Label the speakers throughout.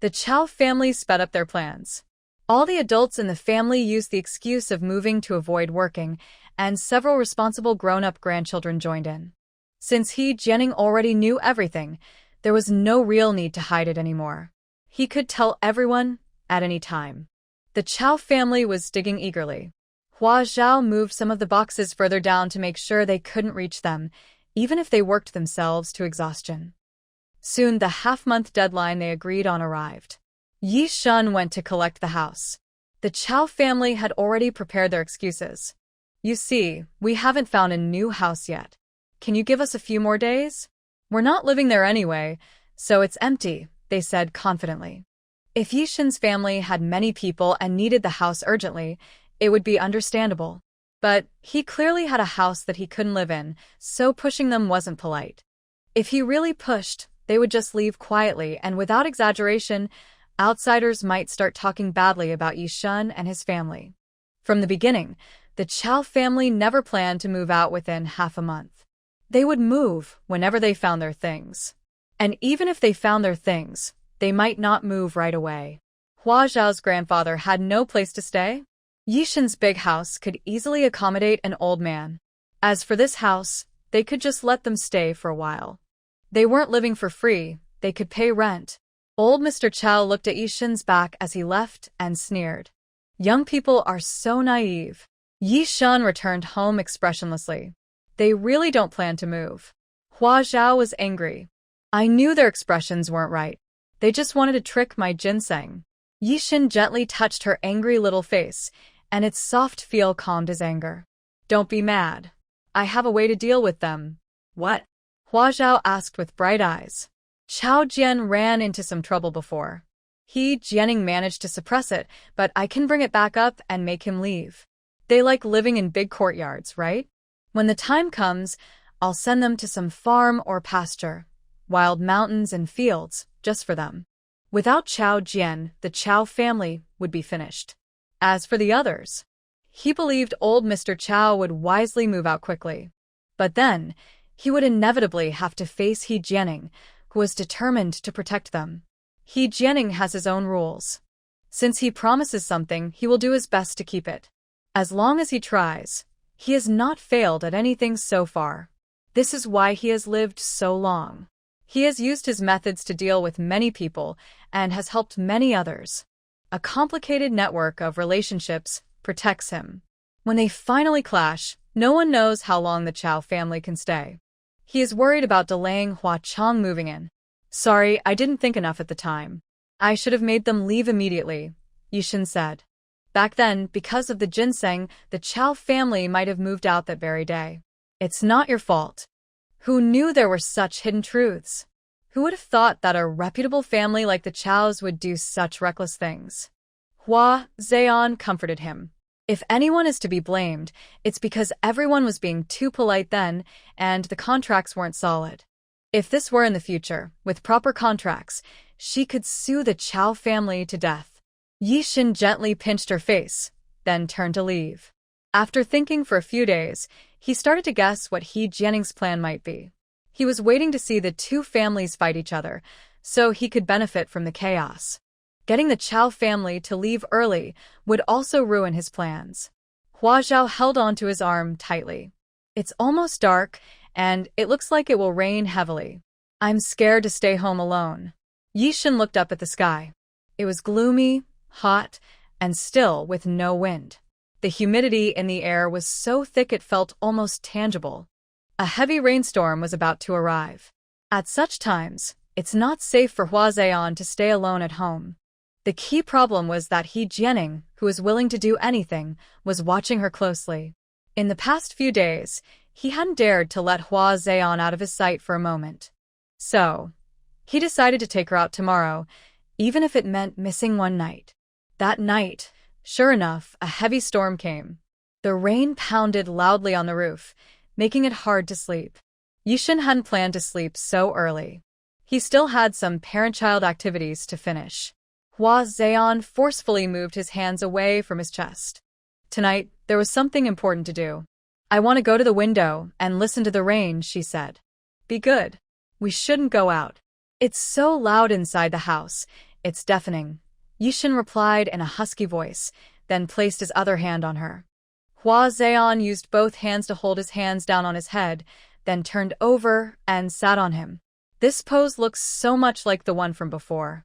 Speaker 1: The Chiao family sped up their plans. All the adults in the family used the excuse of moving to avoid working, and several responsible grown-up grandchildren joined in. Since Jianing already knew everything, there was no real need to hide it anymore. He could tell everyone, at any time. The Chiao family was digging eagerly. Hua Zhao moved some of the boxes further down to make sure they couldn't reach them, even if they worked themselves to exhaustion. Soon the half-month deadline they agreed on arrived. Yishan went to collect the house. The Chiao family had already prepared their excuses. You see, we haven't found a new house yet. Can you give us a few more days? We're not living there anyway, so it's empty, they said confidently. If Yishan's family had many people and needed the house urgently, it would be understandable. But he clearly had a house that he couldn't live in, so pushing them wasn't polite. If he really pushed, they would just leave quietly, and without exaggeration, outsiders might start talking badly about Yishan and his family. From the beginning, the Chiao family never planned to move out within half a month. They would move whenever they found their things. And even if they found their things, they might not move right away. Hua Zhao's grandfather had no place to stay. Yishan's big house could easily accommodate an old man. As for this house, they could just let them stay for a while. They weren't living for free, they could pay rent. Old Mr. Chiao looked at Yishan's back as he left and sneered. Young people are so naive. Yishan returned home expressionlessly. They really don't plan to move. Hua Zhao was angry. I knew their expressions weren't right. They just wanted to trick my ginseng. Yishan gently touched her angry little face, and its soft feel calmed his anger. Don't be mad. I have a way to deal with them. What? Hua Zhao asked with bright eyes. Chao Jian ran into some trouble before. Jianing managed to suppress it, but I can bring it back up and make him leave. They like living in big courtyards, right? When the time comes, I'll send them to some farm or pasture, wild mountains and fields, just for them. Without Chao Jian, the Chiao family would be finished. As for the others, he believed old Mr. Chiao would wisely move out quickly. But then, he would inevitably have to face Jianing, who was determined to protect them. Jianing has his own rules. Since he promises something, he will do his best to keep it. As long as he tries, he has not failed at anything so far. This is why he has lived so long. He has used his methods to deal with many people and has helped many others. A complicated network of relationships protects him. When they finally clash, no one knows how long the Chiao family can stay. He is worried about delaying Hua Chang moving in. Sorry, I didn't think enough at the time. I should have made them leave immediately, Yishan said. Back then, because of the ginseng, the Chiao family might have moved out that very day. It's not your fault. Who knew there were such hidden truths? Who would have thought that a reputable family like the Chiaos would do such reckless things? Hua Zheon comforted him. If anyone is to be blamed, it's because everyone was being too polite then, and the contracts weren't solid. If this were in the future, with proper contracts, she could sue the Chiao family to death. Yishan gently pinched her face, then turned to leave. After thinking for a few days, he started to guess what Jianing's plan might be. He was waiting to see the two families fight each other, so he could benefit from the chaos. Getting the Chiao family to leave early would also ruin his plans. Hua Zhao held onto his arm tightly. It's almost dark, and it looks like it will rain heavily. I'm scared to stay home alone. Yishan looked up at the sky. It was gloomy, hot, and still with no wind. The humidity in the air was so thick it felt almost tangible. A heavy rainstorm was about to arrive. At such times, it's not safe for Hua Zheon to stay alone at home. The key problem was that Jianing, who was willing to do anything, was watching her closely. In the past few days, he hadn't dared to let Hua Zheon out of his sight for a moment. So, he decided to take her out tomorrow, even if it meant missing one night. That night, sure enough, a heavy storm came. The rain pounded loudly on the roof, making it hard to sleep. Yishan hadn't planned to sleep so early. He still had some parent-child activities to finish. Hua Zheon forcefully moved his hands away from his chest. Tonight, there was something important to do. I want to go to the window and listen to the rain, she said. Be good. We shouldn't go out. It's so loud inside the house. It's deafening, Yishan replied in a husky voice, then placed his other hand on her. Hua Zheon used both hands to hold his hands down on his head, then turned over and sat on him. This pose looks so much like the one from before.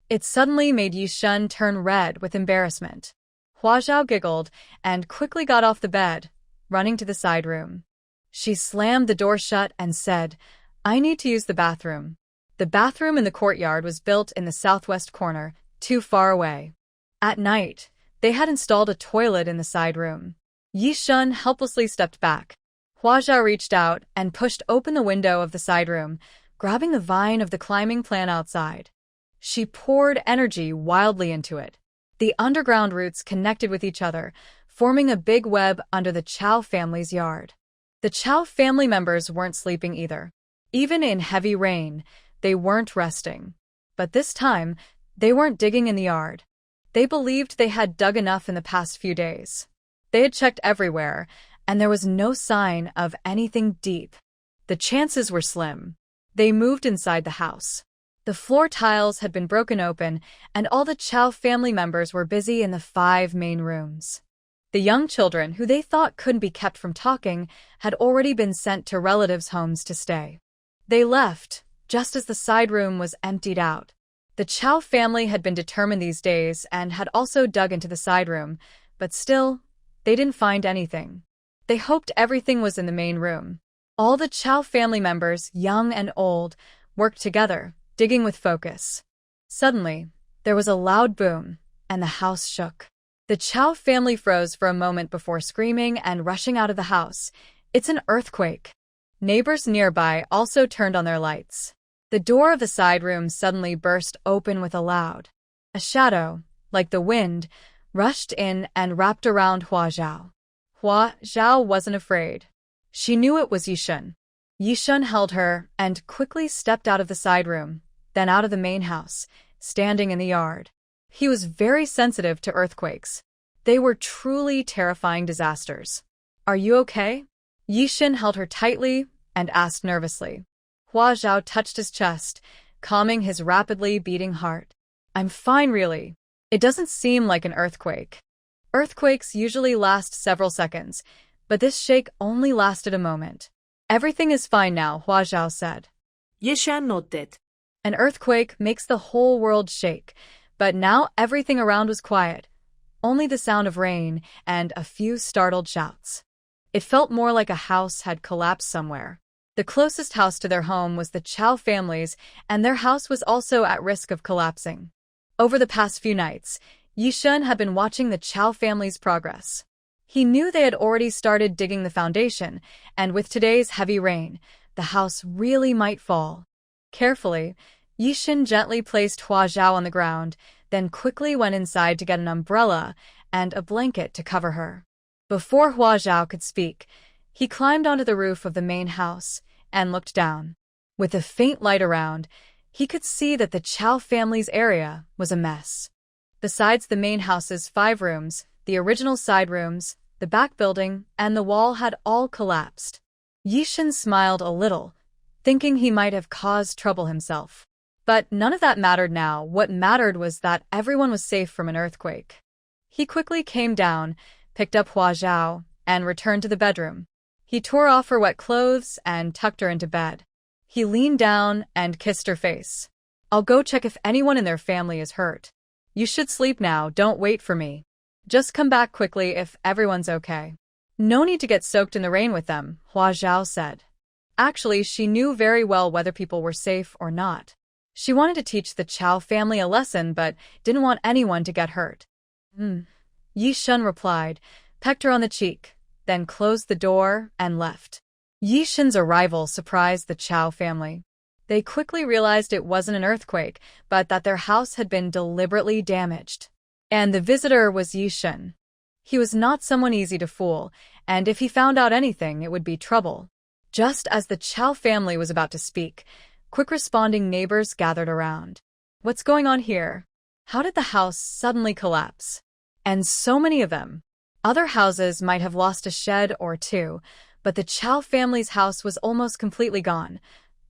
Speaker 1: It suddenly made Yishan turn red with embarrassment. Hua Zhao giggled and quickly got off the bed, running to the side room. She slammed the door shut and said, "I need to use the bathroom." The bathroom in the courtyard was built in the southwest corner, too far away. At night, they had installed a toilet in the side room. Yishan helplessly stepped back. Hua Zhao reached out and pushed open the window of the side room, grabbing the vine of the climbing plant outside. She poured energy wildly into it. The underground roots connected with each other, forming a big web under the Chiao family's yard. The Chiao family members weren't sleeping either. Even in heavy rain, they weren't resting. But this time, they weren't digging in the yard. They believed they had dug enough in the past few days. They had checked everywhere, and there was no sign of anything deep. The chances were slim. They moved inside the house. The floor tiles had been broken open, and all the Chiao family members were busy in the 5 main rooms. The young children, who they thought couldn't be kept from talking, had already been sent to relatives' homes to stay. They left, just as the side room was emptied out. The Chiao family had been determined these days and had also dug into the side room, but still, they didn't find anything. They hoped everything was in the main room. All the Chiao family members, young and old, worked together, digging with focus. Suddenly, there was a loud boom, and the house shook. The Chiao family froze for a moment before screaming and rushing out of the house. "It's an earthquake." Neighbors nearby also turned on their lights. The door of the side room suddenly burst open with a loud. A shadow, like the wind, rushed in and wrapped around Hua Zhao. Hua Zhao wasn't afraid. She knew it was Yishan. Yishan held her and quickly stepped out of the side room, then out of the main house, standing in the yard. He was very sensitive to earthquakes. They were truly terrifying disasters. "Are you okay?" Yishan held her tightly and asked nervously. Hua Zhao touched his chest, calming his rapidly beating heart. "I'm fine, really. It doesn't seem like an earthquake." Earthquakes usually last several seconds, but this shake only lasted a moment. "Everything is fine now," Hua Zhao said.
Speaker 2: Yishan nodded.
Speaker 1: An earthquake makes the whole world shake, but now everything around was quiet, only the sound of rain and a few startled shouts. It felt more like a house had collapsed somewhere. The closest house to their home was the Chiao family's, and their house was also at risk of collapsing. Over the past few nights, Yishan had been watching the Chiao family's progress. He knew they had already started digging the foundation, and with today's heavy rain, the house really might fall. Carefully, Yishan gently placed Hua Zhao on the ground, then quickly went inside to get an umbrella and a blanket to cover her. Before Hua Zhao could speak, he climbed onto the roof of the main house and looked down. With a faint light around, he could see that the Chiao family's area was a mess. Besides the main house's 5 rooms, the original side rooms, the back building, and the wall had all collapsed. Yishan smiled a little, thinking he might have caused trouble himself. But none of that mattered now. What mattered was that everyone was safe from an earthquake. He quickly came down, picked up Hua Zhao, and returned to the bedroom. He tore off her wet clothes and tucked her into bed. He leaned down and kissed her face. "I'll go check if anyone in their family is hurt. You should sleep now, don't wait for me. Just come back quickly if everyone's okay." "No need to get soaked in the rain with them," Hua Zhao said. Actually, she knew very well whether people were safe or not. She wanted to teach the Chiao family a lesson, but didn't want anyone to get hurt. Yishan replied, pecked her on the cheek, then closed the door and left. Yishan's arrival surprised the Chiao family. They quickly realized it wasn't an earthquake, but that their house had been deliberately damaged. And the visitor was Yishan. He was not someone easy to fool, and if he found out anything, it would be trouble. Just as the Chiao family was about to speak, quick-responding neighbors gathered around. "What's going on here? How did the house suddenly collapse? And so many of them." Other houses might have lost a shed or two, but the Chiao family's house was almost completely gone.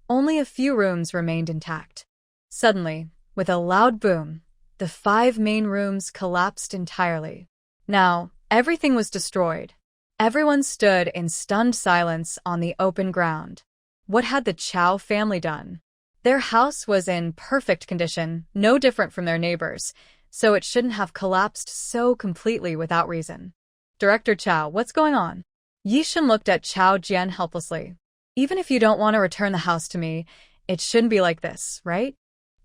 Speaker 1: Only a few rooms remained intact. Suddenly, with a loud boom, The 5 main rooms collapsed entirely. Now, everything was destroyed. Everyone stood in stunned silence on the open ground. What had the Chiao family done? Their house was in perfect condition, no different from their neighbors, so it shouldn't have collapsed so completely without reason. Director Chiao, what's going on? Yishan looked at Chiao Jian helplessly. Even if you don't want to return the house to me, it shouldn't be like this, right?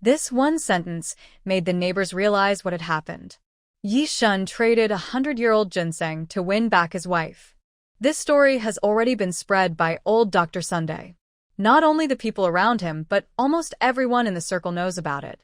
Speaker 1: This one sentence made the neighbors realize what had happened. Yishan traded a 100-year-old ginseng to win back his wife. This story has already been spread by old Dr. Sunday. Not only the people around him, but almost everyone in the circle knows about it.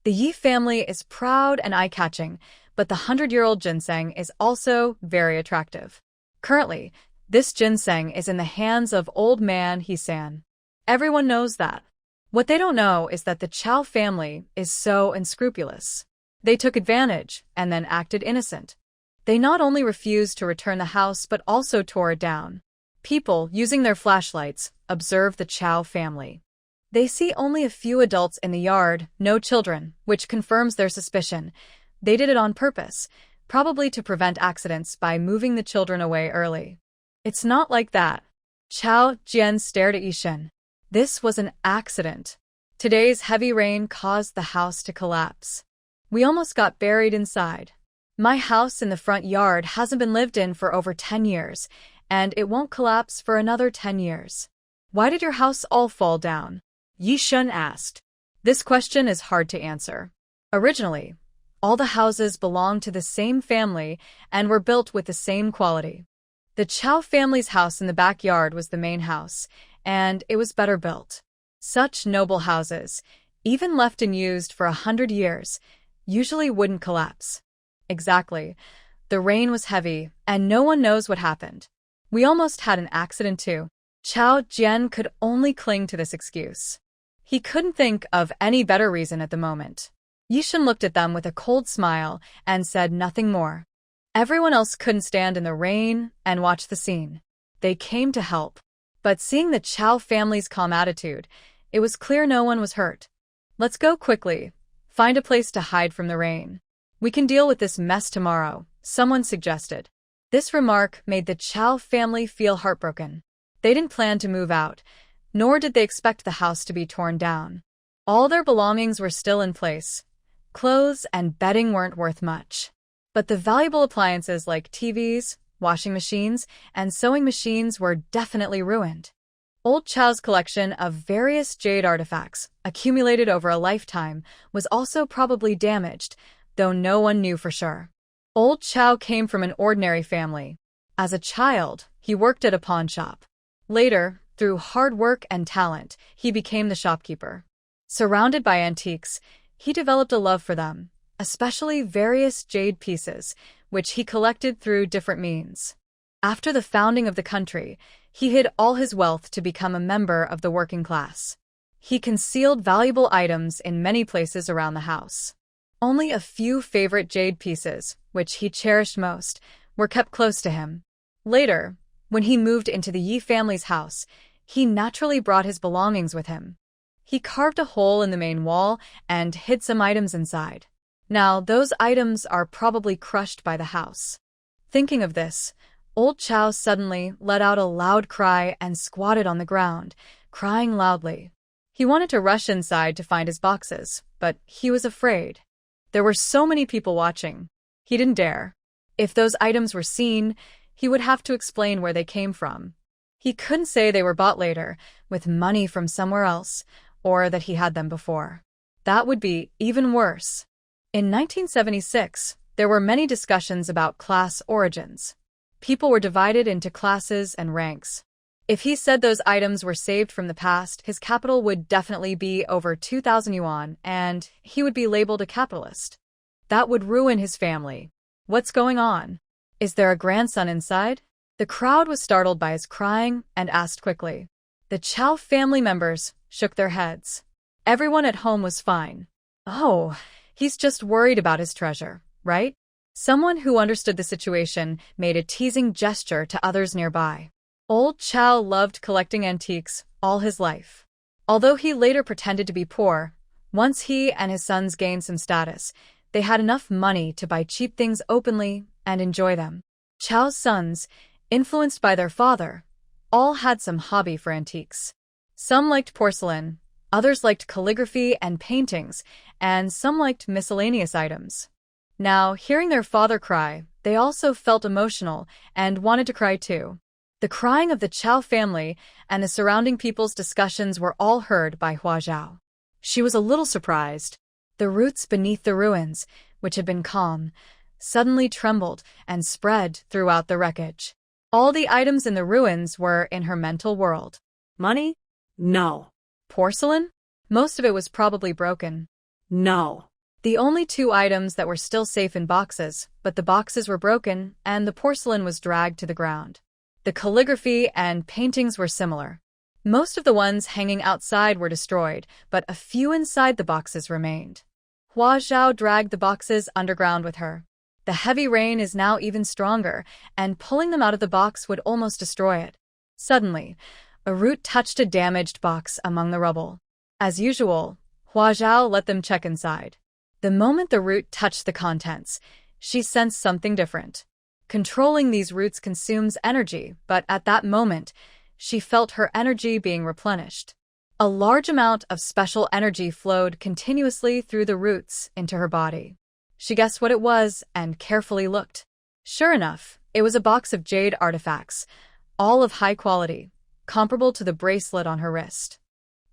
Speaker 1: The Yi family is proud and eye-catching, but the 100-year-old ginseng is also very attractive. Currently, this ginseng is in the hands of old man Yishan. Everyone knows that. What they don't know is that the Chiao family is so unscrupulous. They took advantage and then acted innocent. They not only refused to return the house but also tore it down. People, using their flashlights, observe the Chiao family. They see only a few adults in the yard, no children, which confirms their suspicion. They did it on purpose, probably to prevent accidents by moving the children away early. It's not like that. Chiao Jian stared at Yishan. This was an accident. Today's heavy rain caused the house to collapse. We almost got buried inside. My house in the front yard hasn't been lived in for over 10 years, and it won't collapse for another 10 years. Why did your house all fall down? Yishan asked. This question is hard to answer. Originally, all the houses belonged to the same family and were built with the same quality. The Chiao family's house in the backyard was the main house, and it was better built. Such noble houses, even left unused for 100 years, usually wouldn't collapse. Exactly. The rain was heavy, and no one knows what happened. We almost had an accident too. Chiao Jian could only cling to this excuse. He couldn't think of any better reason at the moment. Yishan looked at them with a cold smile and said nothing more. Everyone else couldn't stand in the rain and watch the scene. They came to help. But seeing the Chiao family's calm attitude, it was clear no one was hurt. Let's go quickly. Find a place to hide from the rain. We can deal with this mess tomorrow, someone suggested. This remark made the Chiao family feel heartbroken. They didn't plan to move out, nor did they expect the house to be torn down. All their belongings were still in place. Clothes and bedding weren't worth much. But the valuable appliances like TVs, washing machines, and sewing machines were definitely ruined. Old Chiao's collection of various jade artifacts, accumulated over a lifetime, was also probably damaged, though no one knew for sure. Old Chiao came from an ordinary family. As a child, he worked at a pawn shop. Later, through hard work and talent, he became the shopkeeper. Surrounded by antiques, he developed a love for them, especially various jade pieces, which he collected through different means. After the founding of the country, he hid all his wealth to become a member of the working class. He concealed valuable items in many places around the house. Only a few favorite jade pieces, which he cherished most, were kept close to him. Later, when he moved into the Yi family's house, he naturally brought his belongings with him. He carved a hole in the main wall and hid some items inside. Now, those items are probably crushed by the house. Thinking of this, old Chiao suddenly let out a loud cry and squatted on the ground, crying loudly. He wanted to rush inside to find his boxes, but he was afraid. There were so many people watching. He didn't dare. If those items were seen, he would have to explain where they came from. He couldn't say they were bought later, with money from somewhere else, or that he had them before. That would be even worse. In 1976, there were many discussions about class origins. People were divided into classes and ranks. If he said those items were saved from the past, his capital would definitely be over 2,000 yuan, and he would be labeled a capitalist. That would ruin his family. What's going on? Is there a grandson inside? The crowd was startled by his crying and asked quickly. The Chiao family members shook their heads. Everyone at home was fine. Oh, he's just worried about his treasure, right? Someone who understood the situation made a teasing gesture to others nearby. Old Chiao loved collecting antiques all his life. Although he later pretended to be poor, once he and his sons gained some status, They had enough money to buy cheap things openly and enjoy them. Chiao's sons, influenced by their father, all had some hobby for antiques. Some liked porcelain, others liked calligraphy and paintings, and some liked miscellaneous items. Now, hearing their father cry, they also felt emotional and wanted to cry too. The crying of the Chiao family and the surrounding people's discussions were all heard by Hua Zhao. She was a little surprised. The roots beneath the ruins, which had been calm, suddenly trembled and spread throughout the wreckage. All the items in the ruins were in her mental world.
Speaker 2: Money? No.
Speaker 1: Porcelain? Most of it was probably broken.
Speaker 2: No.
Speaker 1: The only two items that were still safe in boxes, but the boxes were broken and the porcelain was dragged to the ground. The calligraphy and paintings were similar. Most of the ones hanging outside were destroyed, but a few inside the boxes remained. Hua Zhao dragged the boxes underground with her. The heavy rain is now even stronger, and pulling them out of the box would almost destroy it. Suddenly, a root touched a damaged box among the rubble. As usual, Hua Zhao let them check inside. The moment the root touched the contents, she sensed something different. Controlling these roots consumes energy, but at that moment, she felt her energy being replenished. A large amount of special energy flowed continuously through the roots into her body. She guessed what it was and carefully looked. Sure enough, it was a box of jade artifacts, all of high quality, comparable to the bracelet on her wrist.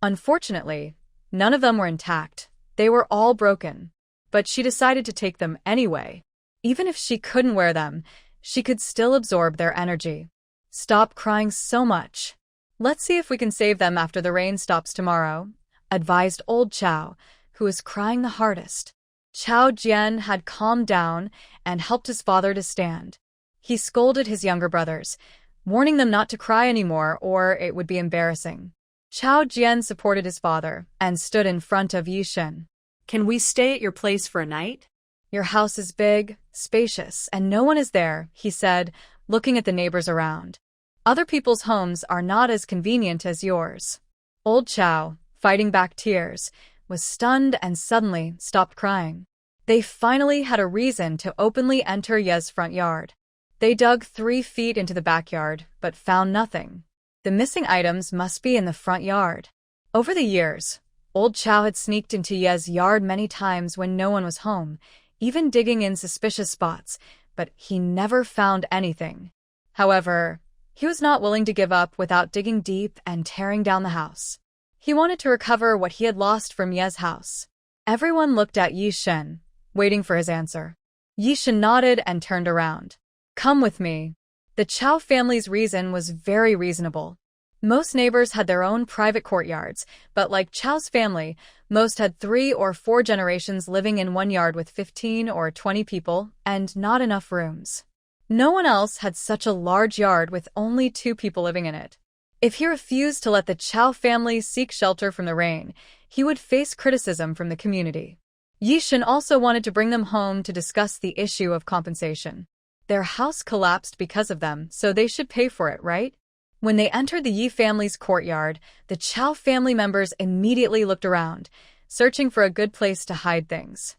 Speaker 1: Unfortunately, none of them were intact. They were all broken. But she decided to take them anyway. Even if she couldn't wear them, she could still absorb their energy. Stop crying so much. Let's see if we can save them after the rain stops tomorrow, advised old Chiao, who was crying the hardest. Chiao Jian had calmed down and helped his father to stand. He scolded his younger brothers, warning them not to cry anymore or it would be embarrassing. Chiao Jian supported his father and stood in front of Yishan.
Speaker 2: Can we stay at your place for a night?
Speaker 1: Your house is big, spacious, and no one is there, he said, looking at the neighbors around. Other people's homes are not as convenient as yours. Old Chiao, fighting back tears, was stunned and suddenly stopped crying. They finally had a reason to openly enter Ye's front yard. They dug 3 feet into the backyard, but found nothing. The missing items must be in the front yard. Over the years, old Chiao had sneaked into Ye's yard many times when no one was home, even digging in suspicious spots, but he never found anything. However, he was not willing to give up without digging deep and tearing down the house. He wanted to recover what he had lost from Ye's house. Everyone looked at Yishan, waiting for his answer. Yishan nodded and turned around. Come with me. The Chiao family's reason was very reasonable. Most neighbors had their own private courtyards, but like Chiao's family, most had 3 or 4 generations living in one yard with 15 or 20 people and not enough rooms. No one else had such a large yard with only 2 people living in it. If he refused to let the Chiao family seek shelter from the rain, he would face criticism from the community. Yishan also wanted to bring them home to discuss the issue of compensation. Their house collapsed because of them, so they should pay for it, right? When they entered the Yi family's courtyard, the Chiao family members immediately looked around, searching for a good place to hide things.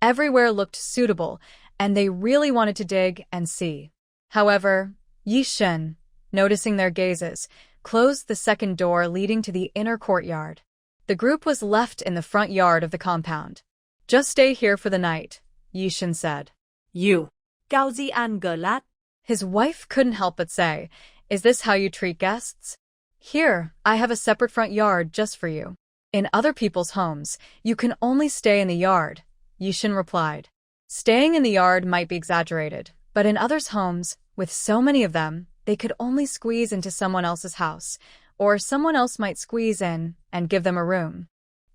Speaker 1: Everywhere looked suitable, and they really wanted to dig and see. However, Yishan, noticing their gazes, closed the second door leading to the inner courtyard. The group was left in the front yard of the compound. Just stay here for the night, Yishan said.
Speaker 2: You. Cao Zian Gelat.
Speaker 1: His wife couldn't help but say, Is this how you treat guests? Here, I have a separate front yard just for you. In other people's homes, you can only stay in the yard, Yishan replied. Staying in the yard might be exaggerated, but in others' homes, with so many of them, they could only squeeze into someone else's house, or someone else might squeeze in and give them a room.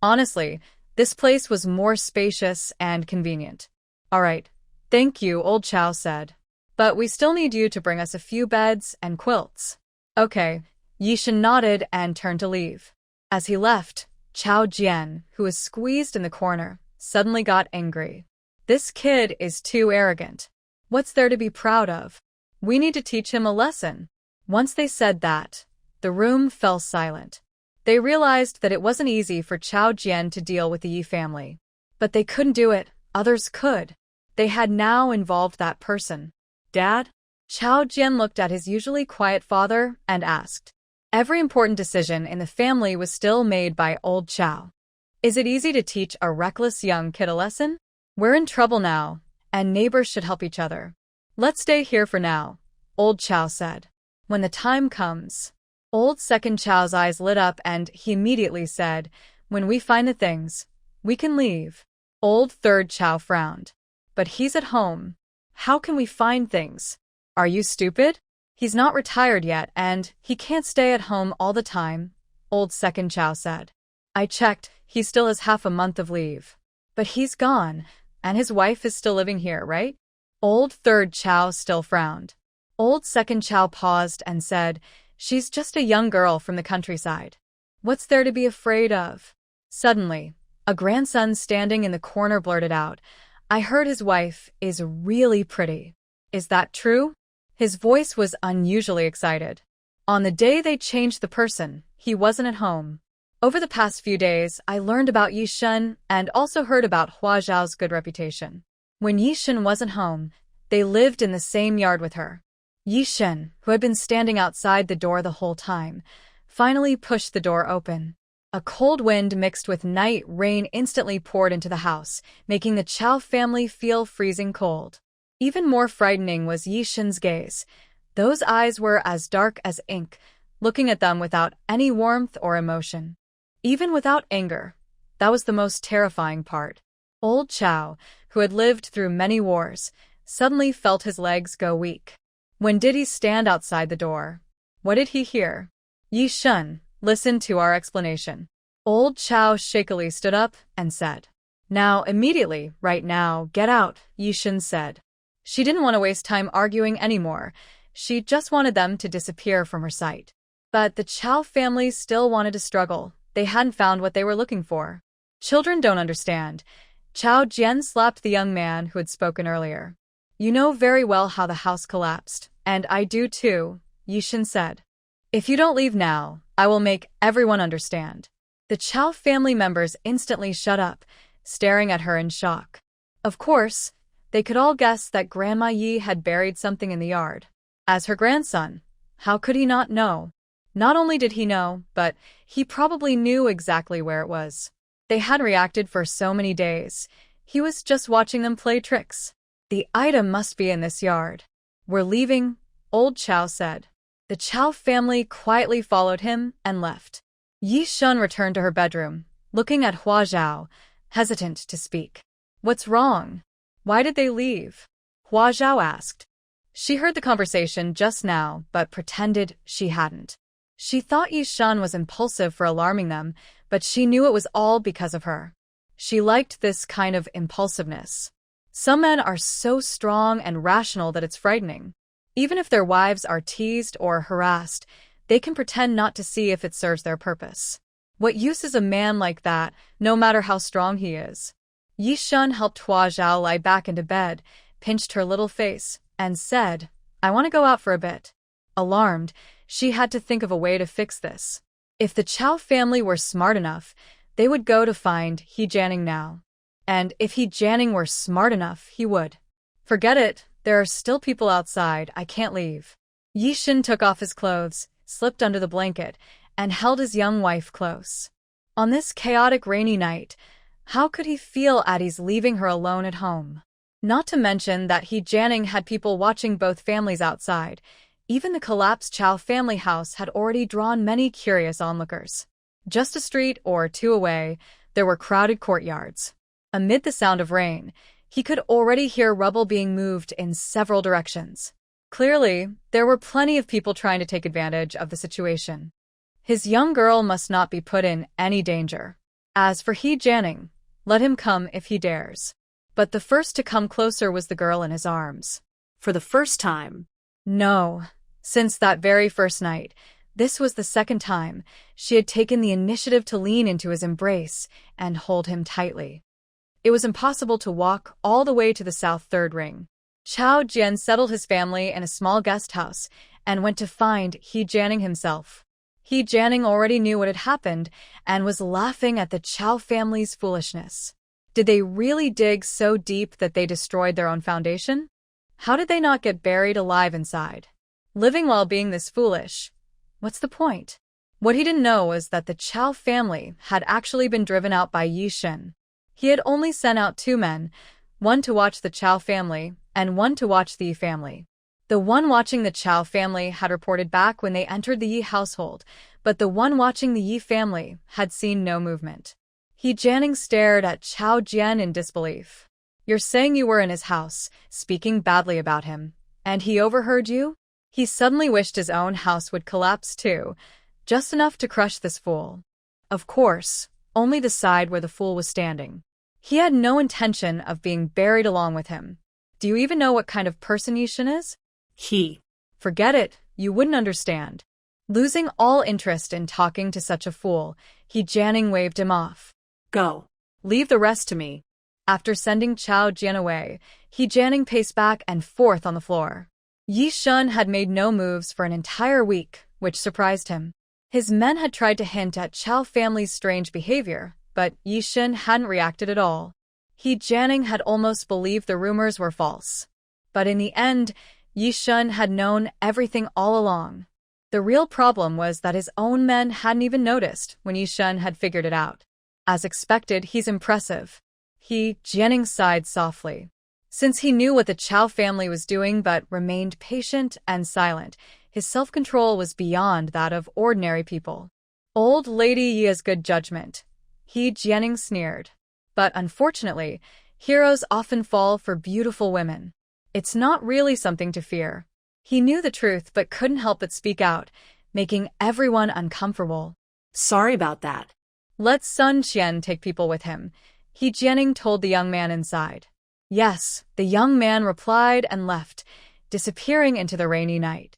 Speaker 1: Honestly, this place was more spacious and convenient. All right, thank you, old Chiao said. But we still need you to bring us a few beds and quilts. Okay, Yishan nodded and turned to leave. As he left, Chiao Jian, who was squeezed in the corner, suddenly got angry. This kid is too arrogant. What's there to be proud of? We need to teach him a lesson. Once they said that, the room fell silent. They realized that it wasn't easy for Chiao Jian to deal with the Yi family. But they couldn't do it, Others could. They had now involved that person.
Speaker 2: Dad?
Speaker 1: Chiao Jian looked at his usually quiet father and asked. Every important decision in the family was still made by old Chiao. Is it easy to teach a reckless young kid a lesson? We're in trouble now, and neighbors should help each other. Let's stay here for now, old Chiao said. When the time comes. Old second Chiao's eyes lit up and he immediately said, when we find the things, we can leave. Old third Chiao frowned. But he's at home. How can we find things? Are you stupid? He's not retired yet and he can't stay at home all the time, old second Chiao said. I checked, he still has half a month of leave. But he's gone, and his wife is still living here, right? Old third Chiao still frowned. Old second Chiao paused and said, she's just a young girl from the countryside. What's there to be afraid of? Suddenly, a grandson standing in the corner blurted out, I heard his wife is really pretty. Is that true? His voice was unusually excited. On the day they changed the person, he wasn't at home. Over the past few days, I learned about Yishan and also heard about Hua Zhao's good reputation. When Yishan wasn't home, they lived in the same yard with her. Yishan, who had been standing outside the door the whole time, finally pushed the door open. A cold wind mixed with night rain instantly poured into the house, making the Chiao family feel freezing cold. Even more frightening was Yishan's gaze. Those eyes were as dark as ink, looking at them without any warmth or emotion. Even without anger. That was the most terrifying part. Old Chiao, who had lived through many wars, suddenly felt his legs go weak. When did he stand outside the door? What did he hear? Yishan, listen to our explanation. Old Chiao shakily stood up and said. Now, immediately, right now, get out, Yishan said. She didn't want to waste time arguing anymore. She just wanted them to disappear from her sight. But the Chiao family still wanted to struggle. They hadn't found what they were looking for. Children don't understand. Chiao Jian slapped the young man who had spoken earlier. You know very well how the house collapsed, and I do too, Yishan said. If you don't leave now, I will make everyone understand. The Chiao family members instantly shut up, staring at her in shock. Of course, they could all guess that Grandma Yi had buried something in the yard. As her grandson, how could he not know? Not only did he know, but he probably knew exactly where it was. They had reacted for so many days. He was just watching them play tricks. The item must be in this yard. We're leaving, old Chiao said. The Chiao family quietly followed him and left. Yishan returned to her bedroom, looking at Hua Zhao, hesitant to speak. What's wrong? Why did they leave? Hua Zhao asked. She heard the conversation just now, but pretended she hadn't. She thought Yishan was impulsive for alarming them, but she knew it was all because of her. She liked this kind of impulsiveness. Some men are so strong and rational that it's frightening. Even if their wives are teased or harassed, they can pretend not to see if it serves their purpose. What use is a man like that, no matter how strong he is? Yishan helped Hua Zhao lie back into bed, pinched her little face, and said, I want to go out for a bit. Alarmed, she had to think of a way to fix this. If the Chiao family were smart enough, they would go to find Jianing now. And if Jianing were smart enough, he would. Forget it, there are still people outside, I can't leave. Yishan took off his clothes, slipped under the blanket, and held his young wife close. On this chaotic rainy night, how could he feel at ease leaving her alone at home? Not to mention that Jianing had people watching both families outside. Even the collapsed Chiao family house had already drawn many curious onlookers. Just a street or two away, there were crowded courtyards. Amid the sound of rain, he could already hear rubble being moved in several directions. Clearly, there were plenty of people trying to take advantage of the situation. His young girl must not be put in any danger. As for Jianing, let him come if he dares. But the first to come closer was the girl in his arms.
Speaker 2: For the first time.
Speaker 1: No. Since that very first night, this was the second time she had taken the initiative to lean into his embrace and hold him tightly. It was impossible to walk all the way to the south third ring. Chiao Jian settled his family in a small guest house and went to find Jianing himself. Jianing already knew what had happened and was laughing at the Chiao family's foolishness. Did they really dig so deep that they destroyed their own foundation? How did they not get buried alive inside? Living while being this foolish. What's the point? What he didn't know was that the Chiao family had actually been driven out by Yishan. He had only sent out 2 men, one to watch the Chiao family and one to watch the Yi family. The one watching the Chiao family had reported back when they entered the Yi household, but the one watching the Yi family had seen no movement. Jianing stared at Chao Jian in disbelief. You're saying you were in his house, speaking badly about him, and he overheard you? He suddenly wished his own house would collapse too, just enough to crush this fool. Of course, only the side where the fool was standing. He had no intention of being buried along with him. Do you even know what kind of person Yishan is? Forget it, you wouldn't understand. Losing all interest in talking to such a fool, Jianing waved him off.
Speaker 2: Go.
Speaker 1: Leave the rest to me. After sending Chao Jian away, Jianing paced back and forth on the floor. Yishan had made no moves for an entire week, which surprised him. His men had tried to hint at Chiao family's strange behavior, but Yishan hadn't reacted at all. Jianing had almost believed the rumors were false. But in the end, Yishan had known everything all along. The real problem was that his own men hadn't even noticed when Yishan had figured it out. As expected, he's impressive. Jianing sighed softly. Since he knew what the Chiao family was doing but remained patient and silent, his self-control was beyond that of ordinary people. Old Lady Yi has good judgment. Jianing sneered. But unfortunately, heroes often fall for beautiful women. It's not really something to fear. He knew the truth but couldn't help but speak out, making everyone uncomfortable.
Speaker 2: Sorry about that.
Speaker 1: Let Sun Qian take people with him, Jianing told the young man inside. Yes, the young man replied and left, disappearing into the rainy night.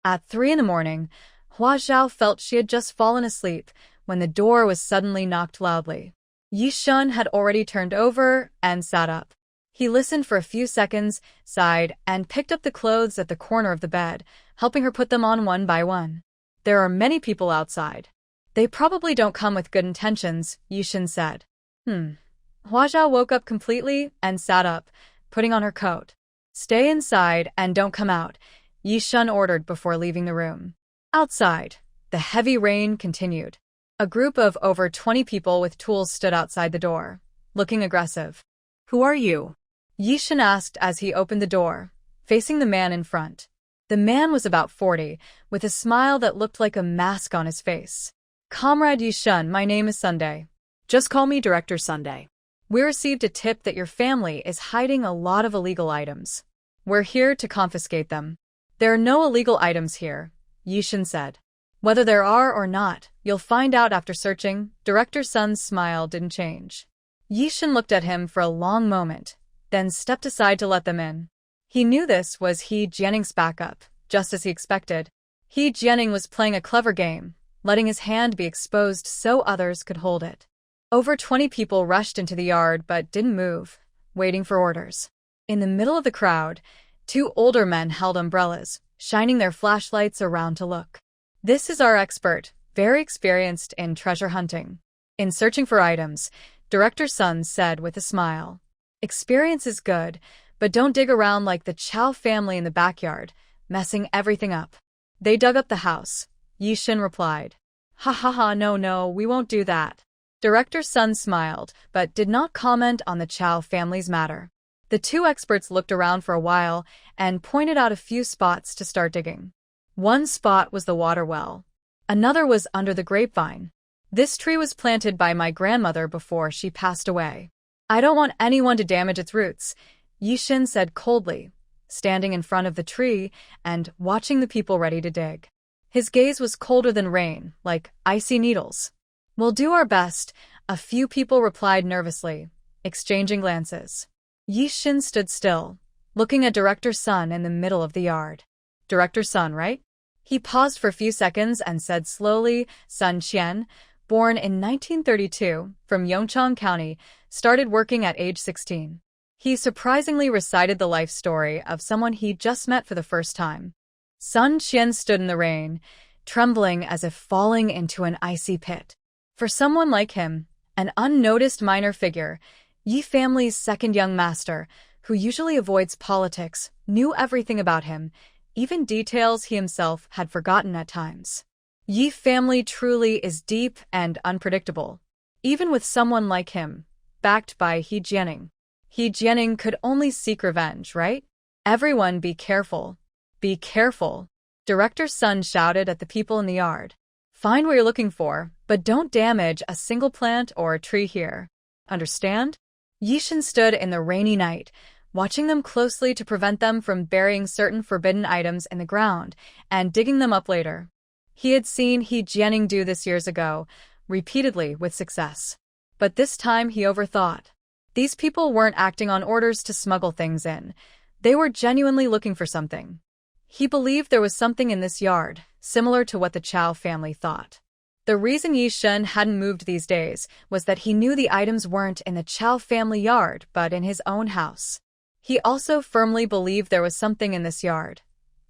Speaker 1: At 3 a.m, Hua Zhao felt she had just fallen asleep when the door was suddenly knocked loudly. Yishan had already turned over and sat up. He listened for a few seconds, sighed, and picked up the clothes at the corner of the bed, helping her put them on one by one. There are many people outside. They probably don't come with good intentions, Yishan said. Hua Zhao woke up completely and sat up, putting on her coat. Stay inside and don't come out, Yishan ordered before leaving the room. Outside, the heavy rain continued. A group of over 20 people with tools stood outside the door, looking aggressive.
Speaker 2: Who are you?
Speaker 1: Yishan asked as he opened the door, facing the man in front. The man was about 40, with a smile that looked like a mask on his face. Comrade Yishan, my name is Sunday.
Speaker 2: Just call me Director Sunday.
Speaker 1: We received a tip that your family is hiding a lot of illegal items. We're here to confiscate them. There are no illegal items here, Yishan said. Whether there are or not, you'll find out after searching. Director Sun's smile didn't change. Yishan looked at him for a long moment, then stepped aside to let them in. He knew this was Jianing's backup, just as he expected. Jianing was playing a clever game, letting his hand be exposed so others could hold it. Over 20 people rushed into the yard but didn't move, waiting for orders. In the middle of the crowd, 2 older men held umbrellas, shining their flashlights around to look. This is our expert, very experienced in treasure hunting. In searching for items, Director Sun said with a smile. Experience is good, but don't dig around like the Chiao family in the backyard, messing everything up. They dug up the house, Yishan replied. Ha ha ha, no, we won't do that. Director Sun smiled, but did not comment on the Chiao family's matter. The 2 experts looked around for a while and pointed out a few spots to start digging. One spot was the water well. Another was under the grapevine. This tree was planted by my grandmother before she passed away. I don't want anyone to damage its roots, Yishan said coldly, standing in front of the tree and watching the people ready to dig. His gaze was colder than rain, like icy needles. We'll do our best, a few people replied nervously, exchanging glances. Yishan stood still, looking at Director Sun in the middle of the yard. Director Sun, right? He paused for a few seconds and said slowly, Sun Qian, born in 1932, from Yongchang County, started working at age 16. He surprisingly recited the life story of someone he just met for the first time. Sun Qian stood in the rain, trembling as if falling into an icy pit. For someone like him, an unnoticed minor figure, Yi family's second young master, who usually avoids politics, knew everything about him, even details he himself had forgotten at times. Yi family truly is deep and unpredictable. Even with someone like him, backed by Jianing. Jianing could only seek revenge, right? Everyone be careful. Be careful. Director's son shouted at the people in the yard. Find what you're looking for, but don't damage a single plant or a tree here. Understand? Yishan stood in the rainy night, watching them closely to prevent them from burying certain forbidden items in the ground and digging them up later. He had seen Jianing do this years ago, repeatedly with success. But this time he overthought. These people weren't acting on orders to smuggle things in. They were genuinely looking for something. He believed there was something in this yard, similar to what the Chiao family thought. The reason Yishan hadn't moved these days was that he knew the items weren't in the Chiao family yard but in his own house. He also firmly believed there was something in this yard.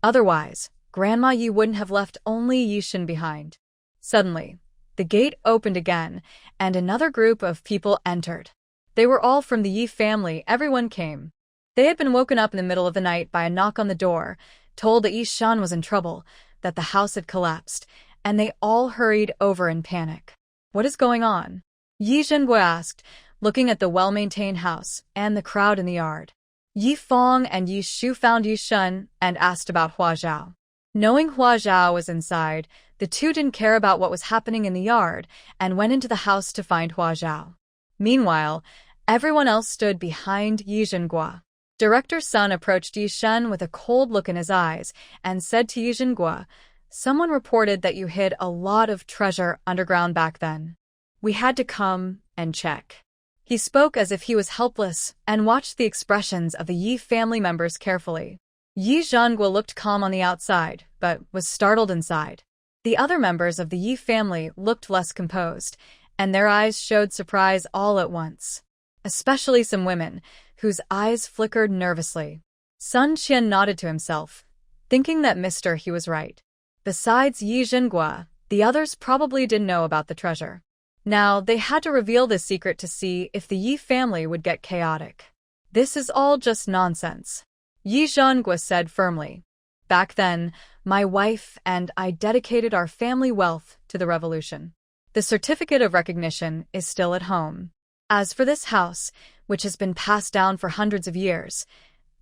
Speaker 1: Otherwise, Grandma Yi wouldn't have left only Yishan behind. Suddenly, the gate opened again, and another group of people entered. They were all from the Yi family. Everyone came. They had been woken up in the middle of the night by a knock on the door, told that Yishan was in trouble, that the house had collapsed, and they all hurried over in panic. What is going on? Yi Zhenguo asked, looking at the well-maintained house and the crowd in the yard. Yi Feng and Yi Shu found Yishan and asked about Hua Zhao. Knowing Hua Zhao was inside, the two didn't care about what was happening in the yard and went into the house to find Hua Zhao. Meanwhile, everyone else stood behind Yi Zhenguo. Director's son approached Yishan with a cold look in his eyes and said to Yi Zhenguo, "Someone reported that you hid a lot of treasure underground back then. We had to come and check." He spoke as if he was helpless and watched the expressions of the Yi family members carefully. Yi Zhenguo looked calm on the outside, but was startled inside. The other members of the Yi family looked less composed, and their eyes showed surprise all at once. Especially some women, whose eyes flickered nervously. Sun Qian nodded to himself, thinking that He was right. Besides Yi Zhenguo, the others probably didn't know about the treasure. Now, they had to reveal this secret to see if the Yi family would get chaotic. This is all just nonsense, Yi Zhenguo said firmly. Back then, my wife and I dedicated our family wealth to the revolution. The certificate of recognition is still at home. As for this house, which has been passed down for hundreds of years,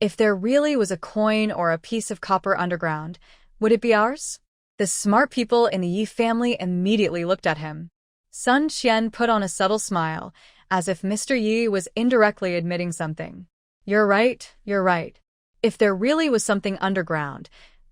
Speaker 1: if there really was a coin or a piece of copper underground, would it be ours? The smart people in the Yi family immediately looked at him. Sun Qian put on a subtle smile, as if Mr. Yi was indirectly admitting something. You're right. If there really was something underground,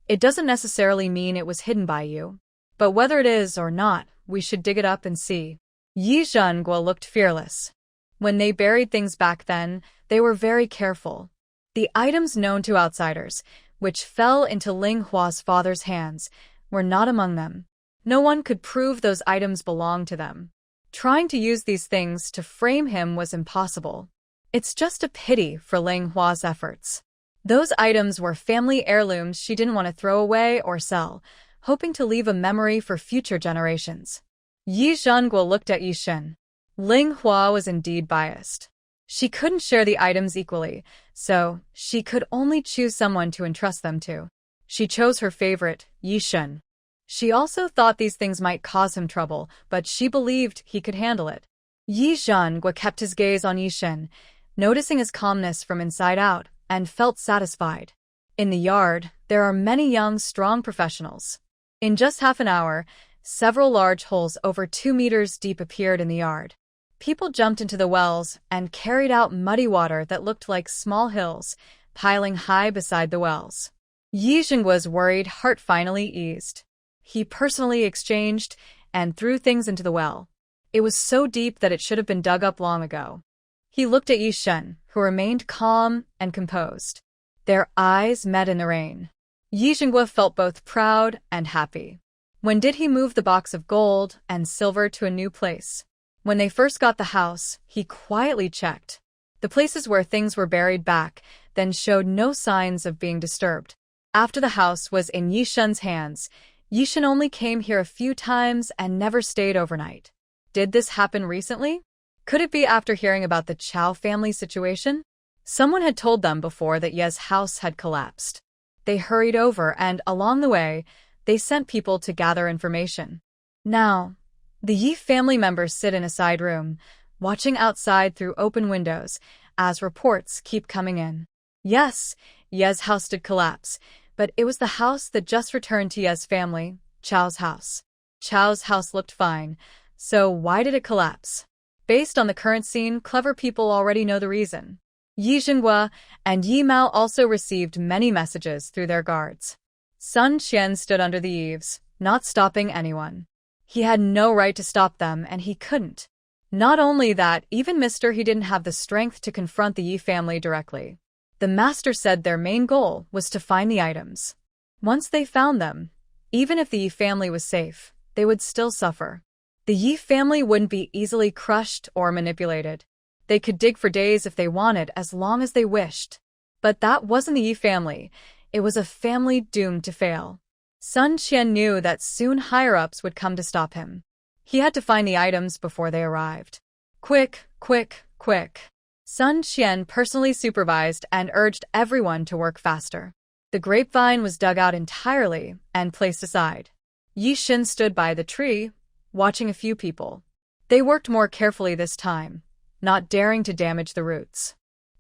Speaker 1: it doesn't necessarily mean it was hidden by you. But whether it is or not, we should dig it up and see. Yi Zhenguo looked fearless. When they buried things back then, they were very careful. The items known to outsiders, which fell into Ling Hua's father's hands, were not among them. No one could prove those items belonged to them. Trying to use these things to frame him was impossible. It's just a pity for Ling Hua's efforts. Those items were family heirlooms she didn't want to throw away or sell, hoping to leave a memory for future generations. Yi Zhenguo looked at Yishan. Ling Hua was indeed biased. She couldn't share the items equally, so she could only choose someone to entrust them to. She chose her favorite, Yishan. She also thought these things might cause him trouble, but she believed he could handle it. Yi Zhenguo kept his gaze on Yishan, noticing his calmness from inside out, and felt satisfied. In the yard, there are many young, strong professionals. In just half an hour, several large holes over 2 meters deep appeared in the yard. People jumped into the wells and carried out muddy water that looked like small hills, piling high beside the wells. Yi Zhenguo's worried heart finally eased. He personally exchanged and threw things into the well. It was so deep that it should have been dug up long ago. He looked at Yishan, who remained calm and composed. Their eyes met in the rain. Yi Zhenguo felt both proud and happy. When did he move the box of gold and silver to a new place? When they first got the house, he quietly checked. The places where things were buried back then showed no signs of being disturbed. After the house was in Yishan's hands, Yishan only came here a few times and never stayed overnight. Did this happen recently? Could it be after hearing about the Chiao family situation? Someone had told them before that Ye's house had collapsed. They hurried over and, along the way, they sent people to gather information. Now, the Yi family members sit in a side room, watching outside through open windows as reports keep coming in. Yes, Ye's house did collapse, but it was the house that just returned to Ye's family, Chao's house. Chao's house looked fine, so why did it collapse? Based on the current scene, clever people already know the reason. Yi Xinghua and Yi Mao also received many messages through their guards. Sun Qian stood under the eaves, not stopping anyone. He had no right to stop them, and he couldn't. Not only that, even he didn't have the strength to confront the Yi family directly. The master said their main goal was to find the items. Once they found them, even if the Yi family was safe, they would still suffer. The Yi family wouldn't be easily crushed or manipulated. They could dig for days if they wanted, as long as they wished. But that wasn't the Yi family. It was a family doomed to fail. Sun Qian knew that soon higher-ups would come to stop him. He had to find the items before they arrived. Quick, quick, quick. Sun Qian personally supervised and urged everyone to work faster. The grapevine was dug out entirely and placed aside. Yishan stood by the tree, watching a few people. They worked more carefully this time, not daring to damage the roots.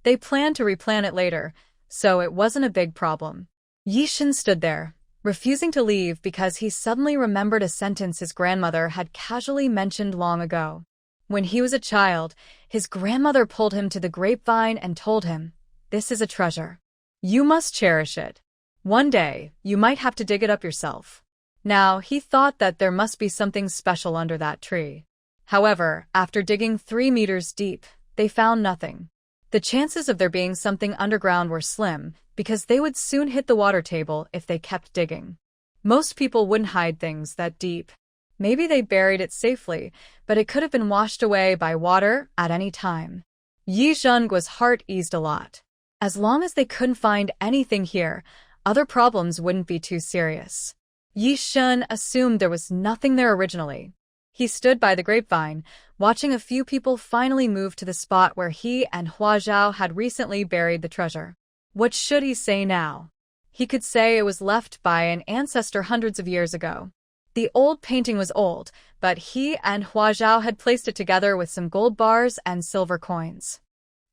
Speaker 1: They planned to replant it later, so it wasn't a big problem. Yishan stood there, refusing to leave because he suddenly remembered a sentence his grandmother had casually mentioned long ago. When he was a child, his grandmother pulled him to the grapevine and told him, "This is a treasure. You must cherish it. One day, you might have to dig it up yourself." Now, he thought that there must be something special under that tree. However, after digging 3 meters deep, they found nothing. The chances of there being something underground were slim, because they would soon hit the water table if they kept digging. Most people wouldn't hide things that deep. Maybe they buried it safely, but it could have been washed away by water at any time. Yi Zhengguo's heart eased a lot. As long as they couldn't find anything here, other problems wouldn't be too serious. Yishan assumed there was nothing there originally. He stood by the grapevine, watching a few people finally move to the spot where he and Hua Zhao had recently buried the treasure. What should he say now? He could say it was left by an ancestor hundreds of years ago. The old painting was old, but he and Hua Zhao had placed it together with some gold bars and silver coins.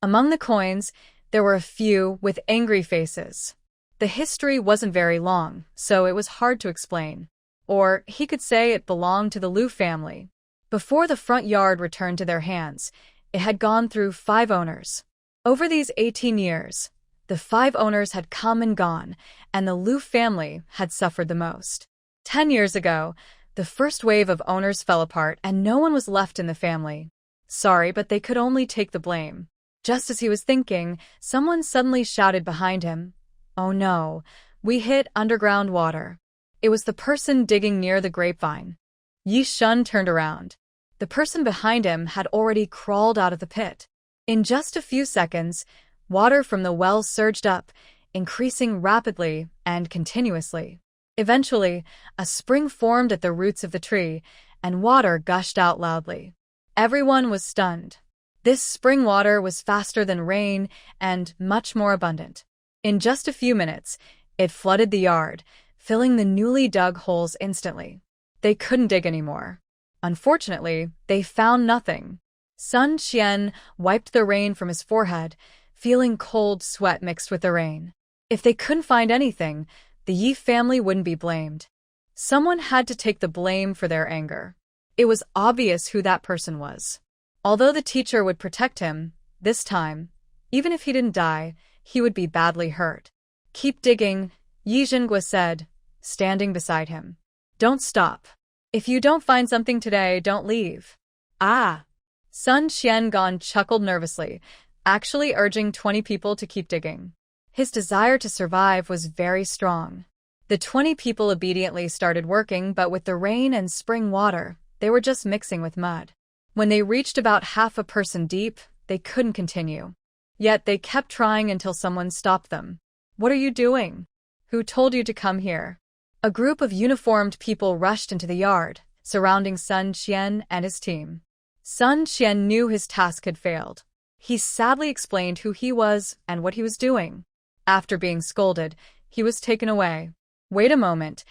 Speaker 1: Among the coins, there were a few with angry faces. The history wasn't very long, so it was hard to explain. Or he could say it belonged to the Liu family. Before the front yard returned to their hands, it had gone through 5 owners. Over these 18 years, the 5 owners had come and gone, and the Liu family had suffered the most. 10 years ago, the first wave of owners fell apart and no one was left in the family. Sorry, but they could only take the blame. Just as he was thinking, someone suddenly shouted behind him, "Oh no, we hit underground water." It was the person digging near the grapevine. Yishan turned around. The person behind him had already crawled out of the pit. In just a few seconds, water from the well surged up, increasing rapidly and continuously. Eventually, a spring formed at the roots of the tree, and water gushed out loudly. Everyone was stunned. This spring water was faster than rain and much more abundant. In just a few minutes, it flooded the yard, filling the newly dug holes instantly. They couldn't dig anymore. Unfortunately, they found nothing. Sun Qian wiped the rain from his forehead, feeling cold sweat mixed with the rain. If they couldn't find anything, the Yi family wouldn't be blamed. Someone had to take the blame for their anger. It was obvious who that person was. Although the teacher would protect him, this time, even if he didn't die, he would be badly hurt. "Keep digging," Yi Zhenghua said, standing beside him. "Don't stop. If you don't find something today, don't leave." "Ah." Sun Qian chuckled nervously, actually urging 20 people to keep digging. His desire to survive was very strong. The 20 people obediently started working, but with the rain and spring water, they were just mixing with mud. When they reached about half a person deep, they couldn't continue. Yet they kept trying until someone stopped them. "What are you doing? Who told you to come here?" A group of uniformed people rushed into the yard, surrounding Sun Qian and his team. Sun Qian knew his task had failed. He sadly explained who he was and what he was doing. After being scolded, he was taken away. Wait a moment,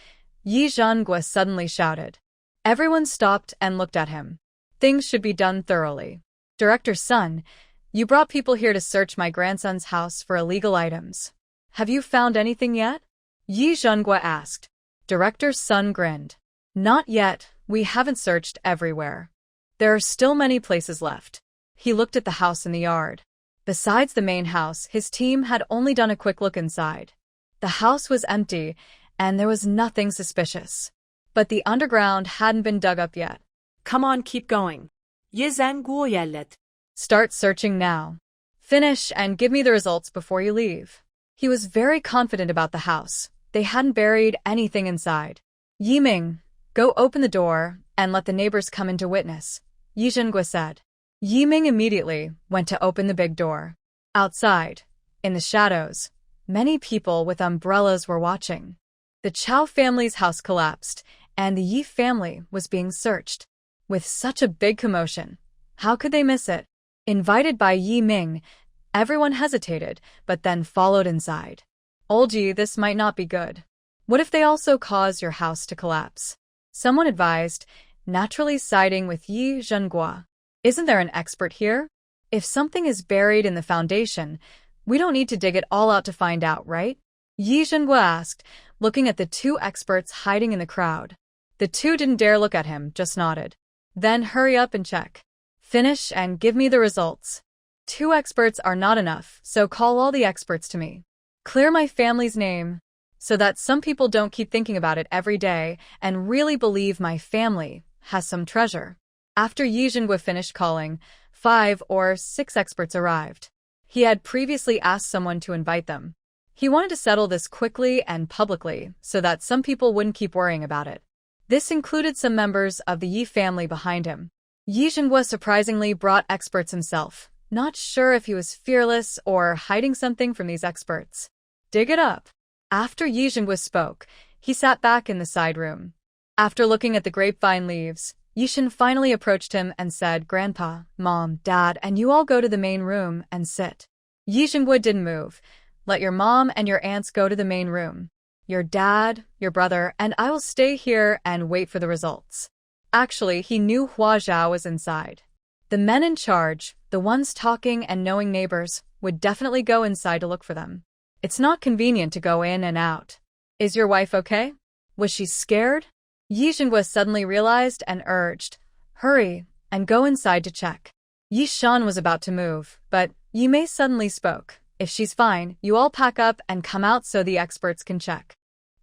Speaker 1: Yishan suddenly shouted. Everyone stopped and looked at him. Things should be done thoroughly. Director Sun, you brought people here to search my grandson's house for illegal items. Have you found anything yet? Yishan asked. Director Sun grinned. Not yet, we haven't searched everywhere. There are still many places left. He looked at the house in the yard. Besides the main house, his team had only done a quick look inside. The house was empty, and there was nothing suspicious. But the underground hadn't been dug up yet.
Speaker 2: Come on, keep going. Yizan guo yellet.
Speaker 1: Start searching now. Finish and give me the results before you leave. He was very confident about the house. They hadn't buried anything inside. Yiming, go open the door and let the neighbors come in to witness, Yishan said. Yiming immediately went to open the big door. Outside, in the shadows, many people with umbrellas were watching. The Chiao family's house collapsed, and the Yi family was being searched. With such a big commotion, how could they miss it? Invited by Yi Ming, everyone hesitated, but then followed inside. Old Yi, this might not be good. What if they also cause your house to collapse? Someone advised, naturally siding with Yi Zhenghua. Isn't there an expert here? If something is buried in the foundation, we don't need to dig it all out to find out, right? Yi Zhenghua asked, looking at the two experts hiding in the crowd. The two didn't dare look at him, just nodded. Then hurry up and check. Finish and give me the results. 2 experts are not enough, so call all the experts to me. Clear my family's name, so that some people don't keep thinking about it every day and really believe my family has some treasure. After Yi Zhenghua finished calling, 5 or 6 experts arrived. He had previously asked someone to invite them. He wanted to settle this quickly and publicly so that some people wouldn't keep worrying about it. This included some members of the Yi family behind him. Yi Zhenghua surprisingly brought experts himself, not sure if he was fearless or hiding something from these experts. Dig it up. After Yi Zhenghua spoke, he sat back in the side room. After looking at the grapevine leaves, Yishan finally approached him and said, Grandpa, Mom, Dad, and you all go to the main room and sit. Yi Zhenghua didn't move. Let your mom and your aunts go to the main room. Your dad, your brother, and I will stay here and wait for the results. Actually, he knew Hua Zhao was inside. The men in charge, the ones talking and knowing neighbors, would definitely go inside to look for them. It's not convenient to go in and out. Is your wife okay? Was she scared? Yi Zhenghua suddenly realized and urged, hurry, and go inside to check. Yishan was about to move, but Yi Mei suddenly spoke. If she's fine, you all pack up and come out so the experts can check.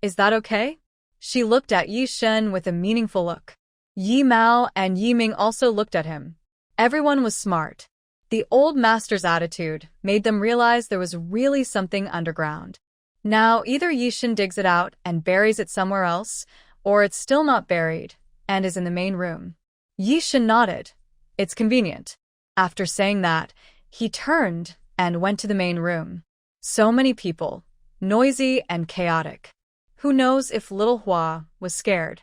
Speaker 1: Is that okay? She looked at Yishan with a meaningful look. Yi Mao and Yi Ming also looked at him. Everyone was smart. The old master's attitude made them realize there was really something underground. Now, either Yishan digs it out and buries it somewhere else, or it's still not buried and is in the main room. Yishan nodded. It's convenient. After saying that, he turned and went to the main room. So many people, noisy and chaotic. Who knows if little Hua was scared?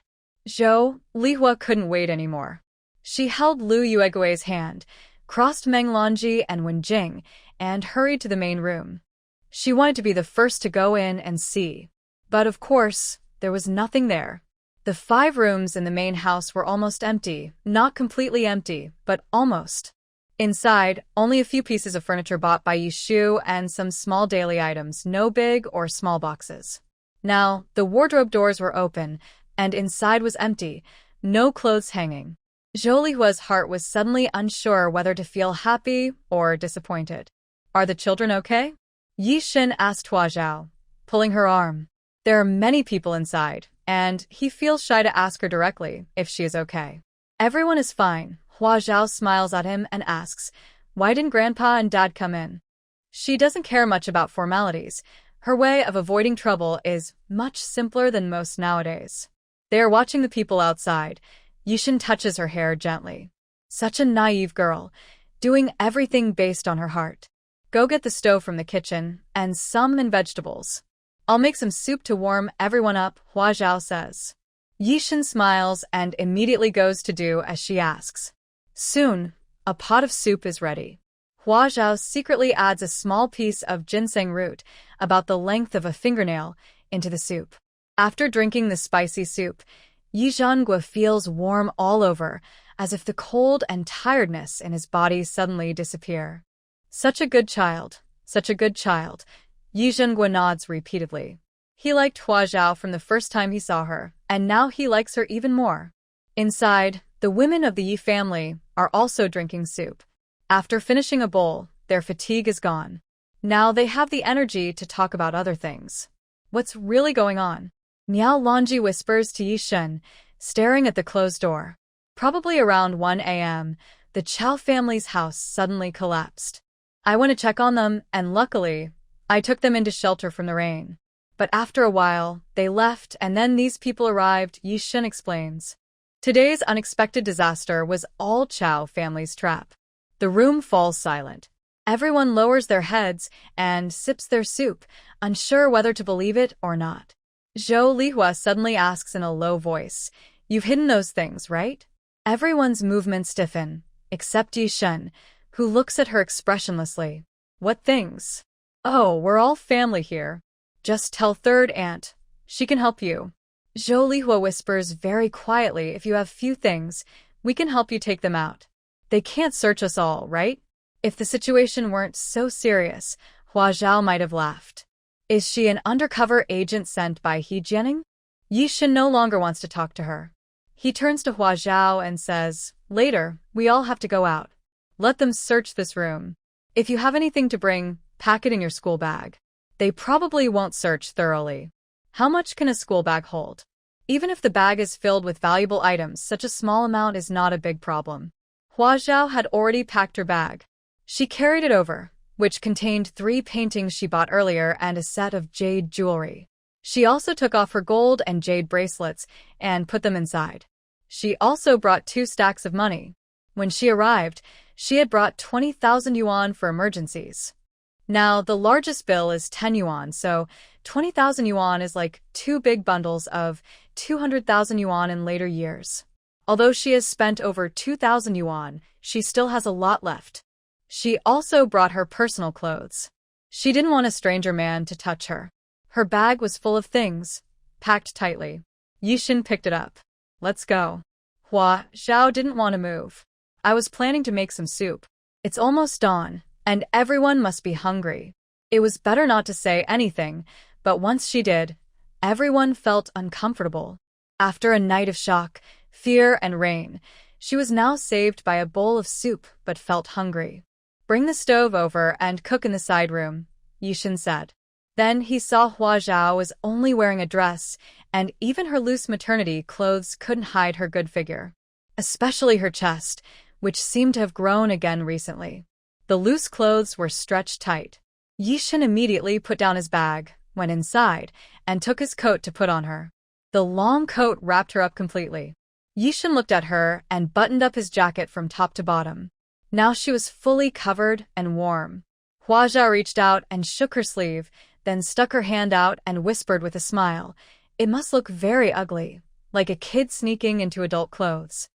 Speaker 1: Zhou, Li Hua couldn't wait anymore. She held Lu Yuegui's hand, crossed Meng Longji and Wen Jing, and hurried to the main room. She wanted to be the first to go in and see. But of course, there was nothing there. The 5 rooms in the main house were almost empty, not completely empty, but almost. Inside, only a few pieces of furniture bought by Yishu and some small daily items, no big or small boxes. Now, the wardrobe doors were open, and inside was empty, no clothes hanging. Zhou Lihua's heart was suddenly unsure whether to feel happy or disappointed. Are the children okay? Yishan asked Hua Zhao, pulling her arm. There are many people inside, and he feels shy to ask her directly if she is okay. Everyone is fine. Hua Zhao smiles at him and asks, why didn't Grandpa and Dad come in? She doesn't care much about formalities. Her way of avoiding trouble is much simpler than most nowadays. They are watching the people outside. Yishan touches her hair gently. Such a naive girl, doing everything based on her heart. Go get the stove from the kitchen, and some and vegetables. I'll make some soup to warm everyone up, Hua Zhao says. Yishan smiles and immediately goes to do as she asks. Soon, a pot of soup is ready. Hua Zhao secretly adds a small piece of ginseng root, about the length of a fingernail, into the soup. After drinking the spicy soup, Yishan feels warm all over, as if the cold and tiredness in his body suddenly disappear. Such a good child, such a good child, Yishan nods repeatedly. He liked Hua Zhao from the first time he saw her, and now he likes her even more. Inside, the women of the Yi family are also drinking soup. After finishing a bowl, their fatigue is gone. Now they have the energy to talk about other things. What's really going on? Miao Longji whispers to Yishan, staring at the closed door. Probably around 1 a.m., the Chiao family's house suddenly collapsed. I went to check on them, and luckily, I took them into shelter from the rain. But after a while, they left, and then these people arrived, Yishan explains. Today's unexpected disaster was all Chiao family's trap. The room falls silent. Everyone lowers their heads and sips their soup, unsure whether to believe it or not. Zhou Lihua suddenly asks in a low voice, "You've hidden those things, right?" Everyone's movements stiffen, except Yishan, who looks at her expressionlessly. "What things?" "Oh, we're all family here. Just tell third aunt. She can help you." Zhou Lihua whispers very quietly, "If you have few things, we can help you take them out. They can't search us all, right?" If the situation weren't so serious, Hua Zhao might have laughed. Is she an undercover agent sent by Jianing? Yishan no longer wants to talk to her. He turns to Hua Zhao and says, "Later, we all have to go out. Let them search this room. If you have anything to bring, pack it in your school bag. They probably won't search thoroughly. How much can a school bag hold? Even if the bag is filled with valuable items, such a small amount is not a big problem." Hua Zhao had already packed her bag. She carried it over, which contained 3 paintings she bought earlier and a set of jade jewelry. She also took off her gold and jade bracelets and put them inside. She also brought 2 stacks of money. When she arrived, she had brought 20,000 yuan for emergencies. Now, the largest bill is 10 yuan, so 20,000 yuan is like 2 big bundles of 200,000 yuan in later years. Although she has spent over 2,000 yuan, she still has a lot left. She also brought her personal clothes. She didn't want a stranger man to touch her. Her bag was full of things, packed tightly. Yishan picked it up. "Let's go." Hua Zhao didn't want to move. "I was planning to make some soup. It's almost dawn, and everyone must be hungry." It was better not to say anything, but once she did, everyone felt uncomfortable. After a night of shock, fear, and rain, she was now saved by a bowl of soup but felt hungry. "Bring the stove over and cook in the side room," Yishan said. Then he saw Hua Zhao was only wearing a dress, and even her loose maternity clothes couldn't hide her good figure. Especially her chest, which seemed to have grown again recently. The loose clothes were stretched tight. Yishan immediately put down his bag, went inside, and took his coat to put on her. The long coat wrapped her up completely. Yishan looked at her and buttoned up his jacket from top to bottom. Now she was fully covered and warm. Hua Zhao reached out and shook her sleeve, then stuck her hand out and whispered with a smile, "It must look very ugly, like a kid sneaking into adult clothes."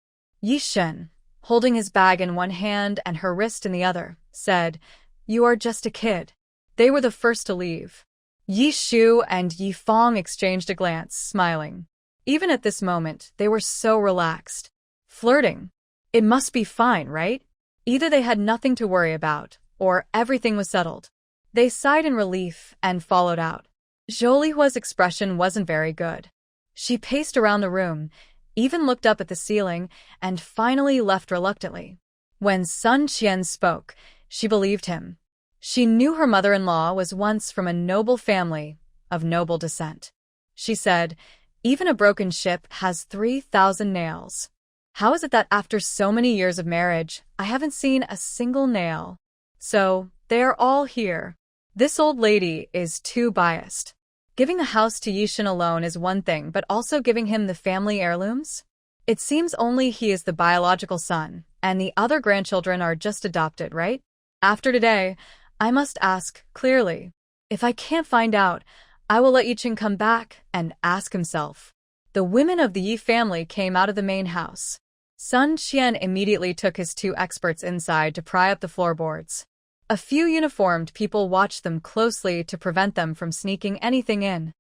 Speaker 1: Yishan, holding his bag in one hand and her wrist in the other, said, "You are just a kid." They were the first to leave. Yi Shu and Yi Fong exchanged a glance, smiling. Even at this moment, they were so relaxed. Flirting. It must be fine, right? Either they had nothing to worry about, or everything was settled. They sighed in relief and followed out. Zhou Lihua's expression wasn't very good. She paced around the room, even looked up at the ceiling, and finally left reluctantly. When Sun Qian spoke, she believed him. She knew her mother-in-law was once from a noble family, of noble descent. She said, "Even a broken ship has 3,000 nails. How is it that after so many years of marriage, I haven't seen a single nail? So, they are all here. This old lady is too biased. Giving the house to Yishan alone is one thing, but also giving him the family heirlooms? It seems only he is the biological son, and the other grandchildren are just adopted, right? After today, I must ask clearly. If I can't find out, I will let Yishan come back and ask himself." The women of the Yi family came out of the main house. Sun Qian immediately took his two experts inside to pry up the floorboards. A few uniformed people watched them closely to prevent them from sneaking anything in.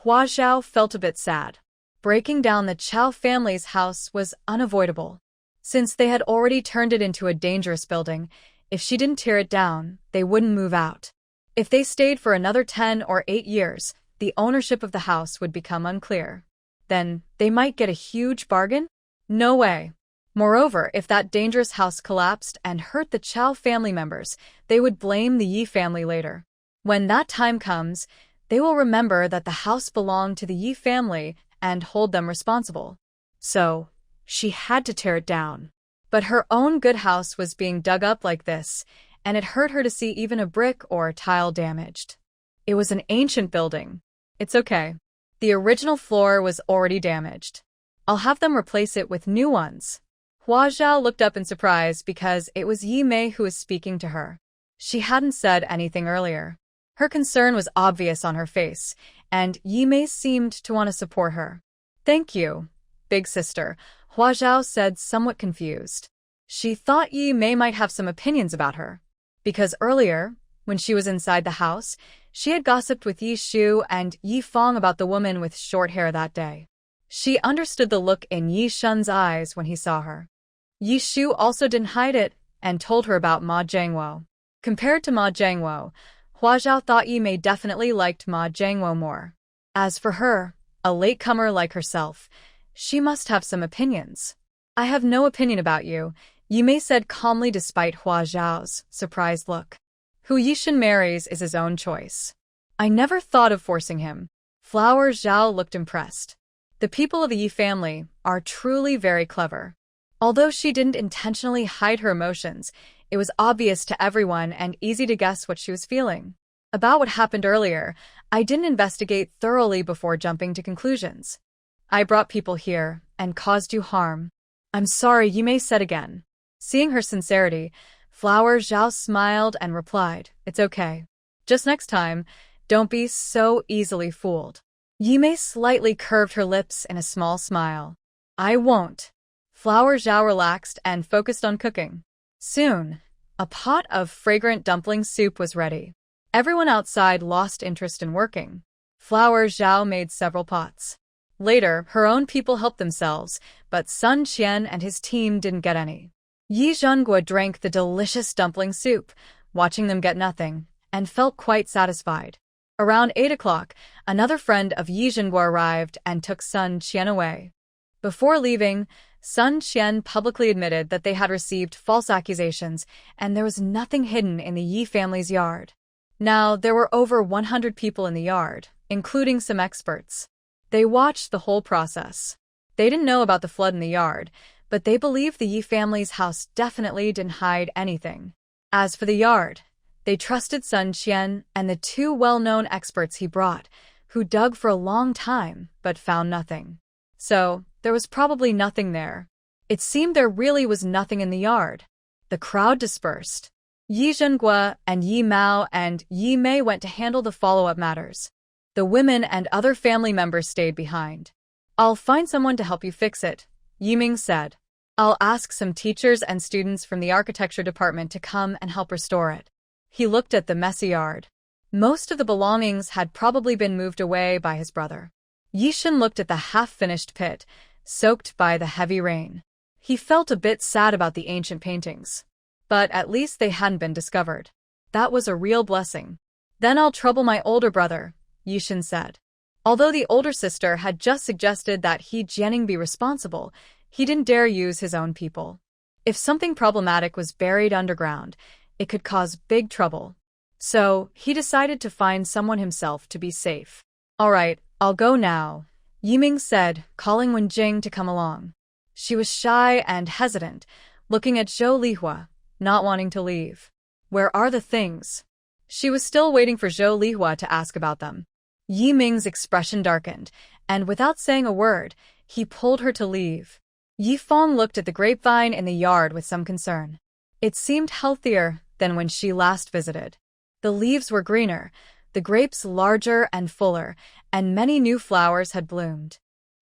Speaker 1: Hua Zhao felt a bit sad. Breaking down the Chiao family's house was unavoidable. Since they had already turned it into a dangerous building, if she didn't tear it down, they wouldn't move out. If they stayed for another 10 or 8 years, the ownership of the house would become unclear. Then, they might get a huge bargain? No way. Moreover, if that dangerous house collapsed and hurt the Chiao family members, they would blame the Yi family later. When that time comes, they will remember that the house belonged to the Yi family and hold them responsible. So, she had to tear it down. But her own good house was being dug up like this, and it hurt her to see even a brick or tile damaged. It was an ancient building. It's okay. The original floor was already damaged. I'll have them replace it with new ones. Hua Zhao looked up in surprise because it was Yi Mei who was speaking to her. She hadn't said anything earlier. Her concern was obvious on her face, and Yi Mei seemed to want to support her. Thank you, big sister, Hua Zhao said, somewhat confused. She thought Yi Mei might have some opinions about her. Because earlier, when she was inside the house, she had gossiped with Yi Shu and Yi Fong about the woman with short hair that day. She understood the look in Yishan's eyes when he saw her. Yi Shu also didn't hide it and told her about Ma Jiangwo. Compared to Ma Jiangwo, Hua Zhao thought Yi Mei definitely liked Ma Jiangwo more. As for her, a latecomer like herself, she must have some opinions. I have no opinion about you, Yi Mei said calmly despite Hua Zhao's surprised look. Who Yishan marries is his own choice. I never thought of forcing him. Flower Zhao looked impressed. The people of the Yi family are truly very clever. Although she didn't intentionally hide her emotions, it was obvious to everyone and easy to guess what she was feeling. About what happened earlier, I didn't investigate thoroughly before jumping to conclusions. I brought people here and caused you harm. I'm sorry, Yi Mei said again. Seeing her sincerity, Flower Zhao smiled and replied, It's okay. Just next time, don't be so easily fooled. Yi Mei slightly curved her lips in a small smile. I won't. Flower Zhao relaxed and focused on cooking. Soon, a pot of fragrant dumpling soup was ready. Everyone outside lost interest in working. Flower Zhao made several pots. Later, her own people helped themselves, but Sun Qian and his team didn't get any. Yi Zhengguo drank the delicious dumpling soup, watching them get nothing, and felt quite satisfied. Around 8 o'clock, another friend of Yi Zhengguo arrived and took Sun Qian away. Before leaving, Sun Qian publicly admitted that they had received false accusations and there was nothing hidden in the Yi family's yard. Now, there were over 100 people in the yard, including some experts. They watched the whole process. They didn't know about the flood in the yard, but they believed the Yi family's house definitely didn't hide anything. As for the yard, they trusted Sun Qian and the two well-known experts he brought, who dug for a long time but found nothing. So, there was probably nothing there. It seemed there really was nothing in the yard. The crowd dispersed. Yi Zhenguo and Yi Mao and Yi Mei went to handle the follow-up matters. The women and other family members stayed behind. I'll find someone to help you fix it, Yi Ming said. I'll ask some teachers and students from the architecture department to come and help restore it. He looked at the messy yard. Most of the belongings had probably been moved away by his brother. Yishan looked at the half-finished pit, soaked by the heavy rain. He felt a bit sad about the ancient paintings. But at least they hadn't been discovered. That was a real blessing. Then I'll trouble my older brother, Yishan said. Although the older sister had just suggested that Jianing be responsible, he didn't dare use his own people. If something problematic was buried underground, it could cause big trouble. So, he decided to find someone himself to be safe. All right, I'll go now, Yiming said, calling Wenjing to come along. She was shy and hesitant, looking at Zhou Lihua, not wanting to leave. Where are the things? She was still waiting for Zhou Lihua to ask about them. Yiming's expression darkened, and without saying a word, he pulled her to leave. Yi Fong looked at the grapevine in the yard with some concern. It seemed healthier than when she last visited. The leaves were greener, the grapes larger and fuller, and many new flowers had bloomed.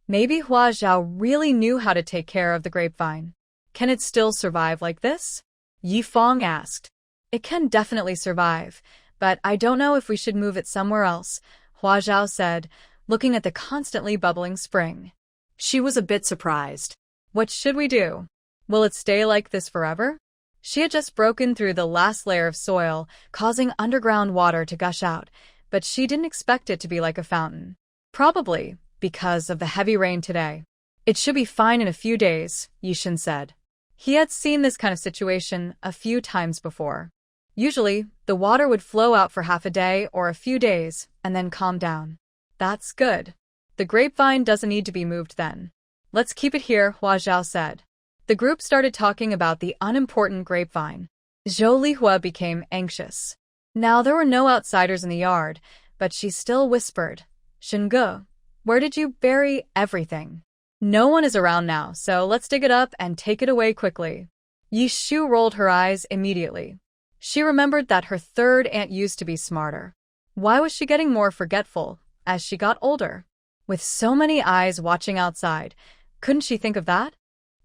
Speaker 1: Maybe Hua Zhao really knew how to take care of the grapevine. Can it still survive like this? Yifang asked. It can definitely survive, but I don't know if we should move it somewhere else, Hua Zhao said, looking at the constantly bubbling spring.
Speaker 2: She was a bit surprised.
Speaker 1: What should we do? Will it stay like this forever? She had just broken through the last layer of soil, causing underground water to gush out, but she didn't expect it to be like a fountain. Probably because of the heavy rain today. It should be fine in a few days, Yishan said. He had seen this kind of situation a few times before. Usually, the water would flow out for half a day or a few days and then calm down. That's good. The grapevine doesn't need to be moved then. Let's keep it here, Hua Zhao said. The group started talking about the unimportant grapevine. Zhou Lihua became anxious. Now there were no outsiders in the yard, but she still whispered, Shinge, where did you bury everything? No one is around now, so let's dig it up and take it away quickly. Yishu rolled her eyes immediately. She remembered that her third aunt used to be smarter. Why was she getting more forgetful as she got older? With so many eyes watching outside, couldn't she think of that?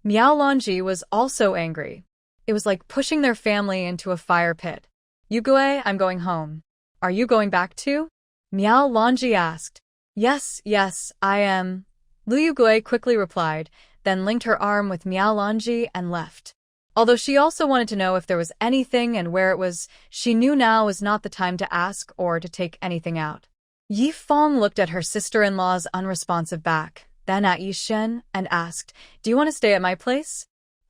Speaker 1: Miao Longji was also angry. It was like pushing their family into a fire pit. Yugue, I'm going home. Are you going back too? Miao Longji asked. Yes, I am. Lu Yugue quickly replied, then linked her arm with Miao Longji and left. Although she also wanted to know if there was anything and where it was, she knew now was not the time to ask or to take anything out. Yi Fong looked at her sister-in-law's unresponsive back, then at Yishan, and asked, Do you want to stay at my place?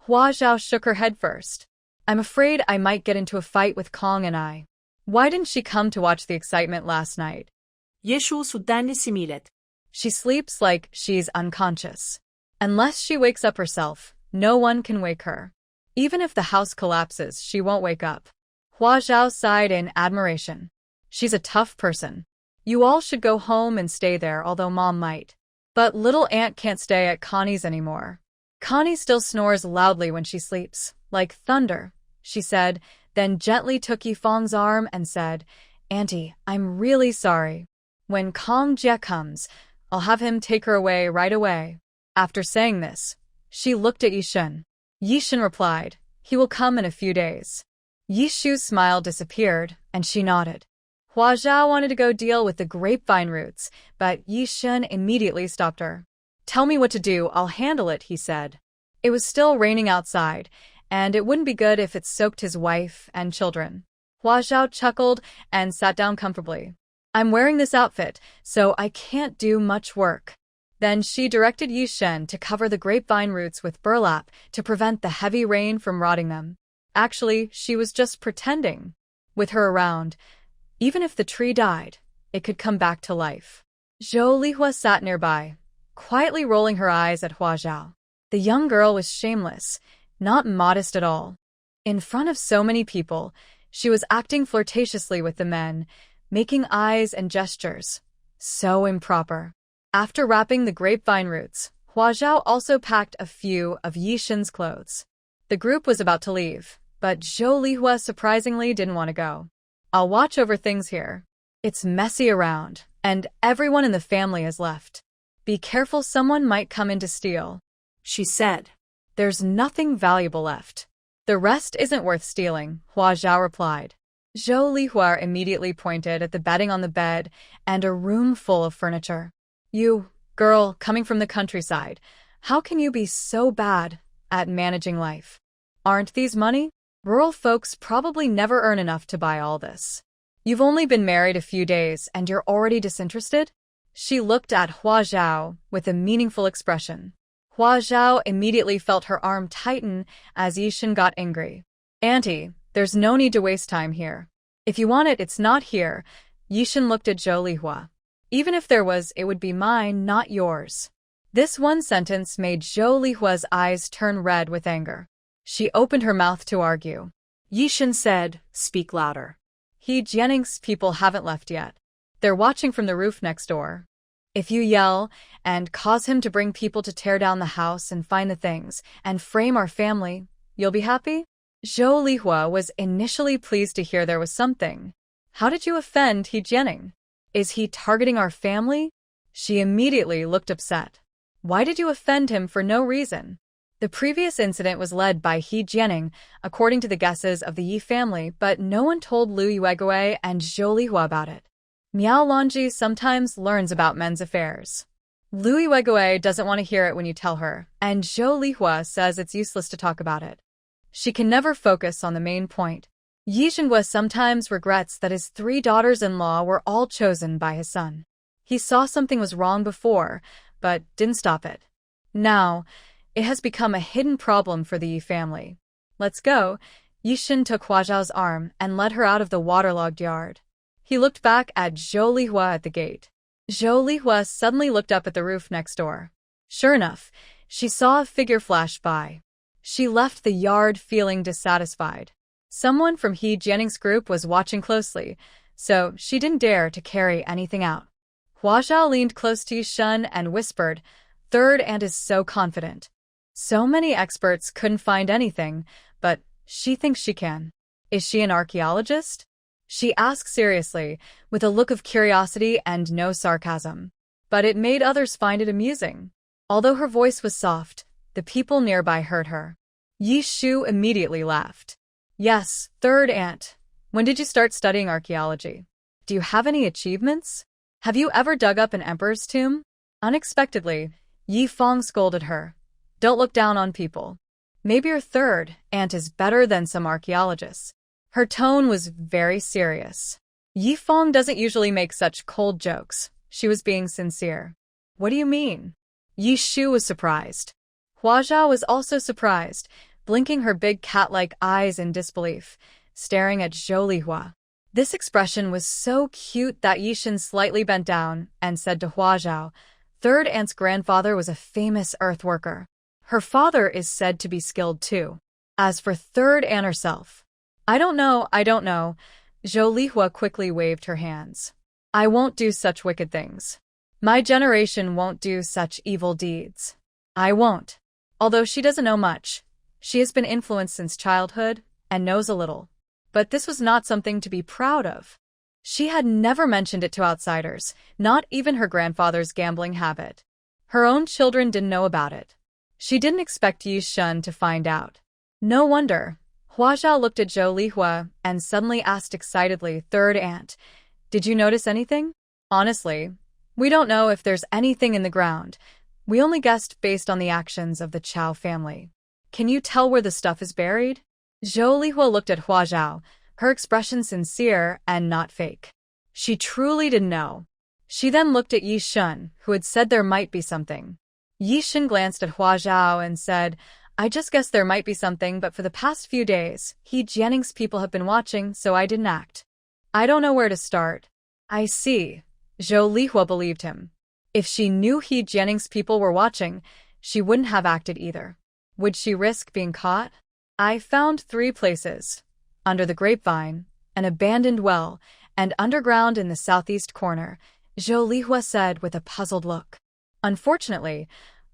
Speaker 1: Hua Zhao shook her head first. I'm afraid I might get into a fight with Kong and I. Why didn't she come to watch the excitement last night?
Speaker 2: Yeshu sudanni similet.
Speaker 1: She sleeps like she's unconscious. Unless she wakes up herself, no one can wake her. Even if the house collapses, she won't wake up. Hua Zhao sighed in admiration. She's a tough person. You all should go home and stay there, although Mom might. But little aunt can't stay at Connie's anymore. Connie still snores loudly when she sleeps, like thunder, she said, then gently took Yifang's arm and said, Auntie, I'm really sorry. When Kong Jie comes, I'll have him take her away right away. After saying this, she looked at Yishan. Yishan replied, He will come in a few days. Yishu's smile disappeared, and she nodded. Hua Zhao wanted to go deal with the grapevine roots, but Yishan immediately stopped her. Tell me what to do, I'll handle it, he said. It was still raining outside, and it wouldn't be good if it soaked his wife and children. Hua Zhao chuckled and sat down comfortably. I'm wearing this outfit, so I can't do much work. Then she directed Yishan to cover the grapevine roots with burlap to prevent the heavy rain from rotting them. Actually, she was just pretending. With her around, even if the tree died, it could come back to life. Zhou Lihua sat nearby, quietly rolling her eyes at Hua Zhao. The young girl was shameless, not modest at all. In front of so many people, she was acting flirtatiously with the men, making eyes and gestures. So improper. After wrapping the grapevine roots, Hua Zhao also packed a few of Yishan's clothes. The group was about to leave, but Zhou Lihua surprisingly didn't want to go. I'll watch over things here. It's messy around, and everyone in the family has left. Be careful, someone might come in to steal, she said. There's nothing valuable left. The rest isn't worth stealing, Hua Zhao replied. Zhou Lihua immediately pointed at the bedding on the bed and a room full of furniture. You, girl, coming from the countryside, how can you be so bad at managing life? Aren't these money? Rural folks probably never earn enough to buy all this. You've only been married a few days and you're already disinterested? She looked at Hua Zhao with a meaningful expression. Hua Zhao immediately felt her arm tighten as Yishan got angry. Auntie, there's no need to waste time here. If you want it, it's not here. Yishan looked at Zhou Lihua. Even if there was, it would be mine, not yours. This one sentence made Zhou Lihua's eyes turn red with anger. She opened her mouth to argue. Yishan said, Speak louder. Jianing's people haven't left yet. They're watching from the roof next door. If you yell and cause him to bring people to tear down the house and find the things and frame our family, you'll be happy? Zhou Lihua was initially pleased to hear there was something. How did you offend Jianing? Is he targeting our family? She immediately looked upset. Why did you offend him for no reason? The previous incident was led by Jianing, according to the guesses of the Yi family, but no one told Lu Yuegui and Zhou Lihua about it. Miao Longji sometimes learns about men's affairs. Lu Yuegui doesn't want to hear it when you tell her, and Zhou Lihua says it's useless to talk about it. She can never focus on the main point. Yishan sometimes regrets that his 3 daughters-in-law were all chosen by his son. He saw something was wrong before, but didn't stop it. Now, it has become a hidden problem for the Yi family. Let's go. Yishan took Hua Zhao's arm and led her out of the waterlogged yard. He looked back at Zhou Lihua at the gate. Zhou Lihua suddenly looked up at the roof next door. Sure enough, she saw a figure flash by. She left the yard feeling dissatisfied. Someone from Jianing's group was watching closely, so she didn't dare to carry anything out. Hua Zhao leaned close to Yishan and whispered, "Third aunt is so confident. So many experts couldn't find anything, but she thinks she can. Is she an archaeologist?" She asked seriously, with a look of curiosity and no sarcasm. But it made others find it amusing. Although her voice was soft, the people nearby heard her. Yi Shu immediately laughed. "Yes, third aunt. When did you start studying archaeology? Do you have any achievements? Have you ever dug up an emperor's tomb?" Unexpectedly, Yi Fong scolded her. "Don't look down on people. Maybe your third aunt is better than some archaeologists." Her tone was very serious. Yi Fong doesn't usually make such cold jokes. She was being sincere. "What do you mean?" Yi Shu was surprised. Hua Zhao was also surprised, blinking her big cat-like eyes in disbelief, staring at Zhou Lihua. This expression was so cute that Yishan slightly bent down and said to Hua Zhao, "Third aunt's grandfather was a famous earth worker. Her father is said to be skilled too. As for third aunt herself, I don't know. Zhou Lihua quickly waved her hands. "I won't do such wicked things. My generation won't do such evil deeds. I won't." Although she doesn't know much, she has been influenced since childhood and knows a little. But this was not something to be proud of. She had never mentioned it to outsiders, not even her grandfather's gambling habit. Her own children didn't know about it. She didn't expect Yishan to find out. No wonder. Hua Zhao looked at Zhou Lihua and suddenly asked excitedly, "Third aunt, did you notice anything?" "Honestly, we don't know if there's anything in the ground. We only guessed based on the actions of the Chiao family." "Can you tell where the stuff is buried?" Zhou Lihua looked at Hua Zhao, her expression sincere and not fake. She truly didn't know. She then looked at Yishan, who had said there might be something. Yishan glanced at Hua Zhao and said, "I just guessed there might be something, but for the past few days, Jianing's people have been watching, so I didn't act. I don't know where to start." "I see." Zhou Lihua believed him. If she knew Jianing's people were watching, she wouldn't have acted either. Would she risk being caught? "I found 3 places. Under the grapevine, an abandoned well, and underground in the southeast corner," Zhou Lihua said with a puzzled look. "Unfortunately,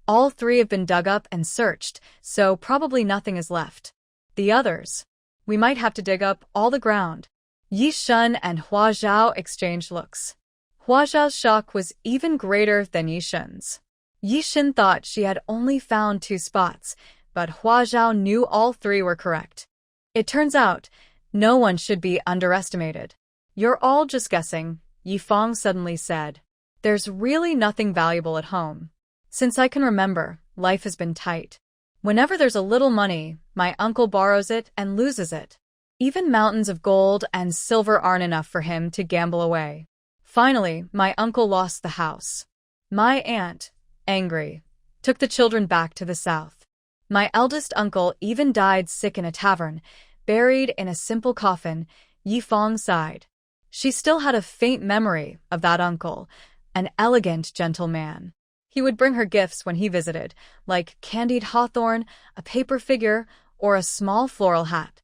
Speaker 1: all 3 have been dug up and searched, so probably nothing is left. The others, we might have to dig up all the ground." Yishan and Hua Zhao exchanged looks. Hua Zhao's shock was even greater than Yishan's. Yishan thought she had only found 2 spots, but Hua Zhao knew all 3 were correct. It turns out, no one should be underestimated. "You're all just guessing," Yi Fong suddenly said. "There's really nothing valuable at home. Since I can remember, life has been tight. Whenever there's a little money, my uncle borrows it and loses it. Even mountains of gold and silver aren't enough for him to gamble away. Finally, my uncle lost the house. My aunt, angry, took the children back to the south. My eldest uncle even died sick in a tavern, buried in a simple coffin." Yi Fong sighed. She still had a faint memory of that uncle, an elegant gentleman. He would bring her gifts when he visited, like candied hawthorn, a paper figure, or a small floral hat.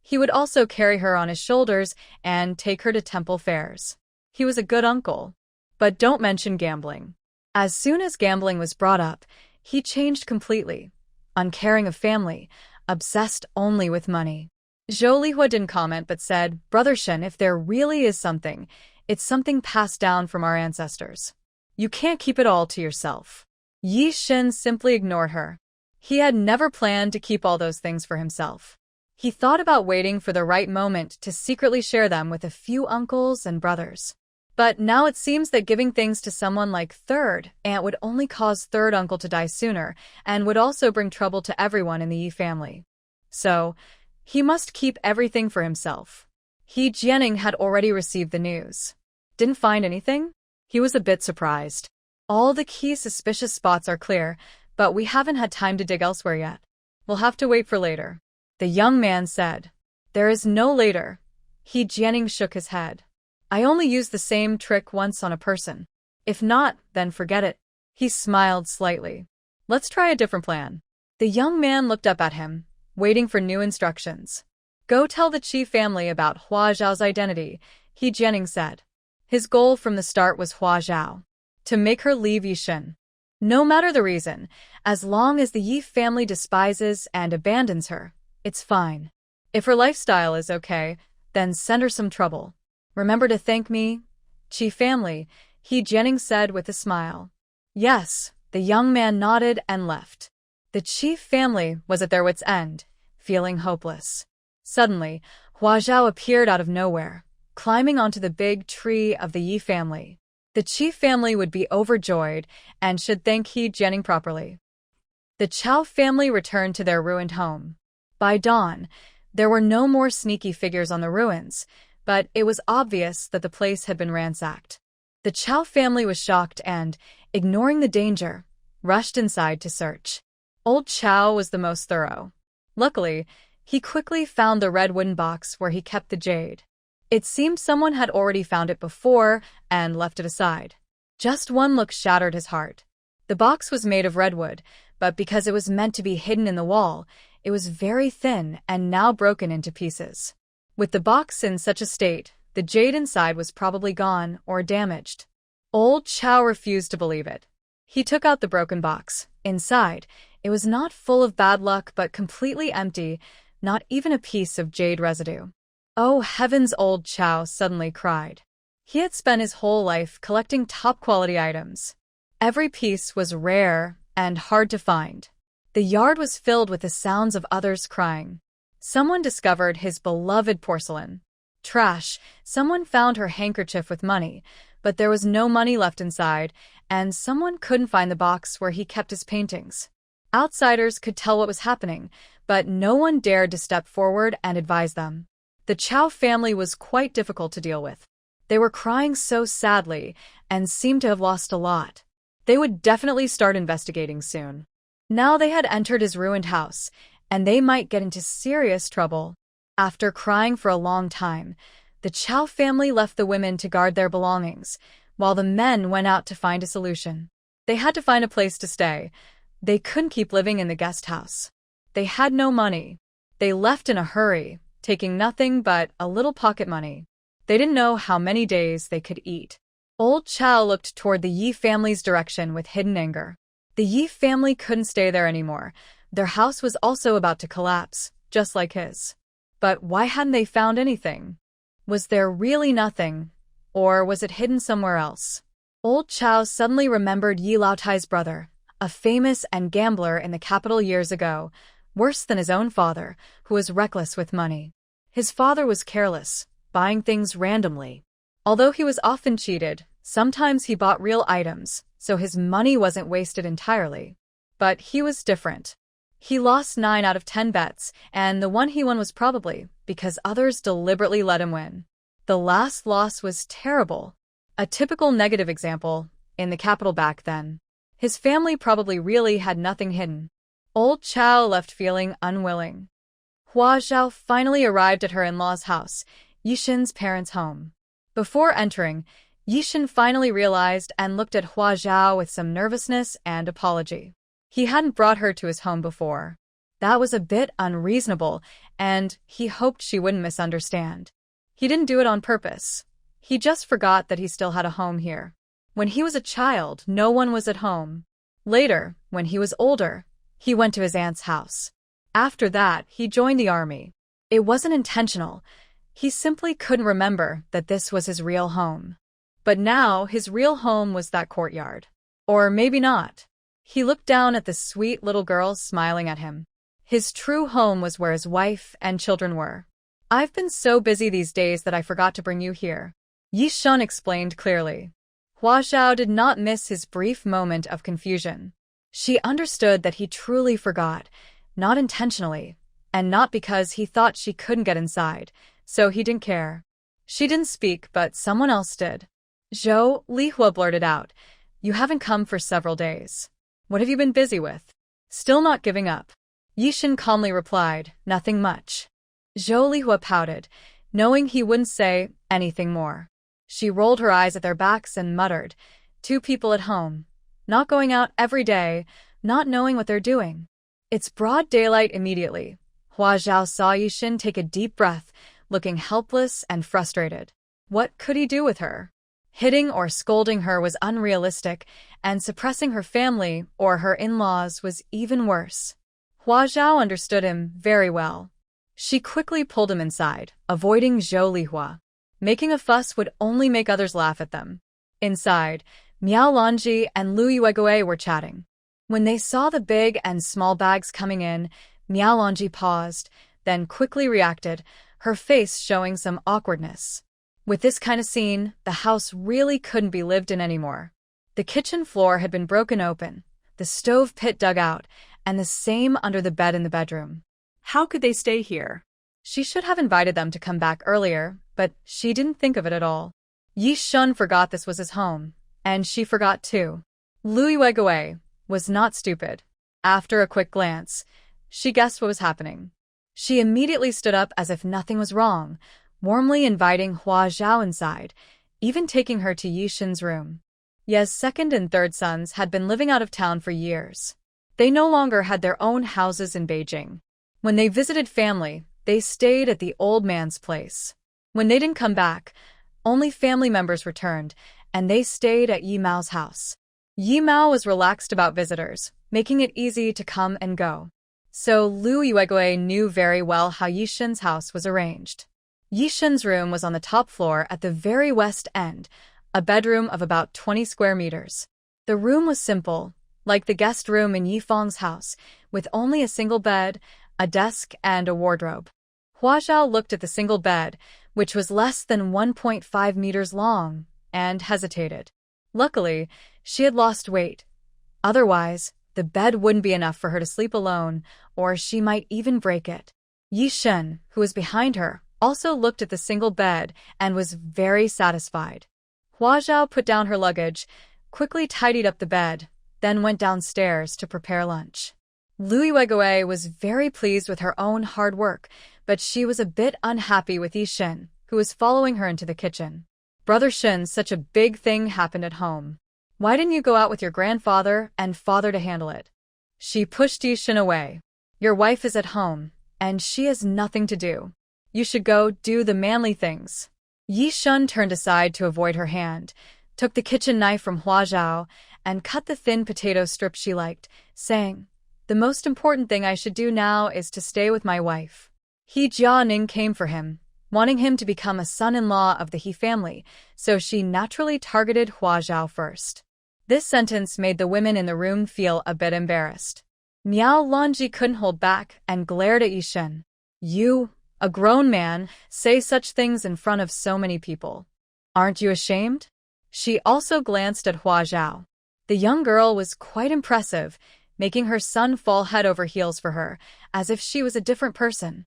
Speaker 1: He would also carry her on his shoulders and take her to temple fairs. He was a good uncle. But don't mention gambling. As soon as gambling was brought up, he changed completely. Uncaring of family, obsessed only with money. Zhou Lihua didn't comment but said, "Brother Shen, if there really is something, it's something passed down from our ancestors. You can't keep it all to yourself." Yishan simply ignored her. He had never planned to keep all those things for himself. He thought about waiting for the right moment to secretly share them with a few uncles and brothers. But now it seems that giving things to someone like third aunt would only cause third uncle to die sooner and would also bring trouble to everyone in the Yi family. So, he must keep everything for himself. Jianing had already received the news. Didn't find anything? He was a bit surprised. All the key suspicious spots are clear, but we haven't had time to dig elsewhere yet. We'll have to wait for later. The young man said. There is no later. Jianing shook his head. I only used the same trick once on a person. If not, then forget it. He smiled slightly. Let's try a different plan. The young man looked up at him, waiting for new instructions. Go tell the Qi family about Hua Zhao's identity, Jianing said. His goal from the start was Hua Zhao. To make her leave Yishan. No matter the reason, as long as the Yi family despises and abandons her, it's fine. If her lifestyle is okay, then send her some trouble. Remember to thank me, Qi family, Jianing said with a smile. Yes, the young man nodded and left. The Qi family was at their wits' end, feeling hopeless. Suddenly, Hua Zhao appeared out of nowhere, climbing onto the big tree of the Yi family. The Qi family would be overjoyed and should thank Jianing properly. The Chiao family returned to their ruined home. By dawn, there were no more sneaky figures on the ruins, but it was obvious that the place had been ransacked. The Chiao family was shocked and, ignoring the danger, rushed inside to search. Old Chiao was the most thorough. Luckily, he quickly found the red wooden box where he kept the jade. It seemed someone had already found it before and left it aside. Just one look shattered his heart. The box was made of redwood, but because it was meant to be hidden in the wall, it was very thin and now broken into pieces. With the box in such a state, the jade inside was probably gone or damaged. Old Chiao refused to believe it. He took out the broken box. Inside, it was not full of bad luck but completely empty, not even a piece of jade residue. Oh heavens, old Chiao suddenly cried. He had spent his whole life collecting top-quality items. Every piece was rare and hard to find. The yard was filled with the sounds of others crying. Someone discovered his beloved porcelain. Trash, someone found her handkerchief with money, but there was no money left inside, and someone couldn't find the box where he kept his paintings. Outsiders could tell what was happening, but no one dared to step forward and advise them. The Chiao family was quite difficult to deal with. They were crying so sadly and seemed to have lost a lot. They would definitely start investigating soon. Now they had entered his ruined house, and they might get into serious trouble. After crying for a long time, the Chiao family left the women to guard their belongings, while the men went out to find a solution. They had to find a place to stay. They couldn't keep living in the guest house. They had no money. They left in a hurry, taking nothing but a little pocket money. They didn't know how many days they could eat. Old Chiao looked toward the Yi family's direction with hidden anger. The Yi family couldn't stay there anymore. Their house was also about to collapse, just like his. But why hadn't they found anything? Was there really nothing? Or was it hidden somewhere else? Old Chiao suddenly remembered Yi Laotai's brother, a famous and gambler in the capital years ago, worse than his own father, who was reckless with money. His father was careless, buying things randomly. Although he was often cheated, sometimes he bought real items, so his money wasn't wasted entirely. But he was different. He lost 9 out of 10 bets, and the one he won was probably because others deliberately let him win. The last loss was terrible. A typical negative example, in the capital back then. His family probably really had nothing hidden. Old Chiao left feeling unwilling. Hua Zhao finally arrived at her in-laws' house, Yishan's parents' home. Before entering, Yishan finally realized and looked at Hua Zhao with some nervousness and apology. He hadn't brought her to his home before. That was a bit unreasonable, and he hoped she wouldn't misunderstand. He didn't do it on purpose. He just forgot that he still had a home here. When he was a child, no one was at home. Later, when he was older, he went to his aunt's house. After that, he joined the army. It wasn't intentional. He simply couldn't remember that this was his real home. But now, his real home was that courtyard. Or maybe not. He looked down at the sweet little girl smiling at him. His true home was where his wife and children were. I've been so busy these days that I forgot to bring you here, Yishan explained clearly. Hua Zhao did not miss his brief moment of confusion. She understood that he truly forgot, not intentionally, and not because he thought she couldn't get inside, so he didn't care. She didn't speak, but someone else did. Zhou, Li Hua blurted out, "You haven't come for several days. What have you been busy with?" "Still not giving up." Yishan calmly replied, "Nothing much." Zhou Li Hua pouted, knowing he wouldn't say anything more. She rolled her eyes at their backs and muttered, "Two people at home, not going out every day, not knowing what they're doing." It's broad daylight immediately. Hua Zhao saw Yishan take a deep breath, looking helpless and frustrated. What could he do with her? Hitting or scolding her was unrealistic, and suppressing her family or her in-laws was even worse. Hua Zhao understood him very well. She quickly pulled him inside, avoiding Zhou Lihua. Making a fuss would only make others laugh at them. Inside, Miao Lanji and Lu Yuegui were chatting. When they saw the big and small bags coming in, Miao Lanji paused, then quickly reacted, her face showing some awkwardness. With this kind of scene, the house really couldn't be lived in anymore. The kitchen floor had been broken open, the stove pit dug out, and the same under the bed in the bedroom.
Speaker 2: How could they stay here?
Speaker 1: She should have invited them to come back earlier, but she didn't think of it at all. Yishan forgot this was his home, and she forgot too. Lu Yuegui was not stupid. After a quick glance, she guessed what was happening. She immediately stood up as if nothing was wrong, warmly inviting Hua Zhao inside, even taking her to Yishan's room. Ye's second and third sons had been living out of town for years. They no longer had their own houses in Beijing. When they visited family, they stayed at the old man's place. When they didn't come back, only family members returned, and they stayed at Yi Mao's house. Yi Mao was relaxed about visitors, making it easy to come and go. So Lu Yuegui knew very well how Yishan's house was arranged. Yishan's room was on the top floor at the very west end, a bedroom of about 20 square meters. The room was simple, like the guest room in Yifang's house, with only a single bed, a desk, and a wardrobe. Hua Zhao looked at the single bed, which was less than 1.5 meters long, and hesitated. Luckily, she had lost weight. Otherwise, the bed wouldn't be enough for her to sleep alone, or she might even break it. Yishan, who was behind her, also looked at the single bed and was very satisfied. Hua Zhao put down her luggage, quickly tidied up the bed, then went downstairs to prepare lunch. Lu Yuegui was very pleased with her own hard work, but she was a bit unhappy with Yishan, who was following her into the kitchen. "Brother Shen, such a big thing happened at home. Why didn't you go out with your grandfather and father to handle it?" She pushed Yishan away. "Your wife is at home, and she has nothing to do. You should go do the manly things." Yishan turned aside to avoid her hand, took the kitchen knife from Hua Zhao, and cut the thin potato strip she liked, saying, "The most important thing I should do now is to stay with my wife." Jianing came for him, wanting him to become a son-in-law of the He family, so she naturally targeted Hua Zhao first. This sentence made the women in the room feel a bit embarrassed. Miao Lanji couldn't hold back and glared at Yishan. "You, a grown man, say such things in front of so many people. Aren't you ashamed?" She also glanced at Hua Zhao. The young girl was quite impressive, making her son fall head over heels for her, as if she was a different person.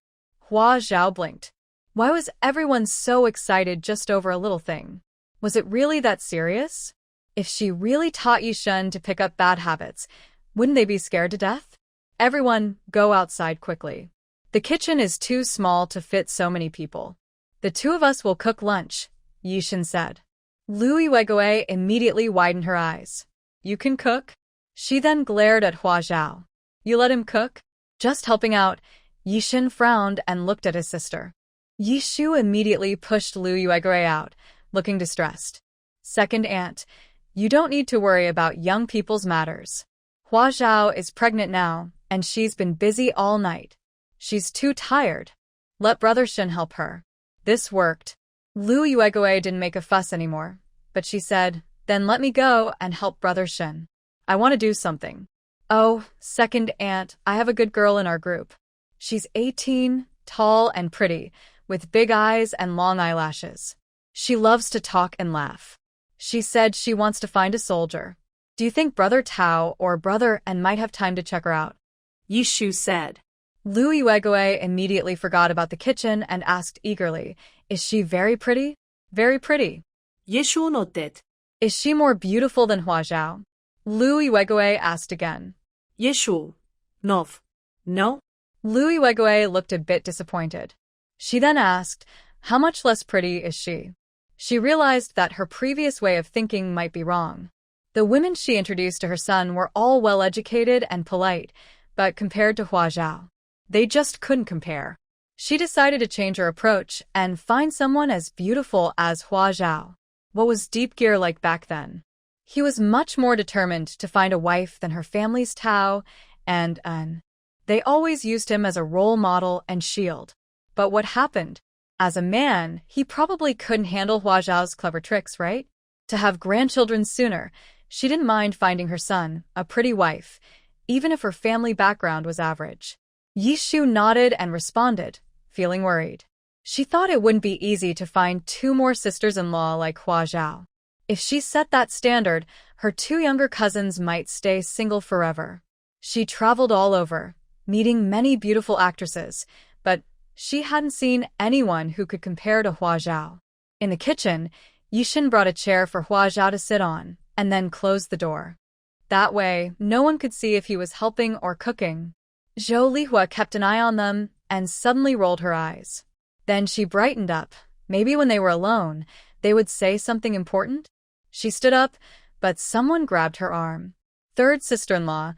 Speaker 1: Hua Zhao blinked. Why was everyone so excited just over a little thing? Was it really that serious? If she really taught Yishan to pick up bad habits, wouldn't they be scared to death? "Everyone, go outside quickly. The kitchen is too small to fit so many people. The two of us will cook lunch," Yishan said. Lu Yuegui immediately widened her eyes. "You can cook?" She then glared at Hua Zhao. "You let him cook?" "Just helping out." Yishan frowned and looked at his sister. Yishu immediately pushed Lu Yuegui out, looking distressed. "Second aunt, you don't need to worry about young people's matters. Hua Zhao is pregnant now, and she's been busy all night. She's too tired. Let Brother Shen help her." This worked. Lu Yuegui didn't make a fuss anymore, but she said, "Then let me go and help Brother Shen." I want to do something. Oh, second aunt, I have a good girl in our group. She's 18, tall and pretty, with big eyes and long eyelashes. She loves to talk and laugh. She said she wants to find a soldier. Do you think Brother Tao or Brother N might have time to check her out?
Speaker 2: Yishu said.
Speaker 1: Lu Yuegue immediately forgot about the kitchen and asked eagerly, Is she very pretty? Very pretty.
Speaker 2: Yishu'un 어땠?
Speaker 1: Is she more beautiful than Hua Zhao? Lu Yuegue asked again.
Speaker 2: Yishu. No?
Speaker 1: Lu Yuegue looked a bit disappointed. She then asked, How much less pretty is she? She realized that her previous way of thinking might be wrong. The women she introduced to her son were all well-educated and polite, but compared to Hua Zhao, they just couldn't compare. She decided to change her approach and find someone as beautiful as Hua Zhao. What was Deep Gear like back then? He was much more determined to find a wife than her family's Tao and Un. They always used him as a role model and shield. But what happened? As a man, he probably couldn't handle Hua Zhao's clever tricks, right? To have grandchildren sooner, she didn't mind finding her son a pretty wife, even if her family background was average. Yishu nodded and responded, feeling worried. She thought it wouldn't be easy to find 2 more sisters-in-law like Hua Zhao. If she set that standard, her 2 younger cousins might stay single forever. She traveled all over, meeting many beautiful actresses, but she hadn't seen anyone who could compare to Hua Zhao. In the kitchen, Yishan brought a chair for Hua Zhao to sit on, and then closed the door. That way, no one could see if he was helping or cooking. Zhou Lihua kept an eye on them and suddenly rolled her eyes. Then she brightened up. Maybe when they were alone, they would say something important? She stood up, but someone grabbed her arm. Third sister-in-law,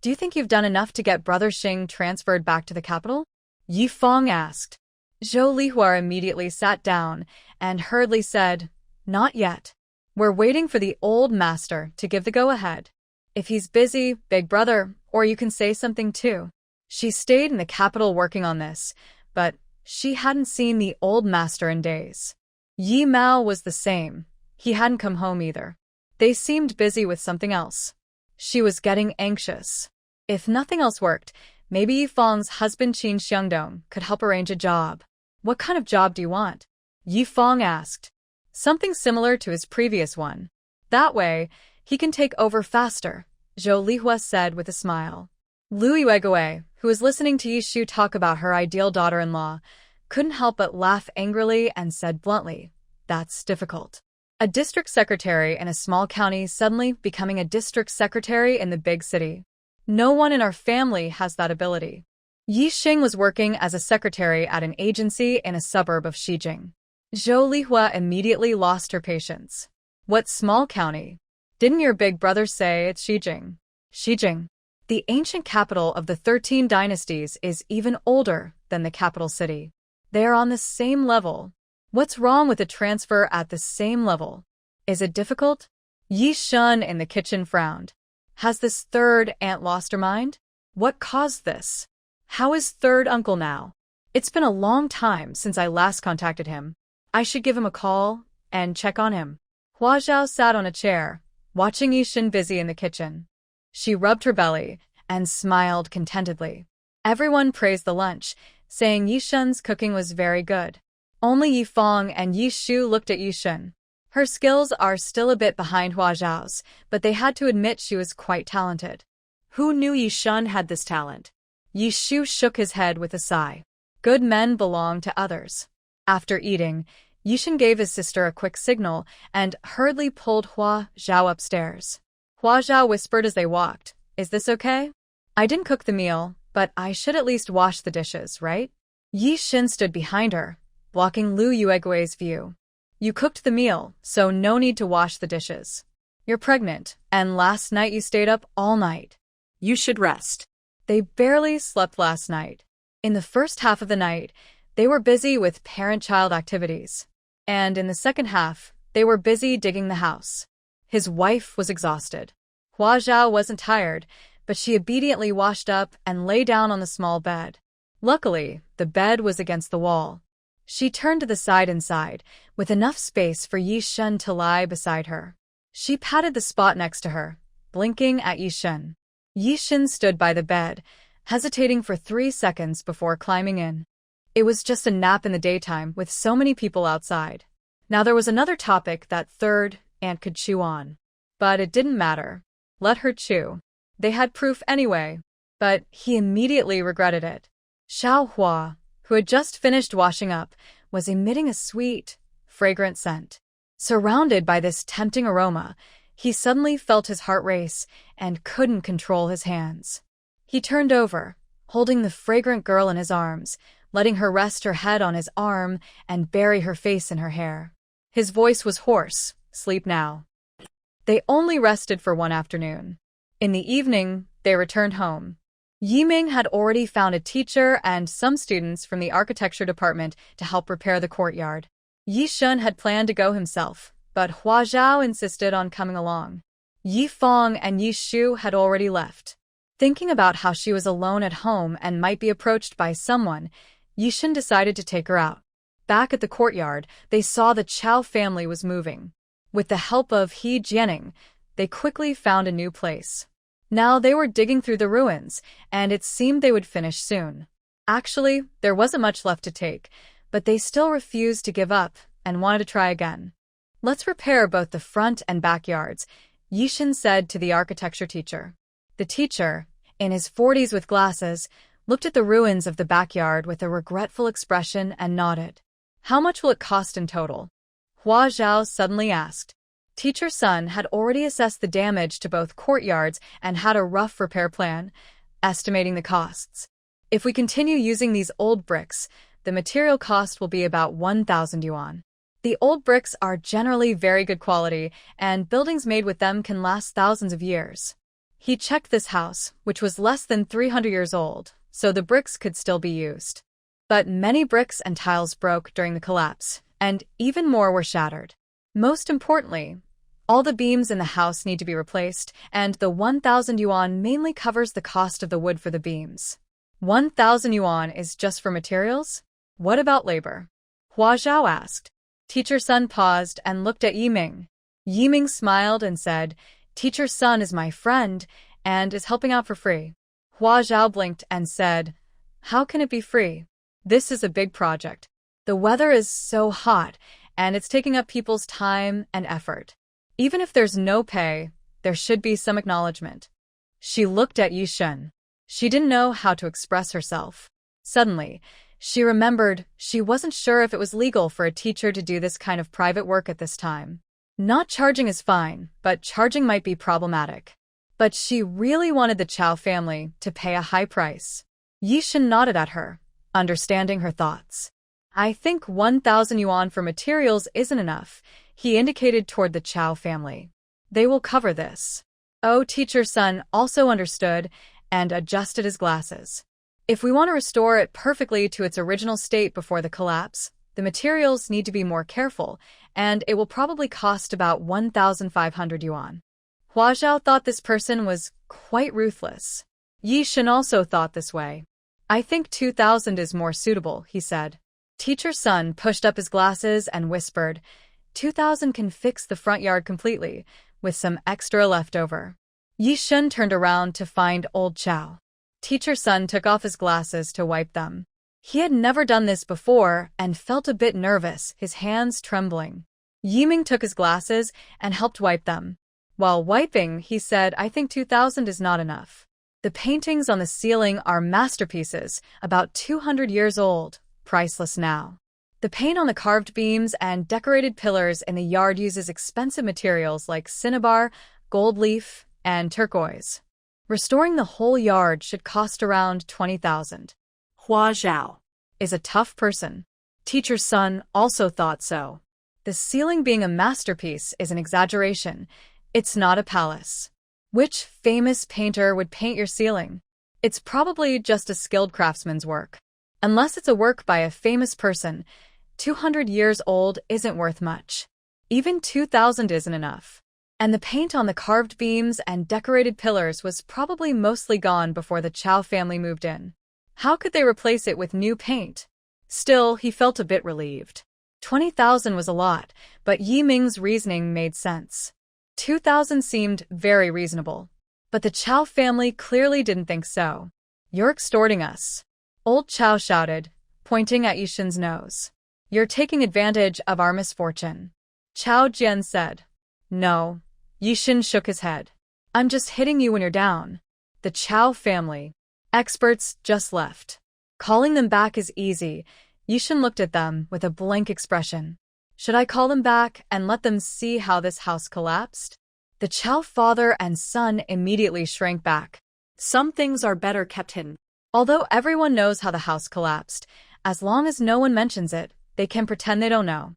Speaker 1: do you think you've done enough to get Brother Xing transferred back to the capital? Yi Fong asked. Zhou Lihua immediately sat down and hurriedly said, Not yet. We're waiting for the old master to give the go-ahead. If he's busy, big brother, or you can say something too. She stayed in the capital working on this, but she hadn't seen the old master in days. Yi Mao was the same. He hadn't come home either. They seemed busy with something else. She was getting anxious. If nothing else worked, maybe Yi Fong's husband Qin Xiangdong could help arrange a job. What kind of job do you want? Yi Fong asked. Something similar to his previous one. That way, he can take over faster, Zhou Lihua said with a smile. Lu Yuegue, who was listening to Yishu talk about her ideal daughter-in-law, couldn't help but laugh angrily and said bluntly, That's difficult. A district secretary in a small county suddenly becoming a district secretary in the big city. No one in our family has that ability. Yixing was working as a secretary at an agency in a suburb of Shijing. Zhou Lihua immediately lost her patience. What small county? Didn't your big brother say it's Shijing? Shijing, the ancient capital of the 13 dynasties, is even older than the capital city. They are on the same level. What's wrong with a transfer at the same level? Is it difficult? Yishan in the kitchen frowned. Has this third aunt lost her mind? What caused this? How is third uncle now? It's been a long time since I last contacted him. I should give him a call and check on him. Hua Zhao sat on a chair, watching Yishan busy in the kitchen. She rubbed her belly and smiled contentedly. Everyone praised the lunch, saying Yishan's cooking was very good. Only Yi Fong and Yi Shu looked at Yishan. Her skills are still a bit behind Hua Zhao's, but they had to admit she was quite talented.
Speaker 2: Who knew Yishan had this talent?
Speaker 1: Yi Shu shook his head with a sigh. Good men belong to others. After eating, Yishan gave his sister a quick signal and hurriedly pulled Hua Zhao upstairs. Hua Zhao whispered as they walked, Is this okay? I didn't cook the meal, but I should at least wash the dishes, right? Yishan stood behind her, blocking Lu Yuegue's view. You cooked the meal, so no need to wash the dishes. You're pregnant, and last night you stayed up all night.
Speaker 2: You should rest.
Speaker 1: They barely slept last night. In the first half of the night, they were busy with parent-child activities. And in the second half, they were busy digging the house. His wife was exhausted. Hua Zhao wasn't tired, but she obediently washed up and lay down on the small bed. Luckily, the bed was against the wall. She turned to the side inside, with enough space for Yishan to lie beside her. She patted the spot next to her, blinking at Yishan. Yishan stood by the bed, hesitating for 3 seconds before climbing in. It was just a nap in the daytime with so many people outside. Now there was another topic that third aunt could chew on. But it didn't matter. Let her chew. They had proof anyway. But he immediately regretted it. Xiao Hua, who had just finished washing up, was emitting a sweet, fragrant scent. Surrounded by this tempting aroma, he suddenly felt his heart race and couldn't control his hands. He turned over, holding the fragrant girl in his arms, letting her rest her head on his arm and bury her face in her hair. His voice was hoarse. Sleep now. They only rested for one afternoon. In the evening, they returned home. Yiming had already found a teacher and some students from the architecture department to help repair the courtyard. Yishan had planned to go himself, but Hua Zhao insisted on coming along. Yi Fong and Yi Shu had already left. Thinking about how she was alone at home and might be approached by someone, Yishan decided to take her out. Back at the courtyard, they saw the Chiao family was moving. With the help of Jianing, they quickly found a new place. Now they were digging through the ruins, and it seemed they would finish soon. Actually, there wasn't much left to take, but they still refused to give up and wanted to try again. Let's repair both the front and backyards, Yishan said to the architecture teacher. The teacher, in his 40s with glasses, looked at the ruins of the backyard with a regretful expression and nodded. How much will it cost in total? Hua Zhao suddenly asked. Teacher Sun had already assessed the damage to both courtyards and had a rough repair plan, estimating the costs. If we continue using these old bricks, the material cost will be about 1,000 yuan. The old bricks are generally very good quality, and buildings made with them can last thousands of years. He checked this house, which was less than 300 years old, so the bricks could still be used. But many bricks and tiles broke during the collapse, and even more were shattered. Most importantly, all the beams in the house need to be replaced, and the 1,000 yuan mainly covers the cost of the wood for the beams. 1,000 yuan is just for materials? What about labor? Hua Zhao asked. Teacher Sun paused and looked at Yiming. Yiming smiled and said, Teacher Sun is my friend and is helping out for free. Hua Zhao blinked and said, How can it be free? This is a big project. The weather is so hot, and it's taking up people's time and effort. Even if there's no pay, there should be some acknowledgement. She looked at Yishan. She didn't know how to express herself. Suddenly, she remembered she wasn't sure if it was legal for a teacher to do this kind of private work at this time. Not charging is fine, but charging might be problematic. But she really wanted the Chiao family to pay a high price. Yishan nodded at her, understanding her thoughts. I think 1,000 yuan for materials isn't enough, he indicated toward the Chiao family. They will cover this. Oh, Teacher Sun also understood and adjusted his glasses. If we want to restore it perfectly to its original state before the collapse, the materials need to be more careful, and it will probably cost about 1,500 yuan. Hua Zhao thought this person was quite ruthless. Yishan also thought this way. I think 2,000 is more suitable, he said. Teacher Sun pushed up his glasses and whispered, 2,000 can fix the front yard completely, with some extra left over. Yishan turned around to find old Chiao. Teacher Sun took off his glasses to wipe them. He had never done this before and felt a bit nervous, his hands trembling. Yiming took his glasses and helped wipe them. While wiping, he said, I think 2,000 is not enough. The paintings on the ceiling are masterpieces, about 200 years old, priceless now. The paint on the carved beams and decorated pillars in the yard uses expensive materials like cinnabar, gold leaf, and turquoise. Restoring the whole yard should cost around 20,000.
Speaker 2: Hua Zhao
Speaker 1: is a tough person. Teacher Sun also thought so. The ceiling being a masterpiece is an exaggeration. It's not a palace. Which famous painter would paint your ceiling? It's probably just a skilled craftsman's work. Unless it's a work by a famous person, 200 years old isn't worth much. Even 2,000 isn't enough. And the paint on the carved beams and decorated pillars was probably mostly gone before the Chiao family moved in. How could they replace it with new paint? Still, he felt a bit relieved. 20,000 was a lot, but Yiming's reasoning made sense. 2,000 seemed very reasonable. But the Chiao family clearly didn't think so. You're extorting us. Old Chiao shouted, pointing at Yishan's nose. You're taking advantage of our misfortune. Chiao Jian said. No. Yishan shook his head. I'm just hitting you when you're down. The Chiao family. Experts just left. Calling them back is easy. Yishan looked at them with a blank expression. Should I call them back and let them see how this house collapsed? The Chiao father and son immediately shrank back.
Speaker 2: Some things are better kept hidden.
Speaker 1: Although everyone knows how the house collapsed, as long as no one mentions it, they can pretend they don't know.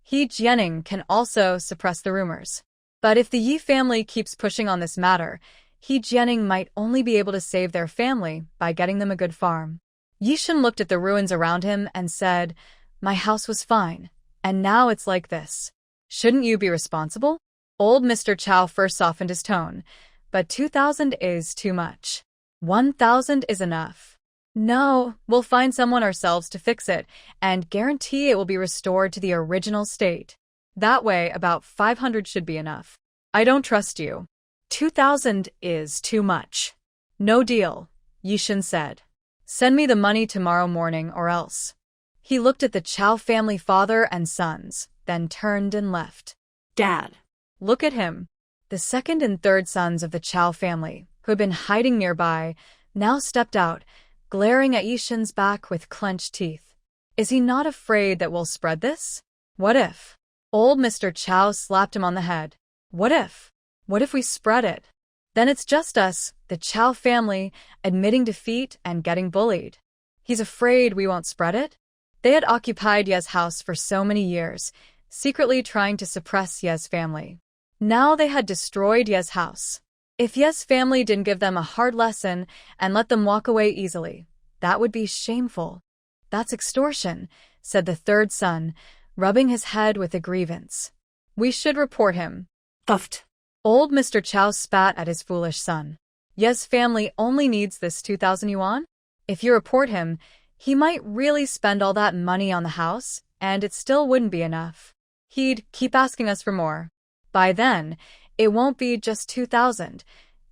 Speaker 1: Jianing can also suppress the rumors. But if the Yi family keeps pushing on this matter, Jianing might only be able to save their family by getting them a good farm. Yishan looked at the ruins around him and said, My house was fine, and now it's like this. Shouldn't you be responsible? Old Mr. Chiao first softened his tone, but 2,000 is too much. 1,000 is enough. No, we'll find someone ourselves to fix it and guarantee it will be restored to the original state. That way, about 500 should be enough. I don't trust you. 2,000 is too much. No deal, Yishan said. Send me the money tomorrow morning or else. He looked at the Chiao family father and sons, then turned and left.
Speaker 2: Dad.
Speaker 1: Look at him. The second and third sons of the Chiao family, who had been hiding nearby, now stepped out, glaring at Yishan's back with clenched teeth. Is he not afraid that we'll spread this? What if? Old Mr. Chiao slapped him on the head. What if? What if we spread it? Then it's just us, the Chiao family, admitting defeat and getting bullied. He's afraid we won't spread it? They had occupied Ye's house for so many years, secretly trying to suppress Ye's family. Now they had destroyed Ye's house. If Ye's family didn't give them a hard lesson and let them walk away easily, that would be shameful. That's extortion, said the third son, rubbing his head with a grievance. We should report him.
Speaker 2: Puffed.
Speaker 1: Old Mr. Chiao spat at his foolish son. Ye's family only needs this 2,000 yuan? If you report him, he might really spend all that money on the house, and it still wouldn't be enough. He'd keep asking us for more. By then, it won't be just 2,000.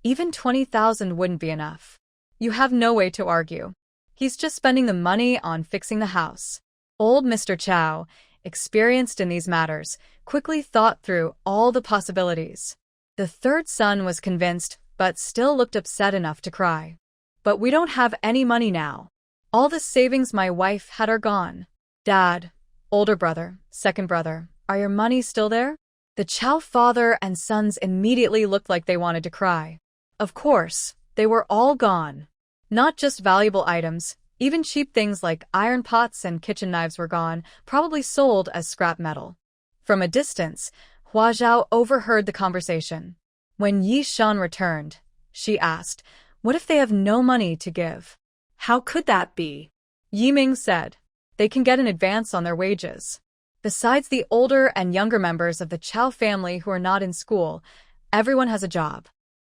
Speaker 1: Even 20,000 wouldn't be enough. You have no way to argue. He's just spending the money on fixing the house. Old Mr. Chiao, experienced in these matters, quickly thought through all the possibilities. The third son was convinced, but still looked upset enough to cry. But we don't have any money now. All the savings my wife had are gone. Dad, older brother, second brother, are your money still there? The Chiao father and sons immediately looked like they wanted to cry. Of course, they were all gone. Not just valuable items, even cheap things like iron pots and kitchen knives were gone, probably sold as scrap metal. From a distance, Hua Zhao overheard the conversation. When Yishan returned, she asked, What if they have no money to give?
Speaker 2: How could that be?
Speaker 1: Yiming said, They can get an advance on their wages. Besides the older and younger members of the Chiao family who are not in school, everyone has a job.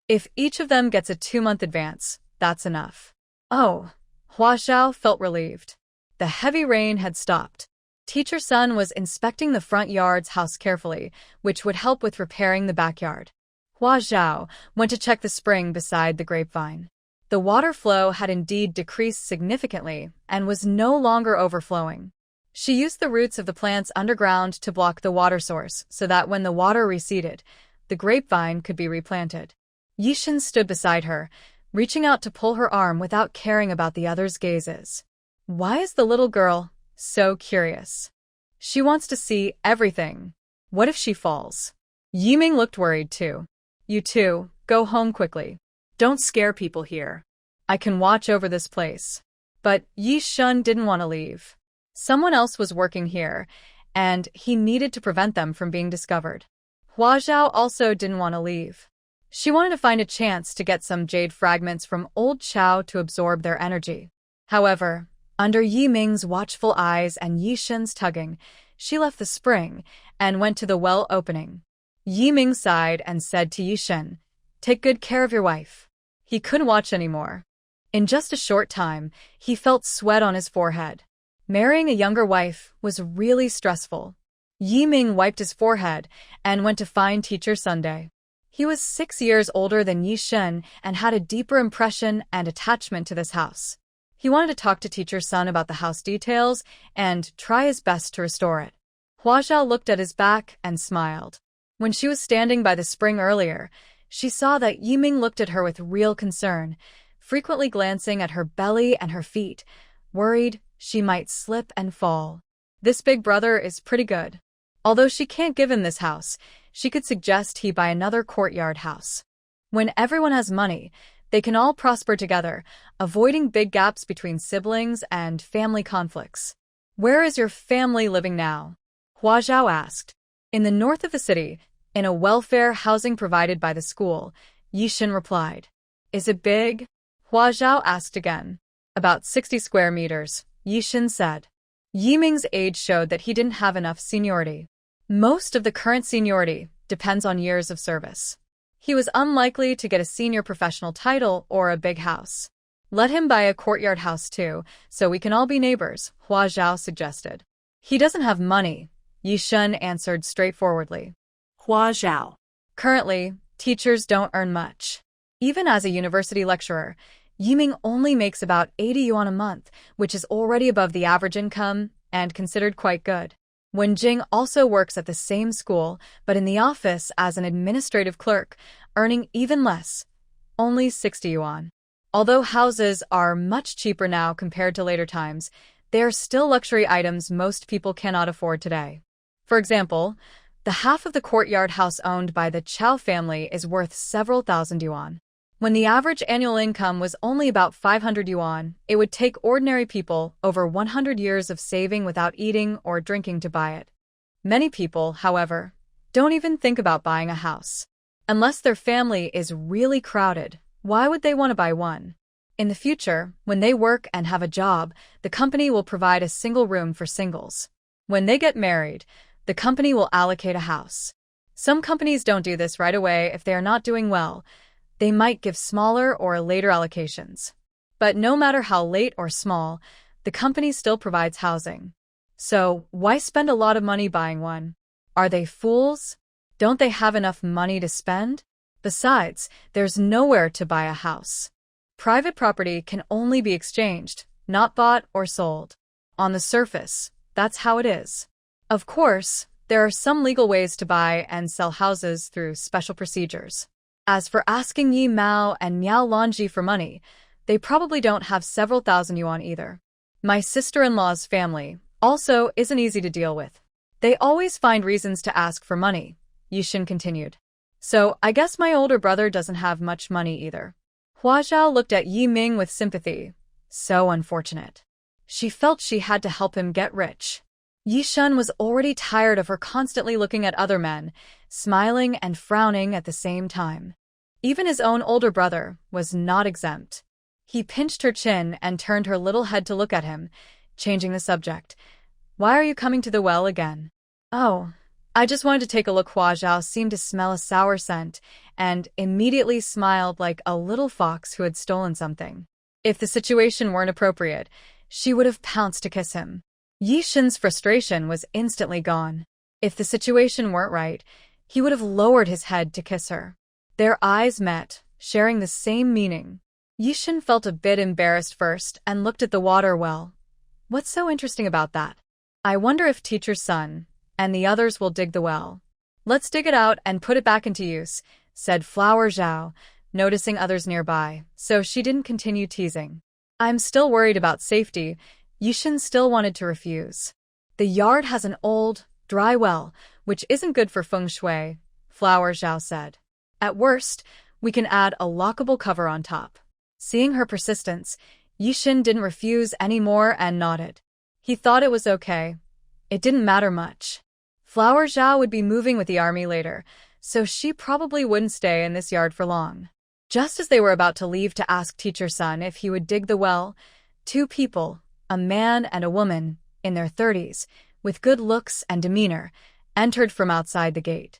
Speaker 1: If each of them gets a 2-month advance, that's enough. Oh, Hua Zhao felt relieved. The heavy rain had stopped. Teacher Sun was inspecting the front yard's house carefully, which would help with repairing the backyard. Hua Zhao went to check the spring beside the grapevine. The water flow had indeed decreased significantly and was no longer overflowing. She used the roots of the plants underground to block the water source so that when the water receded, the grapevine could be replanted. Yishan stood beside her, reaching out to pull her arm without caring about the others' gazes. Why is the little girl so curious? She wants to see everything. What if she falls? Yiming looked worried too. You two, go home quickly. Don't scare people here. I can watch over this place. But Yishan didn't want to leave. Someone else was working here, and he needed to prevent them from being discovered. Hua Zhao also didn't want to leave. She wanted to find a chance to get some jade fragments from old Chiao to absorb their energy. However, under Yiming's watchful eyes and Yishan's tugging, she left the spring and went to the well opening. Yiming sighed and said to Yishan, Take good care of your wife. He couldn't watch anymore. In just a short time, he felt sweat on his forehead. Marrying a younger wife was really stressful. Yiming wiped his forehead and went to find Teacher Sunday. He was 6 years older than Yishan and had a deeper impression and attachment to this house. He wanted to talk to teacher's son about the house details and try his best to restore it. Hua Zhao looked at his back and smiled. When she was standing by the spring earlier, she saw that Yiming looked at her with real concern, frequently glancing at her belly and her feet, worried she might slip and fall. This big brother is pretty good. Although she can't give him this house, she could suggest he buy another courtyard house. When everyone has money, they can all prosper together, avoiding big gaps between siblings and family conflicts. Where is your family living now? Hua Zhao asked. In the north of the city, in a welfare housing provided by the school, Yishan replied. Is it big? Hua Zhao asked again. About 60 square meters, Yishan said. Yiming's age showed that he didn't have enough seniority. Most of the current seniority depends on years of service. He was unlikely to get a senior professional title or a big house. Let him buy a courtyard house too, so we can all be neighbors, Hua Zhao suggested. He doesn't have money, Yishan answered straightforwardly.
Speaker 2: Hua Zhao.
Speaker 1: Currently, teachers don't earn much. Even as a university lecturer, Yiming only makes about 80 yuan a month, which is already above the average income and considered quite good. Wen Jing also works at the same school, but in the office as an administrative clerk, earning even less, only 60 yuan. Although houses are much cheaper now compared to later times, they are still luxury items most people cannot afford today. For example, the half of the courtyard house owned by the Chiao family is worth several thousand yuan. When the average annual income was only about 500 yuan, it would take ordinary people over 100 years of saving without eating or drinking to buy it. Many people, however, don't even think about buying a house. Unless their family is really crowded, why would they want to buy one? In the future, when they work and have a job, the company will provide a single room for singles. When they get married, the company will allocate a house. Some companies don't do this right away if they are not doing well. They might give smaller or later allocations. But no matter how late or small, the company still provides housing. So, why spend a lot of money buying one? Are they fools? Don't they have enough money to spend? Besides, there's nowhere to buy a house. Private property can only be exchanged, not bought or sold. On the surface, that's how it is. Of course, there are some legal ways to buy and sell houses through special procedures. As for asking Yi Mao and Miao Lonji for money, they probably don't have several thousand yuan either. My sister-in-law's family also isn't easy to deal with. They always find reasons to ask for money, Yishan continued. So I guess my older brother doesn't have much money either. Hua Zhao looked at Yi Ming with sympathy. So unfortunate. She felt she had to help him get rich. Yishan was already tired of her constantly looking at other men, smiling and frowning at the same time. Even his own older brother was not exempt. He pinched her chin and turned her little head to look at him, changing the subject. Why are you coming to the well again? Oh, I just wanted to take a look. Hua Zhao seemed to smell a sour scent and immediately smiled like a little fox who had stolen something. If the situation weren't appropriate, she would have pounced to kiss him. Yishan's frustration was instantly gone. If the situation weren't right, he would have lowered his head to kiss her. Their eyes met, sharing the same meaning. Yishan felt a bit embarrassed first and looked at the water well. What's so interesting about that? I wonder if teacher's son and the others will dig the well. Let's dig it out and put it back into use, said Flower Zhao, noticing others nearby, so she didn't continue teasing. I'm still worried about safety. Yishan still wanted to refuse. The yard has an old, dry well, which isn't good for feng shui, Flower Zhao said. At worst, we can add a lockable cover on top. Seeing her persistence, Yishan didn't refuse anymore and nodded. He thought it was okay. It didn't matter much. Flower Zhao would be moving with the army later, so she probably wouldn't stay in this yard for long. Just as they were about to leave to ask teacher son if he would dig the well, two people, a man and a woman, in their 30s, with good looks and demeanor, entered from outside the gate.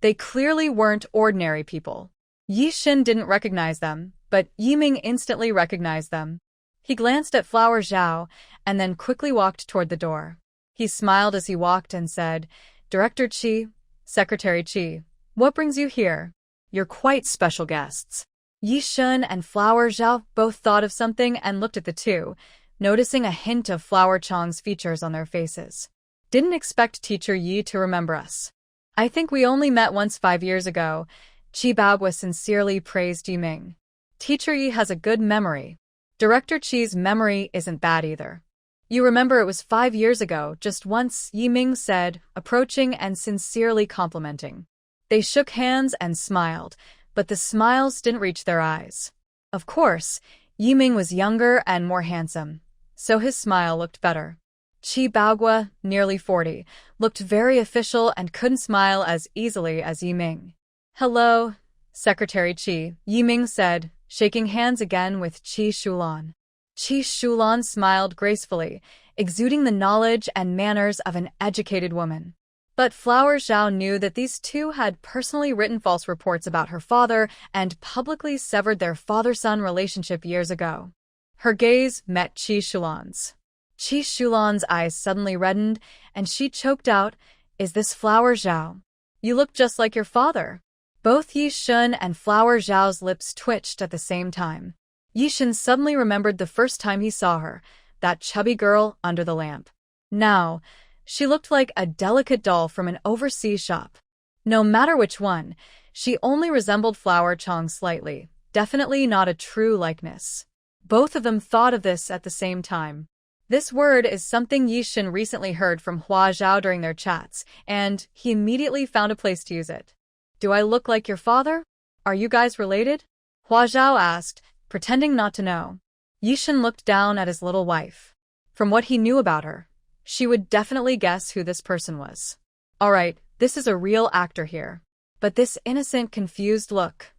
Speaker 1: They clearly weren't ordinary people. Yishan didn't recognize them, but Yiming instantly recognized them. He glanced at Flower Zhao and then quickly walked toward the door. He smiled as he walked and said, Director Qi, Secretary Qi, what brings you here?
Speaker 2: You're quite special guests.
Speaker 1: Yishan and Flower Zhao both thought of something and looked at the two, noticing a hint of Flower Chang's features on their faces. Didn't expect Teacher Yi to remember us. I think we only met once 5 years ago. Chi Baoguo sincerely praised Yiming. Teacher Yi has a good memory. Director Chi's memory isn't bad either. You remember it was 5 years ago, just once, Yiming said, approaching and sincerely complimenting. They shook hands and smiled, but the smiles didn't reach their eyes. Of course, Yiming was younger and more handsome, so his smile looked better. Chi Baoguo, nearly 40, looked very official and couldn't smile as easily as Yiming. Hello, Secretary Chi, Yiming said, shaking hands again with Chi Shulan. Chi Shulan smiled gracefully, exuding the knowledge and manners of an educated woman. But Flower Zhao knew that these two had personally written false reports about her father and publicly severed their father-son relationship years ago. Her gaze met Chi Shulan's. Chi Shulan's eyes suddenly reddened, and she choked out, "Is this Flower Zhao? You look just like your father." Both Yishan and Flower Zhao's lips twitched at the same time. Yishan suddenly remembered the first time he saw her, that chubby girl under the lamp. Now, she looked like a delicate doll from an overseas shop. No matter which one, she only resembled Flower Chang slightly, definitely not a true likeness. Both of them thought of this at the same time. This word is something Yishan recently heard from Hua Zhao during their chats, and he immediately found a place to use it. "Do I look like your father? Are you guys related?" Hua Zhao asked, pretending not to know. Yishan looked down at his little wife. From what he knew about her, she would definitely guess who this person was. Alright, this is a real actor here. But this innocent, confused look.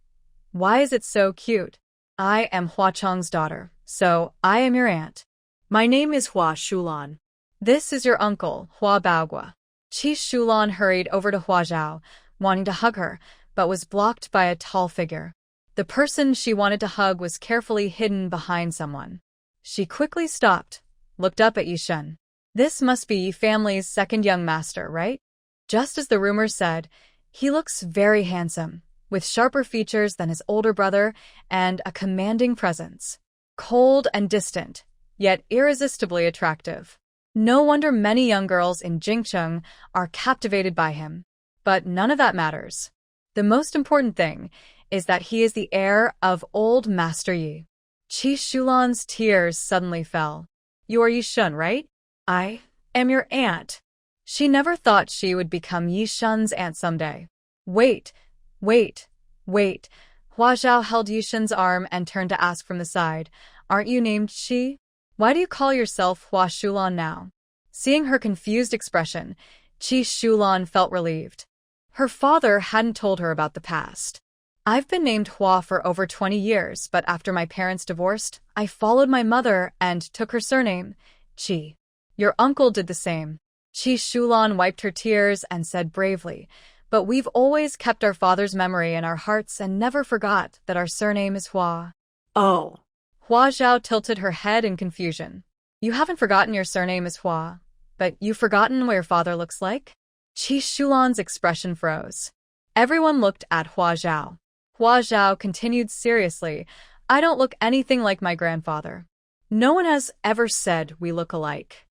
Speaker 1: Why is it so cute? I am Hua Chang's daughter, so I am your aunt.
Speaker 2: My name is Hua Shulan.
Speaker 1: This is your uncle, Hua Baoguo. Chi Shulan hurried over to Hua Zhao, wanting to hug her, but was blocked by a tall figure. The person she wanted to hug was carefully hidden behind someone. She quickly stopped, looked up at Yishan. This must be Yi family's second young master, right? Just as the rumors said, he looks very handsome, with sharper features than his older brother and a commanding presence. Cold and distant, yet irresistibly attractive. No wonder many young girls in Jingcheng are captivated by him. But none of that matters. The most important thing is that he is the heir of old Master Yi. Chi Shulan's tears suddenly fell. You are Yishan, right? I am your aunt. She never thought she would become Yishan's aunt someday. Wait. Hua Zhao held Yishan's arm and turned to ask from the side, "Aren't you named Chi? Why do you call yourself Hua Shulan now?" Seeing her confused expression, Chi Shulan felt relieved. Her father hadn't told her about the past. I've been named Hua for over 20 years, but after my parents divorced, I followed my mother and took her surname, Chi. Your uncle did the same. Chi Shulan wiped her tears and said bravely, "But we've always kept our father's memory in our hearts and never forgot that our surname is Hua."
Speaker 2: Oh.
Speaker 1: Hua Zhao tilted her head in confusion. You haven't forgotten your surname is Hua, but you've forgotten what your father looks like? Chi Shulan's expression froze. Everyone looked at Hua Zhao. Hua Zhao continued seriously, "I don't look anything like my grandfather. No one has ever said we look alike.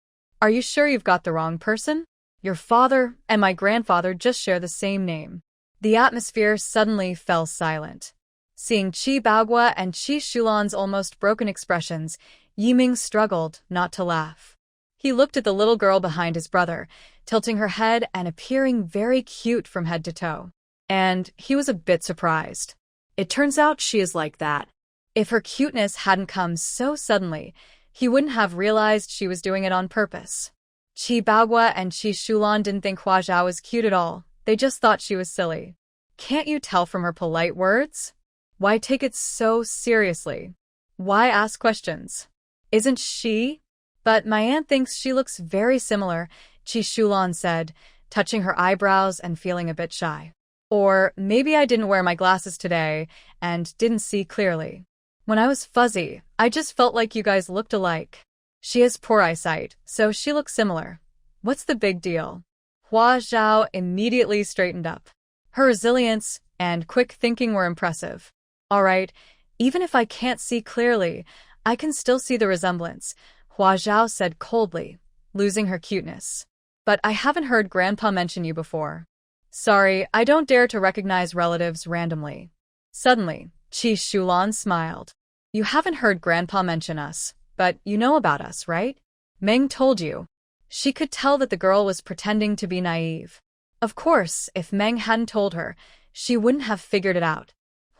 Speaker 1: Are you sure you've got the wrong person? Your father and my grandfather just share the same name." The atmosphere suddenly fell silent. Seeing Chi Baoguo and Chi Shulan's almost broken expressions, Yiming struggled not to laugh. He looked at the little girl behind his brother, tilting her head and appearing very cute from head to toe. And he was a bit surprised.
Speaker 2: It turns out she is like that.
Speaker 1: If her cuteness hadn't come so suddenly, he wouldn't have realized she was doing it on purpose. Chi Baoguo and Chi Shulan didn't think Hua Zhao was cute at all. They just thought she was silly. Can't you tell from her polite words? Why take it so seriously? Why ask questions? Isn't she? But my aunt thinks she looks very similar, Chi Shulan said, touching her eyebrows and feeling a bit shy. Or maybe I didn't wear my glasses today and didn't see clearly. When I was fuzzy, I just felt like you guys looked alike. She has poor eyesight, so she looks similar. What's the big deal? Hua Zhao immediately straightened up. Her resilience, and quick thinking were impressive. All right, even if I can't see clearly, I can still see the resemblance, Hua Zhao said coldly, losing her cuteness. But I haven't heard Grandpa mention you before. Sorry, I don't dare to recognize relatives randomly. Suddenly, Qi Shulan smiled. You haven't heard Grandpa mention us, but you know about us, right? Meng told you. She could tell that the girl was pretending to be naive. Of course, if Meng hadn't told her, she wouldn't have figured it out.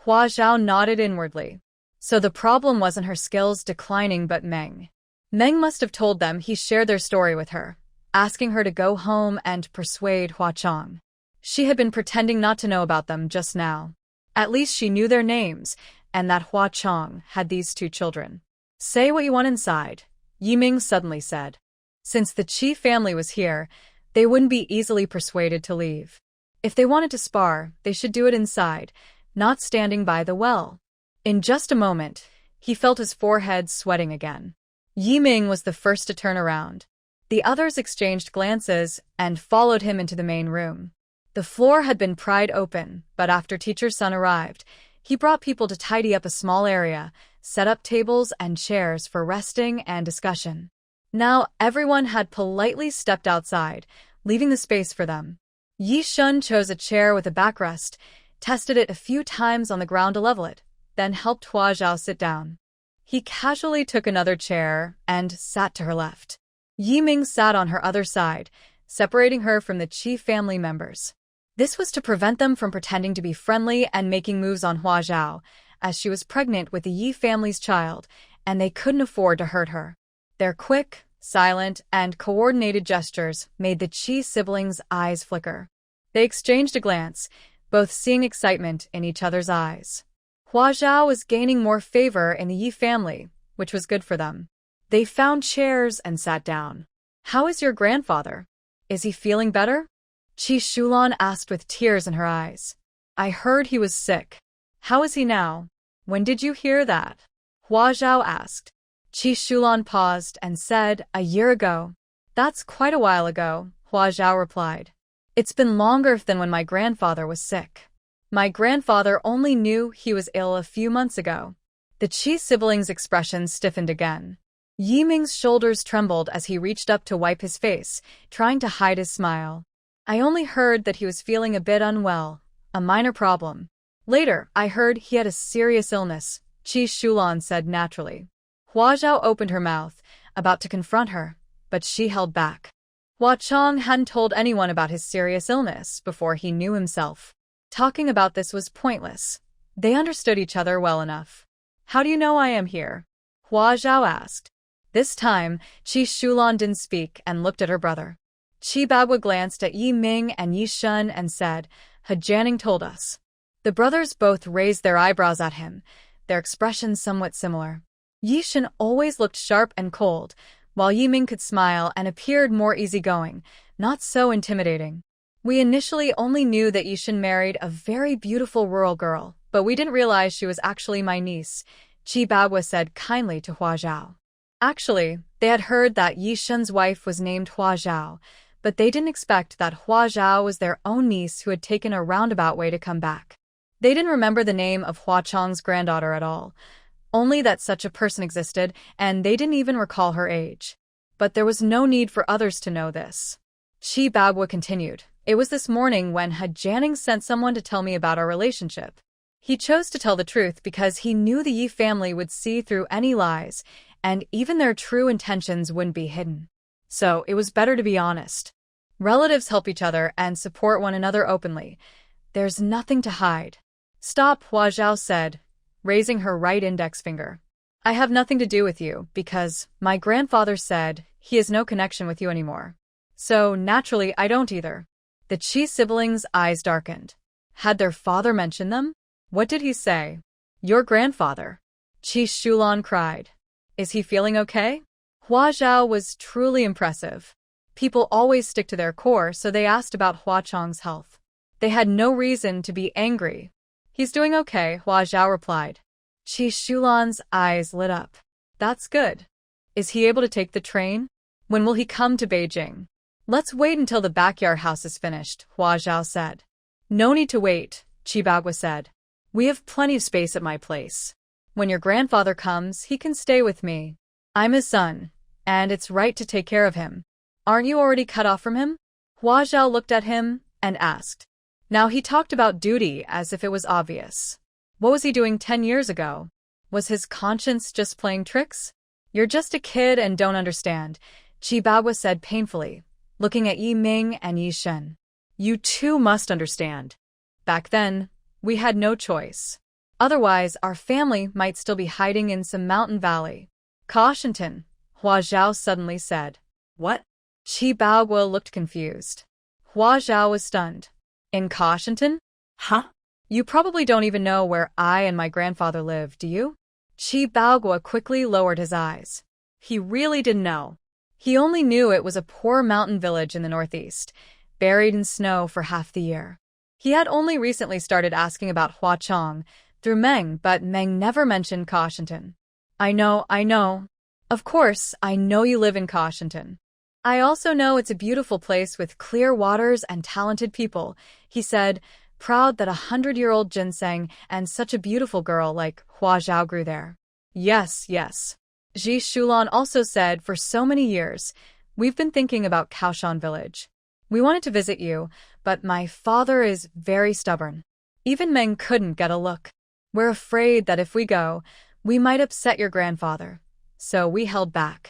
Speaker 1: Hua Zhao nodded inwardly. So the problem wasn't her skills declining but Meng. Meng must have told them he shared their story with her, asking her to go home and persuade Hua Chong. She had been pretending not to know about them just now. At least she knew their names, and that Hua Chong had these two children. Say what you want inside, Yiming suddenly said. Since the Qi family was here, they wouldn't be easily persuaded to leave. If they wanted to spar, they should do it inside, not standing by the well. In just a moment, he felt his forehead sweating again. Yiming was the first to turn around. The others exchanged glances and followed him into the main room. The floor had been pried open, but after Teacher Sun arrived, he brought people to tidy up a small area, set up tables and chairs for resting and discussion. Now everyone had politely stepped outside, leaving the space for them. Yishan chose a chair with a backrest, tested it a few times on the ground to level it, then helped Hua Zhao sit down. He casually took another chair and sat to her left. Yiming sat on her other side, separating her from the Qi family members. This was to prevent them from pretending to be friendly and making moves on Hua Zhao, as she was pregnant with the Yi family's child, and they couldn't afford to hurt her. Their quick, silent, and coordinated gestures made the Qi siblings' eyes flicker. They exchanged a glance, both seeing excitement in each other's eyes. Hua Zhao was gaining more favor in the Yi family, which was good for them. They found chairs and sat down. How is your grandfather? Is he feeling better? Qi Shulan asked with tears in her eyes. I heard he was sick. How is he now? When did you hear that? Hua Zhao asked. Qi Shulan paused and said, a year ago. That's quite a while ago, Hua Zhao replied. It's been longer than when my grandfather was sick. My grandfather only knew he was ill a few months ago. The Qi siblings' expression stiffened again. Yiming's shoulders trembled as he reached up to wipe his face, trying to hide his smile. I only heard that he was feeling a bit unwell, a minor problem. Later, I heard he had a serious illness, Qi Shulan said naturally. Hua Zhao opened her mouth, about to confront her, but she held back. Hua Chong hadn't told anyone about his serious illness before he knew himself. Talking about this was pointless. They understood each other well enough. How do you know I am here? Hua Zhao asked. This time, Qi Shulan didn't speak and looked at her brother. Qi Babwa glanced at Yi Ming and Yishan and said, Jianing told us. The brothers both raised their eyebrows at him, their expressions somewhat similar. Yishan always looked sharp and cold, while Yi Ming could smile and appeared more easygoing, not so intimidating. We initially only knew that Yishan married a very beautiful rural girl, but we didn't realize she was actually my niece, Qi Babwa said kindly to Hua Zhao. Actually, they had heard that Yishan's wife was named Hua Zhao, but they didn't expect that Hua Zhao was their own niece who had taken a roundabout way to come back. They didn't remember the name of Hua Chong's granddaughter at all, only that such a person existed, and they didn't even recall her age. But there was no need for others to know this. Qi Babwa continued, It was this morning when Jianing sent someone to tell me about our relationship. He chose to tell the truth because he knew the Yi family would see through any lies, and even their true intentions wouldn't be hidden. So it was better to be honest. Relatives help each other and support one another openly. There's nothing to hide. Stop, Hua Zhao said, raising her right index finger. I have nothing to do with you because my grandfather said he has no connection with you anymore. So naturally I don't either. The Qi siblings' eyes darkened. Had their father mentioned them? What did he say? Your grandfather. Qi Shulan cried. Is he feeling okay? Hua Zhao was truly impressive. People always stick to their core, so they asked about Hua Chong's health. They had no reason to be angry. He's doing okay, Hua Zhao replied. Qi Shulan's eyes lit up. That's good. Is he able to take the train? When will he come to Beijing? Let's wait until the backyard house is finished, Hua Zhao said. No need to wait, Chibagwa said. We have plenty of space at my place. When your grandfather comes, he can stay with me. I'm his son, and it's right to take care of him. Aren't you already cut off from him? Hua Zhao looked at him and asked. Now he talked about duty as if it was obvious. What was he doing 10 years ago? Was his conscience just playing tricks? You're just a kid and don't understand, Chibagwa said painfully, looking at Yi Ming and Yishan. You too must understand. Back then, we had no choice. Otherwise, our family might still be hiding in some mountain valley. Confrontation, Hua Zhao suddenly said.
Speaker 2: What?
Speaker 1: Chibagwa looked confused. Hua Zhao was stunned. In Confrontation?
Speaker 2: Huh?
Speaker 1: You probably don't even know where I and my grandfather live, do you? Chibagwa quickly lowered his eyes. He really didn't know. He only knew it was a poor mountain village in the northeast, buried in snow for half the year. He had only recently started asking about Huachong through Meng, but Meng never mentioned Confrontation. I know. Of course, I know you live in Confrontation. I also know it's a beautiful place with clear waters and talented people, he said, proud that 100-year-old ginseng and such a beautiful girl like Hua Zhao grew there. Yes. Ji Shulan also said for so many years, we've been thinking about Kaoshan village. We wanted to visit you, but my father is very stubborn. Even Meng couldn't get a look. We're afraid that if we go, we might upset your grandfather. So we held back.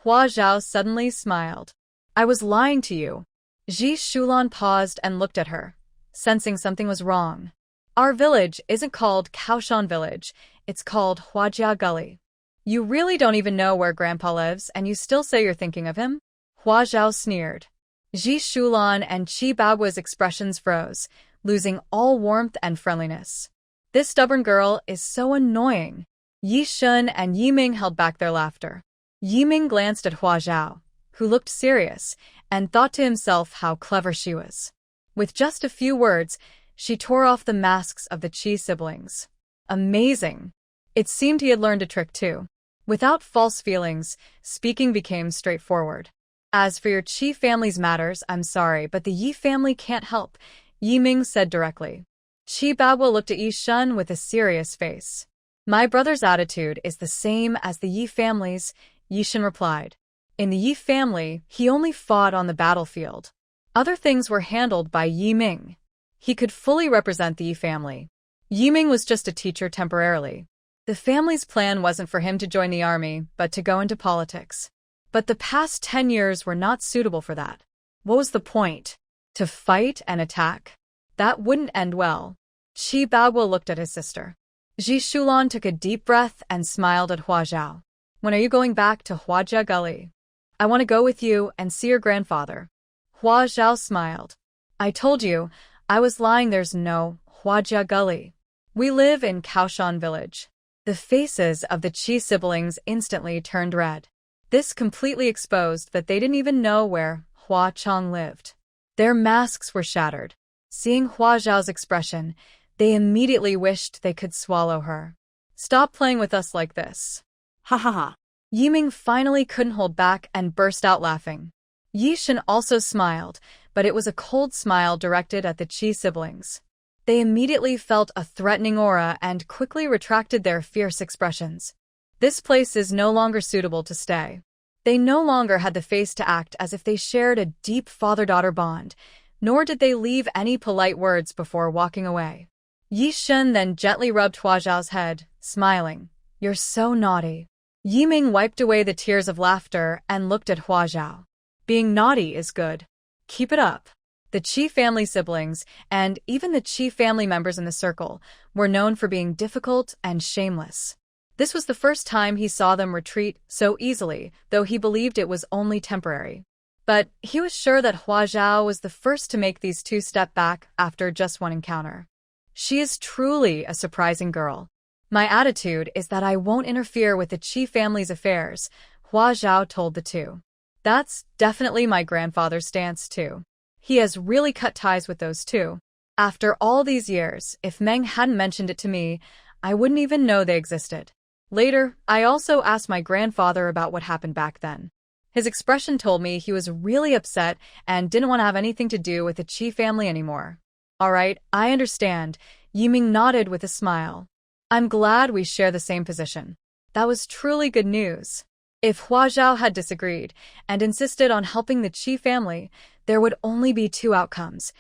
Speaker 1: Hua Zhao suddenly smiled. I was lying to you. Ji Shulan paused and looked at her, sensing something was wrong. Our village isn't called Kaoshan village, it's called Huajia Gully. You really don't even know where Grandpa lives and you still say you're thinking of him? Hua Zhao sneered. Ji Shulan and Chibagwa's expressions froze, losing all warmth and friendliness. This stubborn girl is so annoying. Yishan and Yiming held back their laughter. Yiming glanced at Hua Zhao, who looked serious, and thought to himself how clever she was. With just a few words, she tore off the masks of the Qi siblings. Amazing! It seemed he had learned a trick too. Without false feelings, speaking became straightforward. As for your Qi family's matters, I'm sorry, but the Yi family can't help, Yiming said directly. Chibagwa looked at Yishan with a serious face. My brother's attitude is the same as the Yi family's, Yishan replied. In the Yi family, he only fought on the battlefield. Other things were handled by Yiming. He could fully represent the Yi family. Yiming was just a teacher temporarily. The family's plan wasn't for him to join the army, but to go into politics. But the past 10 years were not suitable for that. What was the point? To fight and attack? That wouldn't end well. Chibagwa looked at his sister. Ji Shulan took a deep breath and smiled at Hua Zhao. When are you going back to Huajia Gully? I want to go with you and see your grandfather. Hua Zhao smiled. I told you, I was lying, there's no Huajia Gully. We live in Kaoshan village. The faces of the Qi siblings instantly turned red. This completely exposed that they didn't even know where Hua Chong lived. Their masks were shattered. Seeing Hua Zhao's expression, they immediately wished they could swallow her. Stop playing with us like this.
Speaker 2: Ha ha ha.
Speaker 1: Yiming finally couldn't hold back and burst out laughing. Yishan also smiled, but it was a cold smile directed at the Qi siblings. They immediately felt a threatening aura and quickly retracted their fierce expressions. This place is no longer suitable to stay. They no longer had the face to act as if they shared a deep father-daughter bond, nor did they leave any polite words before walking away. Yishan then gently rubbed Hua Zhao's head, smiling. You're so naughty. Yiming wiped away the tears of laughter and looked at Hua Zhao. Being naughty is good. Keep it up. The Qi family siblings, and even the Qi family members in the circle, were known for being difficult and shameless. This was the first time he saw them retreat so easily, though he believed it was only temporary. But he was sure that Hua Zhao was the first to make these two step back after just one encounter. She is truly a surprising girl. My attitude is that I won't interfere with the Qi family's affairs, Hua Zhao told the two. That's definitely my grandfather's stance too. He has really cut ties with those two. After all these years, if Meng hadn't mentioned it to me, I wouldn't even know they existed. Later, I also asked my grandfather about what happened back then. His expression told me he was really upset and didn't want to have anything to do with the Qi family anymore. All right, I understand. Yiming nodded with a smile. I'm glad we share the same position. That was truly good news. If Hua Zhao had disagreed and insisted on helping the Qi family, there would only be two outcomes: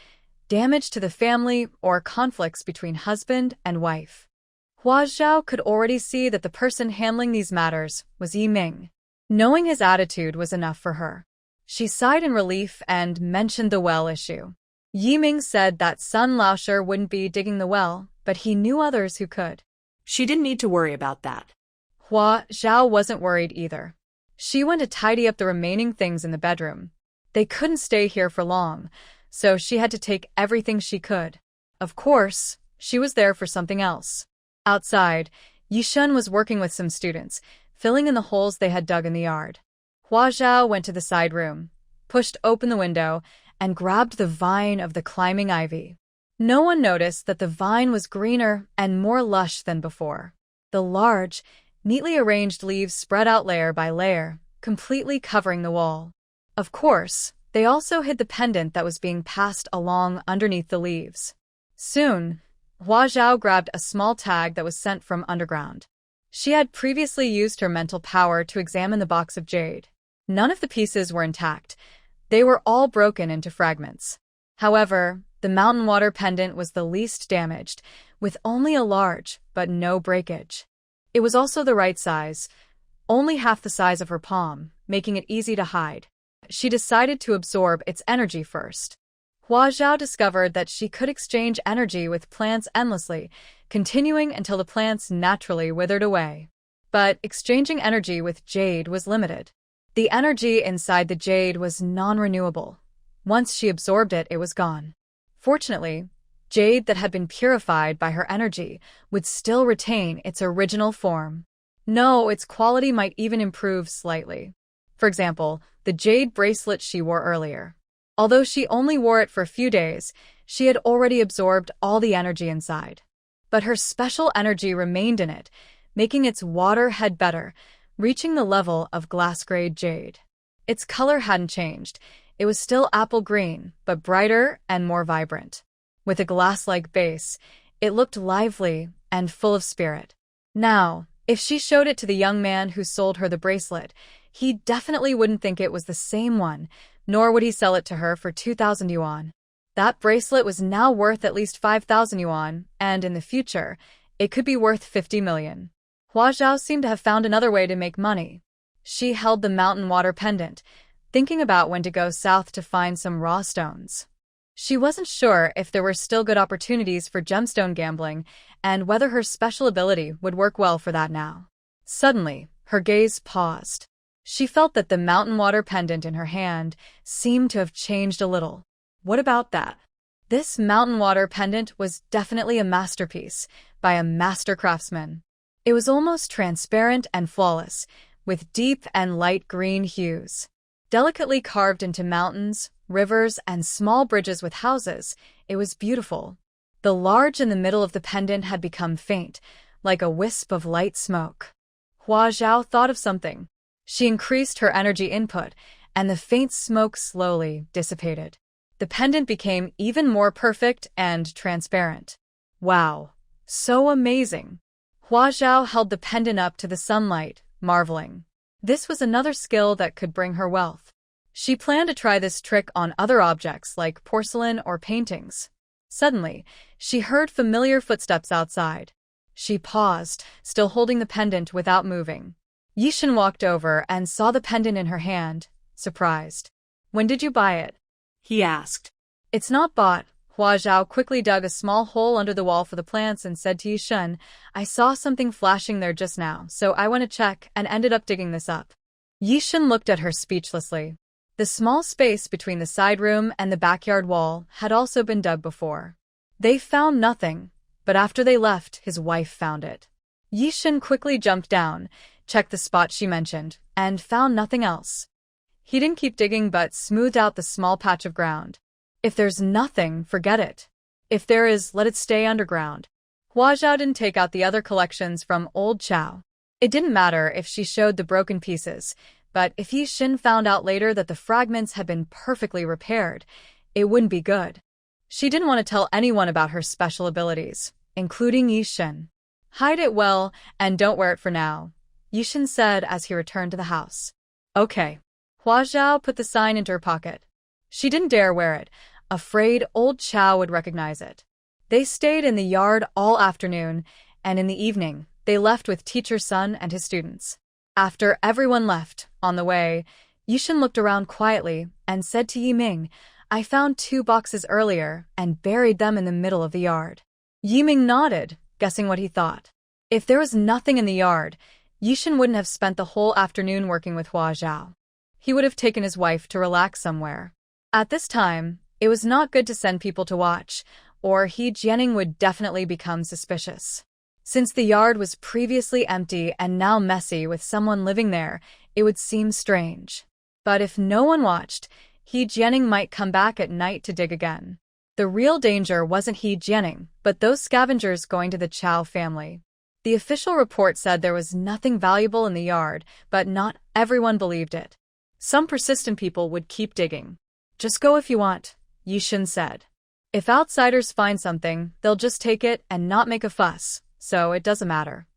Speaker 1: damage to the family or conflicts between husband and wife. Hua Zhao could already see that the person handling these matters was Yiming. Knowing his attitude was enough for her. She sighed in relief and mentioned the well issue. Yiming said that Sun Laosher wouldn't be digging the well, but he knew others who could.
Speaker 2: She didn't need to worry about that.
Speaker 1: Hua Zhao wasn't worried either. She went to tidy up the remaining things in the bedroom. They couldn't stay here for long, so she had to take everything she could. Of course, she was there for something else. Outside, Yishan was working with some students, filling in the holes they had dug in the yard. Hua Zhao went to the side room, pushed open the window, and grabbed the vine of the climbing ivy. No one noticed that the vine was greener and more lush than before. The large, neatly arranged leaves spread out layer by layer, completely covering the wall. Of course, they also hid the pendant that was being passed along underneath the leaves. Soon, Hua Zhao grabbed a small tag that was sent from underground. She had previously used her mental power to examine the box of jade. None of the pieces were intact. They were all broken into fragments. However, the mountain water pendant was the least damaged, with only a large, but no breakage. It was also the right size, only half the size of her palm, making it easy to hide. She decided to absorb its energy first. Hua Zhao discovered that she could exchange energy with plants endlessly, continuing until the plants naturally withered away. But exchanging energy with jade was limited. The energy inside the jade was non-renewable. Once she absorbed it, it was gone. Fortunately, jade that had been purified by her energy would still retain its original form. No, its quality might even improve slightly. For example, the jade bracelet she wore earlier. Although she only wore it for a few days, she had already absorbed all the energy inside. But her special energy remained in it, making its water head better, reaching the level of glass-grade jade. Its color hadn't changed. It was still apple green, but brighter and more vibrant. With a glass-like base, it looked lively and full of spirit. Now, if she showed it to the young man who sold her the bracelet, he definitely wouldn't think it was the same one, nor would he sell it to her for 2,000 yuan. That bracelet was now worth at least 5,000 yuan, and in the future, it could be worth 50 million. Hua Zhao seemed to have found another way to make money. She held the mountain water pendant, thinking about when to go south to find some raw stones. She wasn't sure if there were still good opportunities for gemstone gambling, and whether her special ability would work well for that now. Suddenly, her gaze paused. She felt that the mountain water pendant in her hand seemed to have changed a little. What about that? This mountain water pendant was definitely a masterpiece by a master craftsman. It was almost transparent and flawless, with deep and light green hues. Delicately carved into mountains, rivers, and small bridges with houses, it was beautiful. The large in the middle of the pendant had become faint, like a wisp of light smoke. Hua Zhao thought of something. She increased her energy input, and the faint smoke slowly dissipated. The pendant became even more perfect and transparent. Wow, so amazing! Hua Zhao held the pendant up to the sunlight, marveling. This was another skill that could bring her wealth. She planned to try this trick on other objects like porcelain or paintings. Suddenly, she heard familiar footsteps outside. She paused, still holding the pendant without moving. Yishan walked over and saw the pendant in her hand, surprised. "When did you buy it?"
Speaker 2: he asked.
Speaker 1: "It's not bought." Hua Zhao quickly dug a small hole under the wall for the plants and said to Yishan, "I saw something flashing there just now, so I went to check and ended up digging this up." Yishan looked at her speechlessly. The small space between the side room and the backyard wall had also been dug before. They found nothing, but after they left, his wife found it. Yishan quickly jumped down, checked the spot she mentioned, and found nothing else. He didn't keep digging but smoothed out the small patch of ground. If there's nothing, forget it. If there is, let it stay underground. Hua Zhao didn't take out the other collections from old Chiao. It didn't matter if she showed the broken pieces, but if Yishan found out later that the fragments had been perfectly repaired, it wouldn't be good. She didn't want to tell anyone about her special abilities, including Yishan. Hide it well and don't wear it for now, Yishan said as he returned to the house. Okay. Hua Zhao put the sign into her pocket. She didn't dare wear it, afraid old Chiao would recognize it. They stayed in the yard all afternoon, and in the evening, they left with teacher Sun and his students. After everyone left, on the way, Yishan looked around quietly and said to Yiming, I found 2 boxes earlier and buried them in the middle of the yard. Yiming nodded, guessing what he thought. If there was nothing in the yard, Yishan wouldn't have spent the whole afternoon working with Hua Zhao. He would have taken his wife to relax somewhere. At this time, it was not good to send people to watch, or Jianing would definitely become suspicious. Since the yard was previously empty and now messy with someone living there, it would seem strange. But if no one watched, Jianing might come back at night to dig again. The real danger wasn't Jianing, but those scavengers going to the Chiao family. The official report said there was nothing valuable in the yard, but not everyone believed it. Some persistent people would keep digging. Just go if you want, Yishan said. If outsiders find something, they'll just take it and not make a fuss, so it doesn't matter.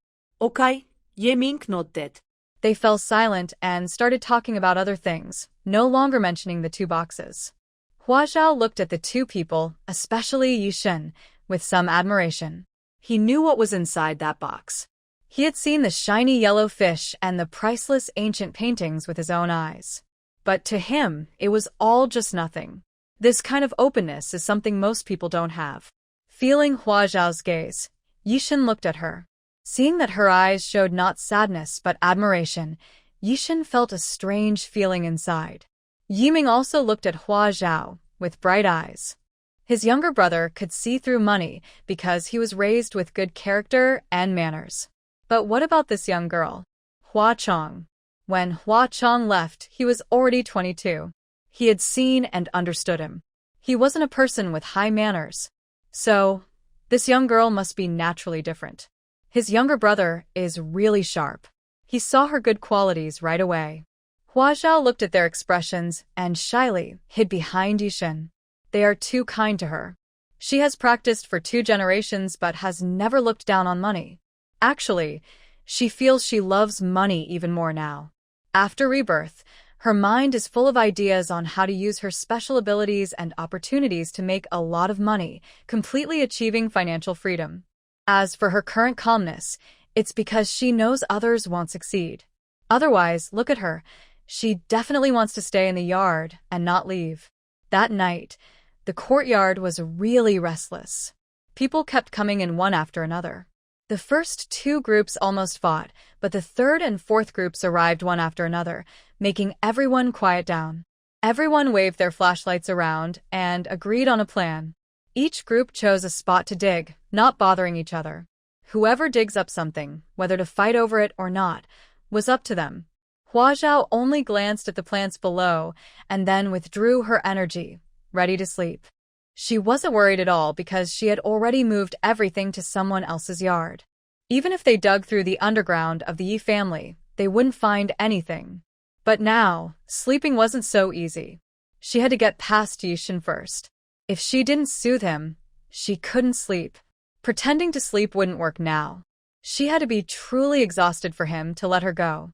Speaker 2: Okay, Yiming nodded.
Speaker 1: They fell silent and started talking about other things, no longer mentioning the 2 boxes. Hua Zhao looked at the 2 people, especially Yishan, with some admiration. He knew what was inside that box. He had seen the shiny yellow fish and the priceless ancient paintings with his own eyes. But to him, it was all just nothing. This kind of openness is something most people don't have. Feeling Hua Zhao's gaze, Yishan looked at her. Seeing that her eyes showed not sadness but admiration, Yishan felt a strange feeling inside. Yiming also looked at Hua Zhao, with bright eyes. His younger brother could see through money because he was raised with good character and manners. But what about this young girl? Hua Chong. When Hua Chong left, he was already 22. He had seen and understood him. He wasn't a person with high manners. So, this young girl must be naturally different. His younger brother is really sharp. He saw her good qualities right away. Hua Zhao looked at their expressions and shyly hid behind Yishan. They are too kind to her. She has practiced for 2 generations but has never looked down on money. Actually, she feels she loves money even more now. After Rebirth, her mind is full of ideas on how to use her special abilities and opportunities to make a lot of money, completely achieving financial freedom. As for her current calmness, it's because she knows others won't succeed. Otherwise, look at her. She definitely wants to stay in the yard and not leave. That night, the courtyard was really restless. People kept coming in one after another. The first 2 groups almost fought, but the 3rd and 4th groups arrived one after another, making everyone quiet down. Everyone waved their flashlights around and agreed on a plan. Each group chose a spot to dig, not bothering each other. Whoever digs up something, whether to fight over it or not, was up to them. Hua Zhao only glanced at the plants below and then withdrew her energy, ready to sleep. She wasn't worried at all because she had already moved everything to someone else's yard. Even if they dug through the underground of the Yi family, they wouldn't find anything. But now, sleeping wasn't so easy. She had to get past Yishan first. If she didn't soothe him, she couldn't sleep. Pretending to sleep wouldn't work now. She had to be truly exhausted for him to let her go.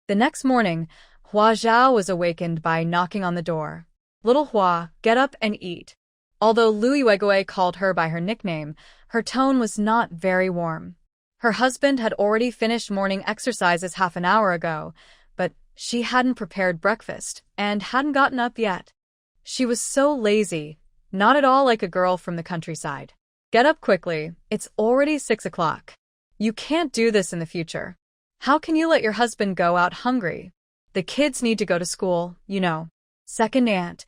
Speaker 1: The next morning, Hua Zhao was awakened by knocking on the door. Little Hua, get up and eat. Although Lui Weigui called her by her nickname, her tone was not very warm. Her husband had already finished morning exercises half an hour ago, but she hadn't prepared breakfast and hadn't gotten up yet. She was so lazy, not at all like a girl from the countryside. Get up quickly, it's already 6 o'clock. You can't do this in the future. How can you let your husband go out hungry? The kids need to go to school, you know. Second aunt,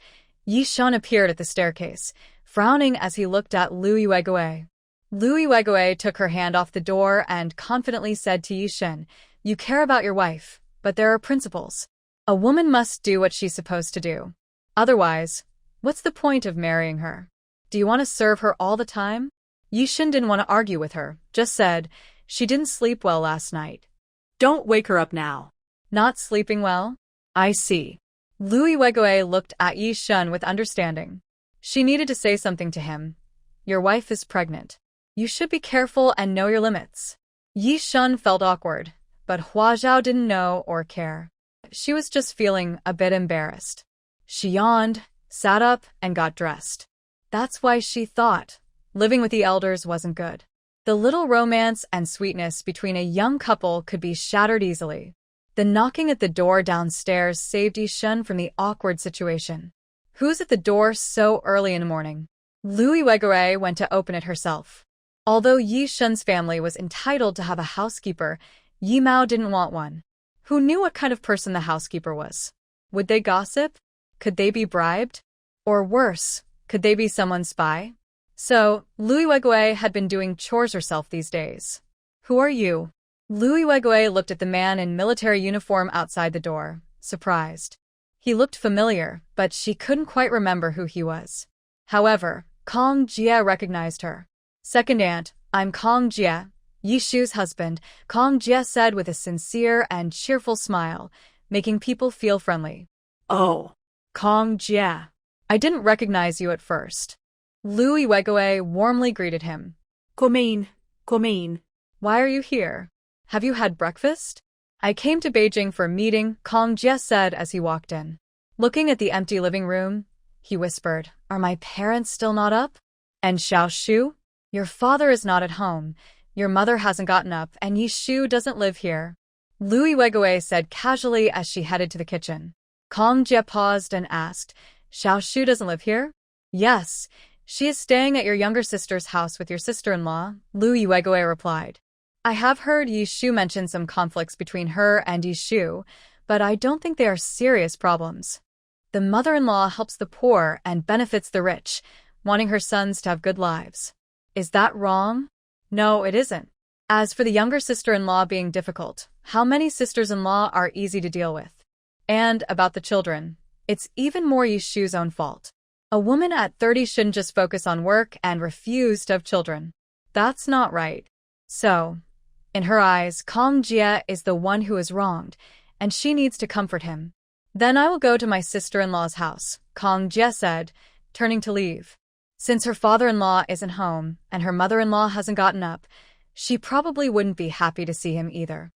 Speaker 1: Yishan appeared at the staircase, frowning as he looked at Lui Weigui. Lui Weigui took her hand off the door and confidently said to Yishan, you care about your wife, but there are principles. A woman must do what she's supposed to do. Otherwise, what's the point of marrying her? Do you want to serve her all the time? Yishan didn't want to argue with her, just said, she didn't sleep well last night.
Speaker 2: Don't wake her up now.
Speaker 1: Not sleeping well? I see. Lui Weigui looked at Yishan with understanding. She needed to say something to him. Your wife is pregnant. You should be careful and know your limits. Yishan felt awkward, but Hua Zhao didn't know or care. She was just feeling a bit embarrassed. She yawned, sat up, and got dressed. That's why she thought living with the elders wasn't good. The little romance and sweetness between a young couple could be shattered easily. The knocking at the door downstairs saved Yishan from the awkward situation. Who's at the door so early in the morning? Louis Wegare went to open it herself. Although Yishan's family was entitled to have a housekeeper, Yimao didn't want one. Who knew what kind of person the housekeeper was? Would they gossip? Could they be bribed? Or worse, could they be someone's spy? So, Louis Wegare had been doing chores herself these days. Who are you? Louis Wegare looked at the man in military uniform outside the door, surprised. He looked familiar, but she couldn't quite remember who he was. However, Kong Jie recognized her. Second aunt, I'm Kong Jie, Yishu's husband, Kong Jie said with a sincere and cheerful smile, making people feel friendly.
Speaker 2: Oh,
Speaker 1: Kong Jie. I didn't recognize you at first. Louis Wegare warmly greeted him.
Speaker 2: come in.
Speaker 1: Why are you here? Have you had breakfast? I came to Beijing for a meeting, Kong Jie said as he walked in. Looking at the empty living room, he whispered, Are my parents still not up? And Xiao Shu? Your father is not at home, your mother hasn't gotten up, and Yishu doesn't live here. Louis Wegare said casually as she headed to the kitchen. Kong Jie paused and asked, Xiao Shu doesn't live here? Yes, she is staying at your younger sister's house with your sister-in-law, Louis Wegare replied. I have heard Yishu mention some conflicts between her and Yishu, but I don't think they are serious problems. The mother-in-law helps the poor and benefits the rich, wanting her sons to have good lives. Is that wrong? No, it isn't. As for the younger sister-in-law being difficult, how many sisters-in-law are easy to deal with? And about the children, it's even more Yishu's own fault. A woman at 30 shouldn't just focus on work and refuse to have children. That's not right. So, in her eyes, Kong Jie is the one who is wronged, and she needs to comfort him. Then I will go to my sister-in-law's house, Kong Jie said, turning to leave. Since her father-in-law isn't home and her mother-in-law hasn't gotten up, she probably wouldn't be happy to see him either.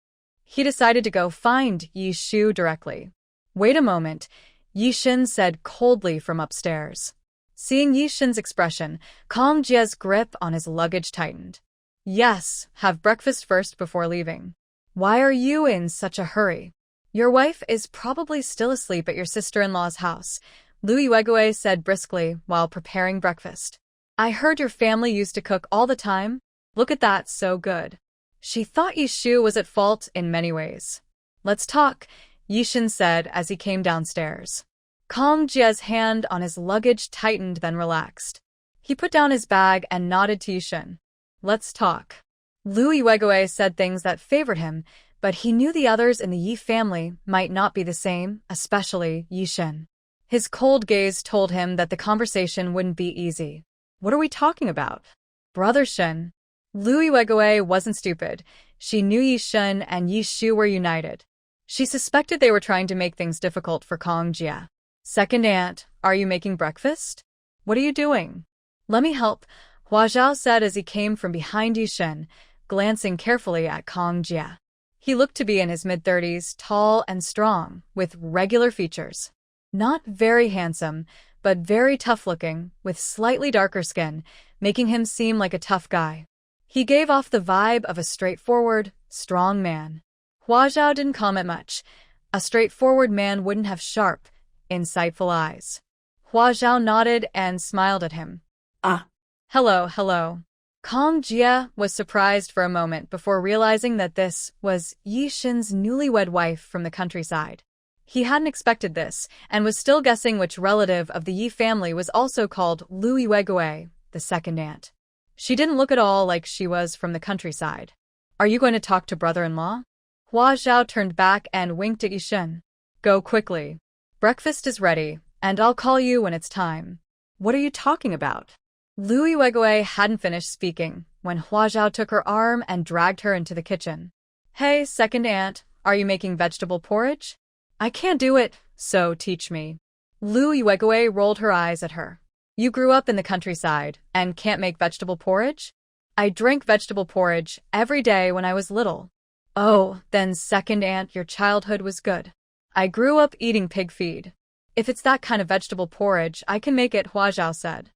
Speaker 1: He decided to go find Yishu directly. Wait a moment, Yishan said coldly from upstairs. Seeing Yishan's expression, Kong Jie's grip on his luggage tightened. Yes, have breakfast first before leaving. Why are you in such a hurry? Your wife is probably still asleep at your sister-in-law's house, Louis Wegare said briskly while preparing breakfast. I heard your family used to cook all the time. Look at that, so good. She thought Yishu was at fault in many ways. Let's talk, Yishan said as he came downstairs. Kong Jie's hand on his luggage tightened then relaxed. He put down his bag and nodded to Yishan. Let's talk. Louis Wegare said things that favored him, but he knew the others in the Yi family might not be the same, especially Yishan. His cold gaze told him that the conversation wouldn't be easy. What are we talking about? Brother Shen. Louis Wegare wasn't stupid. She knew Yishan and Yishu were united. She suspected they were trying to make things difficult for Kong Jie. Second aunt, are you making breakfast? What are you doing? Let me help, Hua Zhao said as he came from behind Yishan, glancing carefully at Kong Jie. He looked to be in his mid-30s, tall and strong, with regular features. Not very handsome, but very tough-looking, with slightly darker skin, making him seem like a tough guy. He gave off the vibe of a straightforward, strong man. Hua Zhao didn't comment much. A straightforward man wouldn't have sharp, insightful eyes. Hua Zhao nodded and smiled at him.
Speaker 2: Ah.
Speaker 1: Hello. Kong Jie was surprised for a moment before realizing that this was Yishan's newlywed wife from the countryside. He hadn't expected this, and was still guessing which relative of the Yi family was also called Louis Wegare, the second aunt. She didn't look at all like she was from the countryside. Are you going to talk to brother-in-law? Hua Zhao turned back and winked at Yishan. Go quickly. Breakfast is ready, and I'll call you when it's time. What are you talking about? Louis Wegare hadn't finished speaking when Hua Zhao took her arm and dragged her into the kitchen. Hey, second aunt, are you making vegetable porridge? I can't do it, so teach me. Louis Wegare rolled her eyes at her. You grew up in the countryside and can't make vegetable porridge? I drank vegetable porridge every day when I was little. Oh, then second aunt, your childhood was good. I grew up eating pig feed. If it's that kind of vegetable porridge, I can make it, Hua Zhao said.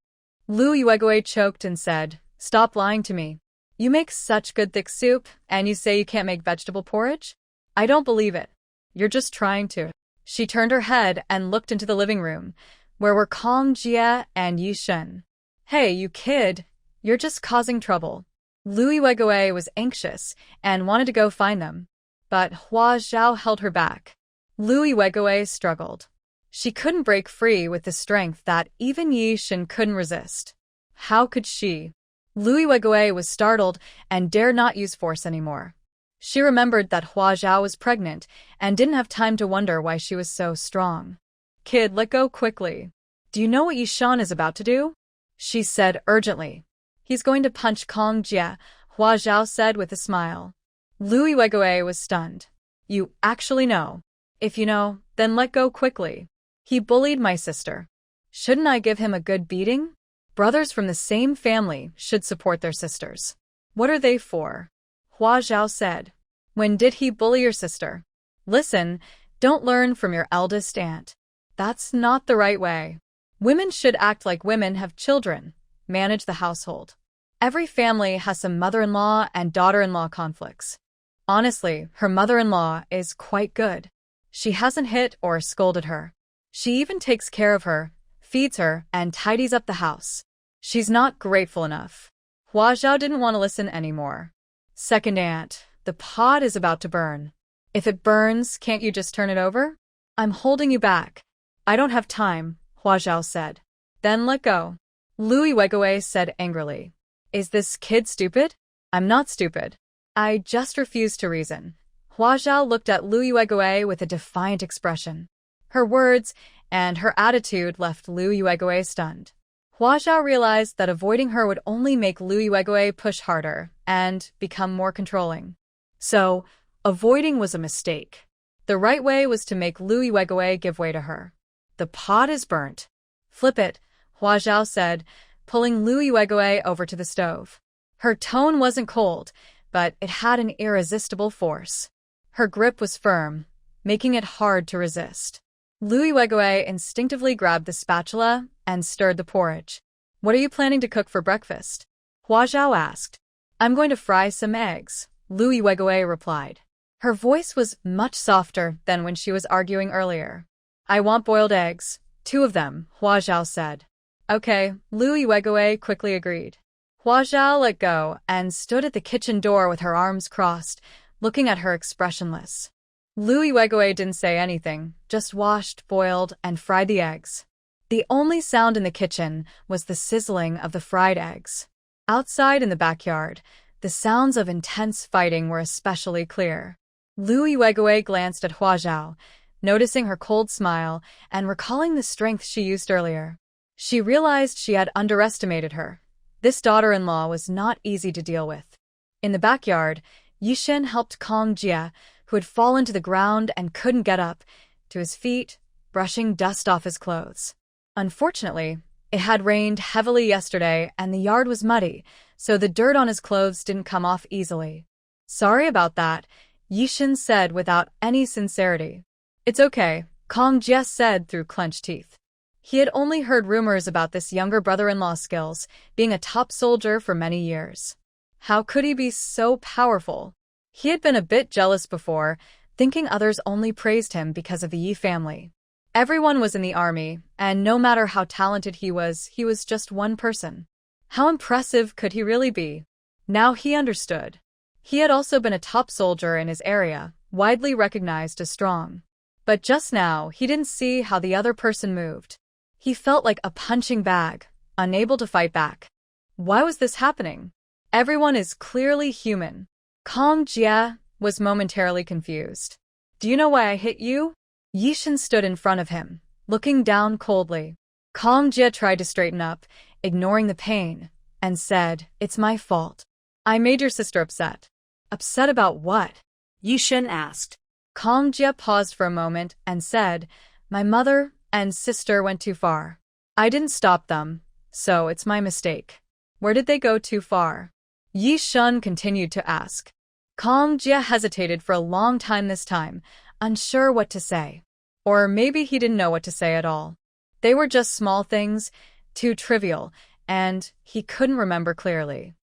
Speaker 1: Lu Yuegui choked and said, stop lying to me. You make such good thick soup, and you say you can't make vegetable porridge? I don't believe it. You're just trying to. She turned her head and looked into the living room, where were Kong Jie and Yishan. Hey, you kid, you're just causing trouble. Lu Yuegui was anxious and wanted to go find them, but Hua Zhao held her back. Lu Yuegui struggled. She couldn't break free with the strength that even Yishan couldn't resist. How could she? Lu Yuegui was startled and dared not use force anymore. She remembered that Hua Zhao was pregnant and didn't have time to wonder why she was so strong. Kid, let go quickly. Do you know what Yishan is about to do? She said urgently. He's going to punch Kong Jie, Hua Zhao said with a smile. Lu Yuegui was stunned. You actually know. If you know, then let go quickly. He bullied my sister. Shouldn't I give him a good beating? Brothers from the same family should support their sisters. What are they for? Hua Zhao said. When did he bully your sister? Listen, don't learn from your eldest aunt. That's not the right way. Women should act like women, have children, manage the household. Every family has some mother-in-law and daughter-in-law conflicts. Honestly, her mother-in-law is quite good. She hasn't hit or scolded her. She even takes care of her, feeds her, and tidies up the house. She's not grateful enough. Hua Zhao didn't want to listen anymore. Second aunt, the pot is about to burn. If it burns, can't you just turn it over? I'm holding you back. I don't have time, Hua Zhao said. Then let go. Lu Yuegui said angrily. Is this kid stupid? I'm not stupid. I just refuse to reason. Hua Zhao looked at Lu Yuegui with a defiant expression. Her words and her attitude left Lu Yuegui stunned. Hua Zhao realized that avoiding her would only make Lu Yuegui push harder and become more controlling. So, avoiding was a mistake. The right way was to make Lu Yuegui give way to her. The pot is burnt. Flip it, Hua Zhao said, pulling Lu Yuegui over to the stove. Her tone wasn't cold, but it had an irresistible force. Her grip was firm, making it hard to resist. Lu Yuegui instinctively grabbed the spatula and stirred the porridge. What are you planning to cook for breakfast? Hua Zhao asked. I'm going to fry some eggs, Lu Yuegui replied. Her voice was much softer than when she was arguing earlier. I want boiled eggs, 2 of them, Hua Zhao said. Okay, Lu Yuegui quickly agreed. Hua Zhao let go and stood at the kitchen door with her arms crossed, looking at her expressionless. Lu Yuegui didn't say anything, just washed, boiled, and fried the eggs. The only sound in the kitchen was the sizzling of the fried eggs. Outside in the backyard, the sounds of intense fighting were especially clear. Lu Yuegui glanced at Hua Zhao, noticing her cold smile and recalling the strength she used earlier. She realized she had underestimated her. This daughter-in-law was not easy to deal with. In the backyard, Yishan helped Kong Jie, who had fallen to the ground and couldn't get up, to his feet, brushing dust off his clothes. Unfortunately, it had rained heavily yesterday and the yard was muddy, so the dirt on his clothes didn't come off easily. Sorry about that, Yishan said without any sincerity. It's okay, Kong Jie said through clenched teeth. He had only heard rumors about this younger brother-in-law's skills, being a top soldier for many years. How could he be so powerful? He had been a bit jealous before, thinking others only praised him because of the Yi family. Everyone was in the army, and no matter how talented he was just one person. How impressive could he really be? Now he understood. He had also been a top soldier in his area, widely recognized as strong. But just now, he didn't see how the other person moved. He felt like a punching bag, unable to fight back. Why was this happening? Everyone is clearly human. Kong Jie was momentarily confused. Do you know why I hit you? Yishan stood in front of him, looking down coldly. Kong Jie tried to straighten up, ignoring the pain, and said, It's my fault. I made your sister upset. Upset about what?
Speaker 2: Yishan asked.
Speaker 1: Kong Jie paused for a moment and said, My mother and sister went too far. I didn't stop them, So it's my mistake. Where did they go too far? Yishan continued to ask. Kong Jia hesitated for a long time this time, unsure what to say. Or maybe he didn't know what to say at all. They were just small things, too trivial, and he couldn't remember clearly.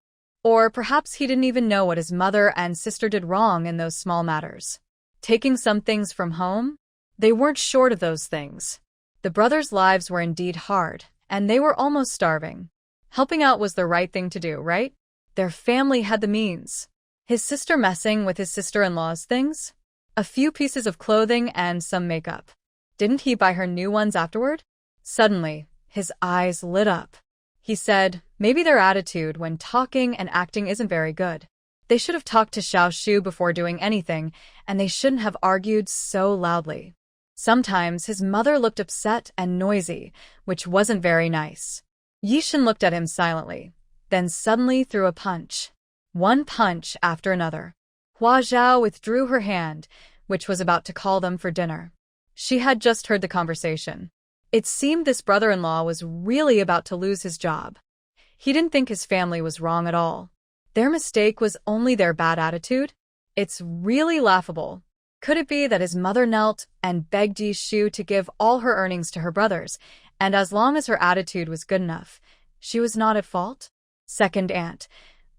Speaker 1: Or perhaps he didn't even know what his mother and sister did wrong in those small matters. Taking some things from home? They weren't short of those things. The brothers' lives were indeed hard, and they were almost starving. Helping out was the right thing to do, right? Their family had the means. His sister messing with his sister-in-law's things? A few pieces of clothing and some makeup. Didn't he buy her new ones afterward? Suddenly, his eyes lit up. He said, maybe their attitude when talking and acting isn't very good. They should have talked to Xiao Shu before doing anything, and they shouldn't have argued so loudly. Sometimes his mother looked upset and noisy, which wasn't very nice. Yishan looked at him silently, then suddenly threw a punch. One punch after another. Hua Zhao withdrew her hand, which was about to call them for dinner. She had just heard the conversation. It seemed this brother-in-law was really about to lose his job. He didn't think his family was wrong at all. Their mistake was only their bad attitude? It's really laughable. Could it be that his mother knelt and begged Yishu to give all her earnings to her brothers, and as long as her attitude was good enough, she was not at fault? Second aunt,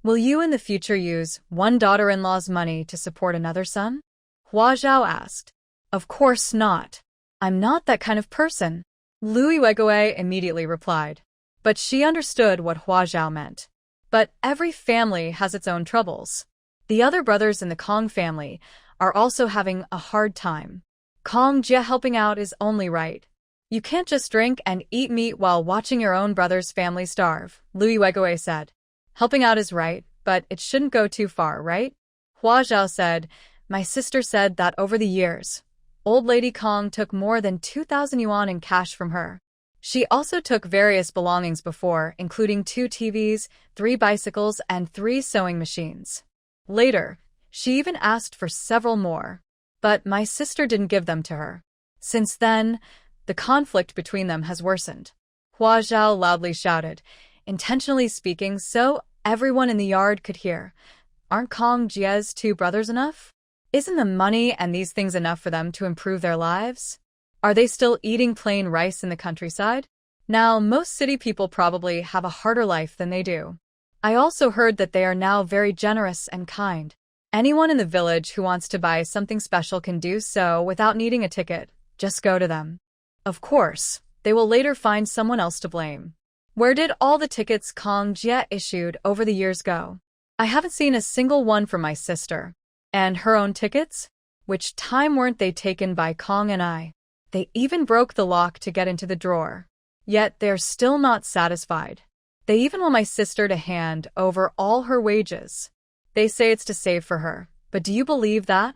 Speaker 1: will you in the future use one daughter-in-law's money to support another son? Hua Zhao asked. Of course not. I'm not that kind of person. Lu Yuegui immediately replied. But she understood what Hua Zhao meant. But every family has its own troubles. The other brothers in the Kong family are also having a hard time. Kong Jia helping out is only right. You can't just drink and eat meat while watching your own brother's family starve, Lu Yuegui said. Helping out is right, but it shouldn't go too far, right? Hua Zhao said, my sister said that over the years, old lady Kong took more than 2,000 yuan in cash from her. She also took various belongings before, including 2 TVs, 3 bicycles, and 3 sewing machines. Later, she even asked for several more. But my sister didn't give them to her. Since then, the conflict between them has worsened. Hua Zhao loudly shouted, intentionally speaking so everyone in the yard could hear. Aren't Kong Jia's 2 brothers enough? Isn't the money and these things enough for them to improve their lives? Are they still eating plain rice in the countryside? Now, most city people probably have a harder life than they do. I also heard that they are now very generous and kind. Anyone in the village who wants to buy something special can do so without needing a ticket. Just go to them. Of course, they will later find someone else to blame. Where did all the tickets Kong Jia issued over the years go? I haven't seen a single one for my sister. And her own tickets? Which time weren't they taken by Kong and I? They even broke the lock to get into the drawer. Yet they're still not satisfied. They even want my sister to hand over all her wages. They say it's to save for her. But do you believe that?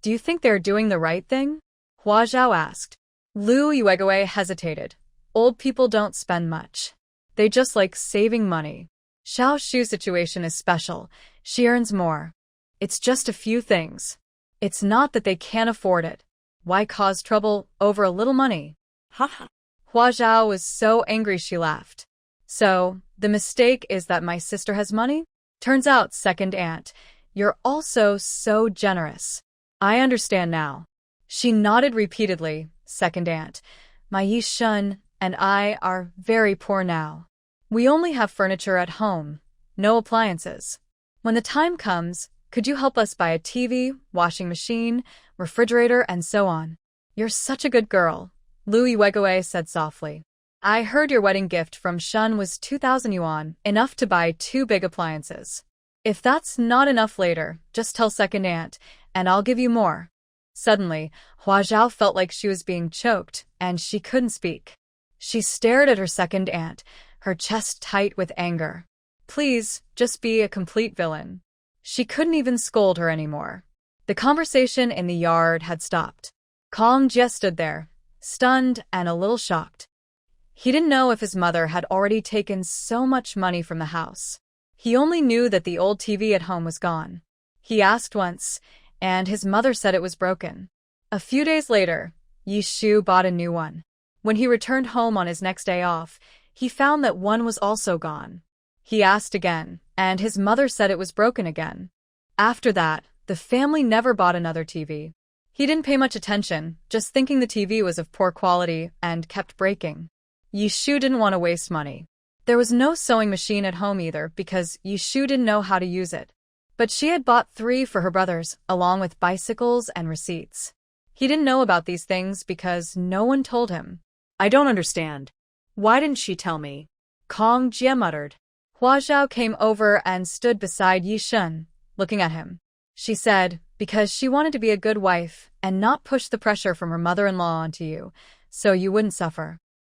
Speaker 1: Do you think they're doing the right thing? Hua Zhao asked. Lu Yuegui hesitated. Old people don't spend much. They just like saving money. Xiao Shu's situation is special. She earns more. It's just a few things. It's not that they can't afford it. Why cause trouble over a little money?
Speaker 2: Haha.
Speaker 1: Hua Zhao was so angry she laughed. So, the mistake is that my sister has money? Turns out, second aunt, you're also so generous. I understand now. She nodded repeatedly, second aunt. My Yishan and I are very poor now. We only have furniture at home, no appliances. When the time comes, could you help us buy a TV, washing machine, refrigerator, and so on? You're such a good girl, Lu Yuegui said softly. I heard your wedding gift from Shun was 2,000 yuan, enough to buy 2 big appliances. If that's not enough later, just tell second aunt, and I'll give you more. Suddenly, Hua Zhao felt like she was being choked, and she couldn't speak. She stared at her second aunt, her chest tight with anger. Please, just be a complete villain. She couldn't even scold her anymore. The conversation in the yard had stopped. Kong Jia stood there, stunned and a little shocked. He didn't know if his mother had already taken so much money from the house. He only knew that the old TV at home was gone. He asked once, and his mother said it was broken. A few days later, Yishu bought a new one. When he returned home on his next day off, he found that one was also gone. He asked again, and his mother said it was broken again. After that, the family never bought another TV. He didn't pay much attention, just thinking the TV was of poor quality and kept breaking. Yishu didn't want to waste money. There was no sewing machine at home either because Yishu didn't know how to use it. But she had bought 3 for her brothers, along with bicycles and receipts. He didn't know about these things because no one told him.
Speaker 2: I don't understand. Why didn't she tell me?
Speaker 1: Kong Jie muttered. Hua Zhao came over and stood beside Yishan, looking at him. She said, because she wanted to be a good wife and not push the pressure from her mother-in-law onto you, so you wouldn't suffer.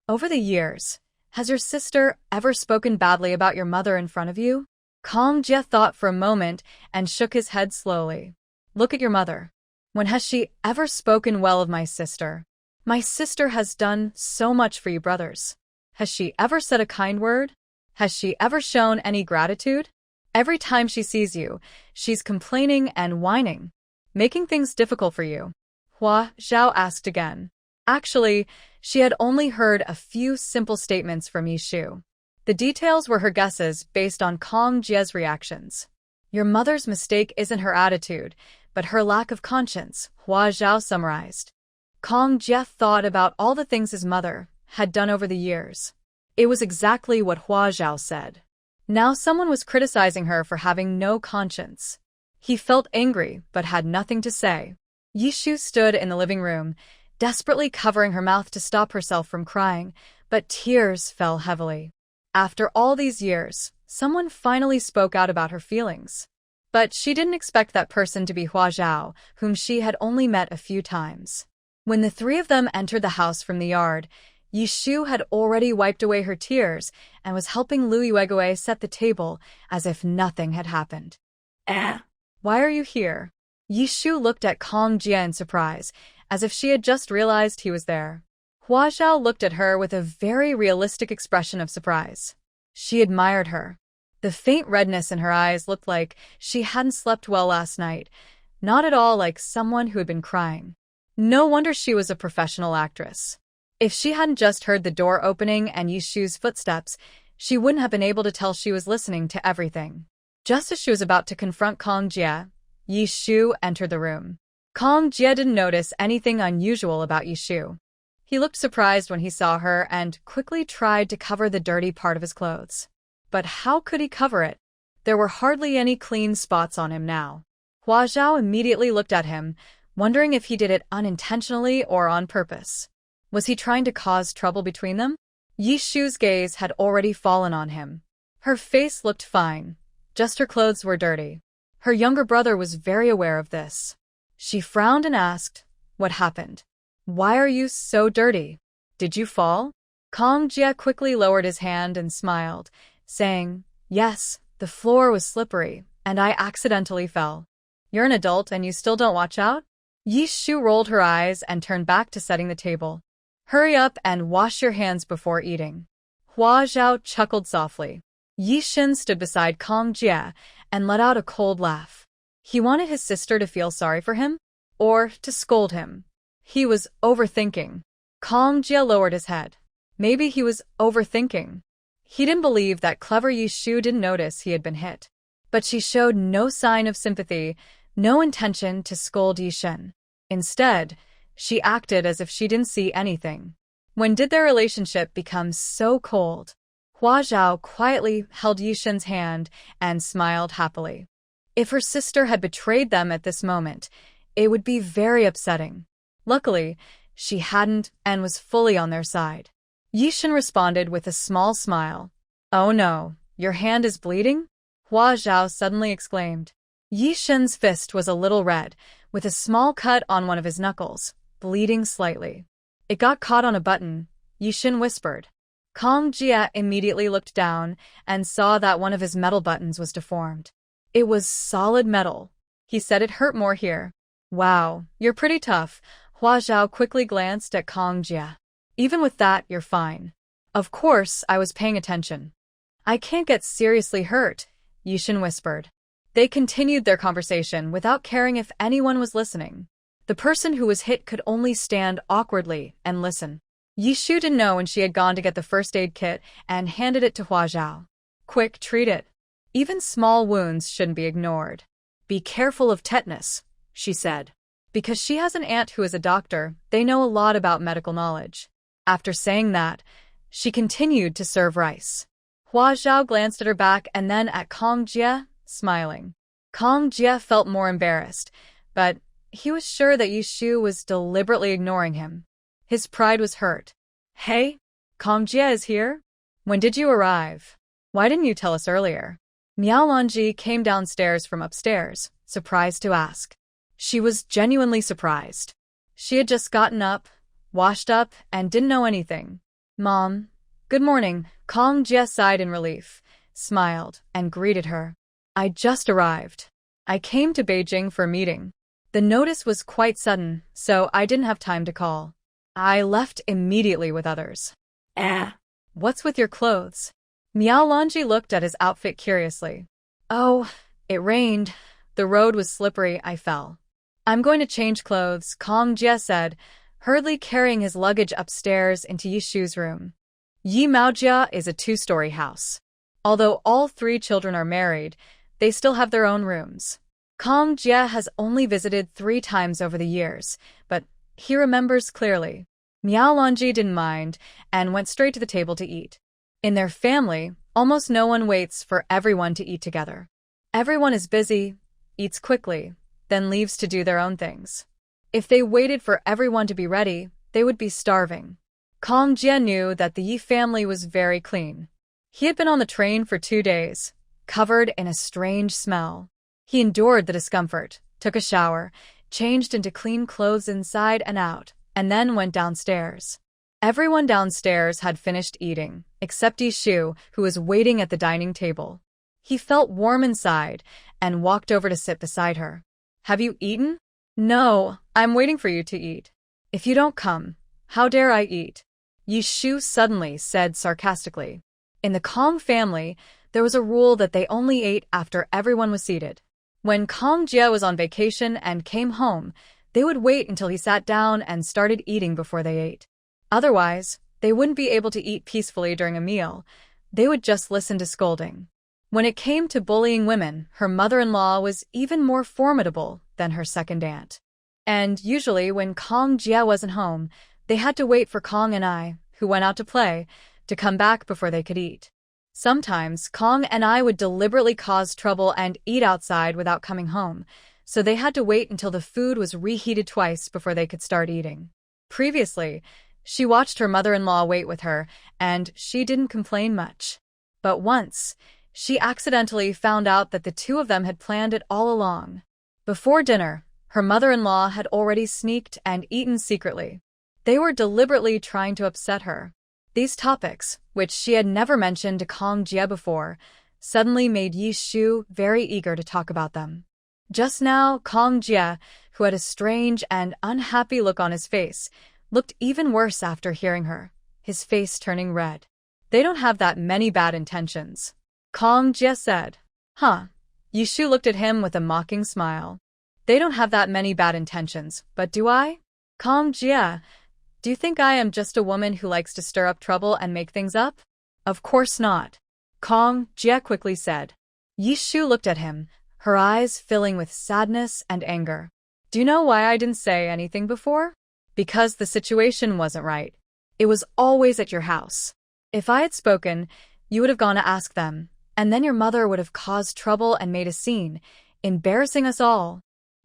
Speaker 1: Over the years, has your sister ever spoken badly about your mother in front of you? Kong Jie thought for a moment and shook his head slowly. Look at your mother. When has she ever spoken well of my sister? My sister has done so much for you brothers. Has she ever said a kind word? Has she ever shown any gratitude? Every time she sees you, she's complaining and whining, making things difficult for you. Hua Zhao asked again. Actually, she had only heard a few simple statements from Yishu. The details were her guesses based on Kong Jie's reactions. Your mother's mistake isn't her attitude, but her lack of conscience, Hua Zhao summarized. Kong Jie thought about all the things his mother had done over the years. It was exactly what Hua Zhao said. Now someone was criticizing her for having no conscience. He felt angry, but had nothing to say. Yishu stood in the living room, desperately covering her mouth to stop herself from crying, but tears fell heavily. After all these years, someone finally spoke out about her feelings. But she didn't expect that person to be Hua Zhao, whom she had only met a few times. When the 3 of them entered the house from the yard, Yishu had already wiped away her tears and was helping Lu Yuegui set the table as if nothing had happened. Why are you here? Yishu looked at Kong Jie in surprise, as if she had just realized he was there. Hua Zhao looked at her with a very realistic expression of surprise. She admired her. The faint redness in her eyes looked like she hadn't slept well last night, not at all like someone who had been crying. No wonder she was a professional actress. If she hadn't just heard the door opening and Yishu's footsteps, she wouldn't have been able to tell she was listening to everything. Just as she was about to confront Kong Jie, Yishu entered the room. Kong Jie didn't notice anything unusual about Yishu. He looked surprised when he saw her and quickly tried to cover the dirty part of his clothes. But how could he cover it? There were hardly any clean spots on him now. Hua Zhao immediately looked at him, wondering if he did it unintentionally or on purpose. Was he trying to cause trouble between them? Yishu's gaze had already fallen on him. Her face looked fine, just her clothes were dirty. Her younger brother was very aware of this. She frowned and asked, "What happened? Why are you so dirty? Did you fall?" Kong Jie quickly lowered his hand and smiled, saying, "Yes, the floor was slippery, and I accidentally fell." "You're an adult and you still don't watch out?" Yishu rolled her eyes and turned back to setting the table. "Hurry up and wash your hands before eating." Hua Zhao chuckled softly. Yishan stood beside Kong Jie and let out a cold laugh. He wanted his sister to feel sorry for him, or to scold him. He was overthinking. Kong Jie lowered his head. Maybe he was overthinking. He didn't believe that clever Yishu didn't notice he had been hit. But she showed no sign of sympathy, no intention to scold Yishan. Instead, she acted as if she didn't see anything. When did their relationship become so cold? Hua Zhao quietly held Yishan's hand and smiled happily. If her sister had betrayed them at this moment, it would be very upsetting. Luckily, she hadn't and was fully on their side. Yishan responded with a small smile. "Oh no, your hand is bleeding?" Hua Zhao suddenly exclaimed. Yishan's fist was a little red, with a small cut on one of his knuckles, bleeding slightly. "It got caught on a button," Yishan whispered. Kong Jie immediately looked down and saw that one of his metal buttons was deformed. It was solid metal. He said it hurt more here. "Wow, you're pretty tough." Hua Zhao quickly glanced at Kong Jie. "Even with that, you're fine." "Of course, I was paying attention." "I can't get seriously hurt," Yishan whispered. They continued their conversation without caring if anyone was listening. The person who was hit could only stand awkwardly and listen. Yishu didn't know when she had gone to get the first aid kit and handed it to Hua Zhao. Quick, treat it. Even small wounds shouldn't be ignored. Be careful of tetanus, she said. Because she has an aunt who is a doctor, they know a lot about medical knowledge. After saying that, she continued to serve rice. Hua Zhao glanced at her back and then at Kong Jie, smiling. Kong Jie felt more embarrassed, but he was sure that Yishu was deliberately ignoring him. His pride was hurt. Hey, Kong Jie is here? When did you arrive? Why didn't you tell us earlier? Miao Lanji came downstairs from upstairs, surprised to ask. She was genuinely surprised. She had just gotten up, washed up, and didn't know anything. Mom. Good morning. Kong Jie sighed in relief, smiled, and greeted her. I just arrived. I came to Beijing for a meeting. The notice was quite sudden, so I didn't have time to call. I left immediately with others. What's with your clothes? Miao Lanji looked at his outfit curiously. Oh, it rained. The road was slippery, I fell. I'm going to change clothes, Kong Jie said, hurriedly carrying his luggage upstairs into Yishu's room. Yi Maojia is a 2-story house. Although all 3 children are married, they still have their own rooms. Kong Jie has only visited 3 times over the years, but he remembers clearly. Miao Lanji didn't mind and went straight to the table to eat. In their family, almost no one waits for everyone to eat together. Everyone is busy, eats quickly, then leaves to do their own things. If they waited for everyone to be ready, they would be starving. Kong Jie knew that the Yi family was very clean. He had been on the train for 2 days, covered in a strange smell. He endured the discomfort, took a shower, changed into clean clothes inside and out, and then went downstairs. Everyone downstairs had finished eating, except Yishu, who was waiting at the dining table. He felt warm inside and walked over to sit beside her. Have you eaten? No, I'm waiting for you to eat. If you don't come, how dare I eat? Yishu suddenly said sarcastically. In the Kong family, there was a rule that they only ate after everyone was seated. When Kong Jie was on vacation and came home, they would wait until he sat down and started eating before they ate. Otherwise, they wouldn't be able to eat peacefully during a meal. They would just listen to scolding. When it came to bullying women, her mother-in-law was even more formidable than her second aunt. And usually when Kong Jie wasn't home, they had to wait for Kong and I, who went out to play, to come back before they could eat. Sometimes Kong and I would deliberately cause trouble and eat outside without coming home, so they had to wait until the food was reheated twice before they could start eating. Previously, she watched her mother-in-law wait with her, and she didn't complain much. But once, she accidentally found out that the 2 of them had planned it all along. Before dinner, her mother-in-law had already sneaked and eaten secretly. They were deliberately trying to upset her. These topics, which she had never mentioned to Kong Jie before, suddenly made Yishu very eager to talk about them. Just now, Kong Jie, who had a strange and unhappy look on his face, looked even worse after hearing her, his face turning red. They don't have that many bad intentions, Kong Jie said. Huh. Yishu looked at him with a mocking smile. They don't have that many bad intentions, but do I? Kong Jie, do you think I am just a woman who likes to stir up trouble and make things up? Of course not, Kong Jie quickly said. Yishu looked at him, her eyes filling with sadness and anger. Do you know why I didn't say anything before? Because the situation wasn't right. It was always at your house. If I had spoken, you would have gone to ask them, and then your mother would have caused trouble and made a scene, embarrassing us all.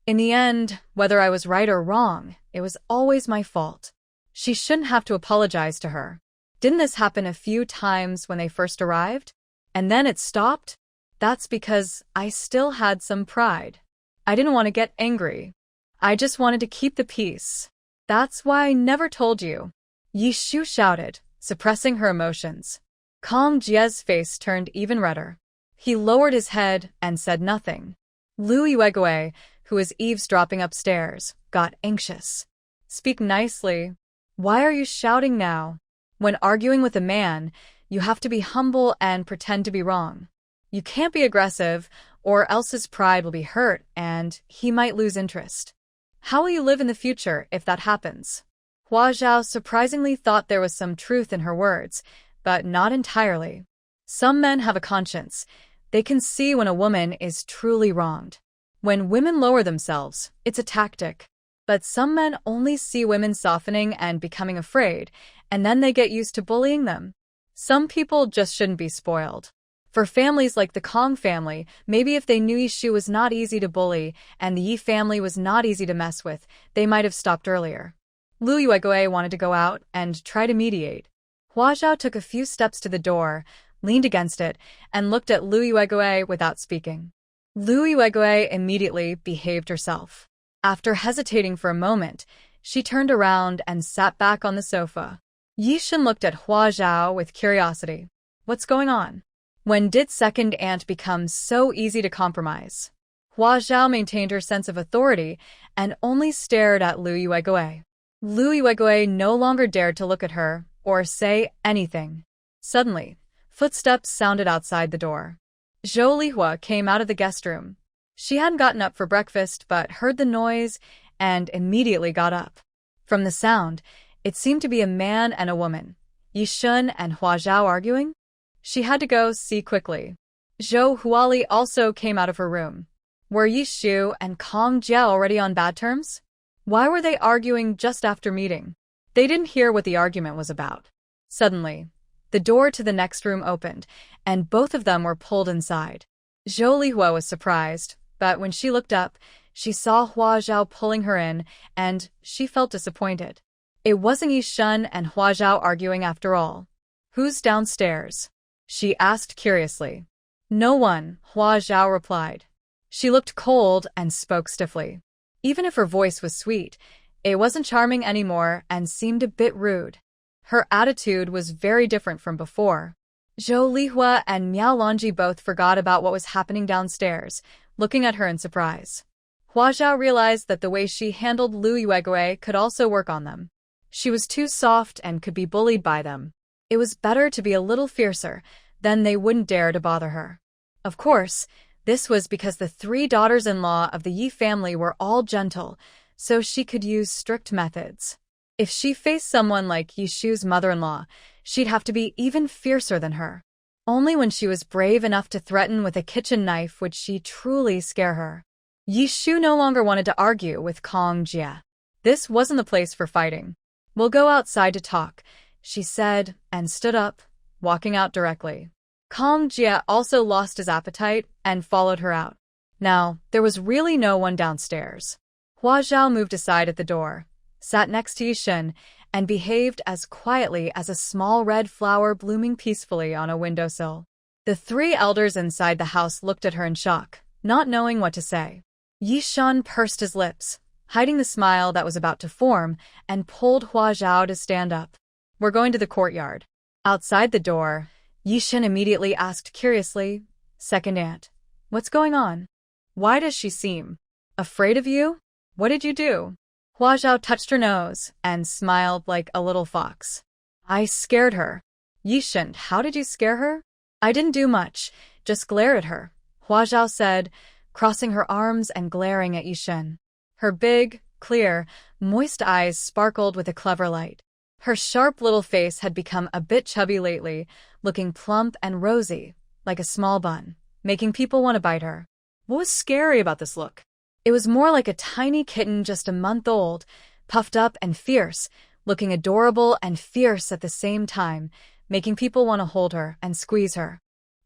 Speaker 1: In the end, whether I was right or wrong, it was always my fault. She shouldn't have to apologize to her. Didn't this happen a few times when they first arrived? And then it stopped? That's because I still had some pride. I didn't want to get angry. I just wanted to keep the peace. That's why I never told you. Yishu shouted, suppressing her emotions. Kong Jie's face turned even redder. He lowered his head and said nothing. Lu Yuegui, who was eavesdropping upstairs, got anxious. Speak nicely. Why are you shouting now? When arguing with a man, you have to be humble and pretend to be wrong. You can't be aggressive, or else his pride will be hurt and he might lose interest. How will you live in the future if that happens? Hua Zhao surprisingly thought there was some truth in her words, but not entirely. Some men have a conscience. They can see when a woman is truly wronged. When women lower themselves, it's a tactic. But some men only see women softening and becoming afraid, and then they get used to bullying them. Some people just shouldn't be spoiled. For families like the Kong family, maybe if they knew Yishu was not easy to bully and the Yi family was not easy to mess with, they might have stopped earlier. Lu Yuegui wanted to go out and try to mediate. Hua Zhao took a few steps to the door, leaned against it, and looked at Lu Yuegui without speaking. Lu Yuegui immediately behaved herself. After hesitating for a moment, she turned around and sat back on the sofa. Yishan looked at Hua Zhao with curiosity. What's going on? When did second aunt become so easy to compromise? Hua Zhao maintained her sense of authority and only stared at Lu Yuegui. Lu Yuegui no longer dared to look at her or say anything. Suddenly, footsteps sounded outside the door. Zhou Lihua came out of the guest room. She hadn't gotten up for breakfast but heard the noise and immediately got up. From the sound, it seemed to be a man and a woman, Yishan and Hua Zhao arguing. She had to go see quickly. Zhou Huali also came out of her room. Were Yishu and Kong Jia already on bad terms? Why were they arguing just after meeting? They didn't hear what the argument was about. Suddenly, the door to the next room opened, and both of them were pulled inside. Zhou Lihua was surprised, but when she looked up, she saw Hua Zhao pulling her in, and she felt disappointed. It wasn't Yishan and Hua Zhao arguing after all. Who's downstairs? She asked curiously. No one, Hua Zhao replied. She looked cold and spoke stiffly. Even if her voice was sweet, it wasn't charming anymore and seemed a bit rude. Her attitude was very different from before. Zhou Lihua and Miao Longji both forgot about what was happening downstairs, looking at her in surprise. Hua Zhao realized that the way she handled Lu Yuegui could also work on them. She was too soft and could be bullied by them. It was better to be a little fiercer, then they wouldn't dare to bother her. Of course, this was because the 3 daughters-in-law of the Yi family were all gentle, so she could use strict methods. If she faced someone like Yishu's mother-in-law, she'd have to be even fiercer than her. Only when she was brave enough to threaten with a kitchen knife would she truly scare her. Yishu no longer wanted to argue with Kong Jia. This wasn't the place for fighting. We'll go outside to talk, she said, and stood up, walking out directly. Kong Jia also lost his appetite and followed her out. Now, there was really no one downstairs. Hua Zhao moved aside at the door, sat next to Yishan, and behaved as quietly as a small red flower blooming peacefully on a windowsill. The 3 elders inside the house looked at her in shock, not knowing what to say. Yishan pursed his lips, hiding the smile that was about to form, and pulled Hua Zhao to stand up. We're going to the courtyard. Outside the door, Yishan immediately asked curiously, Second aunt, what's going on? Why does she seem afraid of you? What did you do? Hua Zhao touched her nose and smiled like a little fox. I scared her. Yishan, how did you scare her? I didn't do much, just glare at her, Hua Zhao said, crossing her arms and glaring at Yishan. Her big, clear, moist eyes sparkled with a clever light. Her sharp little face had become a bit chubby lately, looking plump and rosy, like a small bun, making people want to bite her. What was scary about this look? It was more like a tiny kitten just a month old, puffed up and fierce, looking adorable and fierce at the same time, making people want to hold her and squeeze her.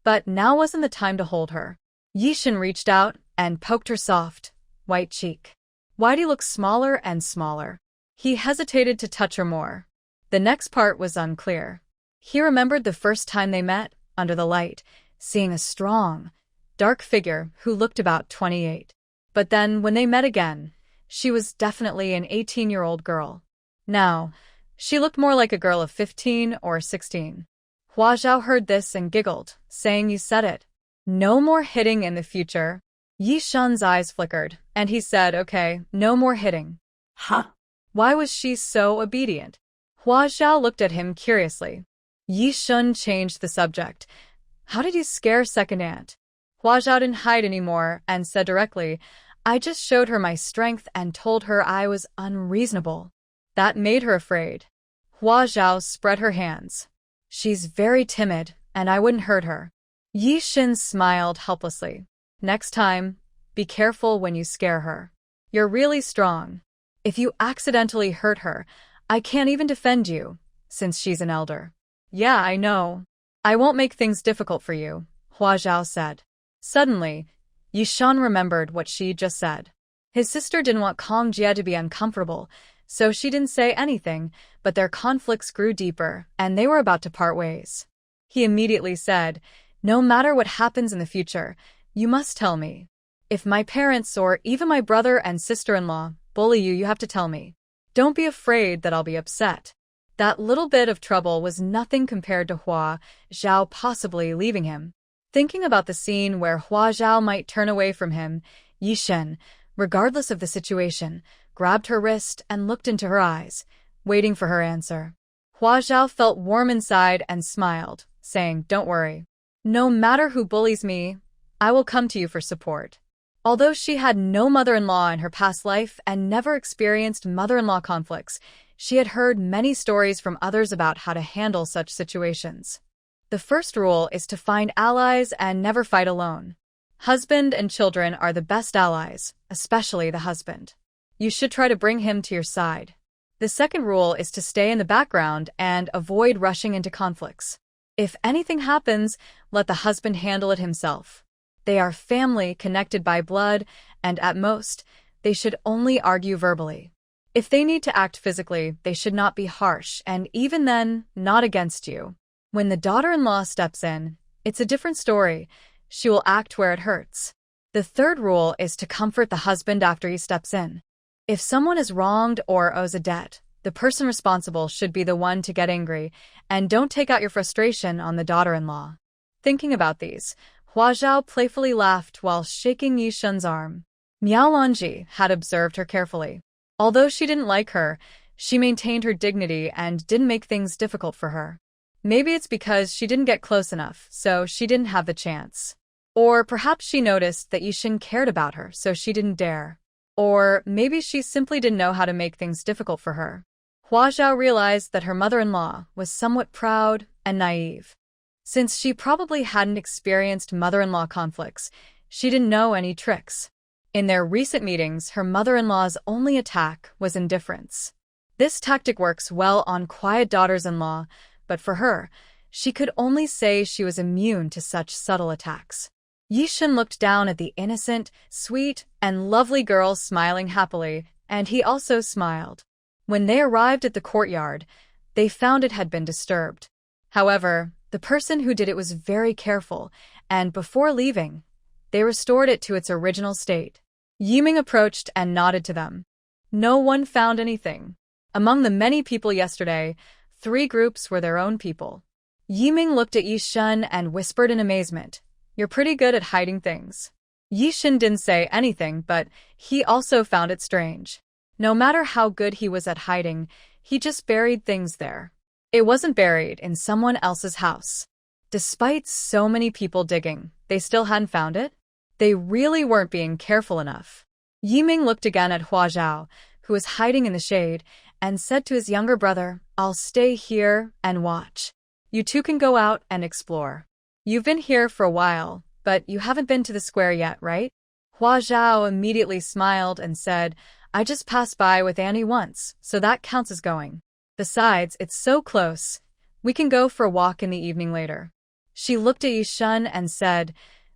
Speaker 1: But now wasn't the time to hold her. Yishan reached out and poked her soft, white cheek. Why'd he look smaller and smaller? He hesitated to touch her more. The next part was unclear. He remembered the first time they met, under the light, seeing a strong, dark figure who looked about 28. But then, when they met again, she was definitely an 18-year-old girl. Now, she looked more like a girl of 15 or 16. Hua Zhao heard this and giggled, saying, You said it. No more hitting in the future. Yishan's eyes flickered, and he said, Okay, no more hitting.
Speaker 2: Huh?
Speaker 1: Why was she so obedient? Hua Zhao looked at him curiously. Yishan changed the subject. How did you scare second aunt? Hua Zhao didn't hide anymore and said directly, I just showed her my strength and told her I was unreasonable. That made her afraid. Hua Zhao spread her hands. She's very timid, and I wouldn't hurt her. Yishan smiled helplessly. Next time, be careful when you scare her. You're really strong. If you accidentally hurt her, I can't even defend you, since she's an elder. Yeah, I know. I won't make things difficult for you, Hua Zhao said. Suddenly, Yishan remembered what she just said. His sister didn't want Kong Jie to be uncomfortable, so she didn't say anything, but their conflicts grew deeper, and they were about to part ways. He immediately said, no matter what happens in the future, you must tell me. If my parents or even my brother and sister-in-law bully you, you have to tell me. Don't be afraid that I'll be upset. That little bit of trouble was nothing compared to Hua Zhao possibly leaving him. Thinking about the scene where Hua Zhao might turn away from him, Yishan, regardless of the situation, grabbed her wrist and looked into her eyes, waiting for her answer. Hua Zhao felt warm inside and smiled, saying, don't worry. No matter who bullies me, I will come to you for support. Although she had no mother-in-law in her past life and never experienced mother-in-law conflicts, she had heard many stories from others about how to handle such situations. The first rule is to find allies and never fight alone. Husband and children are the best allies, especially the husband. You should try to bring him to your side. The second rule is to stay in the background and avoid rushing into conflicts. If anything happens, let the husband handle it himself. They are family connected by blood, and at most, they should only argue verbally. If they need to act physically, they should not be harsh, and even then, not against you. When the daughter-in-law steps in, it's a different story. She will act where it hurts. The third rule is to comfort the husband after he steps in. If someone is wronged or owes a debt, the person responsible should be the one to get angry, and don't take out your frustration on the daughter-in-law. Thinking about these, Hua Zhao playfully laughed while shaking Yishan's arm. Miao Lanji had observed her carefully. Although she didn't like her, she maintained her dignity and didn't make things difficult for her. Maybe it's because she didn't get close enough, so she didn't have the chance. Or perhaps she noticed that Yishan cared about her, so she didn't dare. Or maybe she simply didn't know how to make things difficult for her. Hua Zhao realized that her mother-in-law was somewhat proud and naive. Since she probably hadn't experienced mother-in-law conflicts, she didn't know any tricks. In their recent meetings, her mother-in-law's only attack was indifference. This tactic works well on quiet daughters-in-law, but for her, she could only say she was immune to such subtle attacks. Yishan looked down at the innocent, sweet, and lovely girl smiling happily, and he also smiled. When they arrived at the courtyard, they found it had been disturbed. However, the person who did it was very careful, and before leaving, they restored it to its original state. Yiming approached and nodded to them. No one found anything. Among the many people yesterday, 3 groups were their own people. Yiming looked at Yishan and whispered in amazement, "You're pretty good at hiding things." Yishan didn't say anything, but he also found it strange. No matter how good he was at hiding, he just buried things there. It wasn't buried in someone else's house. Despite so many people digging, they still hadn't found it? They really weren't being careful enough. Yiming looked again at Hua Zhao, who was hiding in the shade, and said to his younger brother, "I'll stay here and watch. You two can go out and explore. You've been here for a while, but you haven't been to the square yet, right?" Hua Zhao immediately smiled and said, "I just passed by with Annie once, so that counts as going. Besides, it's so close. We can go for a walk in the evening later." She looked at Yishan and said,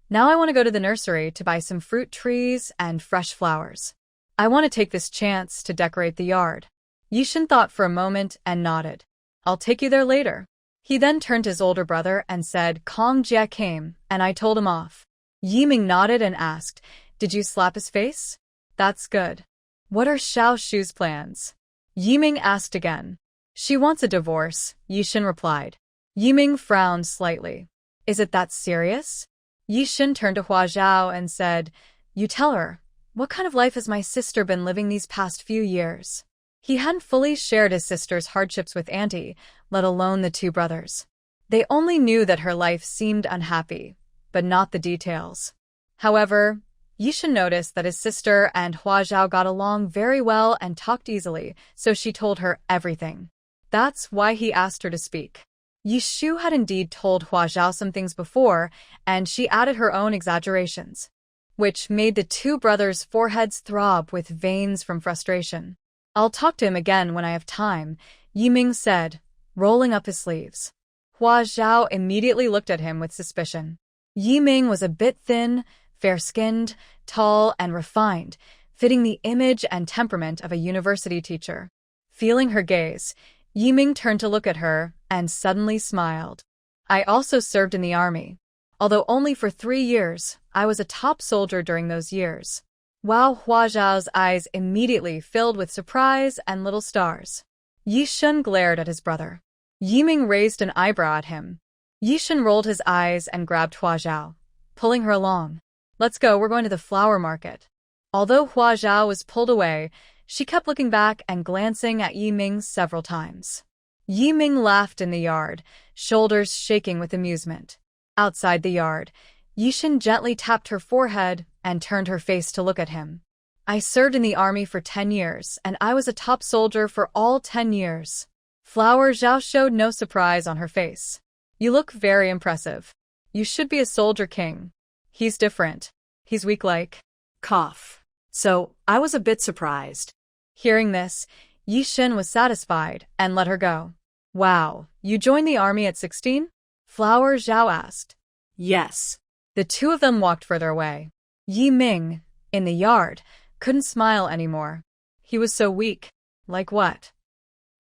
Speaker 1: "Now I want to go to the nursery to buy some fruit trees and fresh flowers. I want to take this chance to decorate the yard." Yishan thought for a moment and nodded. "I'll take you there later." He then turned to his older brother and said, "Kong Jie came, and I told him off." Yiming nodded and asked, "Did you slap his face?" "That's good. What are Xiao Shu's plans?" Yiming asked again. "She wants a divorce," Yishan replied. Yiming frowned slightly. "Is it that serious?" Yishan turned to Hua Zhao and said, "You tell her, what kind of life has my sister been living these past few years?" He hadn't fully shared his sister's hardships with Auntie, let alone the 2 brothers. They only knew that her life seemed unhappy, but not the details. However, Yishan noticed that his sister and Hua Zhao got along very well and talked easily, so she told her everything. That's why he asked her to speak. Yishu had indeed told Hua Zhao some things before, and she added her own exaggerations, which made the two brothers' foreheads throb with veins from frustration. I'll talk to him again when I have time, Yiming said, rolling up his sleeves. Hua Zhao immediately looked at him with suspicion. Yiming was a bit thin, fair-skinned, tall, and refined, fitting the image and temperament of a university teacher. Feeling her gaze, Yiming turned to look at her and suddenly smiled. I also served in the army. Although only for 3 years, I was a top soldier during those years. Wow! Hua Zhao's eyes immediately filled with surprise and little stars. Yishan glared at his brother. Yiming raised an eyebrow at him. Yishan rolled his eyes and grabbed Hua Zhao, pulling her along. Let's go, we're going to the flower market. Although Hua Zhao was pulled away, she kept looking back and glancing at Yiming several times. Yiming laughed in the yard, shoulders shaking with amusement. Outside the yard, Yishan gently tapped her forehead and turned her face to look at him. I served in the army for 10 years, and I was a top soldier for all 10 years. Flower Zhao showed no surprise on her face. You look very impressive. You should be a soldier king. He's different. He's weak like.
Speaker 2: Cough. So, I was a bit surprised.
Speaker 1: Hearing this, Yishan was satisfied and let her go. Wow, you joined the army at 16? Flower Zhao asked.
Speaker 2: Yes.
Speaker 1: The two of them walked further away. Yiming, in the yard, couldn't smile anymore. He was so weak. Like what?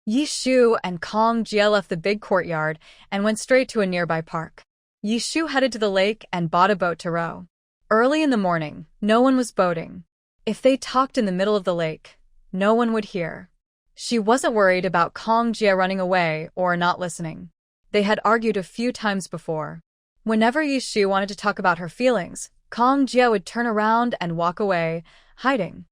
Speaker 1: Yishu and Kong Jia left the big courtyard and went straight to a nearby park. Yishu headed to the lake and bought a boat to row. Early in the morning, no one was boating. If they talked in the middle of the lake, no one would hear. She wasn't worried about Kong Jia running away or not listening. They had argued a few times before. Whenever Yishu wanted to talk about her feelings, Kong Jia would turn around and walk away, hiding.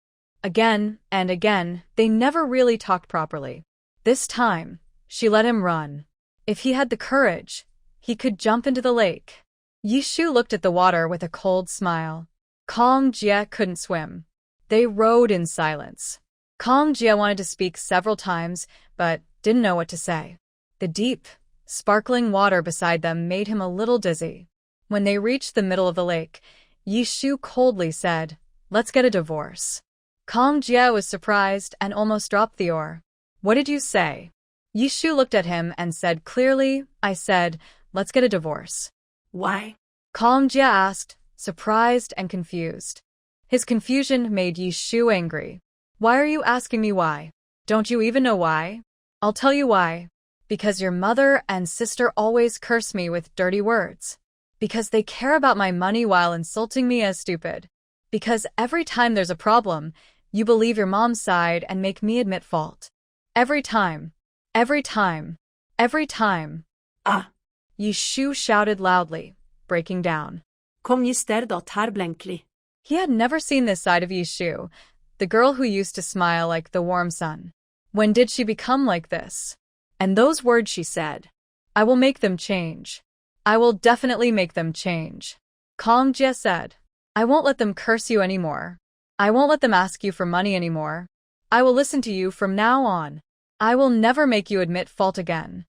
Speaker 1: Again and again, they never really talked properly. This time, she let him run. If he had the courage, he could jump into the lake. Yishu looked at the water with a cold smile. Kong Jia couldn't swim. They rowed in silence. Kong Jia wanted to speak several times, but didn't know what to say. The deep, sparkling water beside them made him a little dizzy. When they reached the middle of the lake, Yishu coldly said, "Let's get a divorce." Kong Jia was surprised and almost dropped the oar. "What did you say?" Yishu looked at him and said clearly, "I said, let's get a divorce."
Speaker 2: Why?
Speaker 1: Kong Jia asked, surprised and confused. His confusion made Yishu angry. "Why are you asking me why? Don't you even know why?" "I'll tell you why. Because your mother and sister always curse me with dirty words. Because they care about my money while insulting me as stupid. Because every time there's a problem, you believe your mom's side and make me admit fault. Every time. Every time. Every time."
Speaker 2: Ah.
Speaker 1: Yishu shouted loudly, breaking down.
Speaker 2: Kom gister dat her blenkly.
Speaker 1: He had never seen this side of Yishu, the girl who used to smile like the warm sun. When did she become like this? And those words she said. "I will make them change. I will definitely make them change." Kong Jia said. "I won't let them curse you anymore. I won't let them ask you for money anymore. I will listen to you from now on. I will never make you admit fault again."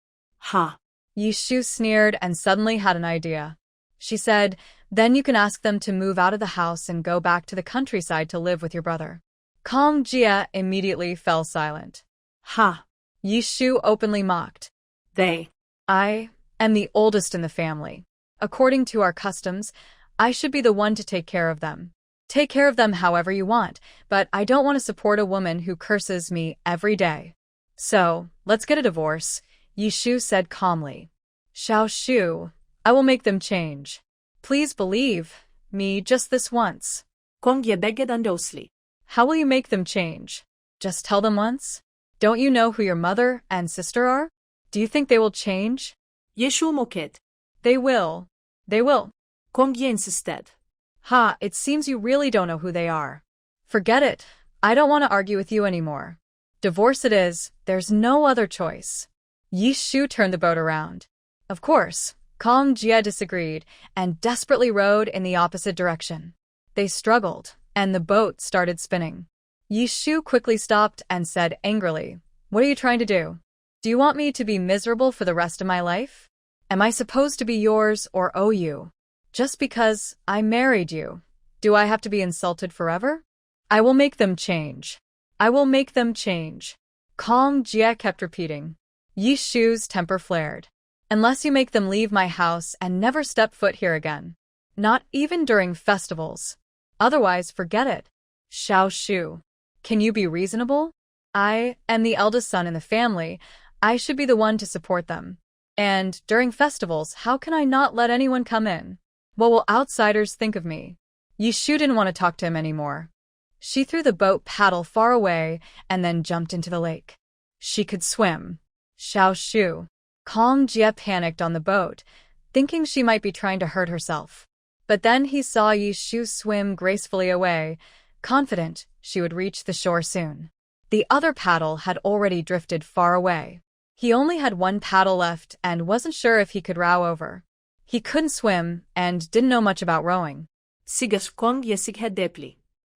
Speaker 2: Ha.
Speaker 1: Yishu sneered and suddenly had an idea. She said, "Then you can ask them to move out of the house and go back to the countryside to live with your brother." Kong Jia immediately fell silent.
Speaker 2: Ha.
Speaker 1: Yishu openly mocked. I am the oldest in the family. According to our customs, I should be the one to take care of them. Take care of them however you want, but I don't want to support a woman who curses me every day. So, let's get a divorce, Yishu said calmly. Xiao Shu, I will make them change. Please believe me just this once.
Speaker 2: Kom je begge dan dosli.
Speaker 1: How will you make them change? Just tell them once? Don't you know who your mother and sister are? Do you think they will change?
Speaker 2: Yeshu moket.
Speaker 1: They will. They will.
Speaker 2: Kom je insisted.
Speaker 1: Ha, it seems you really don't know who they are. Forget it. I don't want to argue with you anymore. Divorce it is, there's no other choice. Yishu turned the boat around. Of course, Kong Jia disagreed and desperately rowed in the opposite direction. They struggled, and the boat started spinning. Yishu quickly stopped and said angrily, "What are you trying to do? Do you want me to be miserable for the rest of my life? Am I supposed to be yours or owe you? Just because I married you, do I have to be insulted forever? I will make them change. I will make them change." Kong Jia kept repeating. Yishu's temper flared. "Unless you make them leave my house and never step foot here again. Not even during festivals. Otherwise, forget it." Xiao Shu. "Can you be reasonable? I am the eldest son in the family. I should be the one to support them. And during festivals, how can I not let anyone come in? What will outsiders think of me?" Yishu didn't want to talk to him anymore. She threw the boat paddle far away and then jumped into the lake. She could swim. Xiao Shu. Kong Jia panicked on the boat, thinking she might be trying to hurt herself. But then he saw Yishu swim gracefully away, confident she would reach the shore soon. The other paddle had already drifted far away. He only had one paddle left and wasn't sure if he could row over. He couldn't swim and didn't know much about rowing.
Speaker 2: Sigas Kong Yesig Hedepli.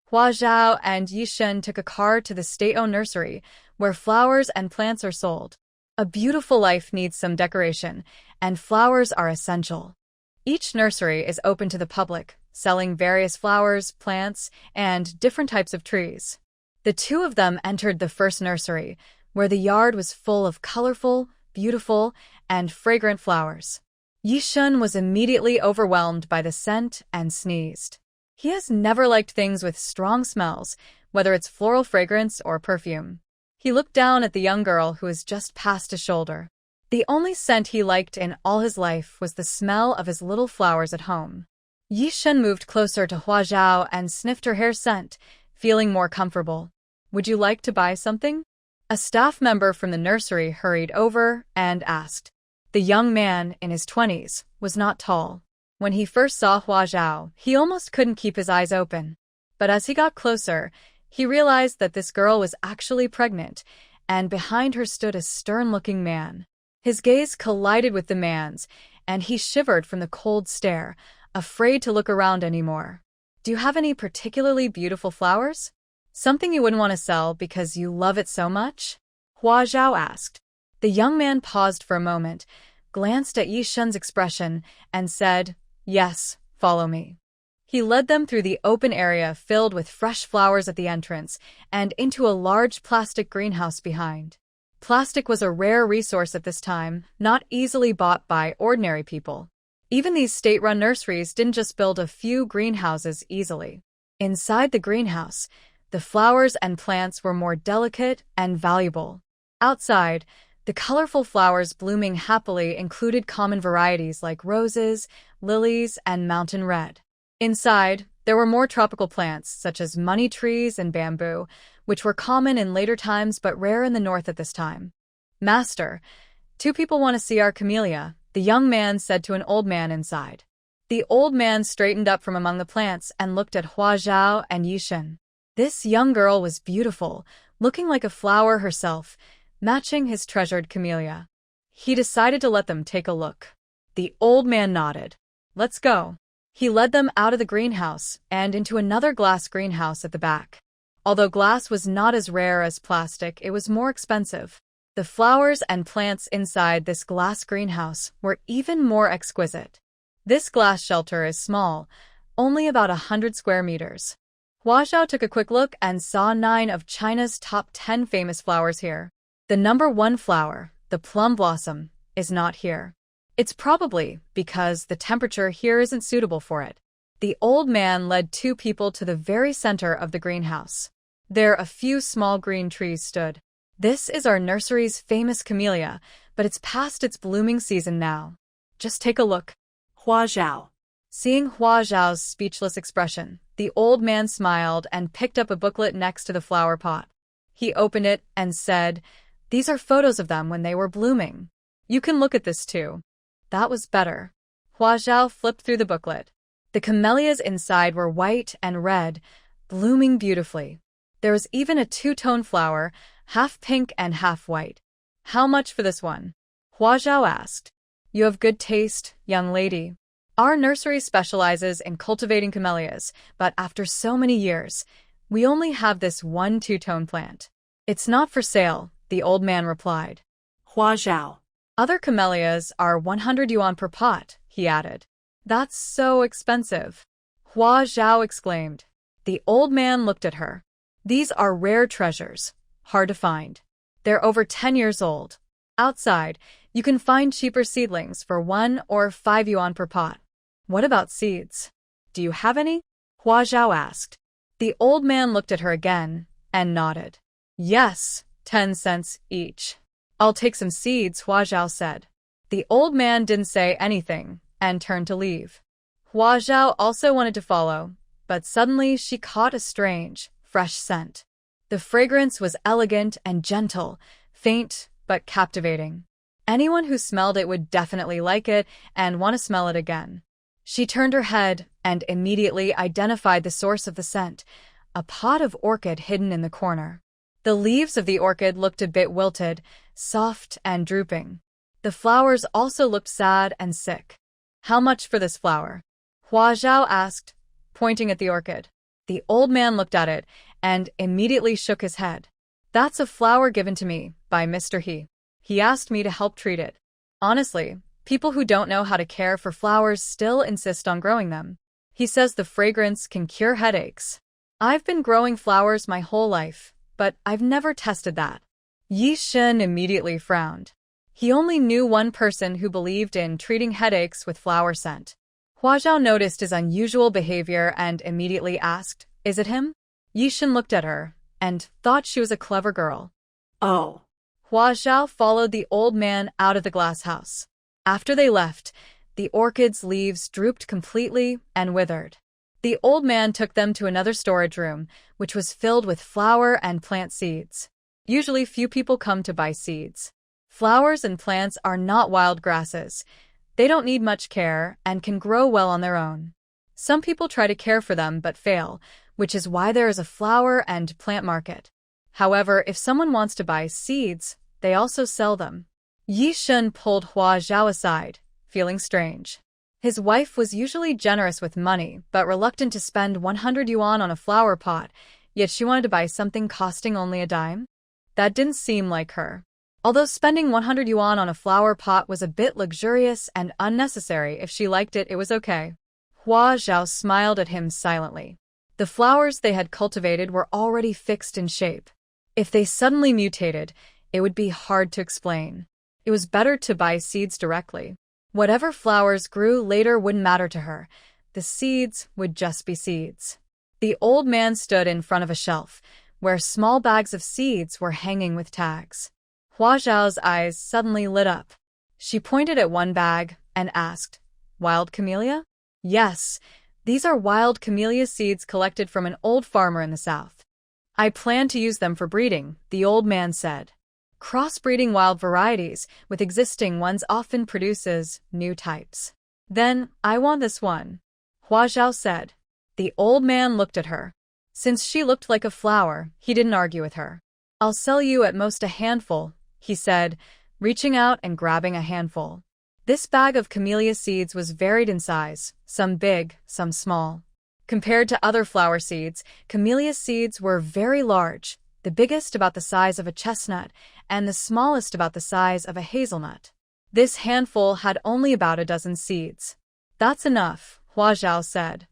Speaker 1: Hua Zhao and Yishan took a car to the state-owned nursery, where flowers and plants are sold. A beautiful life needs some decoration, and flowers are essential. Each nursery is open to the public, selling various flowers, plants, and different types of trees. The two of them entered the first nursery, where the yard was full of colorful, beautiful, and fragrant flowers. Yishan was immediately overwhelmed by the scent and sneezed. He has never liked things with strong smells, whether it's floral fragrance or perfume. He looked down at the young girl who was just past his shoulder. The only scent he liked in all his life was the smell of his little flowers at home. Yishan moved closer to Hua Zhao and sniffed her hair scent, feeling more comfortable. "Would you like to buy something?" A staff member from the nursery hurried over and asked. The young man, in his 20s, was not tall. When he first saw Hua Zhao, he almost couldn't keep his eyes open. But as he got closer, he realized that this girl was actually pregnant, and behind her stood a stern-looking man. His gaze collided with the man's, and he shivered from the cold stare, afraid to look around anymore. "Do you have any particularly beautiful flowers? Something you wouldn't want to sell because you love it so much?" Hua Zhao asked. The young man paused for a moment, glanced at Yishan's expression, and said, "Yes, follow me." He led them through the open area filled with fresh flowers at the entrance and into a large plastic greenhouse behind. Plastic was a rare resource at this time, not easily bought by ordinary people. Even these state-run nurseries didn't just build a few greenhouses easily. Inside the greenhouse, the flowers and plants were more delicate and valuable. Outside, the colorful flowers blooming happily included common varieties like roses, lilies, and mountain red. Inside, there were more tropical plants, such as money trees and bamboo, which were common in later times but rare in the north at this time. "Master, 2 people want to see our camellia," the young man said to an old man inside. The old man straightened up from among the plants and looked at Hua Zhao and Yishan. This young girl was beautiful, looking like a flower herself, matching his treasured camellia. He decided to let them take a look. The old man nodded. "Let's go." He led them out of the greenhouse and into another glass greenhouse at the back. Although glass was not as rare as plastic, it was more expensive. The flowers and plants inside this glass greenhouse were even more exquisite. This glass shelter is small, only about 100 square meters. Hua Zhao took a quick look and saw 9 of China's top 10 famous flowers here. The number 1 flower, the plum blossom, is not here. It's probably because the temperature here isn't suitable for it. The old man led 2 people to the very center of the greenhouse. There a few small green trees stood. "This is our nursery's famous camellia, but it's past its blooming season now. Just take a look."
Speaker 2: Hua Zhao.
Speaker 1: Seeing Hua Zhao's speechless expression, the old man smiled and picked up a booklet next to the flower pot. He opened it and said, "These are photos of them when they were blooming. You can look at this too." That was better. Hua Zhao flipped through the booklet. The camellias inside were white and red, blooming beautifully. There was even a 2-tone flower, half pink and half white. "How much for this one?" Hua Zhao asked. "You have good taste, young lady." Our nursery specializes in cultivating camellias, but after so many years, we only have this one two-tone plant. It's not for sale, the old man replied.
Speaker 2: Hua Zhao.
Speaker 1: Other camellias are 100 yuan per pot, he added. That's so expensive. Hua Zhao exclaimed. The old man looked at her. These are rare treasures, hard to find. They're over 10 years old. Outside, you can find cheaper seedlings for 1 or 5 yuan per pot. What about seeds? Do you have any? Hua Zhao asked. The old man looked at her again and nodded. Yes, 10 cents each. I'll take some seeds, Hua Zhao said. The old man didn't say anything and turned to leave. Hua Zhao also wanted to follow, but suddenly she caught a strange, fresh scent. The fragrance was elegant and gentle, faint but captivating. Anyone who smelled it would definitely like it and want to smell it again. She turned her head and immediately identified the source of the scent, a pot of orchid hidden in the corner. The leaves of the orchid looked a bit wilted, soft and drooping. The flowers also looked sad and sick. How much for this flower? Hua Zhao asked, pointing at the orchid. The old man looked at it and immediately shook his head. That's a flower given to me by Mr. He. He asked me to help treat it. Honestly, people who don't know how to care for flowers still insist on growing them. He says the fragrance can cure headaches. I've been growing flowers my whole life, but I've never tested that. Yishan immediately frowned. He only knew one person who believed in treating headaches with flower scent. Hua Zhao noticed his unusual behavior and immediately asked, Is it him? Yishan looked at her and thought she was a clever girl.
Speaker 2: Oh.
Speaker 1: Hua Zhao followed the old man out of the glass house. After they left, the orchid's leaves drooped completely and withered. The old man took them to another storage room, which was filled with flower and plant seeds. Usually few people come to buy seeds. Flowers and plants are not wild grasses. They don't need much care and can grow well on their own. Some people try to care for them but fail, which is why there is a flower and plant market. However, if someone wants to buy seeds, they also sell them. Yishan pulled Hua Zhao aside, feeling strange. His wife was usually generous with money, but reluctant to spend 100 yuan on a flower pot, yet she wanted to buy something costing only a dime? That didn't seem like her. Although spending 100 yuan on a flower pot was a bit luxurious and unnecessary, if she liked it, it was okay. Hua Zhao smiled at him silently. The flowers they had cultivated were already fixed in shape. If they suddenly mutated, it would be hard to explain. It was better to buy seeds directly. Whatever flowers grew later wouldn't matter to her. The seeds would just be seeds. The old man stood in front of a shelf, where small bags of seeds were hanging with tags. Hua Zhao's eyes suddenly lit up. She pointed at one bag and asked, Wild camellia? Yes, these are wild camellia seeds collected from an old farmer in the south. I plan to use them for breeding, the old man said. Crossbreeding wild varieties with existing ones often produces new types. Then, I want this one, Hua Zhao said. The old man looked at her. Since she looked like a flower, he didn't argue with her. I'll sell you at most a handful, he said, reaching out and grabbing a handful. This bag of camellia seeds was varied in size, some big, some small. Compared to other flower seeds, camellia seeds were very large, the biggest about the size of a chestnut, and the smallest about the size of a hazelnut. This handful had only about a dozen seeds. That's enough, Hua Zhao said.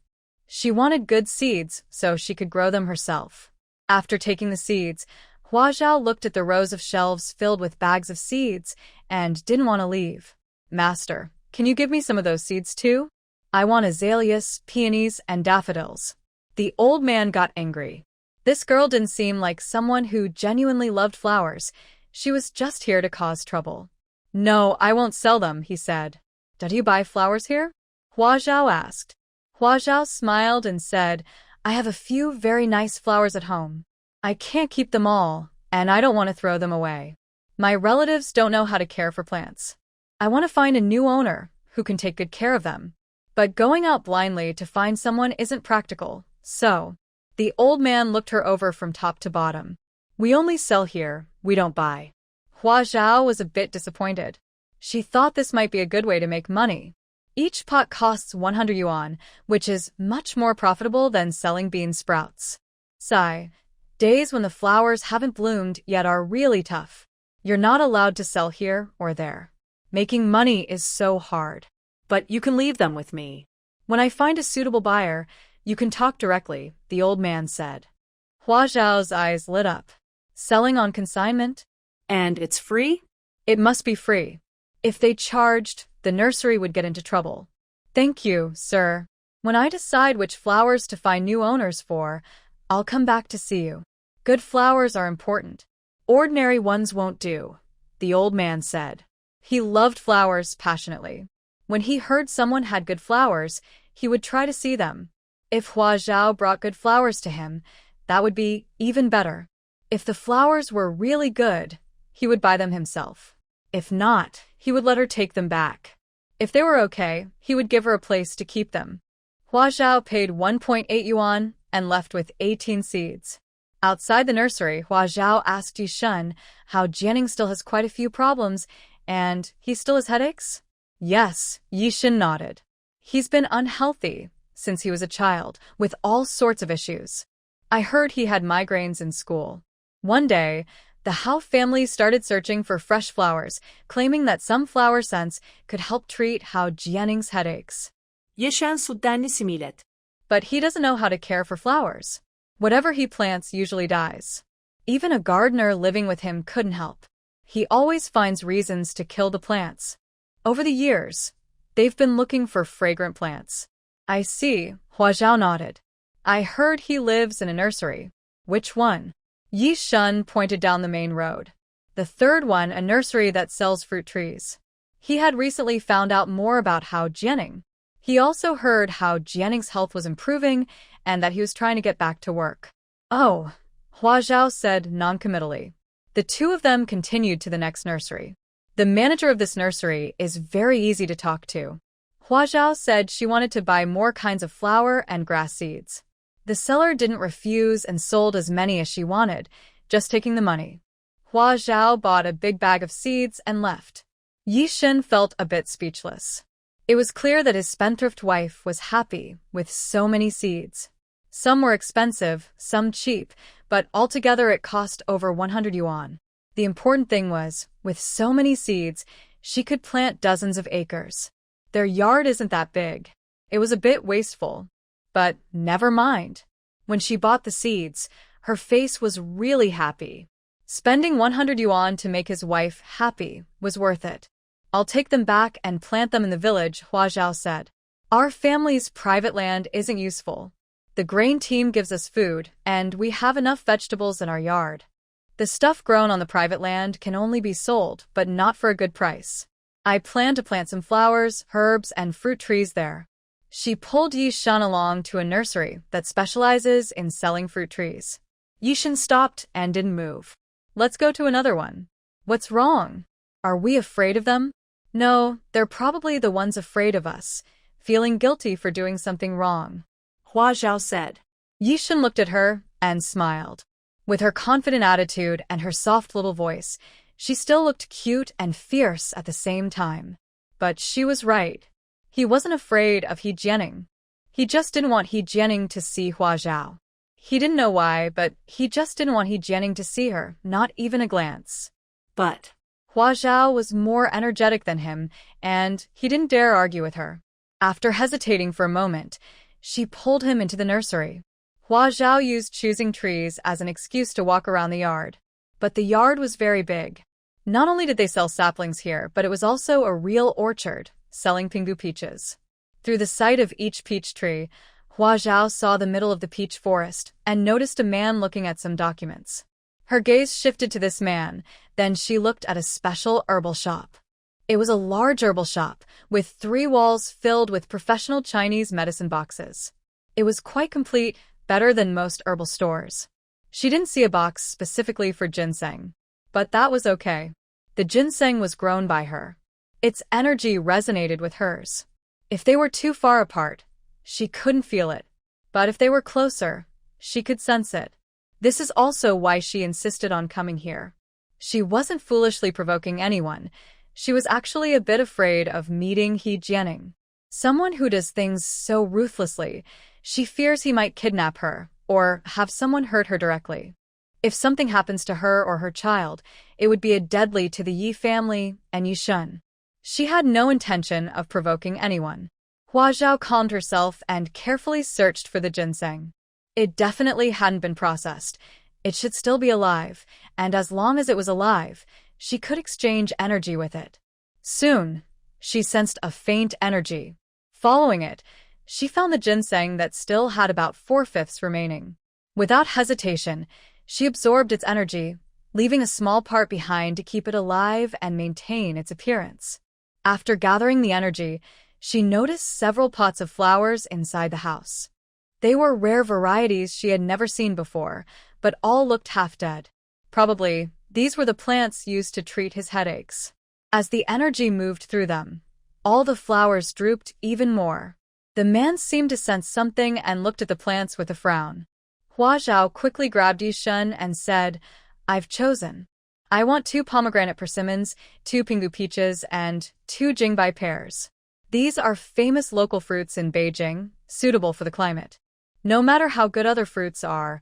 Speaker 1: She wanted good seeds so she could grow them herself. After taking the seeds, Hua Zhao looked at the rows of shelves filled with bags of seeds and didn't want to leave. Master, can you give me some of those seeds too? I want azaleas, peonies, and daffodils. The old man got angry. This girl didn't seem like someone who genuinely loved flowers. She was just here to cause trouble. No, I won't sell them, he said. Do you buy flowers here? Hua Zhao asked. Hua Zhao smiled and said, I have a few very nice flowers at home. I can't keep them all, and I don't want to throw them away. My relatives don't know how to care for plants. I want to find a new owner who can take good care of them. But going out blindly to find someone isn't practical, so... The old man looked her over from top to bottom. We only sell here, we don't buy. Hua Zhao was a bit disappointed. She thought this might be a good way to make money. Each pot costs 100 yuan, which is much more profitable than selling bean sprouts. Sigh. Days when the flowers haven't bloomed yet are really tough. You're not allowed to sell here or there. Making money is so hard.
Speaker 2: But you can leave them with me.
Speaker 1: When I find a suitable buyer, you can talk directly, the old man said. Hua Zhao's eyes lit up. Selling on consignment?
Speaker 2: And it's free?
Speaker 1: It must be free. If they charged, the nursery would get into trouble. Thank you, sir. When I decide which flowers to find new owners for, I'll come back to see you. Good flowers are important. Ordinary ones won't do, the old man said. He loved flowers passionately. When he heard someone had good flowers, he would try to see them. If Hua Zhao brought good flowers to him, that would be even better. If the flowers were really good, he would buy them himself. If not, he would let her take them back. If they were okay, he would give her a place to keep them. Hua Zhao paid 1.8 yuan and left with 18 seeds. Outside the nursery, Hua Zhao asked Yishan how Jianing still has quite a few problems, and he still has headaches? Yes, Yishan nodded. He's been unhealthy since he was a child, with all sorts of issues. I heard he had migraines in school. One day, the Hao family started searching for fresh flowers, claiming that some flower scents could help treat Hao Jianing's headaches.
Speaker 2: Yishan suddenly similet.
Speaker 1: But he doesn't know how to care for flowers. Whatever he plants usually dies. Even a gardener living with him couldn't help. He always finds reasons to kill the plants. Over the years, they've been looking for fragrant plants. I see, Hua Zhao nodded. I heard he lives in a nursery. Which one? Yishan pointed down the main road. The third one, a nursery that sells fruit trees. He had recently found out more about Hao Jianing. He also heard how Jianing's health was improving and that he was trying to get back to work. Oh, Hua Zhao said noncommittally. The two of them continued to the next nursery. The manager of this nursery is very easy to talk to. Hua Zhao said she wanted to buy more kinds of flower and grass seeds. The seller didn't refuse and sold as many as she wanted, just taking the money. Hua Zhao bought a big bag of seeds and left. Yishan felt a bit speechless. It was clear that his spendthrift wife was happy with so many seeds. Some were expensive, some cheap, but altogether it cost over 100 yuan. The important thing was, with so many seeds, she could plant dozens of acres. Their yard isn't that big. It was a bit wasteful. But never mind. When she bought the seeds, her face was really happy. Spending 100 yuan to make his wife happy was worth it. I'll take them back and plant them in the village, Hua Zhao said. Our family's private land isn't useful. The grain team gives us food, and we have enough vegetables in our yard. The stuff grown on the private land can only be sold, but not for a good price. I plan to plant some flowers, herbs, and fruit trees there. She pulled Yishan along to a nursery that specializes in selling fruit trees. Yishan stopped and didn't move. Let's go to another one. What's wrong? Are we afraid of them? No, they're probably the ones afraid of us, feeling guilty for doing something wrong.
Speaker 2: Hua Zhao said.
Speaker 1: Yishan looked at her and smiled. With her confident attitude and her soft little voice, she still looked cute and fierce at the same time. But she was right. He wasn't afraid of He Jianing. He just didn't want He Jianing to see Hua Zhao. He didn't know why, but he just didn't want He Jianing to see her, not even a glance.
Speaker 2: But
Speaker 1: Hua Zhao was more energetic than him, and he didn't dare argue with her. After hesitating for a moment, she pulled him into the nursery. Hua Zhao used choosing trees as an excuse to walk around the yard. But the yard was very big. Not only did they sell saplings here, but it was also a real orchard, selling Pinggu peaches. Through the sight of each peach tree, Hua Zhao saw the middle of the peach forest and noticed a man looking at some documents. Her gaze shifted to this man, then she looked at a special herbal shop. It was a large herbal shop, with 3 walls filled with professional Chinese medicine boxes. It was quite complete, better than most herbal stores. She didn't see a box specifically for ginseng. But that was okay. The ginseng was grown by her. Its energy resonated with hers. If they were too far apart, she couldn't feel it. But if they were closer, she could sense it. This is also why she insisted on coming here. She wasn't foolishly provoking anyone. She was actually a bit afraid of meeting He Jianing. Someone who does things so ruthlessly, she fears he might kidnap her or have someone hurt her directly. If something happens to her or her child, it would be a deadly to the Yi family and Yishan. She had no intention of provoking anyone. Hua Zhao calmed herself and carefully searched for the ginseng. It definitely hadn't been processed. It should still be alive, and as long as it was alive, she could exchange energy with it. Soon, she sensed a faint energy. Following it, she found the ginseng that still had about 4/5 remaining. Without hesitation, she absorbed its energy, leaving a small part behind to keep it alive and maintain its appearance. After gathering the energy, she noticed several pots of flowers inside the house. They were rare varieties she had never seen before, but all looked half dead. Probably, these were the plants used to treat his headaches. As the energy moved through them, all the flowers drooped even more. The man seemed to sense something and looked at the plants with a frown. Hua Zhao quickly grabbed Yishan and said, "I've chosen. I want 2 pomegranate persimmons, 2 pingu peaches, and 2 jingbai pears. These are famous local fruits in Beijing, suitable for the climate. No matter how good other fruits are,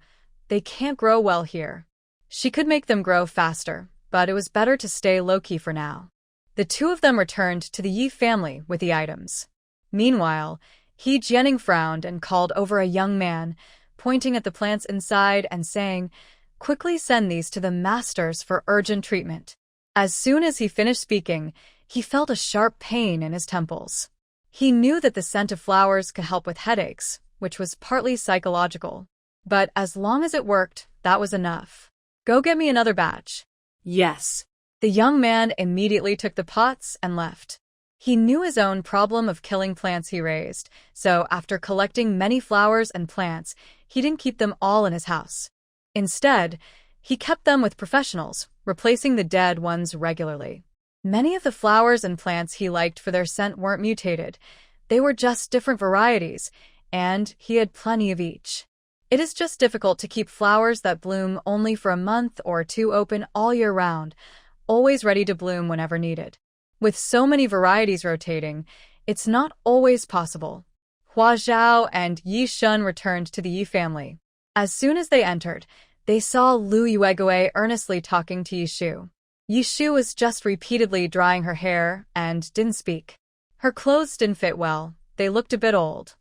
Speaker 1: they can't grow well here." She could make them grow faster, but it was better to stay low-key for now. The two of them returned to the Yi family with the items. Meanwhile, Jianing frowned and called over a young man, pointing at the plants inside and saying, "Quickly send these to the masters for urgent treatment." As soon as he finished speaking, he felt a sharp pain in his temples. He knew that the scent of flowers could help with headaches, which was partly psychological. But as long as it worked, that was enough. "Go get me another batch."
Speaker 2: Yes.
Speaker 1: The young man immediately took the pots and left. He knew his own problem of killing plants he raised, so after collecting many flowers and plants, he didn't keep them all in his house. Instead, he kept them with professionals, replacing the dead ones regularly. Many of the flowers and plants he liked for their scent weren't mutated. They were just different varieties, and he had plenty of each. It is just difficult to keep flowers that bloom only for a month or 2 open all year round, always ready to bloom whenever needed. With so many varieties rotating, it's not always possible. Hua Zhao and Yishan returned to the Yi family. As soon as they entered, they saw Lu Yuegui earnestly talking to Yishu. Yishu was just repeatedly drying her hair and didn't speak. Her clothes didn't fit well, they looked a bit old.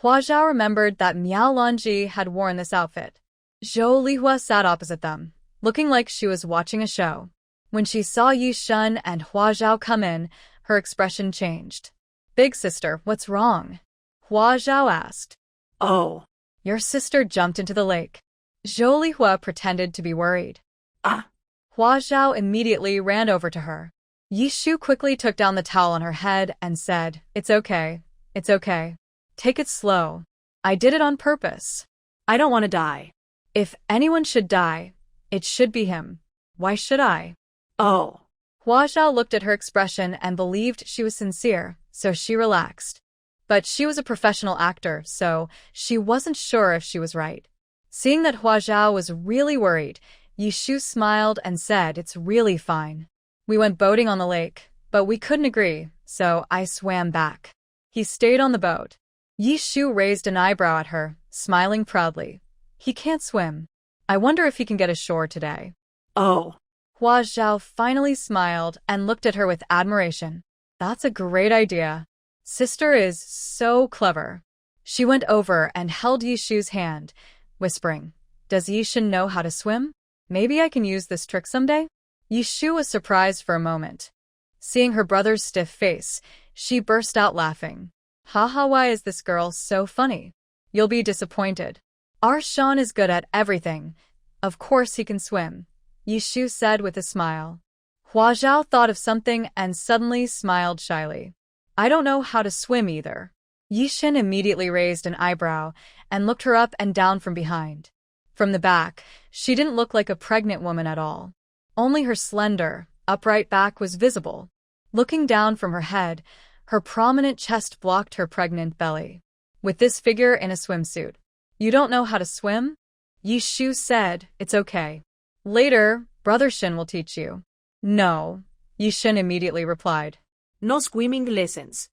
Speaker 1: Hua Zhao remembered that Miao Lanji had worn this outfit. Zhou Lihua sat opposite them, looking like she was watching a show. When she saw Yishan and Hua Zhao come in, her expression changed. "Big sister, what's wrong?" Hua Zhao asked.
Speaker 2: "Oh."
Speaker 1: "Your sister jumped into the lake." Zhou Lihua pretended to be worried.
Speaker 2: "Ah."
Speaker 1: Hua Zhao immediately ran over to her. Yishu quickly took down the towel on her head and said, "It's okay. It's okay. Take it slow. I did it on purpose.
Speaker 2: I don't want to die."
Speaker 1: "If anyone should die, it should be him. Why should I?"
Speaker 2: "Oh."
Speaker 1: Hua Zhao looked at her expression and believed she was sincere, so she relaxed. But she was a professional actor, so she wasn't sure if she was right. Seeing that Hua Zhao was really worried, Yishu smiled and said, "It's really fine. We went boating on the lake, but we couldn't agree, so I swam back." He stayed on the boat. Yishu raised an eyebrow at her, smiling proudly. "He can't swim. I wonder if he can get ashore today."
Speaker 2: "Oh."
Speaker 1: Hua Zhao finally smiled and looked at her with admiration. "That's a great idea. Sister is so clever." She went over and held Yishu's hand, whispering, "Does Yishan know how to swim? Maybe I can use this trick someday?" Yishu was surprised for a moment. Seeing her brother's stiff face, she burst out laughing. "Haha, why is this girl so funny? You'll be disappointed. Our Sean is good at everything. Of course he can swim," Yishu said with a smile. Hua Zhao thought of something and suddenly smiled shyly. "I don't know how to swim either." Yishan immediately raised an eyebrow and looked her up and down from behind. From the back, she didn't look like a pregnant woman at all. Only her slender, upright back was visible. Looking down from her head, her prominent chest blocked her pregnant belly. With this figure in a swimsuit, "You don't know how to swim?" Yishu said, "It's okay. Later, Brother Shin will teach you." "No," Yishan immediately replied.
Speaker 2: "No swimming lessons."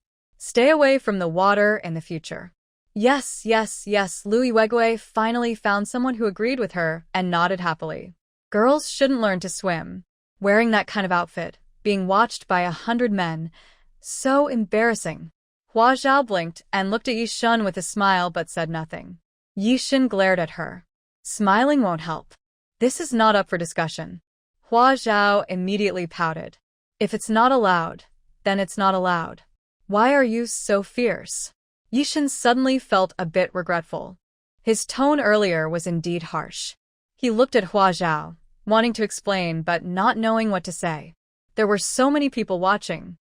Speaker 1: Stay away from the water in the future. Yes, yes, yes, Lu Yuegui finally found someone who agreed with her and nodded happily. Girls shouldn't learn to swim. Wearing that kind of outfit, being watched by 100 men. So embarrassing. Hua Zhao blinked and looked at Yishan with a smile but said nothing. Yishan glared at her. Smiling won't help. This is not up for discussion. Hua Zhao immediately pouted. If it's not allowed, then it's not allowed. Why are you so fierce? Yishan suddenly felt a bit regretful. His tone earlier was indeed harsh. He looked at Hua Zhao, wanting to explain but not knowing what to say. There were so many people watching.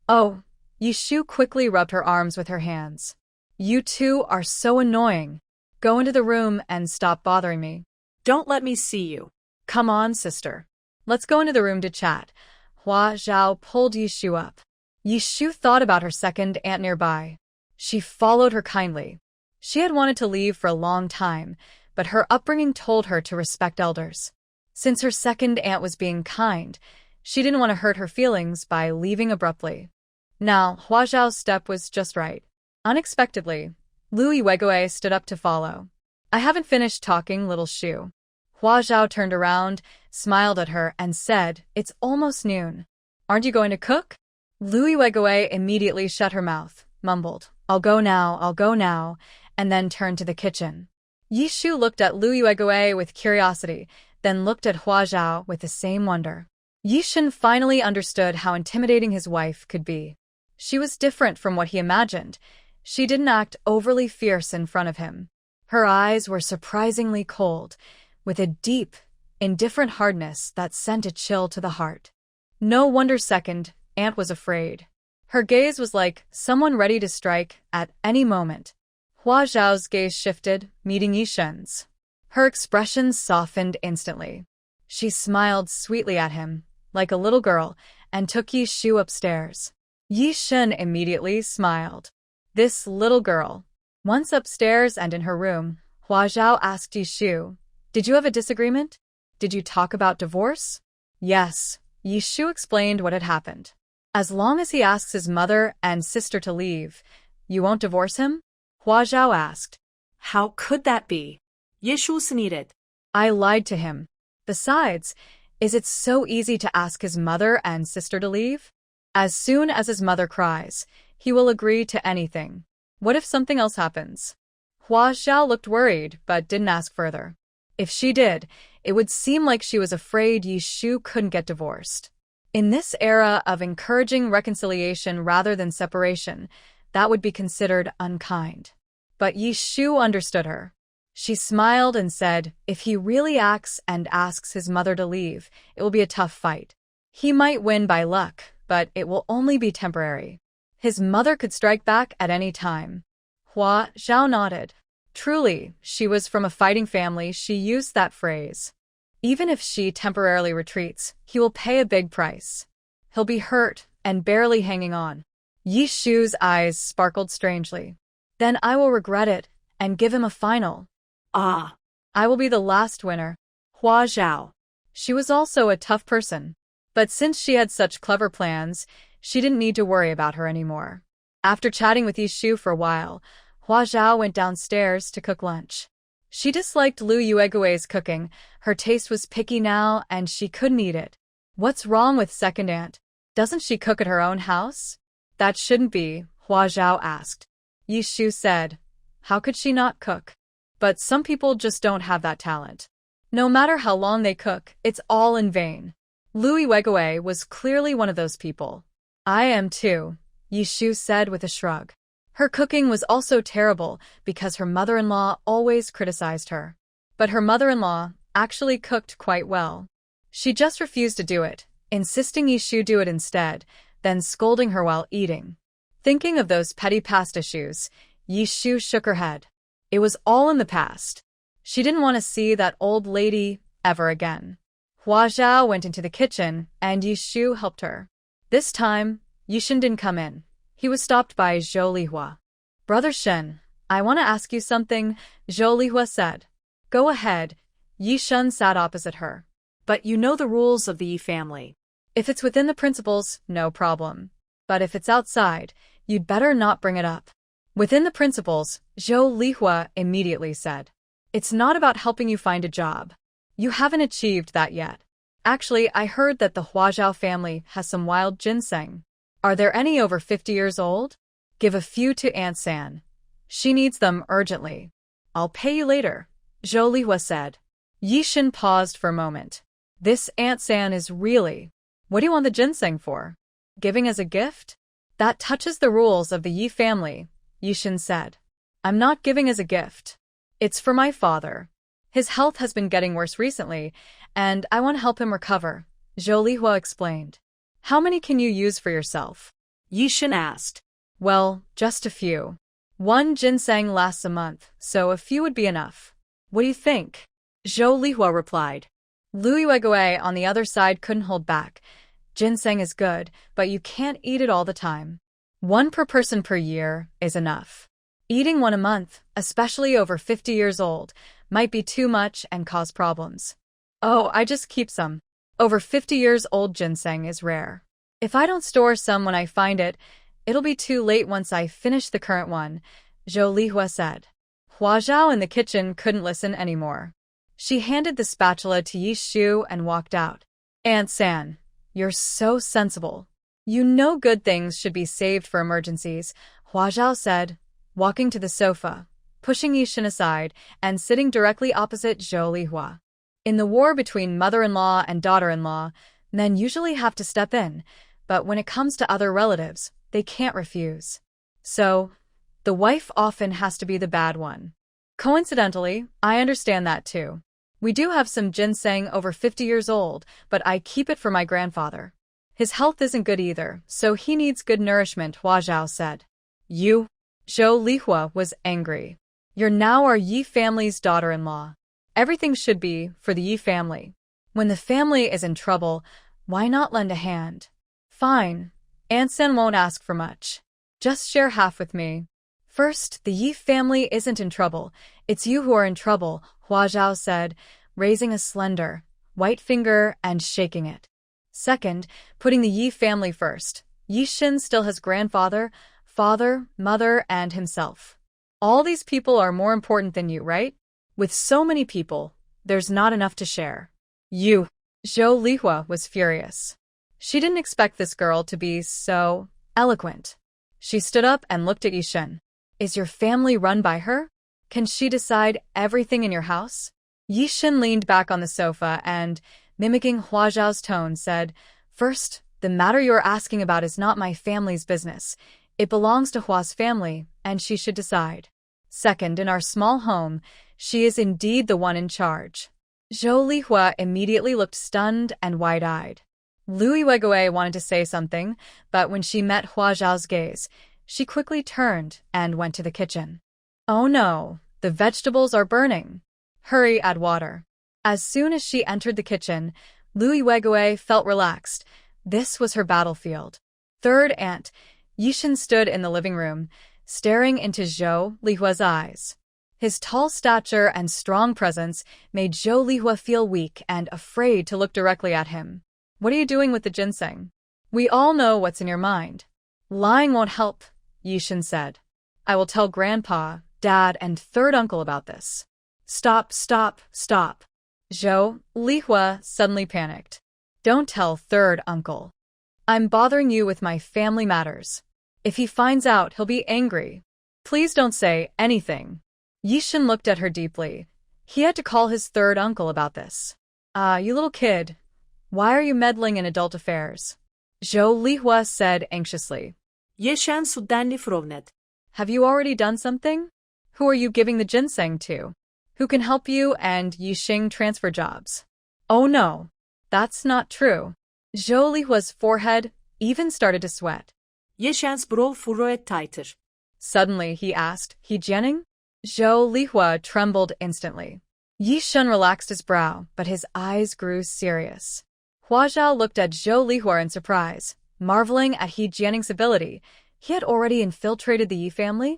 Speaker 1: Oh. Yishu quickly rubbed her arms with her hands. You two are so annoying. Go into the room and stop bothering me.
Speaker 2: Don't let me see you.
Speaker 1: Come on, sister. Let's go into the room to chat. Hua Zhao pulled Yishu up. Yishu thought about her second aunt nearby. She followed her kindly. She had wanted to leave for a long time, but her upbringing told her to respect elders. Since her second aunt was being kind, she didn't want to hurt her feelings by leaving abruptly. Now, Hua Zhao's step was just right. Unexpectedly, Lu Yuegui stood up to follow. I haven't finished talking, little Shu. Hua Zhao turned around, smiled at her, and said, It's almost noon. Aren't you going to cook? Lu Yuegui immediately shut her mouth, mumbled, I'll go now, and then turned to the kitchen. Yishu looked at Lu Yuegui with curiosity, then looked at Hua Zhao with the same wonder. Yishan finally understood how intimidating his wife could be. She was different from what he imagined. She didn't act overly fierce in front of him. Her eyes were surprisingly cold, with a deep, indifferent hardness that sent a chill to the heart. No wonder second aunt was afraid. Her gaze was like someone ready to strike at any moment. Hua Zhao's gaze shifted, meeting Yishan's. Her expression softened instantly. She smiled sweetly at him, like a little girl, and took Yishu upstairs. Yishan immediately smiled. This little girl. Once upstairs and in her room, Hua Zhao asked Yishu, Did you have a disagreement? Did you talk about divorce? Yes, Yishu explained what had happened. As long as he asks his mother and sister to leave, you won't divorce him? Hua Zhao asked.
Speaker 2: How could that be? Yishu sneered.
Speaker 1: I lied to him. Besides, is it so easy to ask his mother and sister to leave? As soon as his mother cries, he will agree to anything. What if something else happens? Hua Zhao looked worried but didn't ask further. If she did, it would seem like she was afraid Yishu couldn't get divorced. In this era of encouraging reconciliation rather than separation, that would be considered unkind. But Yishu understood her. She smiled and said, if he really acts and asks his mother to leave, it will be a tough fight. He might win by luck, but it will only be temporary. His mother could strike back at any time. Hua Zhao nodded. Truly, she was from a fighting family. She used that phrase. Even if she temporarily retreats, he will pay a big price. He'll be hurt and barely hanging on. Yishu's eyes sparkled strangely. Then I will regret it and give him a final.
Speaker 2: Ah.
Speaker 1: I will be the last winner.
Speaker 2: Hua Zhao.
Speaker 1: She was also a tough person. But since she had such clever plans, she didn't need to worry about her anymore. After chatting with Yishu for a while, Hua Zhao went downstairs to cook lunch. She disliked Lu Yuegui's cooking. Her taste was picky now, and she couldn't eat it. What's wrong with second aunt? Doesn't she cook at her own house? That shouldn't be, Hua Zhao asked. Yishu said, how could she not cook? But some people just don't have that talent. No matter how long they cook, it's all in vain. Lu Yuegui was clearly one of those people. I am too, Yishu said with a shrug. Her cooking was also terrible because her mother-in-law always criticized her. But her mother-in-law actually cooked quite well. She just refused to do it, insisting Yishu do it instead, then scolding her while eating. Thinking of those petty past issues, Yishu shook her head. It was all in the past. She didn't want to see that old lady ever again. Hua Zhao went into the kitchen, and Yishu helped her. This time, Yishan didn't come in. He was stopped by Zhou Lihua. Brother Shen, I want to ask you something, Zhou Lihua said. Go ahead. Yishan sat opposite her.
Speaker 2: But you know the rules of the Yi family.
Speaker 1: If it's within the principles, no problem. But if it's outside, you'd better not bring it up. Within the principles, Zhou Lihua immediately said, "It's not about helping you find a job. You haven't achieved that yet. Actually, I heard that the Huazhao family has some wild ginseng. Are there any over 50 years old? Give a few to Aunt San. She needs them urgently. I'll pay you later," Zhou Lihua said. Yishan paused for a moment. This Aunt San is really… What do you want the ginseng for? Giving as a gift? That touches the rules of the Yi family, Yishan said. I'm not giving as a gift. It's for my father. His health has been getting worse recently, and I want to help him recover, Zhou Lihua explained. How many can you use for yourself?
Speaker 2: Yishan asked.
Speaker 1: Well, just a few. One ginseng lasts a month, so a few would be enough. What do you think?
Speaker 2: Zhou Lihua replied.
Speaker 1: Lu Yuegui on the other side couldn't hold back. Ginseng is good, but you can't eat it all the time. One per person per year is enough. Eating one a month, especially over 50 years old, might be too much and cause problems. Oh, I just keep some. Over 50 years old ginseng is rare. If I don't store some when I find it, it'll be too late once I finish the current one, Zhou Lihua said. Huazhao in the kitchen couldn't listen anymore. She handed the spatula to Yishu and walked out. Aunt San, you're so sensible. You know good things should be saved for emergencies, Huazhao said, walking to the sofa, pushing Yishan aside and sitting directly opposite Zhou Lihua. In the war between mother-in-law and daughter-in-law, men usually have to step in, but when it comes to other relatives, they can't refuse. So, the wife often has to be the bad one. Coincidentally, I understand that too. We do have some ginseng over 50 years old, but I keep it for my grandfather. His health isn't good either, so he needs good nourishment, Huazhao said. You? Zhou Lihua was angry. You're now our Yi family's daughter-in-law. Everything should be for the Yi family. When the family is in trouble, why not lend a hand? Fine. Aunt San won't ask for much. Just share half with me. First, the Yi family isn't in trouble. It's you who are in trouble, Huazhao said, raising a slender, white finger and shaking it. Second, putting the Yi family first. Yishan still has grandfather, father, mother, and himself. All these people are more important than you, right? With so many people, there's not enough to share. You. Zhou Lihua was furious. She didn't expect this girl to be so eloquent. She stood up and looked at Yishan. Is your family run by her? Can she decide everything in your house? Yishan leaned back on the sofa and, mimicking Huazhao's tone, said, First, the matter you're asking about is not my family's business. It belongs to Hua's family, and she should decide. Second, in our small home, she is indeed the one in charge. Zhou Lihua immediately looked stunned and wide-eyed. Lu Yuegui wanted to say something, but when she met Huazhao's gaze, she quickly turned and went to the kitchen. Oh no, the vegetables are burning. Hurry, add water. As soon as she entered the kitchen, Lu Yuegui felt relaxed. This was her battlefield. Third aunt, Yishan stood in the living room, staring into Zhou Lihua's eyes. His tall stature and strong presence made Zhou Lihua feel weak and afraid to look directly at him. What are you doing with the ginseng? We all know what's in your mind. Lying won't help, Yishan said. I will tell Grandpa, Dad, and third uncle about this. Stop, stop, stop. Zhou Lihua suddenly panicked. Don't tell third uncle. I'm bothering you with my family matters. If he finds out, he'll be angry. Please don't say anything. Yishan looked at her deeply. He had to call his third uncle about this. You little kid. Why are you meddling in adult affairs? Zhou Lihua said anxiously.
Speaker 2: Yishan sudanli frovnet.
Speaker 1: Have you already done something? Who are you giving the ginseng to? Who can help you and Yixing transfer jobs? Oh no, that's not true. Zhou Lihua's forehead even started to sweat.
Speaker 2: Yishan's brow furrowed tighter.
Speaker 1: Suddenly he asked, He Jianing? Zhou Lihua trembled instantly. Yishan relaxed his brow, but his eyes grew serious. Huazhao looked at Zhou Lihua in surprise, marveling at He Jianing's ability. He had already infiltrated the Yi family?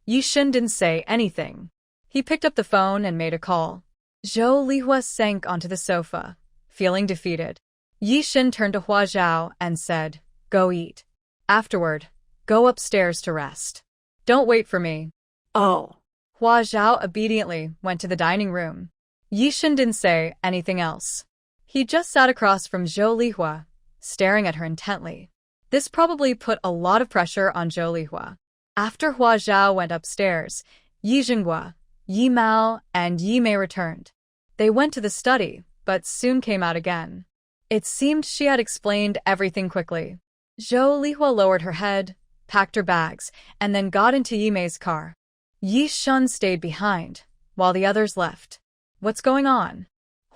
Speaker 1: Yishan didn't say anything. He picked up the phone and made a call. Zhou Lihua sank onto the sofa, feeling defeated. Yishan turned to Huazhao and said, Go eat. Afterward, go upstairs to rest. Don't wait for me.
Speaker 2: Oh.
Speaker 1: Hua Zhao obediently went to the dining room. Yishan didn't say anything else. He just sat across from Zhou Lihua, staring at her intently. This probably put a lot of pressure on Zhou Lihua. After Hua Zhao went upstairs, Yi Jinghua, Yi Mao, and Yi Mei returned. They went to the study, but soon came out again. It seemed she had explained everything quickly. Zhou Lihua lowered her head, packed her bags, and then got into Yi Mei's car. Yishan stayed behind, while the others left. What's going on?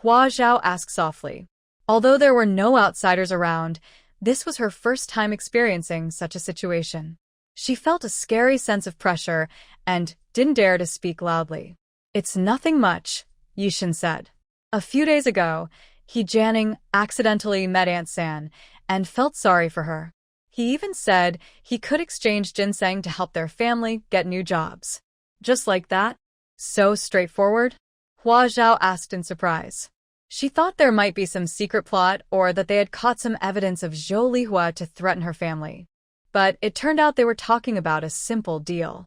Speaker 1: Hua Zhao asked softly. Although there were no outsiders around, this was her first time experiencing such a situation. She felt a scary sense of pressure and didn't dare to speak loudly. It's nothing much, Yishan said. A few days ago, Jianing accidentally met Aunt San and felt sorry for her. He even said he could exchange ginseng to help their family get new jobs. Just like that? So straightforward? Hua Zhao asked in surprise. She thought there might be some secret plot or that they had caught some evidence of Zhou Lihua to threaten her family. But it turned out they were talking about a simple deal.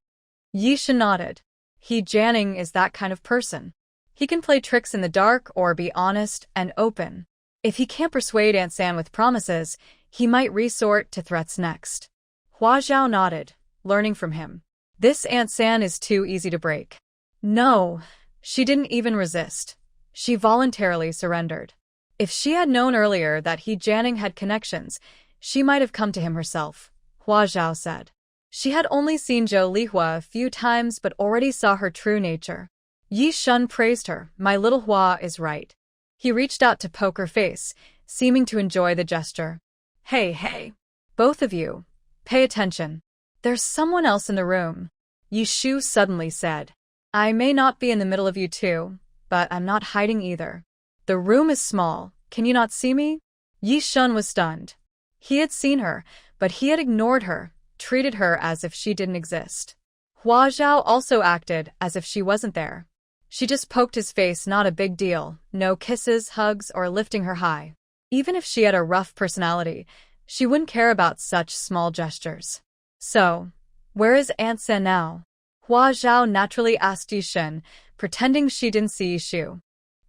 Speaker 1: Yishan nodded. Jianing is that kind of person. He can play tricks in the dark or be honest and open. If he can't persuade Aunt San with promises, he might resort to threats next. Hua Zhao nodded, learning from him. This Aunt San is too easy to break. No, she didn't even resist. She voluntarily surrendered. If she had known earlier that Jianing had connections, she might have come to him herself, Hua Zhao said. She had only seen Zhou Lihua a few times but already saw her true nature. Yishan praised her. My little Hua is right. He reached out to poke her face, seeming to enjoy the gesture. Hey, both of you, pay attention. There's someone else in the room, Yishu suddenly said. I may not be in the middle of you two, but I'm not hiding either. The room is small, can you not see me? Yishan was stunned. He had seen her, but he had ignored her, treated her as if she didn't exist. Hua Zhao also acted as if she wasn't there. She just poked his face, not a big deal, no kisses, hugs, or lifting her high. Even if she had a rough personality, she wouldn't care about such small gestures. So, where is Aunt San now? Hua Zhao naturally asked Yishan, pretending she didn't see Yishu.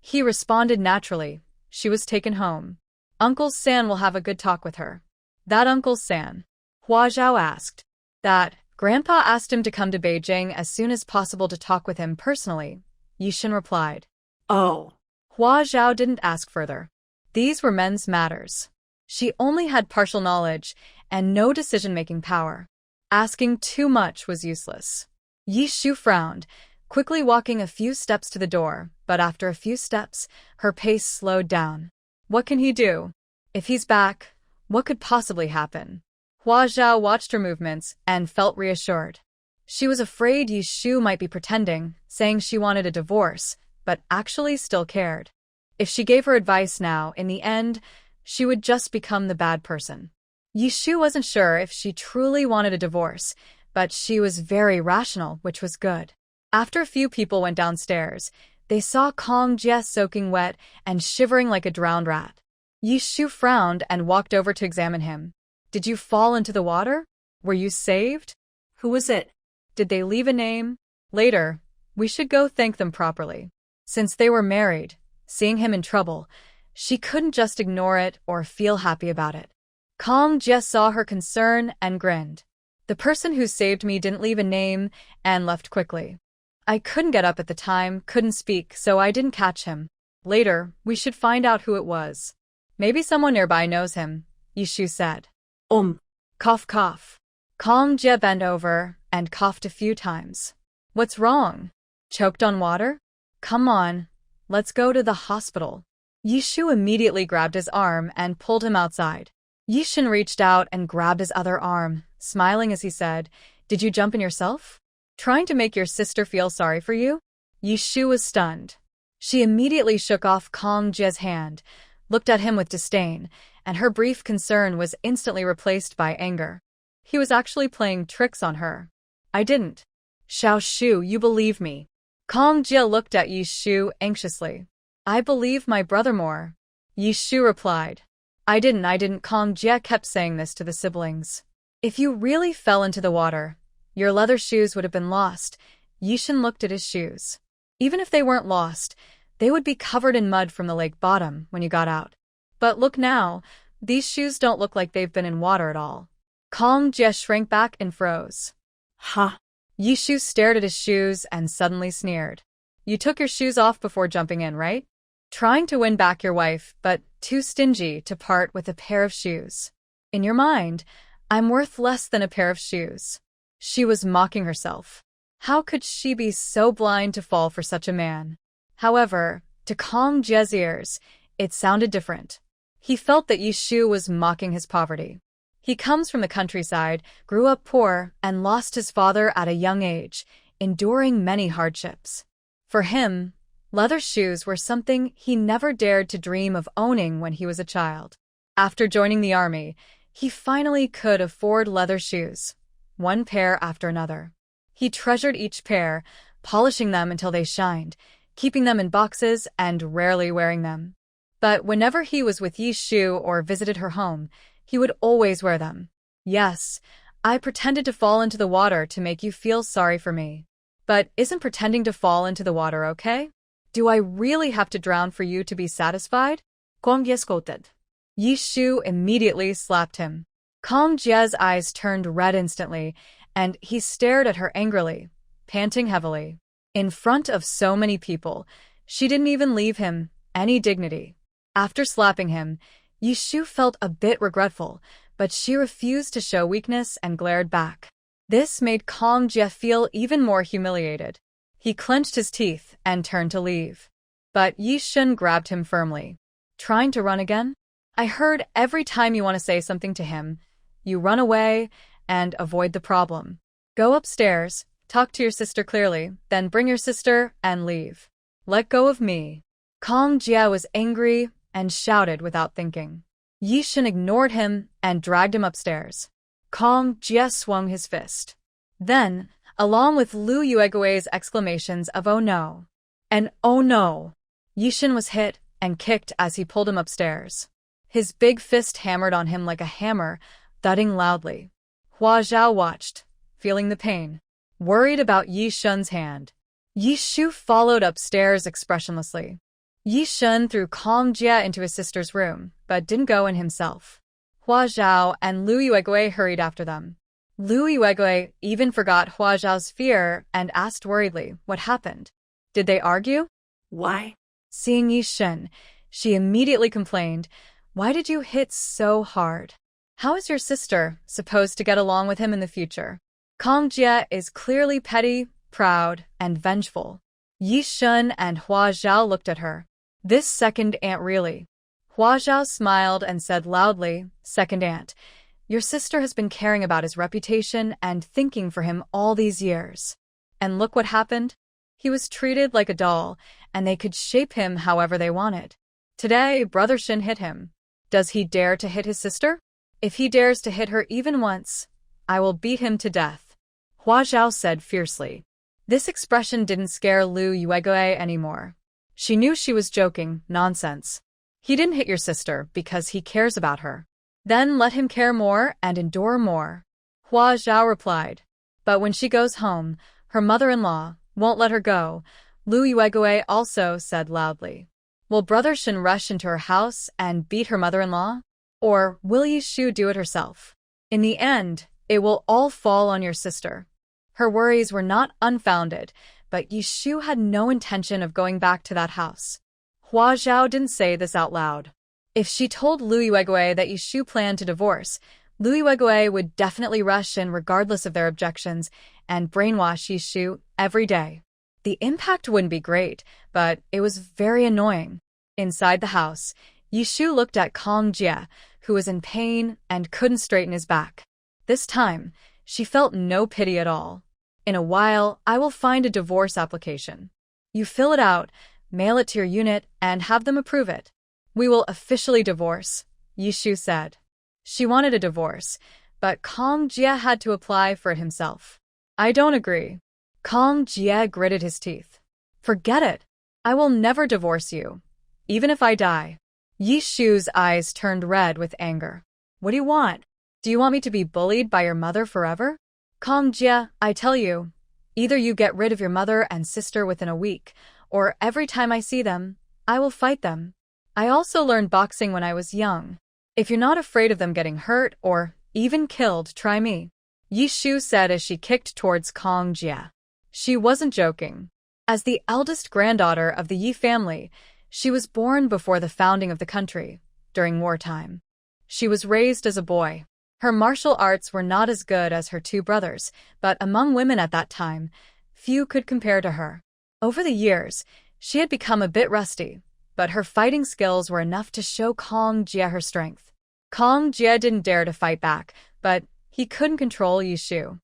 Speaker 1: He responded naturally. She was taken home. Uncle San will have a good talk with her. That Uncle San? Hua Zhao asked. That, Grandpa asked him to come to Beijing as soon as possible to talk with him personally, Yishan replied. Oh. Hua Zhao didn't ask further. These were men's matters. She only had partial knowledge and no decision-making power. Asking too much was useless. Yishu frowned, quickly walking a few steps to the door, but after a few steps, her pace slowed down. What can he do? If he's back, what could possibly happen? Hua Zhao watched her movements and felt reassured. She was afraid Yishu might be pretending, saying she wanted a divorce, but actually still cared. If she gave her advice now, in the end, she would just become the bad person. Yishu wasn't sure if she truly wanted a divorce, but she was very rational, which was good. After a few people went downstairs, they saw Kong Jie soaking wet and shivering like a drowned rat. Yishu frowned and walked over to examine him. Did you fall into the water? Were you saved?
Speaker 2: Who was it?
Speaker 1: Did they leave a name? Later, we should go thank them properly. Since they were married, seeing him in trouble, she couldn't just ignore it or feel happy about it. Kong Jie saw her concern and grinned. The person who saved me didn't leave a name and left quickly. I couldn't get up at the time, couldn't speak, so I didn't catch him. Later, we should find out who it was. Maybe someone nearby knows him, Yishu said. Cough, cough. Kong Jie bent over and coughed a few times. What's wrong? Choked on water? Come on, let's go to the hospital. Yishu immediately grabbed his arm and pulled him outside. Yishan reached out and grabbed his other arm, smiling as he said, Did you jump in yourself? Trying to make your sister feel sorry for you? Yishu was stunned. She immediately shook off Kong Jie's hand, looked at him with disdain, and her brief concern was instantly replaced by anger. He was actually playing tricks on her. I didn't. Xiao Shu, you believe me. Kong Jie looked at Yishu anxiously. I believe my brother more. Yishu replied. I didn't. Kong Jie kept saying this to the siblings. If you really fell into the water, your leather shoes would have been lost. Yishan looked at his shoes. Even if they weren't lost, they would be covered in mud from the lake bottom when you got out. But look now, these shoes don't look like they've been in water at all. Kong Jie shrank back and froze.
Speaker 2: Ha!
Speaker 1: Yishu stared at his shoes and suddenly sneered. You took your shoes off before jumping in, right? Trying to win back your wife, but too stingy to part with a pair of shoes. In your mind, I'm worth less than a pair of shoes. She was mocking herself. How could she be so blind to fall for such a man? However, to Kong Jie's ears, it sounded different. He felt that Yishu was mocking his poverty. He comes from the countryside, grew up poor, and lost his father at a young age, enduring many hardships. For him, leather shoes were something he never dared to dream of owning when he was a child. After joining the army, he finally could afford leather shoes, one pair after another. He treasured each pair, polishing them until they shined, keeping them in boxes and rarely wearing them. But whenever he was with Yishu or visited her home, he would always wear them. Yes, I pretended to fall into the water to make you feel sorry for me. But isn't pretending to fall into the water okay? Do I really have to drown for you to be satisfied? Kong Jie scolded. Yishu immediately slapped him. Kong Jie's eyes turned red instantly, and he stared at her angrily, panting heavily. In front of so many people, she didn't even leave him any dignity. After slapping him, Yishu felt a bit regretful, but she refused to show weakness and glared back. This made Kong Jie feel even more humiliated. He clenched his teeth and turned to leave. But Yishan grabbed him firmly. Trying to run again? I heard every time you want to say something to him, you run away and avoid the problem. Go upstairs, talk to your sister clearly, then bring your sister and leave. Let go of me. Kong Jie was angry and shouted without thinking. Yishan ignored him and dragged him upstairs. Kong Jie swung his fist. Then, along with Lu Yuegui's exclamations of "Oh no!" and "Oh no!" Yishan was hit and kicked as he pulled him upstairs. His big fist hammered on him like a hammer, thudding loudly. Hua Zhao watched, feeling the pain, worried about Yishan's hand. Yishu followed upstairs expressionlessly. Yishan threw Kong Jie into his sister's room, but didn't go in himself. Hua Zhao and Lu Yuegui hurried after them. Lu Yuegui even forgot Hua Zhao's fear and asked worriedly what happened. Did they argue?
Speaker 2: Why?
Speaker 1: Seeing Yishan, she immediately complained, "Why did you hit so hard? How is your sister supposed to get along with him in the future?" Kong Jie is clearly petty, proud, and vengeful. Yishan and Hua Zhao looked at her. This second aunt really. Hua Zhao smiled and said loudly, "Second aunt, your sister has been caring about his reputation and thinking for him all these years. And look what happened. He was treated like a doll, and they could shape him however they wanted. Today, Brother Shin hit him. Does he dare to hit his sister? If he dares to hit her even once, I will beat him to death," Hua Zhao said fiercely. This expression didn't scare Lu Yuegui anymore. She knew she was joking, nonsense. He didn't hit your sister because he cares about her. Then let him care more and endure more, Hua Zhao replied. But when she goes home, her mother-in-law won't let her go, Lu Yuegui also said loudly. Will Brother Shin rush into her house and beat her mother-in-law? Or will Yishu do it herself? In the end, it will all fall on your sister. Her worries were not unfounded, but Yishu had no intention of going back to that house. Hua Zhao didn't say this out loud. If she told Lu Yuegui that Yishu planned to divorce, Lu Yuegui would definitely rush in regardless of their objections and brainwash Yishu every day. The impact wouldn't be great, but it was very annoying. Inside the house, Yishu looked at Kong Jie, who was in pain and couldn't straighten his back. This time, she felt no pity at all. In a while, I will find a divorce application. You fill it out, mail it to your unit, and have them approve it. We will officially divorce, Yishu said. She wanted a divorce, but Kong Jie had to apply for it himself. I don't agree. Kong Jie gritted his teeth. Forget it. I will never divorce you, even if I die. Yishu's eyes turned red with anger. What do you want? Do you want me to be bullied by your mother forever? Kong Jia, I tell you, either you get rid of your mother and sister within a week, or every time I see them, I will fight them. I also learned boxing when I was young. If you're not afraid of them getting hurt or even killed, try me. Yishu said as she kicked towards Kong Jia. She wasn't joking. As the eldest granddaughter of the Yi family, she was born before the founding of the country, during wartime. She was raised as a boy. Her martial arts were not as good as her two brothers, but among women at that time, few could compare to her. Over the years, she had become a bit rusty, but her fighting skills were enough to show Kong Jia her strength. Kong Jia didn't dare to fight back, but he couldn't control Yishu.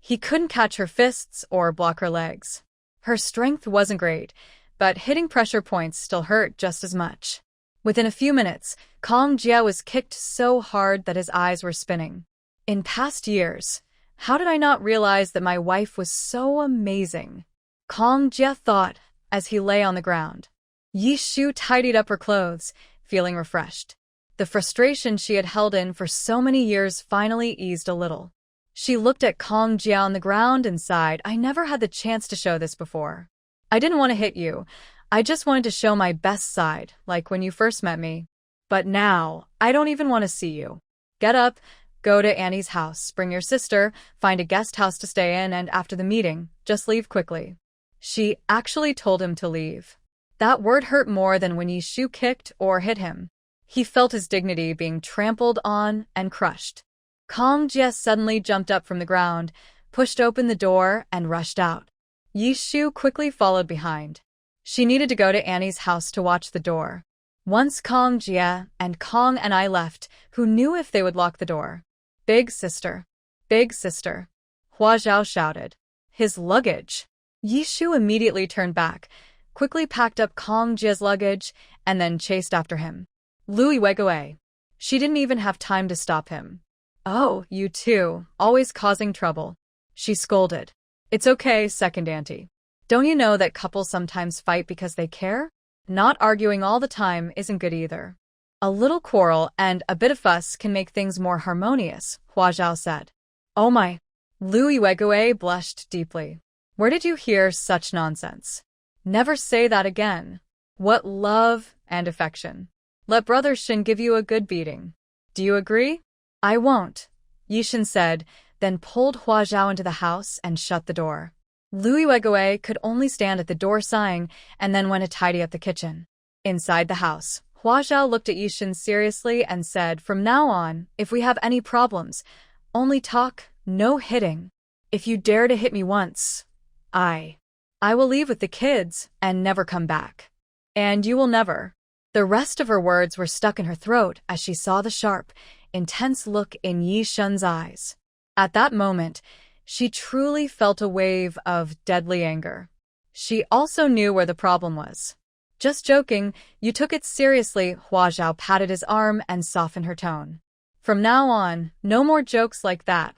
Speaker 1: He couldn't catch her fists or block her legs. Her strength wasn't great, but hitting pressure points still hurt just as much. Within a few minutes, Kong Jia was kicked so hard that his eyes were spinning. In past years, how did I not realize that my wife was so amazing? Kong Jia thought as he lay on the ground. Yishu tidied up her clothes, feeling refreshed. The frustration she had held in for so many years finally eased a little. She looked at Kong Jia on the ground and sighed, I never had the chance to show this before. I didn't want to hit you. I just wanted to show my best side, like when you first met me. But now, I don't even want to see you. Get up, go to Annie's house, bring your sister, find a guest house to stay in, and after the meeting, just leave quickly. She actually told him to leave. That word hurt more than when Yishu kicked or hit him. He felt his dignity being trampled on and crushed. Kong Jia suddenly jumped up from the ground, pushed open the door, and rushed out. Yishu quickly followed behind. She needed to go to Annie's house to watch the door. Once Kong Jia and Kong and I left, who knew if they would lock the door? Big sister. Big sister. Hua Zhao shouted. His luggage. Yishu immediately turned back, quickly packed up Kong Jia's luggage, and then chased after him. Louis Weguei. She didn't even have time to stop him. Oh, you two, always causing trouble. She scolded. It's okay, second auntie. Don't you know that couples sometimes fight because they care? Not arguing all the time isn't good either. A little quarrel and a bit of fuss can make things more harmonious, Hua Zhao said. Oh my. Louis Weguei blushed deeply. Where did you hear such nonsense? Never say that again. What love and affection. Let Brother Shin give you a good beating. Do you agree? I won't, Yishan said, then pulled Hua Zhao into the house and shut the door. Louis Weguei could only stand at the door sighing and then went to tidy up the kitchen. Inside the house, Hua Zhao looked at Yishan seriously and said, from now on, if we have any problems, only talk, no hitting. If you dare to hit me once, I will leave with the kids and never come back. And you will never. The rest of her words were stuck in her throat as she saw the sharp, intense look in Yishan's eyes. At that moment, she truly felt a wave of deadly anger. She also knew where the problem was. Just joking, you took it seriously, Hua Zhao patted his arm and softened her tone. From now on, no more jokes like that.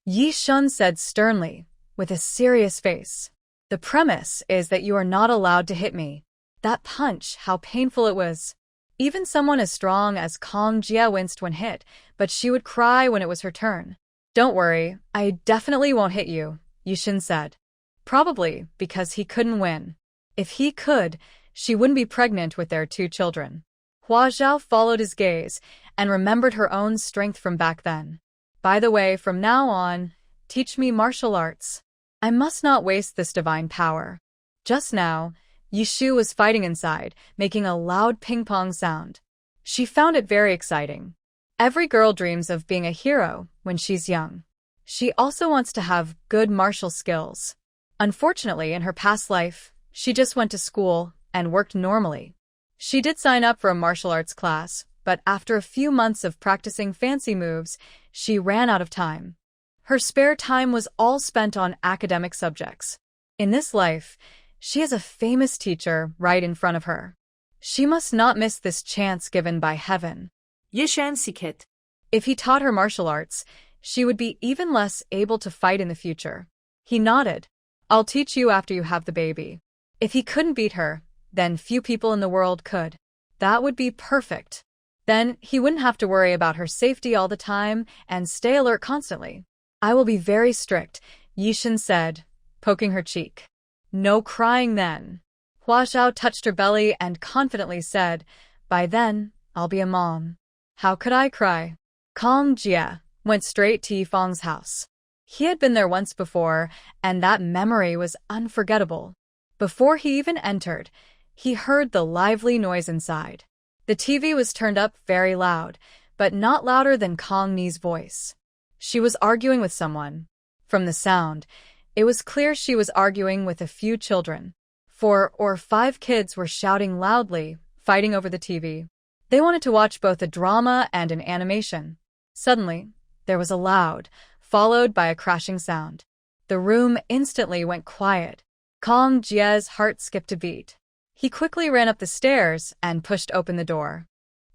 Speaker 1: Yishan said sternly, with a serious face. The premise is that you are not allowed to hit me. That punch, how painful it was. Even someone as strong as Kong Jia winced when hit, but she would cry when it was her turn. Don't worry, I definitely won't hit you, Yishan said. Probably because he couldn't win. If he could, she wouldn't be pregnant with their 2 children. Hua Zhao followed his gaze and remembered her own strength from back then. By the way, from now on, teach me martial arts. I must not waste this divine power. Just now, Yishu was fighting inside, making a loud ping-pong sound. She found it very exciting. Every girl dreams of being a hero when she's young. She also wants to have good martial skills. Unfortunately, in her past life, she just went to school and worked normally. She did sign up for a martial arts class, but after a few months of practicing fancy moves, she ran out of time. Her spare time was all spent on academic subjects. In this life, she has a famous teacher right in front of her. She must not miss this chance given by heaven.
Speaker 2: Yishan sikit.
Speaker 1: If he taught her martial arts, she would be even less able to fight in the future. He nodded. I'll teach you after you have the baby. If he couldn't beat her, then few people in the world could. That would be perfect. Then he wouldn't have to worry about her safety all the time and stay alert constantly. I will be very strict, Yishan said, poking her cheek. No crying then. Hua Xiao touched her belly and confidently said, by then, I'll be a mom. How could I cry? Kong Jia went straight to Yifang's house. He had been there once before, and that memory was unforgettable. Before he even entered, he heard the lively noise inside. The TV was turned up very loud, but not louder than Kong Ni's voice. She was arguing with someone. From the sound, it was clear she was arguing with a few children. 4 or 5 kids were shouting loudly, fighting over the TV. They wanted to watch both a drama and an animation. Suddenly, there was a loud, followed by a crashing sound. The room instantly went quiet. Kong Jia's heart skipped a beat. He quickly ran up the stairs and pushed open the door.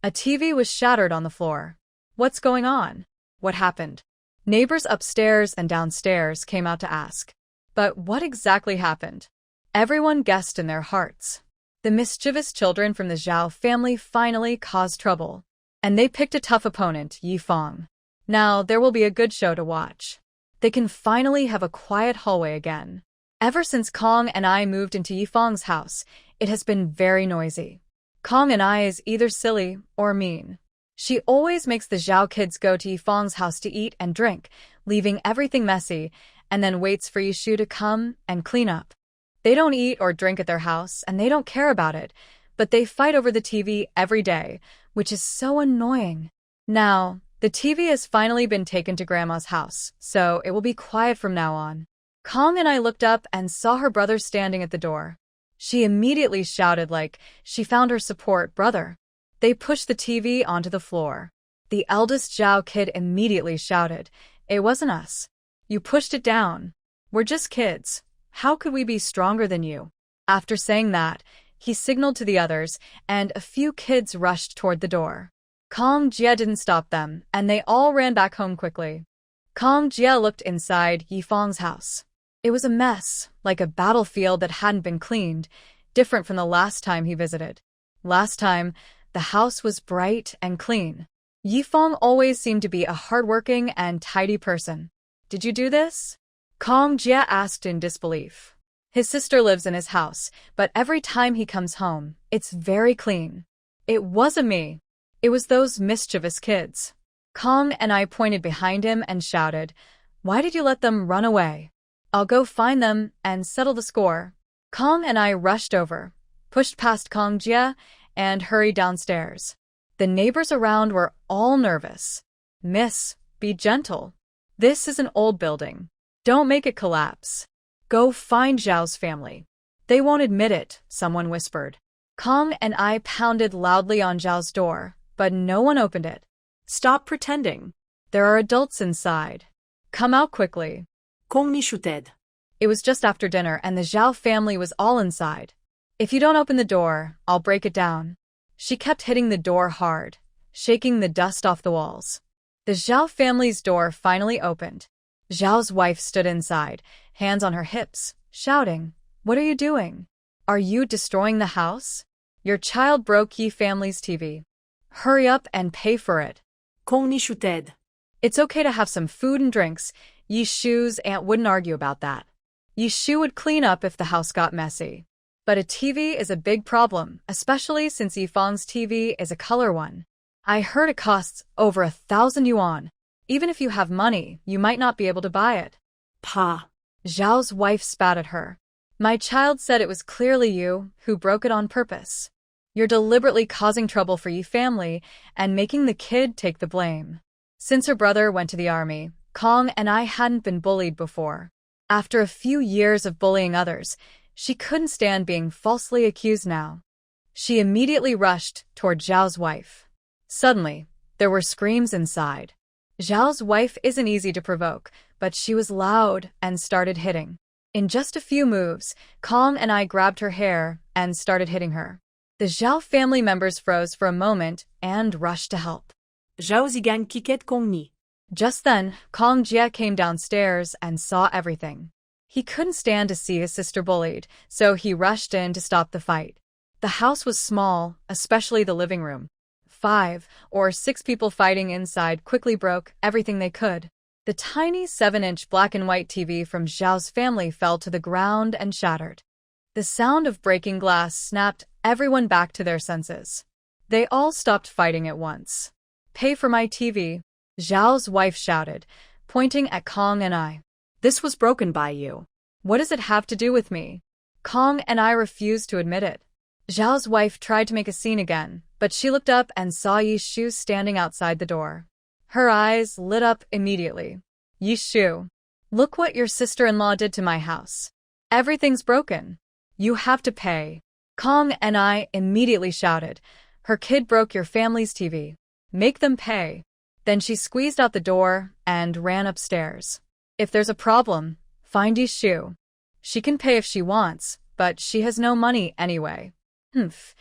Speaker 1: A TV was shattered on the floor. What's going on? What happened? Neighbors upstairs and downstairs came out to ask. But what exactly happened? Everyone guessed in their hearts. The mischievous children from the Zhao family finally caused trouble. And they picked a tough opponent, Yifang. Now there will be a good show to watch. They can finally have a quiet hallway again. Ever since Kong and I moved into Yifang's house, it has been very noisy. Kong and I is either silly or mean. She always makes the Zhao kids go to Yifang's house to eat and drink, leaving everything messy, and then waits for Yishu to come and clean up. They don't eat or drink at their house, and they don't care about it, but they fight over the TV every day, which is so annoying. Now, the TV has finally been taken to Grandma's house, so it will be quiet from now on. Kong and I looked up and saw her brother standing at the door. She immediately shouted like she found her support brother. They pushed the TV onto the floor. The eldest Zhao kid immediately shouted, "It wasn't us. You pushed it down. We're just kids. How could we be stronger than you?" After saying that, he signaled to the others, and a few kids rushed toward the door. Kong Jia didn't stop them, and they all ran back home quickly. Kong Jia looked inside Yifang's house. It was a mess, like a battlefield that hadn't been cleaned, different from the last time he visited. Last time, the house was bright and clean. Yifang always seemed to be a hardworking and tidy person. "Did you do this?" Kong Jia asked in disbelief. His sister lives in his house, but every time he comes home, it's very clean. "It wasn't me. It was those mischievous kids." Kong and I pointed behind him and shouted, "Why did you let them run away? I'll go find them and settle the score." Kong and I rushed over, pushed past Kong Jia, and hurried downstairs. The neighbors around were all nervous. "Miss, be gentle. This is an old building. Don't make it collapse. Go find Zhao's family." "They won't admit it," someone whispered. Kong and I pounded loudly on Zhao's door, but no one opened it. "Stop pretending. There are adults inside. Come out quickly."
Speaker 2: Kong Ni shuted.
Speaker 1: It was just after dinner and the Zhao family was all inside. "If you don't open the door, I'll break it down." She kept hitting the door hard, shaking the dust off the walls. The Zhao family's door finally opened. Zhao's wife stood inside, hands on her hips, shouting, "What are you doing? Are you destroying the house? Your child broke Yi family's TV. Hurry up and pay for it."
Speaker 2: Kong Ni shuted.
Speaker 1: "It's okay to have some food and drinks. Yishu's aunt wouldn't argue about that. Yishu would clean up if the house got messy. But a TV is a big problem, especially since Yifang's TV is a color one. I heard it costs over 1,000 yuan. Even if you have money, you might not be able to buy it."
Speaker 2: Pa.
Speaker 1: Zhao's wife spat at her. "My child said it was clearly you who broke it on purpose. You're deliberately causing trouble for Yi family and making the kid take the blame." Since her brother went to the army, Kong and I hadn't been bullied before. After a few years of bullying others, she couldn't stand being falsely accused now. She immediately rushed toward Zhao's wife. Suddenly, there were screams inside. Zhao's wife isn't easy to provoke, but she was loud and started hitting. In just a few moves, Kong and I grabbed her hair and started hitting her. The Zhao family members froze for a moment and rushed to help.
Speaker 2: Zhao zigan kiket Kong Ni.
Speaker 1: Just then, Kong Jia came downstairs and saw everything. He couldn't stand to see his sister bullied, so he rushed in to stop the fight. The house was small, especially the living room. 5 or 6 people fighting inside quickly broke everything they could. The tiny 7-inch black and white TV from Xiao's family fell to the ground and shattered. The sound of breaking glass snapped everyone back to their senses. They all stopped fighting at once. "Pay for my TV," Xiao's wife shouted, pointing at Kong and I.
Speaker 2: This was broken by you.
Speaker 1: "What does it have to do with me?" Kong and I refused to admit it. Xiao's wife tried to make a scene again, but she looked up and saw Yishu standing outside the door. Her eyes lit up immediately. "Yishu, look what your sister-in-law did to my house. Everything's broken. You have to pay." Kong and I immediately shouted, "Her kid broke your family's TV. Make them pay." Then she squeezed out the door and ran upstairs. "If there's a problem, find Yishu. She can pay if she wants, but she has no money anyway." "Humph."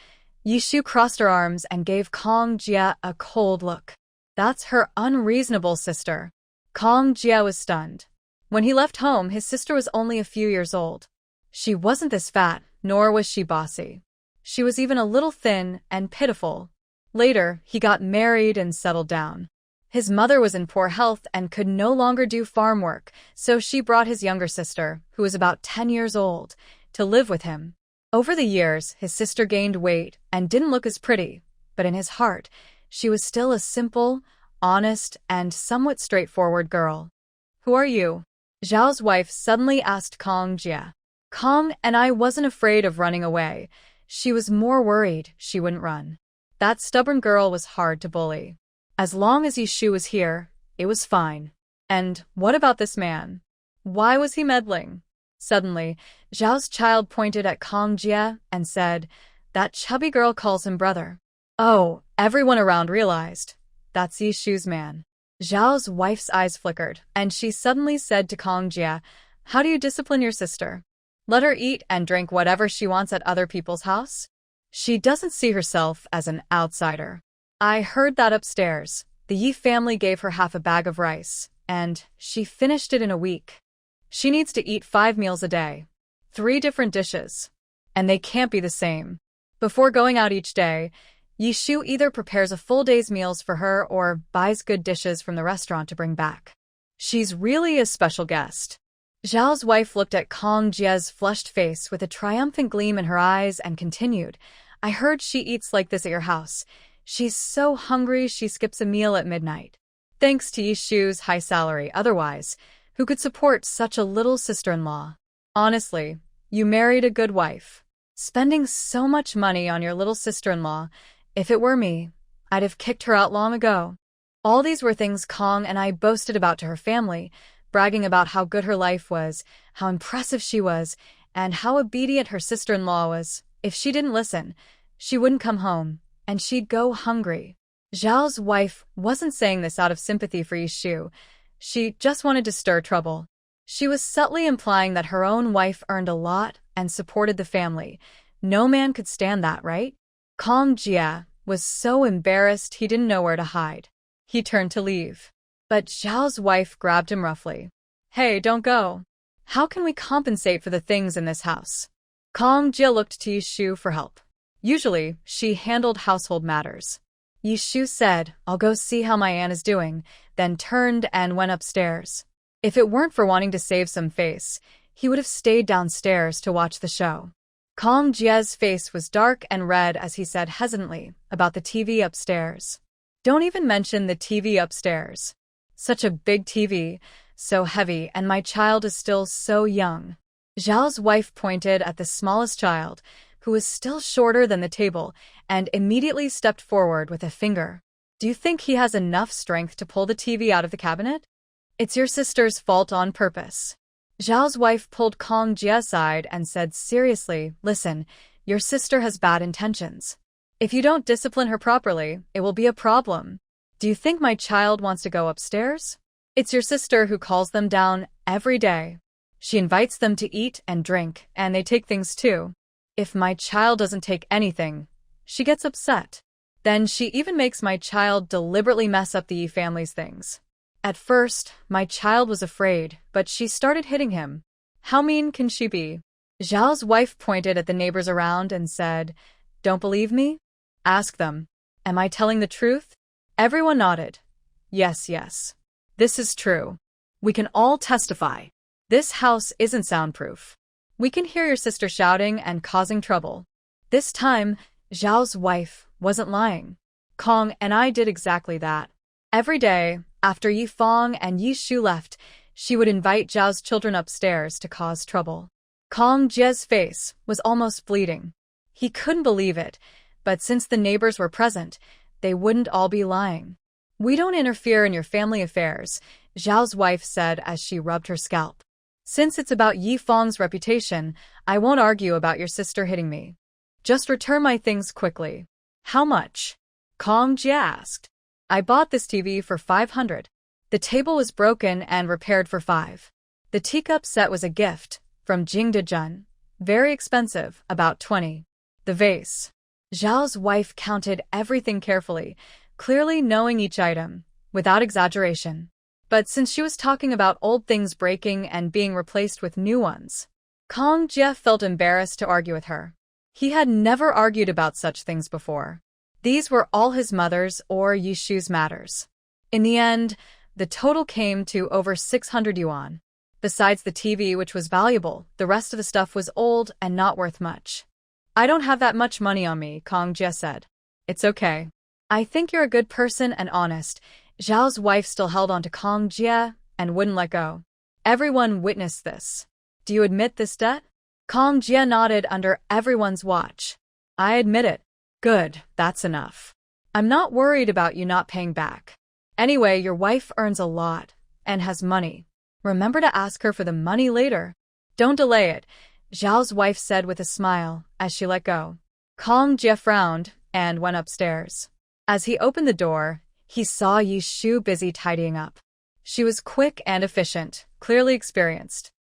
Speaker 1: Yishu crossed her arms and gave Kong Jia a cold look. "That's her unreasonable sister." Kong Jia was stunned. When he left home, his sister was only a few years old. She wasn't this fat, nor was she bossy. She was even a little thin and pitiful. Later, he got married and settled down. His mother was in poor health and could no longer do farm work, so she brought his younger sister, who was about 10 years old, to live with him. Over the years, his sister gained weight and didn't look as pretty, but in his heart, she was still a simple, honest, and somewhat straightforward girl. "Who are you?" Zhao's wife suddenly asked Kong Jia. Kong and I wasn't afraid of running away. She was more worried she wouldn't run. That stubborn girl was hard to bully. As long as Yishu was here, it was fine. And what about this man? Why was he meddling? Suddenly, Zhao's child pointed at Kong Jia and said, "That chubby girl calls him brother." Oh, everyone around realized. That's Yishu's man. Zhao's wife's eyes flickered, and she suddenly said to Kong Jia, "How do you discipline your sister? Let her eat and drink whatever she wants at other people's house? She doesn't see herself as an outsider." I heard that upstairs. The Yi family gave her half a bag of rice, and she finished it in a week. She needs to eat 5 meals a day. 3 different dishes. And they can't be the same. Before going out each day, Yishu either prepares a full day's meals for her or buys good dishes from the restaurant to bring back. She's really a special guest. Zhao's wife looked at Kong Jia's flushed face with a triumphant gleam in her eyes and continued, "I heard she eats like this at your house. She's so hungry she skips a meal at midnight. Thanks to Yishu's high salary, otherwise, who could support such a little sister-in-law? Honestly, you married a good wife. Spending so much money on your little sister-in-law, if it were me, I'd have kicked her out long ago." All these were things Kong and I boasted about to her family, bragging about how good her life was, how impressive she was, and how obedient her sister-in-law was. If she didn't listen, she wouldn't come home, and she'd go hungry. Zhao's wife wasn't saying this out of sympathy for Yishu. She just wanted to stir trouble. She was subtly implying that her own wife earned a lot and supported the family. No man could stand that, right? Kong Jia was so embarrassed he didn't know where to hide. He turned to leave. But Zhao's wife grabbed him roughly. "Hey, don't go. How can we compensate for the things in this house?" Kong Jia looked to Yishu for help. Usually, she handled household matters. Yishu said, "I'll go see how my aunt is doing," then turned and went upstairs. If it weren't for wanting to save some face, he would have stayed downstairs to watch the show. Kong Jia's face was dark and red as he said hesitantly about the TV upstairs. "Don't even mention the TV upstairs. Such a big TV, so heavy, and my child is still so young." Zhao's wife pointed at the smallest child, who was still shorter than the table, and immediately stepped forward with a finger. "Do you think he has enough strength to pull the TV out of the cabinet? It's your sister's fault on purpose." Zhao's wife pulled Kong Jia aside and said seriously, "Listen, your sister has bad intentions. If you don't discipline her properly, it will be a problem. Do you think my child wants to go upstairs? It's your sister who calls them down every day. She invites them to eat and drink, and they take things too. If my child doesn't take anything, she gets upset. Then she even makes my child deliberately mess up the Yi family's things. At first, my child was afraid, but she started hitting him. How mean can she be?" Zhao's wife pointed at the neighbors around and said, "Don't believe me? Ask them." Am I telling the truth? Everyone nodded. Yes, yes. This is true.
Speaker 2: We can all testify.
Speaker 1: This house isn't soundproof. We can hear your sister shouting and causing trouble. This time, Zhao's wife wasn't lying. Kong and I did exactly that. Every day, after Yifang and Yishu left, she would invite Zhao's children upstairs to cause trouble. Kong Jie's face was almost bleeding. He couldn't believe it, but since the neighbors were present, they wouldn't all be lying. We don't interfere in your family affairs, Zhao's wife said as she rubbed her scalp. Since it's about Yifang's reputation, I won't argue about your sister hitting me. Just return my things quickly. How much? Kong Jie asked. I bought this TV for 500. The table was broken and repaired for 5. The teacup set was a gift from Jingdejun. Very expensive, about 20. The vase. Zhao's wife counted everything carefully, clearly knowing each item, without exaggeration. But since she was talking about old things breaking and being replaced with new ones, Kong Jie felt embarrassed to argue with her. He had never argued about such things before. These were all his mother's or Yishu's matters. In the end, the total came to over 600 yuan. Besides the TV, which was valuable, the rest of the stuff was old and not worth much. I don't have that much money on me, Kong Jie said. It's okay. I think you're a good person and honest. Zhao's wife still held on to Kong Jie and wouldn't let go. Everyone witnessed this. Do you admit this debt? Kong Jie nodded under everyone's watch. I admit it. Good, that's enough. I'm not worried about you not paying back. Anyway, your wife earns a lot and has money. Remember to ask her for the money later. Don't delay it, Zhao's wife said with a smile as she let go. Kong Jie frowned and went upstairs. As he opened the door, he saw Yishu busy tidying up. She was quick and efficient, clearly experienced.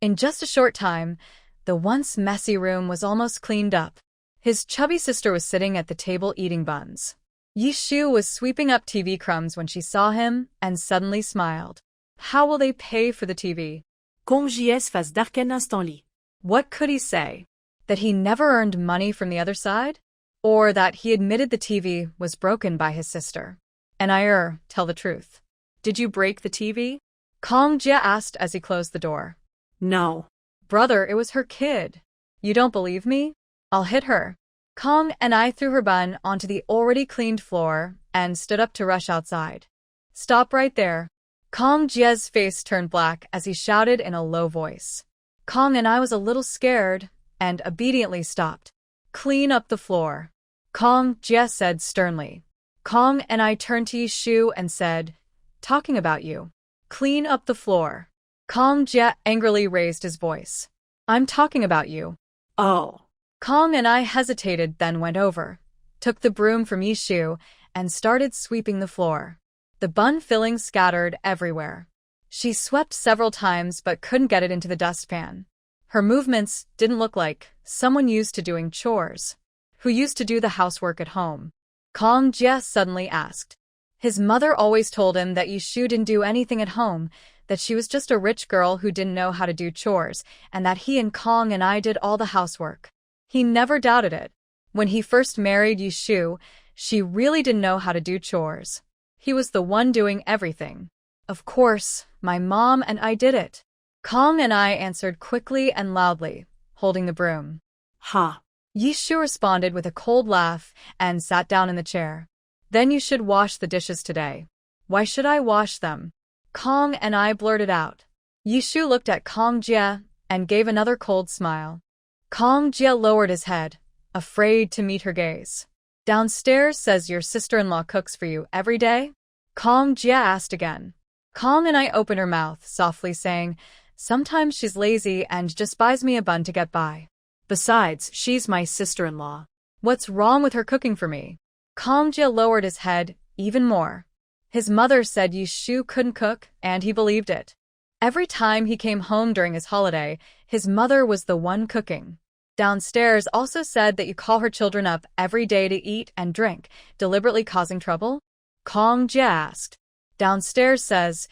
Speaker 1: In just a short time, the once messy room was almost cleaned up. His chubby sister was sitting at the table eating buns. Yishu was sweeping up TV crumbs when she saw him and suddenly smiled. How will they pay for the TV?
Speaker 2: Kong Jie se face d'arken instant-li.
Speaker 1: What could he say? That he never earned money from the other side? Or that he admitted the TV was broken by his sister? And tell the truth. Did you break the TV? Kong Jie asked as he closed the door.
Speaker 2: No.
Speaker 1: Brother, it was her kid. You don't believe me? I'll hit her. Kong and I threw her bun onto the already cleaned floor and stood up to rush outside. Stop right there. Kong Jie's face turned black as he shouted in a low voice. Kong and I was a little scared and obediently stopped. Clean up the floor, Kong Jie said sternly. Kong and I turned to Yishu and said, talking about you. Clean up the floor. Kong Jie angrily raised his voice. I'm talking about you.
Speaker 2: Oh.
Speaker 1: Kong and I hesitated, then went over, took the broom from Yishu, and started sweeping the floor. The bun filling scattered everywhere. She swept several times but couldn't get it into the dustpan. Her movements didn't look like someone used to doing chores. Who used to do the housework at home? Kong Jie suddenly asked. His mother always told him that Yishu didn't do anything at home, that she was just a rich girl who didn't know how to do chores, and that he and Kong and I did all the housework. He never doubted it. When he first married Yishu, she really didn't know how to do chores. He was the one doing everything. Of course, my mom and I did it. Kong and I answered quickly and loudly, holding the broom.
Speaker 2: Ha.
Speaker 1: Yishu responded with a cold laugh and sat down in the chair. Then you should wash the dishes today. Why should I wash them? Kong and I blurted out. Yishu looked at Kong Jie and gave another cold smile. Kong Jie lowered his head, afraid to meet her gaze. Downstairs says your sister-in-law cooks for you every day? Kong Jie asked again. Kong and I opened her mouth, softly saying, sometimes she's lazy and just buys me a bun to get by.
Speaker 2: Besides, she's my sister-in-law.
Speaker 1: What's wrong with her cooking for me? Kong Jie lowered his head even more. His mother said Yishu couldn't cook, and he believed it. Every time he came home during his holiday, his mother was the one cooking. Downstairs also said that you call her children up every day to eat and drink, deliberately causing trouble? Kong Jie asked. Downstairs says.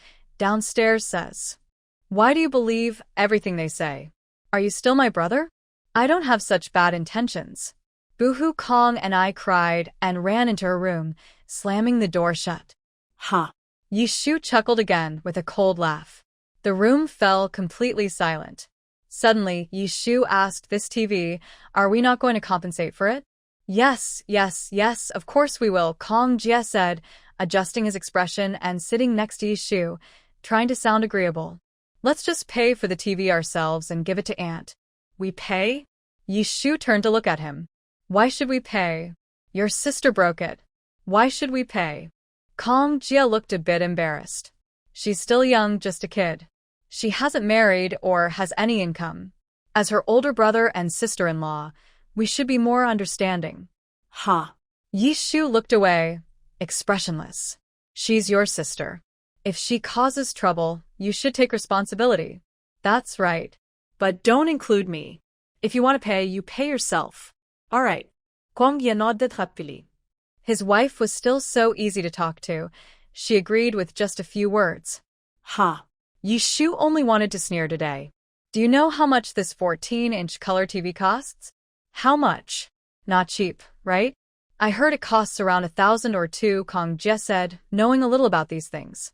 Speaker 1: Why do you believe everything they say? Are you still my brother? I don't have such bad intentions. Boohoo Kong and I cried and ran into her room, slamming the door shut.
Speaker 2: Ha.
Speaker 1: Yishu chuckled again with a cold laugh. The room fell completely silent. Suddenly, Yishu asked this TV, "Are we not going to compensate for it?" "Yes, yes, yes, of course we will," Kong Jia said, adjusting his expression and sitting next to Yishu, trying to sound agreeable. "Let's just pay for the TV ourselves and give it to Aunt." "We pay?" Yishu turned to look at him. "Why should we pay? Your sister broke it. Why should we pay?" Kong Jia looked a bit embarrassed. She's still young, just a kid. She hasn't married or has any income. As her older brother and sister-in-law, we should be more understanding.
Speaker 2: Ha.
Speaker 1: Yishu looked away, expressionless. "She's your sister. If she causes trouble, you should take responsibility." "That's right.
Speaker 2: But don't include me. If you want to pay, you pay yourself." "All right." Kong Jia nodded happily.
Speaker 1: His wife was still so easy to talk to. She agreed with just a few words.
Speaker 2: Ha.
Speaker 1: Yishu only wanted to sneer today. "Do you know how much this 14-inch color TV costs?" "How much?" "Not cheap, right?" "I heard it costs around 1,000 or 2," Kong Jia said, knowing a little about these things.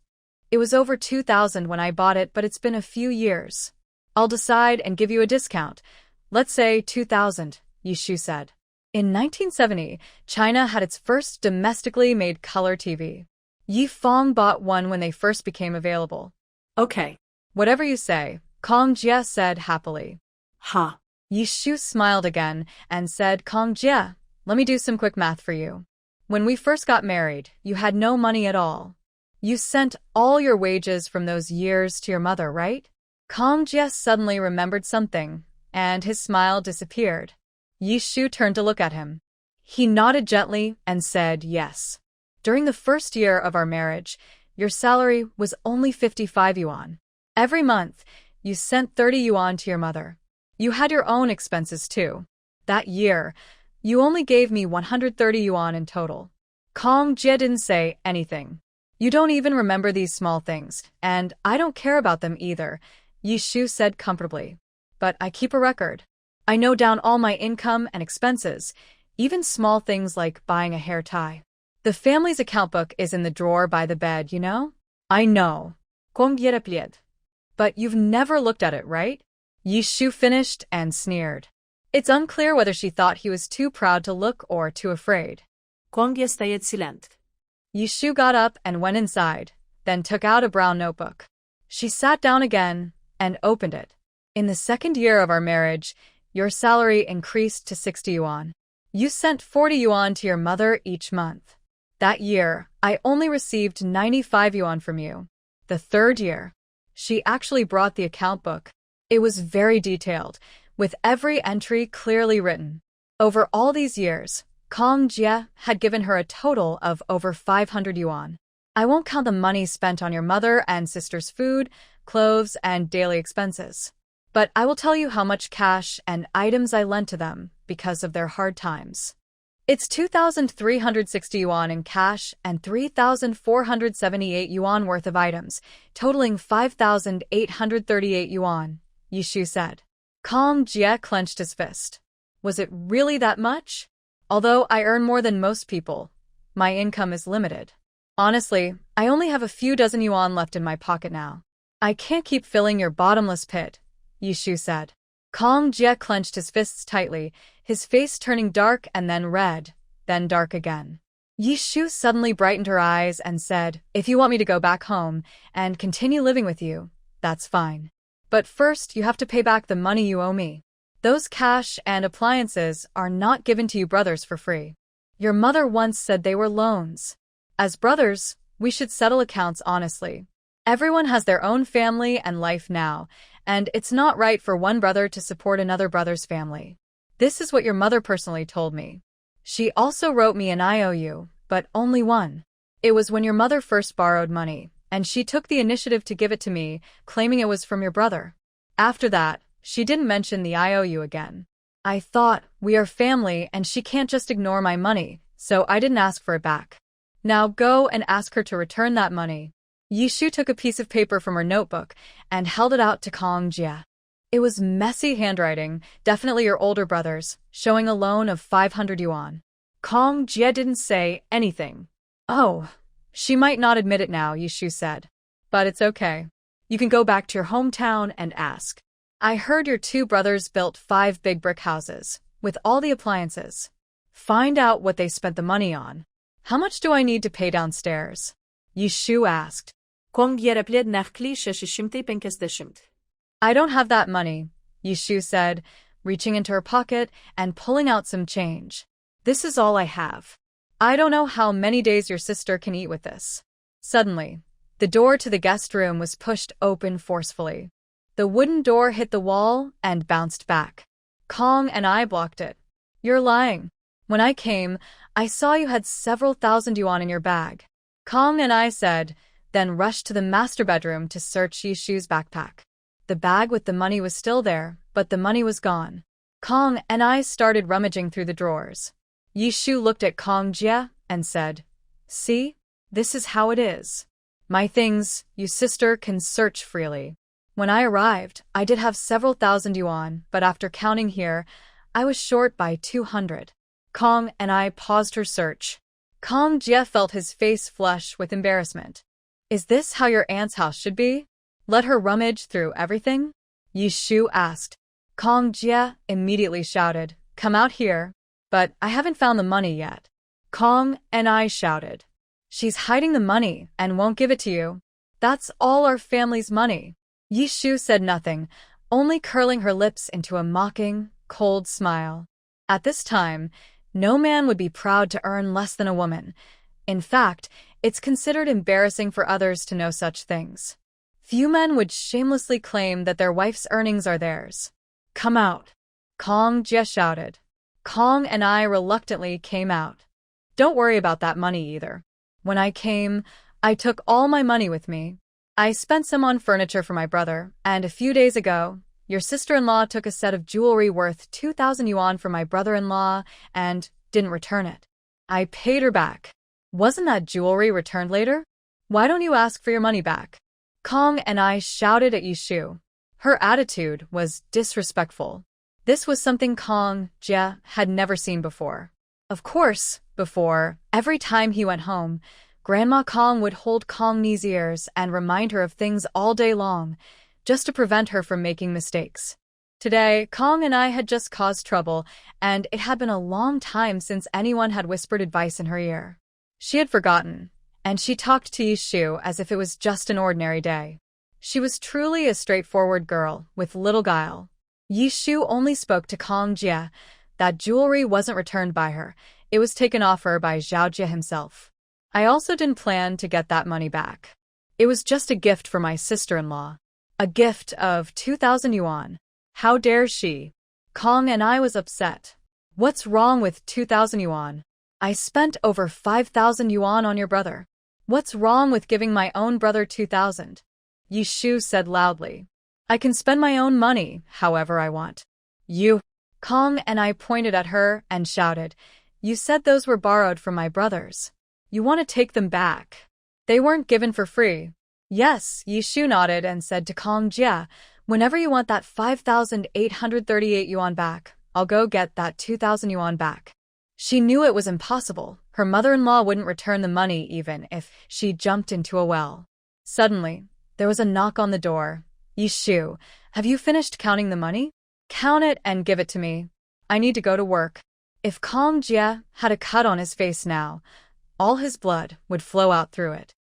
Speaker 1: "It was over 2,000 when I bought it, but it's been a few years. I'll decide and give you a discount. Let's say 2,000, Yishu said. In 1970, China had its first domestically made color TV. Yi Fong bought one when they first became available.
Speaker 2: Okay.
Speaker 1: "Whatever you say," Kong Jia said happily.
Speaker 2: Ha.
Speaker 1: Yishu smiled again and said, "Kong Jia, let me do some quick math for you. When we first got married, you had no money at all. You sent all your wages from those years to your mother, right?" Kong Jia suddenly remembered something, and his smile disappeared. Yishu turned to look at him. He nodded gently and said yes. "During the first year of our marriage, your salary was only 55 yuan. Every month, you sent 30 yuan to your mother. You had your own expenses too. That year, you only gave me 130 yuan in total." Kong Jia didn't say anything. "You don't even remember these small things, and I don't care about them either," Yishu said comfortably. "But I keep a record. I note down all my income and expenses, even small things like buying a hair tie. The family's account book is in the drawer by the bed, you know?" "I know." Kong Jia replied. "But you've never looked at it, right?" Yishu finished and sneered. It's unclear whether she thought he was too proud to look or too afraid.
Speaker 2: Kong Jia stayed silent.
Speaker 1: Yishu got up and went inside, then took out a brown notebook. She sat down again and opened it. "In the second year of our marriage, your salary increased to 60 yuan. You sent 40 yuan to your mother each month. That year, I only received 95 yuan from you. The third year," she actually brought the account book. It was very detailed, with every entry clearly written. Over all these years, Kong Jia had given her a total of over 500 yuan. "I won't count the money spent on your mother and sister's food, clothes, and daily expenses. But I will tell you how much cash and items I lent to them because of their hard times. It's 2,360 yuan in cash and 3,478 yuan worth of items, totaling 5,838 yuan, Yishu said. Kong Jia clenched his fist. Was it really that much? Although I earn more than most people, my income is limited. Honestly, I only have a few dozen yuan left in my pocket now. I can't keep filling your bottomless pit, Yishu said. Kong Jia clenched his fists tightly, his face turning dark and then red, then dark again. Yishu suddenly brightened her eyes and said, "If you want me to go back home and continue living with you, that's fine. But first you have to pay back the money you owe me. Those cash and appliances are not given to you brothers for free. Your mother once said they were loans. As brothers, we should settle accounts honestly. Everyone has their own family and life now, and it's not right for one brother to support another brother's family. This is what your mother personally told me. She also wrote me an IOU, but only one. It was when your mother first borrowed money, and she took the initiative to give it to me, claiming it was from your brother. After that, she didn't mention the IOU again. I thought, we are family and she can't just ignore my money, so I didn't ask for it back. Now go and ask her to return that money." Yishu took a piece of paper from her notebook and held it out to Kong Jia. It was messy handwriting, definitely your older brother's, showing a loan of 500 yuan.
Speaker 2: Kong Jie didn't say anything.
Speaker 1: Oh, she might not admit it now, Yishu said. But it's okay.
Speaker 2: You can go back to your hometown and ask.
Speaker 1: I heard your two brothers built 5 big brick houses, with all the appliances. Find out what they spent the money on. How much do I need to pay downstairs? Yishu asked.
Speaker 2: Kong Jie replied narkli 650.
Speaker 1: I don't have that money, Yishu said, reaching into her pocket and pulling out some change.
Speaker 2: This is all I have.
Speaker 1: I don't know how many days your sister can eat with this. Suddenly, the door to the guest room was pushed open forcefully. The wooden door hit the wall and bounced back. Kong and I blocked it. You're lying. When I came, I saw you had several thousand yuan in your bag. Kong and I said, then rushed to the master bedroom to search Yishu's backpack. The bag with the money was still there, but the money was gone. Kong and I started rummaging through the drawers. Yishu looked at Kong Jie and said, See, this is how it is. My things, you sister can search freely. When I arrived, I did have several thousand yuan, but after counting here, I was short by 200. Kong and I paused her search. Kong Jie felt his face flush with embarrassment. Is this how your aunt's house should be? Let her rummage through everything? Yishu asked. Kong Jie immediately shouted, Come out here. But I haven't found the money yet. Kong and I shouted. She's hiding the money and won't give it to you. That's all our family's money. Yishu said nothing, only curling her lips into a mocking, cold smile. At this time, no man would be proud to earn less than a woman. In fact, it's considered embarrassing for others to know such things. Few men would shamelessly claim that their wife's earnings are theirs. Come out. Kong Jie shouted. Kong and I reluctantly came out. Don't worry about that money either. When I came, I took all my money with me. I spent some on furniture for my brother, and a few days ago, your sister-in-law took a set of jewelry worth 2,000 yuan from my brother-in-law and didn't return it. I paid her back. Wasn't that jewelry returned later? Why don't you ask for your money back? Kong and I shouted at Yishu. Her attitude was disrespectful. This was something Kong Jie had never seen before. Of course, before, every time he went home, Grandma Kong would hold Kong Ni's ears and remind her of things all day long, just to prevent her from making mistakes. Today, Kong and I had just caused trouble, and it had been a long time since anyone had whispered advice in her ear. She had forgotten, and she talked to Yishu as if it was just an ordinary day. She was truly a straightforward girl, with little guile. Yishu only spoke to Kong Jie. That jewelry wasn't returned by her. It was taken off her by Zhao Jie himself. I also didn't plan to get that money back. It was just a gift for my sister-in-law. A gift of 2,000 yuan. How dare she? Kong and I was upset. What's wrong with 2,000 yuan? I spent over 5,000 yuan on your brother. What's wrong with giving my own brother 2,000? Yishu said loudly. I can spend my own money however I want. You. Kong and I pointed at her and shouted, You said those were borrowed from my brothers. You want to take them back. They weren't given for free. Yes, Yishu nodded and said to Kong Jie, Whenever you want that 5,838 yuan back, I'll go get that 2,000 yuan back. She knew it was impossible. Her mother-in-law wouldn't return the money even if she jumped into a well. Suddenly, there was a knock on the door. Yishu, have you finished counting the money? Count it and give it to me. I need to go to work. If Kong Jie had a cut on his face now, all his blood would flow out through it.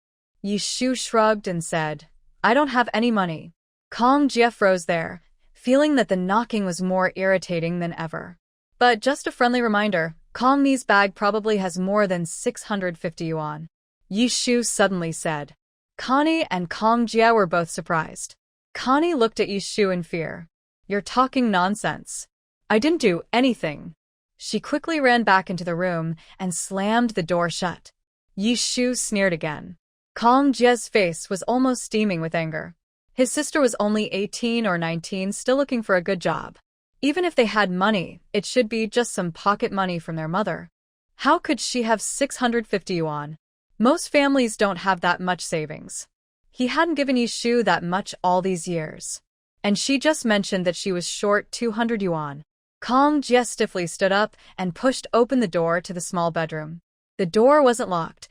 Speaker 1: Yishu shrugged and said, I don't have any money. Kong Jie froze there, feeling that the knocking was more irritating than ever. But just a friendly reminder, Kong Ni's bag probably has more than 650 yuan. Yishu suddenly said. Connie and Kong Jie were both surprised. Connie looked at Yishu in fear. You're talking nonsense. I didn't do anything. She quickly ran back into the room and slammed the door shut. Yishu sneered again. Kong Jie's face was almost steaming with anger. His sister was only 18 or 19, still looking for a good job. Even if they had money, it should be just some pocket money from their mother. How could she have 650 yuan? Most families don't have that much savings. He hadn't given Yishu that much all these years. And she just mentioned that she was short 200 yuan. Kong Jie stiffly stood up and pushed open the door to the small bedroom. The door wasn't locked.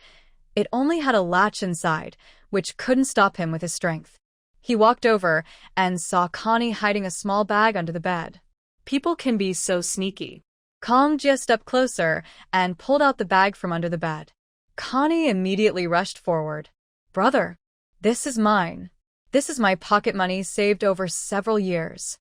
Speaker 1: It only had a latch inside, which couldn't stop him with his strength. He walked over and saw Connie hiding a small bag under the bed.
Speaker 2: People can be so sneaky.
Speaker 1: Kong Jie stepped closer and pulled out the bag from under the bed. Connie immediately rushed forward. "Brother, this is mine. This is my pocket money saved over several years.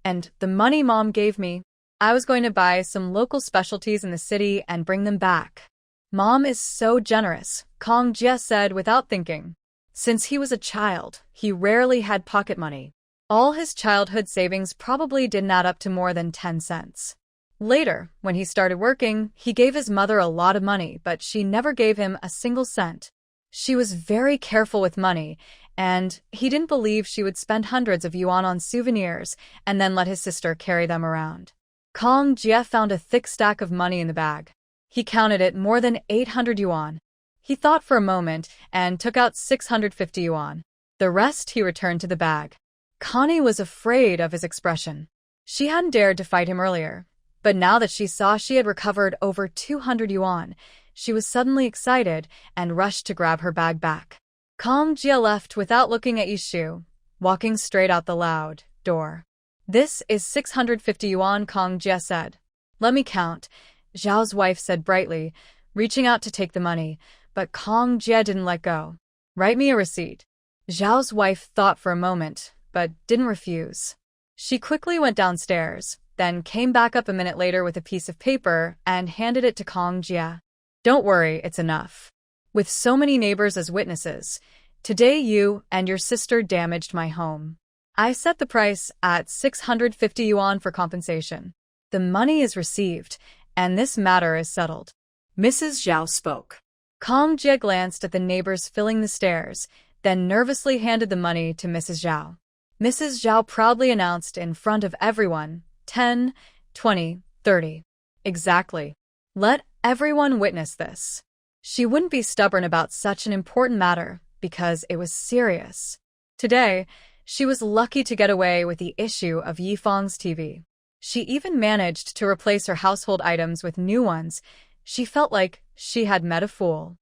Speaker 1: And the money Mom gave me, I was going to buy some local specialties in the city and bring them back." "Mom is so generous," Kong Jie said without thinking. Since he was a child, he rarely had pocket money. All his childhood savings probably didn't add up to more than 10 cents. Later, when he started working, he gave his mother a lot of money, but she never gave him a single cent. She was very careful with money, and he didn't believe she would spend hundreds of yuan on souvenirs and then let his sister carry them around. Kong Jie found a thick stack of money in the bag. He counted it more than 800 yuan. He thought for a moment and took out 650 yuan. The rest he returned to the bag. Connie was afraid of his expression. She hadn't dared to fight him earlier, but now that she saw she had recovered over 200 yuan, she was suddenly excited and rushed to grab her bag back. Kong Jie left without looking at Yishu, walking straight out the loud door. "This is 650 yuan," Kong Jie said. "Let me count," Zhao's wife said brightly, reaching out to take the money, but Kong Jie didn't let go. "Write me a receipt." Zhao's wife thought for a moment, but didn't refuse. She quickly went downstairs, then came back up a minute later with a piece of paper and handed it to Kong Jie. "Don't worry, it's enough. With so many neighbors as witnesses, today you and your sister damaged my home. I set the price at 650 yuan for compensation. The money is received, and this matter is settled."
Speaker 2: Mrs. Zhao spoke.
Speaker 1: Kong Jie glanced at the neighbors filling the stairs, then nervously handed the money to Mrs. Zhao. Mrs. Zhao proudly announced in front of everyone, 10, 20, 30. Exactly. Let everyone witness this. She wouldn't be stubborn about such an important matter because it was serious. Today, she was lucky to get away with the issue of Yifang's TV. She even managed to replace her household items with new ones. She felt like she had met a fool.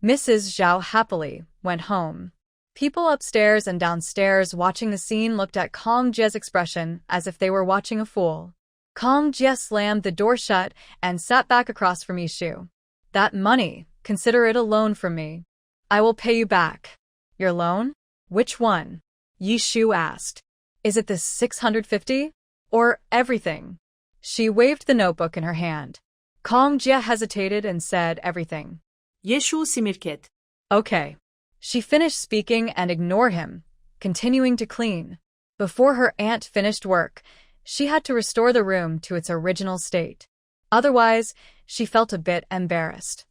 Speaker 1: Mrs. Zhao happily went home. People upstairs and downstairs watching the scene looked at Kong Jie's expression as if they were watching a fool. Kong Jie slammed the door shut and sat back across from Yishu. "That money, consider it a loan from me. I will pay you back." "Your loan? Which one?" Yishu asked. "Is it the 650? Or everything?" She waved the notebook in her hand. Kong Jie hesitated and said everything.
Speaker 2: Yishu simirket.
Speaker 1: "Okay." She finished speaking and ignored him, continuing to clean. Before her aunt finished work, she had to restore the room to its original state. Otherwise, she felt a bit embarrassed.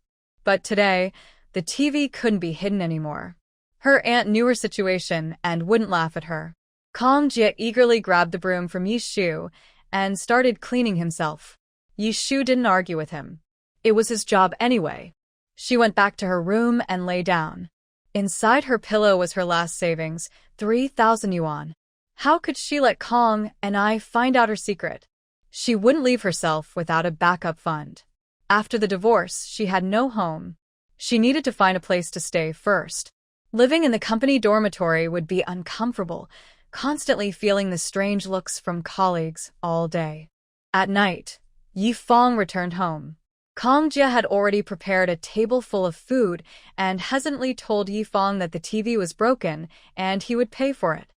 Speaker 1: But today, the TV couldn't be hidden anymore. Her aunt knew her situation and wouldn't laugh at her. Kong Jie eagerly grabbed the broom from Yishu and started cleaning himself. Yishu didn't argue with him. It was his job anyway. She went back to her room and lay down. Inside her pillow was her last savings, 3,000 yuan. How could she let Kong and I find out her secret? She wouldn't leave herself without a backup fund. After the divorce, she had no home. She needed to find a place to stay first. Living in the company dormitory would be uncomfortable, constantly feeling the strange looks from colleagues all day. At night, Yifang returned home. Kong Jie had already prepared a table full of food and hesitantly told Yifang that the TV was broken and he would pay for it.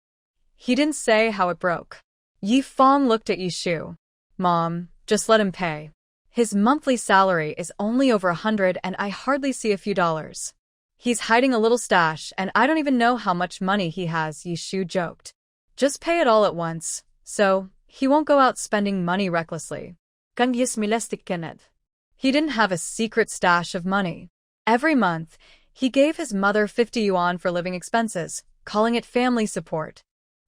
Speaker 1: He didn't say how it broke. Yifang looked at Yishu. "Mom, just let him pay. His monthly salary is only over 100 and I hardly see a few dollars. He's hiding a little stash and I don't even know how much money he has," Yishu joked. "Just pay it all at once, so he won't go out spending money recklessly." He didn't have a secret stash of money. Every month, he gave his mother 50 yuan for living expenses, calling it family support.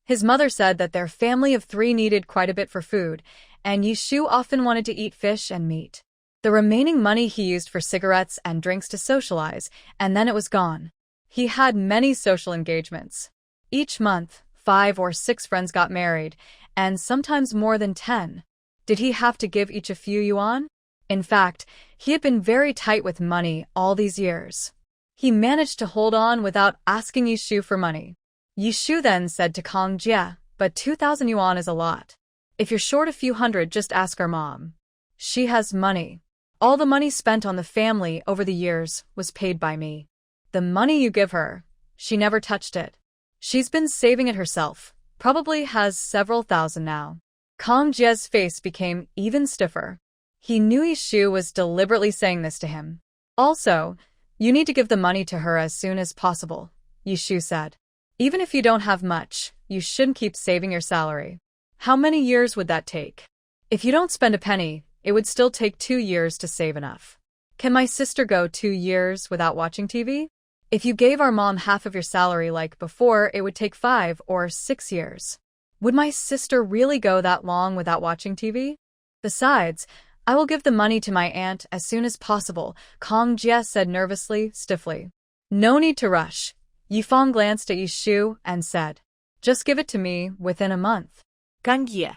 Speaker 1: His mother said that their family of 3 needed quite a bit for food, and Yishu often wanted to eat fish and meat. The remaining money he used for cigarettes and drinks to socialize, and then it was gone. He had many social engagements. Each month, 5 or 6 friends got married, and sometimes more than 10. Did he have to give each a few yuan? In fact, he had been very tight with money all these years. He managed to hold on without asking Yishu for money. Yishu then said to Kong Jie, but 2,000 yuan is a lot. If you're short a few hundred, just ask our mom. She has money. All the money spent on the family over the years was paid by me. The money you give her, she never touched it. She's been saving it herself, probably has several thousand now. Kong Jie's face became even stiffer. He knew Yishu was deliberately saying this to him. Also, you need to give the money to her as soon as possible, Yishu said. Even if you don't have much, you shouldn't keep saving your salary. How many years would that take? If you don't spend a penny, it would still take 2 years to save enough. Can my sister go 2 years without watching TV? If you gave our mom half of your salary like before, it would take 5 or 6 years. Would my sister really go that long without watching TV? Besides, I will give the money to my aunt as soon as possible, Kong Jie said nervously, stiffly. No need to rush. Yifang glanced at Yishu and said, just give it to me within a month.
Speaker 2: Kang Jie.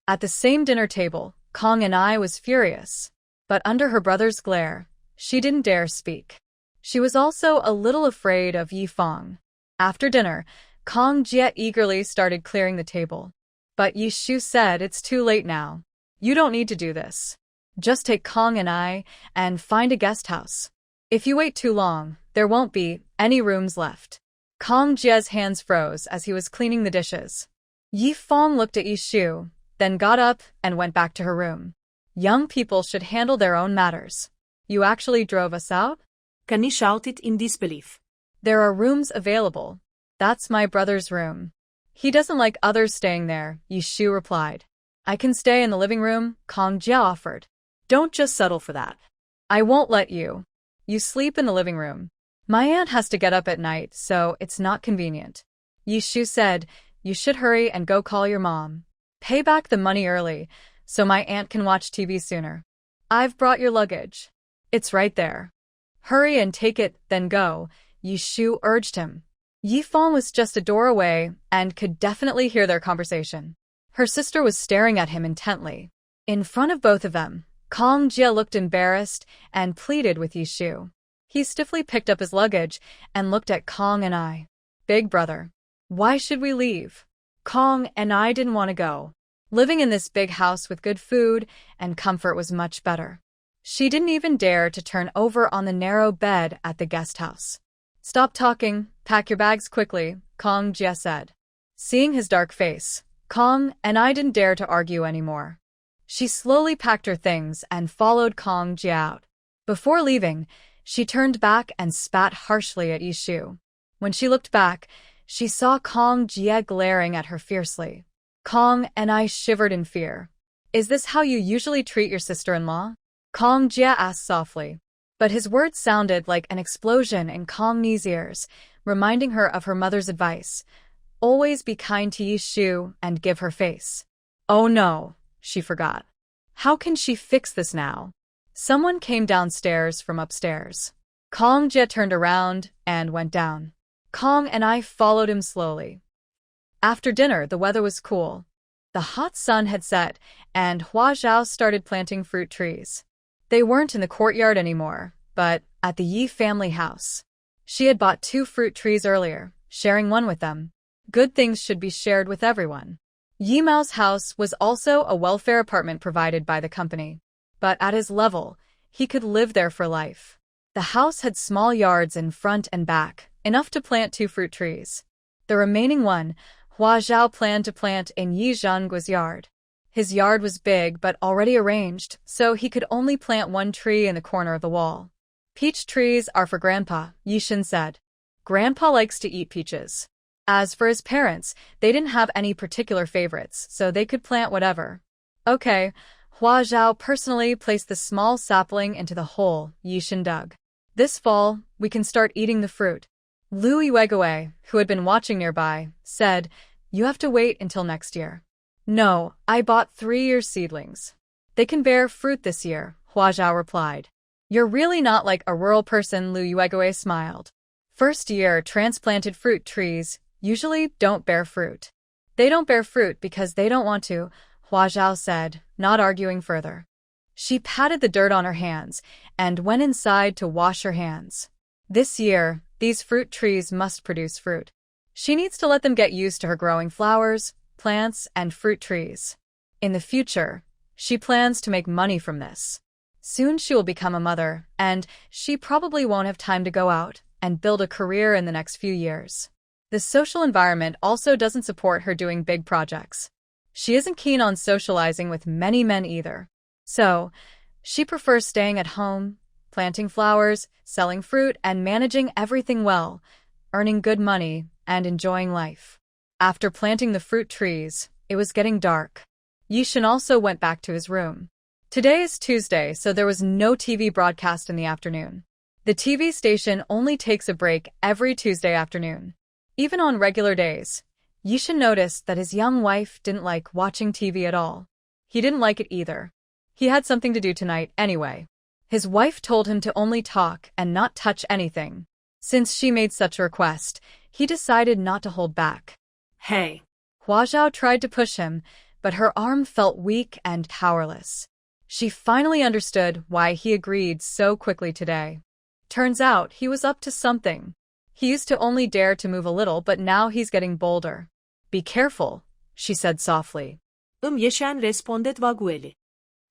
Speaker 1: At the same dinner table, Kong and I was furious. But under her brother's glare, she didn't dare speak. She was also a little afraid of Yifang. After dinner, Kong Jie eagerly started clearing the table. But Yishu said it's too late now. You don't need to do this. Just take Kong and I and find a guest house. If you wait too long, there won't be any rooms left. Kong Jie's hands froze as he was cleaning the dishes. Yifang looked at Yishu, then got up and went back to her room. Young people should handle their own matters. You actually drove us out?
Speaker 2: Kani shouted in disbelief.
Speaker 1: There are rooms available. That's my brother's room. He doesn't like others staying there, Yishu replied. I can stay in the living room, Kong Jie offered.
Speaker 2: Don't just settle for that.
Speaker 1: I won't let you. You sleep in the living room. My aunt has to get up at night, so it's not convenient. Yishu said, you should hurry and go call your mom. Pay back the money early, so my aunt can watch TV sooner. I've brought your luggage. It's right there. Hurry and take it, then go, Yishu urged him. Yifang was just a door away and could definitely hear their conversation. Her sister was staring at him intently. In front of both of them, Kong Jie looked embarrassed and pleaded with Yishu. He stiffly picked up his luggage and looked at Kong and I. Big brother, why should we leave? Kong and I didn't want to go. Living in this big house with good food and comfort was much better. She didn't even dare to turn over on the narrow bed at the guest house. Stop talking, pack your bags quickly, Kong Jie said. Seeing his dark face, Kong and I didn't dare to argue anymore. She slowly packed her things and followed Kong Jie out. Before leaving, she turned back and spat harshly at Yishu. When she looked back, she saw Kong Jie glaring at her fiercely. Kong and I shivered in fear. Is this how you usually treat your sister-in-law? Kong Jie asked softly. But his words sounded like an explosion in Kong Ni's ears, reminding her of her mother's advice. Always be kind to Yishu and give her face. Oh no, she forgot. How can she fix this now? Someone came downstairs from upstairs. Kong Jie turned around and went down. Kong and I followed him slowly. After dinner, the weather was cool. The hot sun had set, and Hua Zhao started planting fruit trees. They weren't in the courtyard anymore, but at the Yi family house. She had bought 2 fruit trees earlier, sharing one with them. Good things should be shared with everyone. Yi Mao's house was also a welfare apartment provided by the company. But at his level, he could live there for life. The house had small yards in front and back, enough to plant 2 fruit trees. The remaining one, Hua Zhao planned to plant in Yi Zhangguo's yard. His yard was big but already arranged, so he could only plant 1 tree in the corner of the wall. Peach trees are for Grandpa, Yishan said. Grandpa likes to eat peaches. As for his parents, they didn't have any particular favorites, so they could plant whatever. Okay, Hua Zhao personally placed the small sapling into the hole Yishan dug. This fall, we can start eating the fruit. Lu Yuegue, who had been watching nearby, said, you have to wait until next year. No, I bought 3-year seedlings. They can bear fruit this year, Hua Zhao replied. You're really not like a rural person, Lu Yuegue smiled. First year transplanted fruit trees, usually don't bear fruit. They don't bear fruit because they don't want to, Hua Zhao said, not arguing further. She patted the dirt on her hands and went inside to wash her hands. This year, these fruit trees must produce fruit. She needs to let them get used to her growing flowers, plants, and fruit trees. In the future, she plans to make money from this. Soon she will become a mother, and she probably won't have time to go out and build a career in the next few years. The social environment also doesn't support her doing big projects. She isn't keen on socializing with many men either. So, she prefers staying at home, planting flowers, selling fruit, and managing everything well, earning good money, and enjoying life. After planting the fruit trees, it was getting dark. Yishan also went back to his room. Today is Tuesday, so there was no TV broadcast in the afternoon. The TV station only takes a break every Tuesday afternoon. Even on regular days, Yishan noticed that his young wife didn't like watching TV at all. He didn't like it either. He had something to do tonight anyway. His wife told him to only talk and not touch anything. Since she made such a request, he decided not to hold back.
Speaker 2: Hey.
Speaker 1: Hua Zhao tried to push him, but her arm felt weak and powerless. She finally understood why he agreed so quickly today. Turns out he was up to something. He used to only dare to move a little, but now he's getting bolder. Be careful, she said softly.
Speaker 2: Yishan respondet vagueli.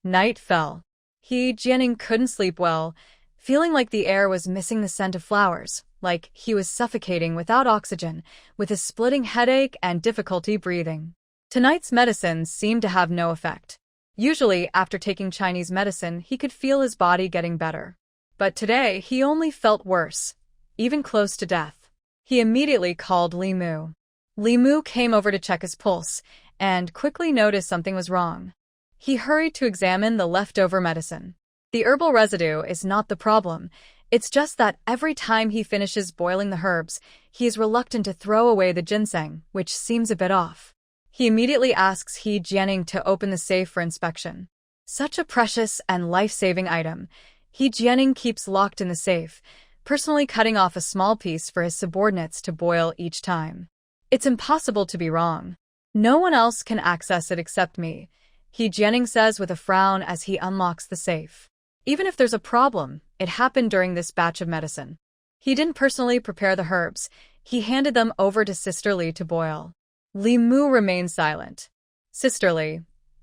Speaker 1: Night fell. Jianing couldn't sleep well, feeling like the air was missing the scent of flowers, like he was suffocating without oxygen, with a splitting headache and difficulty breathing. Tonight's medicines seemed to have no effect. Usually, after taking Chinese medicine, he could feel his body getting better. But today, he only felt worse, even close to death. He immediately called Li Mu. Li Mu came over to check his pulse, and quickly noticed something was wrong. He hurried to examine the leftover medicine. The herbal residue is not the problem. It's just that every time he finishes boiling the herbs, he is reluctant to throw away the ginseng, which seems a bit off. He immediately asks Jianing to open the safe for inspection. Such a precious and life-saving item, Jianing keeps locked in the safe, personally cutting off a small piece for his subordinates to boil each time. It's impossible to be wrong. No one else can access it except me, Jianing says with a frown as he unlocks the safe. Even if there's a problem, it happened during this batch of medicine. He didn't personally prepare the herbs, he handed them over to Sister Li to boil. Li Mu remained silent. Sister Li.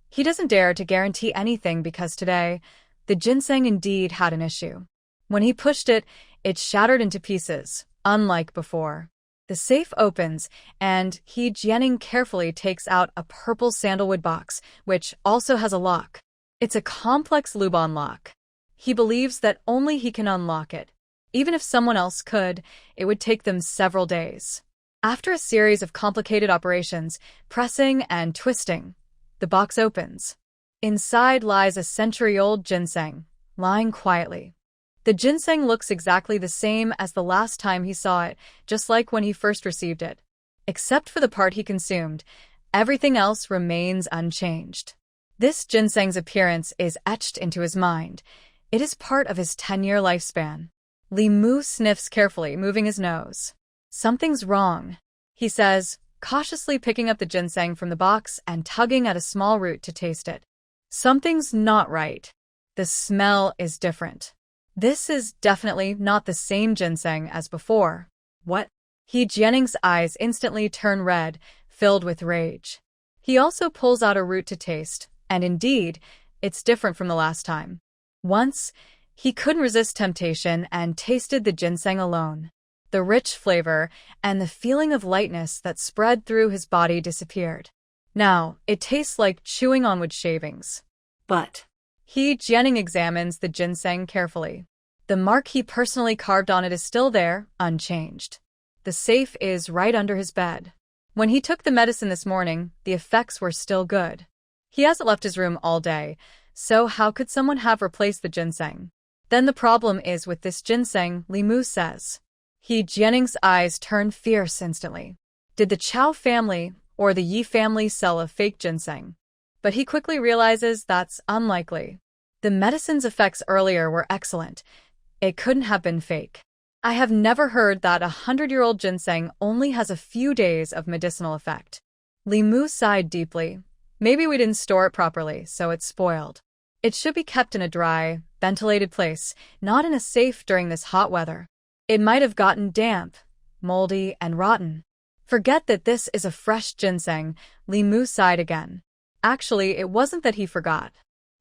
Speaker 1: He doesn't dare to guarantee anything because today, the ginseng indeed had an issue. When he pushed it, it shattered into pieces, unlike before. The safe opens, and Jianing carefully takes out a purple sandalwood box, which also has a lock. It's a complex Luban lock. He believes that only he can unlock it. Even if someone else could, it would take them several days. After a series of complicated operations, pressing and twisting, the box opens. Inside lies a century-old ginseng, lying quietly. The ginseng looks exactly the same as the last time he saw it, just like when he first received it. Except for the part he consumed, everything else remains unchanged. This ginseng's appearance is etched into his mind. It is part of his 10-year lifespan. Li Mu sniffs carefully, moving his nose. Something's wrong, he says, cautiously picking up the ginseng from the box and tugging at a small root to taste it. Something's not right. The smell is different. This is definitely not the same ginseng as before. What? Jianing's eyes instantly turn red, filled with rage. He also pulls out a root to taste, and indeed, it's different from the last time. Once, he couldn't resist temptation and tasted the ginseng alone. The rich flavor and the feeling of lightness that spread through his body disappeared. Now, it tastes like chewing on wood shavings.
Speaker 2: But
Speaker 1: Jianing examines the ginseng carefully. The mark he personally carved on it is still there, unchanged. The safe is right under his bed. When he took the medicine this morning, the effects were still good. He hasn't left his room all day, so how could someone have replaced the ginseng? Then the problem is with this ginseng, Li Mu says. Jianing's eyes turn fierce instantly. Did the Chiao family or the Yi family sell a fake ginseng? But he quickly realizes that's unlikely. The medicine's effects earlier were excellent. It couldn't have been fake. I have never heard that 100-year-old ginseng only has a few days of medicinal effect. Li Mu sighed deeply. Maybe we didn't store it properly, so it's spoiled. It should be kept in a dry, ventilated place, not in a safe during this hot weather. It might have gotten damp, moldy, and rotten. Forget that this is a fresh ginseng, Li Mu sighed again. Actually, it wasn't that he forgot.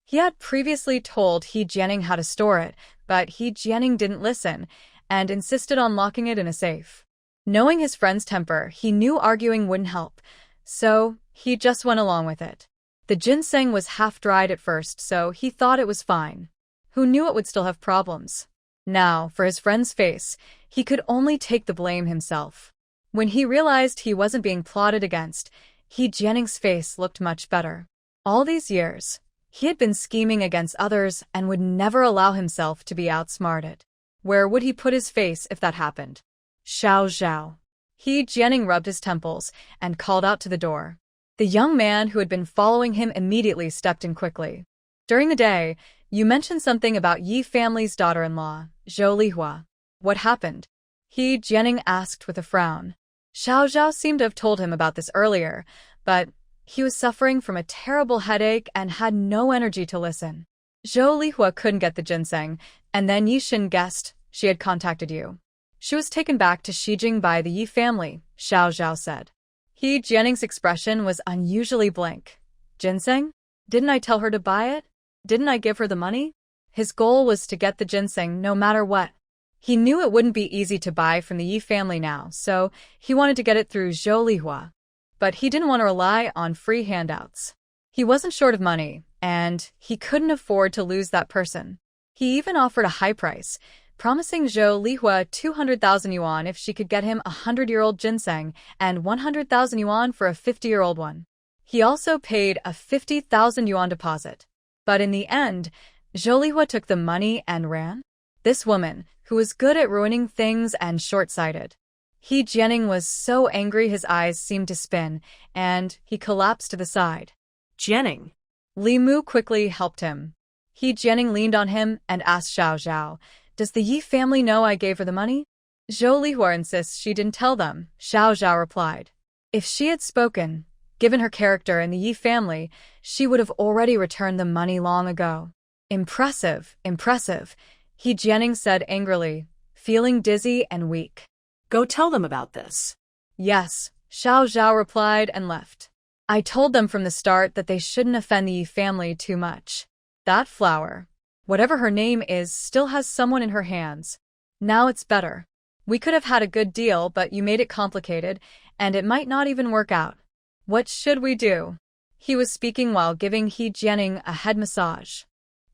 Speaker 1: He had previously told He Jianing how to store it, but He Jianing didn't listen, and insisted on locking it in a safe. Knowing his friend's temper, he knew arguing wouldn't help, so he just went along with it. The ginseng was half-dried at first, so he thought it was fine. Who knew it would still have problems? Now, for his friend's face, he could only take the blame himself. When he realized he wasn't being plotted against, He Jianing's face looked much better. All these years, he had been scheming against others and would never allow himself to be outsmarted. Where would he put his face if that happened? Xiao Zhao. He Jianing rubbed his temples and called out to the door. The young man who had been following him immediately stepped in quickly. During the day, you mentioned something about Yi family's daughter-in-law, Zhou Lihua. What happened? He Jianing asked with a frown. Xiao Zhao seemed to have told him about this earlier, but he was suffering from a terrible headache and had no energy to listen. Zhou Lihua couldn't get the ginseng, and then Yishan guessed she had contacted you. She was taken back to Xijing by the Yi family, Xiao Zhao said. He Jianing's expression was unusually blank. Ginseng? Didn't I tell her to buy it? Didn't I give her the money? His goal was to get the ginseng no matter what. He knew it wouldn't be easy to buy from the Yi family now, so he wanted to get it through Zhou Lihua. But he didn't want to rely on free handouts. He wasn't short of money, and he couldn't afford to lose that person. He even offered a high price, promising Zhou Lihua 200,000 yuan if she could get him a 100-year-old ginseng and 100,000 yuan for a 50-year-old one. He also paid a 50,000 yuan deposit. But in the end, Zhou Lihua took the money and ran. This woman, who was good at ruining things and short-sighted. He Jianing was so angry his eyes seemed to spin, and he collapsed to the side.
Speaker 2: Jianing.
Speaker 1: Li Mu quickly helped him. He Jianing leaned on him and asked Xiao Zhao, "Does the Yi family know I gave her the money?" Zhou Lihua insists she didn't tell them, Xiao Zhao replied. If she had spoken, given her character in the Yi family, she would have already returned the money long ago. Impressive, impressive, He Jianing said angrily, feeling dizzy and weak.
Speaker 2: Go tell them about this.
Speaker 1: Yes, Xiao Zhao replied and left. I told them from the start that they shouldn't offend the Yi family too much. That flower, whatever her name is, still has someone in her hands. Now it's better. We could have had a good deal, but you made it complicated, and it might not even work out. What should we do? He was speaking while giving He Jianing a head massage.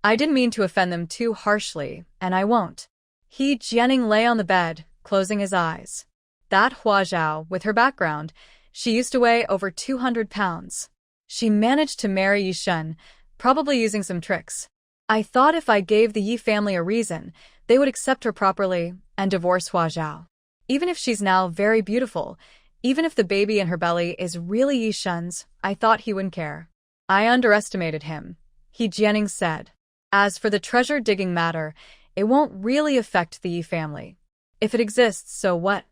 Speaker 1: I didn't mean to offend them too harshly, and I won't. He Jianing lay on the bed, closing his eyes. That Hua Zhao, with her background, she used to weigh over 200 pounds. She managed to marry Yishan, probably using some tricks. I thought if I gave the Yi family a reason, they would accept her properly and divorce Hua Zhao. Even if she's now very beautiful, even if the baby in her belly is really Yishan's, I thought he wouldn't care. I underestimated him, He Jianing said. As for the treasure-digging matter, it won't really affect the Yi family. If it exists, so what?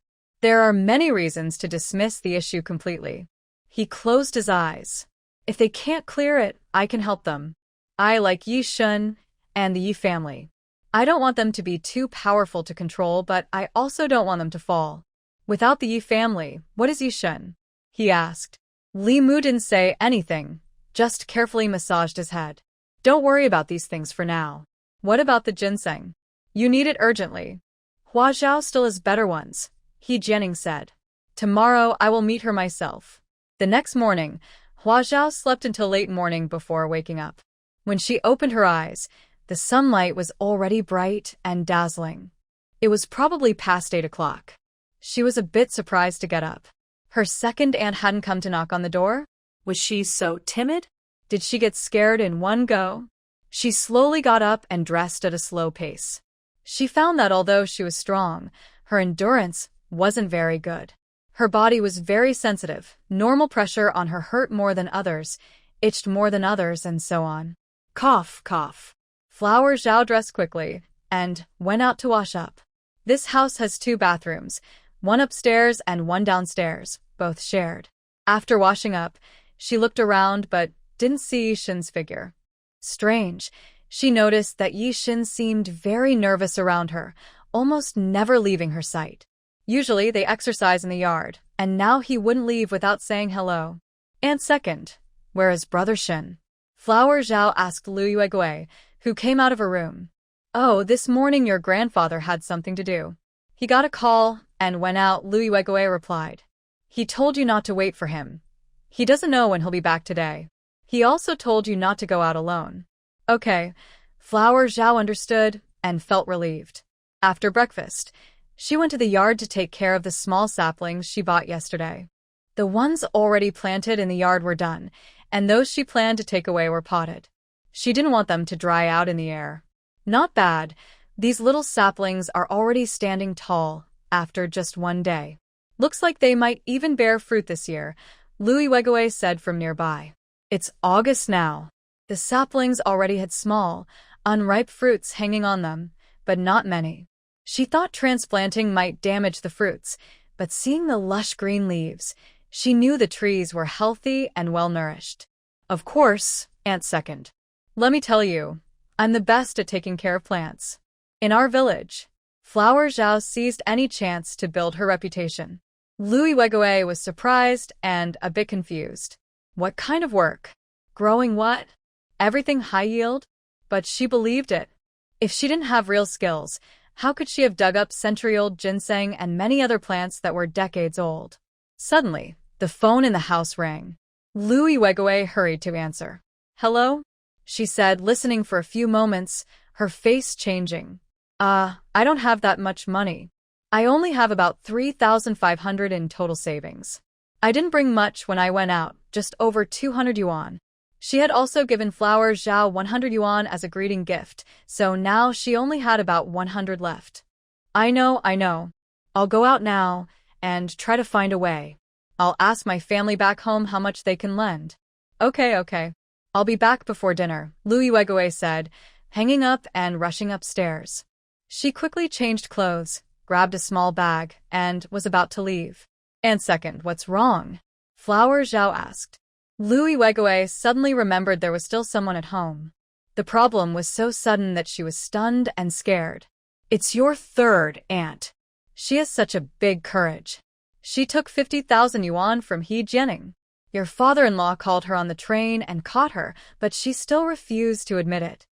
Speaker 1: There are many reasons to dismiss the issue completely. He closed his eyes. If they can't clear it, I can help them. I like Yishan and the Yi family. I don't want them to be too powerful to control, but I also don't want them to fall. Without the Yi family, what is Yishan? He asked. Li Mu didn't say anything, just carefully massaged his head. Don't worry about these things for now. What about the ginseng? You need it urgently. Hua Zhao still has better ones, He Jianing said. Tomorrow I will meet her myself. The next morning, Hua Zhao slept until late morning before waking up. When she opened her eyes, the sunlight was already bright and dazzling. It was probably past 8 o'clock. She was a bit surprised to get up. Her second aunt hadn't come to knock on the door.
Speaker 2: Was she so timid?
Speaker 1: Did she get scared in one go? She slowly got up and dressed at a slow pace. She found that although she was strong, her endurance wasn't very good. Her body was very sensitive, normal pressure on her hurt more than others, itched more than others, and so on. Cough, cough. Flower Zhao dressed quickly and went out to wash up. This house has 2 bathrooms, one upstairs and one downstairs, both shared. After washing up, she looked around but didn't see Yishan's figure. Strange, she noticed that Yishan seemed very nervous around her, almost never leaving her sight. Usually they exercise in the yard, and now he wouldn't leave without saying hello. And second, where is Brother Shin? Flower Zhao asked Lu Yuegui, who came out of her room. Oh, this morning your grandfather had something to do. He got a call and went out, Lu Yuegui replied. He told you not to wait for him. He doesn't know when he'll be back today. He also told you not to go out alone. Okay, Flower Zhao understood and felt relieved. After breakfast, she went to the yard to take care of the small saplings she bought yesterday. The ones already planted in the yard were done, and those she planned to take away were potted. She didn't want them to dry out in the air. Not bad, these little saplings are already standing tall after just one day. Looks like they might even bear fruit this year, Lu Yuegui said from nearby. It's August now. The saplings already had small, unripe fruits hanging on them, but not many. She thought transplanting might damage the fruits, but seeing the lush green leaves, she knew the trees were healthy and well-nourished. Of course, Aunt Second. Let me tell you, I'm the best at taking care of plants. In our village, Flower Zhao seized any chance to build her reputation. Lu Yuegui was surprised and a bit confused. What kind of work? Growing what? Everything high yield? But she believed it. If she didn't have real skills, how could she have dug up century-old ginseng and many other plants that were decades old? Suddenly, the phone in the house rang. Lu Yuegui hurried to answer. Hello? She said, listening for a few moments, her face changing. I don't have that much money. I only have about 3,500 in total savings. I didn't bring much when I went out, just over 200 yuan. She had also given Flower Zhao 100 yuan as a greeting gift, so now she only had about 100 left. I know. I'll go out now and try to find a way. I'll ask my family back home how much they can lend. Okay. I'll be back before dinner, Lu Yuegui said, hanging up and rushing upstairs. She quickly changed clothes, grabbed a small bag, and was about to leave. And second, what's wrong? Flower Zhao asked. Lu Yuegui suddenly remembered there was still someone at home. The problem was so sudden that she was stunned and scared. It's your third aunt. She has such a big courage. She took 50,000 yuan from Jianing. Your father-in-law called her on the train and caught her, but she still refused to admit it.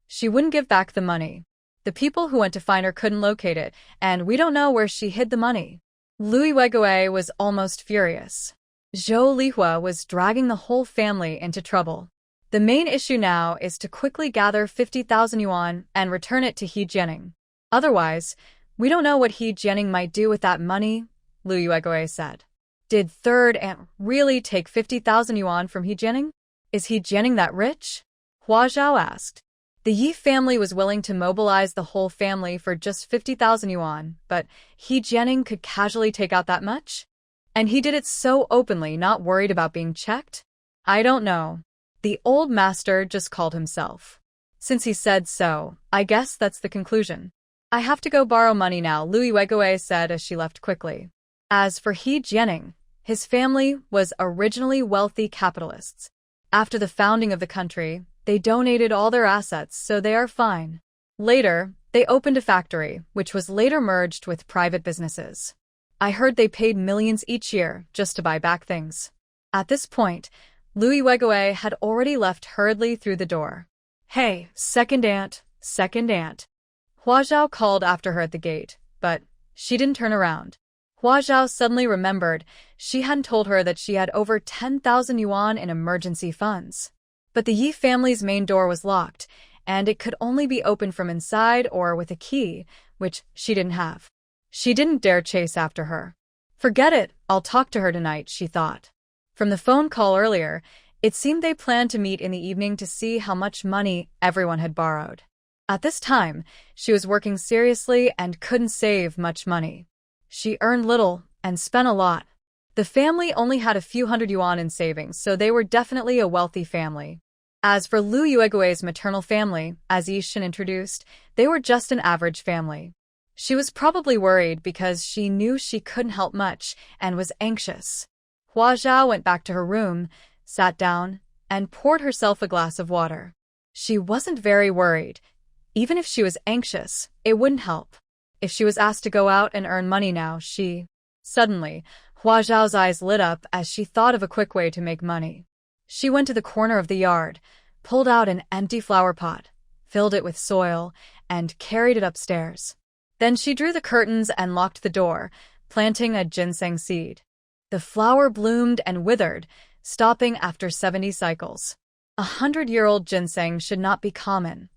Speaker 1: She wouldn't give back the money. The people who went to find her couldn't locate it, and we don't know where she hid the money. Lu Yuegui was almost furious. Zhou Lihua was dragging the whole family into trouble. The main issue now is to quickly gather 50,000 yuan and return it to Jianing. Otherwise, we don't know what Jianing might do with that money, Lu Yuegui said. Did third aunt really take 50,000 yuan from Jianing? Is Jianing that rich? Hua Zhao asked. The Yi family was willing to mobilize the whole family for just 50,000 yuan, but Jianing could casually take out that much? And he did it so openly, not worried about being checked? I don't know. The old master just called himself. Since he said so, I guess that's the conclusion. I have to go borrow money now, Lu Yuegui said as she left quickly. As for Jianing, his family was originally wealthy capitalists. After the founding of the country, they donated all their assets, so they are fine. Later, they opened a factory, which was later merged with private businesses. I heard they paid millions each year just to buy back things. At this point, Lu Yuegui had already left hurriedly through the door. Hey, second aunt. Hua Zhao called after her at the gate, but she didn't turn around. Hua Zhao suddenly remembered she hadn't told her that she had over 10,000 yuan in emergency funds. But the Yi family's main door was locked, and it could only be opened from inside or with a key, which she didn't have. She didn't dare chase after her. Forget it, I'll talk to her tonight, she thought. From the phone call earlier, it seemed they planned to meet in the evening to see how much money everyone had borrowed. At this time, she was working seriously and couldn't save much money. She earned little and spent a lot. The family only had a few hundred yuan in savings, so they were definitely a wealthy family. As for Lu Yuegui's maternal family, as Yishan introduced, they were just an average family. She was probably worried because she knew she couldn't help much and was anxious. Hua Zhao went back to her room, sat down, and poured herself a glass of water. She wasn't very worried. Even if she was anxious, it wouldn't help. If she was asked to go out and earn money now, Suddenly, Hua Zhao's eyes lit up as she thought of a quick way to make money. She went to the corner of the yard, pulled out an empty flower pot, filled it with soil, and carried it upstairs. Then she drew the curtains and locked the door, planting a ginseng seed. The flower bloomed and withered, stopping after 70 cycles. 100-year-old ginseng should not be common.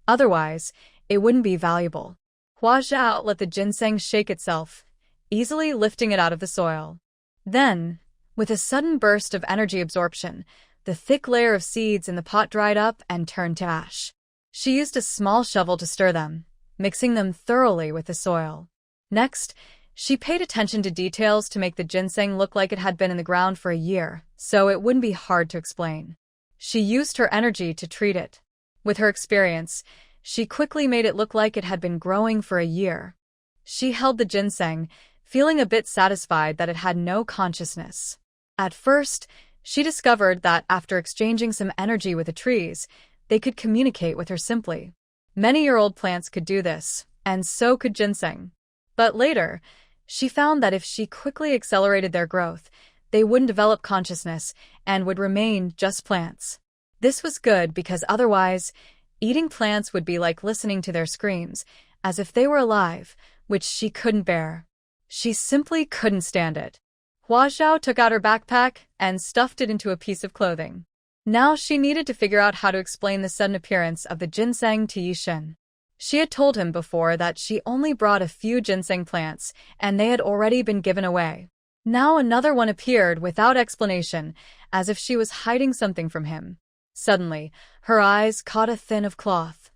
Speaker 1: Otherwise, it wouldn't be valuable. Hua Zhao let the ginseng shake itself, easily lifting it out of the soil. Then, with a sudden burst of energy absorption, the thick layer of seeds in the pot dried up and turned to ash. She used a small shovel to stir them, mixing them thoroughly with the soil. Next, she paid attention to details to make the ginseng look like it had been in the ground for a year, so it wouldn't be hard to explain. She used her energy to treat it. With her experience, she quickly made it look like it had been growing for a year. She held the ginseng, feeling a bit satisfied that it had no consciousness. At first, she discovered that after exchanging some energy with the trees, they could communicate with her simply. Many-year-old plants could do this, and so could ginseng. But later, she found that if she quickly accelerated their growth, they wouldn't develop consciousness and would remain just plants. This was good because otherwise, eating plants would be like listening to their screams, as if they were alive, which she couldn't bear. She simply couldn't stand it. Hua Zhao took out her backpack and stuffed it into a piece of clothing. Now she needed to figure out how to explain the sudden appearance of the ginseng to Yishan. She had told him before that she only brought a few ginseng plants, and they had already been given away. Now another one appeared without explanation, as if she was hiding something from him. Suddenly, her eyes caught a thin of cloth.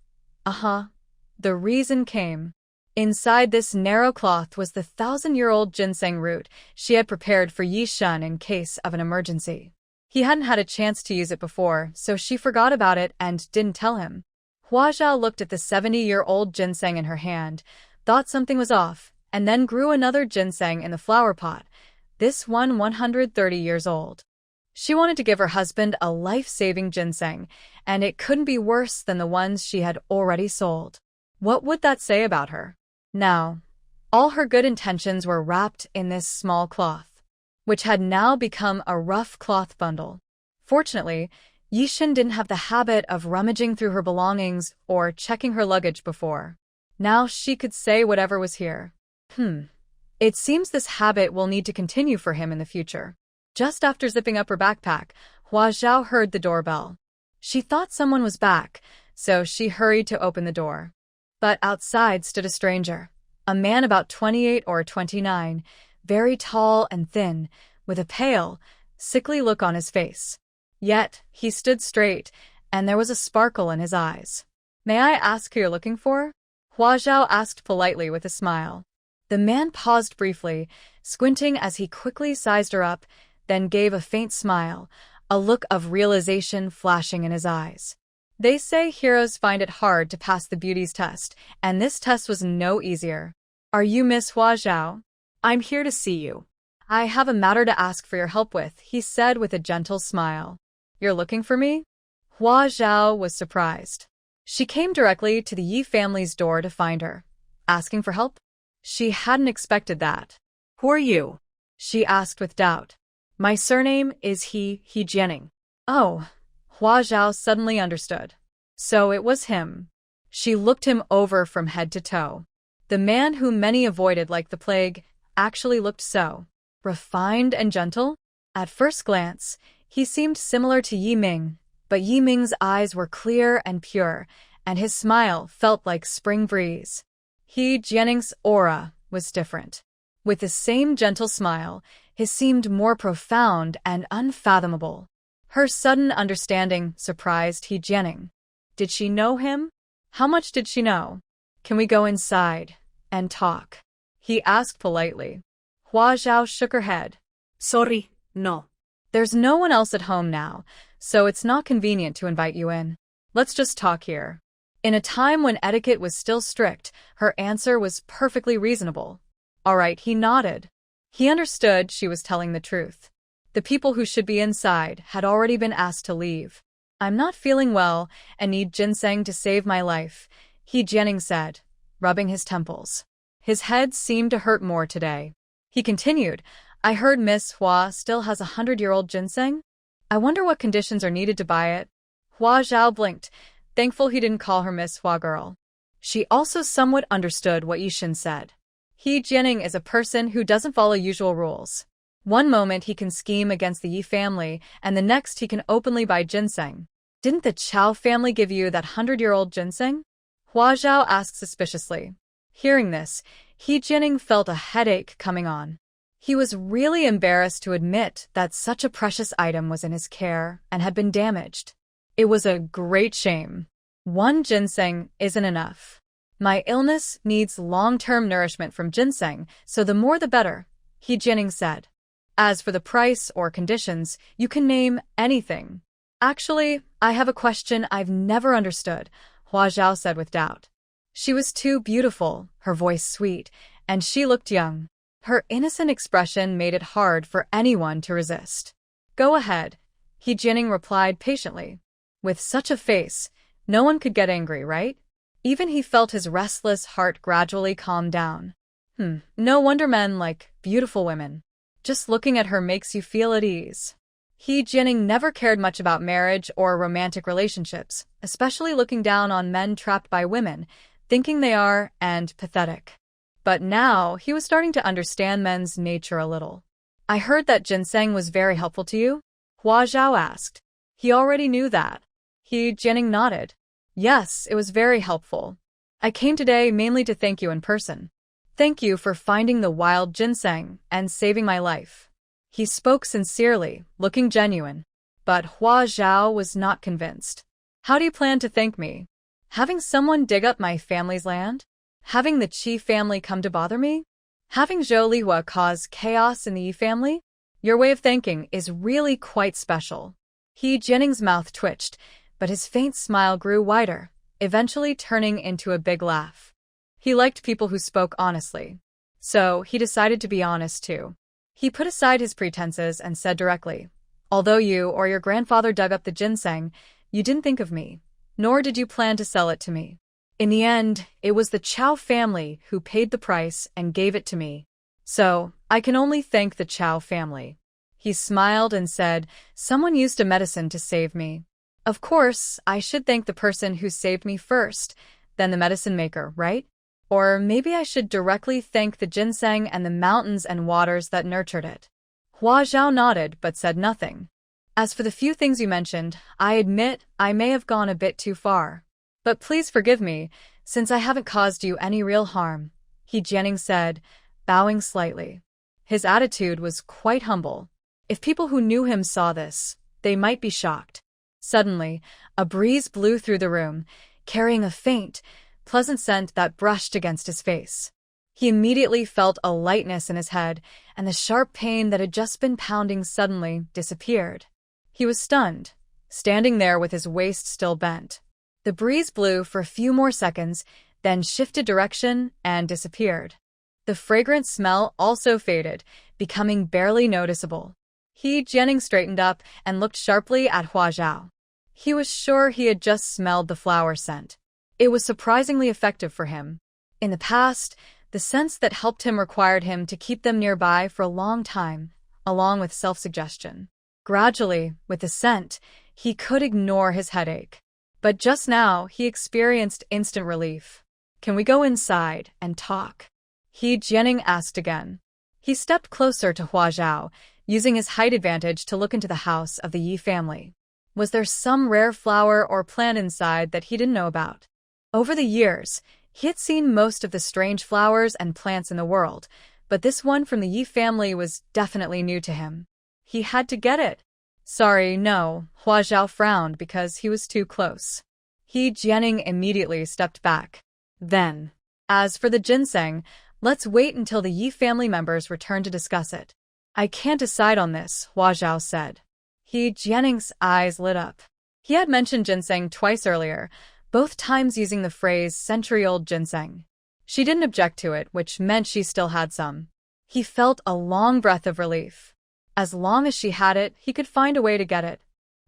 Speaker 1: The reason came. Inside this narrow cloth was the 1,000-year-old ginseng root she had prepared for Yishan in case of an emergency. He hadn't had a chance to use it before, so she forgot about it and didn't tell him. Hua Zhao looked at the 70-year-old ginseng in her hand, thought something was off, and then grew another ginseng in the flower pot, this one 130 years old. She wanted to give her husband a life-saving ginseng, and it couldn't be worse than the ones she had already sold. What would that say about her? Now, all her good intentions were wrapped in this small cloth, which had now become a rough cloth bundle. Fortunately, Yishan didn't have the habit of rummaging through her belongings or checking her luggage before. Now she could say whatever was here. It seems this habit will need to continue for him in the future. Just after zipping up her backpack, Hua Zhao heard the doorbell. She thought someone was back, so she hurried to open the door. But outside stood a stranger, a man about 28 or 29, very tall and thin, with a pale, sickly look on his face. Yet, he stood straight, and there was a sparkle in his eyes. "May I ask who you're looking for?" Hua Zhao asked politely with a smile. The man paused briefly, squinting as he quickly sized her up, then gave a faint smile, a look of realization flashing in his eyes. They say heroes find it hard to pass the beauty's test, and this test was no easier. "Are you Miss Hua Zhao?"
Speaker 2: I'm here to see you.
Speaker 1: "I have a matter to ask for your help with," he said with a gentle smile. "You're looking for me?" Hua Zhao was surprised. She came directly to the Yi family's door to find her. Asking for help? She hadn't expected that.
Speaker 2: Who are you?
Speaker 1: She asked with doubt.
Speaker 2: My surname is Jianing.
Speaker 1: Oh, Hua Zhao suddenly understood. So it was him. She looked him over from head to toe. The man whom many avoided like the plague actually looked so refined and gentle. At first glance, he seemed similar to Yi Ming, but Yi Ming's eyes were clear and pure, and his smile felt like spring breeze. Jianing's aura was different. With the same gentle smile, his seemed more profound and unfathomable. Her sudden understanding surprised Jianing. Did she know him? How much did she know? "Can we go inside and talk?" he asked politely. Hua Zhao shook her head.
Speaker 2: Sorry, no.
Speaker 1: "There's no one else at home now, so it's not convenient to invite you in. Let's just talk here." In a time when etiquette was still strict, her answer was perfectly reasonable. All right, he nodded. He understood she was telling the truth. The people who should be inside had already been asked to leave. I'm not feeling well and need ginseng to save my life, Jianing said, rubbing his temples. His head seemed to hurt more today. He continued, I heard Miss Hua still has 100-year-old ginseng? I wonder what conditions are needed to buy it. Hua Zhao blinked, thankful he didn't call her Miss Hua girl. She also somewhat understood what Yishan said. Jianing is a person who doesn't follow usual rules. One moment he can scheme against the Yi family, and the next he can openly buy ginseng. Didn't the Chiao family give you that 100-year-old ginseng? Hua Zhao asked suspiciously. Hearing this, Jianing felt a headache coming on. He was really embarrassed to admit that such a precious item was in his care and had been damaged. It was a great shame. One ginseng isn't enough. My illness needs long-term nourishment from ginseng, so the more the better, Jianing said. As for the price or conditions, you can name anything. Actually, I have a question I've never understood, Hua Zhao said with doubt. She was too beautiful, her voice sweet, and she looked young. Her innocent expression made it hard for anyone to resist. Go ahead, Jianing replied patiently. With such a face, no one could get angry, right? Even he felt his restless heart gradually calm down. No wonder men like beautiful women. Just looking at her makes you feel at ease. Jianing never cared much about marriage or romantic relationships, especially looking down on men trapped by women, thinking they are, and pathetic. But now, he was starting to understand men's nature a little. I heard that ginseng was very helpful to you? Hua Zhao asked. He already knew that. Jianing nodded. Yes, it was very helpful. I came today mainly to thank you in person. Thank you for finding the wild ginseng and saving my life. He spoke sincerely, looking genuine. But Hua Zhao was not convinced. How do you plan to thank me? Having someone dig up my family's land? Having the Qi family come to bother me? Having Zhou Lihua cause chaos in the Yi family? Your way of thanking is really quite special. Jianing's mouth twitched, but his faint smile grew wider, eventually turning into a big laugh. He liked people who spoke honestly. So, he decided to be honest too. He put aside his pretenses and said directly, although you or your grandfather dug up the ginseng, you didn't think of me, nor did you plan to sell it to me. In the end, it was the Chiao family who paid the price and gave it to me. So, I can only thank the Chiao family. He smiled and said, someone used a medicine to save me. Of course, I should thank the person who saved me first, then the medicine maker, right? Or maybe I should directly thank the ginseng and the mountains and waters that nurtured it. Hua Zhao nodded but said nothing. As for the few things you mentioned, I admit I may have gone a bit too far. But please forgive me, since I haven't caused you any real harm, Jianing said, bowing slightly. His attitude was quite humble. If people who knew him saw this, they might be shocked. Suddenly, a breeze blew through the room, carrying a faint, pleasant scent that brushed against his face. He immediately felt a lightness in his head, and the sharp pain that had just been pounding suddenly disappeared. He was stunned, standing there with his waist still bent. The breeze blew for a few more seconds, then shifted direction and disappeared. The fragrant smell also faded, becoming barely noticeable. Jianing straightened up and looked sharply at Hua Zhao. He was sure he had just smelled the flower scent. It was surprisingly effective for him. In the past, the scents that helped him required him to keep them nearby for a long time, along with self-suggestion. Gradually, with the scent, he could ignore his headache. But just now, he experienced instant relief. Can we go inside and talk? Jianing asked again. He stepped closer to Hua Zhao, using his height advantage to look into the house of the Yi family. Was there some rare flower or plant inside that he didn't know about? Over the years, he had seen most of the strange flowers and plants in the world, but this one from the Yi family was definitely new to him. He had to get it. Sorry, no, Hua Zhao frowned because he was too close. Jianing immediately stepped back. Then, as for the ginseng, let's wait until the Yi family members return to discuss it. I can't decide on this, Hua Zhao said. Jianing's eyes lit up. He had mentioned ginseng twice earlier, both times using the phrase century-old ginseng. She didn't object to it, which meant she still had some. He felt a long breath of relief. As long as she had it, he could find a way to get it.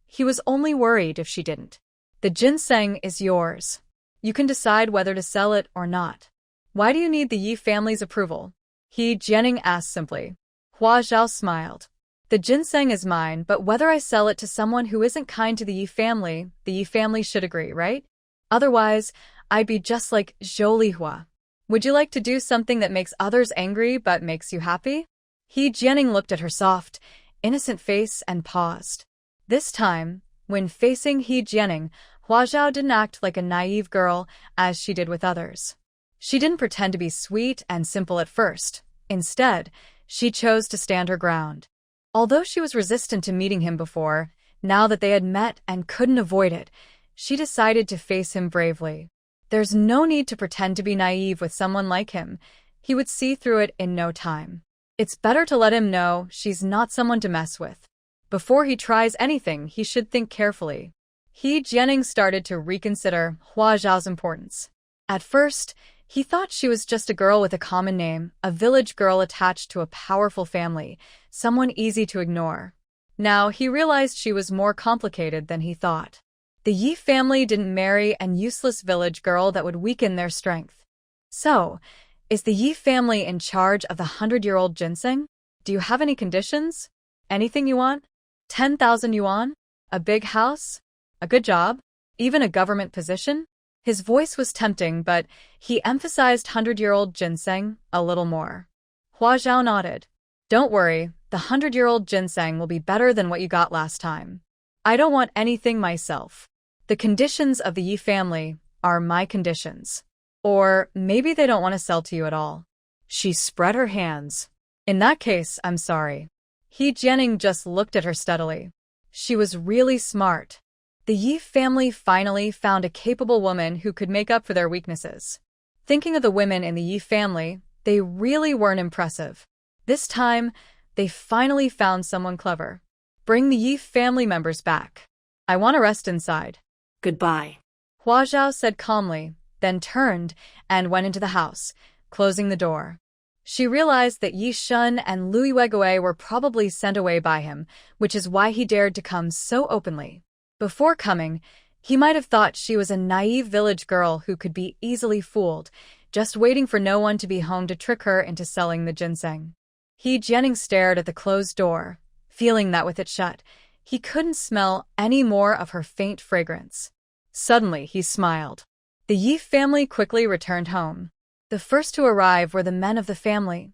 Speaker 1: He was only worried if she didn't. The ginseng is yours. You can decide whether to sell it or not. Why do you need the Yi family's approval? Jianing asked simply. Hua Zhao smiled. The ginseng is mine, but whether I sell it to someone who isn't kind to the Yi family should agree, right? Otherwise, I'd be just like Zhou Lihua. Would you like to do something that makes others angry but makes you happy? Jianing looked at her soft, innocent face and paused. This time, when facing Jianing, Hua Zhao didn't act like a naive girl as she did with others. She didn't pretend to be sweet and simple at first. Instead, she chose to stand her ground. Although she was resistant to meeting him before, now that they had met and couldn't avoid it, she decided to face him bravely. There's no need to pretend to be naive with someone like him. He would see through it in no time. It's better to let him know she's not someone to mess with. Before he tries anything, he should think carefully. Jianing started to reconsider Hua Zhao's importance. At first, he thought she was just a girl with a common name, a village girl attached to a powerful family, someone easy to ignore. Now, he realized she was more complicated than he thought. The Yi family didn't marry an useless village girl that would weaken their strength. So, is the Yi family in charge of the 100-year-old ginseng? Do you have any conditions? Anything you want? 10,000 yuan? A big house? A good job? Even a government position? His voice was tempting, but he emphasized 100-year-old ginseng a little more. Hua Zhao nodded. Don't worry, the 100-year-old ginseng will be better than what you got last time. I don't want anything myself. The conditions of the Yi family are my conditions. Or maybe they don't want to sell to you at all. She spread her hands. In that case, I'm sorry. Jianing just looked at her steadily. She was really smart. The Yi family finally found a capable woman who could make up for their weaknesses. Thinking of the women in the Yi family, they really weren't impressive. This time, they finally found someone clever. Bring the Yi family members back. I want to rest inside.
Speaker 2: Goodbye.
Speaker 1: Hua Zhao said calmly, then turned and went into the house, closing the door. She realized that Yishan and Louis Weguei were probably sent away by him, which is why he dared to come so openly. Before coming, he might have thought she was a naive village girl who could be easily fooled, just waiting for no one to be home to trick her into selling the ginseng. Jianing stared at the closed door, feeling that with it shut, he couldn't smell any more of her faint fragrance. Suddenly, he smiled. The Yi family quickly returned home. The first to arrive were the men of the family.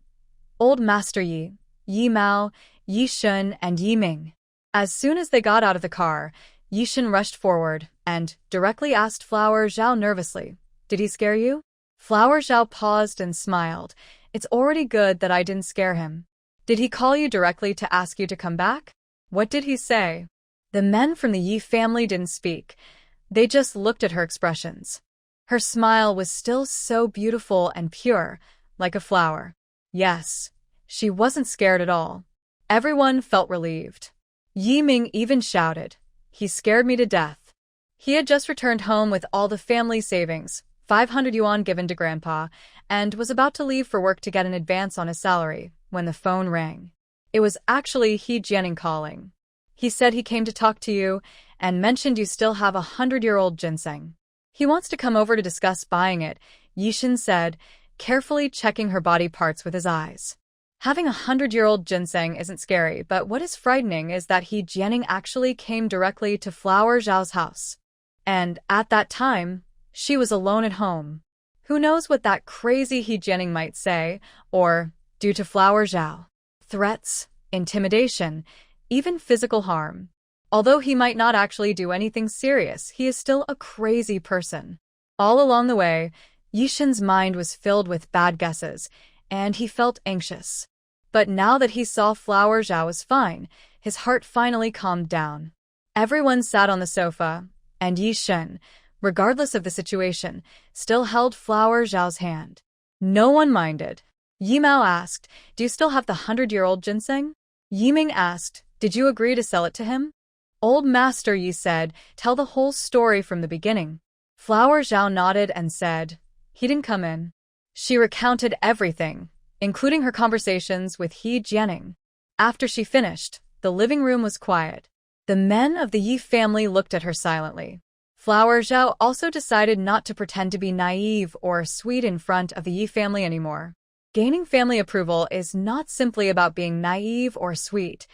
Speaker 1: Old Master Yi, Yi Mao, Yishan, and Yi Ming. As soon as they got out of the car, Yishan rushed forward and directly asked Flower Zhao nervously, "Did he scare you?" Flower Zhao paused and smiled. "It's already good that I didn't scare him." "Did he call you directly to ask you to come back?" "What did he say?" The men from the Yi family didn't speak. They just looked at her expressions. Her smile was still so beautiful and pure, like a flower. Yes, she wasn't scared at all. Everyone felt relieved. Yi Ming even shouted, "He scared me to death." He had just returned home with all the family savings, 500 yuan given to Grandpa, and was about to leave for work to get an advance on his salary, when the phone rang. It was actually Jianing calling. "He said he came to talk to you, and mentioned you still have a 100-year-old ginseng. He wants to come over to discuss buying it," Yishan said, carefully checking her body parts with his eyes. Having a 100-year-old ginseng isn't scary, but what is frightening is that Jianing actually came directly to Flower Zhao's house. And at that time, she was alone at home. Who knows what that crazy Jianing might say, or do to Flower Zhao. Threats, intimidation, even physical harm. Although he might not actually do anything serious, he is still a crazy person. All along the way, Yishan's mind was filled with bad guesses, and he felt anxious. But now that he saw Flower Zhao was fine, his heart finally calmed down. Everyone sat on the sofa, and Yishan, regardless of the situation, still held Flower Zhao's hand. No one minded. Yi Mao asked, "Do you still have the 100-year-old ginseng?" Yi Ming asked, "Did you agree to sell it to him?" Old Master Yi said, "Tell the whole story from the beginning." Flower Zhao nodded and said, "He didn't come in." She recounted everything, including her conversations with Jianing. After she finished, the living room was quiet. The men of the Yi family looked at her silently. Flower Zhao also decided not to pretend to be naive or sweet in front of the Yi family anymore. Gaining family approval is not simply about being naive or sweet.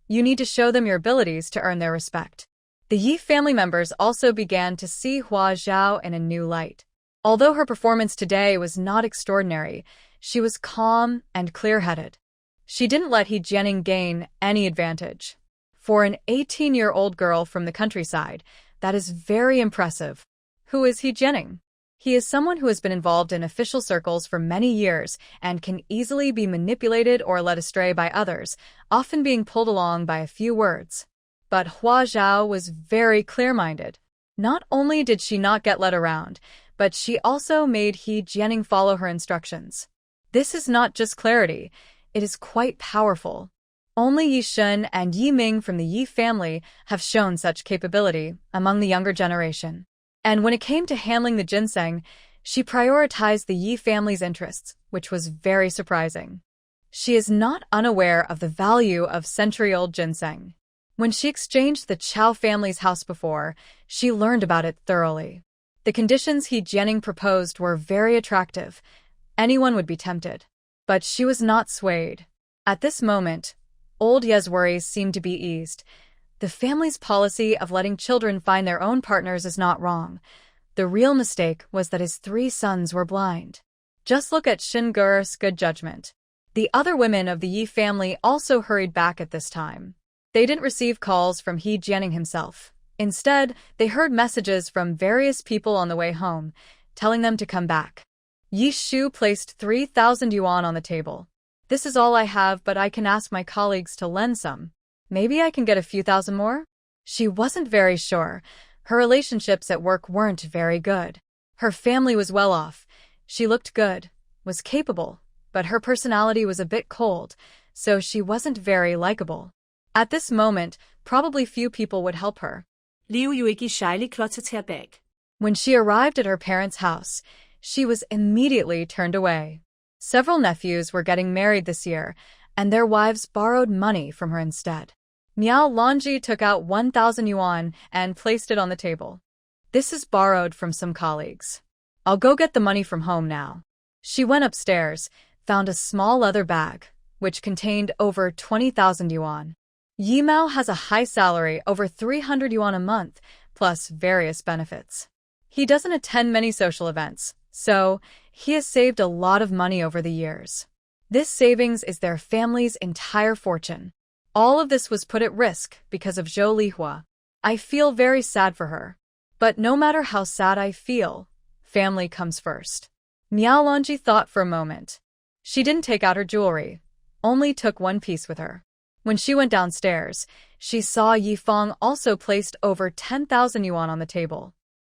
Speaker 1: You need to show them your abilities to earn their respect. The Yi family members also began to see Hua Zhao in a new light. Although her performance today was not extraordinary, she was calm and clear-headed. She didn't let Jianing gain any advantage. For an 18-year-old girl from the countryside, that is very impressive. Who is Jianing? He is someone who has been involved in official circles for many years and can easily be manipulated or led astray by others, often being pulled along by a few words. But Hua Zhao was very clear-minded. Not only did she not get led around, but she also made Jianing follow her instructions. This is not just clarity, it is quite powerful. Only Yishan and Yiming from the Yi family have shown such capability among the younger generation. And when it came to handling the ginseng, she prioritized the Yi family's interests, which was very surprising. She is not unaware of the value of century-old ginseng. When she exchanged the Chiao family's house before, she learned about it thoroughly. The conditions Jianing proposed were very attractive. Anyone would be tempted. But she was not swayed. At this moment, old Ye's worries seemed to be eased. The family's policy of letting children find their own partners is not wrong. The real mistake was that his 3 sons were blind. Just look at Xingur's good judgment. The other women of the Yi family also hurried back at this time. They didn't receive calls from Jianing himself. Instead, they heard messages from various people on the way home, telling them to come back. Yi Shu placed 3,000 yuan on the table. "This is all I have, but I can ask my colleagues to lend some. Maybe I can get a few thousand more?" She wasn't very sure. Her relationships at work weren't very good. Her family was well off. She looked good, was capable, but her personality was a bit cold, so she wasn't very likable. At this moment, probably few people would help her.
Speaker 2: Liu jo ikke skejlig klotset her bag.
Speaker 1: When she arrived at her parents' house, she was immediately turned away. Several nephews were getting married this year, and their wives borrowed money from her instead. Miao Longji took out 1,000 yuan and placed it on the table. "This is borrowed from some colleagues. I'll go get the money from home now." She went upstairs, found a small leather bag, which contained over 20,000 yuan. Yimao has a high salary, over 300 yuan a month, plus various benefits. He doesn't attend many social events, so he has saved a lot of money over the years. This savings is their family's entire fortune. All of this was put at risk because of Zhou Lihua. I feel very sad for her. But no matter how sad I feel, family comes first. Miao Longji thought for a moment. She didn't take out her jewelry, only took one piece with her. When she went downstairs, she saw Yifeng also placed over 10,000 yuan on the table.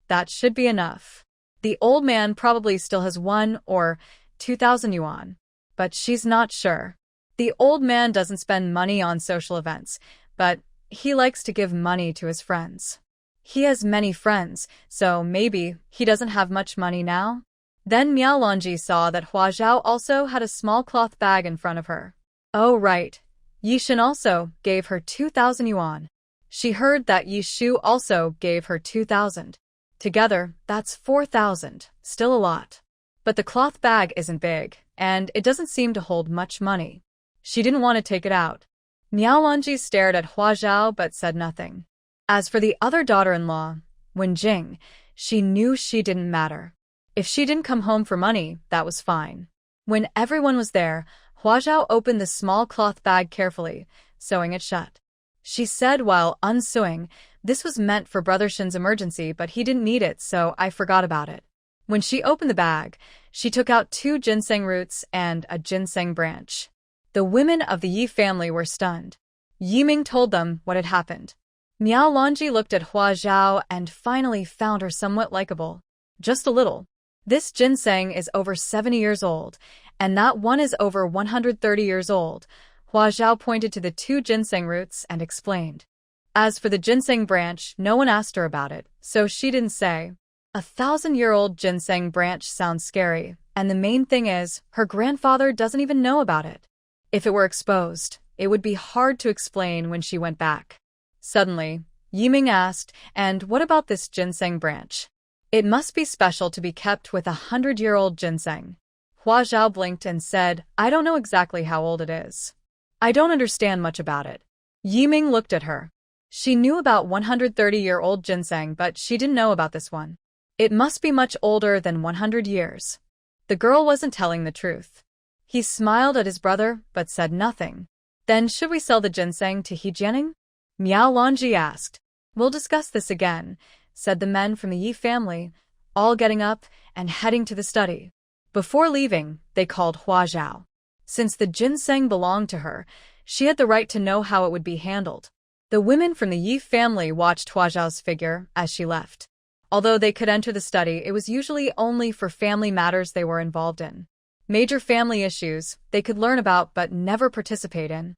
Speaker 1: That should be enough. The old man probably still has 1 or 2,000 yuan, but she's not sure. The old man doesn't spend money on social events, but he likes to give money to his friends. He has many friends, so maybe he doesn't have much money now. Then Miao Longji saw that Hua Zhao also had a small cloth bag in front of her. Oh right. Yishan also gave her 2,000 yuan. She heard that Yishu also gave her 2,000. Together, that's 4,000, still a lot. But the cloth bag isn't big, and it doesn't seem to hold much money. She didn't want to take it out. Miao Longji stared at Hua Zhao but said nothing. As for the other daughter-in-law, Wenjing, she knew she didn't matter. If she didn't come home for money, that was fine. When everyone was there, Hua Zhao opened the small cloth bag carefully, sewing it shut. She said while unsewing, "This was meant for Brother Shin's emergency, but he didn't need it, so I forgot about it." When she opened the bag, she took out 2 ginseng roots and a ginseng branch. The women of the Yi family were stunned. Yiming told them what had happened. Miao Longji looked at Hua Zhao and finally found her somewhat likable. Just a little. This ginseng is over 70 years old, and that one is over 130 years old. Hua Zhao pointed to the 2 ginseng roots and explained. As for the ginseng branch, no one asked her about it, so she didn't say. 1,000-year-old ginseng branch sounds scary, and the main thing is, her grandfather doesn't even know about it. If it were exposed, it would be hard to explain when she went back. Suddenly, Yiming asked, and what about this ginseng branch? It must be special to be kept with 100-year-old ginseng. Hua Zhao blinked and said, I don't know exactly how old it is. I don't understand much about it. Yiming looked at her. She knew about 130-year-old ginseng, but she didn't know about this one. It must be much older than 100 years. The girl wasn't telling the truth. He smiled at his brother, but said nothing. Then should we sell the ginseng to Jianing? Miao Lonji asked. We'll discuss this again, said the men from the Yi family, all getting up and heading to the study. Before leaving, they called Hua Zhao. Since the ginseng belonged to her, she had the right to know how it would be handled. The women from the Yi family watched Hua Zhao's figure as she left. Although they could enter the study, it was usually only for family matters they were involved in. Major family issues they could learn about but never participate in.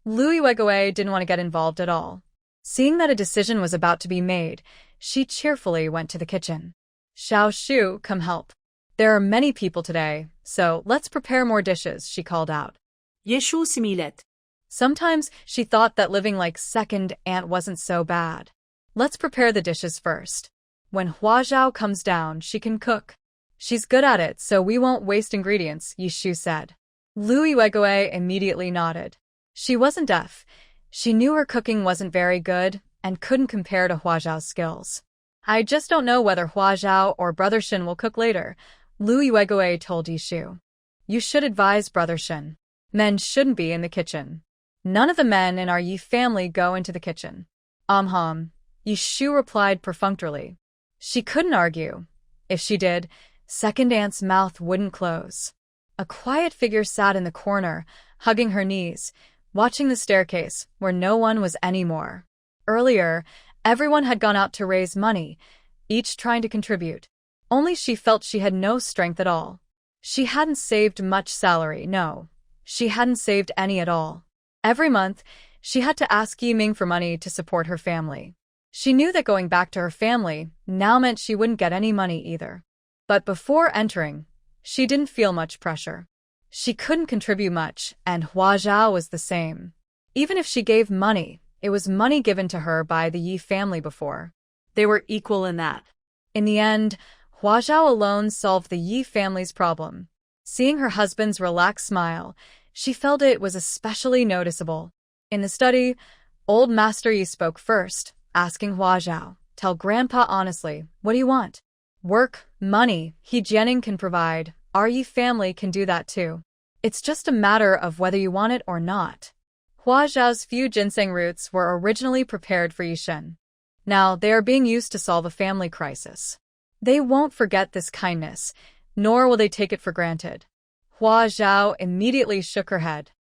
Speaker 1: Lui Wegoe didn't want to get involved at all. Seeing that a decision was about to be made, she cheerfully went to the kitchen. Xiao Shu, come help. There are many people today, so let's prepare more dishes, she called out.
Speaker 2: Yeshu similet.
Speaker 1: Sometimes she thought that living like second aunt wasn't so bad. Let's prepare the dishes first. When Hua Zhao comes down, she can cook. She's good at it, so we won't waste ingredients, Yishu said. Lui Wegoe immediately nodded. She wasn't deaf. She knew her cooking wasn't very good and couldn't compare to Hua Zhao's skills. I just don't know whether Hua Zhao or Brother Shin will cook later, Lui Wegoe told Yishu. You should advise Brother Shin. Men shouldn't be in the kitchen. None of the men in our Yi family go into the kitchen. Yishu replied perfunctorily. She couldn't argue. If she did, second aunt's mouth wouldn't close. A quiet figure sat in the corner, hugging her knees, watching the staircase where no one was anymore. Earlier, everyone had gone out to raise money, each trying to contribute. Only she felt she had no strength at all. She hadn't saved much salary, no. She hadn't saved any at all. Every month, she had to ask Yiming for money to support her family. She knew that going back to her family now meant she wouldn't get any money either. But before entering, she didn't feel much pressure. She couldn't contribute much, and Hua Zhao was the same. Even if she gave money, it was money given to her by the Yi family before.
Speaker 2: They were equal in that.
Speaker 1: In the end, Hua Zhao alone solved the Yi family's problem. Seeing her husband's relaxed smile, she felt it was especially noticeable. In the study, old Master Yi spoke first, asking Hua Zhao, tell Grandpa honestly, what do you want? Work, money, Jianing can provide. Our Yi family can do that too. It's just a matter of whether you want it or not. Hua Zhao's few ginseng roots were originally prepared for Yishan. Now they are being used to solve a family crisis. They won't forget this kindness, nor will they take it for granted. Hua Zhao immediately shook her head.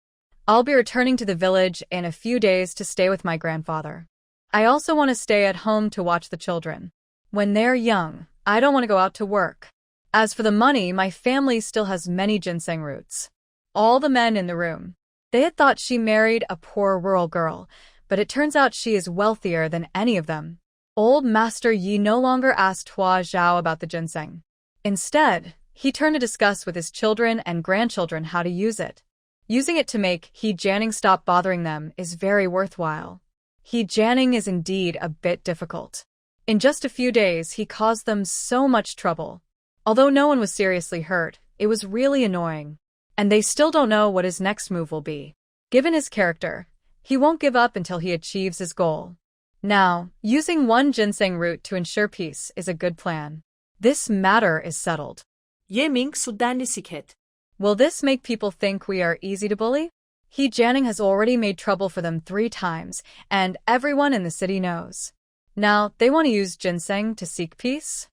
Speaker 1: I'll be returning to the village in a few days to stay with my grandfather. I also want to stay at home to watch the children. When they're young, I don't want to go out to work. As for the money, my family still has many ginseng roots. All the men in the room. They had thought she married a poor rural girl, but it turns out she is wealthier than any of them. Old Master Yi no longer asked Hua Zhao about the ginseng. Instead, he turned to discuss with his children and grandchildren how to use it. Using it to make Jianing stop bothering them is very worthwhile. Jianing is indeed a bit difficult. In just a few days, he caused them so much trouble. Although no one was seriously hurt, it was really annoying. And they still don't know what his next move will be. Given his character, he won't give up until he achieves his goal. Now, using one ginseng root to ensure peace is a good plan. This matter is settled.
Speaker 2: Yiming sudanisiket.
Speaker 1: Will this make people think we are easy to bully? Jianing has already made trouble for them 3 times, and everyone in the city knows. Now, they want to use ginseng to seek peace?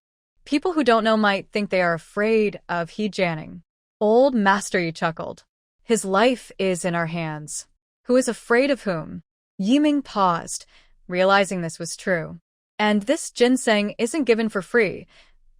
Speaker 1: People who don't know might think they are afraid of Jianing. Old Master Yi chuckled. His life is in our hands. Who is afraid of whom? Yiming paused, realizing this was true. And this ginseng isn't given for free.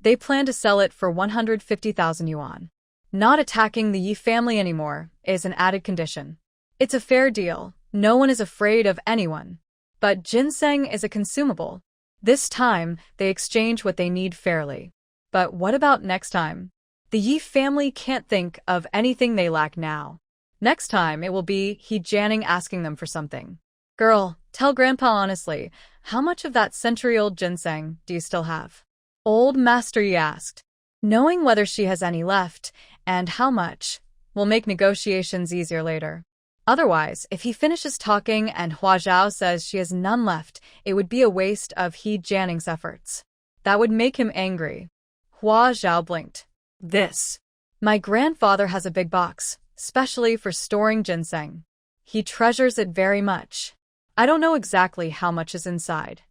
Speaker 1: They plan to sell it for 150,000 yuan. Not attacking the Yi family anymore is an added condition. It's a fair deal. No one is afraid of anyone. But ginseng is a consumable. This time, they exchange what they need fairly. But what about next time? The Yi family can't think of anything they lack now. Next time, it will be Jianing asking them for something. Girl, tell Grandpa honestly, how much of that century-old ginseng do you still have? Old Master Yi asked. Knowing whether she has any left, and how much, will make negotiations easier later. Otherwise, if he finishes talking and Hua Zhao says she has none left, it would be a waste of Jianing's efforts. That would make him angry. Hua Zhao blinked. This. My grandfather has a big box, specially for storing ginseng. He treasures it very much. I don't know exactly how much is inside.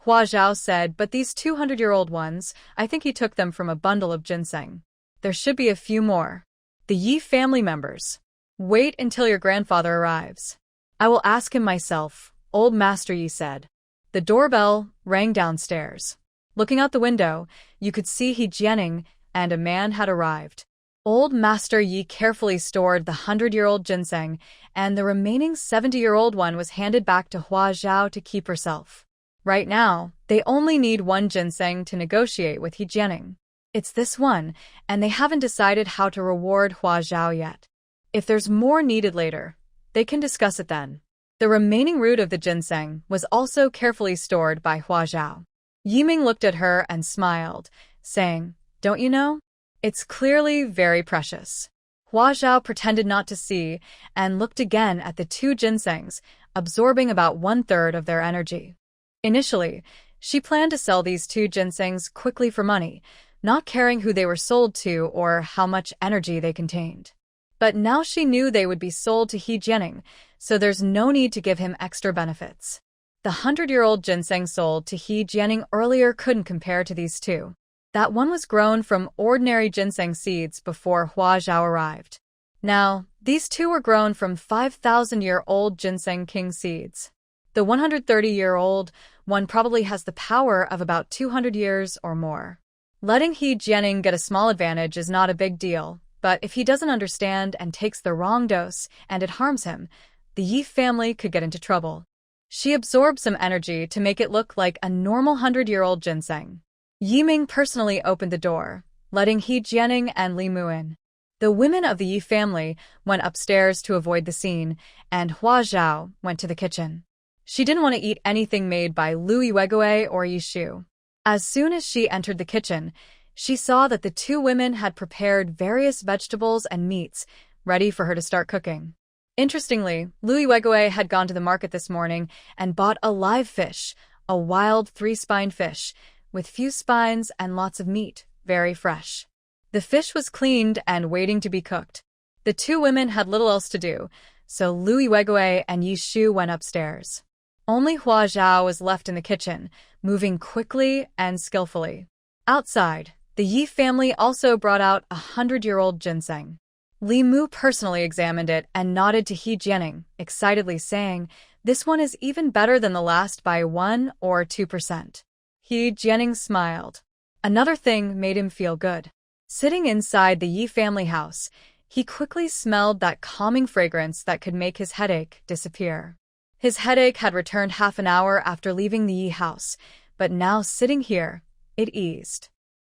Speaker 1: Hua Zhao said, but these 200-year-old ones, I think he took them from a bundle of ginseng. There should be a few more. The Yi family members. Wait until your grandfather arrives. I will ask him myself, Old Master Yi said. The doorbell rang downstairs. Looking out the window, you could see Jianing, and a man had arrived. Old Master Yi carefully stored the 100-year-old ginseng, and the remaining 70-year-old one was handed back to Hua Zhao to keep herself. Right now, they only need one ginseng to negotiate with Jianing. It's this one, and they haven't decided how to reward Hua Zhao yet. If there's more needed later, they can discuss it then. The remaining root of the ginseng was also carefully stored by Hua Zhao. Yiming looked at her and smiled, saying, Don't you know? It's clearly very precious. Hua Zhao pretended not to see and looked again at the two ginsengs, absorbing about 1/3 of their energy. Initially, she planned to sell these two ginsengs quickly for money, not caring who they were sold to or how much energy they contained. But now she knew they would be sold to Jianing, so there's no need to give him extra benefits. The 100-year-old ginseng sold to Jianing earlier couldn't compare to these two. That one was grown from ordinary ginseng seeds before Hua Zhao arrived. Now, these two were grown from 5,000-year-old ginseng king seeds. The 130-year-old one probably has the power of about 200 years or more. Letting Jianing get a small advantage is not a big deal, but if he doesn't understand and takes the wrong dose and it harms him, the Yi family could get into trouble. She absorbed some energy to make it look like a normal 100-year-old ginseng. Yiming personally opened the door, letting Jianing and Li Mu in. The women of the Yi family went upstairs to avoid the scene, and Hua Zhao went to the kitchen. She didn't want to eat anything made by Lu Yiwegue or Yishu. As soon as she entered the kitchen, she saw that the two women had prepared various vegetables and meats, ready for her to start cooking. Interestingly, Lu Yiwegue had gone to the market this morning and bought a live fish, a wild 3-spined fish, with few spines and lots of meat, very fresh. The fish was cleaned and waiting to be cooked. The two women had little else to do, so Lu Yiwegue and Yishu went upstairs. Only Hua Zhao was left in the kitchen, moving quickly and skillfully. Outside, the Yi family also brought out a 100-year-old ginseng. Li Mu personally examined it and nodded to Jianing, excitedly saying, This one is even better than the last by 1 or 2%. Jianing smiled. Another thing made him feel good. Sitting inside the Yi family house, he quickly smelled that calming fragrance that could make his headache disappear. His headache had returned half an hour after leaving the Yi house, but now sitting here, it eased.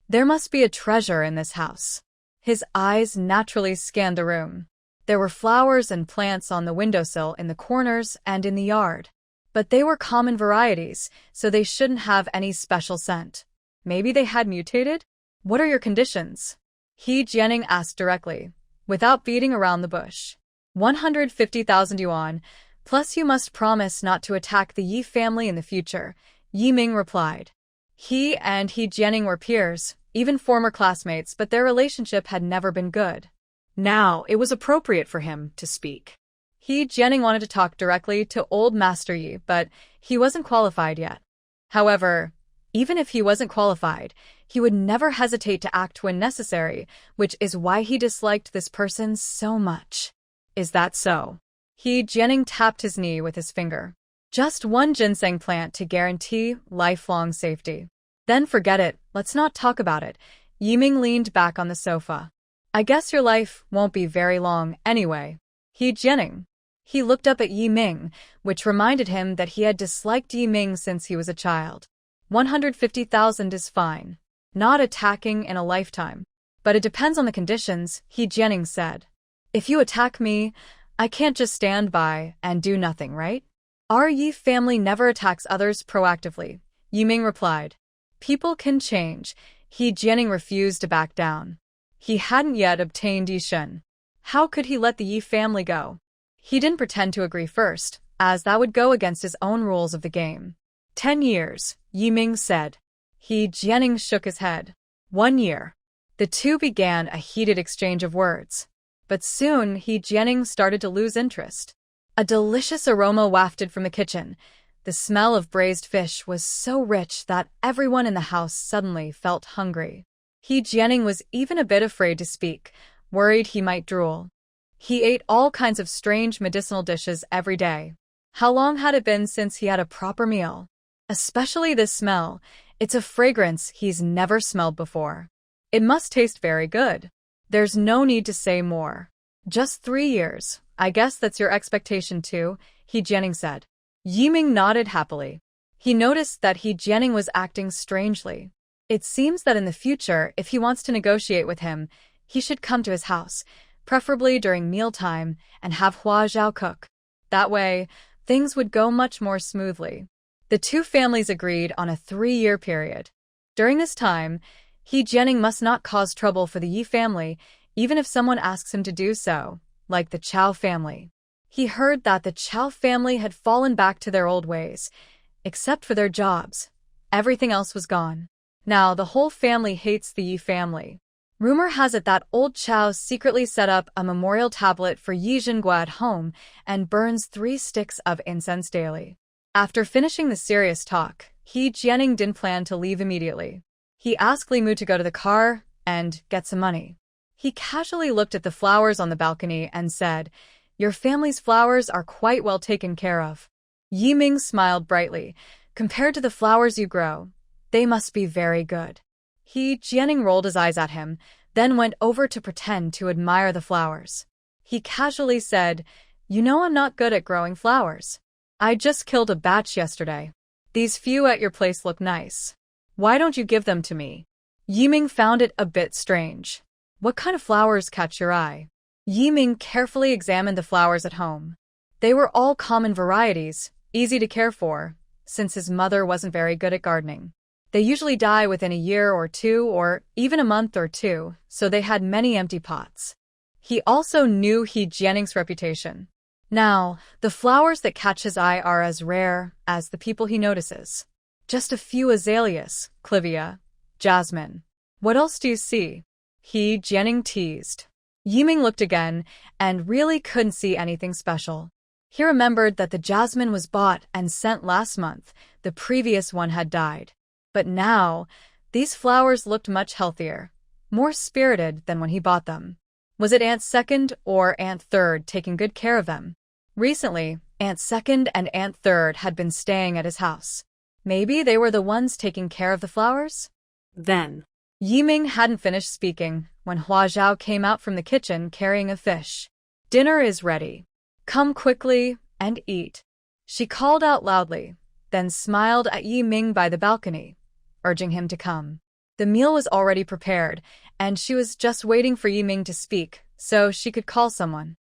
Speaker 1: There must be a treasure in this house. His eyes naturally scanned the room. There were flowers and plants on the windowsill in the corners and in the yard. But they were common varieties, so they shouldn't have any special scent. Maybe they had mutated? What are your conditions? Jianing asked directly, without beating around the bush. 150,000 yuan, plus you must promise not to attack the Yi family in the future, Yiming replied. He and Jianing were peers, even former classmates, but their relationship had never been good.
Speaker 2: Now, it was appropriate for him to speak.
Speaker 1: Jianing wanted to talk directly to Old Master Yi, but he wasn't qualified yet. However, even if he wasn't qualified, he would never hesitate to act when necessary, which is why he disliked this person so much.
Speaker 2: Is that so?
Speaker 1: Jianing tapped his knee with his finger. Just one ginseng plant to guarantee lifelong safety. Then forget it, let's not talk about it. Yiming leaned back on the sofa. I guess your life won't be very long anyway. Jianing. He looked up at Yiming, which reminded him that he had disliked Yiming since he was a child. 150,000 is fine. Not attacking in a lifetime. But it depends on the conditions, Jianing said. If you attack me, I can't just stand by and do nothing, right? Our Yi family never attacks others proactively, Yiming replied. People can change. Jianing refused to back down. He hadn't yet obtained Yishan. How could he let the Yi family go? He didn't pretend to agree first, as that would go against his own rules of the game. 10 years, Yiming said. Jianing shook his head. 1 year. The two began a heated exchange of words. But soon, Jianing started to lose interest. A delicious aroma wafted from the kitchen. The smell of braised fish was so rich that everyone in the house suddenly felt hungry. Jianing was even a bit afraid to speak, worried he might drool. He ate all kinds of strange medicinal dishes every day. How long had it been since he had a proper meal? Especially this smell. It's a fragrance he's never smelled before. It must taste very good. There's no need to say more. Just 3 years. I guess that's your expectation too, Jianing said. Yiming nodded happily. He noticed that Jianing was acting strangely. It seems that in the future, if he wants to negotiate with him, he should come to his house, preferably during mealtime, and have Hua Zhao cook. That way, things would go much more smoothly. The two families agreed on a 3-year period. During this time, Jianing must not cause trouble for the Yi family, even if someone asks him to do so, like the Chiao family. He heard that the Chiao family had fallen back to their old ways, except for their jobs. Everything else was gone. Now the whole family hates the Yi family. Rumor has it that old Chiao secretly set up a memorial tablet for Yi Zhengguo at home and burns 3 sticks of incense daily. After finishing the serious talk, Jianing didn't plan to leave immediately. He asked Li Mu to go to the car and get some money. He casually looked at the flowers on the balcony and said, "Your family's flowers are quite well taken care of." Yiming smiled brightly. "Compared to the flowers you grow, they must be very good." Jianing rolled his eyes at him, then went over to pretend to admire the flowers. He casually said, "You know I'm not good at growing flowers. I just killed a batch yesterday. These few at your place look nice. Why don't you give them to me?" Yiming found it a bit strange. "What kind of flowers catch your eye?" Yiming carefully examined the flowers at home. They were all common varieties, easy to care for, since his mother wasn't very good at gardening. They usually die within a year or two or even a month or two, so they had many empty pots. He also knew Jianing's reputation. Now, the flowers that catch his eye are as rare as the people he notices. Just a few azaleas, clivia, jasmine. What else do you see? Jianing teased. Yiming looked again and really couldn't see anything special. He remembered that the jasmine was bought and sent last month. The previous one had died. But now, these flowers looked much healthier, more spirited than when he bought them. Was it Aunt Second or Aunt Third taking good care of them? Recently, Aunt Second and Aunt Third had been staying at his house. Maybe they were the ones taking care of the flowers?
Speaker 2: Then,
Speaker 1: Yiming hadn't finished speaking when Hua Zhao came out from the kitchen carrying a fish. "Dinner is ready. Come quickly and eat," she called out loudly, then smiled at Yiming by the balcony, urging him to come. The meal was already prepared, and she was just waiting for Yiming to speak so she could call someone.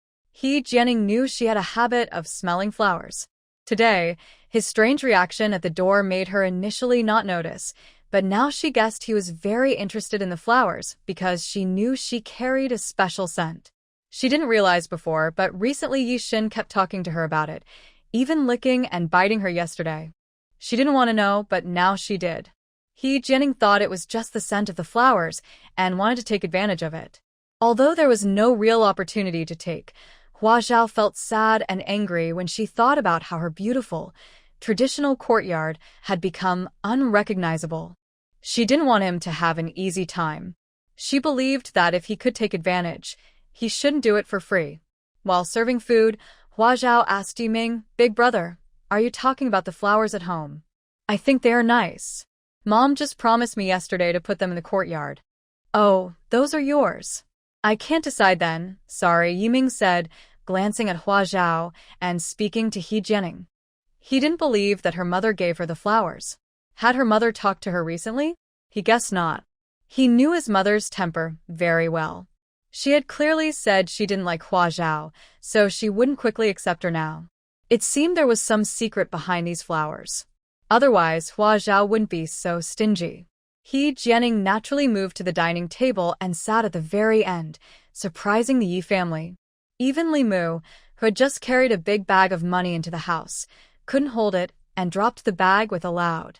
Speaker 1: Jianing knew she had a habit of smelling flowers. Today, his strange reaction at the door made her initially not notice, but now she guessed he was very interested in the flowers because she knew she carried a special scent. She didn't realize before, but recently Yishan kept talking to her about it, even licking and biting her yesterday. She didn't want to know, but now she did. Jianing thought it was just the scent of the flowers and wanted to take advantage of it. Although there was no real opportunity to take, Hua Zhao felt sad and angry when she thought about how her beautiful, traditional courtyard had become unrecognizable. She didn't want him to have an easy time. She believed that if he could take advantage, he shouldn't do it for free. While serving food, Hua Zhao asked Yiming, "Big brother, are you talking about the flowers at home? I think they are nice. Mom just promised me yesterday to put them in the courtyard." "Oh, those are yours." "I can't decide then, sorry," Yiming said, glancing at Hua Zhao and speaking to Jianing. He didn't believe that her mother gave her the flowers. Had her mother talked to her recently? He guessed not. He knew his mother's temper very well. She had clearly said she didn't like Hua Zhao, so she wouldn't quickly accept her now. It seemed there was some secret behind these flowers. Otherwise, Hua Zhao wouldn't be so stingy. Jianing naturally moved to the dining table and sat at the very end, surprising the Yi family. Even Li Mu, who had just carried a big bag of money into the house, couldn't hold it and dropped the bag with a loud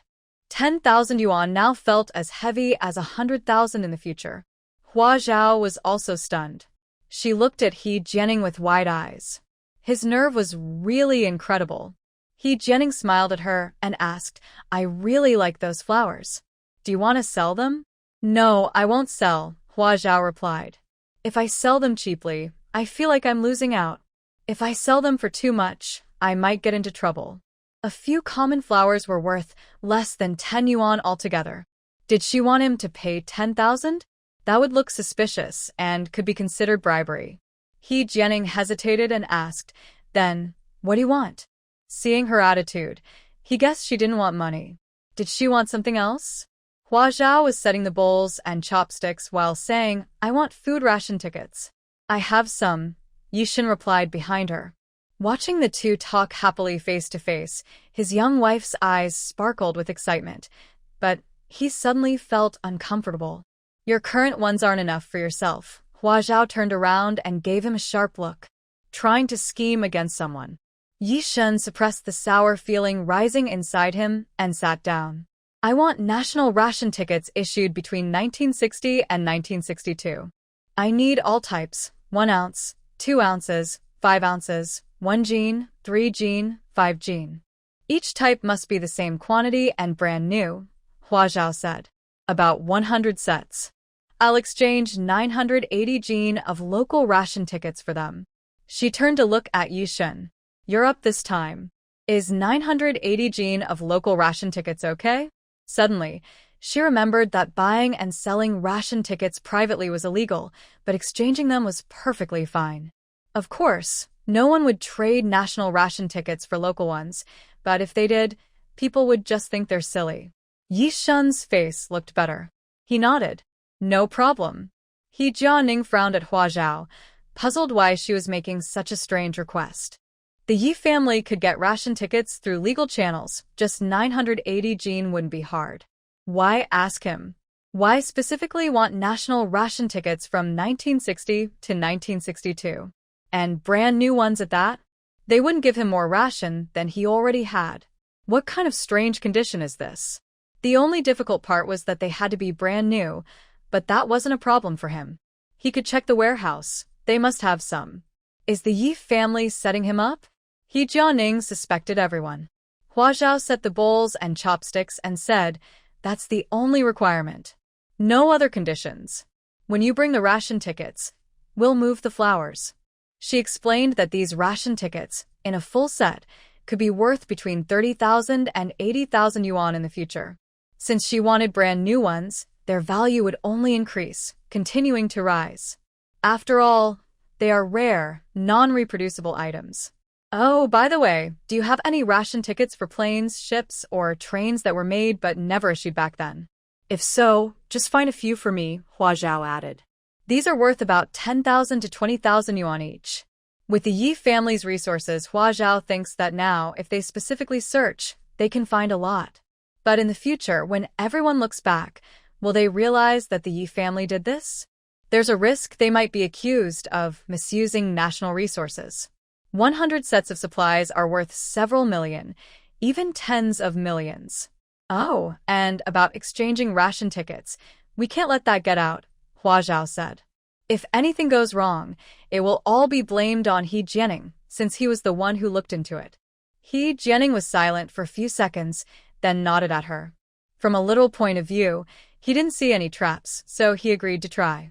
Speaker 1: 10,000 yuan now felt as heavy as 100,000 in the future. Hua Zhao was also stunned. She looked at Jianing with wide eyes. His nerve was really incredible. Jianing smiled at her and asked, I really like those flowers. Do you want to sell them? No, I won't sell, Hua Zhao replied. If I sell them cheaply, I feel like I'm losing out. If I sell them for too much, I might get into trouble. A few common flowers were worth less than 10 yuan altogether. Did she want him to pay 10,000? That would look suspicious and could be considered bribery. Jianing hesitated and asked, then, what do you want? Seeing her attitude, he guessed she didn't want money. Did she want something else? Hua Zhao was setting the bowls and chopsticks while saying, I want food ration tickets. I have some, Yishan replied behind her. Watching the two talk happily face to face, his young wife's eyes sparkled with excitement, but he suddenly felt uncomfortable. Your current ones aren't enough for yourself. Hua Zhao turned around and gave him a sharp look. Trying to scheme against someone. Yishan suppressed the sour feeling rising inside him and sat down. I want national ration tickets issued between 1960 and 1962. I need all types, 1 ounce, 2 ounces, 5 ounces, 1 gene, 3 gene, 5 gene. Each type must be the same quantity and brand new, Hua Zhao said. About 100 sets. I'll exchange 980 gene of local ration tickets for them. She turned to look at Yishan. You're up this time. Is 980 gene of local ration tickets okay? Suddenly, she remembered that buying and selling ration tickets privately was illegal, but exchanging them was perfectly fine. Of course, no one would trade national ration tickets for local ones, but if they did, people would just think they're silly. Yishan's face looked better. He nodded. No problem. Jianing frowned at Hua Zhao, puzzled why she was making such a strange request. The Yi family could get ration tickets through legal channels, just 980 gene wouldn't be hard. Why ask him? Why specifically want national ration tickets from 1960 to 1962? And brand new ones at that? They wouldn't give him more ration than he already had. What kind of strange condition is this? The only difficult part was that they had to be brand new, but that wasn't a problem for him. He could check the warehouse. They must have some. Is the Yi family setting him up? Jianing suspected everyone. Hua Zhao set the bowls and chopsticks and said, that's the only requirement. No other conditions. When you bring the ration tickets, we'll move the flowers. She explained that these ration tickets, in a full set, could be worth between 30,000 and 80,000 yuan in the future. Since she wanted brand new ones, their value would only increase, continuing to rise. After all, they are rare, non-reproducible items. Oh, by the way, do you have any ration tickets for planes, ships, or trains that were made but never issued back then? If so, just find a few for me, Hua Zhao added. These are worth about 10,000 to 20,000 yuan each. With the Yi family's resources, Hua Zhao thinks that now, if they specifically search, they can find a lot. But in the future, when everyone looks back, will they realize that the Yi family did this? There's a risk they might be accused of misusing national resources. 100 sets of supplies are worth several million, even tens of millions. Oh, and about exchanging ration tickets, we can't let that get out, Hua Zhao said. If anything goes wrong, it will all be blamed on Jianing, since he was the one who looked into it. Jianing was silent for a few seconds, then nodded at her. From a literal point of view, he didn't see any traps, so he agreed to try.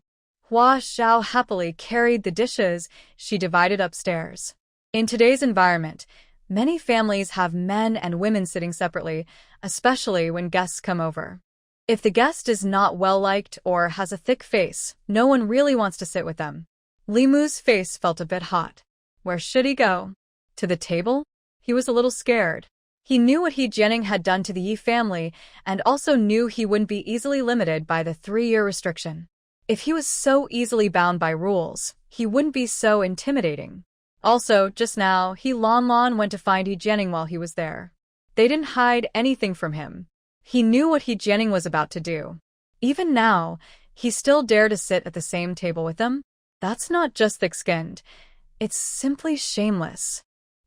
Speaker 1: Hua Zhao happily carried the dishes she divided upstairs. In today's environment, many families have men and women sitting separately, especially when guests come over. If the guest is not well-liked or has a thick face, no one really wants to sit with them. Li Mu's face felt a bit hot. Where should he go? To the table? He was a little scared. He knew what Jianing had done to the Yi family and also knew he wouldn't be easily limited by the 3-year restriction. If he was so easily bound by rules, he wouldn't be so intimidating. Also, just now, Lan went to find Jianing while he was there. They didn't hide anything from him. He knew what Jianing was about to do. Even now, he still dared to sit at the same table with them? That's not just thick-skinned. It's simply shameless.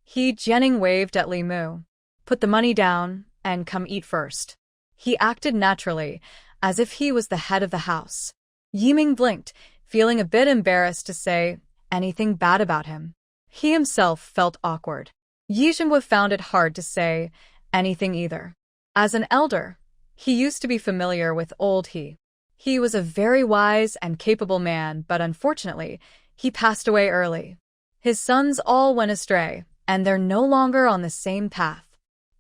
Speaker 1: Jianing waved at Li Mu. Put the money down and come eat first. He acted naturally, as if he was the head of the house. Yiming blinked, feeling a bit embarrassed to say anything bad about him. He himself felt awkward. Yishan found it hard to say anything either. As an elder, he used to be familiar with old He. He was a very wise and capable man, but unfortunately, he passed away early. His sons all went astray, and they're no longer on the same path.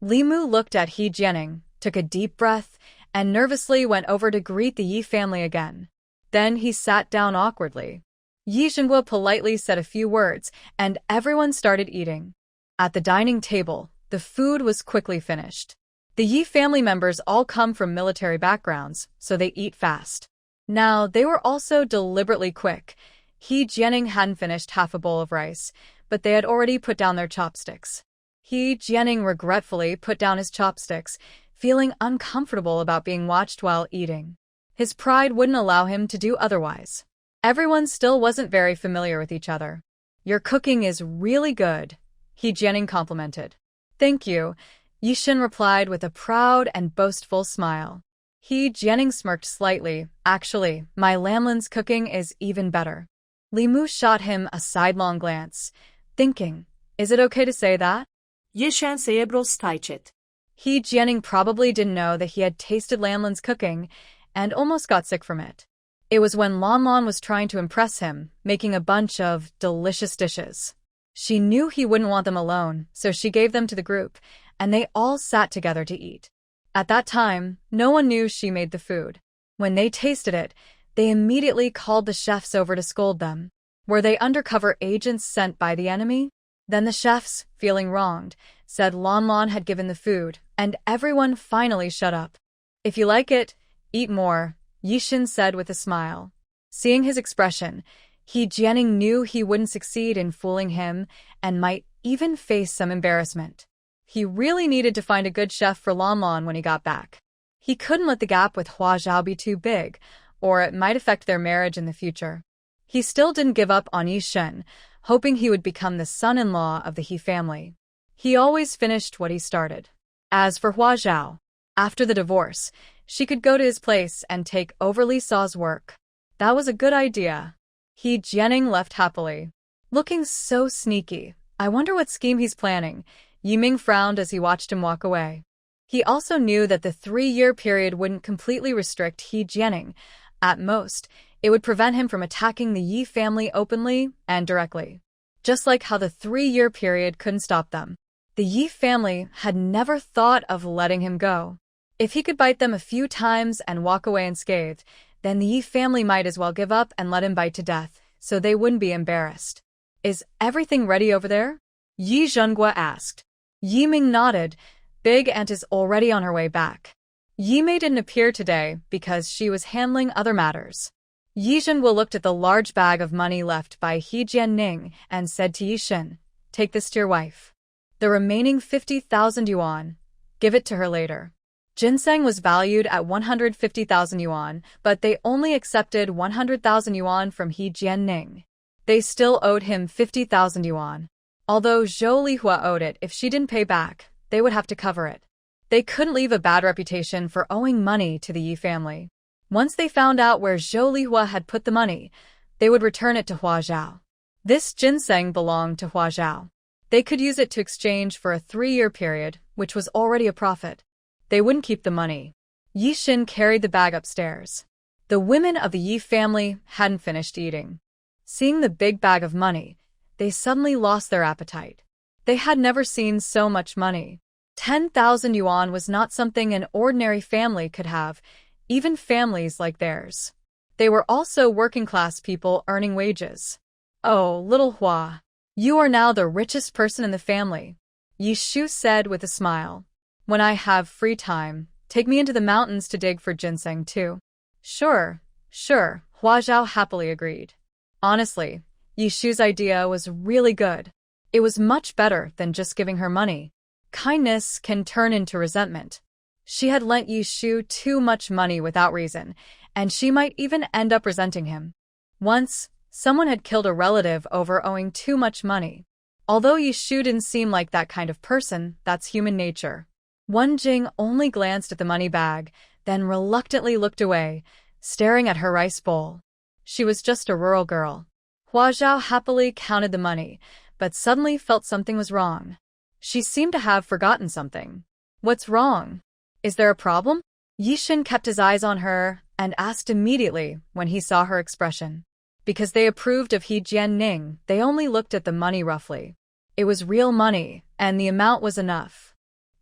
Speaker 1: Li Mu looked at Jianing, took a deep breath, and nervously went over to greet the Yi family again. Then he sat down awkwardly. Yishan politely said a few words, and everyone started eating. At the dining table, the food was quickly finished. The Yi family members all come from military backgrounds, so they eat fast. Now, they were also deliberately quick. Jianing hadn't finished half a bowl of rice, but they had already put down their chopsticks. Jianing regretfully put down his chopsticks, feeling uncomfortable about being watched while eating. His pride wouldn't allow him to do otherwise. Everyone still wasn't very familiar with each other. Your cooking is really good, Jianing complimented. Thank you, Yishan replied with a proud and boastful smile. Jianing smirked slightly. Actually, my Lamlin's cooking is even better. Li Mu shot him a sidelong glance, thinking, is it okay to say that?
Speaker 2: Yishan Saebros Taichet.
Speaker 1: Jianing probably didn't know that he had tasted Lamlin's cooking and almost got sick from it. It was when Lan was trying to impress him, making a bunch of delicious dishes. She knew he wouldn't want them alone, so she gave them to the group, and they all sat together to eat. At that time, no one knew she made the food. When they tasted it, they immediately called the chefs over to scold them. Were they undercover agents sent by the enemy? Then the chefs, feeling wronged, said Lan had given the food, and everyone finally shut up. If you like it, eat more, Yishan said with a smile. Seeing his expression, Jianing knew he wouldn't succeed in fooling him and might even face some embarrassment. He really needed to find a good chef for Lan when he got back. He couldn't let the gap with Hua Zhao be too big, or it might affect their marriage in the future. He still didn't give up on Yishan, hoping he would become the son-in-law of the He family. He always finished what he started. As for Hua Zhao, after the divorce, she could go to his place and take over Li Sa's work. That was a good idea. Jianing left happily. Looking so sneaky. I wonder what scheme he's planning. Yiming frowned as he watched him walk away. He also knew that the 3-year period wouldn't completely restrict Jianing. At most, it would prevent him from attacking the Yi family openly and directly. Just like how the 3-year period couldn't stop them. The Yi family had never thought of letting him go. If he could bite them a few times and walk away unscathed, then the Yi family might as well give up and let him bite to death, so they wouldn't be embarrassed. Is everything ready over there? Yi Zhenghua asked. Yiming nodded. Big Aunt is already on her way back. Yimei didn't appear today because she was handling other matters. Yishan looked at the large bag of money left by Jianing and said to Yishan, take this to your wife. The remaining 50,000 yuan. Give it to her later. Ginseng was valued at 150,000 yuan, but they only accepted 100,000 yuan from Jianing. They still owed him 50,000 yuan. Although Zhou Lihua owed it, if she didn't pay back, they would have to cover it. They couldn't leave a bad reputation for owing money to the Yi family. Once they found out where Zhou Lihua had put the money, they would return it to Hua Zhao. This ginseng belonged to Hua Zhao. They could use it to exchange for a 3-year period, which was already a profit. They wouldn't keep the money. Yishan carried the bag upstairs. The women of the Yi family hadn't finished eating. Seeing the big bag of money, they suddenly lost their appetite. They had never seen so much money. 10,000 yuan was not something an ordinary family could have, even families like theirs. They were also working-class people earning wages. Oh, little Hua, you are now the richest person in the family, Yishu said with a smile. When I have free time, take me into the mountains to dig for ginseng too. Sure, Hua Zhao happily agreed. Honestly, Yishu's idea was really good. It was much better than just giving her money. Kindness can turn into resentment. She had lent Yishu too much money without reason, and she might even end up resenting him. Once, someone had killed a relative over owing too much money. Although Yishu didn't seem like that kind of person, that's human nature. Wen Jing only glanced at the money bag, then reluctantly looked away, staring at her rice bowl. She was just a rural girl. Hua Zhao happily counted the money, but suddenly felt something was wrong. She seemed to have forgotten something. What's wrong? Is there a problem? Yishan kept his eyes on her and asked immediately when he saw her expression. Because they approved of Jianing, they only looked at the money roughly. It was real money, and the amount was enough.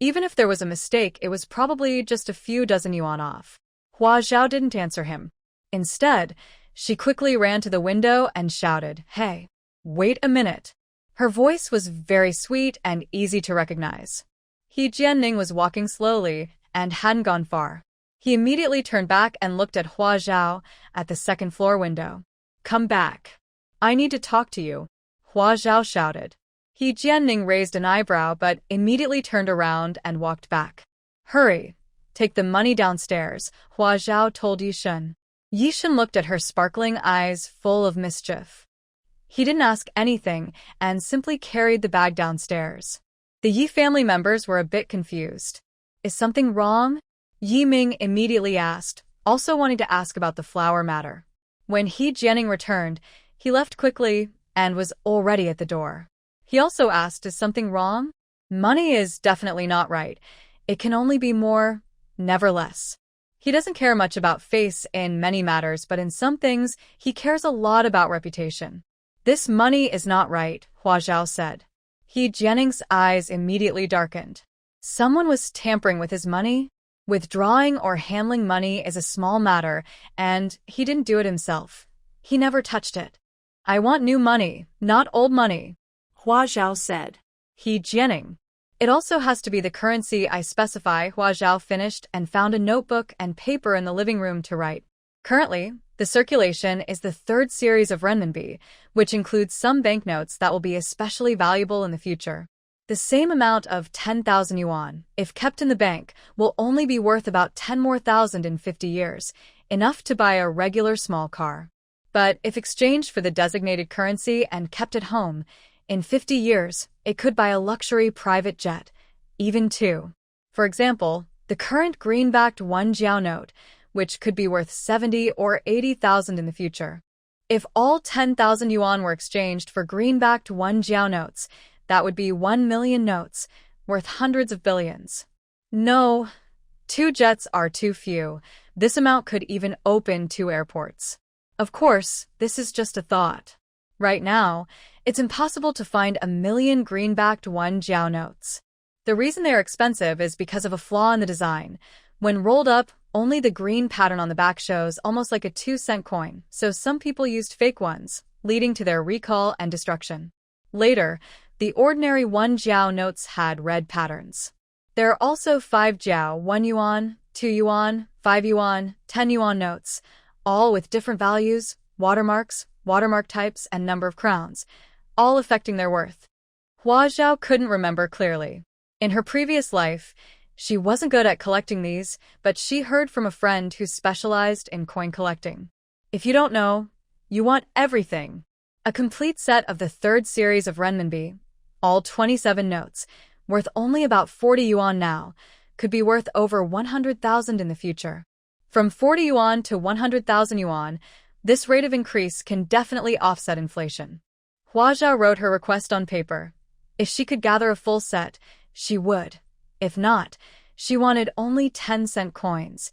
Speaker 1: Even if there was a mistake, it was probably just a few dozen yuan off. Hua Zhao didn't answer him. Instead, she quickly ran to the window and shouted, "Hey, wait a minute." Her voice was very sweet and easy to recognize. Jianing was walking slowly and hadn't gone far. He immediately turned back and looked at Hua Zhao at the second-floor window. "Come back. I need to talk to you," Hua Zhao shouted. Jianing raised an eyebrow but immediately turned around and walked back. "Hurry. Take the money downstairs," Hua Zhao told Yishan. Yishan looked at her sparkling eyes full of mischief. He didn't ask anything and simply carried the bag downstairs. The Yi family members were a bit confused. "Is something wrong?" Yi Ming immediately asked, also wanting to ask about the flower matter. When Jianing returned, he left quickly and was already at the door. He also asked, "Is something wrong?" "Money is definitely not right. It can only be more, never less." He doesn't care much about face in many matters, but in some things, he cares a lot about reputation. "This money is not right," Hua Zhao said. Jianing's eyes immediately darkened. Someone was tampering with his money? Withdrawing or handling money is a small matter, and he didn't do it himself. He never touched it. "I want new money, not old money,"
Speaker 2: Hua Zhao said.
Speaker 1: Jianing. "It also has to be the currency I specify," Hua Zhao finished and found a notebook and paper in the living room to write. Currently, the circulation is the third series of renminbi, which includes some banknotes that will be especially valuable in the future. The same amount of 10,000 yuan, if kept in the bank, will only be worth about 10 more thousand in 50 years, enough to buy a regular small car. But if exchanged for the designated currency and kept at home, in 50 years, it could buy a luxury private jet, even two. For example, the current greenbacked 1 Jiao note, which could be worth 70 or 80,000 in the future. If all 10,000 yuan were exchanged for greenbacked 1 Jiao notes, that would be 1 million notes, worth hundreds of billions. No, 2 jets are too few. This amount could even open 2 airports. Of course, this is just a thought. Right now, it's impossible to find 1 million greenbacked 1 Jiao notes. The reason they are expensive is because of a flaw in the design. When rolled up, only the green pattern on the back shows almost like a 2-cent coin, so some people used fake ones, leading to their recall and destruction. Later, the ordinary 1 Jiao notes had red patterns. There are also 5 Jiao, 1 yuan, 2 yuan, 5 yuan, 10 yuan notes, all with different values, watermarks, watermark types, and number of crowns, all affecting their worth. Hua Zhao couldn't remember clearly. In her previous life, she wasn't good at collecting these, but she heard from a friend who specialized in coin collecting. If you don't know, you want everything. A complete set of the third series of renminbi, all 27 notes, worth only about 40 yuan now, could be worth over 100,000 in the future. From 40 yuan to 100,000 yuan, this rate of increase can definitely offset inflation. Hua Zhao wrote her request on paper. If she could gather a full set, she would. If not, she wanted only 10-cent coins,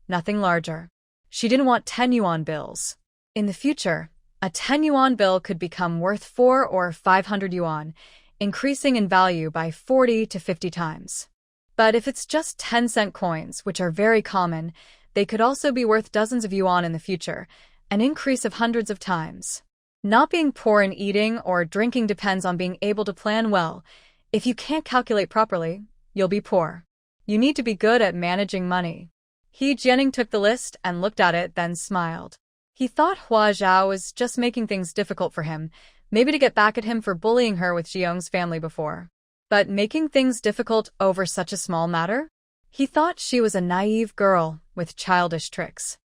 Speaker 1: nothing larger. She didn't want 10 yuan bills. In the future, a 10 yuan bill could become worth 4 or 500 yuan, increasing in value by 40 to 50 times. But if it's just 10-cent coins, which are very common, they could also be worth dozens of yuan in the future, an increase of hundreds of times. Not being poor in eating or drinking depends on being able to plan well. If you can't calculate properly, you'll be poor. You need to be good at managing money. Jianing took the list and looked at it, then smiled. He thought Hua Zhao was just making things difficult for him, maybe to get back at him for bullying her with Jiang's family before. But making things difficult over such a small matter? He thought she was a naive girl with childish tricks.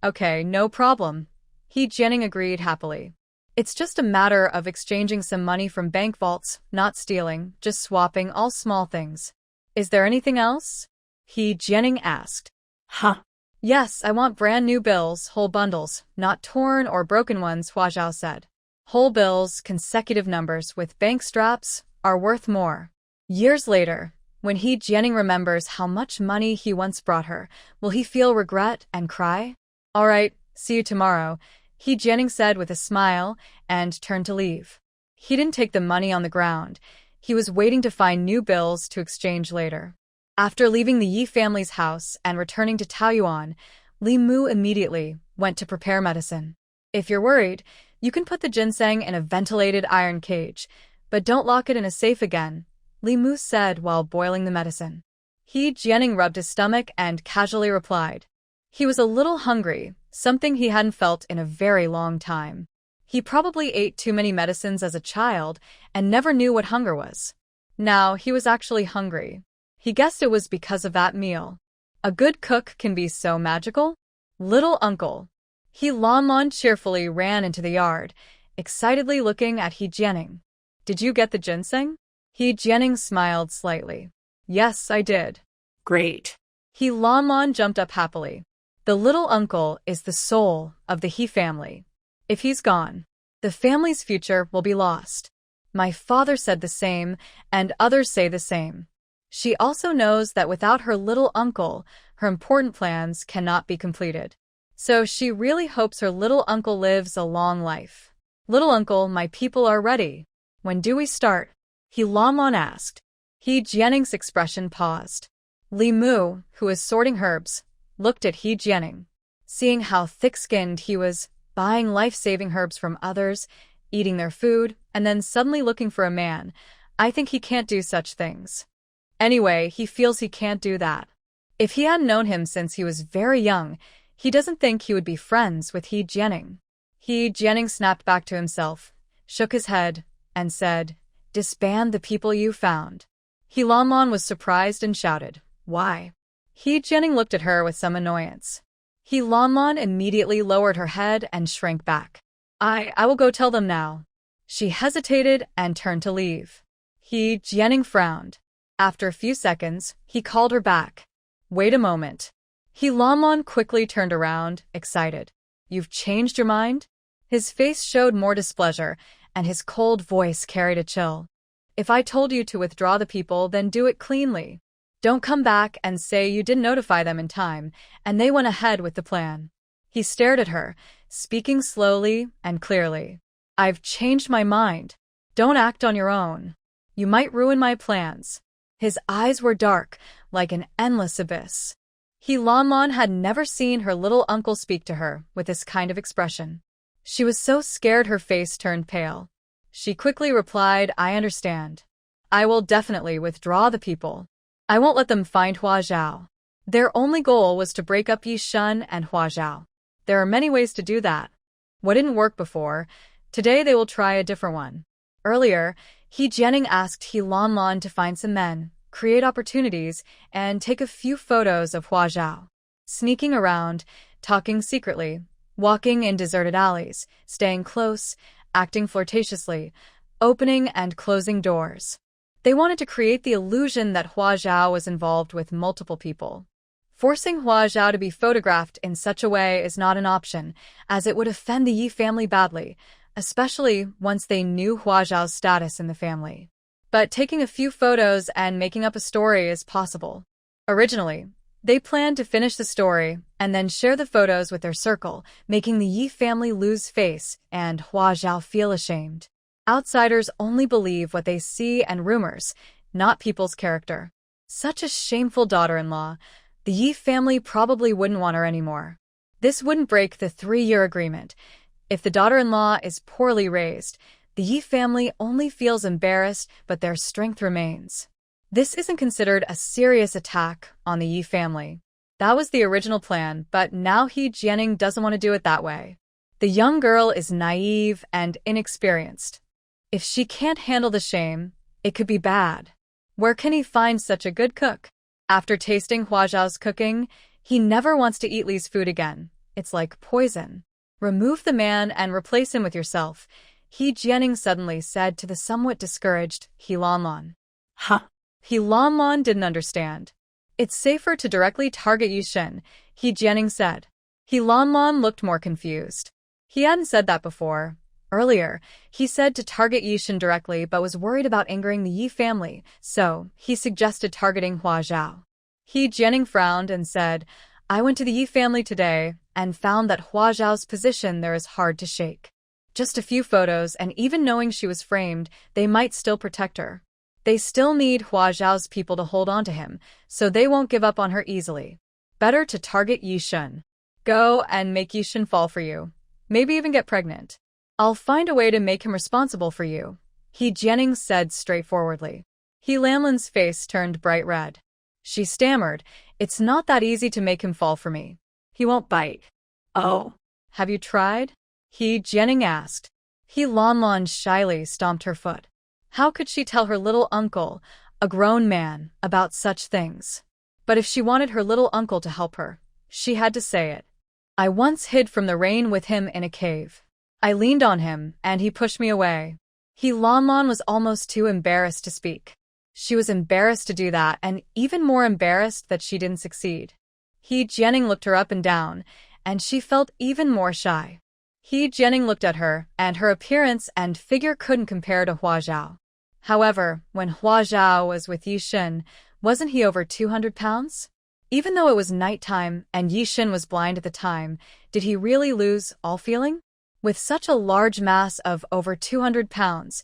Speaker 1: Okay, no problem. Jianing agreed happily. It's just a matter of exchanging some money from bank vaults, not stealing, just swapping all small things. Is there anything else? Jianing asked.
Speaker 2: Huh.
Speaker 1: Yes, I want brand new bills, whole bundles, not torn or broken ones, Hua Zhao said. Whole bills, consecutive numbers with bank straps, are worth more. Years later, when Jianing remembers how much money he once brought her, will he feel regret and cry? All right, see you tomorrow, Jianing said with a smile and turned to leave. He didn't take the money on the ground. He was waiting to find new bills to exchange later. After leaving the Yi family's house and returning to Taoyuan, Li Mu immediately went to prepare medicine. If you're worried, you can put the ginseng in a ventilated iron cage, but don't lock it in a safe again, Li Mu said while boiling the medicine. Jianing rubbed his stomach and casually replied. He was a little hungry, something he hadn't felt in a very long time. He probably ate too many medicines as a child and never knew what hunger was. Now he was actually hungry. He guessed it was because of that meal. A good cook can be so magical. Little uncle. Lanmon cheerfully ran into the yard, excitedly looking at Jianing. Did you get the ginseng? Jianing smiled slightly. Yes, I did.
Speaker 2: Great.
Speaker 1: Lanmon jumped up happily. The little uncle is the soul of the He family. If he's gone, the family's future will be lost. My father said the same, and others say the same. She also knows that without her little uncle, her important plans cannot be completed. So she really hopes her little uncle lives a long life. Little uncle, my people are ready. When do we start? Lanmon asked. Jianing's expression paused. Li Mu, who was sorting herbs, looked at Jianing. Seeing how thick-skinned he was, buying life-saving herbs from others, eating their food, and then suddenly looking for a man, I think he can't do such things. Anyway, he feels he can't do that. If he hadn't known him since he was very young, he doesn't think he would be friends with Jianing. Jianing snapped back to himself, shook his head, and said, Disband the people you found. Lanmon was surprised and shouted, Why? Jianing looked at her with some annoyance. Lanmon immediately lowered her head and shrank back. I will go tell them now. She hesitated and turned to leave. Jianing frowned. After a few seconds, he called her back. Wait a moment. Lanmon quickly turned around, excited. You've changed your mind? His face showed more displeasure, and his cold voice carried a chill. If I told you to withdraw the people, then do it cleanly. Don't come back and say you didn't notify them in time, and they went ahead with the plan. He stared at her, speaking slowly and clearly. I've changed my mind. Don't act on your own. You might ruin my plans. His eyes were dark, like an endless abyss. Lanmon had never seen her little uncle speak to her with this kind of expression. She was so scared her face turned pale. She quickly replied, I understand. I will definitely withdraw the people. I won't let them find Hua Zhao. Their only goal was to break up Yishan and Hua Zhao. There are many ways to do that. What didn't work before, today they will try a different one. Earlier, Jianing asked Lanmon to find some men, create opportunities, and take a few photos of Hua Zhao. Sneaking around, talking secretly, walking in deserted alleys, staying close, acting flirtatiously, opening and closing doors. They wanted to create the illusion that Hua Zhao was involved with multiple people. Forcing Hua Zhao to be photographed in such a way is not an option, as it would offend the Yi family badly, especially once they knew Hua Zhao's status in the family. But taking a few photos and making up a story is possible. Originally, they planned to finish the story and then share the photos with their circle, making the Yi family lose face and Hua Zhao feel ashamed. Outsiders only believe what they see and rumors, not people's character. Such a shameful daughter-in-law, the Yi family probably wouldn't want her anymore. This wouldn't break the 3-year agreement. If the daughter-in-law is poorly raised, the Yi family only feels embarrassed, but their strength remains. This isn't considered a serious attack on the Yi family. That was the original plan, but now Jianing doesn't want to do it that way. The young girl is naive and inexperienced. If she can't handle the shame, it could be bad. Where can he find such a good cook? After tasting Hua Zhao's cooking, he never wants to eat Li's food again. It's like poison. Remove the man and replace him with yourself, Jianing suddenly said to the somewhat discouraged He Lanlan.
Speaker 2: Huh?
Speaker 1: He Lanlan didn't understand. It's safer to directly target Yishan, Jianing said. He Lanlan looked more confused. He hadn't said that before. Earlier, he said to target Yishan directly but was worried about angering the Yi family, so he suggested targeting Hua Zhao. Jianing frowned and said, I went to the Yi family today and found that Hua Zhao's position there is hard to shake. Just a few photos, and even knowing she was framed, they might still protect her. They still need Hua Zhao's people to hold on to him, so they won't give up on her easily. Better to target Yishan. Go and make Yishan fall for you. Maybe even get pregnant. I'll find a way to make him responsible for you, Jianing said straightforwardly. He Lanlan's face turned bright red. She stammered, It's not that easy to make him fall for me.
Speaker 2: He won't bite. Oh.
Speaker 1: Have you tried? Jianing asked. He Lanlan shyly stomped her foot. How could she tell her little uncle, a grown man, about such things? But if she wanted her little uncle to help her, she had to say it. I once hid from the rain with him in a cave. I leaned on him, and he pushed me away. He Lanlan was almost too embarrassed to speak. She was embarrassed to do that, and even more embarrassed that she didn't succeed. Jianing looked her up and down, and she felt even more shy. Jianing looked at her, and her appearance and figure couldn't compare to Hua Zhao. However, when Hua Zhao was with Yishan, wasn't he over 200 pounds? Even though it was nighttime and Yishan was blind at the time, did he really lose all feeling? With such a large mass of over 200 pounds,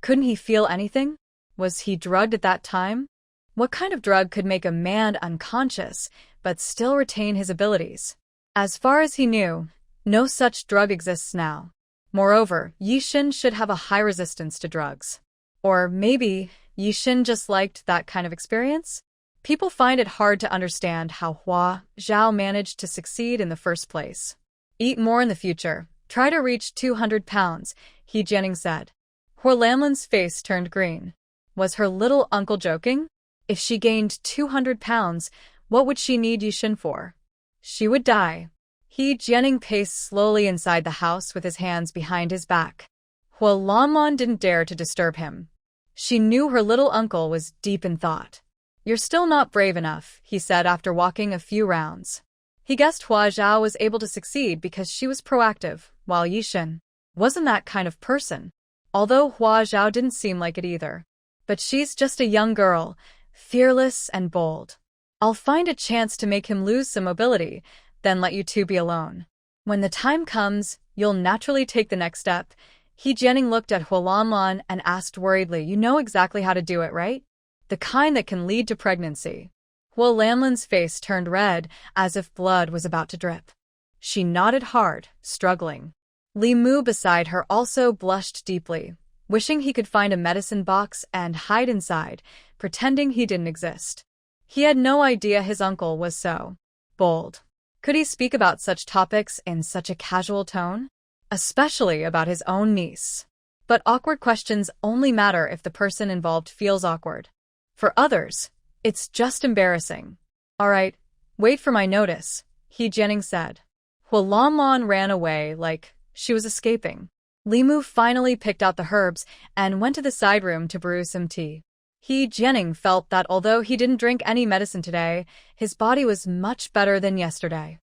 Speaker 1: couldn't he feel anything? Was he drugged at that time? What kind of drug could make a man unconscious, but still retain his abilities? As far as he knew, no such drug exists now. Moreover, Yishan should have a high resistance to drugs. Or maybe Yishan just liked that kind of experience? People find it hard to understand how Hua Zhao managed to succeed in the first place. Eat more in the future. Try to reach 200 pounds, Jianing said. Hua Lanlan's face turned green. Was her little uncle joking? If she gained 200 pounds, what would she need Yishan for? She would die. Jianing paced slowly inside the house with his hands behind his back. Hua Lanlan didn't dare to disturb him. She knew her little uncle was deep in thought. You're still not brave enough, he said after walking a few rounds. He guessed Hua Zhao was able to succeed because she was proactive, while Yishan wasn't that kind of person. Although Hua Zhao didn't seem like it either. But she's just a young girl, fearless and bold. I'll find a chance to make him lose some mobility, then let you two be alone. When the time comes, you'll naturally take the next step. Jianing looked at Hua Lanlan and asked worriedly, You know exactly how to do it, right? The kind that can lead to pregnancy. Hua Lanlan's face turned red, as if blood was about to drip. She nodded hard, struggling. Li Mu beside her also blushed deeply, wishing he could find a medicine box and hide inside, pretending he didn't exist. He had no idea his uncle was so bold. Could he speak about such topics in such a casual tone? Especially about his own niece. But awkward questions only matter if the person involved feels awkward. For others, it's just embarrassing. All right, wait for my notice, Jianing said. Hua Lanlan ran away like she was escaping. Li Mu finally picked out the herbs and went to the side room to brew some tea. Jianing felt that although he didn't drink any medicine today, his body was much better than yesterday.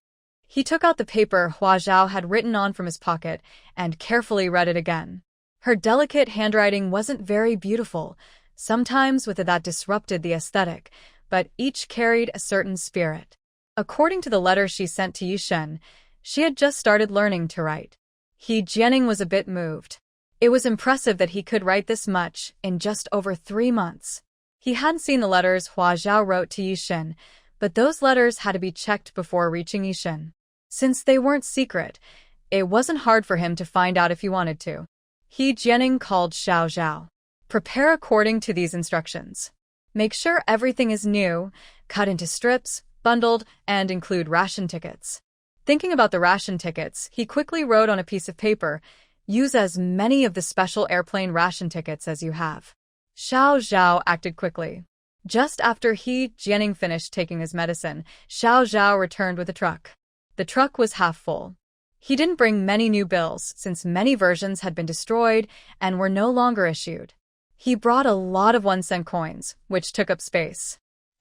Speaker 1: He took out the paper Hua Zhao had written on from his pocket and carefully read it again. Her delicate handwriting wasn't very beautiful, sometimes with it that disrupted the aesthetic, but each carried a certain spirit. According to the letter she sent to Yishan, she had just started learning to write. Jianing was a bit moved. It was impressive that he could write this much in just over 3 months. He hadn't seen the letters Hua Zhao wrote to Yishan, but those letters had to be checked before reaching Yishan. Since they weren't secret, it wasn't hard for him to find out if he wanted to. Jianing called Xiao Zhao. Prepare according to these instructions. Make sure everything is new, cut into strips, bundled, and include ration tickets. Thinking about the ration tickets, he quickly wrote on a piece of paper, use as many of the special airplane ration tickets as you have. Xiao acted quickly. Just after Jianing finished taking his medicine, Xiao returned with a truck. The truck was half full. He didn't bring many new bills since many versions had been destroyed and were no longer issued. He brought a lot of 1-cent coins, which took up space.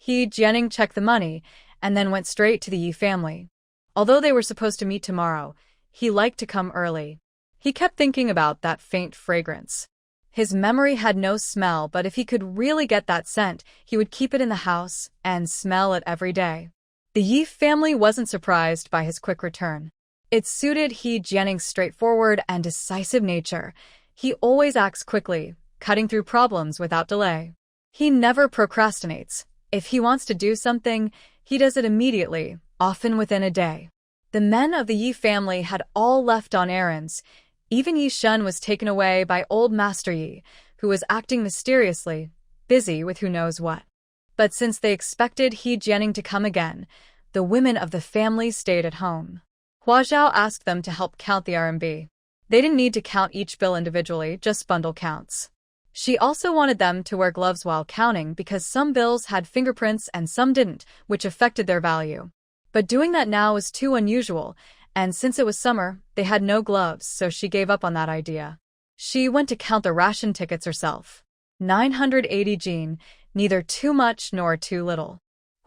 Speaker 1: Jianing checked the money and then went straight to the Yi family. Although they were supposed to meet tomorrow, he liked to come early. He kept thinking about that faint fragrance. His memory had no smell, but if he could really get that scent, he would keep it in the house and smell it every day. The Yi family wasn't surprised by his quick return. It suited Jianing's straightforward and decisive nature. He always acts quickly, cutting through problems without delay. He never procrastinates. If he wants to do something, he does it immediately, often within a day. The men of the Yi family had all left on errands. Even Yishan was taken away by old Master Yi, who was acting mysteriously, busy with who knows what. But since they expected Jianing to come again, the women of the family stayed at home. Huazhao asked them to help count the RMB. They didn't need to count each bill individually, just bundle counts. She also wanted them to wear gloves while counting because some bills had fingerprints and some didn't, which affected their value. But doing that now was too unusual, and since it was summer, they had no gloves, so she gave up on that idea. She went to count the ration tickets herself. 980 jin, neither too much nor too little.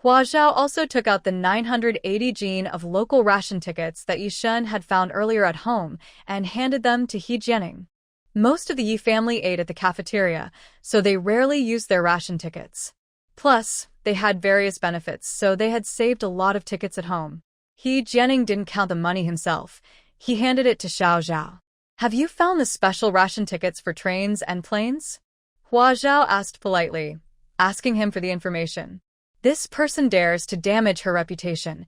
Speaker 1: Huazhao also took out the 980 jin of local ration tickets that Yishan had found earlier at home and handed them to Jianing. Most of the Yi family ate at the cafeteria, so they rarely used their ration tickets. Plus, they had various benefits, so they had saved a lot of tickets at home. Jianing didn't count the money himself. He handed it to Xiao. Have you found the special ration tickets for trains and planes? Huazhao asked politely, asking him for the information. This person dares to damage her reputation,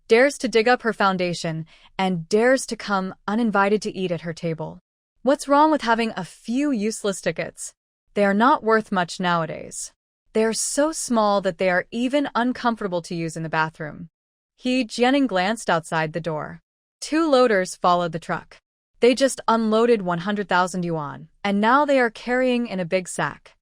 Speaker 1: dares to dig up her foundation, and dares to come uninvited to eat at her table. What's wrong with having a few useless tickets? They are not worth much nowadays. They are so small that they are even uncomfortable to use in the bathroom. Jianing glanced outside the door. 2 loaders followed the truck. They just unloaded 100,000 yuan, and now they are carrying in a big sack.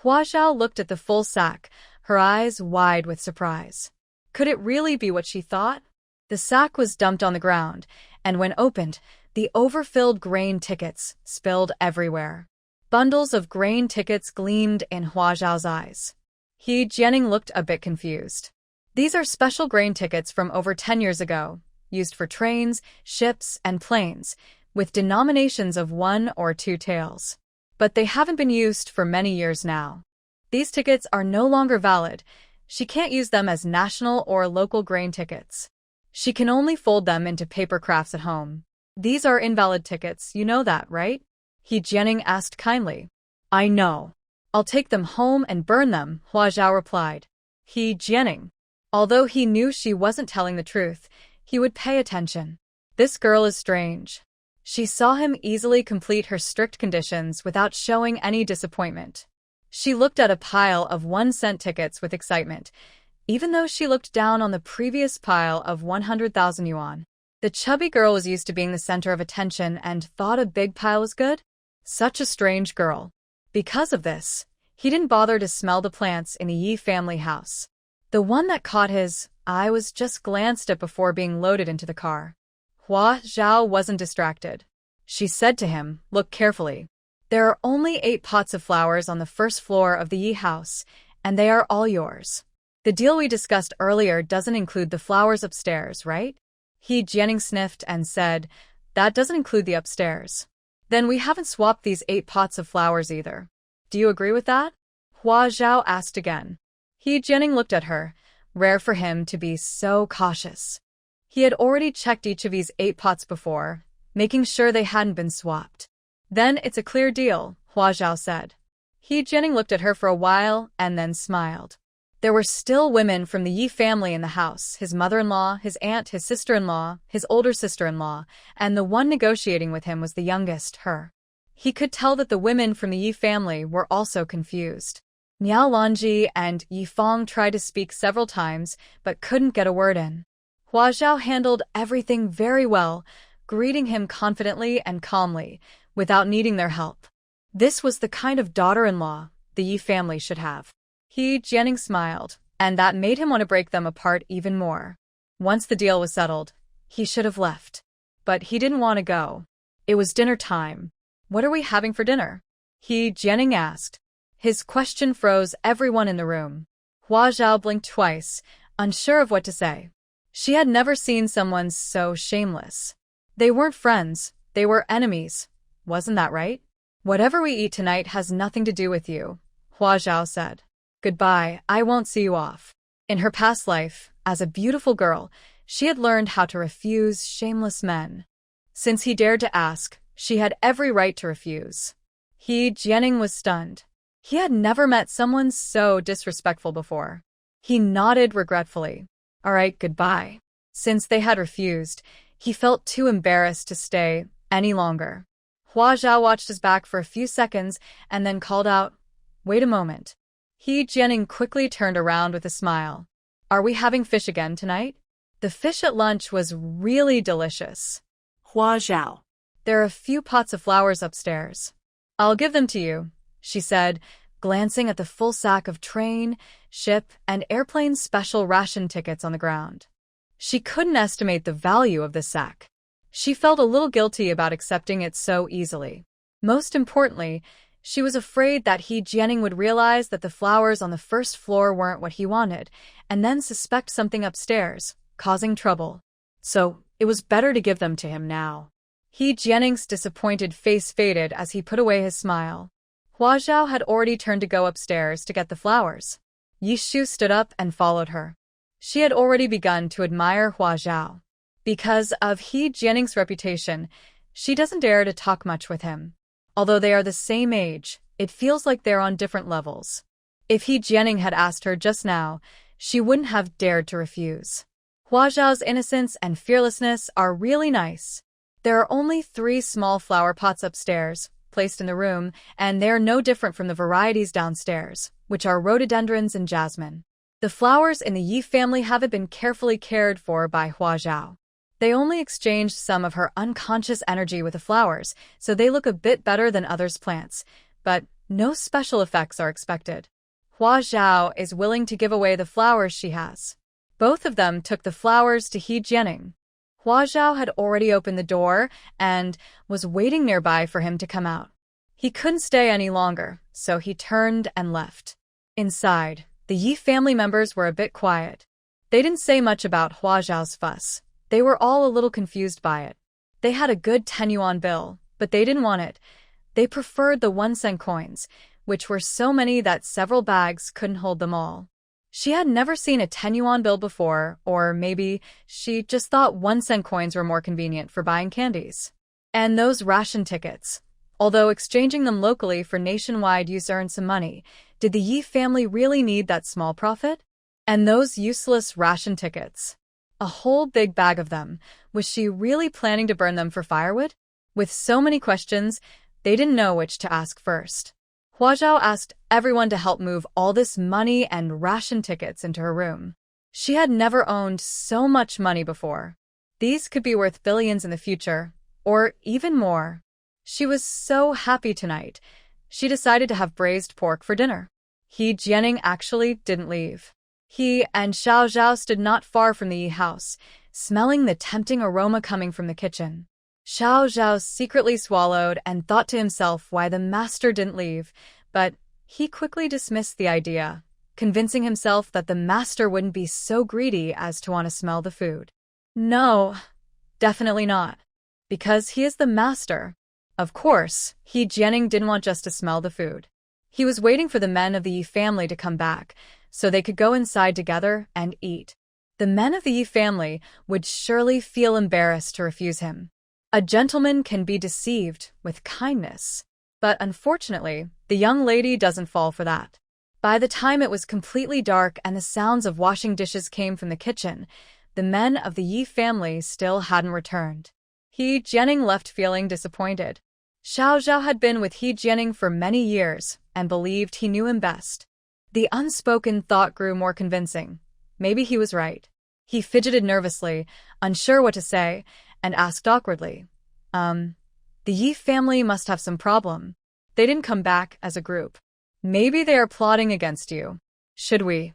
Speaker 1: Huazhao looked at the full sack, her eyes wide with surprise. Could it really be what she thought? The sack was dumped on the ground, and when opened, the overfilled grain tickets spilled everywhere. Bundles of grain tickets gleamed in Huazhao's eyes. Jianing looked a bit confused. These are special grain tickets from over 10 years ago, used for trains, ships, and planes, with denominations of 1 or 2 taels. But they haven't been used for many years now. These tickets are no longer valid. She can't use them as national or local grain tickets. She can only fold them into paper crafts at home. These are invalid tickets, you know that, right? Jianing asked kindly. I know. I'll take them home and burn them, Huazhao replied. Jianing. Although he knew she wasn't telling the truth, he would pay attention. This girl is strange. She saw him easily complete her strict conditions without showing any disappointment. She looked at a pile of 1-cent tickets with excitement, even though she looked down on the previous pile of 100,000 yuan. The chubby girl was used to being the center of attention and thought a big pile was good? Such a strange girl. Because of this, he didn't bother to smell the plants in the Yi family house. The one that caught his eye was just glanced at before being loaded into the car. Huazhao wasn't distracted. She said to him, look carefully. There are only 8 pots of flowers on the first floor of the Yi house, and they are all yours. The deal we discussed earlier doesn't include the flowers upstairs, right? Jianing sniffed and said, that doesn't include the upstairs. Then we haven't swapped these 8 pots of flowers either. Do you agree with that? Huazhao asked again. Jianing looked at her, rare for him to be so cautious. He had already checked each of these 8 pots before, making sure they hadn't been swapped. Then it's a clear deal, Huazhao said. Jianing looked at her for a while and then smiled. There were still women from the Yi family in the house, his mother-in-law, his aunt, his sister-in-law, his older sister-in-law, and the one negotiating with him was the youngest, her. He could tell that the women from the Yi family were also confused. Miao Lanji and Yi Fong tried to speak several times, but couldn't get a word in. Hua Zhao handled everything very well, greeting him confidently and calmly, without needing their help. This was the kind of daughter-in-law the Yi family should have. Jianing smiled, and that made him want to break them apart even more. Once the deal was settled, he should have left. But he didn't want to go. It was dinner time. What are we having for dinner? Jianing asked. His question froze everyone in the room. Hua Zhao blinked twice, unsure of what to say. She had never seen someone so shameless. They weren't friends, they were enemies. Wasn't that right? Whatever we eat tonight has nothing to do with you, Hua Zhao said. Goodbye, I won't see you off. In her past life, as a beautiful girl, she had learned how to refuse shameless men. Since he dared to ask, she had every right to refuse. Jianing was stunned. He had never met someone so disrespectful before. He nodded regretfully. All right, goodbye. Since they had refused, he felt too embarrassed to stay any longer. Hua Zhao watched his back for a few seconds and then called out, "Wait a moment." Jianing quickly turned around with a smile. Are we having fish again tonight? The fish at lunch was really delicious.
Speaker 2: Hua Zhao.
Speaker 1: There are a few pots of flowers upstairs. I'll give them to you, she said, glancing at the full sack of train, ship, and airplane special ration tickets on the ground. She couldn't estimate the value of this sack. She felt a little guilty about accepting it so easily. Most importantly, she was afraid that Jianing would realize that the flowers on the first floor weren't what he wanted, and then suspect something upstairs, causing trouble. So, it was better to give them to him now. Jianing's disappointed face faded as he put away his smile. Hua Zhao had already turned to go upstairs to get the flowers. Yishu stood up and followed her. She had already begun to admire Hua Zhao. Because of Jianing's reputation, she doesn't dare to talk much with him. Although they are the same age, it feels like they're on different levels. If Jianing had asked her just now, she wouldn't have dared to refuse. Hua Zhao's innocence and fearlessness are really nice. There are only 3 small flower pots upstairs, placed in the room, and they are no different from the varieties downstairs, which are rhododendrons and jasmine. The flowers in the Yi family haven't been carefully cared for by Hua Zhao. They only exchanged some of her unconscious energy with the flowers, so they look a bit better than others' plants, but no special effects are expected. Hua Zhao is willing to give away the flowers she has. Both of them took the flowers to Jianing. Hua Zhao had already opened the door and was waiting nearby for him to come out. He couldn't stay any longer, so he turned and left. Inside, the Yi family members were a bit quiet. They didn't say much about Hua Zhao's fuss. They were all a little confused by it. They had a good 10 yuan bill, but they didn't want it. They preferred the 1-cent coins, which were so many that several bags couldn't hold them all. She had never seen a 10 yuan bill before, or maybe she just thought 1-cent coins were more convenient for buying candies. And those ration tickets. Although exchanging them locally for nationwide use earned some money, did the Yi family really need that small profit? And those useless ration tickets. A whole big bag of them. Was she really planning to burn them for firewood? With so many questions, they didn't know which to ask first. Hua Zhao asked everyone to help move all this money and ration tickets into her room. She had never owned so much money before. These could be worth billions in the future, or even more. She was so happy tonight. She decided to have braised pork for dinner. Jianing actually didn't leave. He and Xiao Zhao stood not far from the Yi house, smelling the tempting aroma coming from the kitchen. Xiao Zhao secretly swallowed and thought to himself why the master didn't leave, but he quickly dismissed the idea, convincing himself that the master wouldn't be so greedy as to want to smell the food. No, definitely not. Because he is the master. Of course, Jianing didn't want just to smell the food. He was waiting for the men of the Yi family to come back, so they could go inside together and eat. The men of the Yi family would surely feel embarrassed to refuse him. A gentleman can be deceived with kindness. But unfortunately, the young lady doesn't fall for that. By the time it was completely dark and the sounds of washing dishes came from the kitchen, the men of the Yi family still hadn't returned. Jianing left feeling disappointed. Xiao Zhao had been with Jianing for many years and believed he knew him best. The unspoken thought grew more convincing. Maybe he was right. He fidgeted nervously, unsure what to say, and asked awkwardly, the Yi family must have some problem. They didn't come back as a group. Maybe they are plotting against you. Should we?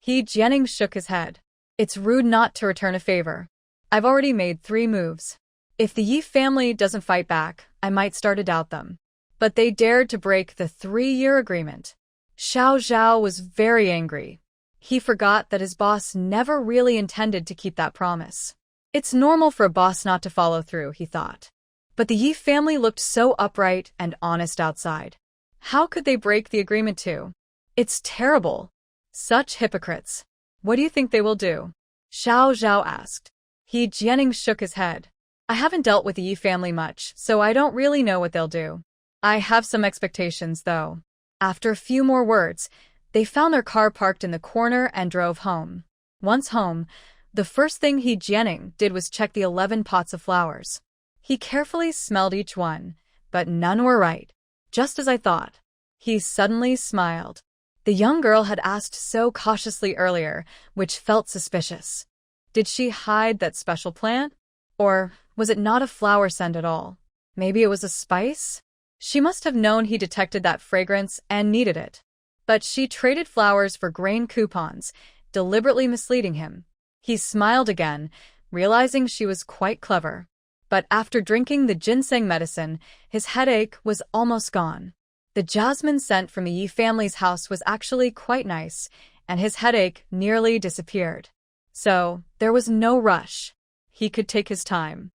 Speaker 1: Jianing shook his head. It's rude not to return a favor. I've already made 3 moves. If the Yi family doesn't fight back, I might start to doubt them. But they dared to break the 3-year agreement. Xiao was very angry. He forgot that his boss never really intended to keep that promise. It's normal for a boss not to follow through, he thought. But the Yi family looked so upright and honest outside. How could they break the agreement too? It's terrible. Such hypocrites. What do you think they will do? Xiao asked. Jianing shook his head. I haven't dealt with the Yi family much, so I don't really know what they'll do. I have some expectations, though. After a few more words, they found their car parked in the corner and drove home. Once home, the first thing Jianing did was check the 11 pots of flowers. He carefully smelled each one, but none were right. Just as I thought. He suddenly smiled. The young girl had asked so cautiously earlier, which felt suspicious. Did she hide that special plant? Or was it not a flower scent at all? Maybe it was a spice? She must have known he detected that fragrance and needed it. But she traded flowers for grain coupons, deliberately misleading him. He smiled again, realizing she was quite clever. But after drinking the ginseng medicine, his headache was almost gone. The jasmine scent from the Yi family's house was actually quite nice, and his headache nearly disappeared. So, there was no rush. He could take his time.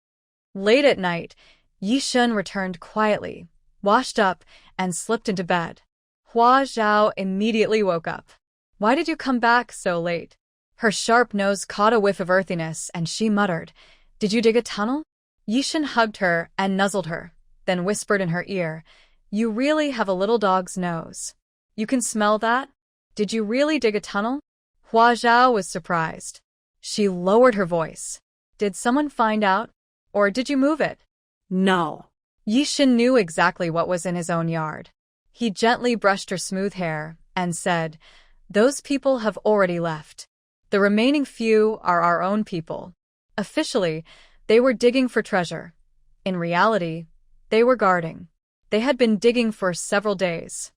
Speaker 1: Late at night, Yishan returned quietly, washed up, and slipped into bed. Hua Zhao immediately woke up. Why did you come back so late? Her sharp nose caught a whiff of earthiness, and she muttered, Did you dig a tunnel? Yishan hugged her and nuzzled her, then whispered in her ear, You really have a little dog's nose. You can smell that? Did you really dig a tunnel? Hua Zhao was surprised. She lowered her voice. Did someone find out? Or did you move it?
Speaker 2: No.
Speaker 1: Yishan knew exactly what was in his own yard. He gently brushed her smooth hair and said, Those people have already left. The remaining few are our own people. Officially, they were digging for treasure. In reality, they were guarding. They had been digging for several days.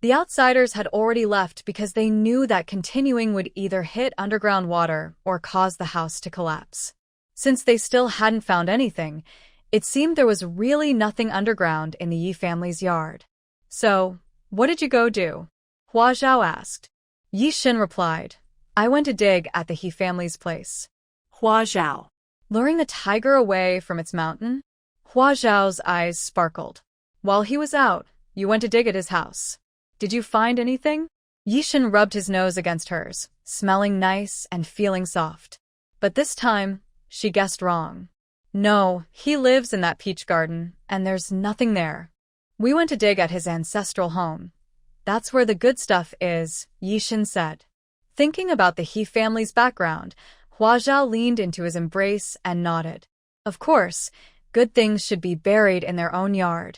Speaker 1: The outsiders had already left because they knew that continuing would either hit underground water or cause the house to collapse. Since they still hadn't found anything, it seemed there was really nothing underground in the Yi family's yard. So, what did you go do? Hua Zhao asked. Yishan replied, I went to dig at the He family's place.
Speaker 2: Hua Zhao.
Speaker 1: Luring the tiger away from its mountain? Hua Zhao's eyes sparkled. While he was out, you went to dig at his house. Did you find anything? Yishan rubbed his nose against hers, smelling nice and feeling soft. But this time, she guessed wrong. No, he lives in that peach garden, and there's nothing there. We went to dig at his ancestral home. That's where the good stuff is, Yishan said. Thinking about the He family's background, Hua Zhao leaned into his embrace and nodded. Of course, good things should be buried in their own yard.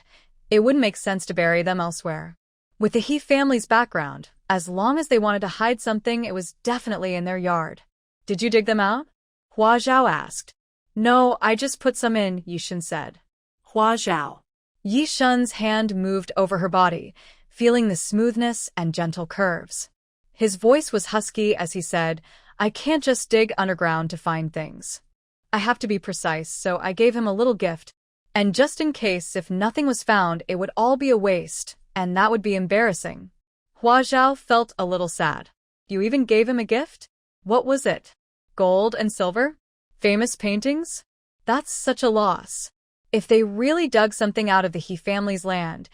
Speaker 1: It wouldn't make sense to bury them elsewhere. With the He family's background, as long as they wanted to hide something, it was definitely in their yard. Did you dig them out? Hua Zhao asked. No, I just put some in, Yishan said.
Speaker 2: Hua Zhao.
Speaker 1: Yishan's hand moved over her body, feeling the smoothness and gentle curves. His voice was husky as he said, I can't just dig underground to find things. I have to be precise, so I gave him a little gift. And just in case if nothing was found, it would all be a waste, and that would be embarrassing. Hua Zhao felt a little sad. You even gave him a gift? What was it? Gold and silver? Famous paintings? That's such a loss. If they really dug something out of the He family's land,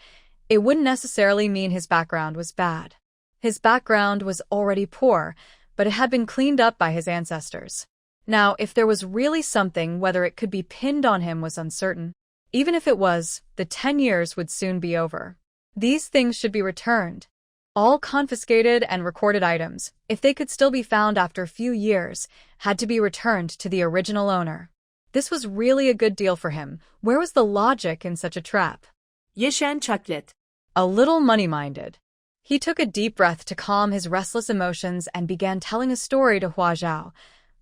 Speaker 1: it wouldn't necessarily mean his background was bad. His background was already poor, but it had been cleaned up by his ancestors. Now, if there was really something, whether it could be pinned on him was uncertain. Even if it was, the 10 years would soon be over. These things should be returned. All confiscated and recorded items, if they could still be found after a few years, had to be returned to the original owner. This was really a good deal for him. Where was the logic in such a trap?
Speaker 2: Yishan chuckled.
Speaker 1: A little money-minded. He took a deep breath to calm his restless emotions and began telling a story to Hua Zhao.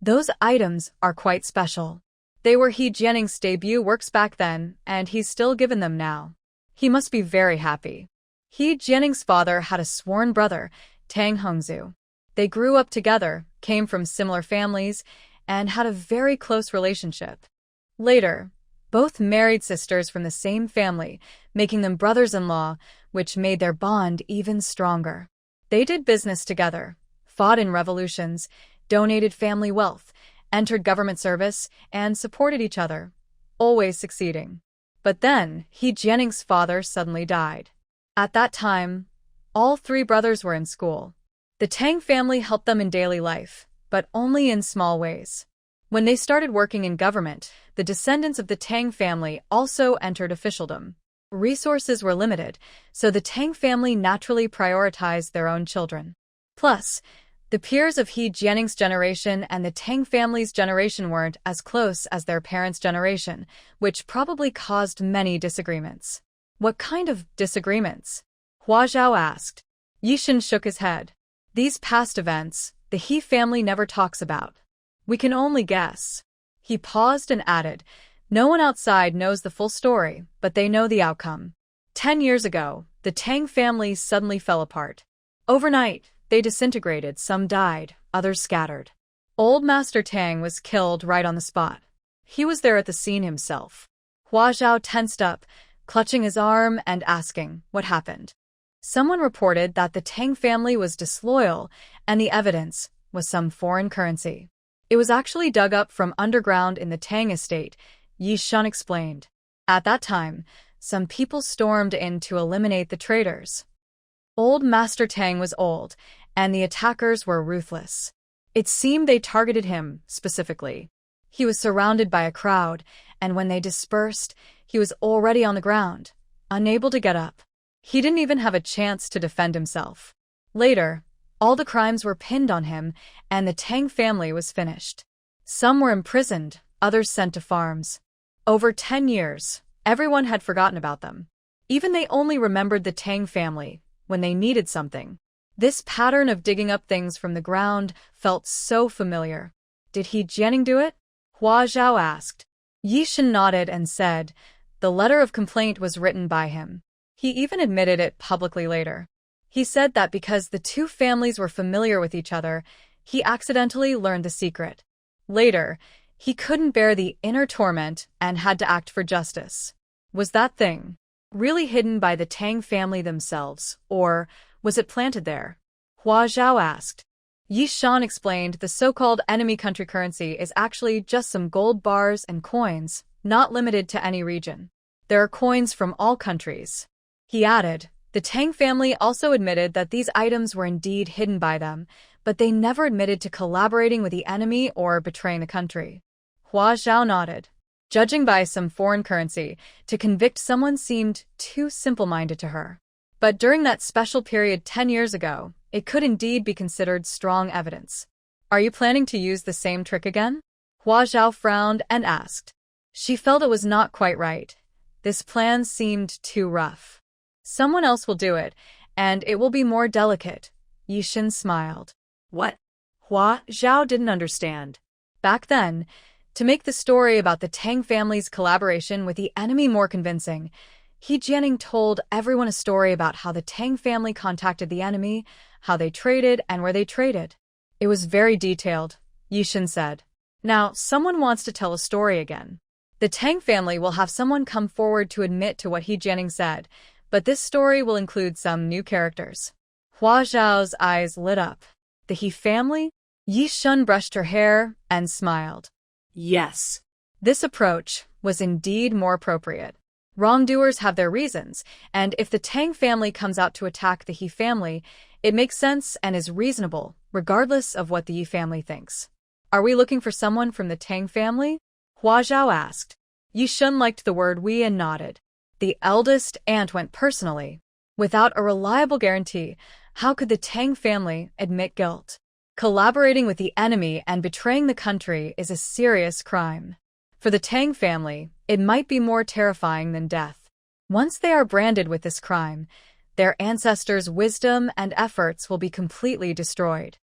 Speaker 1: Those items are quite special. They were Jianing's debut works back then, and he's still given them now. He must be very happy. Jianing's father had a sworn brother, Tang Hongzhu. They grew up together, came from similar families, and had a very close relationship. Later, both married sisters from the same family, making them brothers-in-law, which made their bond even stronger. They did business together, fought in revolutions, donated family wealth, entered government service, and supported each other, always succeeding. But then, Jianing's father suddenly died. At that time, all three brothers were in school. The Tang family helped them in daily life, but only in small ways. When they started working in government, the descendants of the Tang family also entered officialdom. Resources were limited, so the Tang family naturally prioritized their own children. Plus, the peers of Jianing's generation and the Tang family's generation weren't as close as their parents' generation, which probably caused many disagreements. What kind of disagreements? Hua Zhao asked. Yishan shook his head. These past events, the He family never talks about. We can only guess. He paused and added, no one outside knows the full story, but they know the outcome. 10 years ago, the Tang family suddenly fell apart. Overnight, they disintegrated, some died, others scattered. Old Master Tang was killed right on the spot. He was there at the scene himself. Hua Zhao tensed up, clutching his arm and asking, what happened? Someone reported that the Tang family was disloyal, and the evidence was some foreign currency. It was actually dug up from underground in the Tang estate, Yishan explained. At that time, some people stormed in to eliminate the traitors. Old Master Tang was old, and the attackers were ruthless. It seemed they targeted him specifically. He was surrounded by a crowd, and when they dispersed, he was already on the ground, unable to get up. He didn't even have a chance to defend himself. Later, all the crimes were pinned on him, and the Tang family was finished. Some were imprisoned, others sent to farms. Over 10 years, everyone had forgotten about them. Even they only remembered the Tang family when they needed something. This pattern of digging up things from the ground felt so familiar. Did Jianing do it? Hua Zhao asked. Yishan nodded and said, the letter of complaint was written by him. He even admitted it publicly later. He said that because the two families were familiar with each other, he accidentally learned the secret. Later, he couldn't bear the inner torment and had to act for justice. Was that thing really hidden by the Tang family themselves, or was it planted there? Hua Zhao asked. Yishan explained the so-called enemy country currency is actually just some gold bars and coins, not limited to any region. There are coins from all countries. He added, the Tang family also admitted that these items were indeed hidden by them, but they never admitted to collaborating with the enemy or betraying the country. Hua Zhao nodded. Judging by some foreign currency, to convict someone seemed too simple-minded to her. But during that special period 10 years ago, it could indeed be considered strong evidence. Are you planning to use the same trick again? Hua Zhao frowned and asked. She felt it was not quite right. This plan seemed too rough. Someone else will do it, and it will be more delicate. Yishan smiled.
Speaker 2: What? Hua Zhao didn't understand.
Speaker 1: Back then, to make the story about the Tang family's collaboration with the enemy more convincing, Jianing told everyone a story about how the Tang family contacted the enemy, how they traded, and where they traded. It was very detailed, Yishan said. Now, someone wants to tell a story again. The Tang family will have someone come forward to admit to what Jianing said, but this story will include some new characters. Hua Zhao's eyes lit up. The He family? Yishan brushed her hair and smiled.
Speaker 2: Yes.
Speaker 1: This approach was indeed more appropriate. Wrongdoers have their reasons, and if the Tang family comes out to attack the He family, it makes sense and is reasonable, regardless of what the Yi family thinks. Are we looking for someone from the Tang family? Hua Zhao asked. Yishan liked the word we and nodded. The eldest aunt went personally. Without a reliable guarantee, how could the Tang family admit guilt? Collaborating with the enemy and betraying the country is a serious crime. For the Tang family, it might be more terrifying than death. Once they are branded with this crime, Their ancestors' wisdom and efforts will be completely destroyed.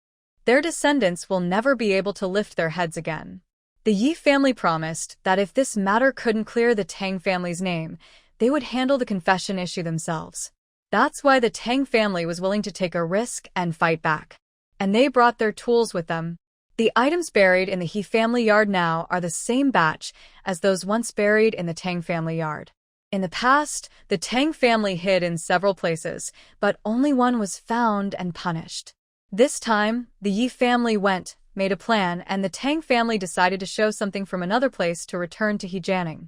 Speaker 1: Their descendants will never be able to lift their heads again. The Yi family promised that if this matter couldn't clear the Tang family's name, they would handle the confession issue themselves. That's why the Tang family was willing to take a risk and fight back. And they brought their tools with them. The items buried in the He family yard now are the same batch as those once buried in the Tang family yard. In the past, the Tang family hid in several places, but only one was found and punished. This time, the Yi family made a plan, and the Tang family decided to show something from another place to return to Jianing.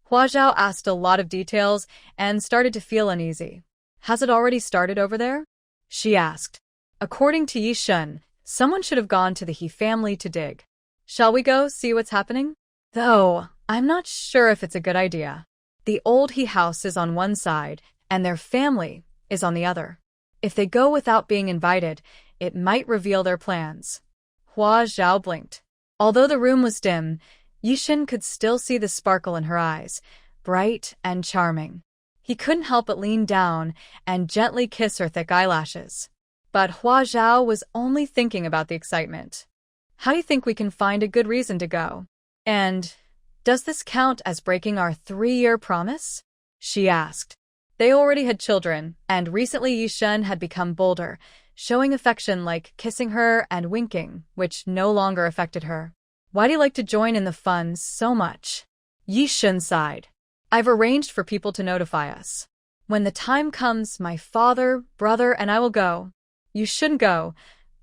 Speaker 1: Hua Zhao asked a lot of details and started to feel uneasy. Has it already started over there? She asked. According to Yishan, someone should have gone to the He family to dig. Shall we go see what's happening? Though, I'm not sure if it's a good idea. The old He house is on one side, and their family is on the other. If they go without being invited, it might reveal their plans. Hua Zhao blinked. Although the room was dim, Yishan could still see the sparkle in her eyes, bright and charming. He couldn't help but lean down and gently kiss her thick eyelashes. But Hua Zhao was only thinking about the excitement. How do you think we can find a good reason to go? And does this count as breaking our 3-year promise? She asked. They already had children, and recently Yishan had become bolder, showing affection like kissing her and winking, which no longer affected her. Why do you like to join in the fun so much? Yishan sighed. I've arranged for people to notify us. When the time comes, my father, brother, and I will go. You shouldn't go.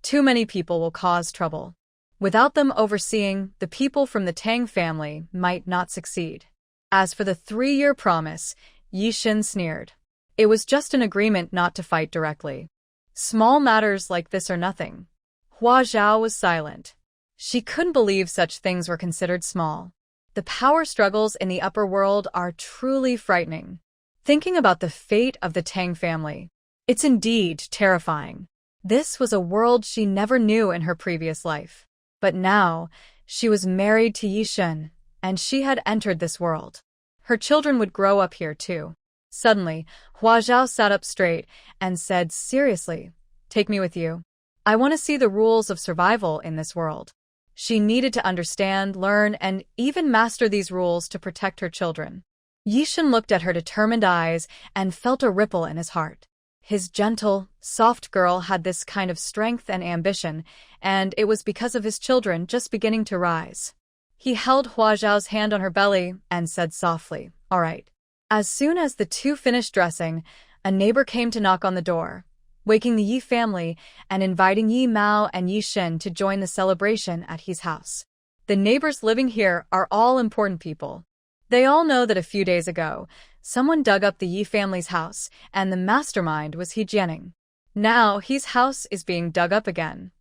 Speaker 1: Too many people will cause trouble. Without them overseeing, the people from the Tang family might not succeed. As for the 3-year promise, Yishan sneered. It was just an agreement not to fight directly. Small matters like this are nothing. Hua Zhao was silent. She couldn't believe such things were considered small. The power struggles in the upper world are truly frightening. Thinking about the fate of the Tang family, it's indeed terrifying. This was a world she never knew in her previous life. But now, she was married to Yishan, and she had entered this world. Her children would grow up here too. Suddenly, Hua Zhao sat up straight and said seriously, "Take me with you. I want to see the rules of survival in this world." She needed to understand, learn, and even master these rules to protect her children. Yishan looked at her determined eyes and felt a ripple in his heart. His gentle, soft girl had this kind of strength and ambition, and it was because of his children just beginning to rise. He held Hua Zhao's hand on her belly and said softly, "All right." As soon as the two finished dressing, a neighbor came to knock on the door, waking the Yi family and inviting Yi Mao and Yi Shen to join the celebration at his house. The neighbors living here are all important people. They all know that a few days ago, someone dug up the Yi family's house, and the mastermind was Jianing. Now, his house is being dug up again.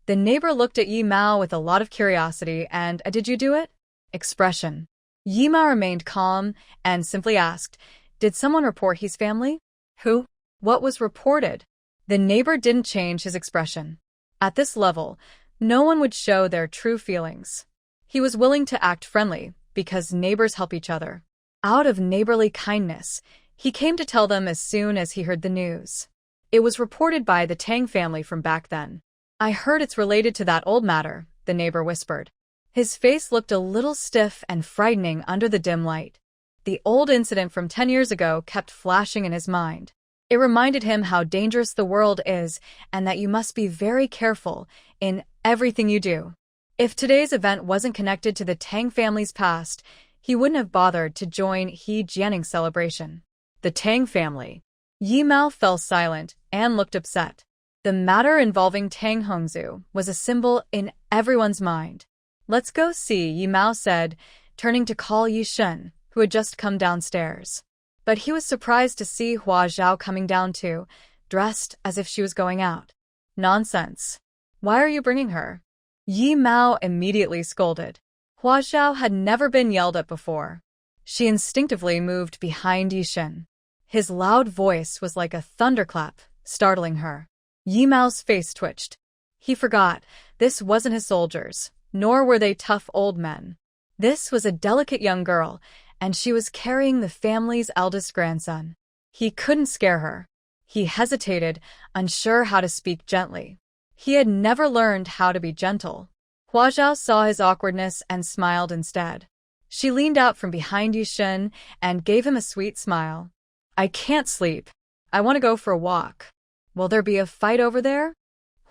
Speaker 1: The neighbor looked at Yi Mao with a lot of curiosity and "Did you do it?" expression. Yi Mao remained calm and simply asked, "Did someone report his family?" "Who?" "What was reported?" The neighbor didn't change his expression. At this level, no one would show their true feelings. He was willing to act friendly, because neighbors help each other. Out of neighborly kindness, he came to tell them as soon as he heard the news. It was reported by the Tang family from back then. "I heard it's related to that old matter," the neighbor whispered. His face looked a little stiff and frightening under the dim light. The old incident from 10 years ago kept flashing in his mind. It reminded him how dangerous the world is and that you must be very careful in everything you do. If today's event wasn't connected to the Tang family's past, he wouldn't have bothered to join Jianing's celebration. The Tang family. Yi Mao fell silent and looked upset. The matter involving Tang Hongzhu was a symbol in everyone's mind. "Let's go see," Yi Mao said, turning to call Yishan, who had just come downstairs. But he was surprised to see Hua Zhao coming down too, dressed as if she was going out. "Nonsense. Why are you bringing her?" Yi Mao immediately scolded. Hua Zhao had never been yelled at before. She instinctively moved behind Yishan. His loud voice was like a thunderclap, startling her. Yi Mao's face twitched. He forgot, this wasn't his soldiers, nor were they tough old men. This was a delicate young girl, and she was carrying the family's eldest grandson. He couldn't scare her. He hesitated, unsure how to speak gently. He had never learned how to be gentle. Hua Zhao saw his awkwardness and smiled instead. She leaned out from behind Yishan and gave him a sweet smile. I can't sleep. I want to go for a walk. Will there be a fight over there?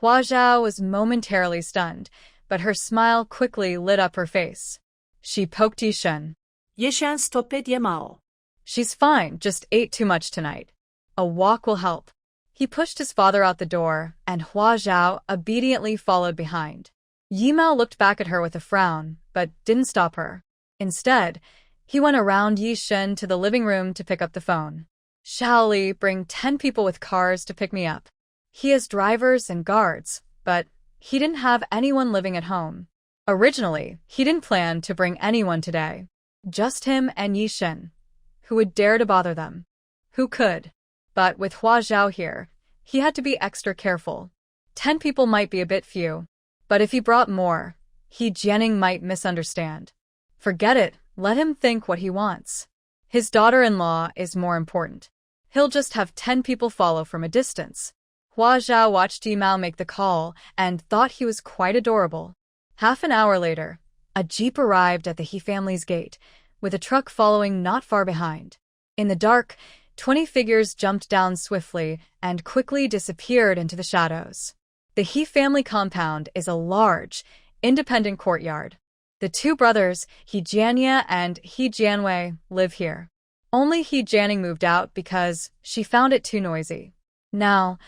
Speaker 1: Hua Zhao was momentarily stunned, but her smile quickly lit up her face. She poked Yishan.
Speaker 2: Yishan stopet yemao.
Speaker 1: She's fine, just ate too much tonight. A walk will help. He pushed his father out the door, and Hua Zhao obediently followed behind. Yimao looked back at her with a frown, but didn't stop her. Instead, he went around Yishan to the living room to pick up the phone. Shaoli, bring 10 people with cars to pick me up. He has drivers and guards, but he didn't have anyone living at home. Originally, he didn't plan to bring anyone today. Just him and Yishan. Who would dare to bother them? Who could? But with Hua Zhao here, he had to be extra careful. 10 people might be a bit few, but if he brought more, Jianing might misunderstand. Forget it, let him think what he wants. His daughter-in-law is more important. He'll just have 10 people follow from a distance. Hua Zhao watched Yimao make the call and thought he was quite adorable. Half an hour later, a jeep arrived at the He family's gate, with a truck following not far behind. In the dark, 20 figures jumped down swiftly and quickly disappeared into the shadows. The He family compound is a large, independent courtyard. The two brothers, He Jianye and He Jianwei, live here. Only He Jianing moved out because she found it too noisy. Now,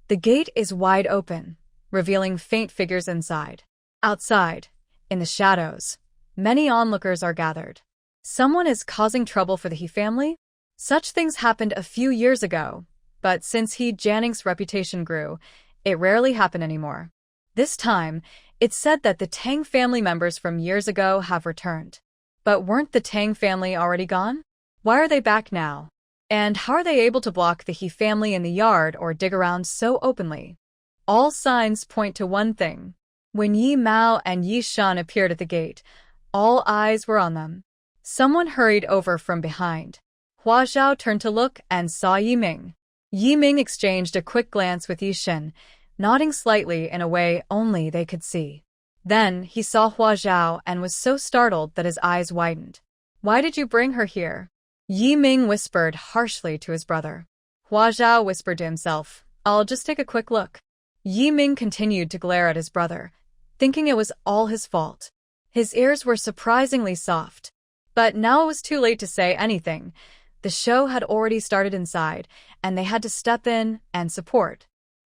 Speaker 1: the gate is wide open, revealing faint figures inside. Outside, in the shadows, many onlookers are gathered. Someone is causing trouble for the He family? Such things happened a few years ago, but since He Jianing's reputation grew, it rarely happened anymore. This time, it's said that the Tang family members from years ago have returned. But weren't the Tang family already gone? Why are they back now? And how are they able to block the He family in the yard or dig around so openly? All signs point to one thing. When Yi Mao and Yishan appeared at the gate, all eyes were on them. Someone hurried over from behind. Hua Zhao turned to look and saw Yiming. Yiming exchanged a quick glance with Yishan, nodding slightly in a way only they could see. Then he saw Hua Zhao and was so startled that his eyes widened. Why did you bring her here? Yiming whispered harshly to his brother. Hua Zhao whispered to himself, I'll just take a quick look. Yiming continued to glare at his brother, thinking it was all his fault. His ears were surprisingly soft. But now it was too late to say anything. The show had already started inside, and they had to step in and support.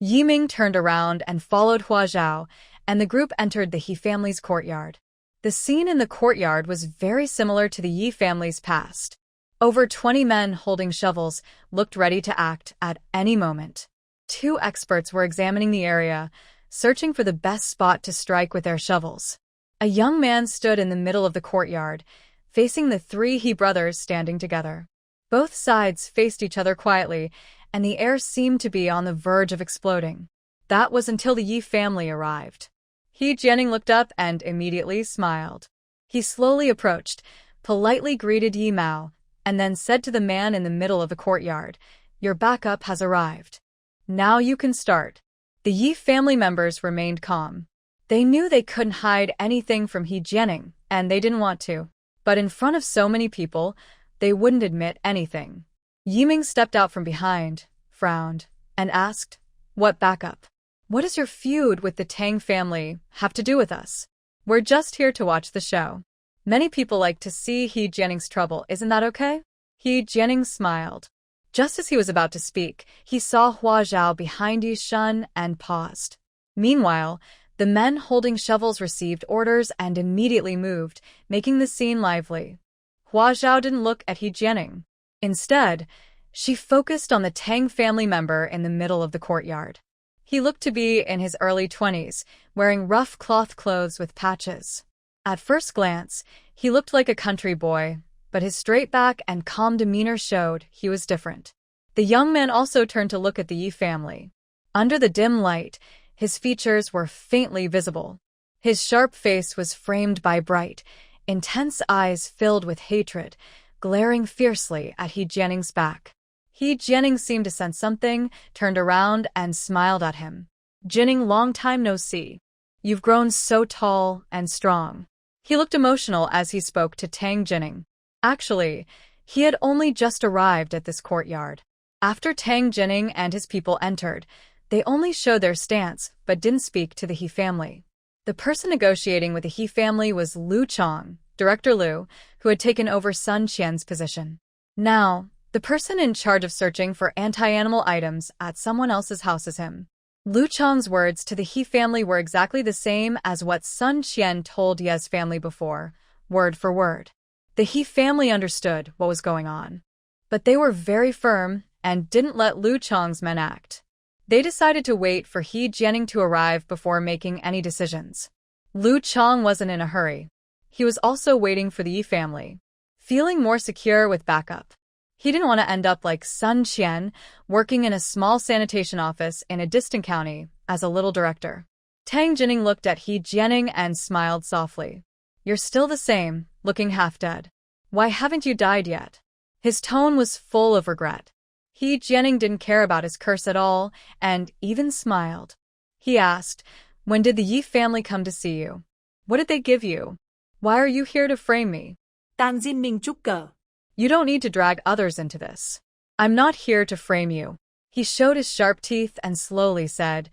Speaker 1: Yiming turned around and followed Hua Zhao, and the group entered the He family's courtyard. The scene in the courtyard was very similar to the Yi family's past. Over 20 men holding shovels looked ready to act at any moment. 2 experts were examining the area, searching for the best spot to strike with their shovels. A young man stood in the middle of the courtyard, facing the 3 He brothers standing together. Both sides faced each other quietly, and the air seemed to be on the verge of exploding. That was until the Yi family arrived. He Jianing looked up and immediately smiled. He slowly approached, politely greeted Yi Mao, and then said to the man in the middle of the courtyard, Your backup has arrived. Now you can start. The Yi family members remained calm. They knew they couldn't hide anything from He Jianing, and they didn't want to. But in front of so many people, they wouldn't admit anything. Yiming stepped out from behind, frowned, and asked, What backup? What does your feud with the Tang family have to do with us? We're just here to watch the show. Many people like to see He Jianing's trouble, isn't that okay? He Jianing smiled. Just as he was about to speak, he saw Hua Zhao behind Yishan and paused. Meanwhile, the men holding shovels received orders and immediately moved, making the scene lively. Hua Zhao didn't look at He Jianing. Instead, she focused on the Tang family member in the middle of the courtyard. He looked to be in his early 20s, wearing rough cloth clothes with patches. At first glance, he looked like a country boy, but his straight back and calm demeanor showed he was different. The young man also turned to look at the Yi family. Under the dim light, his features were faintly visible. His sharp face was framed by bright, intense eyes filled with hatred, glaring fiercely at He Jianing's back. He Jianing seemed to sense something, turned around and smiled at him.
Speaker 2: Jianing, long time no see. You've grown so tall and strong.
Speaker 1: He looked emotional as he spoke to Tang Jianing. Actually, he had only just arrived at this courtyard. After Tang Jianing and his people entered, they only showed their stance but didn't speak to the He family. The person negotiating with the He family was Lu Chong, Director Lu, who had taken over Sun Qian's position. Now, the person in charge of searching for anti-animal items at someone else's house is him. Lu Chong's words to the He family were exactly the same as what Sun Qian told Ye's family before, word for word. The He family understood what was going on. But they were very firm and didn't let Lu Chong's men act. They decided to wait for He Jianing to arrive before making any decisions. Lu Chong wasn't in a hurry. He was also waiting for the Yi family, feeling more secure with backup. He didn't want to end up like Sun Qian, working in a small sanitation office in a distant county as a little director. Tang Jianing looked at He Jianing and smiled softly. You're still the same, looking half dead. Why haven't you died yet? His tone was full of regret. He Jianing didn't care about his curse at all and even smiled. He asked, when did the Yi family come to see you? What did they give you? Why are you here to frame me?
Speaker 2: Tang Jin Ming Chúc Cờ.
Speaker 1: You don't need to drag others into this. I'm not here to frame you. He showed his sharp teeth and slowly said,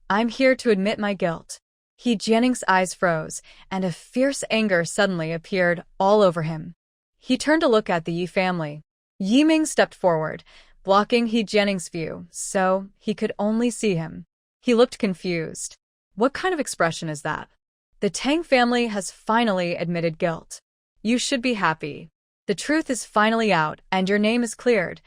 Speaker 1: I'm here to admit my guilt. He Jianing's eyes froze, and a fierce anger suddenly appeared all over him. He turned to look at the Yi family. Yi Ming stepped forward, blocking He Jianing's view, so he could only see him. He looked confused. What kind of expression is that? The Tang family has finally admitted guilt. You should be happy. The truth is finally out, and your name is cleared.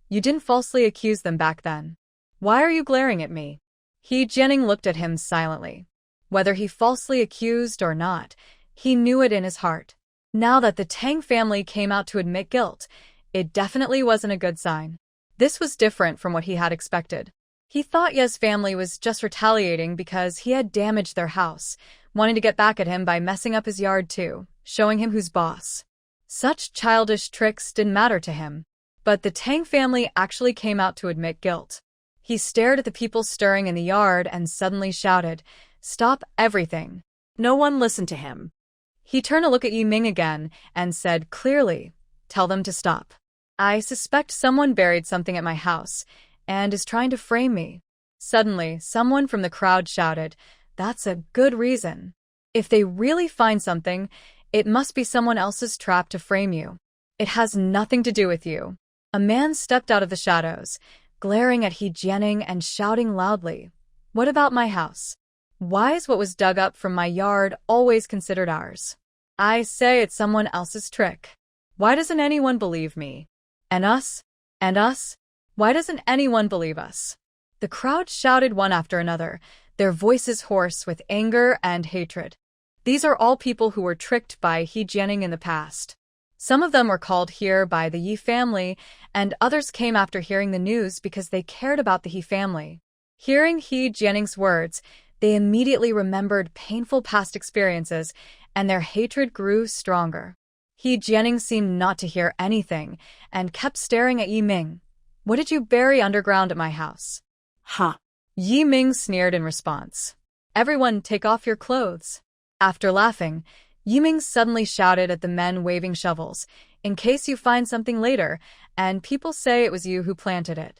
Speaker 1: You didn't falsely accuse them back then. Why are you glaring at me? He Jianing looked at him silently. Whether he falsely accused or not, he knew it in his heart. Now that the Tang family came out to admit guilt, it definitely wasn't a good sign. This was different from what he had expected. He thought Ye's family was just retaliating because he had damaged their house, wanting to get back at him by messing up his yard too, showing him who's boss. Such childish tricks didn't matter to him. But the Tang family actually came out to admit guilt. He stared at the people stirring in the yard and suddenly shouted, Stop everything.
Speaker 2: No one listened to him.
Speaker 1: He turned to look at Yi Ming again and said clearly, Tell them to stop. I suspect someone buried something at my house and is trying to frame me. Suddenly, someone from the crowd shouted, That's a good reason. If they really find something, it must be someone else's trap to frame you. It has nothing to do with you. A man stepped out of the shadows, glaring at He Jianing and shouting loudly, What about my house? Why is what was dug up from my yard always considered ours? I say it's someone else's trick. Why doesn't anyone believe me? And us? And us? Why doesn't anyone believe us? The crowd shouted one after another, their voices hoarse with anger and hatred. These are all people who were tricked by He Jianing in the past. Some of them were called here by the Yi family, and others came after hearing the news because they cared about the He family. Hearing He Jianing's words, they immediately remembered painful past experiences, and their hatred grew stronger. He Jianing seemed not to hear anything, and kept staring at Yi Ming. What did you bury underground at my house?
Speaker 2: Ha!
Speaker 1: Yi Ming sneered in response. Everyone take off your clothes. After laughing, Yi Ming suddenly shouted at the men waving shovels, In case you find something later, and people say it was you who planted it.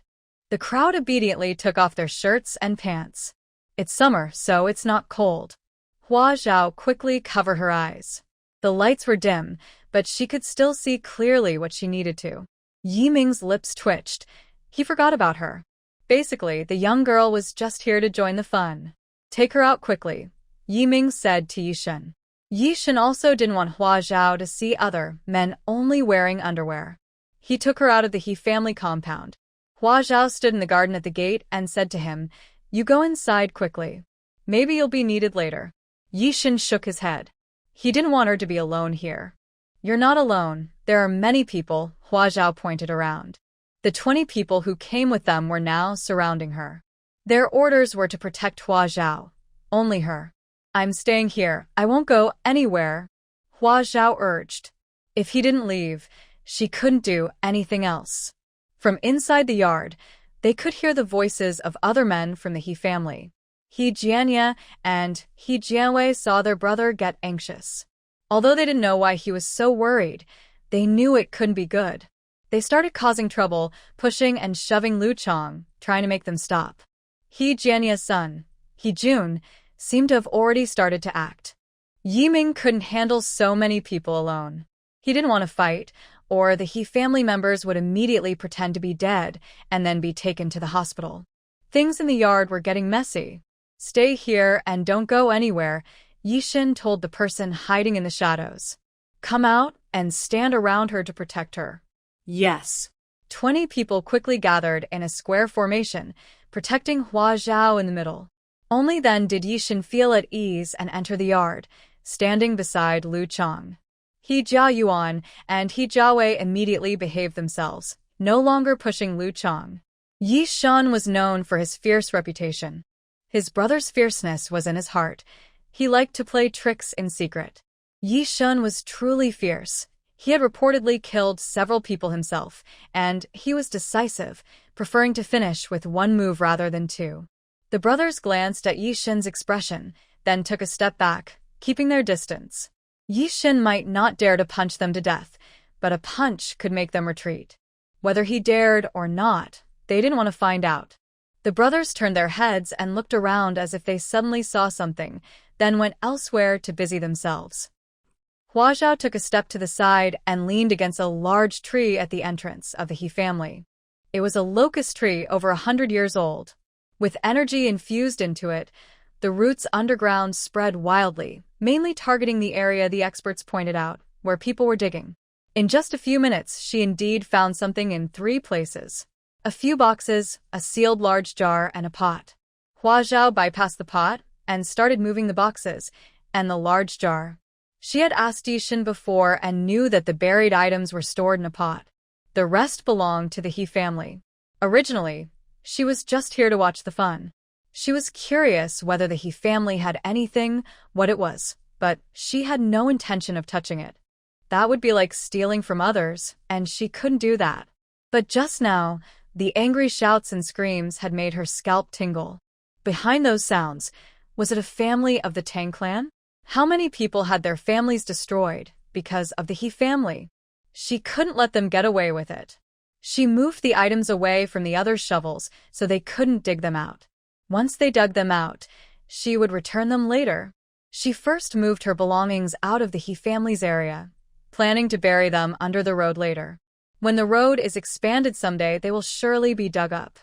Speaker 1: The crowd obediently took off their shirts and pants. It's summer, so it's not cold. Hua Zhao quickly covered her eyes. The lights were dim, but she could still see clearly what she needed to. Yi Ming's lips twitched. He forgot about her. Basically, the young girl was just here to join the fun. Take her out quickly, Yi Ming said to Yishan. Yishan also didn't want Hua Zhao to see other men only wearing underwear. He took her out of the He family compound. Hua Zhao stood in the garden at the gate and said to him, You go inside quickly. Maybe you'll be needed later. Yishan shook his head. He didn't want her to be alone here. You're not alone. There are many people, Hua Zhao pointed around. The 20 people who came with them were now surrounding her. Their orders were to protect Hua Zhao. Only her. I'm staying here. I won't go anywhere, Hua Zhao urged. If he didn't leave, she couldn't do anything else. From inside the yard, they could hear the voices of other men from the He family. He Jianye and He Jianwei saw their brother get anxious. Although they didn't know why he was so worried, they knew it couldn't be good. They started causing trouble, pushing and shoving Lu Chong, trying to make them stop. He Jianye's son, He Jun, seemed to have already started to act. Yiming couldn't handle so many people alone. He didn't want to fight, or the He family members would immediately pretend to be dead and then be taken to the hospital. Things in the yard were getting messy. "Stay here and don't go anywhere," Yishan told the person hiding in the shadows. "Come out and stand around her to protect her."
Speaker 2: Yes.
Speaker 1: 20 people quickly gathered in a square formation, protecting Hua Zhao in the middle. Only then did Yishan feel at ease and enter the yard, standing beside Lu Chong. He Jiayuan and He Jiawei immediately behaved themselves, no longer pushing Lu Chong. Yishan was known for his fierce reputation. His brother's fierceness was in his heart. He liked to play tricks in secret. Yishan was truly fierce. He had reportedly killed several people himself, and he was decisive, preferring to finish with one move rather than two. The brothers glanced at Yishan's expression, then took a step back, keeping their distance. Yishan might not dare to punch them to death, but a punch could make them retreat. Whether he dared or not, they didn't want to find out. The brothers turned their heads and looked around as if they suddenly saw something, then went elsewhere to busy themselves. Hua Zhao took a step to the side and leaned against a large tree at the entrance of the He family. It was a locust tree over 100 years old. With energy infused into it, the roots underground spread wildly, mainly targeting the area the experts pointed out, where people were digging. In just a few minutes, she indeed found something in 3 places. A few boxes, a sealed large jar, and a pot. Hua Zhao bypassed the pot and started moving the boxes and the large jar. She had asked Yishan before and knew that the buried items were stored in a pot. The rest belonged to the He family. Originally, she was just here to watch the fun. She was curious whether the He family had anything, what it was, but she had no intention of touching it. That would be like stealing from others, and she couldn't do that. But just now, the angry shouts and screams had made her scalp tingle. Behind those sounds, was it a family of the Tang clan? How many people had their families destroyed because of the He family? She couldn't let them get away with it. She moved the items away from the other shovels so they couldn't dig them out. Once they dug them out, she would return them later. She first moved her belongings out of the He family's area, planning to bury them under the road later. When the road is expanded someday, they will surely be dug up.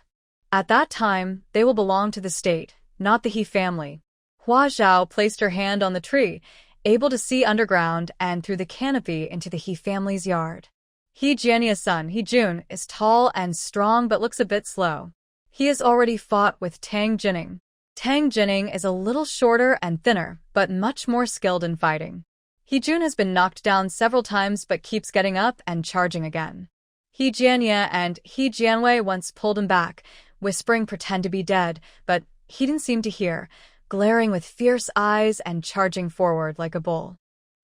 Speaker 1: At that time, they will belong to the state, not the He family. Hua Zhao placed her hand on the tree, able to see underground and through the canopy into the He family's yard. He Jianye's son, He Jun, is tall and strong but looks a bit slow. He has already fought with Tang Jianing. Tang Jianing is a little shorter and thinner, but much more skilled in fighting. He Jun has been knocked down several times but keeps getting up and charging again. He Jianye and He Jianwei once pulled him back, whispering pretend to be dead, but he didn't seem to hear, glaring with fierce eyes and charging forward like a bull.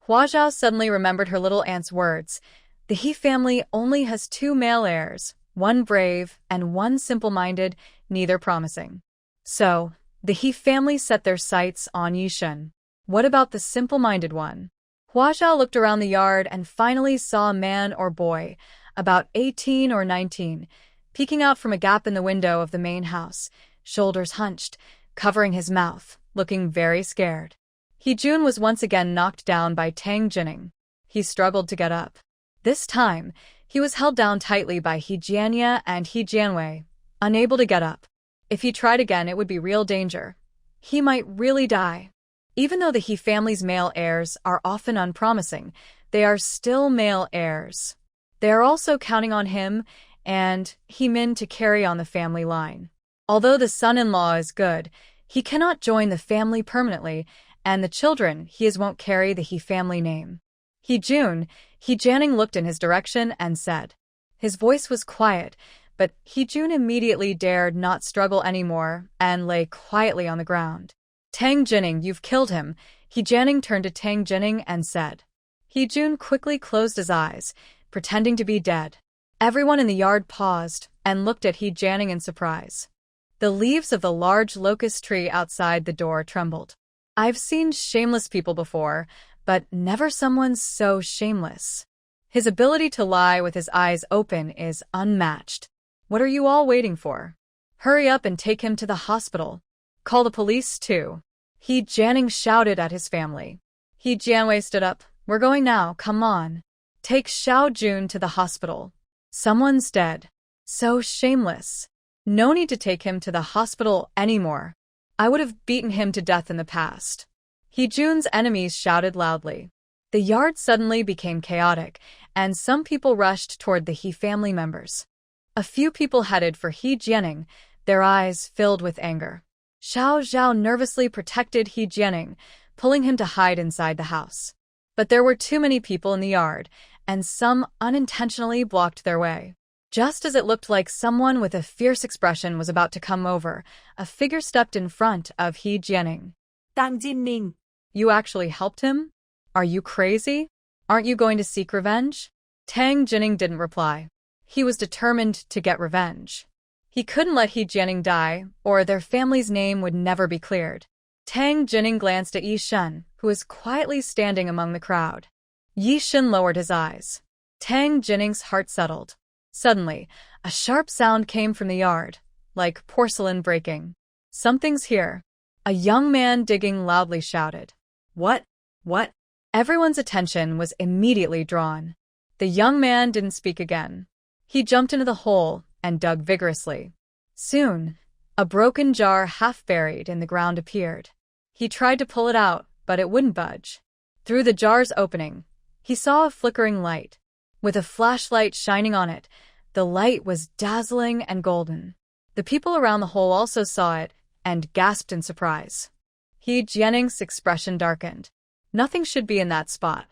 Speaker 1: Hua Zhao suddenly remembered her little aunt's words. The He family only has 2 male heirs, one brave and one simple-minded, neither promising. So, the He family set their sights on Yishan. What about the simple-minded one? Hua Zhao looked around the yard and finally saw a man or boy, about 18 or 19, peeking out from a gap in the window of the main house, shoulders hunched, covering his mouth, looking very scared. He Jun was once again knocked down by Tang Jianing. He struggled to get up. This time, he was held down tightly by He Jianye and He Jianwei, unable to get up. If he tried again, it would be real danger. He might really die. Even though the He family's male heirs are often unpromising, they are still male heirs. They are also counting on him and He Min to carry on the family line. Although the son-in-law is good, he cannot join the family permanently, and the children he is won't carry the He family name. He Jianing looked in his direction and said. His voice was quiet, but He Jun immediately dared not struggle anymore and lay quietly on the ground. Tang Jianing, you've killed him. He Jianing turned to Tang Jianing and said. He Jun quickly closed his eyes, pretending to be dead. Everyone in the yard paused and looked at Jianing in surprise. The leaves of the large locust tree outside the door trembled. I've seen shameless people before, but never someone so shameless. His ability to lie with his eyes open is unmatched. What are you all waiting for? Hurry up and take him to the hospital. Call the police too. Jianing shouted at his family. Jianwei stood up. We're going now, come on. Take Xiao Jun to the hospital. Someone's dead. So shameless. No need to take him to the hospital anymore. I would have beaten him to death in the past. Jun's enemies shouted loudly. The yard suddenly became chaotic, and some people rushed toward the He family members. A few people headed for Jianing, their eyes filled with anger. Xiao Zhao nervously protected Jianing, pulling him to hide inside the house. But there were too many people in the yard, and some unintentionally blocked their way. Just as it looked like someone with a fierce expression was about to come over, a figure stepped in front of Jianing.
Speaker 2: Tang Jining.
Speaker 1: You actually helped him? Are you crazy? Aren't you going to seek revenge? Tang Jining didn't reply. He was determined to get revenge. He couldn't let Jianing die, or their family's name would never be cleared. Tang Jining glanced at Yishan, who was quietly standing among the crowd. Yishan lowered his eyes. Tang Jining's heart settled. Suddenly, a sharp sound came from the yard, like porcelain breaking. Something's here. A young man digging loudly shouted. What? What? Everyone's attention was immediately drawn. The young man didn't speak again. He jumped into the hole and dug vigorously. Soon, a broken jar half buried in the ground appeared. He tried to pull it out, but it wouldn't budge. Through the jar's opening, he saw a flickering light. With a flashlight shining on it, the light was dazzling and golden. The people around the hole also saw it and gasped in surprise. Jianing's expression darkened. Nothing should be in that spot.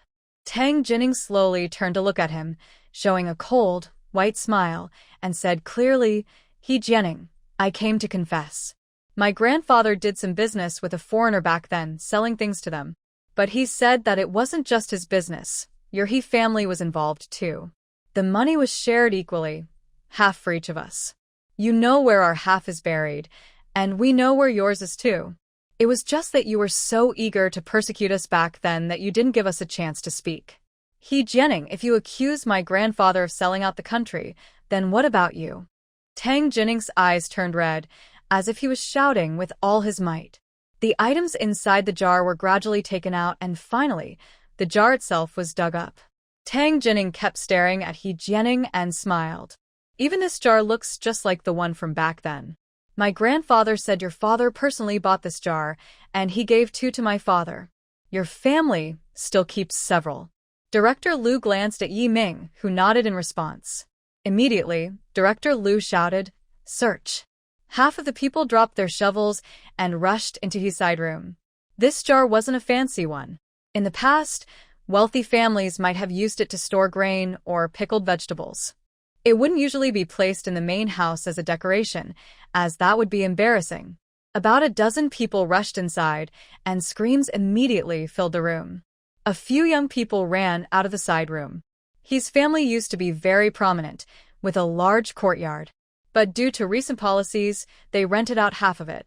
Speaker 1: Tang Jining slowly turned to look at him, showing a cold, white smile, and said clearly, Jianing, I came to confess. My grandfather did some business with a foreigner back then, selling things to them. But he said that it wasn't just his business. Your He family was involved too. The money was shared equally, half for each of us. You know where our half is buried, and we know where yours is too. It was just that you were so eager to persecute us back then that you didn't give us a chance to speak. Jianing, if you accuse my grandfather of selling out the country, then what about you? Tang Jining's eyes turned red, as if he was shouting with all his might. The items inside the jar were gradually taken out, and finally, the jar itself was dug up. Tang Jining kept staring at Jianing and smiled. Even this jar looks just like the one from back then. My grandfather said your father personally bought this jar, and he gave 2 to my father. Your family still keeps several. Director Liu glanced at Yi Ming, who nodded in response. Immediately, Director Liu shouted, Search. Half of the people dropped their shovels and rushed into his side room. This jar wasn't a fancy one. In the past, wealthy families might have used it to store grain or pickled vegetables. It wouldn't usually be placed in the main house as a decoration, as that would be embarrassing. About a dozen people rushed inside, and screams immediately filled the room. A few young people ran out of the side room. His family used to be very prominent, with a large courtyard. But due to recent policies, they rented out half of it.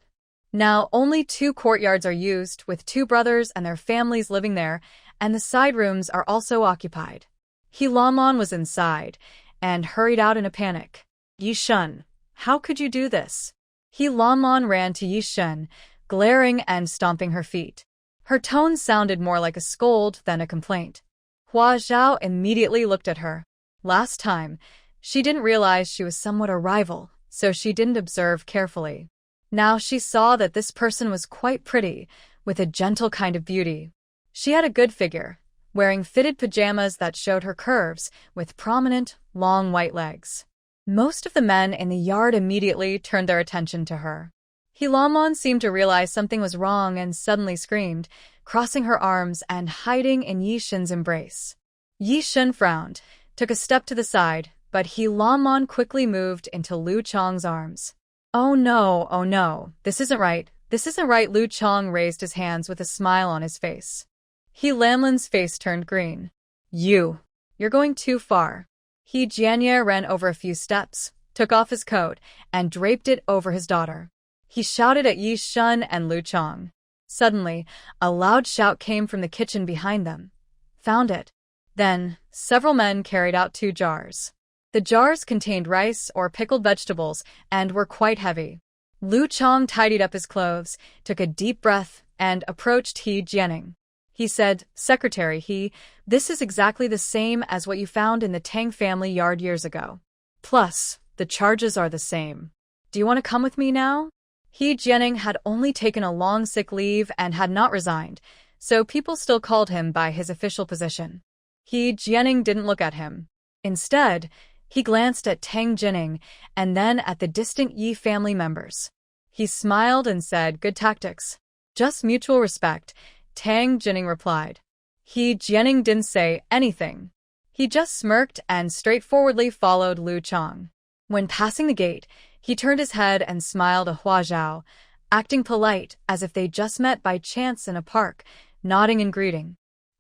Speaker 1: Now only 2 courtyards are used, with 2 brothers and their families living there, and the side rooms are also occupied. He Lamon was inside, and hurried out in a panic. Yishan, how could you do this? He Lamon ran to Yishan, glaring and stomping her feet. Her tone sounded more like a scold than a complaint. Hua Zhao immediately looked at her. Last time, she didn't realize she was somewhat a rival, so she didn't observe carefully. Now she saw that this person was quite pretty, with a gentle kind of beauty. She had a good figure, wearing fitted pajamas that showed her curves, with prominent, long white legs. Most of the men in the yard immediately turned their attention to her. Hilamon seemed to realize something was wrong and suddenly screamed, crossing her arms and hiding in Yishan's embrace. Yishan frowned, took a step to the side, but Hilamon quickly moved into Lu Chong's arms. Oh no, this isn't right, Lu Chong raised his hands with a smile on his face. He Lamlin's face turned green. You're going too far. He Jianye ran over a few steps, took off his coat, and draped it over his daughter. He shouted at Yishan and Lu Chong. Suddenly, a loud shout came from the kitchen behind them. Found it. Then, several men carried out 2 jars. The jars contained rice or pickled vegetables and were quite heavy. Lu Chong tidied up his clothes, took a deep breath, and approached He Jianing. He said, "Secretary, this is exactly the same as what you found in the Tang family yard years ago. Plus, the charges are the same. Do you want to come with me now?" He Jianing had only taken a long sick leave and had not resigned, so people still called him by his official position. He Jianing didn't look at him. Instead, he glanced at Tang Jining and then at the distant Yi family members. He smiled and said, "Good tactics. Just mutual respect," Tang Jining replied. He Jianing didn't say anything. He just smirked and straightforwardly followed Lu Chong. When passing the gate, he turned his head and smiled at Hua Zhao, acting polite as if they just met by chance in a park, nodding in greeting.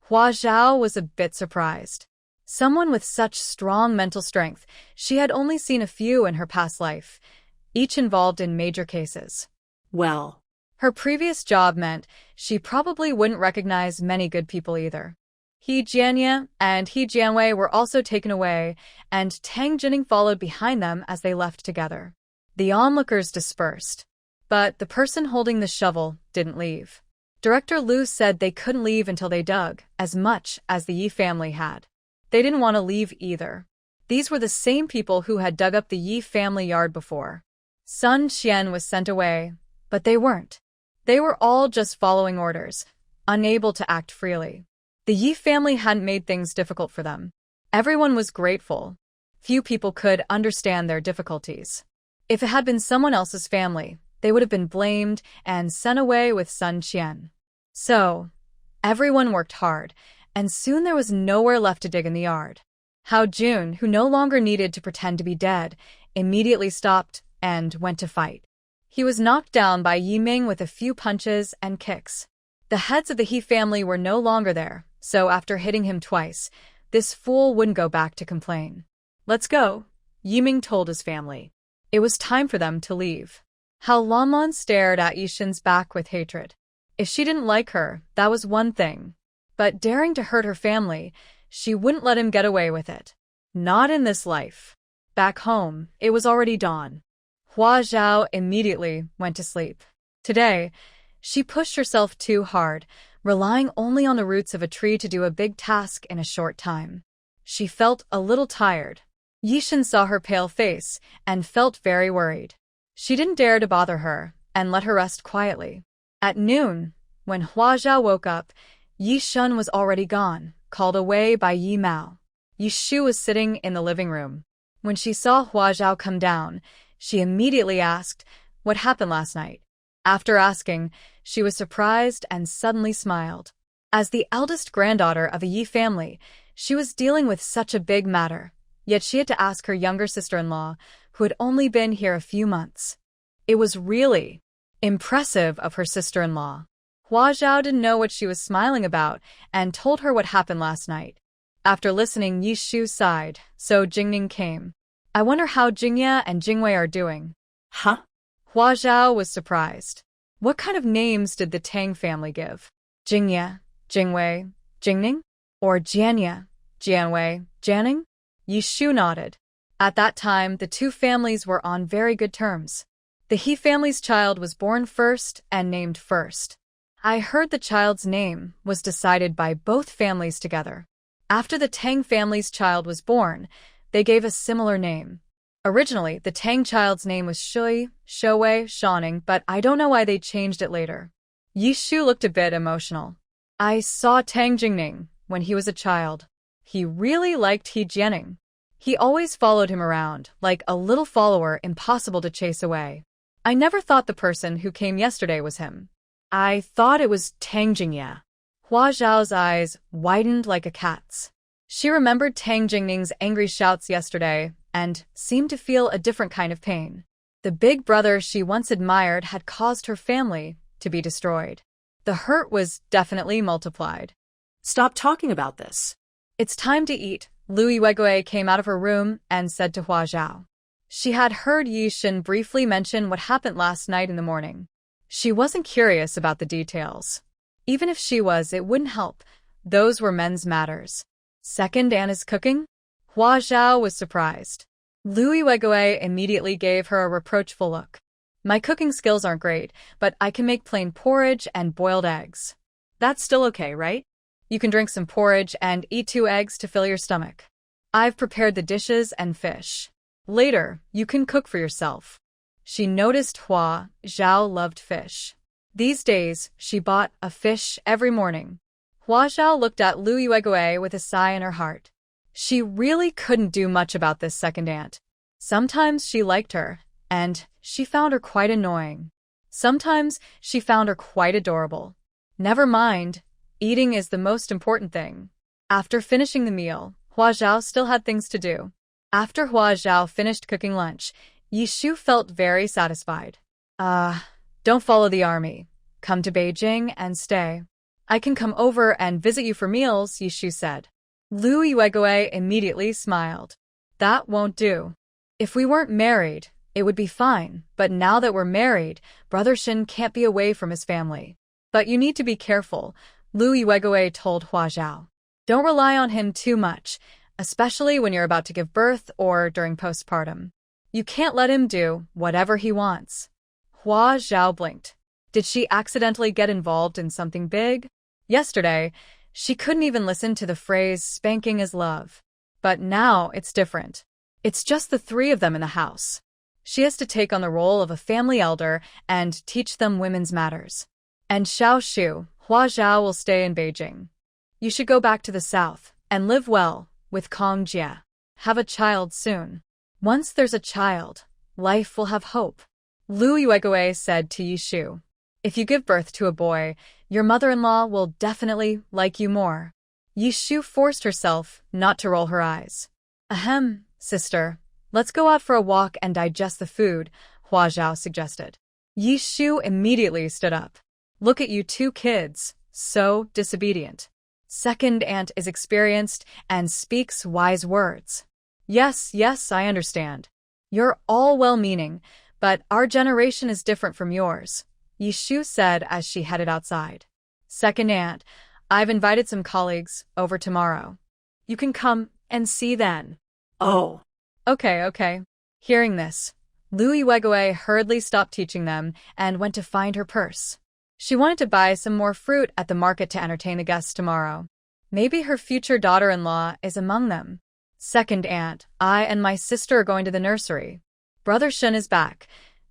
Speaker 1: Hua Zhao was a bit surprised. Someone with such strong mental strength, she had only seen a few in her past life, each involved in major cases.
Speaker 2: Well,
Speaker 1: Her previous job meant she probably wouldn't recognize many good people either. He Jianye and He Jianwei were also taken away, and Tang Jining followed behind them as they left together. The onlookers dispersed, but the person holding the shovel didn't leave. Director Liu said they couldn't leave until they dug as much as the Yi family had. They didn't want to leave either. These were the same people who had dug up the Yi family yard before. Sun Qian was sent away, but they weren't. They were all just following orders, unable to act freely. The Yi family hadn't made things difficult for them. Everyone was grateful. Few people could understand their difficulties. If it had been someone else's family, they would have been blamed and sent away with Sun Qian. So, everyone worked hard, and soon there was nowhere left to dig in the yard. Hao Jun, who no longer needed to pretend to be dead, immediately stopped and went to fight. He was knocked down by Yi Ming with a few punches and kicks. The heads of the He family were no longer there, so after hitting him twice, this fool wouldn't go back to complain. "Let's go," Yi Ming told his family. It was time for them to leave. Hao Lanman stared at Yishan's back with hatred. If she didn't like her, that was one thing. But daring to hurt her family, she wouldn't let him get away with it. Not in this life. Back home, it was already dawn. Hua Zhao immediately went to sleep. Today, she pushed herself too hard, relying only on the roots of a tree to do a big task in a short time. She felt a little tired. Yishan saw her pale face and felt very worried. She didn't dare to bother her and let her rest quietly. At noon, when Hua Zhao woke up, Yishan was already gone, called away by Yi Mao. Yishu was sitting in the living room. When she saw Hua Zhao come down, she immediately asked, "What happened last night?" After asking, she was surprised and suddenly smiled. As the eldest granddaughter of a Yi family, she was dealing with such a big matter, yet she had to ask her younger sister-in-law, who had only been here a few months. It was really impressive of her sister-in-law. Hua Zhao didn't know what she was smiling about and told her what happened last night. After listening, Yi Shu sighed, so Jingning came. "I wonder how Jingye and Jingwei are doing."
Speaker 2: Huh?
Speaker 1: Hua Zhao was surprised. What kind of names did the Tang family give? Jingye, Jingwei, Jingning? Or Jianye, Jianwei, Jianing? Yi Shu nodded. At that time, the two families were on very good terms. The He family's child was born first and named first. I heard the child's name was decided by both families together. After the Tang family's child was born, they gave a similar name. Originally, the Tang child's name was Shui, Shouwei, Shaning, but I don't know why they changed it later. Yi Shu looked a bit emotional. I saw Tang Jingning when he was a child. He really liked He Jianing. He always followed him around, like a little follower impossible to chase away. I never thought the person who came yesterday was him. I thought it was Tang Jingye. Hua Zhao's eyes widened like a cat's. She remembered Tang Jingning's angry shouts yesterday and seemed to feel a different kind of pain. The big brother she once admired had caused her family to be destroyed. The hurt was definitely multiplied.
Speaker 2: Stop talking about this.
Speaker 1: It's time to eat, Lu Yuegui came out of her room and said to Hua Zhao. She had heard Yishan briefly mention what happened last night in the morning. She wasn't curious about the details. Even if she was, it wouldn't help. Those were men's matters. Second Aunt is cooking? Hua Zhao was surprised. Lu Yuegui immediately gave her a reproachful look. My cooking skills aren't great, but I can make plain porridge and boiled eggs.
Speaker 2: That's still okay, right?
Speaker 1: You can drink some porridge and eat 2 eggs to fill your stomach. I've prepared the dishes and fish. Later, you can cook for yourself. She noticed Hua Zhao loved fish. These days, she bought a fish every morning. Hua Zhao looked at Lu Yuegui with a sigh in her heart. She really couldn't do much about this second aunt. Sometimes she liked her, and she found her quite annoying. Sometimes she found her quite adorable. Never mind, eating is the most important thing. After finishing the meal, Hua Zhao still had things to do. After Hua Zhao finished cooking lunch, Yishu felt very satisfied. Don't follow the army. Come to Beijing and stay. I can come over and visit you for meals, Yishu said. Lu Yuegui immediately smiled. That won't do. If we weren't married, it would be fine, but now that we're married, Brother Shin can't be away from his family. But you need to be careful, Lu Yuegui told Hua Zhao. Don't rely on him too much, especially when you're about to give birth or during postpartum. You can't let him do whatever he wants. Hua Zhao blinked. Did she accidentally get involved in something big? Yesterday, she couldn't even listen to the phrase spanking is love. But now it's different. It's just the 3 of them in the house. She has to take on the role of a family elder and teach them women's matters. And Xiao Shu, Hua Zhao will stay in Beijing. You should go back to the south and live well with Kong Jie. Have a child soon. Once there's a child, life will have hope. Lu Yuegui said to Yishu. If you give birth to a boy, your mother-in-law will definitely like you more. Yishu forced herself not to roll her eyes. Ahem, sister. Let's go out for a walk and digest the food, Hua Zhao suggested. Yishu immediately stood up. Look at you 2 kids, so disobedient. Second aunt is experienced and speaks wise words. Yes, I understand. You're all well-meaning, but our generation is different from yours, Yishu said as she headed outside. Second aunt, I've invited some colleagues over tomorrow. You can come and see then.
Speaker 2: Oh.
Speaker 1: Okay. Hearing this, Lu Yuegui hurriedly stopped teaching them and went to find her purse. She wanted to buy some more fruit at the market to entertain the guests tomorrow. Maybe her future daughter-in-law is among them. Second aunt, I and my sister are going to the nursery. Brother Shin is back.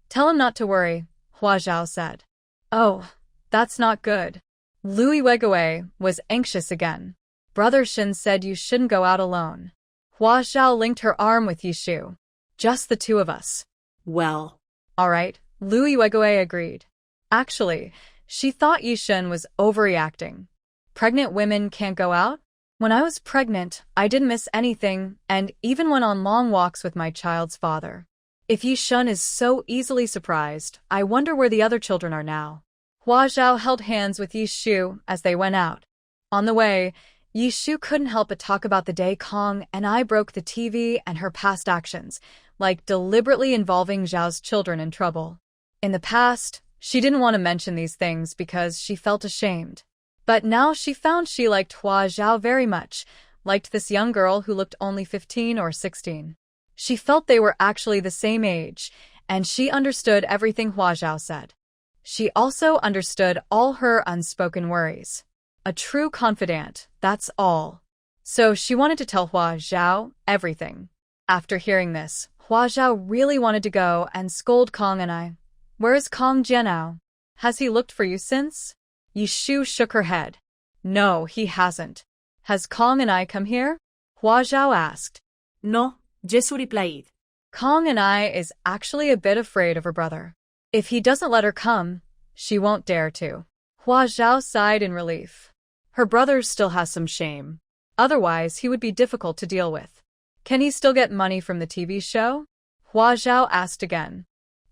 Speaker 1: Tell him not to worry, Hua Zhao said. Oh, that's not good. Lu Yuegui was anxious again. Brother Shin said you shouldn't go out alone. Hua Zhao linked her arm with Yishu. Just the 2 of us.
Speaker 2: Well.
Speaker 1: All right, Lu Yuegui agreed. Actually, she thought Yishan was overreacting. Pregnant women can't go out? When I was pregnant, I didn't miss anything and even went on long walks with my child's father. If Yishan is so easily surprised, I wonder where the other children are now. Hua Zhao held hands with Yishu as they went out. On the way, Yishu couldn't help but talk about the day Kong and I broke the TV and her past actions, like deliberately involving Zhao's children in trouble. In the past, she didn't want to mention these things because she felt ashamed. But now she found she liked Hua Zhao very much, liked this young girl who looked only 15 or 16. She felt they were actually the same age, and she understood everything Hua Zhao said. She also understood all her unspoken worries. A true confidant, that's all. So she wanted to tell Hua Zhao everything. After hearing this, Hua Zhao really wanted to go and scold Kong and I. Where is Kong Jie now? Has he looked for you since? Yishu shook her head. No, he hasn't. Has Kong and I come here? Hua Zhao asked.
Speaker 2: No, Jesu replied.
Speaker 1: Kong and I is actually a bit afraid of her brother. If he doesn't let her come, she won't dare to. Hua Zhao sighed in relief. Her brother still has some shame. Otherwise, he would be difficult to deal with. Can he still get money from the TV show? Hua Zhao asked again.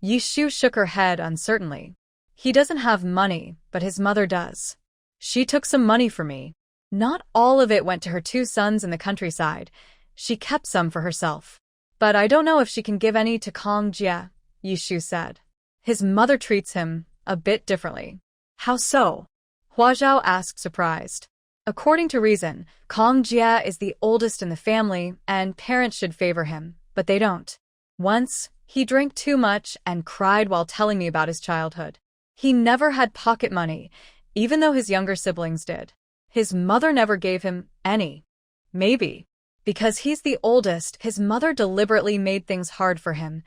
Speaker 1: Yishu shook her head uncertainly. He doesn't have money, but his mother does. She took some money for me. Not all of it went to her two sons in the countryside. She kept some for herself. But I don't know if she can give any to Kong Jia, Yishu said. His mother treats him a bit differently.
Speaker 2: How so?
Speaker 1: Hua Zhao asked, surprised. According to reason, Kong Jia is the oldest in the family and parents should favor him, but they don't. Once, he drank too much and cried while telling me about his childhood. He never had pocket money, even though his younger siblings did. His mother never gave him any. Maybe because he's the oldest, his mother deliberately made things hard for him,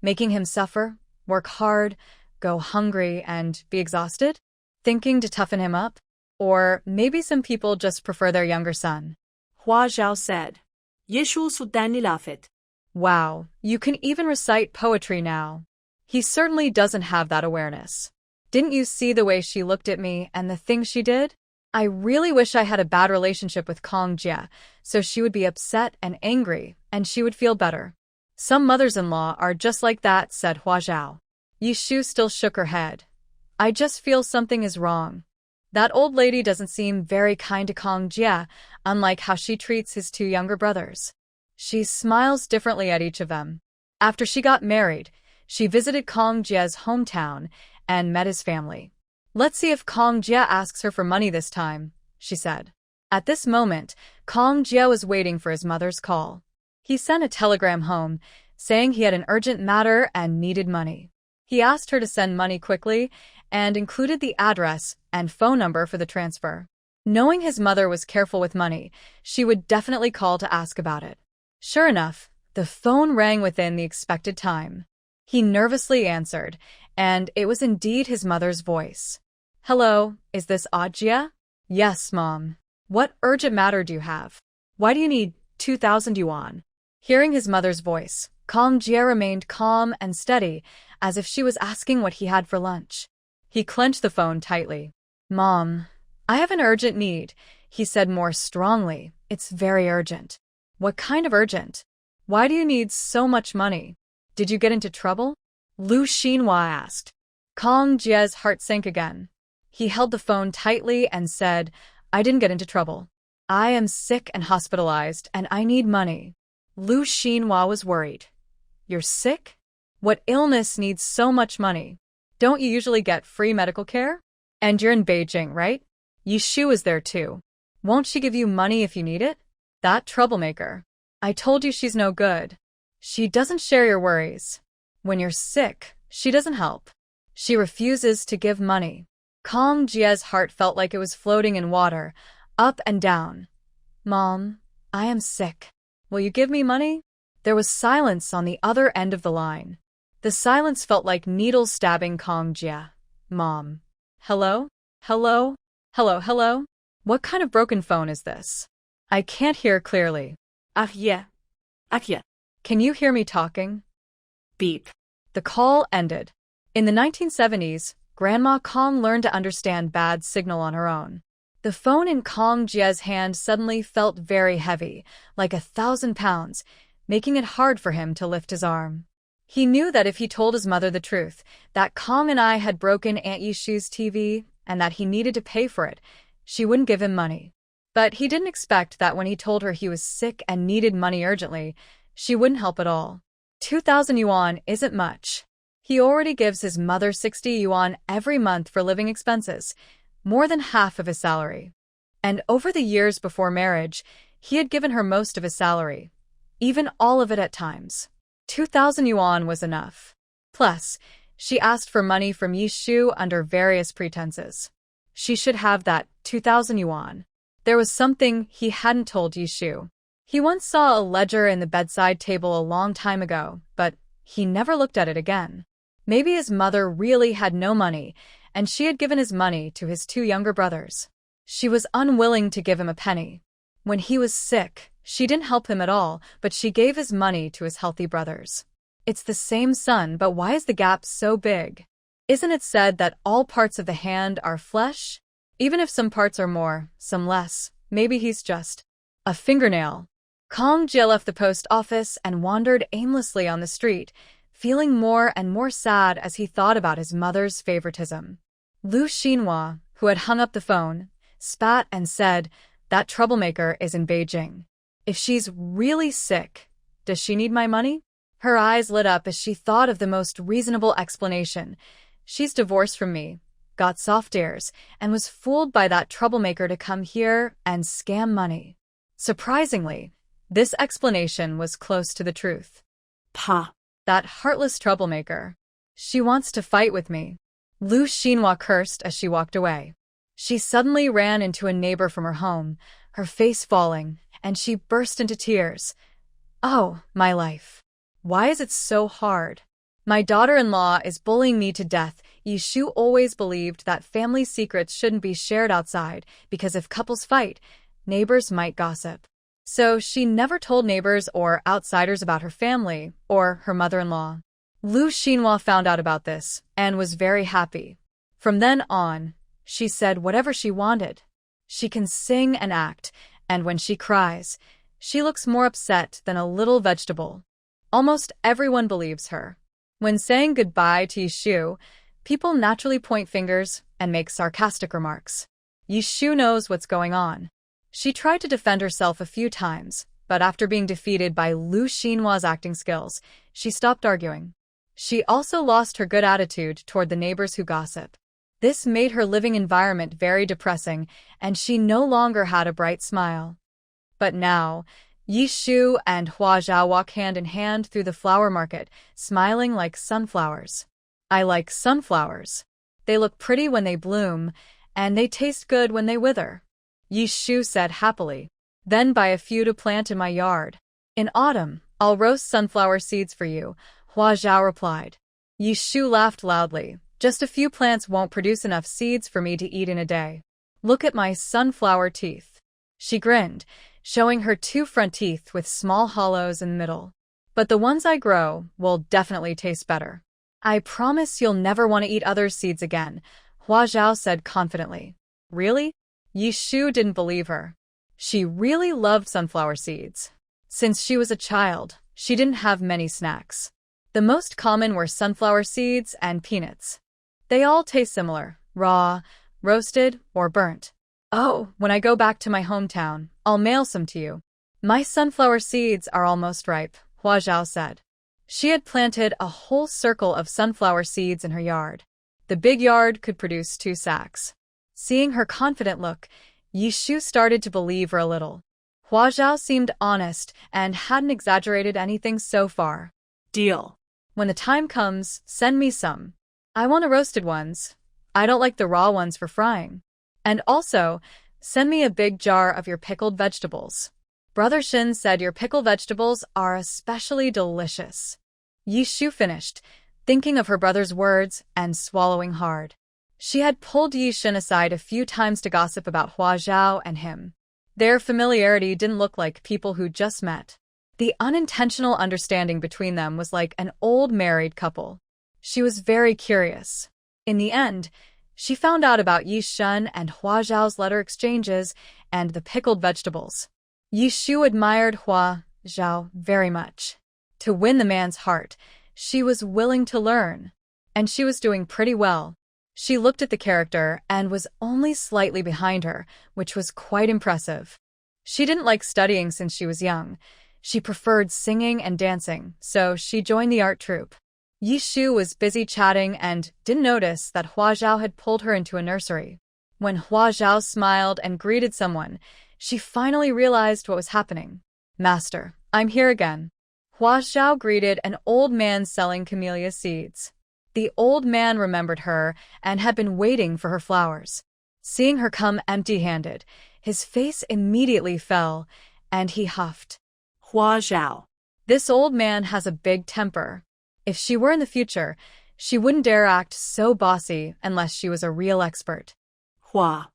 Speaker 1: making him suffer, work hard, go hungry, and be exhausted, thinking to toughen him up. Or maybe some people just prefer their younger son.
Speaker 2: Hua Zhao said. Yishu suddenly laughed.
Speaker 1: Wow, you can even recite poetry now. He certainly doesn't have that awareness. Didn't you see the way she looked at me and the things she did? I really wish I had a bad relationship with Kong Jia, so she would be upset and angry, and she would feel better. Some mothers-in-law are just like that, said Hua Zhao. Yishu still shook her head. I just feel something is wrong. That old lady doesn't seem very kind to Kong Jia, unlike how she treats his two younger brothers. She smiles differently at each of them. After she got married, she visited Kong Jia's hometown and met his family. Let's see if Kong Jia asks her for money this time, she said. At this moment, Kong Jia was waiting for his mother's call. He sent a telegram home, saying he had an urgent matter and needed money. He asked her to send money quickly and included the address and phone number for the transfer. Knowing his mother was careful with money, she would definitely call to ask about it. Sure enough, the phone rang within the expected time. He nervously answered, and it was indeed his mother's voice. Hello, is this Jia? Yes, Mom. What urgent matter do you have? Why do you need 2,000 yuan? Hearing his mother's voice, Kong Jia remained calm and steady, as if she was asking what he had for lunch. He clenched the phone tightly. Mom, I have an urgent need, he said more strongly. It's very urgent. What kind of urgent? Why do you need so much money? Did you get into trouble? Lu Xinhua asked. Kong Jia's heart sank again. He held the phone tightly and said, I didn't get into trouble. I am sick and hospitalized, and I need money. Lu Xinhua was worried. You're sick? What illness needs so much money? Don't you usually get free medical care? And you're in Beijing, right? Yishu is there too. Won't she give you money if you need it? That troublemaker. I told you she's no good. She doesn't share your worries. When you're sick, she doesn't help. She refuses to give money. Kong Jia's heart felt like it was floating in water, up and down. Mom, I am sick. Will you give me money? There was silence on the other end of the line. The silence felt like needles stabbing Kong Jia. Mom. Hello? Hello? Hello, hello? What kind of broken phone is this? I can't hear clearly.
Speaker 2: Yeah. Yeah.
Speaker 1: Can you hear me talking?
Speaker 2: Beep.
Speaker 1: The call ended. In the 1970s, Grandma Kong learned to understand bad signal on her own. The phone in Kong Jia's hand suddenly felt very heavy, like 1,000 pounds, making it hard for him to lift his arm. He knew that if he told his mother the truth, that Kong and I had broken Aunt Yishu's TV and that he needed to pay for it, she wouldn't give him money. But he didn't expect that when he told her he was sick and needed money urgently, she wouldn't help at all. 2,000 yuan isn't much. He already gives his mother 60 yuan every month for living expenses, more than half of his salary. And over the years before marriage, he had given her most of his salary, even all of it at times. 2,000 yuan was enough. Plus, she asked for money from Yishu under various pretenses. She should have that 2,000 yuan. There was something he hadn't told Yishu. He once saw a ledger in the bedside table a long time ago, but he never looked at it again. Maybe his mother really had no money, and she had given his money to his two younger brothers. She was unwilling to give him a penny. When he was sick, she didn't help him at all, but she gave his money to his healthy brothers. It's the same son, but why is the gap so big? Isn't it said that all parts of the hand are flesh? Even if some parts are more, some less, maybe he's just a fingernail. Kong Jia left the post office and wandered aimlessly on the street, feeling more and more sad as he thought about his mother's favoritism. Lu Xinhua, who had hung up the phone, spat and said, That troublemaker is in Beijing. If she's really sick, does she need my money? Her eyes lit up as she thought of the most reasonable explanation. She's divorced from me, got soft ears, and was fooled by that troublemaker to come here and scam money. Surprisingly, this explanation was close to the truth.
Speaker 2: Pa.
Speaker 1: That heartless troublemaker. She wants to fight with me. Lu Xinhua cursed as she walked away. She suddenly ran into a neighbor from her home, her face falling, and she burst into tears. Oh, my life. Why is it so hard? My daughter-in-law is bullying me to death. Yishu always believed that family secrets shouldn't be shared outside because if couples fight, neighbors might gossip. So she never told neighbors or outsiders about her family or her mother-in-law. Lu Xinhua found out about this and was very happy. From then on, she said whatever she wanted. She can sing and act, and when she cries, she looks more upset than a little vegetable. Almost everyone believes her. When saying goodbye to Yishu, people naturally point fingers and make sarcastic remarks. Yishu knows what's going on. She tried to defend herself a few times, but after being defeated by Lu Xinhua's acting skills, she stopped arguing. She also lost her good attitude toward the neighbors who gossip. This made her living environment very depressing, and she no longer had a bright smile. But now, Yishu and Hua Zhao walk hand in hand through the flower market, smiling like sunflowers. I like sunflowers. They look pretty when they bloom, and they taste good when they wither. Yishu said happily. Then buy a few to plant in my yard. In autumn, I'll roast sunflower seeds for you, Hua Zhao replied. Yishu laughed loudly. Just a few plants won't produce enough seeds for me to eat in a day. Look at my sunflower teeth. She grinned, showing her 2 front teeth with small hollows in the middle. But the ones I grow will definitely taste better. I promise you'll never want to eat others' seeds again, Hua Zhao said confidently. Really? Yishu didn't believe her. She really loved sunflower seeds. Since she was a child, she didn't have many snacks. The most common were sunflower seeds and peanuts. They all taste similar, raw, roasted, or burnt. Oh, when I go back to my hometown, I'll mail some to you. My sunflower seeds are almost ripe, Hua Zhao said. She had planted a whole circle of sunflower seeds in her yard. The big yard could produce 2 sacks. Seeing her confident look, Yishu started to believe her a little. Hua Zhao seemed honest and hadn't exaggerated anything so far.
Speaker 2: Deal.
Speaker 1: When the time comes, send me some. I want the roasted ones. I don't like the raw ones for frying. And also, send me a big jar of your pickled vegetables. Brother Shin said your pickled vegetables are especially delicious. Yishu finished, thinking of her brother's words and swallowing hard. She had pulled Yishan aside a few times to gossip about Hua Zhao and him. Their familiarity didn't look like people who just met. The unintentional understanding between them was like an old married couple. She was very curious. In the end, she found out about Yishan and Hua Zhao's letter exchanges and the pickled vegetables. Yishu admired Hua Zhao very much. To win the man's heart, she was willing to learn. And she was doing pretty well. She looked at the character and was only slightly behind her, which was quite impressive. She didn't like studying since she was young. She preferred singing and dancing, so she joined the art troupe. Yishu was busy chatting and didn't notice that Hua Zhao had pulled her into a nursery. When Hua Zhao smiled and greeted someone, she finally realized what was happening. Master, I'm here again. Hua Zhao greeted an old man selling camellia seeds. The old man remembered her and had been waiting for her flowers. Seeing her come empty-handed, his face immediately fell, and he huffed.
Speaker 2: Hua Zhao.
Speaker 1: This old man has a big temper. If she were in the future, she wouldn't dare act so bossy unless she was a real expert.
Speaker 2: Hua.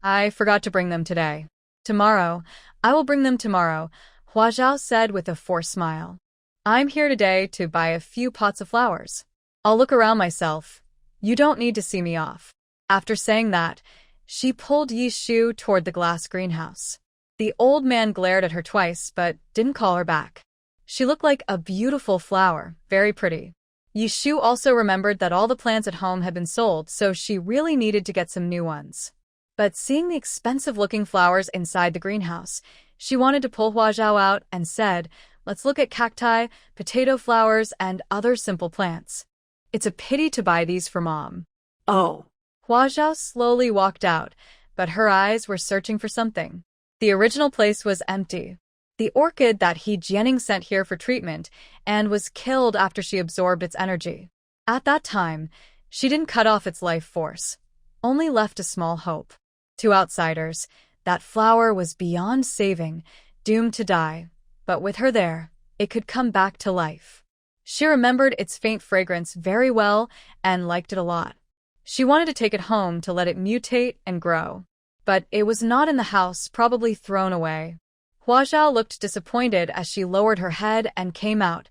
Speaker 1: I forgot to bring them today. Tomorrow. I will bring them tomorrow, Hua Zhao said with a forced smile. I'm here today to buy a few pots of flowers. I'll look around myself. You don't need to see me off. After saying that, she pulled Yishu toward the glass greenhouse. The old man glared at her twice but didn't call her back. She looked like a beautiful flower, very pretty. Yishu also remembered that all the plants at home had been sold, so she really needed to get some new ones. But seeing the expensive-looking flowers inside the greenhouse, she wanted to pull Hua Zhao out and said, "Let's look at cacti, potato flowers, and other simple plants. It's a pity to buy these for Mom."
Speaker 2: Oh.
Speaker 1: Hua Zhao slowly walked out, but her eyes were searching for something. The original place was empty. The orchid that Jianing sent here for treatment and was killed after she absorbed its energy. At that time, she didn't cut off its life force, only left a small hope. To outsiders, that flower was beyond saving, doomed to die, but with her there, it could come back to life. She remembered its faint fragrance very well and liked it a lot. She wanted to take it home to let it mutate and grow. But it was not in the house, probably thrown away. Hua Zhao looked disappointed as she lowered her head and came out,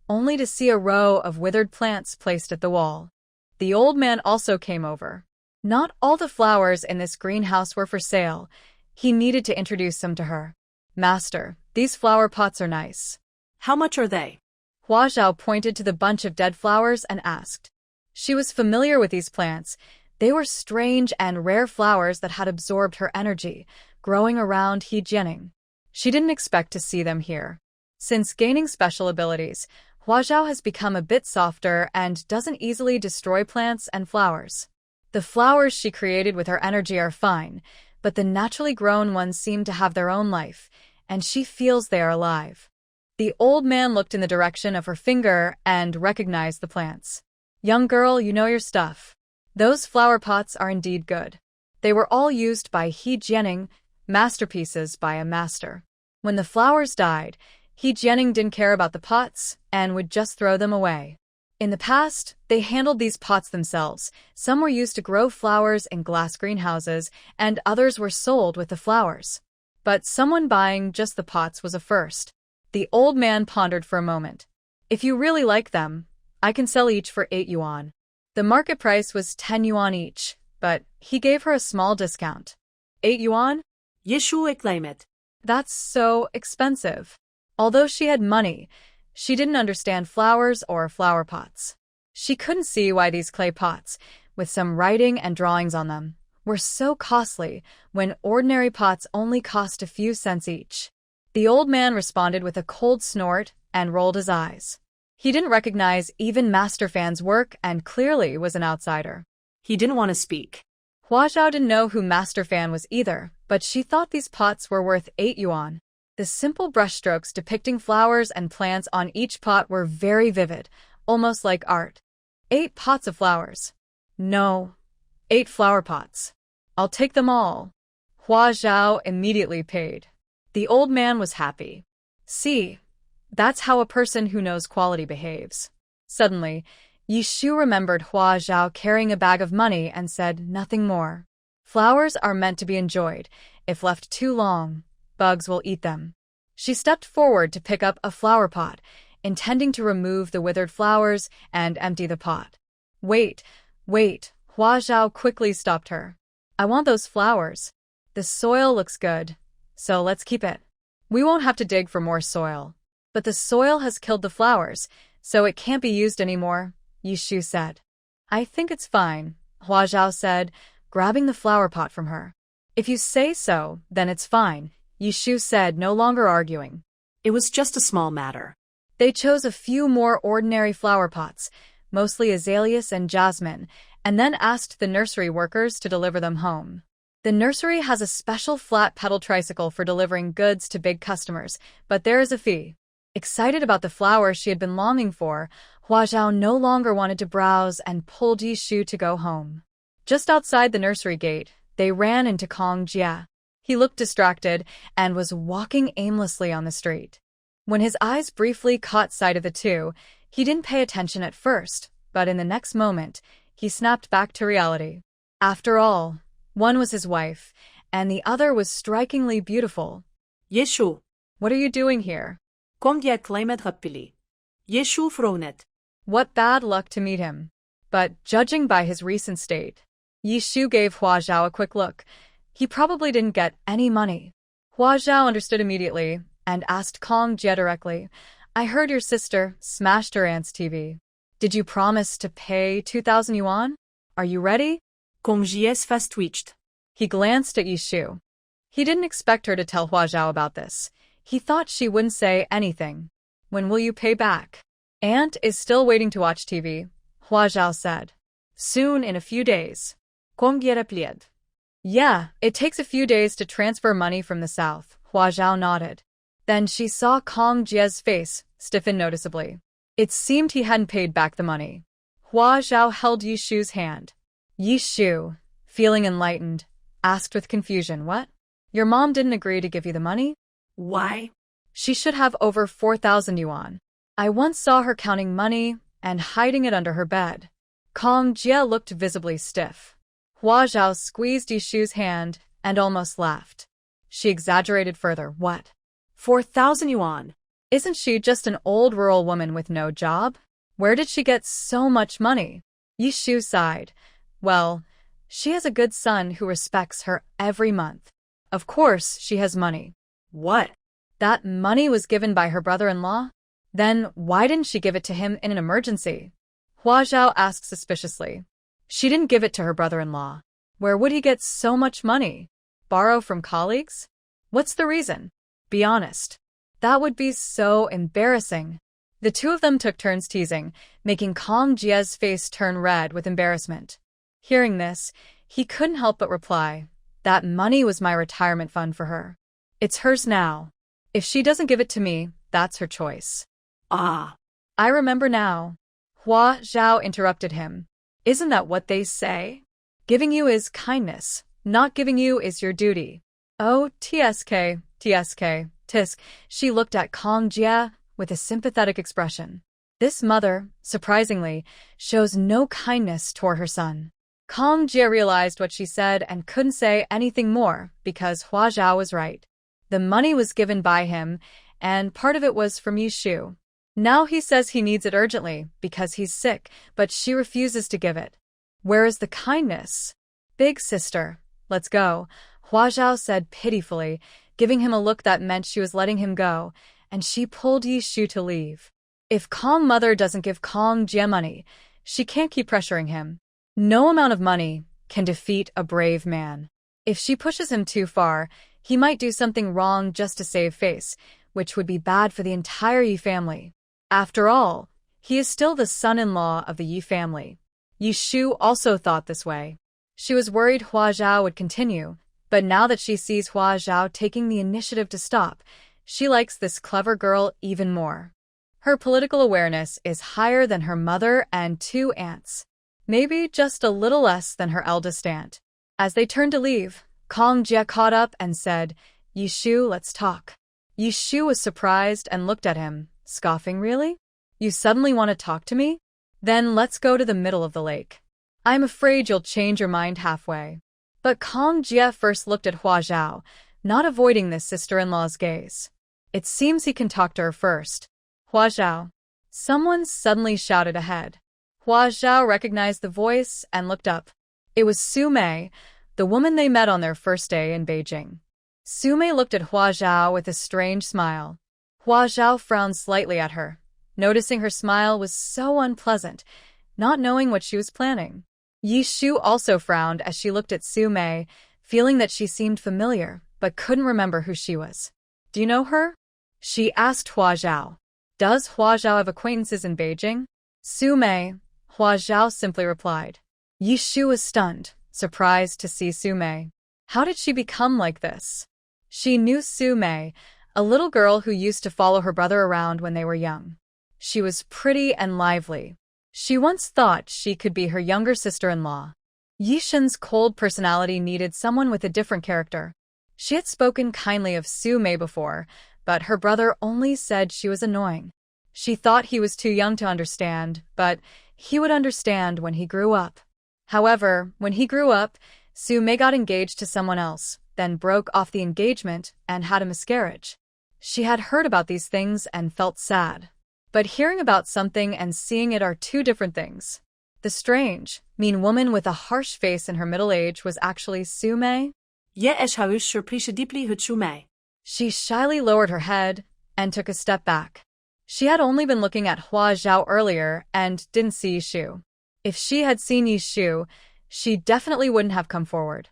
Speaker 1: only to see a row of withered plants placed at the wall. The old man also came over. Not all the flowers in this greenhouse were for sale. He needed to introduce them to her. "Master, these flower pots are nice."
Speaker 2: How much are they?
Speaker 1: Hua Zhao pointed to the bunch of dead flowers and asked. She was familiar with these plants. They were strange and rare flowers that had absorbed her energy, growing around Jianing. She didn't expect to see them here. Since gaining special abilities, Hua Zhao has become a bit softer and doesn't easily destroy plants and flowers. The flowers she created with her energy are fine, but the naturally grown ones seem to have their own life, and she feels they are alive. The old man looked in the direction of her finger and recognized the plants. "Young girl, you know your stuff. Those flower pots are indeed good. They were all used by Jianing, masterpieces by a master. When the flowers died, Jianing didn't care about the pots and would just throw them away. In the past, they handled these pots themselves. Some were used to grow flowers in glass greenhouses, and others were sold with the flowers. But someone buying just the pots was a first." The old man pondered for a moment. "If you really like them, I can sell each for 8 yuan. The market price was 10 yuan each, but he gave her a small discount. 8 yuan?
Speaker 2: Yishu claim it.
Speaker 1: That's so expensive." Although she had money, she didn't understand flowers or flower pots. She couldn't see why these clay pots, with some writing and drawings on them, were so costly when ordinary pots only cost a few cents each. The old man responded with a cold snort and rolled his eyes. He didn't recognize even Master Fan's work and clearly was an outsider.
Speaker 2: He didn't want to speak.
Speaker 1: Hua Zhao didn't know who Master Fan was either, but she thought these pots were worth 8 yuan. The simple brushstrokes depicting flowers and plants on each pot were very vivid, almost like art. 8 pots of flowers. No, 8 flower pots. I'll take them all. Hua Zhao immediately paid. The old man was happy. See, that's how a person who knows quality behaves. Suddenly, Yishu remembered Hua Zhao carrying a bag of money and said nothing more. Flowers are meant to be enjoyed. If left too long, bugs will eat them. She stepped forward to pick up a flower pot, intending to remove the withered flowers and empty the pot. Wait, Hua Zhao quickly stopped her. "I want those flowers. The soil looks good, so let's keep it. We won't have to dig for more soil. But the soil has killed the flowers, so it can't be used anymore," Yishu said. "I think it's fine," Hua Zhao said, grabbing the flower pot from her. "If you say so, then it's fine," Yishu said, no longer arguing.
Speaker 2: It was just a small matter.
Speaker 1: They chose a few more ordinary flower pots, mostly azaleas and jasmine, and then asked the nursery workers to deliver them home. The nursery has a special flat pedal tricycle for delivering goods to big customers, but there is a fee. Excited about the flowers she had been longing for, Hua Zhao no longer wanted to browse and pulled Yishu to go home. Just outside the nursery gate, they ran into Kong Jia. He looked distracted and was walking aimlessly on the street. When his eyes briefly caught sight of the two, he didn't pay attention at first, but in the next moment, he snapped back to reality. After all, one was his wife, and the other was strikingly beautiful.
Speaker 2: Yishu.
Speaker 1: What are you doing here?
Speaker 2: Kom je claimed happily. Yishu fronet.
Speaker 1: What bad luck to meet him. But judging by his recent state, Yishu gave Hua Zhao a quick look. He probably didn't get any money. Hua Zhao understood immediately and asked Kong Jia directly, "I heard your sister smashed her aunt's TV. Did you promise to pay 2,000 yuan? Are you ready?"
Speaker 2: Kong Jia's face twitched.
Speaker 1: He glanced at Yishu. He didn't expect her to tell Hua Zhao about this. He thought she wouldn't say anything. When will you pay back? Aunt is still waiting to watch TV, Hua Zhao said. Soon, in a few days. Yeah, it takes a few days to transfer money from the south, Hua Zhao nodded. Then she saw Kong Jie's face stiffen noticeably. It seemed he hadn't paid back the money. Hua Zhao held Yishu's hand. Yishu, feeling enlightened, asked with confusion, what? Your mom didn't agree to give you the money?
Speaker 2: Why?
Speaker 1: She should have over 4,000 yuan. I once saw her counting money and hiding it under her bed. Kong Jie looked visibly stiff. Hua Zhao squeezed Yishu's hand and almost laughed. She exaggerated further. What?
Speaker 2: 4,000 yuan.
Speaker 1: Isn't she just an old rural woman with no job? Where did she get so much money? Yishu sighed. Well, she has a good son who respects her every month. Of course, she has money.
Speaker 2: What?
Speaker 1: That money was given by her brother-in-law? Then why didn't she give it to him in an emergency? Hua Zhao asked suspiciously. She didn't give it to her brother-in-law. Where would he get so much money? Borrow from colleagues? What's the reason? Be honest. That would be so embarrassing. The two of them took turns teasing, making Kong Jie's face turn red with embarrassment. Hearing this, he couldn't help but reply, that money was my retirement fund for her. It's hers now. If she doesn't give it to me, that's her choice.
Speaker 2: Ah.
Speaker 1: I remember now. Hua Zhao interrupted him. Isn't that what they say? Giving you is kindness. Not giving you is your duty. Oh, TSK. Tisk. She looked at Kong Jie with a sympathetic expression. This mother, surprisingly, shows no kindness toward her son. Kong Jie realized what she said and couldn't say anything more because Hua Zhao was right. The money was given by him, and part of it was from Yishu. Now he says he needs it urgently because he's sick, but she refuses to give it. Where is the kindness? Big sister, let's go, Hua Zhao said pitifully, giving him a look that meant she was letting him go, and she pulled Yishu to leave. If Kong mother doesn't give Kong Jie money, she can't keep pressuring him. No amount of money can defeat a brave man. If she pushes him too far, he might do something wrong just to save face, which would be bad for the entire Yi family. After all, he is still the son-in-law of the Yi family. Yishu also thought this way. She was worried Hua Zhao would continue, but now that she sees Hua Zhao taking the initiative to stop, she likes this clever girl even more. Her political awareness is higher than her mother and two aunts. Maybe just a little less than her eldest aunt. As they turned to leave, Kong Jie caught up and said, Yishu, let's talk. Yishu was surprised and looked at him, scoffing, really? You suddenly want to talk to me? Then let's go to the middle of the lake. I'm afraid you'll change your mind halfway. But Kong Jie first looked at Hua Zhao, not avoiding this sister-in-law's gaze. It seems he can talk to her first. Hua Zhao. Someone suddenly shouted ahead. Hua Zhao recognized the voice and looked up. It was Su Mei, the woman they met on their first day in Beijing. Su Mei looked at Hua Zhao with a strange smile. Hua Zhao frowned slightly at her, noticing her smile was so unpleasant, not knowing what she was planning. Yishu also frowned as she looked at Su Mei, feeling that she seemed familiar, but couldn't remember who she was. Do you know her? She asked Hua Zhao. Does Hua Zhao have acquaintances in Beijing? Su Mei, Hua Zhao simply replied. Yishu was stunned, surprised to see Su Mei. How did she become like this? She knew Su Mei, a little girl who used to follow her brother around when they were young. She was pretty and lively. She once thought she could be her younger sister-in-law. Yishan's cold personality needed someone with a different character. She had spoken kindly of Su Mei before, but her brother only said she was annoying. She thought he was too young to understand, but he would understand when he grew up. However, when he grew up, Su Mei got engaged to someone else, then broke off the engagement and had a miscarriage. She had heard about these things and felt sad. But hearing about something and seeing it are two different things. The strange, mean woman with a harsh face in her middle age was actually Su Mei. She shyly lowered her head and took a step back. She had only been looking at Hua Zhao earlier and didn't see Yishu. If she had seen Yishu, she definitely wouldn't have come forward.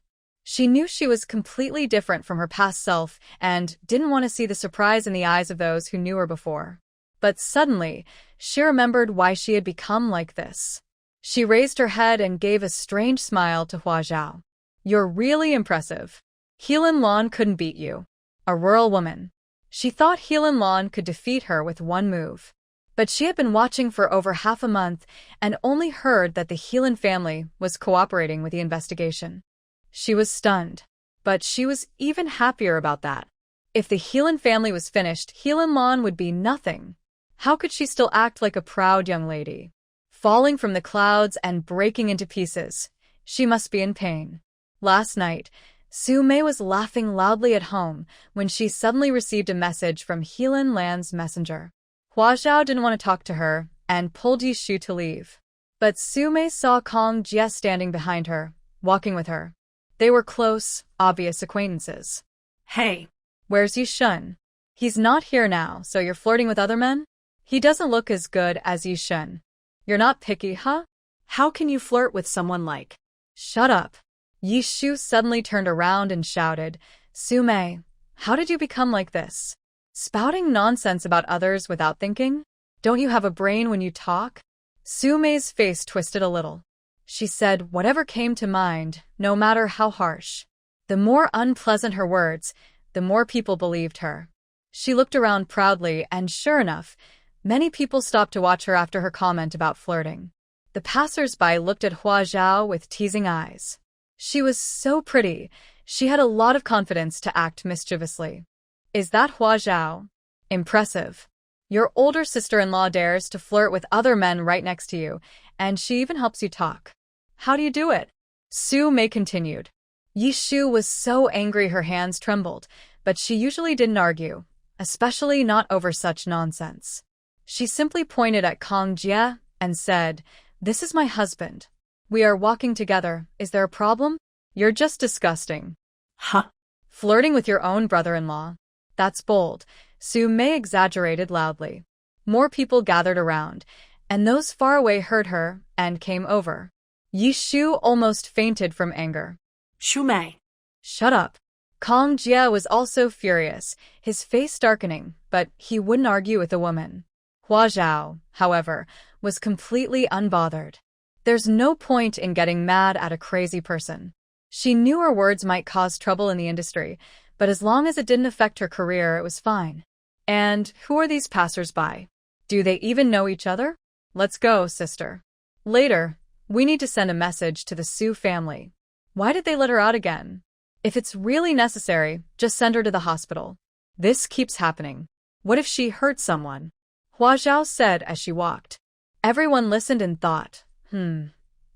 Speaker 1: She knew she was completely different from her past self and didn't want to see the surprise in the eyes of those who knew her before. But suddenly, she remembered why she had become like this. She raised her head and gave a strange smile to Hua Zhao. "You're really impressive. Helan Lan couldn't beat you." A rural woman. She thought Helan Lan could defeat her with one move. But she had been watching for over half a month and only heard that the Helan family was cooperating with the investigation. She was stunned. But she was even happier about that. If the Helan family was finished, Helan Lan would be nothing. How could she still act like a proud young lady? Falling from the clouds and breaking into pieces. She must be in pain. Last night, Su Mei was laughing loudly at home when she suddenly received a message from Helan Lan's messenger. Hua Zhao didn't want to talk to her and pulled Yishu to leave. But Su Mei saw Kong Jie standing behind her, walking with her. They were close, obvious acquaintances.
Speaker 2: Hey.
Speaker 1: Where's Yishan? He's not here now, so you're flirting with other men? He doesn't look as good as Yishan. You're not picky, huh?
Speaker 2: How can you flirt with someone like?
Speaker 1: Shut up. Yishu suddenly turned around and shouted, "Su Mei, how did you become like this? Spouting nonsense about others without thinking? Don't you have a brain when you talk?" Su Mei's face twisted a little. She said whatever came to mind, no matter how harsh. The more unpleasant her words, the more people believed her. She looked around proudly, and sure enough, many people stopped to watch her after her comment about flirting. The passers-by looked at Hua Zhao with teasing eyes. She was so pretty, she had a lot of confidence to act mischievously. "Is that Hua Zhao? Impressive. Your older sister-in-law dares to flirt with other men right next to you, and she even helps you talk. How do you do it?" Su Mei continued. Yishu was so angry her hands trembled, but she usually didn't argue, especially not over such nonsense. She simply pointed at Kong Jie and said, "This is my husband. We are walking together. Is there a problem? You're just disgusting."
Speaker 2: Huh?
Speaker 1: Flirting with your own brother-in-law? That's bold. Su Mei exaggerated loudly. More people gathered around, and those far away heard her and came over. Yishu almost fainted from anger.
Speaker 2: Su Mei.
Speaker 1: Shut up. Kong Jie was also furious, his face darkening, but he wouldn't argue with the woman. Hua Zhao, however, was completely unbothered. There's no point in getting mad at a crazy person. She knew her words might cause trouble in the industry, but as long as it didn't affect her career, it was fine. And who are these passers-by? Do they even know each other? Let's go, sister. Later, we need to send a message to the Su family. Why did they let her out again? If it's really necessary, just send her to the hospital. This keeps happening. What if she hurt someone? Hua Zhao said as she walked. Everyone listened and thought,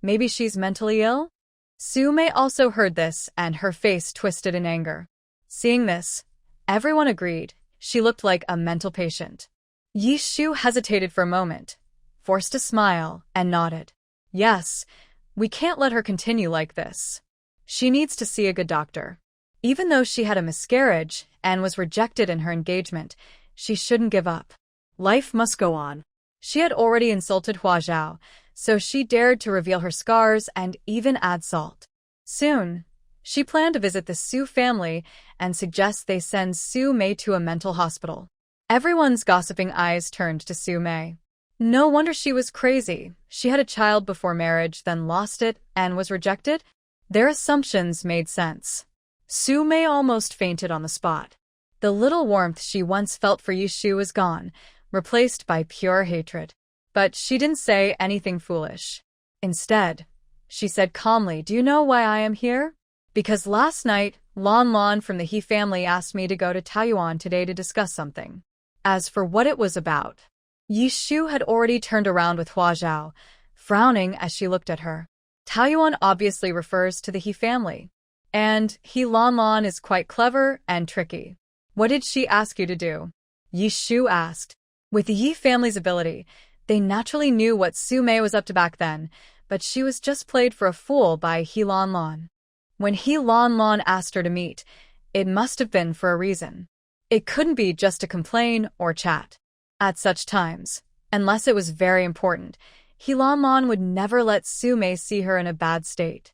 Speaker 1: maybe she's mentally ill? Su Mei also heard this, and her face twisted in anger. Seeing this, everyone agreed she looked like a mental patient. Yishu hesitated for a moment, forced a smile, and nodded. Yes, we can't let her continue like this. She needs to see a good doctor. Even though she had a miscarriage and was rejected in her engagement, she shouldn't give up.
Speaker 2: Life must go on.
Speaker 1: She had already insulted Hua Zhao, so she dared to reveal her scars and even add salt. Soon, she planned to visit the Su family and suggest they send Su Mei to a mental hospital. Everyone's gossiping eyes turned to Su Mei. No wonder she was crazy. She had a child before marriage, then lost it, and was rejected? Their assumptions made sense. Su Mei almost fainted on the spot. The little warmth she once felt for Yishu was gone, replaced by pure hatred. But she didn't say anything foolish. Instead, she said calmly, "Do you know why I am here? Because last night, Lan Lan from the He family asked me to go to Taiyuan today to discuss something." As for what it was about, Yishu had already turned around with Hua Zhao, frowning as she looked at her. Taiyuan obviously refers to the He family. And He Lan Lan is quite clever and tricky. "What did she ask you to do?" Yishu asked. With the Yi family's ability, they naturally knew what Su Mei was up to back then, but she was just played for a fool by He Lan Lan. When He Lan Lan asked her to meet, it must have been for a reason. It couldn't be just to complain or chat. At such times, unless it was very important, He Lan Lan would never let Su Mei see her in a bad state.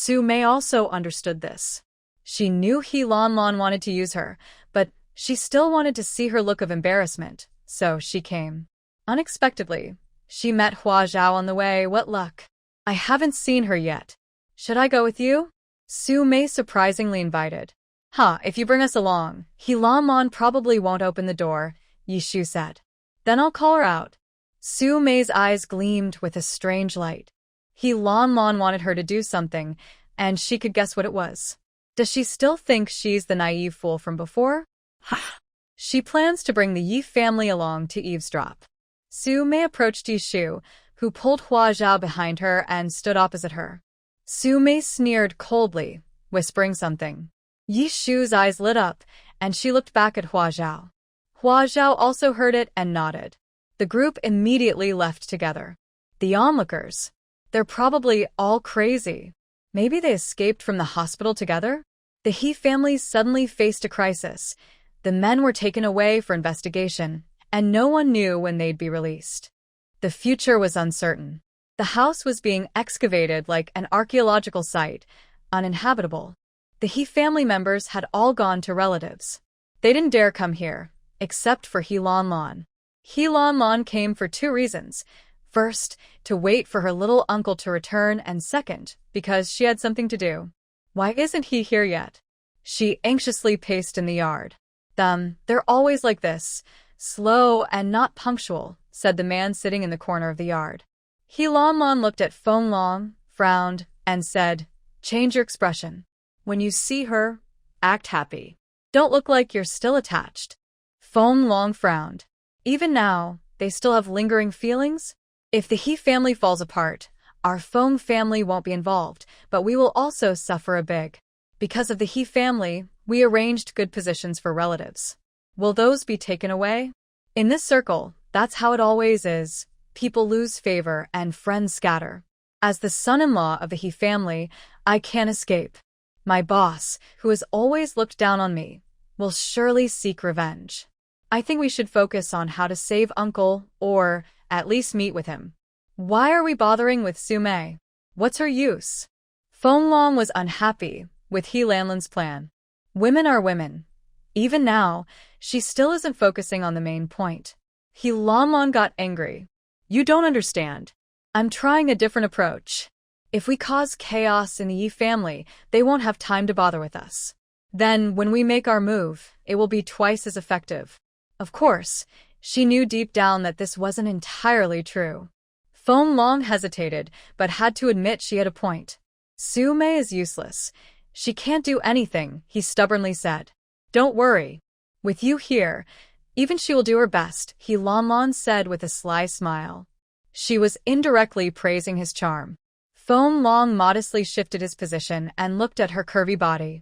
Speaker 2: Su Mei also understood this.
Speaker 1: She knew He Lan Lan wanted to use her, but she still wanted to see her look of embarrassment, so she came. Unexpectedly, she met Hua Zhao on the way. What luck. I haven't seen her yet. Should I go with you? Su Mei surprisingly invited. If you bring us along, He Lan Lan probably won't open the door, Yishu said. Then I'll call her out. Su Mei's eyes gleamed with a strange light. He Lan Lan wanted her to do something, and she could guess what it was. Does she still think she's the naive fool from before? She plans to bring the Yi family along to eavesdrop. Su Mei approached Yishu, who pulled Hua Zhao behind her and stood opposite her. Su Mei sneered coldly, whispering something. Yishu's eyes lit up, and she looked back at Hua Zhao. Hua Zhao also heard it and nodded. The group immediately left together. The onlookers. They're probably all crazy. Maybe they escaped from the hospital together? The He family suddenly faced a crisis. The men were taken away for investigation, and no one knew when they'd be released. The future was uncertain. The house was being excavated like an archaeological site, uninhabitable. The He family members had all gone to relatives. They didn't dare come here, except for He Lan Lan. He Lan Lan came for 2 reasons. First, to wait for her little uncle to return, and second, because she had something to do. Why isn't he here yet? She anxiously paced in the yard. They're always like this, slow and not punctual, said the man sitting in the corner of the yard. He Lan Lan looked at Feng Long, frowned, and said, change your expression. When you see her, act happy. Don't look like you're still attached. Feng Long frowned. Even now, they still have lingering feelings? If the He family falls apart, our Feng family won't be involved, but we will also suffer a big. Because of the He family, we arranged good positions for relatives. Will those be taken away? In this circle, that's how it always is. People lose favor and friends scatter. As the son-in-law of the He family, I can't escape. My boss, who has always looked down on me, will surely seek revenge. I think we should focus on how to save Uncle, or at least meet with him. Why are we bothering with Su Mei? What's her use? Feng Long was unhappy with He Lan Lan's plan. Women are women. Even now, she still isn't focusing on the main point. He Lan Lan got angry. You don't understand. I'm trying a different approach. If we cause chaos in the Yi family, they won't have time to bother with us. Then, when we make our move, it will be twice as effective. Of course, she knew deep down that this wasn't entirely true. Feng Long hesitated, but had to admit she had a point. Su Mei is useless. She can't do anything, he stubbornly said. Don't worry. With you here, even she will do her best, He Lan Lan said with a sly smile. She was indirectly praising his charm. Feng Long modestly shifted his position and looked at her curvy body.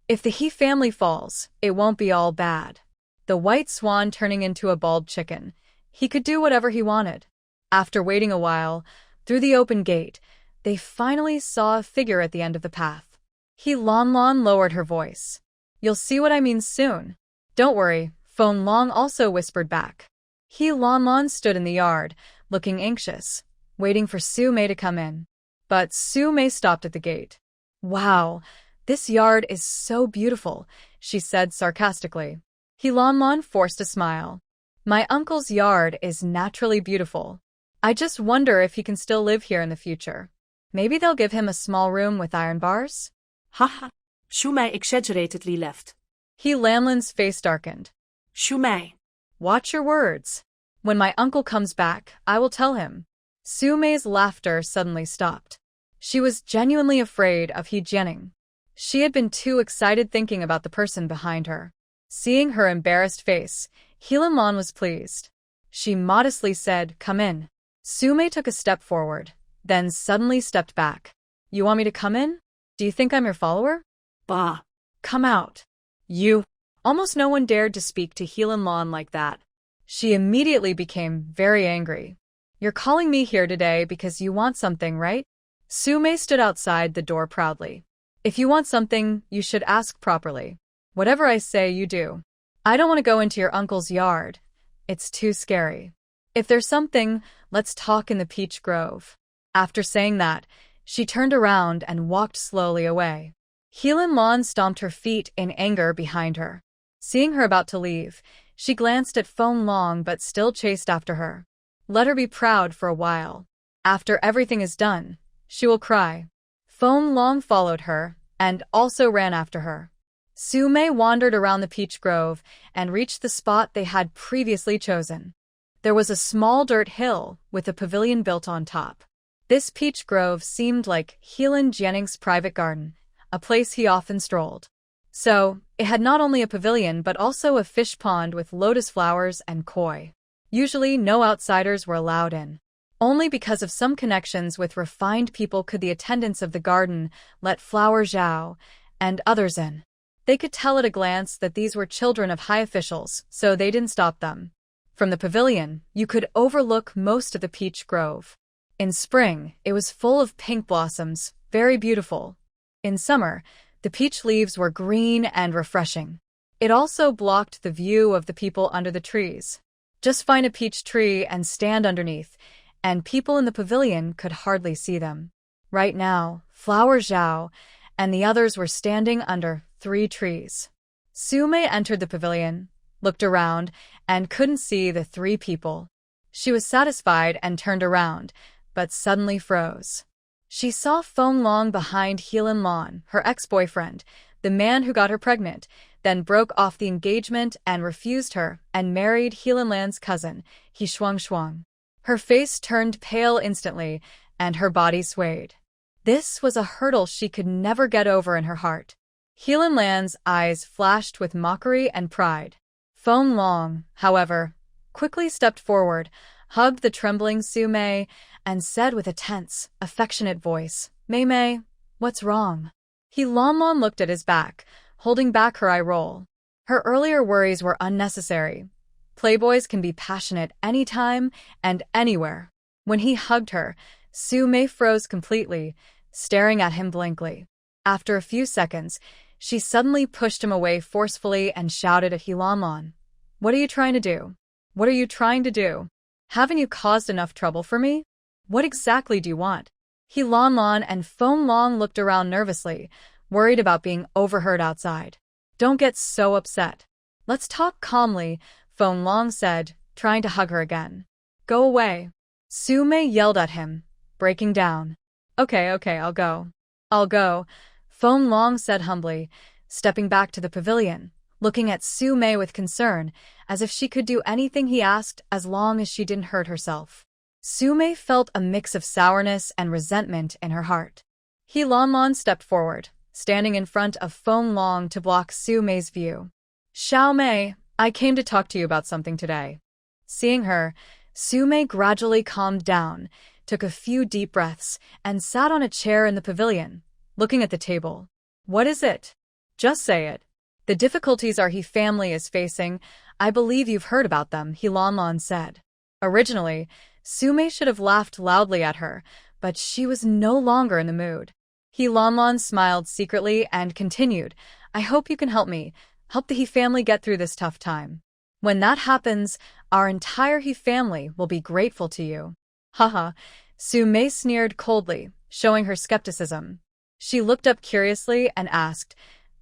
Speaker 1: If the He family falls, it won't be all bad. The white swan turning into a bald chicken. He could do whatever he wanted. After waiting a while, through the open gate, they finally saw a figure at the end of the path. He Lan Lan lowered her voice. You'll see what I mean soon. Don't worry, Feng Long also whispered back. He Lan Lan stood in the yard, looking anxious, waiting for Su Mei to come in. But Su Mei stopped at the gate. Wow, this yard is so beautiful, she said sarcastically. He Lan Lan forced a smile. My uncle's yard is naturally beautiful. I just wonder if he can still live here in the future. Maybe they'll give him a small room with iron bars?
Speaker 2: Haha, Su Mei exaggeratedly laughed.
Speaker 1: He Lan Lan's face darkened.
Speaker 2: Su Mei.
Speaker 1: Watch your words. When my uncle comes back, I will tell him. Su Mei's laughter suddenly stopped. She was genuinely afraid of Jianing. She had been too excited thinking about the person behind her. Seeing her embarrassed face, He Lan Lan was pleased. She modestly said, come in. Su Mei took a step forward, then suddenly stepped back. You want me to come in? Do you think I'm your follower?
Speaker 2: Bah.
Speaker 1: Come out. You. Almost no one dared to speak to He Lan Lan like that. She immediately became very angry. You're calling me here today because you want something, right? Su Mei stood outside the door proudly. If you want something, you should ask properly. Whatever I say, you do. I don't want to go into your uncle's yard. It's too scary. If there's something, let's talk in the peach grove. After saying that, She turned around and walked slowly away. Helan Lan stomped her feet in anger behind her. Seeing her about to leave, she glanced at Feng Long but still chased after her. Let her be proud for a while. After everything is done, she will cry. Feng Long followed her and also ran after her. Su Mei wandered around the peach grove and reached the spot they had previously chosen. There was a small dirt hill with a pavilion built on top. This peach grove seemed like Helan Jianing's private garden, a place he often strolled. So, it had not only a pavilion but also a fish pond with lotus flowers and koi. Usually, no outsiders were allowed in. Only because of some connections with refined people could the attendants of the garden let Flower Zhao and others in. They could tell at a glance that these were children of high officials, so they didn't stop them. From the pavilion, you could overlook most of the peach grove. In spring, it was full of pink blossoms, very beautiful. In summer, the peach leaves were green and refreshing. It also blocked the view of the people under the trees. Just find a peach tree and stand underneath, and people in the pavilion could hardly see them. Right now, Flower Zhao and the others were standing under 3 trees. Su Mei entered the pavilion, looked around, and couldn't see the 3 people. She was satisfied and turned around, but suddenly froze. She saw Feng Long behind Helan Lan, her ex-boyfriend, the man who got her pregnant, then broke off the engagement and refused her and married Helan Lan's cousin, He Shuang. Her face turned pale instantly, and her body swayed. This was a hurdle she could never get over in her heart. Helan Lan's eyes flashed with mockery and pride. Feng Long, however, quickly stepped forward, hugged the trembling Su Mei, and said with a tense, affectionate voice, Mei, what's wrong? Helan Lan looked at his back, holding back her eye roll. Her earlier worries were unnecessary. Playboys can be passionate anytime and anywhere. When he hugged her, Su Mei froze completely, staring at him blankly. After a few seconds, she suddenly pushed him away forcefully and shouted at Helan Lan, What are you trying to do? What are you trying to do? Haven't you caused enough trouble for me? What exactly do you want? Helan Lan and Feng Long looked around nervously, worried about being overheard outside. Don't get so upset. Let's talk calmly, Feng Long said, trying to hug her again. Go away. Su Mei yelled at him, breaking down. Okay, I'll go. I'll go, Feng Long said humbly, stepping back to the pavilion, looking at Su Mei with concern, as if she could do anything he asked as long as she didn't hurt herself. Su Mei felt a mix of sourness and resentment in her heart. Helan Lan stepped forward, standing in front of Feng Long to block Su Mei's view. Xiao Mei, I came to talk to you about something today. Seeing her, Su Mei gradually calmed down, took a few deep breaths, and sat on a chair in the pavilion, looking at the table. What is it? Just say it. The difficulties our He family is facing, I believe you've heard about them, Helan Lan said. Originally, Su Mei should have laughed loudly at her, but she was no longer in the mood. Helan Lan smiled secretly and continued, I hope you can help me, help the He family get through this tough time. When that happens, our entire He family will be grateful to you. Haha, Su Mei sneered coldly, showing her skepticism. She looked up curiously and asked,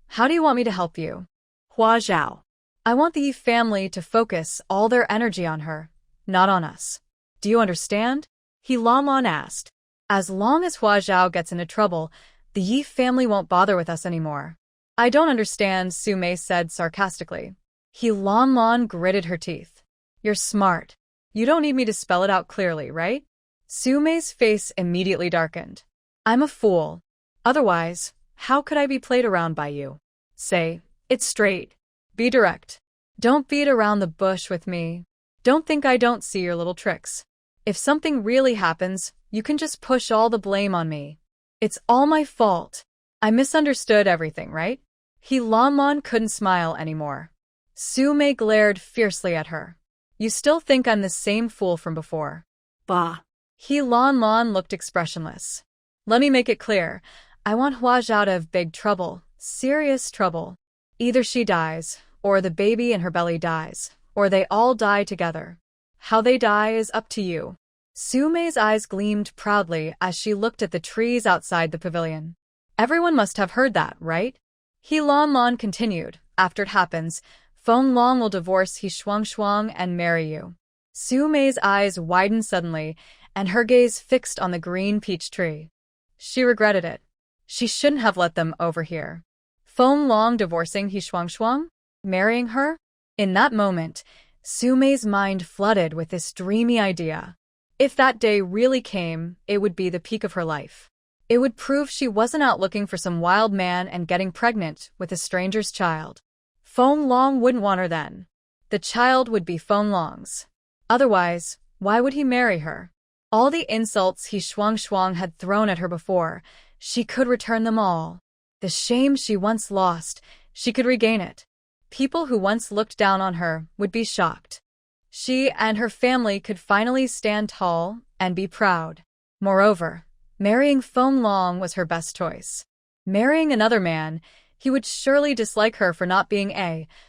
Speaker 1: How do you want me to help you?
Speaker 2: Hua Zhao.
Speaker 1: I want the Yi family to focus all their energy on her, not on us. Do you understand?
Speaker 2: Helan Lan asked.
Speaker 1: As long as Hua Zhao gets into trouble, the Yi family won't bother with us anymore. I don't understand, Su Mei said sarcastically. Helan Lan gritted her teeth. You're smart. You don't need me to spell it out clearly, right? Su Mei's face immediately darkened. I'm a fool. Otherwise, how could I be played around by you? Say, it's straight. Be direct. Don't beat around the bush with me. Don't think I don't see your little tricks. If something really happens, you can just push all the blame on me. It's all my fault. I misunderstood everything, right? Helan Lan couldn't smile anymore. Su Mei glared fiercely at her. You still think I'm the same fool from before?
Speaker 2: Bah.
Speaker 1: Helan Lan looked expressionless. Let me make it clear. I want Hua Zhao to have big trouble, serious trouble. Either she dies, or the baby in her belly dies, or they all die together. How they die is up to you. Su Mei's eyes gleamed proudly as she looked at the trees outside the pavilion. Everyone must have heard that, right? He Lan Lan continued. After it happens, Feng Long will divorce He Shuang and marry you. Su Mei's eyes widened suddenly, and her gaze fixed on the green peach tree. She regretted it. She shouldn't have let them overhear. Feng Long divorcing He Shuang? Marrying her? In that moment, Su Mei's mind flooded with this dreamy idea. If that day really came, it would be the peak of her life. It would prove she wasn't out looking for some wild man and getting pregnant with a stranger's child. Feng Long wouldn't want her then. The child would be Feng Long's. Otherwise, why would he marry her? All the insults He Shuang had thrown at her before, she could return them all. The shame she once lost, she could regain it. People who once looked down on her would be shocked. She and her family could finally stand tall and be proud. Moreover, marrying Feng Long was her best choice. Marrying another man, he would surely dislike her for not being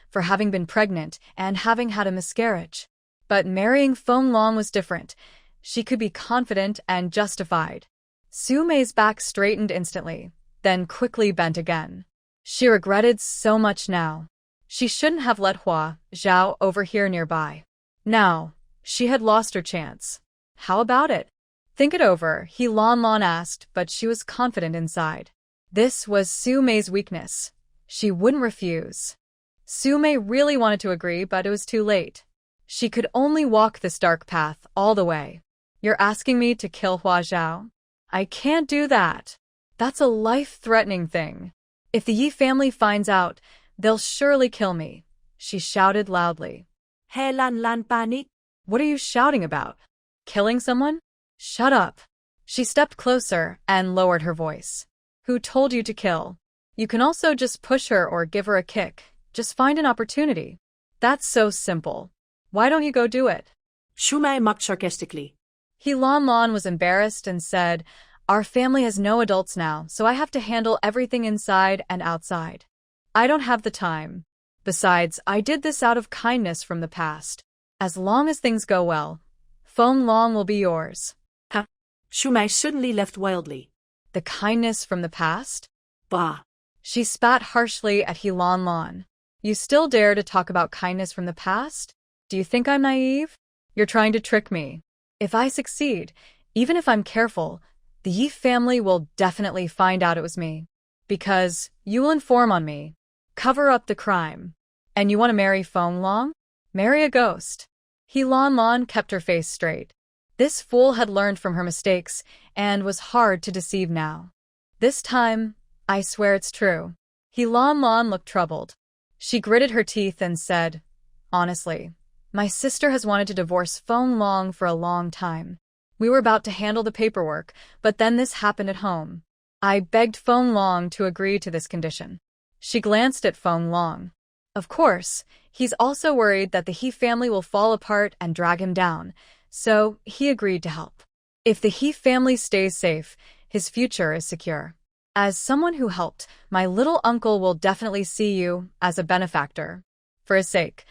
Speaker 1: for having been pregnant and having had a miscarriage. But marrying Feng Long was different. She could be confident and justified. Su Mei's back straightened instantly, then quickly bent again. She regretted so much now. She shouldn't have let Hua Zhao overhear nearby. Now, she had lost her chance. How about it? Think it over, He Lan Lan asked, but she was confident inside. This was Su Mei's weakness. She wouldn't refuse. Su Mei really wanted to agree, but it was too late. She could only walk this dark path all the way. You're asking me to kill Hua Zhao? I can't do that. That's a life-threatening thing. If the Yi family finds out, they'll surely kill me, she shouted loudly.
Speaker 2: He Lan Lan panic.
Speaker 1: What are you shouting about? Killing someone? Shut up. She stepped closer and lowered her voice. Who told you to kill? You can also just push her or give her a kick. Just find an opportunity. That's so simple. Why don't you go do it?
Speaker 2: Su Mei mocked sarcastically.
Speaker 1: He Lan Lan was embarrassed and said, Our family has no adults now, so I have to handle everything inside and outside. I don't have the time. Besides, I did this out of kindness from the past. As long as things go well, Feng Long will be yours.
Speaker 2: Huh? Su Mei suddenly laughed wildly.
Speaker 1: The kindness from the past?
Speaker 2: Bah.
Speaker 1: She spat harshly at He Lan Lan. You still dare to talk about kindness from the past? Do you think I'm naive? You're trying to trick me. If I succeed, even if I'm careful, the Yi family will definitely find out it was me. Because you will inform on me. Cover up the crime. And you want to marry Feng Long? Marry a ghost. He Lan Lan kept her face straight. This fool had learned from her mistakes and was hard to deceive now. This time, I swear it's true. He Lan Lan looked troubled. She gritted her teeth and said, Honestly, my sister has wanted to divorce Feng Long for a long time. We were about to handle the paperwork, but then this happened at home. I begged Feng Long to agree to this condition. She glanced at Feng Long. Of course, he's also worried that the He family will fall apart and drag him down, so he agreed to help. If the He family stays safe, his future is secure. As someone who helped, my little uncle will definitely see you as a benefactor. For his sake,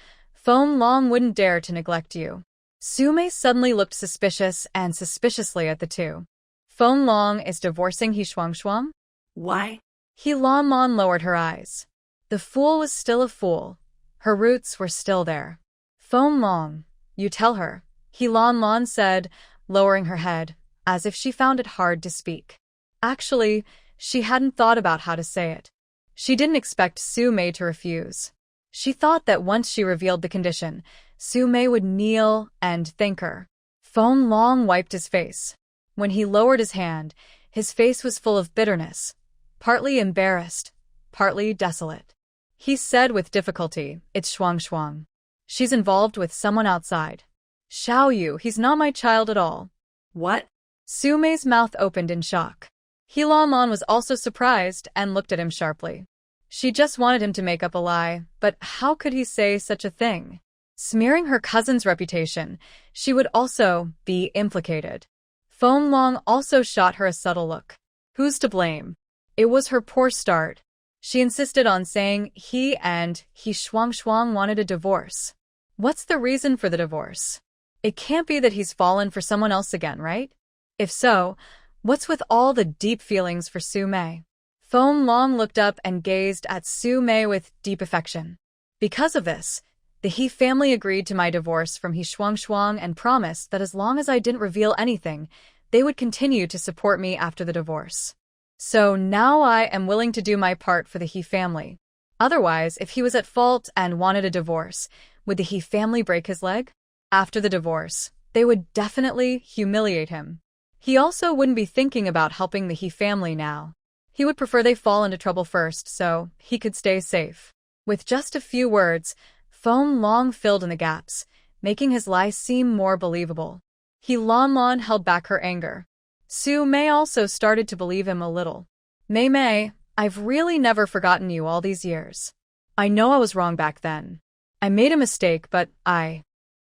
Speaker 1: Feng Long wouldn't dare to neglect you. Su Mei suddenly looked suspicious and suspiciously at the two. Feng Long is divorcing He Shuang?
Speaker 2: Why?
Speaker 1: He Lan Lan lowered her eyes. The fool was still a fool. Her roots were still there. Feng Long, you tell her, He Lan Lan said, lowering her head, as if she found it hard to speak. Actually, she hadn't thought about how to say it. She didn't expect Su Mei to refuse. She thought that once she revealed the condition, Su Mei would kneel and thank her. Feng Long wiped his face. When he lowered his hand, his face was full of bitterness, partly embarrassed, partly desolate. He said with difficulty, It's Shuang. She's involved with someone outside. Xiao Yu, he's not my child at all.
Speaker 2: What?
Speaker 1: Su Mei's mouth opened in shock. He Lan Lan was also surprised and looked at him sharply. She just wanted him to make up a lie, but how could he say such a thing? Smearing her cousin's reputation, she would also be implicated. Feng Long also shot her a subtle look. Who's to blame? It was her poor start. She insisted on saying he and He Shuang wanted a divorce. What's the reason for the divorce? It can't be that he's fallen for someone else again, right? If so, what's with all the deep feelings for Su Mei? Feng Long looked up and gazed at Su Mei with deep affection. Because of this, the He family agreed to my divorce from He Shuang and promised that as long as I didn't reveal anything, they would continue to support me after the divorce. So now I am willing to do my part for the He family. Otherwise, if he was at fault and wanted a divorce, would the He family break his leg? After the divorce, they would definitely humiliate him. He also wouldn't be thinking about helping the He family now. He would prefer they fall into trouble first so he could stay safe. With just a few words, Feng Long filled in the gaps, making his lie seem more believable. He Lan held back her anger. Su Mei also started to believe him a little. Mei, I've really never forgotten you all these years. I know I was wrong back then. I made a mistake, but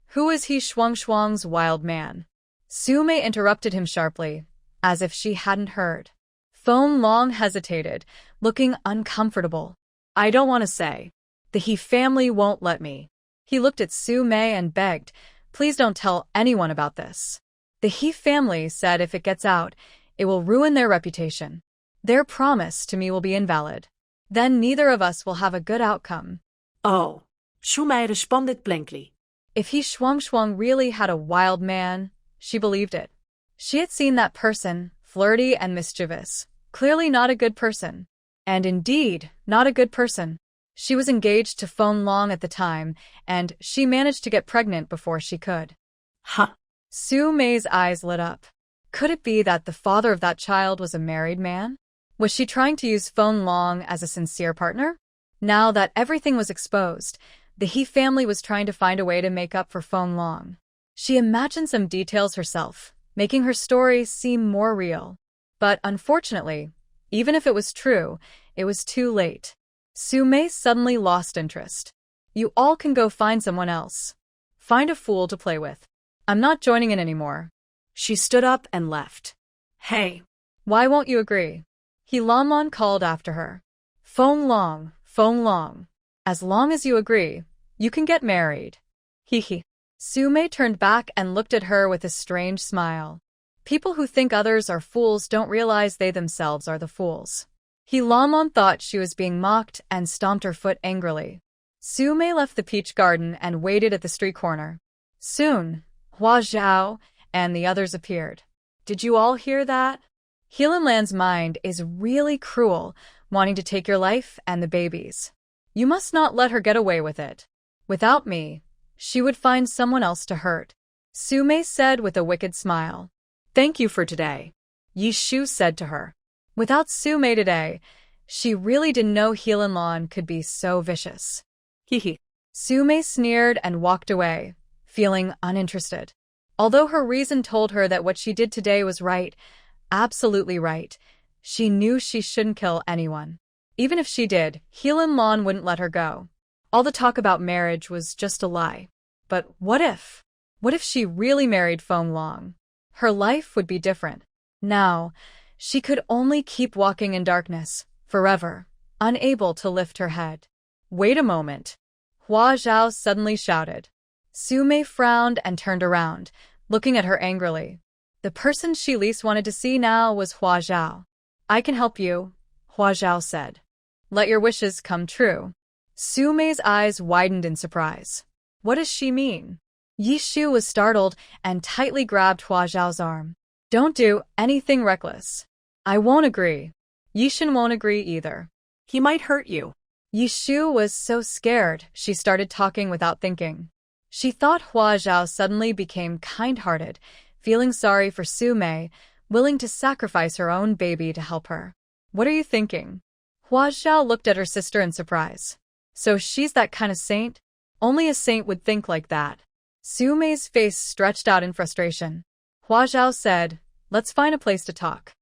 Speaker 1: Who is He Shuang's wild man? Su Mei interrupted him sharply, as if she hadn't heard. Feng Long hesitated, looking uncomfortable. I don't want to say. The He family won't let me. He looked at Su Mei and begged, please don't tell anyone about this. The He family said if it gets out, it will ruin their reputation. Their promise to me will be invalid. Then neither of us will have a good outcome.
Speaker 2: Oh. Su Mei responded blankly.
Speaker 1: If He Shuang really had a wild man, she believed it. She had seen that person, flirty and mischievous, clearly not a good person. And indeed, not a good person. She was engaged to Feng Long at the time, and she managed to get pregnant before she could.
Speaker 2: Huh.
Speaker 1: Su Mei's eyes lit up. Could it be that the father of that child was a married man? Was she trying to use Feng Long as a sincere partner? Now that everything was exposed, the He family was trying to find a way to make up for Feng Long. She imagined some details herself, making her story seem more real. But unfortunately, even if it was true, it was too late. Su Mei suddenly lost interest. You all can go find someone else. Find a fool to play with. I'm not joining in anymore.
Speaker 2: She stood up and left. Hey.
Speaker 1: Why won't you agree? He Lanmon called after her. Feng Long. As long as you agree, you can get married. Hee. Su Mei turned back and looked at her with a strange smile. People who think others are fools don't realize they themselves are the fools. He Lanmon thought she was being mocked and stomped her foot angrily. Su Mei left the peach garden and waited at the street corner. Soon, Hua Zhao and the others appeared. Did you all hear that? Healanland's mind is really cruel, wanting to take your life and the babies. You must not let her get away with it. Without me, she would find someone else to hurt. Su Mei said with a wicked smile. Thank you for today, Yishu said to her. Without Su Mei today, she really didn't know Healanland could be so vicious. Hee. Su Mei sneered and walked away, feeling uninterested. Although her reason told her that what she did today was right, absolutely right, she knew she shouldn't kill anyone. Even if she did, Healanland wouldn't let her go. All the talk about marriage was just a lie. But what if? What if she really married Feng Long? Her life would be different. Now, she could only keep walking in darkness, forever, unable to lift her head. Wait a moment. Hua Zhao suddenly shouted. Su Mei frowned and turned around, looking at her angrily. The person she least wanted to see now was Hua Zhao. I can help you, Hua Zhao said. Let your wishes come true. Su Mei's eyes widened in surprise. What does she mean? Yishu was startled and tightly grabbed Hua Zhao's arm. Don't do anything reckless. I won't agree. Yishan won't agree either.
Speaker 2: He might hurt you.
Speaker 1: Yishu was so scared she started talking without thinking. She thought Hua Zhao suddenly became kind-hearted, feeling sorry for Su Mei, willing to sacrifice her own baby to help her. What are you thinking? Hua Zhao looked at her sister in surprise. So she's that kind of saint? Only a saint would think like that. Su Mei's face stretched out in frustration. Hua Zhao said, let's find a place to talk.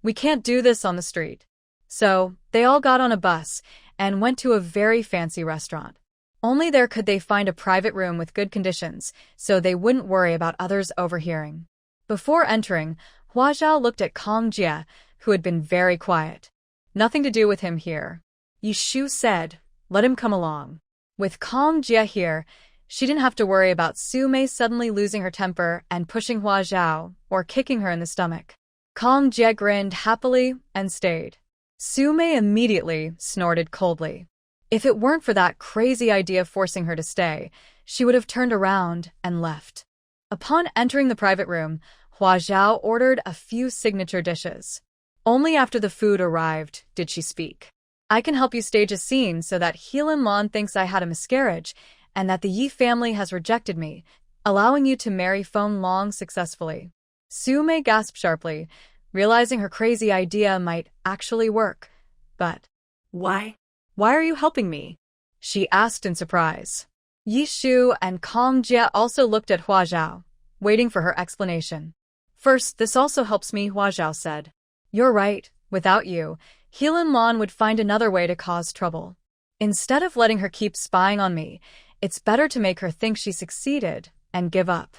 Speaker 1: We can't do this on the street. So, they all got on a bus and went to a very fancy restaurant. Only there could they find a private room with good conditions, so they wouldn't worry about others overhearing. Before entering, Hua Zhao looked at Kong Jia, who had been very quiet. Nothing to do with him here. Yishu said, let him come along. With Kong Jia here, She didn't have to worry about Su Mei suddenly losing her temper and pushing Hua Zhao or kicking her in the stomach. Kong Jie grinned happily and stayed. Su Mei immediately snorted coldly. If it weren't for that crazy idea forcing her to stay, she would have turned around and left. Upon entering the private room, Hua Zhao ordered a few signature dishes. Only after the food arrived did she speak. I can help you stage a scene so that Heilin Lan thinks I had a miscarriage and that the Yi family has rejected me, allowing you to marry Feng Long successfully. Su Mei gasped sharply, realizing her crazy idea might actually work. But
Speaker 2: Why? Why are you helping me?
Speaker 1: She asked in surprise. Yi Shu and Kong Jie also looked at Hua Zhao, waiting for her explanation. First, this also helps me, Hua Zhao said. You're right, without you, Heilin Lan would find another way to cause trouble. Instead of letting her keep spying on me, it's better to make her think she succeeded and give up.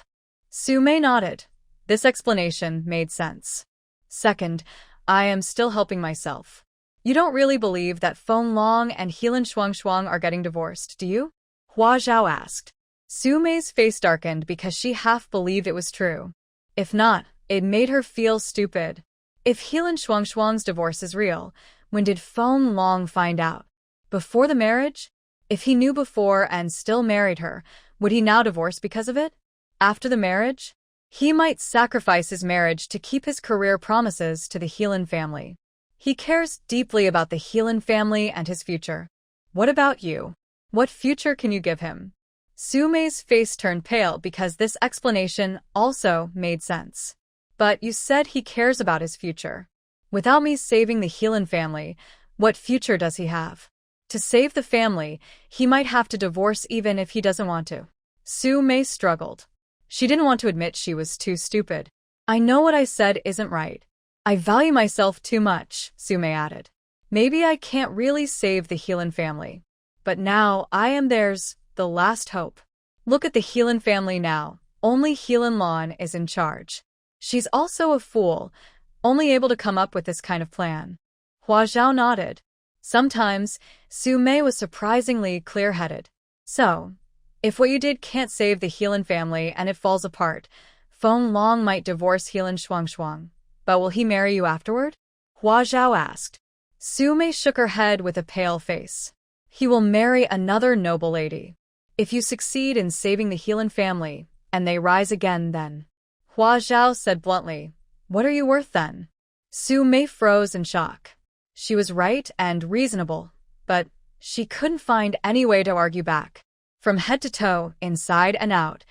Speaker 1: Su Mei nodded. This explanation made sense. Second, I am still helping myself. You don't really believe that Feng Long and Heilin Shuang are getting divorced, do you? Hua Zhao asked. Su Mei's face darkened because she half believed it was true. If not, it made her feel stupid. If Heilin Shuang's divorce is real, when did Feng Long find out? Before the marriage? If he knew before and still married her, would he now divorce because of it? After the marriage? He might sacrifice his marriage to keep his career promises to the Heilin family. He cares deeply about the Heilin family and his future. What about you? What future can you give him? Su Mei's face turned pale because this explanation also made sense. But you said he cares about his future. Without me saving the Heilin family, what future does he have? To save the family, he might have to divorce even if he doesn't want to. Su Mei struggled. She didn't want to admit she was too stupid. I know what I said isn't right. I value myself too much, Su Mei added. Maybe I can't really save the Heilin family. But now I am theirs, the last hope. Look at the Heilin family now. Only Heilin Lan is in charge. She's also a fool, only able to come up with this kind of plan. Hua Zhao nodded. Sometimes, Su Mei was surprisingly clear-headed. So, if what you did can't save the Heilin family and it falls apart, Feng Long might divorce Heilin Shuang. But will he marry you afterward? Hua Zhao asked. Su Mei shook her head with a pale face. He will marry another noble lady. If you succeed in saving the Heilin family, and they rise again then. Hua Zhao said bluntly, what are you worth then? Su Mei froze in shock. She was right and reasonable, but she couldn't find any way to argue back. From head to toe, inside and out,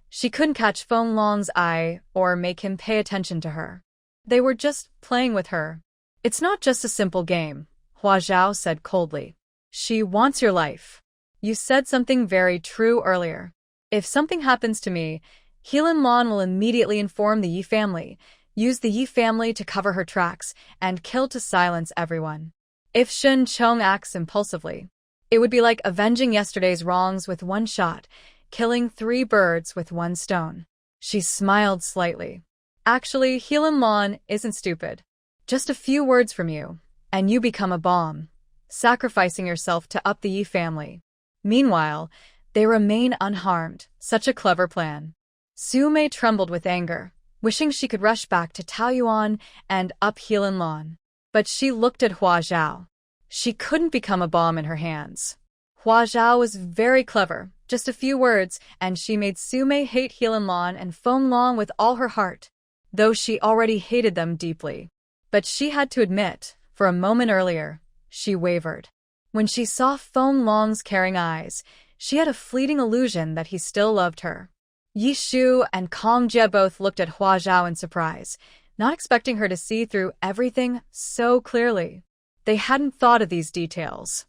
Speaker 1: she couldn't catch Feng Long's eye or make him pay attention to her. They were just playing with her. It's not just a simple game, Hua Zhao said coldly. She wants your life. You said something very true earlier. If something happens to me, Heilin Lan will immediately inform the Yi family, use the Yi family to cover her tracks, and kill to silence everyone. If Shen Chong acts impulsively, it would be like avenging yesterday's wrongs with one shot, killing 3 birds with 1 stone. She smiled slightly. Actually, Heilin Lan isn't stupid. Just a few words from you, and you become a bomb, sacrificing yourself to up the Yi family. Meanwhile, they remain unharmed. Such a clever plan. Su Mei trembled with anger, wishing she could rush back to Taoyuan and up Heilin Lan. But she looked at Hua Zhao. She couldn't become a bomb in her hands. Hua Zhao was very clever, just a few words, and she made Su Mei hate Heilin Lan and Feng Long with all her heart, though she already hated them deeply. But she had to admit, for a moment earlier, she wavered. When she saw Feng Long's caring eyes, she had a fleeting illusion that he still loved her. Yi Shu and Kong Jie both looked at Hua Zhao in surprise, not expecting her to see through everything so clearly. They hadn't thought of these details.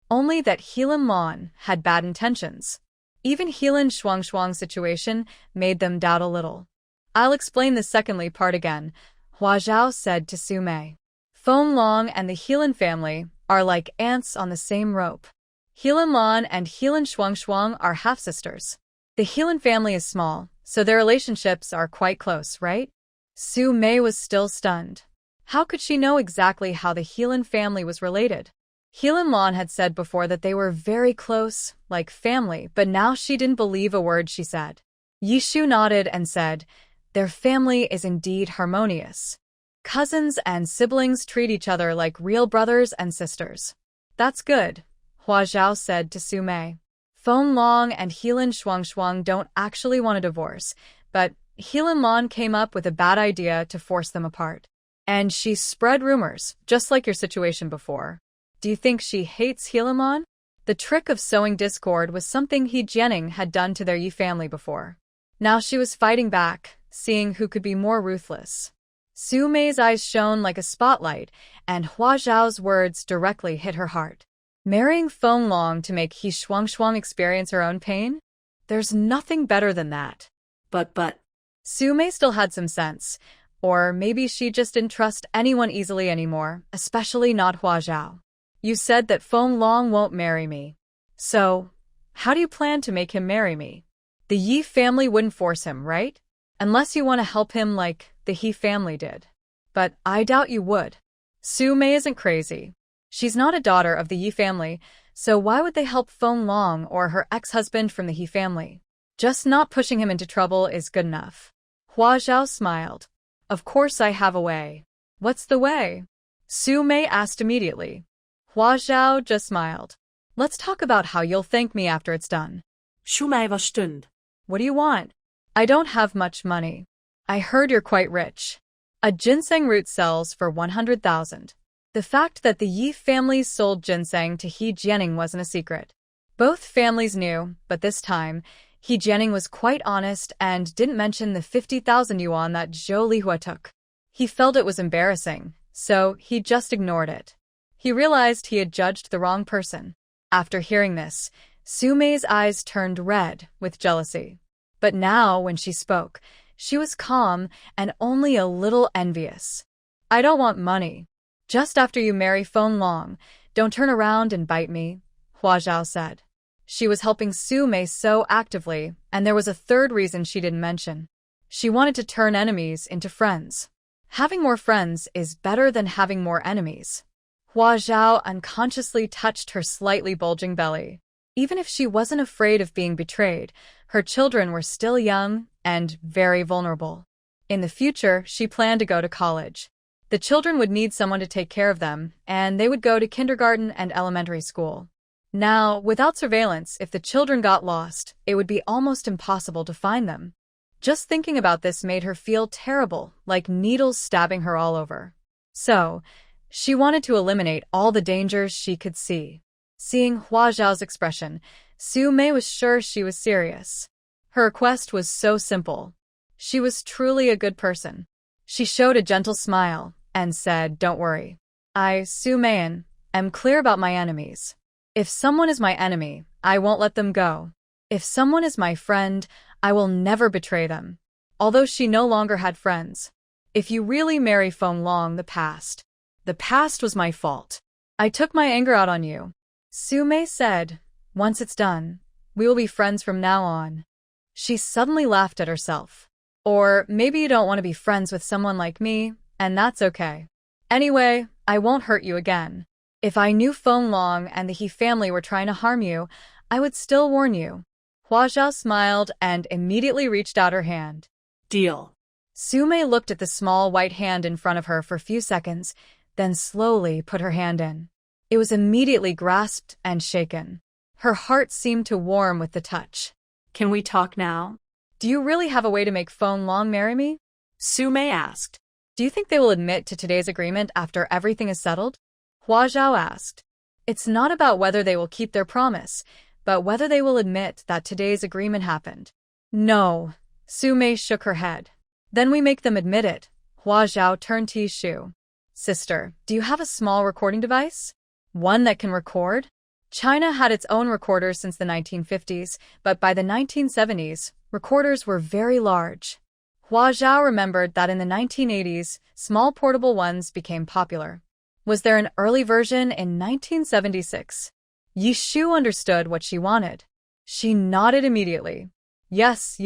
Speaker 1: Only that Heilin Lan had bad intentions. Even Heilin Shuang's situation made them doubt a little. I'll explain the secondly part again, Hua Zhao said to Su Mei. Feng Long and the Heilin family are like ants on the same rope. Heilin Lan and Heilin Shuang are half-sisters. The Heilin family is small, so their relationships are quite close, right? Su Mei was still stunned. How could she know exactly how the Heilin family was related? Lan had said before that they were very close, like family, but now she didn't believe a word she said. Yishu nodded and said, "Their family is indeed harmonious. Cousins and siblings treat each other like real brothers and sisters." "That's good," Hua Zhao said to Su Mei. Feng Long and Helan Shuang don't actually want a divorce, but Lan came up with a bad idea to force them apart. And she spread rumors, just like your situation before. Do you think she hates Lan? The trick of sowing discord was something Jianing had done to their Yi family before. Now she was fighting back, seeing who could be more ruthless. Su Mei's eyes shone like a spotlight, and Hua Zhao's words directly hit her heart. Marrying Feng Long to make He Shuang experience her own pain? There's nothing better than that.
Speaker 2: But...
Speaker 1: Su Mei still had some sense, or maybe she just didn't trust anyone easily anymore, especially not Hua Zhao. "You said that Feng Long won't marry me. So, how do you plan to make him marry me? The Yi family wouldn't force him, right? Unless you want to help him like the He family did. But I doubt you would. Su Mei isn't crazy. She's not a daughter of the Yi family, so why would they help Feng Long or her ex-husband from the He family? Just not pushing him into trouble is good enough." Hua Zhao smiled. "Of course I have a way." "What's the way?" Su Mei asked immediately. Hua Zhao just smiled. "Let's talk about how you'll thank me after it's done."
Speaker 2: Su Mei verstund.
Speaker 1: "What do you want?" "I don't have much money. I heard you're quite rich. A ginseng root sells for 100,000. The fact that the Yi families sold ginseng to He Jianing wasn't a secret. Both families knew, but this time, He Jianing was quite honest and didn't mention the 50,000 yuan that Zhou Lihua took. He felt it was embarrassing, so he just ignored it. He realized he had judged the wrong person. After hearing this, Su Mei's eyes turned red with jealousy. But now, when she spoke, she was calm and only a little envious. "I don't want money. Just after you marry Feng Long, don't turn around and bite me," Hua Zhao said. She was helping Su Mei so actively, and there was a third reason she didn't mention. She wanted to turn enemies into friends. Having more friends is better than having more enemies. Hua Zhao unconsciously touched her slightly bulging belly. Even if she wasn't afraid of being betrayed, her children were still young and very vulnerable. In the future, she planned to go to college. The children would need someone to take care of them, and they would go to kindergarten and elementary school. Now, without surveillance, if the children got lost, it would be almost impossible to find them. Just thinking about this made her feel terrible, like needles stabbing her all over. So, she wanted to eliminate all the dangers she could see. Seeing Hua Zhao's expression, Su Mei was sure she was serious. Her request was so simple. She was truly a good person. She showed a gentle smile and said, "Don't worry. I, Su Mei, am clear about my enemies. If someone is my enemy, I won't let them go. If someone is my friend, I will never betray them." Although she no longer had friends. "If you really marry Feng Long, the past was my fault. I took my anger out on you," Su Mei said. "Once it's done, we will be friends from now on." She suddenly laughed at herself. "Or maybe you don't want to be friends with someone like me, and that's okay. Anyway, I won't hurt you again. If I knew Feng Long and the He family were trying to harm you, I would still warn you." Hua Zhao smiled and immediately reached out her hand.
Speaker 2: "Deal."
Speaker 1: Su Mei looked at the small white hand in front of her for a few seconds, then slowly put her hand in. It was immediately grasped and shaken. Her heart seemed to warm with the touch.
Speaker 2: "Can we talk now?"
Speaker 1: "Do you really have a way to make Feng Long marry me?"
Speaker 2: Su Mei asked.
Speaker 1: "Do you think they will admit to today's agreement after everything is settled?" Hua Zhao asked. "It's not about whether they will keep their promise, but whether they will admit that today's agreement happened." "No," Su Mei shook her head. "Then we make them admit it." Hua Zhao turned to Yishu. "Sister, do you have a small recording device? One that can record?" China had its own recorders since the 1950s, but by the 1970s, recorders were very large. Hua Zhao remembered that in the 1980s, small portable ones became popular. Was there an early version in 1976? Yishu understood what she wanted. She nodded immediately. Yes.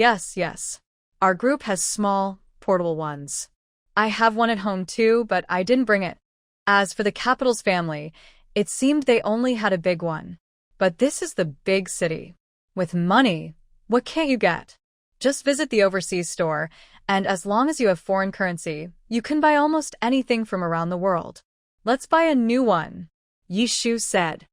Speaker 1: Our group has small, portable ones. I have one at home too, but I didn't bring it. As for the capital's family, It seemed they only had a big one. But this is the big city. With money, what can't you get? Just visit the overseas store, and as long as you have foreign currency, you can buy almost anything from around the world. Let's buy a new one, Yishu said.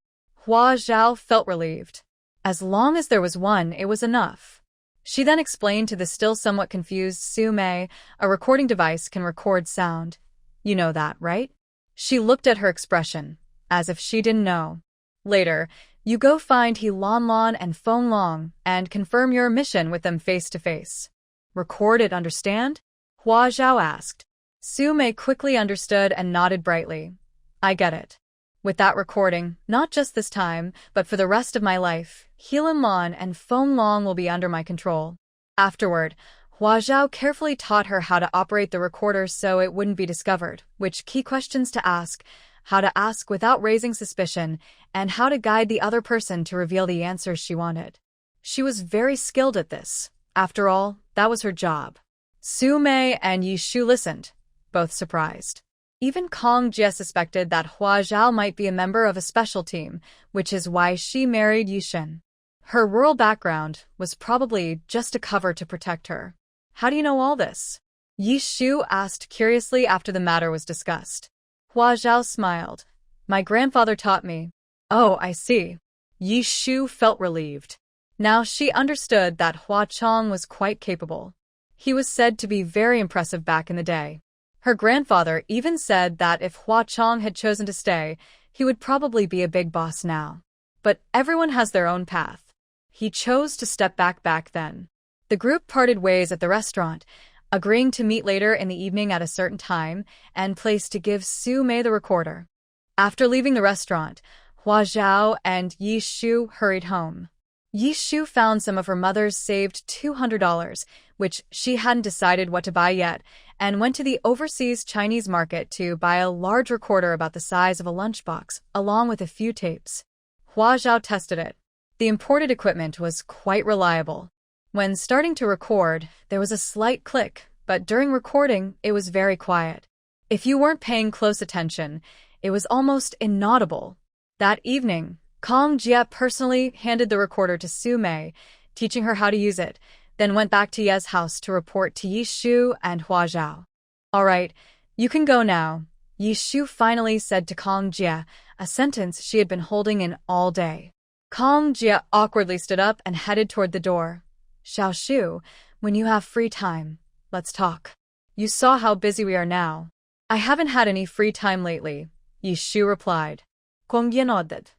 Speaker 1: Hua Zhao felt relieved. As long as there was one, it was enough. She then explained to the still somewhat confused Su Mei, a recording device can record sound. You know that, right? She looked at her expression, as if she didn't know. Later, you go find He Lan Lan and Feng Long and confirm your mission with them face to face. Record it, understand? Hua Zhao asked. Su Mei quickly understood and nodded brightly. I get it. With that recording, not just this time, but for the rest of my life, He Lan Lan and Feng Long will be under my control. Afterward, Hua Zhao carefully taught her how to operate the recorder so it wouldn't be discovered, which key questions to ask, how to ask without raising suspicion, and how to guide the other person to reveal the answers she wanted. She was very skilled at this. After all, that was her job. Su Mei and Yishu listened, both surprised. Even Kong Jie suspected that Hua Zhao might be a member of a special team, which is why she married Yishan. Her rural background was probably just a cover to protect her. How do you know all this? Yishu asked curiously after the matter was discussed. Hua Zhao smiled. My grandfather taught me. Oh, I see. Yishu felt relieved. Now she understood that Hua Chong was quite capable. He was said to be very impressive back in the day. Her grandfather even said that if Hua Chong had chosen to stay, he would probably be a big boss now. But everyone has their own path. He chose to step back then. The group parted ways at the restaurant, agreeing to meet later in the evening at a certain time and place to give Su Mei the recorder. After leaving the restaurant, Hua Zhao and Yishu hurried home. Yishu found some of her mother's saved $200, which she hadn't decided what to buy yet, and went to the overseas Chinese market to buy a large recorder about the size of a lunchbox, along with a few tapes. Hua Zhao tested it. The imported equipment was quite reliable. When starting to record, there was a slight click, but during recording, it was very quiet. If you weren't paying close attention, it was almost inaudible. That evening, Kong Jie personally handed the recorder to Su Mei, teaching her how to use it, then went back to Ye's house to report to Yishu and Hua Zhao. All right, you can go now, Yishu finally said to Kong Jie, a sentence she had been holding in all day. Kong Jie awkwardly stood up and headed toward the door. Xiaoshu, when you have free time, let's talk. You saw how busy we are now. I haven't had any free time lately, Yishu replied. Kong Jie nodded.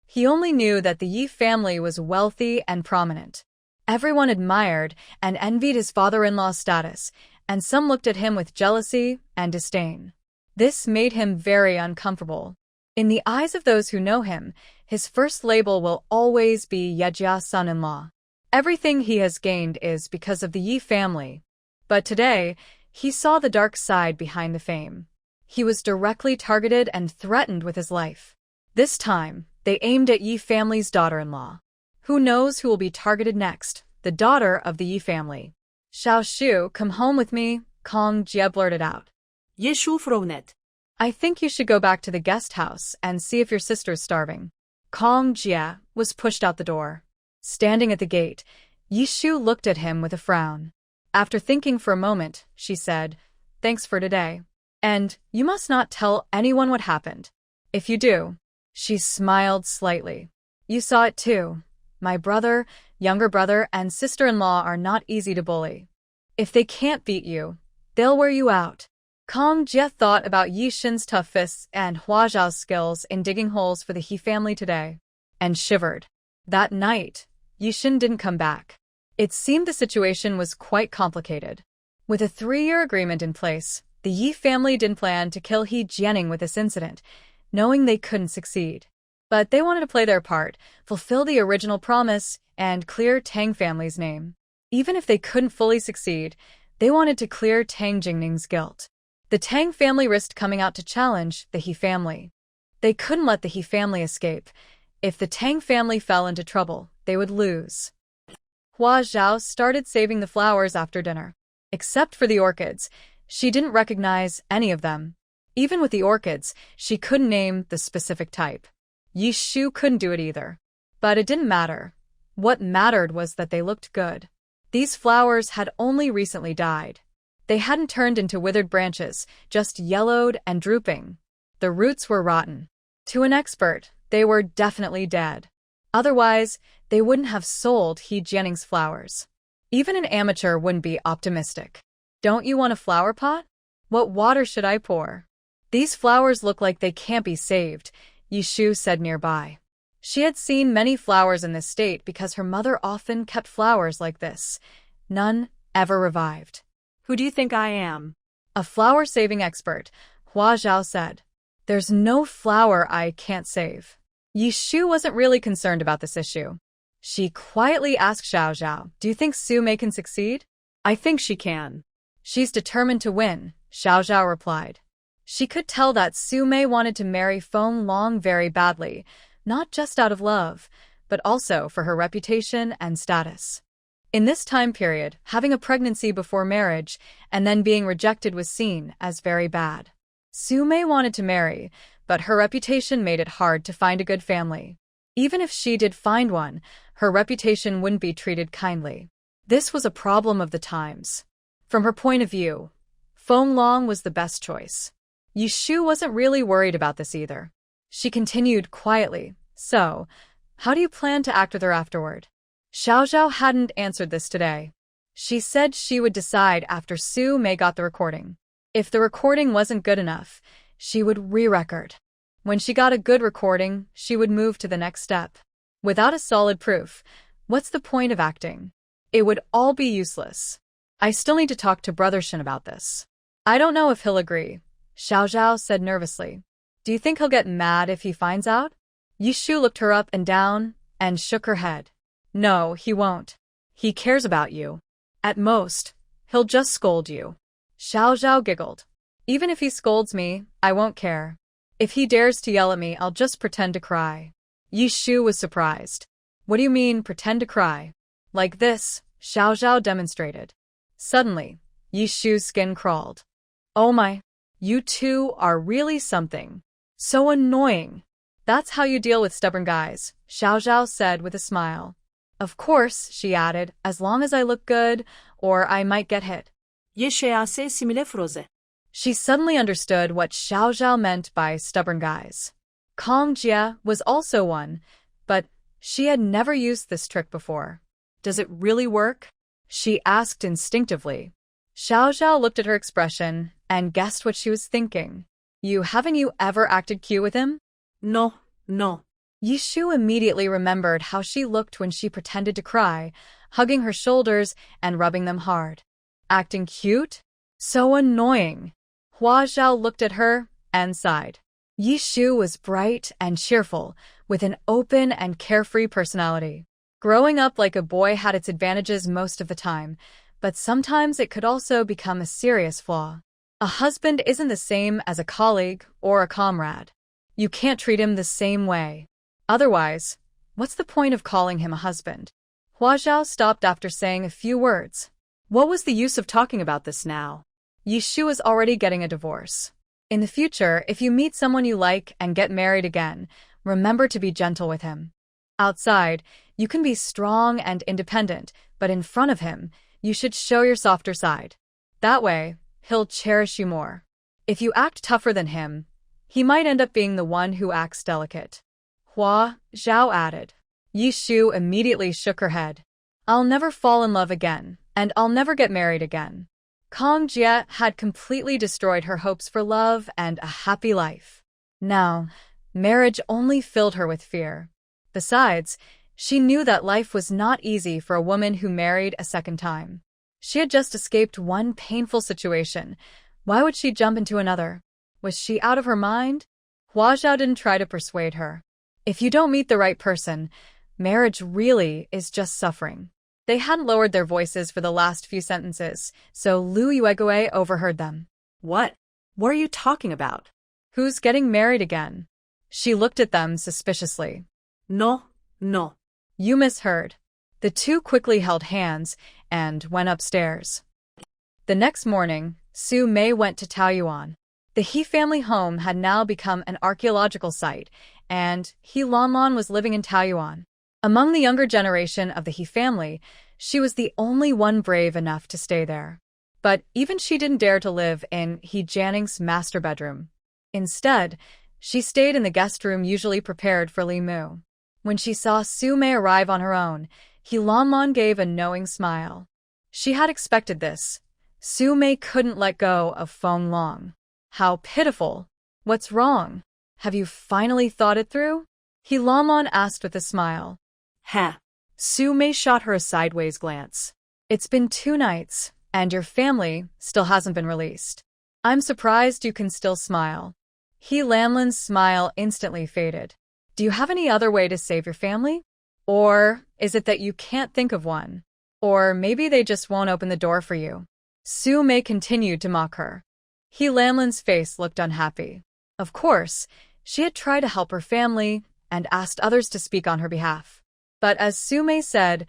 Speaker 1: He only knew that the Yi family was wealthy and prominent. Everyone admired and envied his father-in-law's status, and some looked at him with jealousy and disdain. This made him very uncomfortable. In the eyes of those who know him, his first label will always be Yejia's son-in-law. Everything he has gained is because of the Yi family. But today, he saw the dark side behind the fame. He was directly targeted and threatened with his life. This time, they aimed at Yi family's daughter-in-law. Who knows who will be targeted next? The daughter of the Yi family. Xiaoshu, come home with me, Kong Jie blurted out.
Speaker 2: Yishu frowned.
Speaker 1: I think you should go back to the guest house and see if your sister's starving. Kong Jie was pushed out the door. Standing at the gate, Yishu looked at him with a frown. After thinking for a moment, she said, Thanks for today. And you must not tell anyone what happened. If you do, she smiled slightly. You saw it too. My brother, younger brother, and sister-in-law are not easy to bully. If they can't beat you, they'll wear you out. Kong Jie thought about Yishan's tough fists and Hua Zhao's skills in digging holes for the He family today, and shivered. That night, Yishan didn't come back. It seemed the situation was quite complicated. With a 3-year agreement in place, the Yi family didn't plan to kill He Jianing with this incident, knowing they couldn't succeed. But they wanted to play their part, fulfill the original promise, and clear Tang family's name. Even if they couldn't fully succeed, they wanted to clear Tang Jingning's guilt. The Tang family risked coming out to challenge the He family. They couldn't let the He family escape. If the Tang family fell into trouble, they would lose. Hua Zhao started saving the flowers after dinner. Except for the orchids, she didn't recognize any of them. Even with the orchids, she couldn't name the specific type. Yishu couldn't do it either. But it didn't matter. What mattered was that they looked good. These flowers had only recently died. They hadn't turned into withered branches, just yellowed and drooping. The roots were rotten. To an expert, they were definitely dead. Otherwise, they wouldn't have sold Jianing's flowers. Even an amateur wouldn't be optimistic. Don't you want a flower pot? What water should I pour? These flowers look like they can't be saved, Yishu said nearby. She had seen many flowers in this state because her mother often kept flowers like this. None ever revived.
Speaker 2: Who do you think I am?
Speaker 1: A flower-saving expert, Hua Zhao said. There's no flower I can't save. Yishu wasn't really concerned about this issue. She quietly asked Xiao Zhao, do you think Su Mei can succeed?
Speaker 2: I think she can.
Speaker 1: She's determined to win, Xiao Zhao replied. She could tell that Su Mei wanted to marry Feng Long very badly, not just out of love, but also for her reputation and status. In this time period, having a pregnancy before marriage and then being rejected was seen as very bad. Su Mei wanted to marry, but her reputation made it hard to find a good family. Even if she did find one, her reputation wouldn't be treated kindly. This was a problem of the times. From her point of view, Feng Long was the best choice. Yishu wasn't really worried about this either. She continued quietly, so, how do you plan to act with her afterward? Xiao Zhao hadn't answered this today. She said she would decide after Su Mei got the recording. If the recording wasn't good enough, she would re-record. When she got a good recording, she would move to the next step. Without a solid proof, what's the point of acting? It would all be useless. I still need to talk to Brother Shin about this. I don't know if he'll agree, Xiao Zhao said nervously. Do you think he'll get mad if he finds out? Yishu looked her up and down and shook her head. No, he won't. He cares about you. At most, he'll just scold you. Xiao Zhao giggled. Even if he scolds me, I won't care. If he dares to yell at me, I'll just pretend to cry. Yishu was surprised. What do you mean, pretend to cry? Like this, Xiao Zhao demonstrated. Suddenly, Yishu's skin crawled. Oh my, you two are really something. So annoying. That's how you deal with stubborn guys, Xiao Zhao said with a smile. Of course, she added, as long as I look good, or I might get hit. She suddenly understood what Xiao Zhao meant by stubborn guys. Kong Jia was also one, but she had never used this trick before. Does it really work? She asked instinctively. Xiao Zhao looked at her expression and guessed what she was thinking. Haven't you ever acted cute with him?
Speaker 2: No.
Speaker 1: Yishu immediately remembered how she looked when she pretended to cry, hugging her shoulders and rubbing them hard. Acting cute? So annoying. Hua Zhao looked at her and sighed. Yishu was bright and cheerful, with an open and carefree personality. Growing up like a boy had its advantages most of the time, but sometimes it could also become a serious flaw. A husband isn't the same as a colleague or a comrade. You can't treat him the same way. Otherwise, what's the point of calling him a husband? Hua Zhao stopped after saying a few words.
Speaker 2: What was the use of talking about this now?
Speaker 1: Yishu is already getting a divorce. In the future, if you meet someone you like and get married again, remember to be gentle with him. Outside, you can be strong and independent, but in front of him, you should show your softer side. That way, he'll cherish you more. If you act tougher than him, he might end up being the one who acts delicate. Hua Zhao added. Yishu immediately shook her head. I'll never fall in love again, and I'll never get married again. Kong Jia had completely destroyed her hopes for love and a happy life. Now, marriage only filled her with fear. Besides, she knew that life was not easy for a woman who married a second time. She had just escaped one painful situation. Why would she jump into another? Was she out of her mind? Hua Zhao didn't try to persuade her. If you don't meet the right person, marriage really is just suffering. They hadn't lowered their voices for the last few sentences, so Lu Yuegui overheard them.
Speaker 2: What? What are you talking about?
Speaker 1: Who's getting married again? She looked at them suspiciously.
Speaker 2: No.
Speaker 1: You misheard. The two quickly held hands and went upstairs. The next morning, Su Mei went to Taoyuan. The He family home had now become an archaeological site, and He Lanlan was living in Taoyuan. Among the younger generation of the He family, she was the only one brave enough to stay there. But even she didn't dare to live in He Jianing's master bedroom. Instead, she stayed in the guest room usually prepared for Li Mu. When she saw Su Mei arrive on her own, He Lanlan gave a knowing smile. She had expected this. Su Mei couldn't let go of Feng Long. How pitiful. What's wrong? Have you finally thought it through? He Lanlan asked with a smile.
Speaker 2: Ha. Su Mei shot her a sideways glance.
Speaker 1: It's been 2 nights, and your family still hasn't been released. I'm surprised you can still smile. He Lanlan's smile instantly faded. Do you have any other way to save your family? Or is it that you can't think of one? Or maybe they just won't open the door for you? Su Mei continued to mock her. He Lanlan's face looked unhappy. Of course, she had tried to help her family and asked others to speak on her behalf. But as Su Mei said,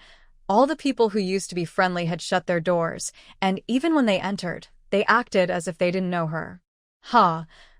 Speaker 1: all the people who used to be friendly had shut their doors, and even when they entered, they acted as if they didn't know her.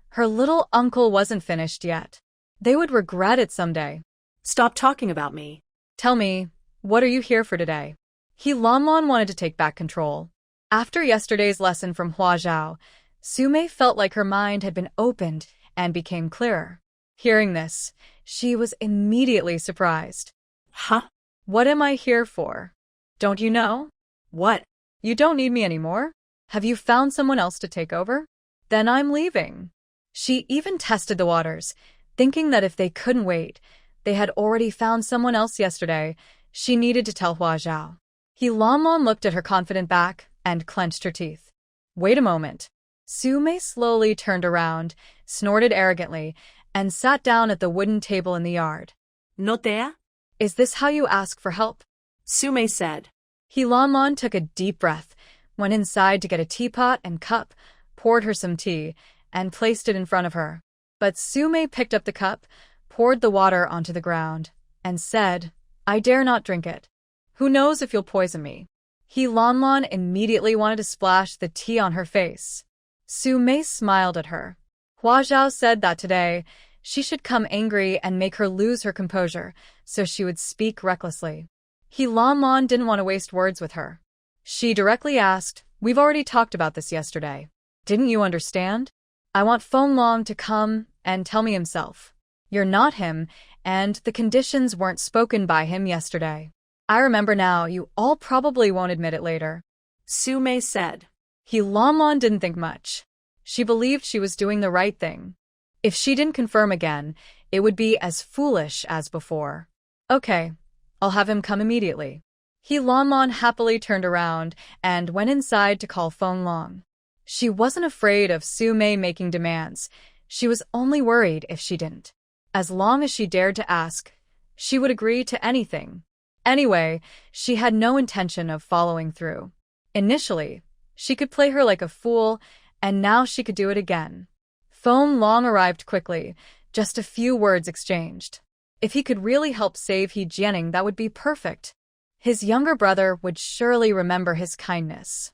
Speaker 1: Her little uncle wasn't finished yet. They would regret it someday.
Speaker 2: Stop talking about me.
Speaker 1: Tell me, what are you here for today? He Lanlan wanted to take back control. After yesterday's lesson from Hua Zhao, Su Mei felt like her mind had been opened and became clearer. Hearing this, she was immediately surprised.
Speaker 2: Huh?
Speaker 1: What am I here for? Don't you know?
Speaker 2: What?
Speaker 1: You don't need me anymore? Have you found someone else to take over? Then I'm leaving. She even tested the waters, thinking that if they couldn't wait, they had already found someone else yesterday. She needed to tell Hua Zhao. He Lanlan looked at her confident back and clenched her teeth. Wait a moment. Su Mei slowly turned around, snorted arrogantly, and sat down at the wooden table in the yard.
Speaker 2: Notea?
Speaker 1: Is this how you ask for help?
Speaker 2: Su Mei said.
Speaker 1: He Lanlan took a deep breath, went inside to get a teapot and cup, poured her some tea, and placed it in front of her. But Su Mei picked up the cup, poured the water onto the ground, and said, I dare not drink it. Who knows if you'll poison me? He Lanlan immediately wanted to splash the tea on her face. Su Mei smiled at her. Hua Zhao said that today, she should come angry and make her lose her composure, so she would speak recklessly. He Lanlan didn't want to waste words with her. She directly asked, We've already talked about this yesterday. Didn't you understand? I want Feng Long to come and tell me himself. You're not him, and the conditions weren't spoken by him yesterday. I remember now, you all probably won't admit it later.
Speaker 2: Su Mei said.
Speaker 1: He Lanlan didn't think much. She believed she was doing the right thing. If she didn't confirm again, it would be as foolish as before. Okay, I'll have him come immediately. He Lanlan happily turned around and went inside to call Feng Long. She wasn't afraid of Su Mei making demands. She was only worried if she didn't. As long as she dared to ask, she would agree to anything. Anyway, she had no intention of following through. Initially, she could play her like a fool, and now she could do it again. Feng Long arrived quickly, just a few words exchanged. If he could really help save He Jianing, that would be perfect. His younger brother would surely remember his kindness.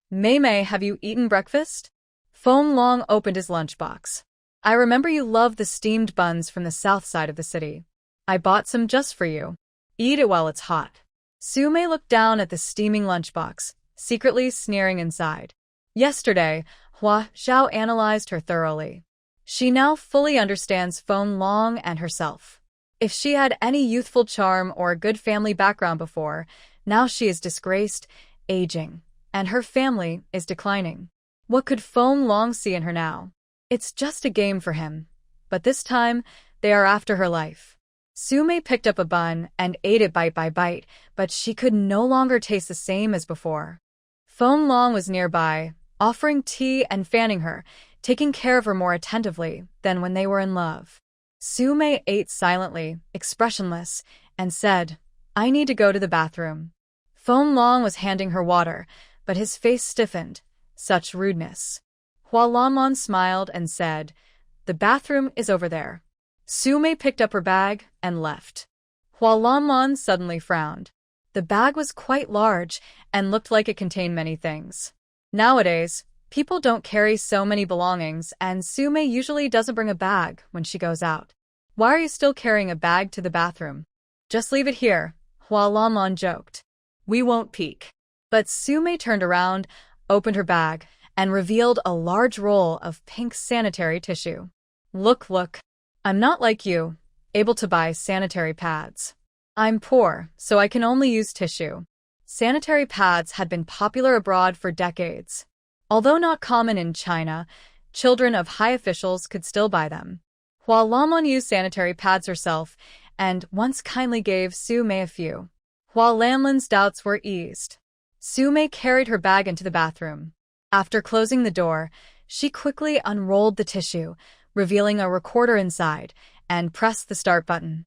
Speaker 1: Mei, have you eaten breakfast? Feng Long opened his lunchbox. I remember you love the steamed buns from the south side of the city. I bought some just for you. Eat it while it's hot. Su Mei looked down at the steaming lunchbox, secretly sneering inside. Yesterday, Hua Zhao analyzed her thoroughly. She now fully understands Feng Long and herself. If she had any youthful charm or a good family background before, now she is disgraced, aging, and her family is declining. What could Feng Long see in her now? It's just a game for him. But this time, they are after her life. Su Mei picked up a bun and ate it bite by bite, but she could no longer taste the same as before. Feng Long was nearby, offering tea and fanning her, taking care of her more attentively than when they were in love. Su Mei ate silently, expressionless, and said, I need to go to the bathroom. Feng Long was handing her water, but his face stiffened. Such rudeness. Hua Lanlan smiled and said, The bathroom is over there. Su Mei picked up her bag and left. Hua Lanlan suddenly frowned. The bag was quite large and looked like it contained many things. Nowadays, people don't carry so many belongings, and Su Mei usually doesn't bring a bag when she goes out. Why are you still carrying a bag to the bathroom? Just leave it here, Hua Lanlan joked.
Speaker 2: We won't peek.
Speaker 1: But Su-mei turned around, opened her bag, and revealed a large roll of pink sanitary tissue. Look. I'm not like you, able to buy sanitary pads. I'm poor, so I can only use tissue. Sanitary pads had been popular abroad for decades. Although not common in China, children of high officials could still buy them. Hua Lanlan used sanitary pads herself and once kindly gave Su-mei a few. Hua Lanlan's doubts were eased. Su-mei carried her bag into the bathroom. After closing the door, she quickly unrolled the tissue, revealing a recorder inside, and pressed the start button.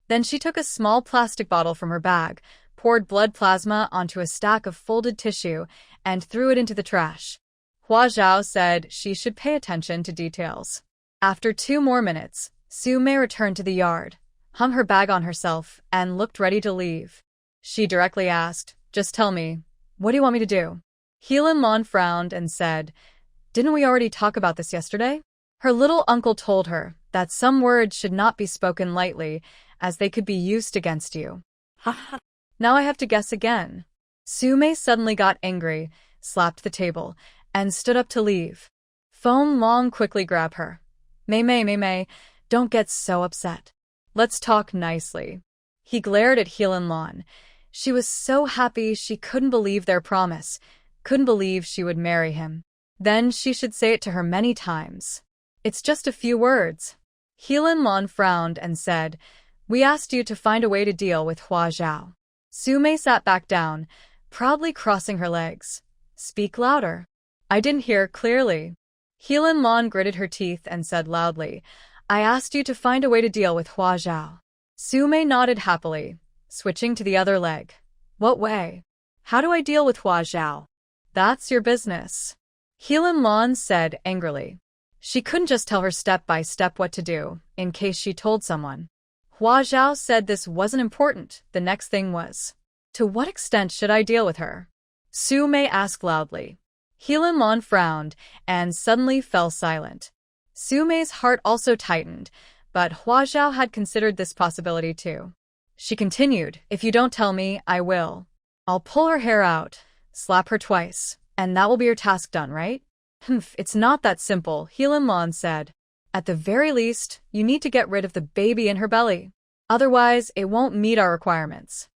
Speaker 1: Then she took a small plastic bottle from her bag, poured blood plasma onto a stack of folded tissue, and threw it into the trash. Hua Zhao said she should pay attention to details. After 2 more minutes, Su-mei returned to the yard, hung her bag on herself, and looked ready to leave. She directly asked, "Just tell me, what do you want me to do?" He Lan frowned and said, "Didn't we already talk about this yesterday?" Her little uncle told her that some words should not be spoken lightly, as they could be used against you. Now I have to guess again. Su-mei suddenly got angry, slapped the table, and stood up to leave. Feng Long quickly grabbed her. Mei, don't get so upset. Let's talk nicely. He glared at Lan. She was so happy she couldn't believe their promise, couldn't believe she would marry him. Then she should say it to her many times. It's just a few words. Lan frowned and said, "We asked you to find a way to deal with Hua Zhao." Su-mei sat back down, proudly crossing her legs. "Speak louder." "I didn't hear clearly." Lan gritted her teeth and said loudly, "I asked you to find a way to deal with Hua Zhao." Su-mei nodded happily, switching to the other leg. "What way?"
Speaker 2: How do I deal with Hua Zhao?
Speaker 1: "That's your business," Lan said angrily. She couldn't just tell her step by step what to do, in case she told someone. Hua Zhao said this wasn't important. The next thing was, to what extent should I deal with her? Su-mei asked loudly. Lan frowned and suddenly fell silent. Su-mei's heart also tightened, but Hua Zhao had considered this possibility too. She continued, "If you don't tell me, I will. I'll pull her hair out, slap her twice, and that will be your task done, right?" It's not that simple, Lan said. "At the very least, you need to get rid of the baby in her belly. Otherwise, it won't meet our requirements."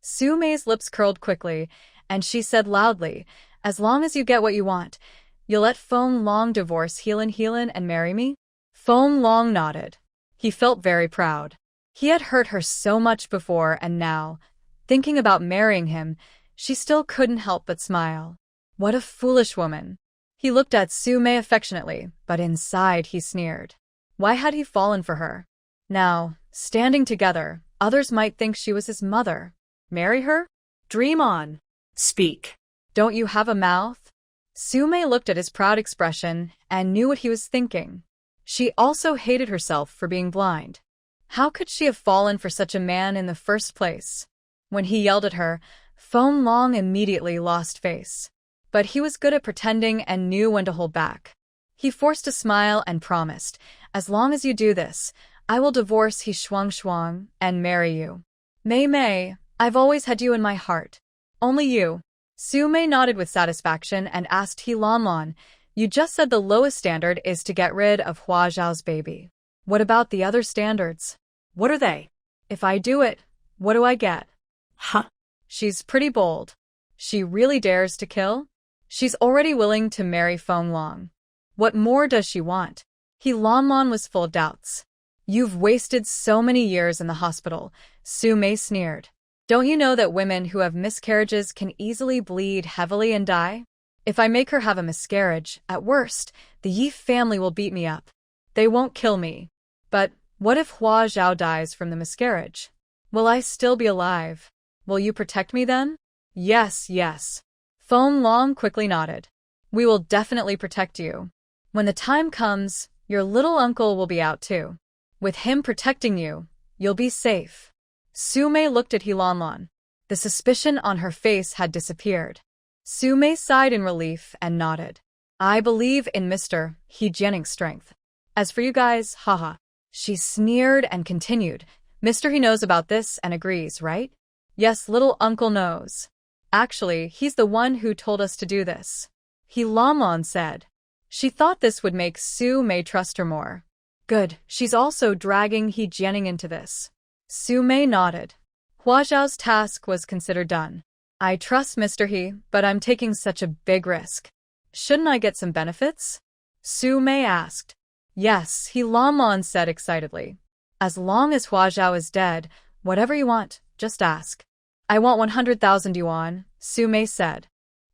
Speaker 1: Su-mei's lips curled quickly, and she said loudly, "As long as you get what you want, you'll let Feng Long divorce Helan and marry me?" Feng Long nodded. He felt very proud. He had hurt her so much before, and now, thinking about marrying him, she still couldn't help but smile. What a foolish woman. He looked at Su-mei affectionately, but inside he sneered. Why had he fallen for her? Now, standing together, others might think she was his mother. Marry her?
Speaker 2: Dream on. Speak.
Speaker 1: Don't you have a mouth? Su-mei looked at his proud expression and knew what he was thinking. She also hated herself for being blind. How could she have fallen for such a man in the first place? When he yelled at her, Feng Long immediately lost face. But he was good at pretending and knew when to hold back. He forced a smile and promised, "As long as you do this, I will divorce He Shuang and marry you. Mei, I've always had you in my heart. Only you." Su-mei nodded with satisfaction and asked He Lan, "You just said the lowest standard is to get rid of Hua Zhao's baby. What about the other standards?"
Speaker 2: What are they?
Speaker 1: "If I do it, what do I get?" She's pretty bold. She really dares to kill? She's already willing to marry Feng Long. What more does she want? He Lan was full of doubts. "You've wasted so many years in the hospital," Su-mei sneered. "Don't you know that women who have miscarriages can easily bleed heavily and die? If I make her have a miscarriage, at worst, the Yi family will beat me up. They won't kill me. But what if Hua Zhao dies from the miscarriage? Will I still be alive? Will you protect me then?" Yes. Feng Long quickly nodded. "We will definitely protect you. When the time comes, your little uncle will be out too. With him protecting you, you'll be safe." Su-mei looked at He Lan. The suspicion on her face had disappeared. Su-mei sighed in relief and nodded. "I believe in Mr. He Jianing's strength. As for you guys, haha." She sneered and continued, Mr. He knows about this and agrees, right? Yes, little uncle knows. Actually, he's the one who told us to do this. He Lamon said. She thought this would make Su Mei trust her more. Good, she's also dragging He Jianing into this. Su Mei nodded. Hua Zhao's task was considered done. I trust Mr. He, but I'm taking such a big risk. Shouldn't I get some benefits? Su Mei asked. Yes, He Lamon said excitedly. As long as Hua Zhao is dead, whatever you want, just ask. I want 100,000 yuan, Su Mei said.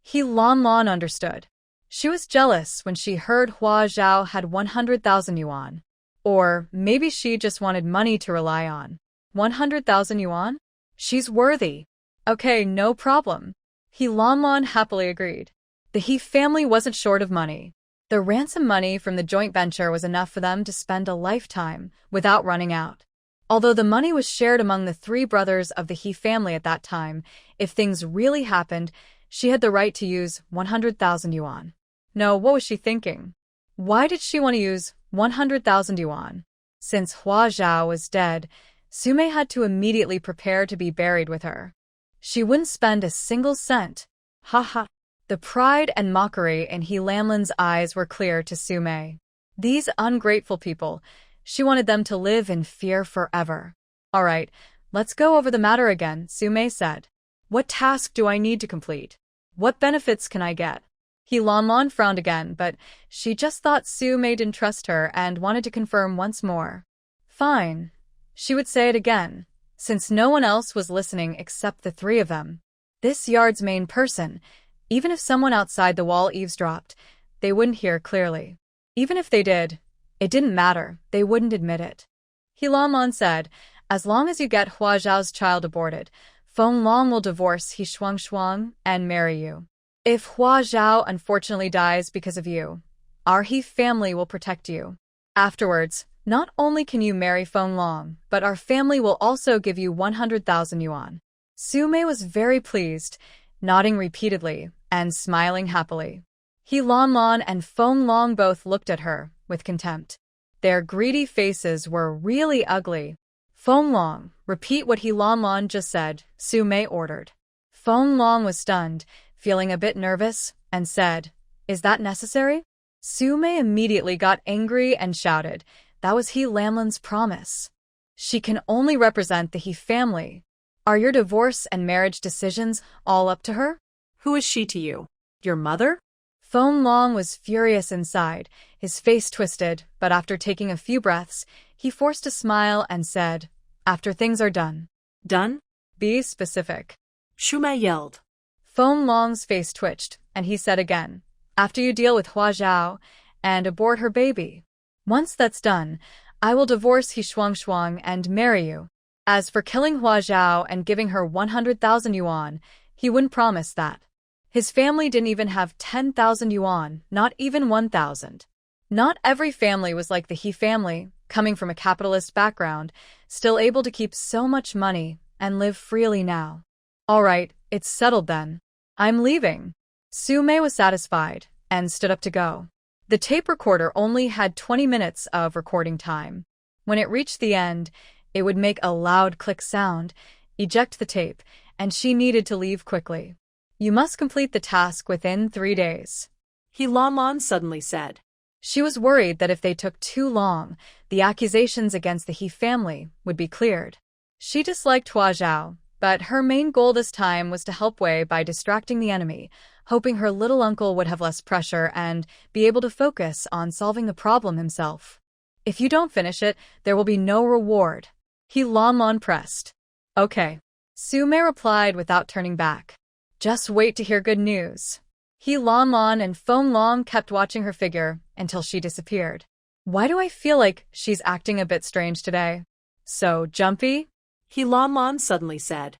Speaker 1: He Lamon understood. She was jealous when she heard Hua Zhao had 100,000 yuan. Or maybe she just wanted money to rely on. 100,000 yuan? She's worthy. Okay, no problem. He Lamon happily agreed. The He family wasn't short of money. The ransom money from the joint venture was enough for them to spend a lifetime without running out. Although the money was shared among the 3 brothers of the He family at that time, if things really happened, she had the right to use 100,000 yuan. No, what was she thinking? Why did she want to use 100,000 yuan? Since Hua Zhao was dead, Su Mei had to immediately prepare to be buried with her. She wouldn't spend a single cent. Ha ha. The pride and mockery in He Lamlin's eyes were clear to Su Mei. These ungrateful people, she wanted them to live in fear forever. All right, let's go over the matter again, Su Mei said. What task do I need to complete? What benefits can I get? He Lamon frowned again, but she just thought Su Mei didn't trust her and wanted to confirm once more. Fine. She would say it again, since no one else was listening except the 3 of them. This yard's main person, even if someone outside the wall eavesdropped, they wouldn't hear clearly. Even if they did, it didn't matter, they wouldn't admit it. He Lamon said, as long as you get Hua Zhao's child aborted, Feng Long will divorce He Shuang and marry you. If Hua Zhao unfortunately dies because of you, our He family will protect you. Afterwards, not only can you marry Feng Long, but our family will also give you 100,000 yuan. Su Mei was very pleased, nodding repeatedly and smiling happily. He Lamon and Feng Long both looked at her with contempt. Their greedy faces were really ugly. Feng Long, repeat what He Lamon just said, Su Mei ordered. Feng Long was stunned, feeling a bit nervous, and said, Is that necessary? Su Mei immediately got angry and shouted, That was He Lamlin's promise. She can only represent the He family. Are your divorce and marriage decisions all up to her?
Speaker 2: Who is she to you? Your mother?
Speaker 1: Feng Long was furious inside, his face twisted, but after taking a few breaths, he forced a smile and said, After things are done.
Speaker 2: Done?
Speaker 1: Be specific.
Speaker 2: Su Mei yelled.
Speaker 1: Feng Long's face twitched, and he said again, After you deal with Hua Zhao and abort her baby. Once that's done, I will divorce He Shuang and marry you. As for killing Hua Zhao and giving her 100,000 yuan, he wouldn't promise that. His family didn't even have 10,000 yuan, not even 1,000. Not every family was like the He family, coming from a capitalist background, still able to keep so much money and live freely now. All right, it's settled then. I'm leaving. Su Mei was satisfied and stood up to go. The tape recorder only had 20 minutes of recording time. When it reached the end, it would make a loud click sound, eject the tape, and she needed to leave quickly. You must complete the task within 3 days.
Speaker 2: He Lamon suddenly said.
Speaker 1: She was worried that if they took too long, the accusations against the He family would be cleared. She disliked Hua Zhao, but her main goal this time was to help Wei by distracting the enemy, hoping her little uncle would have less pressure and be able to focus on solving the problem himself. If you don't finish it, there will be no reward. He Lamon pressed. Okay. Su Mei replied without turning back. Just wait to hear good news. He Lamon and Feng Long kept watching her figure until she disappeared. Why do I feel like she's acting a bit strange today? So jumpy?
Speaker 2: He Lamon suddenly said.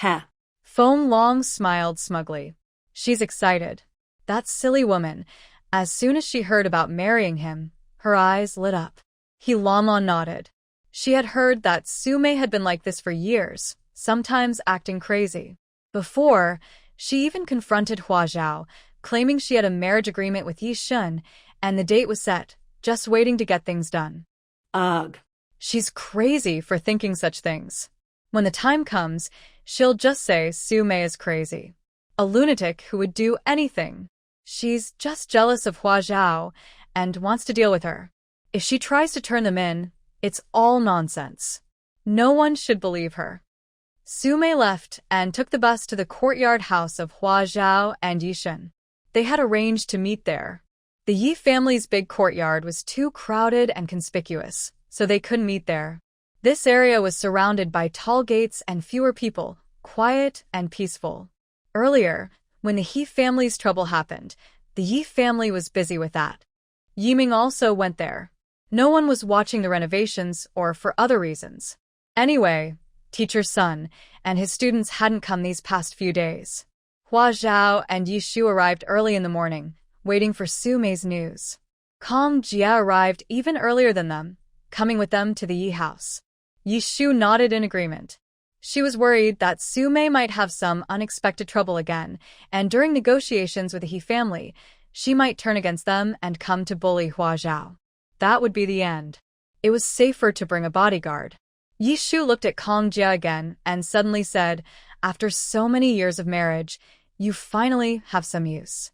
Speaker 2: Heh.
Speaker 1: Feng Long smiled smugly. She's excited. That silly woman. As soon as she heard about marrying him, her eyes lit up. He Lamon nodded. She had heard that Su Mei had been like this for years, sometimes acting crazy. Before, she even confronted Hua Zhao, claiming she had a marriage agreement with Yishan, and the date was set, just waiting to get things done.
Speaker 2: Ugh.
Speaker 1: She's crazy for thinking such things. When the time comes, she'll just say Sume is crazy. A lunatic who would do anything. She's just jealous of Hua Zhao and wants to deal with her. If she tries to turn them in, it's all nonsense. No one should believe her. Sume left and took the bus to the courtyard house of Hua Zhao and Yishan. They had arranged to meet there. The Yi family's big courtyard was too crowded and conspicuous, so they couldn't meet there. This area was surrounded by tall gates and fewer people, quiet and peaceful. Earlier, when the He family's trouble happened, the Yi family was busy with that. Yiming also went there. No one was watching the renovations or for other reasons. Anyway, teacher's son and his students hadn't come these past few days. Hua Zhao and Yishu arrived early in the morning, waiting for Sume's news. Kong Jia arrived even earlier than them, coming with them to the Yi house. Yishu nodded in agreement. She was worried that Sume might have some unexpected trouble again, and during negotiations with the He family, she might turn against them and come to bully Hua Zhao. That would be the end. It was safer to bring a bodyguard. Yishu looked at Kong Jia again and suddenly said, "After so many years of marriage, you finally have some use."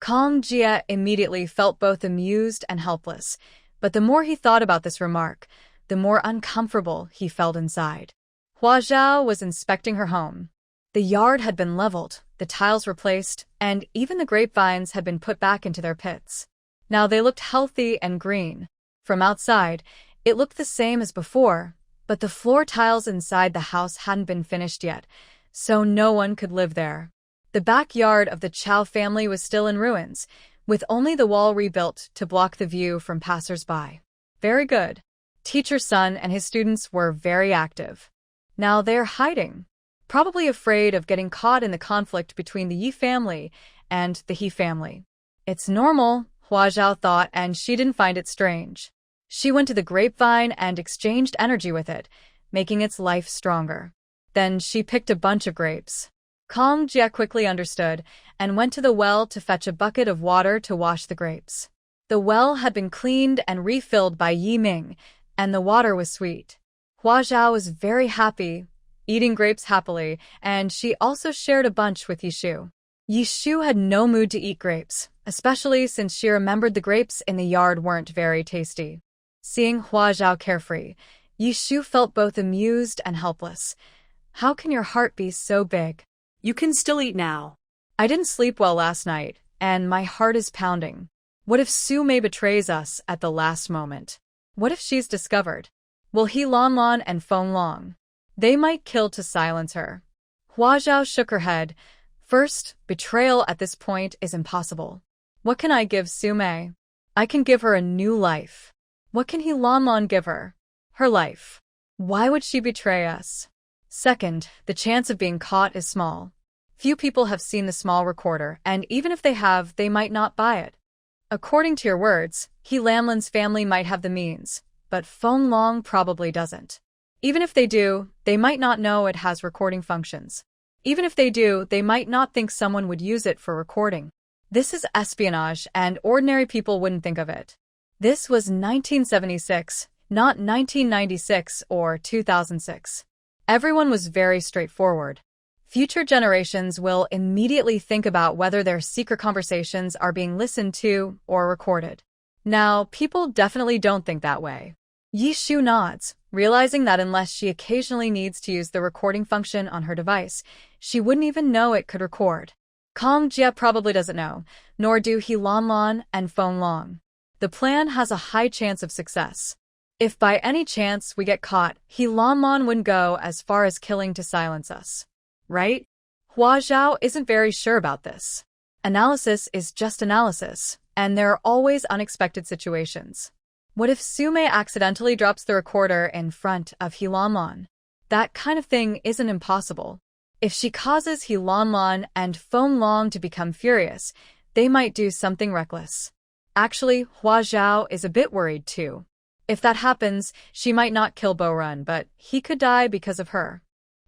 Speaker 1: Kong Jia immediately felt both amused and helpless, but the more he thought about this remark, the more uncomfortable he felt inside. Hua Zhao was inspecting her home. The yard had been leveled, the tiles replaced, and even the grapevines had been put back into their pits. Now they looked healthy and green. From outside, it looked the same as before, but the floor tiles inside the house hadn't been finished yet, so no one could live there. The backyard of the Chiao family was still in ruins, with only the wall rebuilt to block the view from passers-by. Very good. Teacher's son and his students were very active. Now they're hiding, probably afraid of getting caught in the conflict between the Yi family and the He family. It's normal, Hua Zhao thought, and she didn't find it strange. She went to the grapevine and exchanged energy with it, making its life stronger. Then she picked a bunch of grapes. Kong Jia quickly understood and went to the well to fetch a bucket of water to wash the grapes. The well had been cleaned and refilled by Yi Ming, and the water was sweet. Hua Zhao was very happy, eating grapes happily, and she also shared a bunch with Yishu. Yishu had no mood to eat grapes, especially since she remembered the grapes in the yard weren't very tasty. Seeing Hua Zhao carefree, Yishu felt both amused and helpless. How can your heart be so big?
Speaker 2: You can still eat now.
Speaker 1: I didn't sleep well last night, and my heart is pounding. What if Sume betrays us at the last moment? What if she's discovered? Will He Lanlan and Feng Long? They might kill to silence her. Hua Zhao shook her head. First, betrayal at this point is impossible. What can I give Sume? I can give her a new life. What can He Lanlan give her? Her life. Why would she betray us? Second, the chance of being caught is small. Few people have seen the small recorder, and even if they have, they might not buy it. According to your words, He Lanlan's family might have the means, but Feng Long probably doesn't. Even if they do, they might not know it has recording functions. Even if they do, they might not think someone would use it for recording. This is espionage, and ordinary people wouldn't think of it. This was 1976, not 1996 or 2006. Everyone was very straightforward. Future generations will immediately think about whether their secret conversations are being listened to or recorded. Now, people definitely don't think that way. Yishu nods, realizing that unless she occasionally needs to use the recording function on her device, she wouldn't even know it could record. Kong Jia probably doesn't know, nor do He Lanlan and Feng Long. The plan has a high chance of success. If by any chance we get caught, He Lanlan wouldn't go as far as killing to silence us. Right? Hua Zhao isn't very sure about this. Analysis is just analysis, and there are always unexpected situations. What if Sume accidentally drops the recorder in front of He Lanlan? That kind of thing isn't impossible. If she causes He Lanlan and Feng Long to become furious, they might do something reckless. Actually, Hua Zhao is a bit worried too. If that happens, she might not kill Bo Run, but he could die because of her.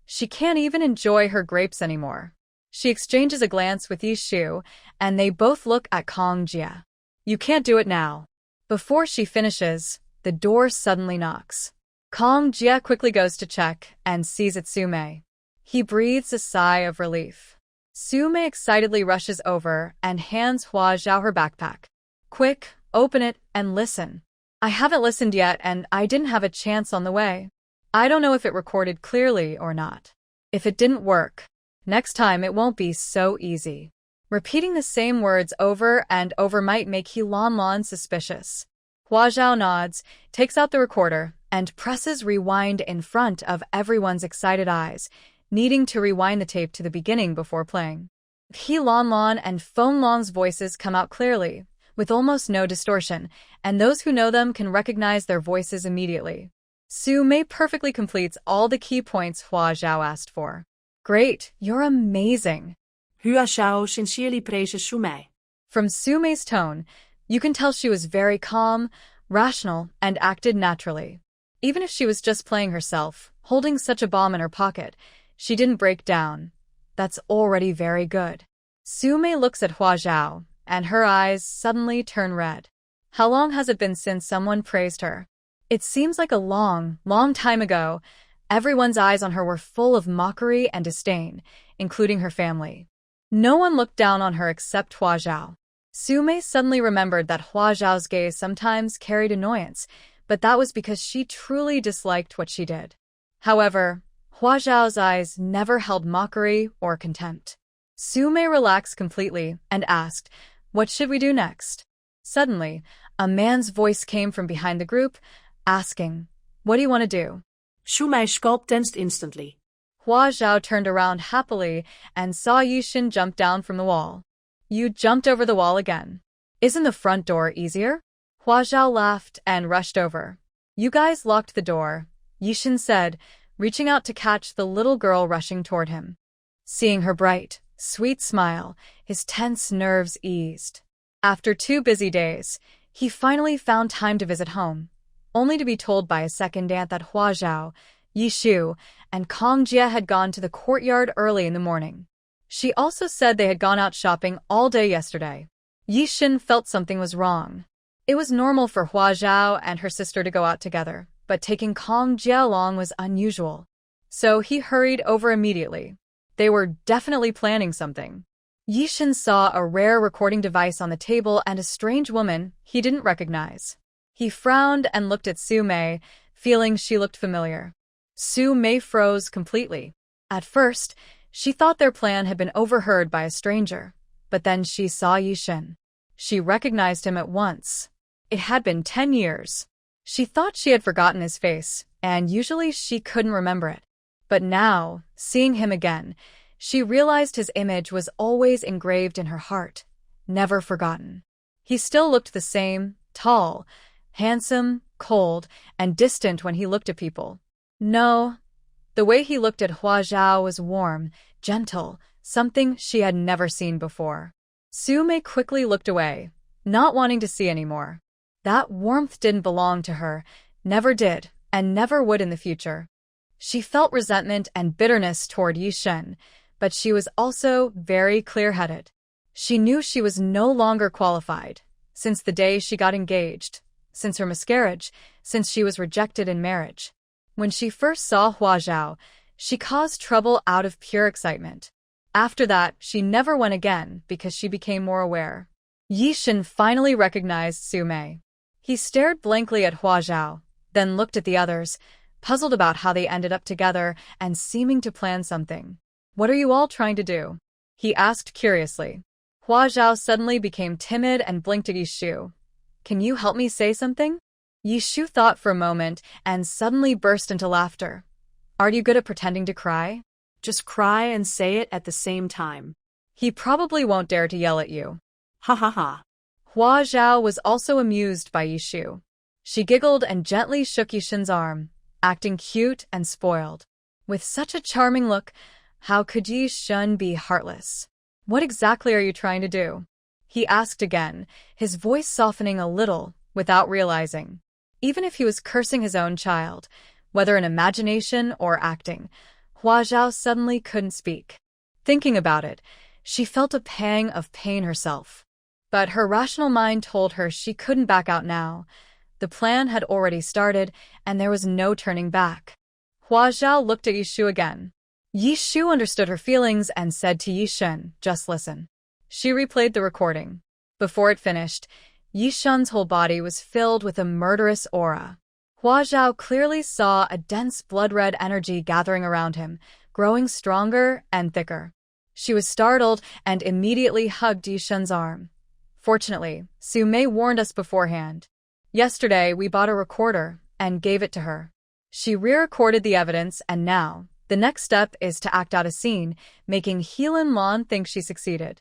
Speaker 1: She can't even enjoy her grapes anymore. She exchanges a glance with Yishu, and they both look at Kong Jia. You can't do it now. Before she finishes, the door suddenly knocks. Kong Jia quickly goes to check and sees it's Sume. He breathes a sigh of relief. Sume excitedly rushes over and hands Hua Zhao her backpack. Quick, open it and listen. I haven't listened yet and I didn't have a chance on the way. I don't know if it recorded clearly or not. If it didn't work, next time it won't be so easy. Repeating the same words over and over might make He Lan Lan suspicious. Hua Zhao nods, takes out the recorder, and presses rewind in front of everyone's excited eyes, needing to rewind the tape to the beginning before playing. He Lan Lan and Feng Long's voices come out clearly, with almost no distortion, and those who know them can recognize their voices immediately. Su Mei perfectly completes all the key points Hua Zhao asked for. Great, you're amazing.
Speaker 2: Hua Zhao sincerely praises Su Mei.
Speaker 1: From Su Mei's tone, you can tell she was very calm, rational, and acted naturally. Even if she was just playing herself, holding such a bomb in her pocket, she didn't break down. That's already very good. Su Mei looks at Hua Zhao, and her eyes suddenly turn red. How long has it been since someone praised her? It seems like a long, long time ago. Everyone's eyes on her were full of mockery and disdain, including her family. No one looked down on her except Hua Zhao. Su Mei suddenly remembered that Hua Zhao's gaze sometimes carried annoyance, but that was because she truly disliked what she did. However, Hua Zhao's eyes never held mockery or contempt. Su Mei relaxed completely and asked, "What should we do next?" Suddenly, a man's voice came from behind the group, asking, "What do you want to do?"
Speaker 2: Su Mei's scalp tensed instantly.
Speaker 1: Hua Zhao turned around happily and saw Yishan jump down from the wall. "You jumped over the wall again. Isn't the front door easier?" Hua Zhao laughed and rushed over. "You guys locked the door," Yishan said, reaching out to catch the little girl rushing toward him. Seeing her bright, sweet smile, his tense nerves eased. After 2 busy days, he finally found time to visit home, only to be told by a second aunt that Hua Zhao, Yishu, and Kong Jia had gone to the courtyard early in the morning. She also said they had gone out shopping all day yesterday. Yishan felt something was wrong. It was normal for Hua Zhao and her sister to go out together, but taking Kong Jia along was unusual. So he hurried over immediately. They were definitely planning something. Yishan saw a rare recording device on the table and a strange woman he didn't recognize. He frowned and looked at Su Mei, feeling she looked familiar. Su Mei froze completely. At first, she thought their plan had been overheard by a stranger, but then she saw Yishan. She recognized him at once. It had been 10 years. She thought she had forgotten his face, and usually she couldn't remember it. But now, seeing him again, she realized his image was always engraved in her heart, never forgotten. He still looked the same, tall, handsome, cold, and distant when he looked at people. No, the way he looked at Hua Zhao was warm, gentle, something she had never seen before. Su Mei quickly looked away, not wanting to see anymore. That warmth didn't belong to her, never did, and never would in the future. She felt resentment and bitterness toward Yishan, but she was also very clear-headed. She knew she was no longer qualified, since the day she got engaged, since her miscarriage, since she was rejected in marriage. When she first saw Hua Zhao, she caused trouble out of pure excitement. After that, she never went again because she became more aware. Yishan finally recognized Su Mei. He stared blankly at Hua Zhao, then looked at the others, puzzled about how they ended up together and seeming to plan something. "What are you all trying to do?" he asked curiously. Hua Zhao suddenly became timid and blinked at Yishu. "Can you help me say something?" Yishu thought for a moment and suddenly burst into laughter. "Are you good at pretending to cry?"
Speaker 2: Just cry and say it at the same time.
Speaker 1: "He probably won't dare to yell at you."
Speaker 2: Ha ha ha.
Speaker 1: Hua Zhao was also amused by Yishu. She giggled and gently shook Yishan's arm, acting cute and spoiled. With such a charming look, how could Yishan be heartless? "What exactly are you trying to do?" he asked again, his voice softening a little without realizing. Even if he was cursing his own child, whether in imagination or acting, Hua Zhao suddenly couldn't speak. Thinking about it, she felt a pang of pain herself. But her rational mind told her she couldn't back out now. The plan had already started, and there was no turning back. Hua Zhao looked at Yishu again. Yishu understood her feelings and said to Yishan, "Just listen." She replayed the recording. Before it finished, Yishan's whole body was filled with a murderous aura. Hua Zhao clearly saw a dense blood-red energy gathering around him, growing stronger and thicker. She was startled and immediately hugged Yishan's arm. Fortunately, Su Mei warned us beforehand. Yesterday, we bought a recorder and gave it to her. She re-recorded the evidence, and now, the next step is to act out a scene, making Helan Lan think she succeeded.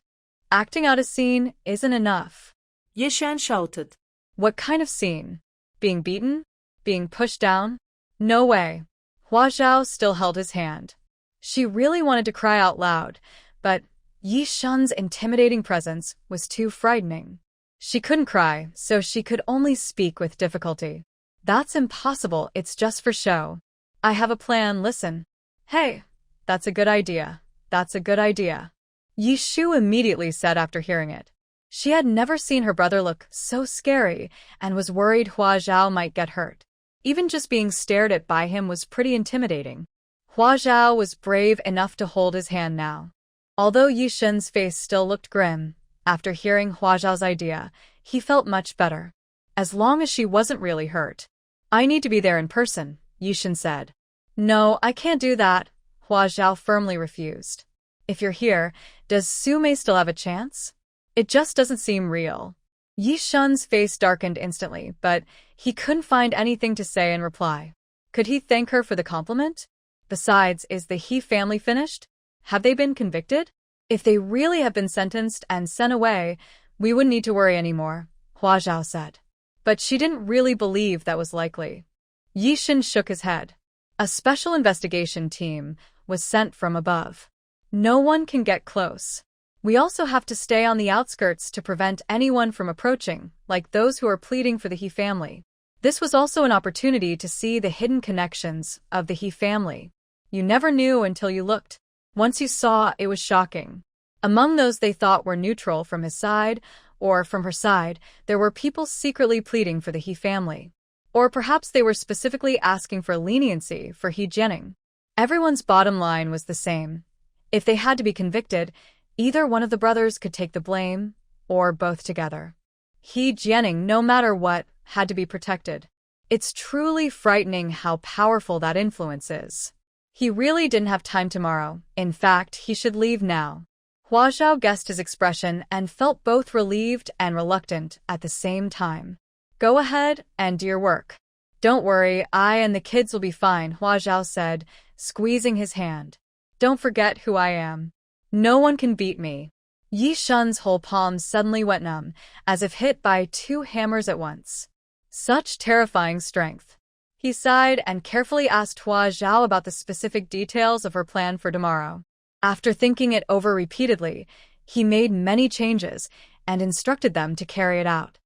Speaker 1: Acting out a scene isn't enough.
Speaker 2: Yishan shouted.
Speaker 1: What kind of scene? Being beaten? Being pushed down? No way. Hua Zhao still held his hand. She really wanted to cry out loud, but Yishan's intimidating presence was too frightening. She couldn't cry, so she could only speak with difficulty. That's impossible, it's just for show. I have a plan, listen. Hey, that's a good idea. That's a good idea. Yishu immediately said after hearing it. She had never seen her brother look so scary and was worried Hua Zhao might get hurt. Even just being stared at by him was pretty intimidating. Hua Zhao was brave enough to hold his hand now. Although Yishan's face still looked grim, after hearing Hua Zhao's idea, he felt much better. As long as she wasn't really hurt. I need to be there in person, Yishan said. No, I can't do that, Hua Zhao firmly refused. If you're here, does Su Mei still have a chance? It just doesn't seem real. Yishan's face darkened instantly, but he couldn't find anything to say in reply. Could he thank her for the compliment? Besides, is the He family finished? Have they been convicted? If they really have been sentenced and sent away, we wouldn't need to worry anymore, Hua Zhao said. But she didn't really believe that was likely. Yishan shook his head. A special investigation team was sent from above. No one can get close. We also have to stay on the outskirts to prevent anyone from approaching, like those who are pleading for the He family. This was also an opportunity to see the hidden connections of the He family. You never knew until you looked. Once you saw, it was shocking. Among those they thought were neutral from his side, or from her side, there were people secretly pleading for the He family. Or perhaps they were specifically asking for leniency for He Jianing. Everyone's bottom line was the same. If they had to be convicted, either one of the brothers could take the blame, or both together. He Jianing, no matter what, had to be protected. It's truly frightening how powerful that influence is. He really didn't have time tomorrow. In fact, he should leave now. Hua Zhao guessed his expression and felt both relieved and reluctant at the same time. Go ahead and do your work. Don't worry, I and the kids will be fine, Hua Zhao said, squeezing his hand. Don't forget who I am. No one can beat me. Yishan's whole palm suddenly went numb, as if hit by 2 hammers at once. Such terrifying strength. He sighed and carefully asked Hua Zhao about the specific details of her plan for tomorrow. After thinking it over repeatedly, he made many changes and instructed them to carry it out.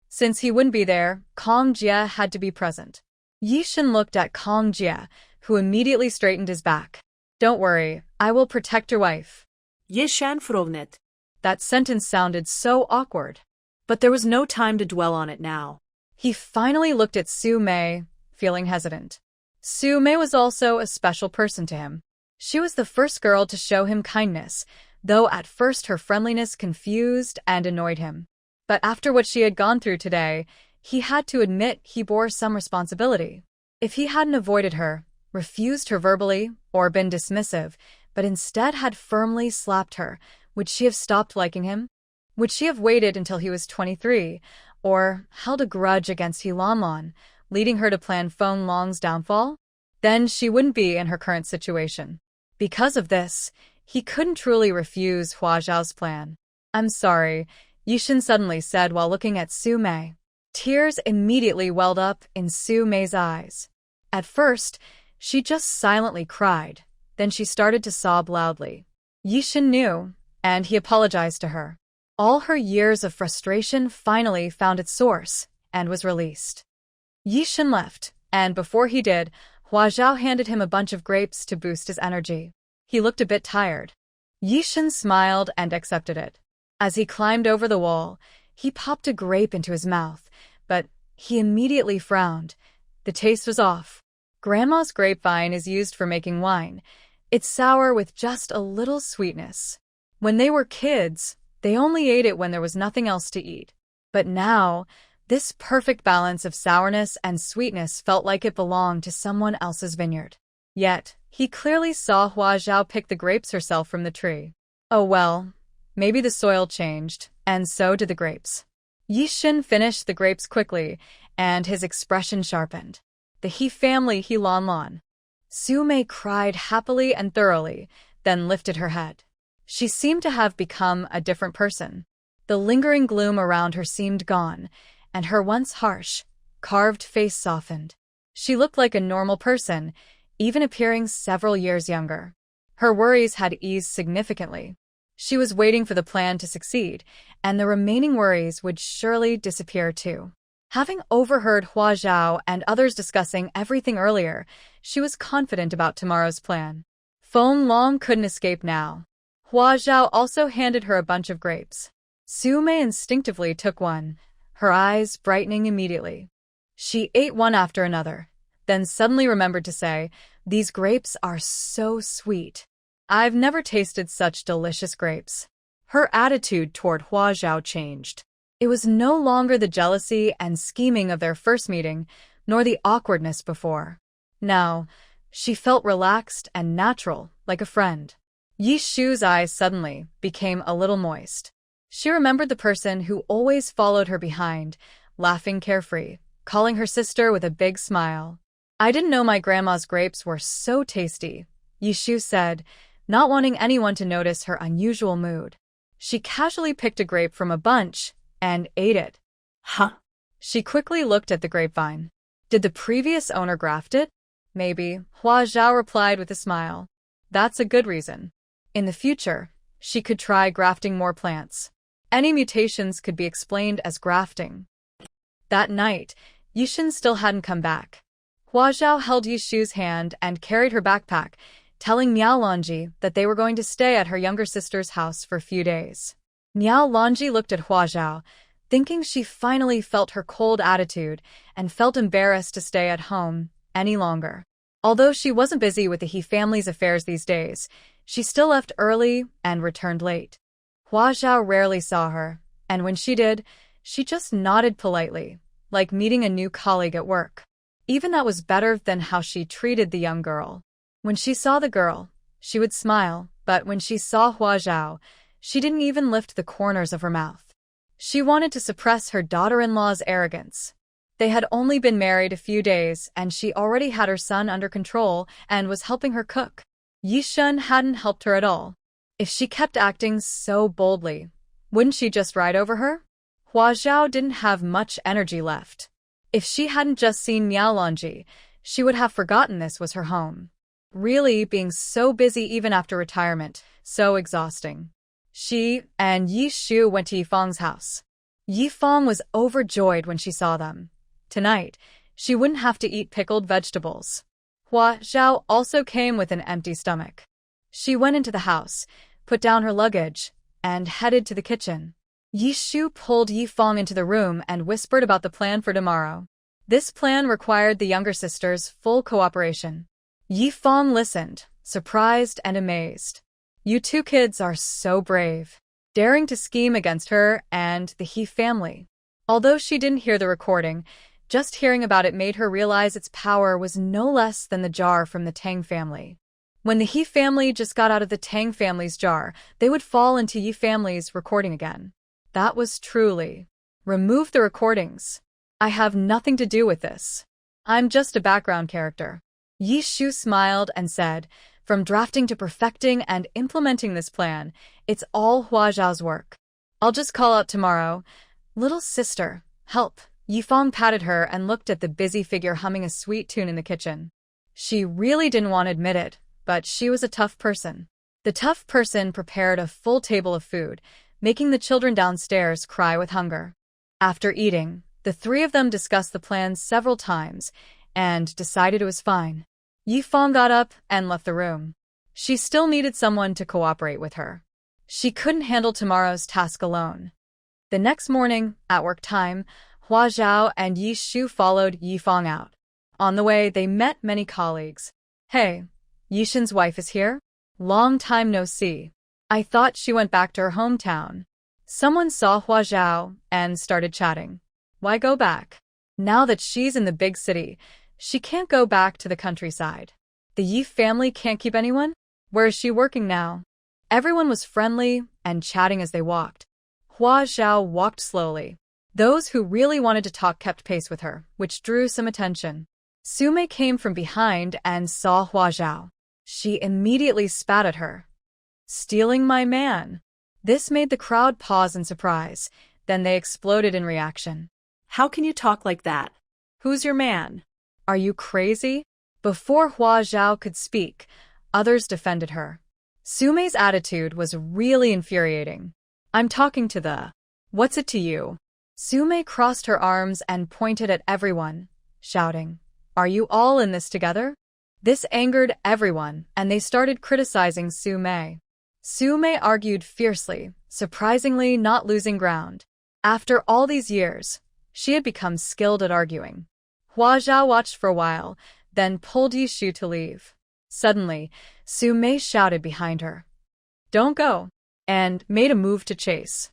Speaker 1: Since he wouldn't be there, Kong Jie had to be present. Yishan looked at Kong Jie, who immediately straightened his back. Don't worry, I will protect your wife.
Speaker 2: Yishan frovnet.
Speaker 1: That sentence sounded so awkward.
Speaker 2: But there was no time to dwell on it now.
Speaker 1: He finally looked at Su Mei, feeling hesitant. Su Mei was also a special person to him. She was the first girl to show him kindness, though at first her friendliness confused and annoyed him. But after what she had gone through today, he had to admit he bore some responsibility. If he hadn't avoided her, refused her verbally, or been dismissive, but instead had firmly slapped her, would she have stopped liking him? Would she have waited until he was 23, or held a grudge against Helan Lan, leading her to plan Feng Long's downfall? Then she wouldn't be in her current situation. Because of this, he couldn't truly refuse Hua Zhao's plan. I'm sorry, Yishan suddenly said while looking at Su Mei. Tears immediately welled up in Su Mei's eyes. At first, she just silently cried, then she started to sob loudly. Yishan knew, and he apologized to her. All her years of frustration finally found its source, and was released. Yishan left, and before he did, Hua Zhao handed him a bunch of grapes to boost his energy. He looked a bit tired. Yishan smiled and accepted it. As he climbed over the wall, he popped a grape into his mouth, but He immediately frowned. The taste was off. Grandma's grapevine is used for making wine. It's sour with just a little sweetness. When they were kids, they only ate it when there was nothing else to eat. But now, this perfect balance of sourness and sweetness felt like it belonged to someone else's vineyard. Yet, he clearly saw Hua Zhao pick the grapes herself from the tree. Oh well, maybe the soil changed, and so did the grapes. Yishan finished the grapes quickly, and his expression sharpened. The He family He Lan Lan. Su Mei cried happily and thoroughly, then lifted her head. She seemed to have become a different person. The lingering gloom around her seemed gone, and her once harsh, carved face softened. She looked like a normal person, even appearing several years younger. Her worries had eased significantly. She was waiting for the plan to succeed, and the remaining worries would surely disappear too. Having overheard Hua Zhao and others discussing everything earlier, she was confident about tomorrow's plan. Feng Long couldn't escape now. Hua Zhao also handed her a bunch of grapes. Su Mei instinctively took one, her eyes brightening immediately. She ate one after another, then suddenly remembered to say, "These grapes are so sweet. I've never tasted such delicious grapes." Her attitude toward Hua Zhao changed. It was no longer the jealousy and scheming of their first meeting, nor the awkwardness before. Now, she felt relaxed and natural, like a friend. Yi Shu's eyes suddenly became a little moist. She remembered the person who always followed her behind, laughing carefree, calling her sister with a big smile. "I didn't know my grandma's grapes were so tasty," Yi Shu said, not wanting anyone to notice her unusual mood. She casually picked a grape from a bunch and ate it.
Speaker 2: Huh?
Speaker 1: She quickly looked at the grapevine. Did the previous owner graft it? Maybe, Hua Zhao replied with a smile. That's a good reason. In the future, she could try grafting more plants. Any mutations could be explained as grafting. That night, Yishan still hadn't come back. Hua Zhao held Yishu's hand and carried her backpack, telling Miao Lanji that they were going to stay at her younger sister's house for a few days. Miao Lanji looked at Hua Zhao, thinking she finally felt her cold attitude and felt embarrassed to stay at home any longer. Although she wasn't busy with the He family's affairs these days, she still left early and returned late. Hua Zhao rarely saw her, and when she did, she just nodded politely, like meeting a new colleague at work. Even that was better than how she treated the young girl. When she saw the girl, she would smile, but when she saw Hua Zhao, she didn't even lift the corners of her mouth. She wanted to suppress her daughter-in-law's arrogance. They had only been married a few days, and she already had her son under control and was helping her cook. Yishan hadn't helped her at all. If she kept acting so boldly, wouldn't she just ride over her? Hua Zhao didn't have much energy left. If she hadn't just seen Miao Lanji, she would have forgotten this was her home. Really, being so busy even after retirement, so exhausting. She and Yi Shu went to Yifang's house. Yifang was overjoyed when she saw them. Tonight, she wouldn't have to eat pickled vegetables. Hua Zhao also came with an empty stomach. She went into the house, put down her luggage, and headed to the kitchen. Yi Shu pulled Yifang into the room and whispered about the plan for tomorrow. This plan required the younger sister's full cooperation. Yifang listened, surprised and amazed. "You two kids are so brave," daring to scheme against her and the He family. Although she didn't hear the recording, just hearing about it made her realize its power was no less than the jar from the Tang family. When the He family just got out of the Tang family's jar, they would fall into Yi family's recording again. That was truly. Remove the recordings. I have nothing to do with this. I'm just a background character. Yi Shu smiled and said, "From drafting to perfecting and implementing this plan, it's all Hua Zhao's work. I'll just call out tomorrow. Little sister, help." Yifang patted her and looked at the busy figure humming a sweet tune in the kitchen. She really didn't want to admit it, but she was a tough person. The tough person prepared a full table of food, making the children downstairs cry with hunger. After eating, the three of them discussed the plan several times and decided it was fine. Yifang got up and left the room. She still needed someone to cooperate with her. She couldn't handle tomorrow's task alone. The next morning, at work time, Hua Zhao and Yi Shu followed Yifang out. On the way, they met many colleagues. Hey, Yishan's wife is here? Long time no see. I thought she went back to her hometown. Someone saw Hua Zhao and started chatting. Why go back? Now that she's in the big city, she can't go back to the countryside. The Yi family can't keep anyone? Where is she working now? Everyone was friendly and chatting as they walked. Hua Zhao walked slowly. Those who really wanted to talk kept pace with her, which drew some attention. Sume came from behind and saw Hua Zhao. She immediately spat at her. Stealing my man. This made the crowd pause in surprise. Then they exploded in reaction.
Speaker 2: How can you talk like that? Who's your man?
Speaker 1: Are you crazy? Before Hua Zhao could speak, others defended her. Sume's attitude was really infuriating. I'm talking to the... What's it to you? Sume crossed her arms and pointed at everyone, shouting, Are you all in this together? This angered everyone, and they started criticizing Sume. Sume argued fiercely, surprisingly not losing ground. After all these years, she had become skilled at arguing. Hua Zhao watched for a while, then pulled Yishu to leave. Suddenly, Sume shouted behind her, Don't go, and made a move to chase.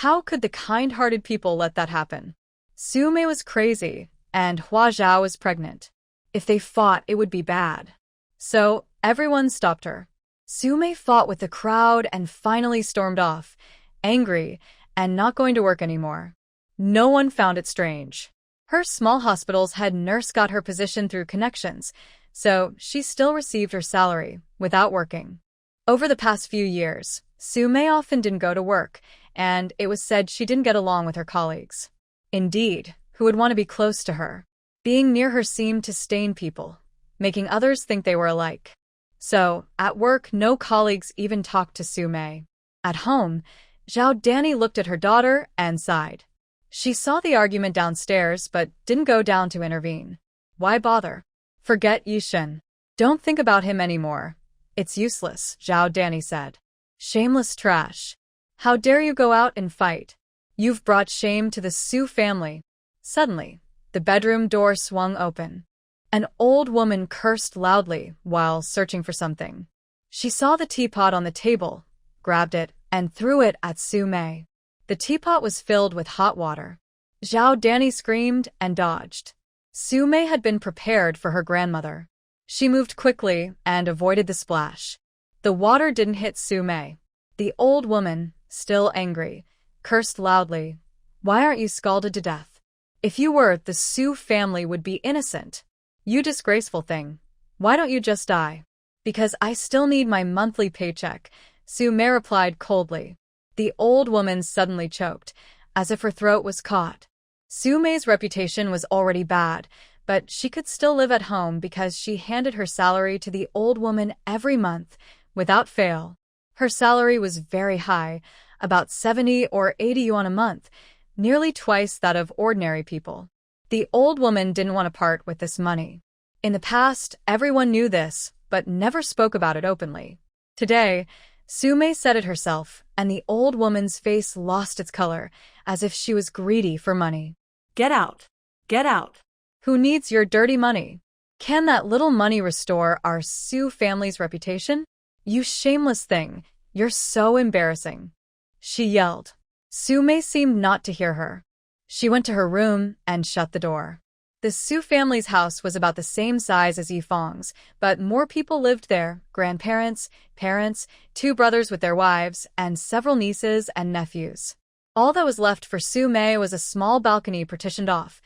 Speaker 1: How could the kind-hearted people let that happen? Sume was crazy, and Hua Zhao was pregnant. If they fought, it would be bad. So, everyone stopped her. Sume fought with the crowd and finally stormed off, angry and not going to work anymore. No one found it strange. Her small hospitals had nurse got her position through connections, so she still received her salary without working. Over the past few years, Sume often didn't go to work, and it was said she didn't get along with her colleagues. Indeed, who would want to be close to her? Being near her seemed to stain people, making others think they were alike. So, at work, no colleagues even talked to Sume. At home, Jianing looked at her daughter and sighed. She saw the argument downstairs but didn't go down to intervene. Why bother? Forget Yishan. Don't think about him anymore. It's useless, Jianing said. Shameless trash. How dare you go out and fight? You've brought shame to the Su family. Suddenly, the bedroom door swung open. An old woman cursed loudly while searching for something. She saw the teapot on the table, grabbed it, and threw it at Sume. The teapot was filled with hot water. Jianing screamed and dodged. Sume had been prepared for her grandmother. She moved quickly and avoided the splash. The water didn't hit Sume. The old woman, still angry, cursed loudly. Why aren't you scalded to death? If you were, the Su family would be innocent. You disgraceful thing. Why don't you just die? Because I still need my monthly paycheck, Sume replied coldly. The old woman suddenly choked, as if her throat was caught. Sume's reputation was already bad, but she could still live at home because she handed her salary to the old woman every month, without fail. Her salary was very high, about 70 or 80 yuan a month, nearly twice that of ordinary people. The old woman didn't want to part with this money. In the past, everyone knew this, but never spoke about it openly. Today, Sume said it herself, and the old woman's face lost its color, as if she was greedy for money.
Speaker 2: Get out! Get out!
Speaker 1: Who needs your dirty money? Can that little money restore our Su family's reputation? You shameless thing, you're so embarrassing. She yelled. Sume seemed not to hear her. She went to her room and shut the door. The Su family's house was about the same size as Yifang's, but more people lived there, grandparents, parents, 2 brothers with their wives, and several nieces and nephews. All that was left for Sume was a small balcony partitioned off,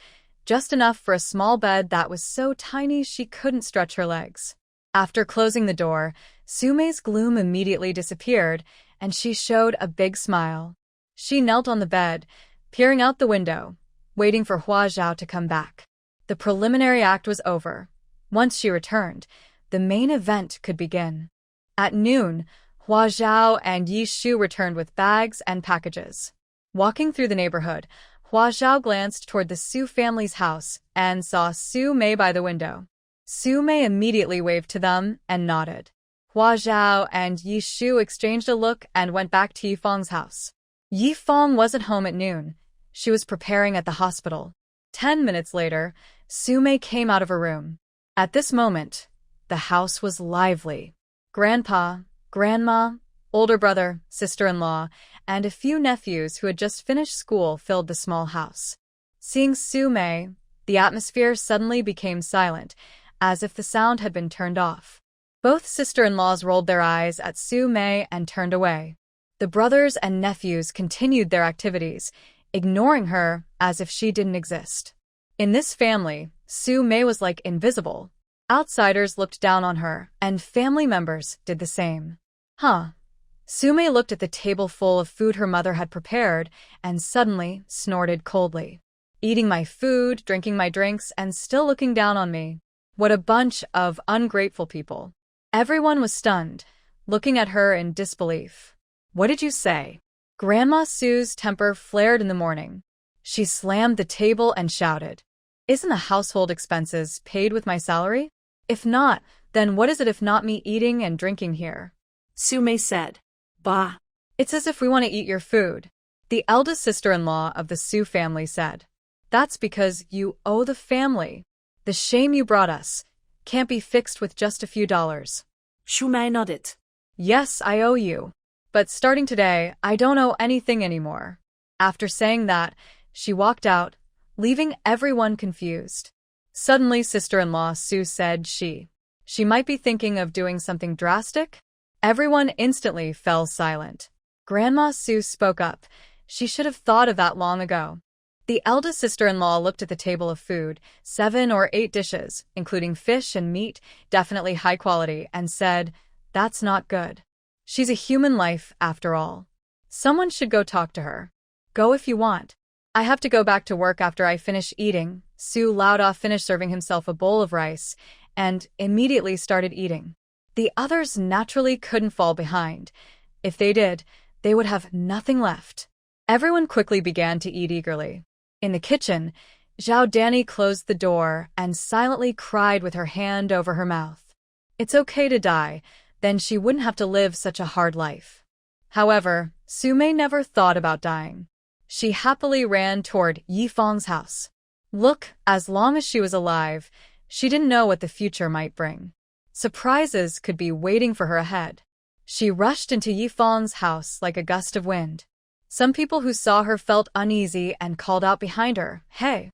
Speaker 1: just enough for a small bed that was so tiny she couldn't stretch her legs. After closing the door, Sume's gloom immediately disappeared, and she showed a big smile. She knelt on the bed, peering out the window, waiting for Hua Zhao to come back. The preliminary act was over. Once she returned, the main event could begin. At noon, Hua Zhao and Yi Shu returned with bags and packages. Walking through the neighborhood, Hua Zhao glanced toward the Su family's house and saw Su Mei by the window. Su Mei immediately waved to them and nodded. Hua Zhao and Yi Shu exchanged a look and went back to Yifang's house. Yifang wasn't home at noon. She was preparing at the hospital. 10 minutes later, Sume came out of her room. At this moment, the house was lively. Grandpa, Grandma, older brother, sister-in-law, and a few nephews who had just finished school filled the small house. Seeing Sume, the atmosphere suddenly became silent, as if the sound had been turned off. Both sister-in-laws rolled their eyes at Sume and turned away. The brothers and nephews continued their activities, ignoring her as if she didn't exist. In this family, Sume was like invisible. Outsiders looked down on her, and family members did the same. Sume looked at the table full of food her mother had prepared and suddenly snorted coldly. Eating my food, drinking my drinks, and still looking down on me. What a bunch of ungrateful people. Everyone was stunned, looking at her in disbelief.
Speaker 2: What did you say?
Speaker 1: Grandma Sue's temper flared in the morning. She slammed the table and shouted, "Isn't the household expenses paid with my salary? If not, then what is it if not me eating and drinking here?"
Speaker 2: Sume said, "Bah.
Speaker 1: It's as if we want to eat your food." The eldest sister-in-law of the Su family said, "That's because you owe the family. The shame you brought us can't be fixed with just a few dollars."
Speaker 2: Sume nodded.
Speaker 1: "Yes, I owe you. But starting today, I don't owe anything anymore." After saying that, she walked out, leaving everyone confused. Suddenly, sister-in-law Su said she might be thinking of doing something drastic. Everyone instantly fell silent. Grandma Su spoke up. She should have thought of that long ago. The eldest sister-in-law looked at the table of food, 7 or 8 dishes, including fish and meat, definitely high quality, and said, "That's not good. She's a human life, after all. Someone should go talk to her. Go if you want. I have to go back to work after I finish eating." Su Laoda finished serving himself a bowl of rice and immediately started eating. The others naturally couldn't fall behind. If they did, they would have nothing left. Everyone quickly began to eat eagerly. In the kitchen, Zhao Danny closed the door and silently cried with her hand over her mouth. It's okay to die, then she wouldn't have to live such a hard life. However, Sume never thought about dying. She happily ran toward Yifang's house. Look, as long as she was alive, she didn't know what the future might bring. Surprises could be waiting for her ahead. She rushed into Yifang's house like a gust of wind. Some people who saw her felt uneasy and called out behind her, Hey,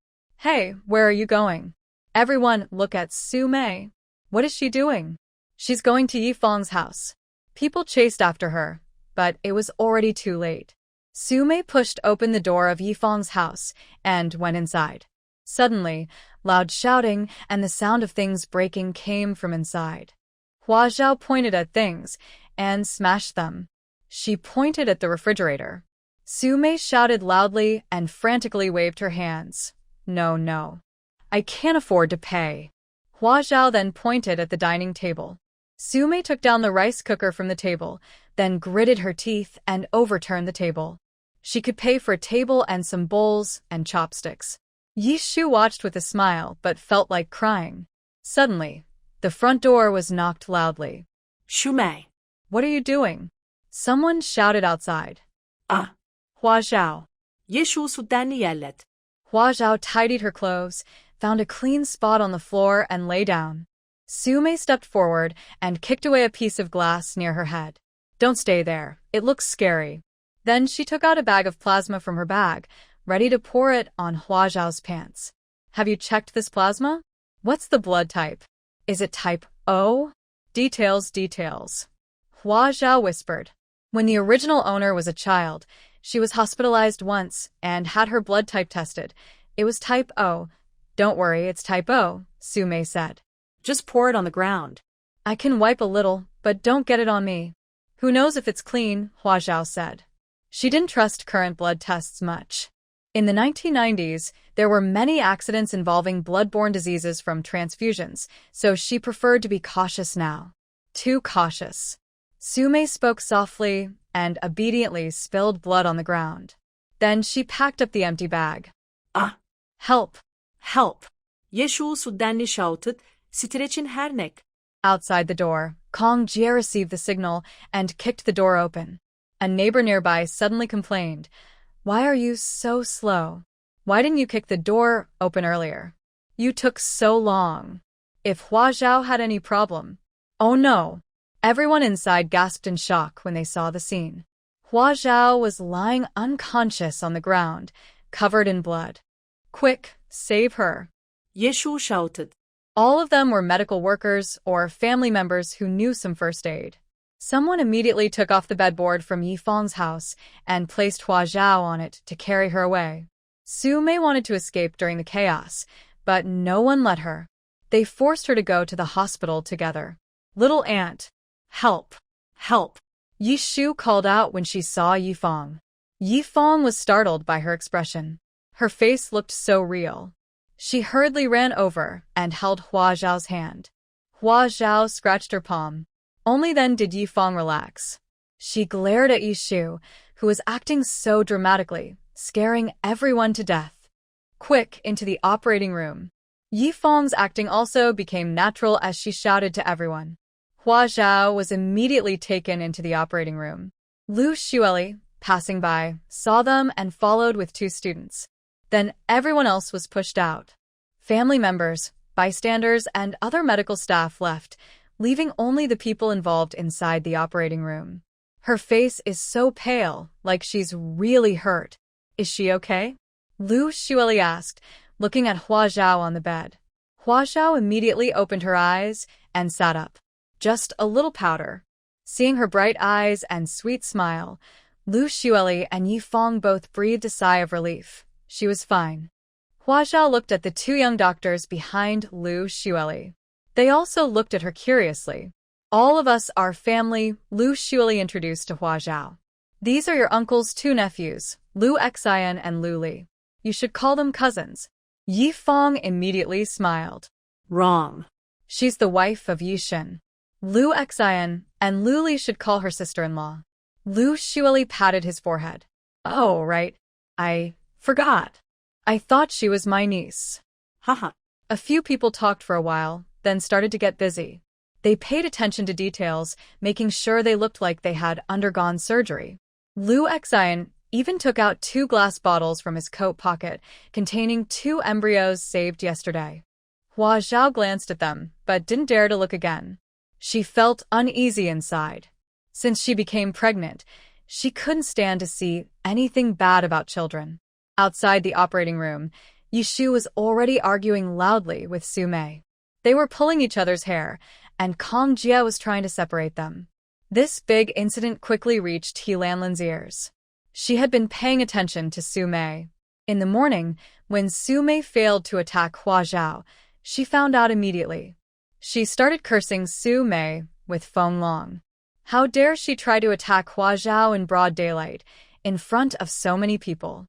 Speaker 1: where are you going?" Everyone look at Sume. What is she doing? She's going to Yifang's house. People chased after her, but it was already too late. Sume pushed open the door of Yifang's house and went inside. Suddenly, loud shouting and the sound of things breaking came from inside. Hua Zhao pointed at things and smashed them. She pointed at the refrigerator. Sume shouted loudly and frantically waved her hands. No. I can't afford to pay." Hua Zhao then pointed at the dining table. Sume took down the rice cooker from the table, then gritted her teeth and overturned the table. She could pay for a table and some bowls and chopsticks. Yishu watched with a smile but felt like crying. Suddenly, the front door was knocked loudly.
Speaker 2: "Sume.
Speaker 1: What are you doing?" Someone shouted outside. Hua Zhao.
Speaker 2: Yeshu Sudani yellet.
Speaker 1: Hua Zhao tidied her clothes, found a clean spot on the floor and lay down. Sume stepped forward and kicked away a piece of glass near her head. "Don't stay there. It looks scary." Then she took out a bag of plasma from her bag, ready to pour it on Hua Zhao's pants. "Have you checked this plasma? What's the blood type? Is it type O?" Details. Hua Zhao whispered. When the original owner was a child, she was hospitalized once and had her blood type tested. It was type O. "Don't worry, it's type O," Sume said.
Speaker 2: "Just pour it on the ground."
Speaker 1: "I can wipe a little, but don't get it on me." "Who knows if it's clean," Hua Zhao said. She didn't trust current blood tests much. In the 1990s, there were many accidents involving blood-borne diseases from transfusions, so she preferred to be cautious now. Too cautious. Sume spoke softly and obediently spilled blood on the ground. Then she packed up the empty bag. Help!
Speaker 2: Yeshu Sudani shouted, "Stretegizing her neck."
Speaker 1: Outside the door, Kong Jie received the signal and kicked the door open. A neighbor nearby suddenly complained, Why are you so slow? Why didn't you kick the door open earlier? You took so long. If Hua Zhao had any problem. Oh no. Everyone inside gasped in shock when they saw the scene. Hua Zhao was lying unconscious on the ground, covered in blood. Quick, save her.
Speaker 2: Yishu shouted.
Speaker 1: All of them were medical workers or family members who knew some first aid. Someone immediately took off the bedboard from Yifang's house and placed Hua Zhao on it to carry her away. Su Mei wanted to escape during the chaos, but no one let her. They forced her to go to the hospital together. Little aunt, help, help. Yishu called out when she saw Yifang. Yifang was startled by her expression. Her face looked so real. She hurriedly ran over and held Hua Zhao's hand. Hua Zhao scratched her palm. Only then did Yifang relax. She glared at Yishu, who was acting so dramatically, scaring everyone to death. Quick, into the operating room. Yifang's acting also became natural as she shouted to everyone. Hua Zhao was immediately taken into the operating room. Lu Xueli, passing by, saw them and followed with 2 students. Then everyone else was pushed out. Family members, bystanders, and other medical staff left, leaving only the people involved inside the operating room. Her face is so pale, like she's really hurt. Is she okay? Lu Xueli asked, looking at Hua Zhao on the bed. Hua Zhao immediately opened her eyes and sat up. Just a little powder. Seeing her bright eyes and sweet smile, Lu Xueli and Yifang both breathed a sigh of relief. She was fine. Hua Zhao looked at the 2 young doctors behind Lu Xueli. They also looked at her curiously. All of us are family, Lu Xueli introduced to Hua Zhao. These are your uncle's 2 nephews, Lu Xian and Lu Li. You should call them cousins. Yifang immediately smiled.
Speaker 2: Wrong.
Speaker 1: She's the wife of Yishan. Lu Xian and Lu Li should call her sister-in-law. Lu Xueli patted his forehead. Oh, right. I forgot. I thought she was my niece.
Speaker 2: Haha.
Speaker 1: A few people talked for a while, then started to get busy. They paid attention to details, making sure they looked like they had undergone surgery. Lu Xian even took out 2 glass bottles from his coat pocket, containing 2 embryos saved yesterday. Hua Zhao glanced at them, but didn't dare to look again. She felt uneasy inside. Since she became pregnant, she couldn't stand to see anything bad about children. Outside the operating room, Yishu was already arguing loudly with Su Mei. They were pulling each other's hair, and Kong Jia was trying to separate them. This big incident quickly reached He Lanlin's ears. She had been paying attention to Su Mei. In the morning, when Su Mei failed to attack Hua Zhao, she found out immediately. She started cursing Su Mei with Feng Long. How dare she try to attack Hua Zhao in broad daylight, in front of so many people?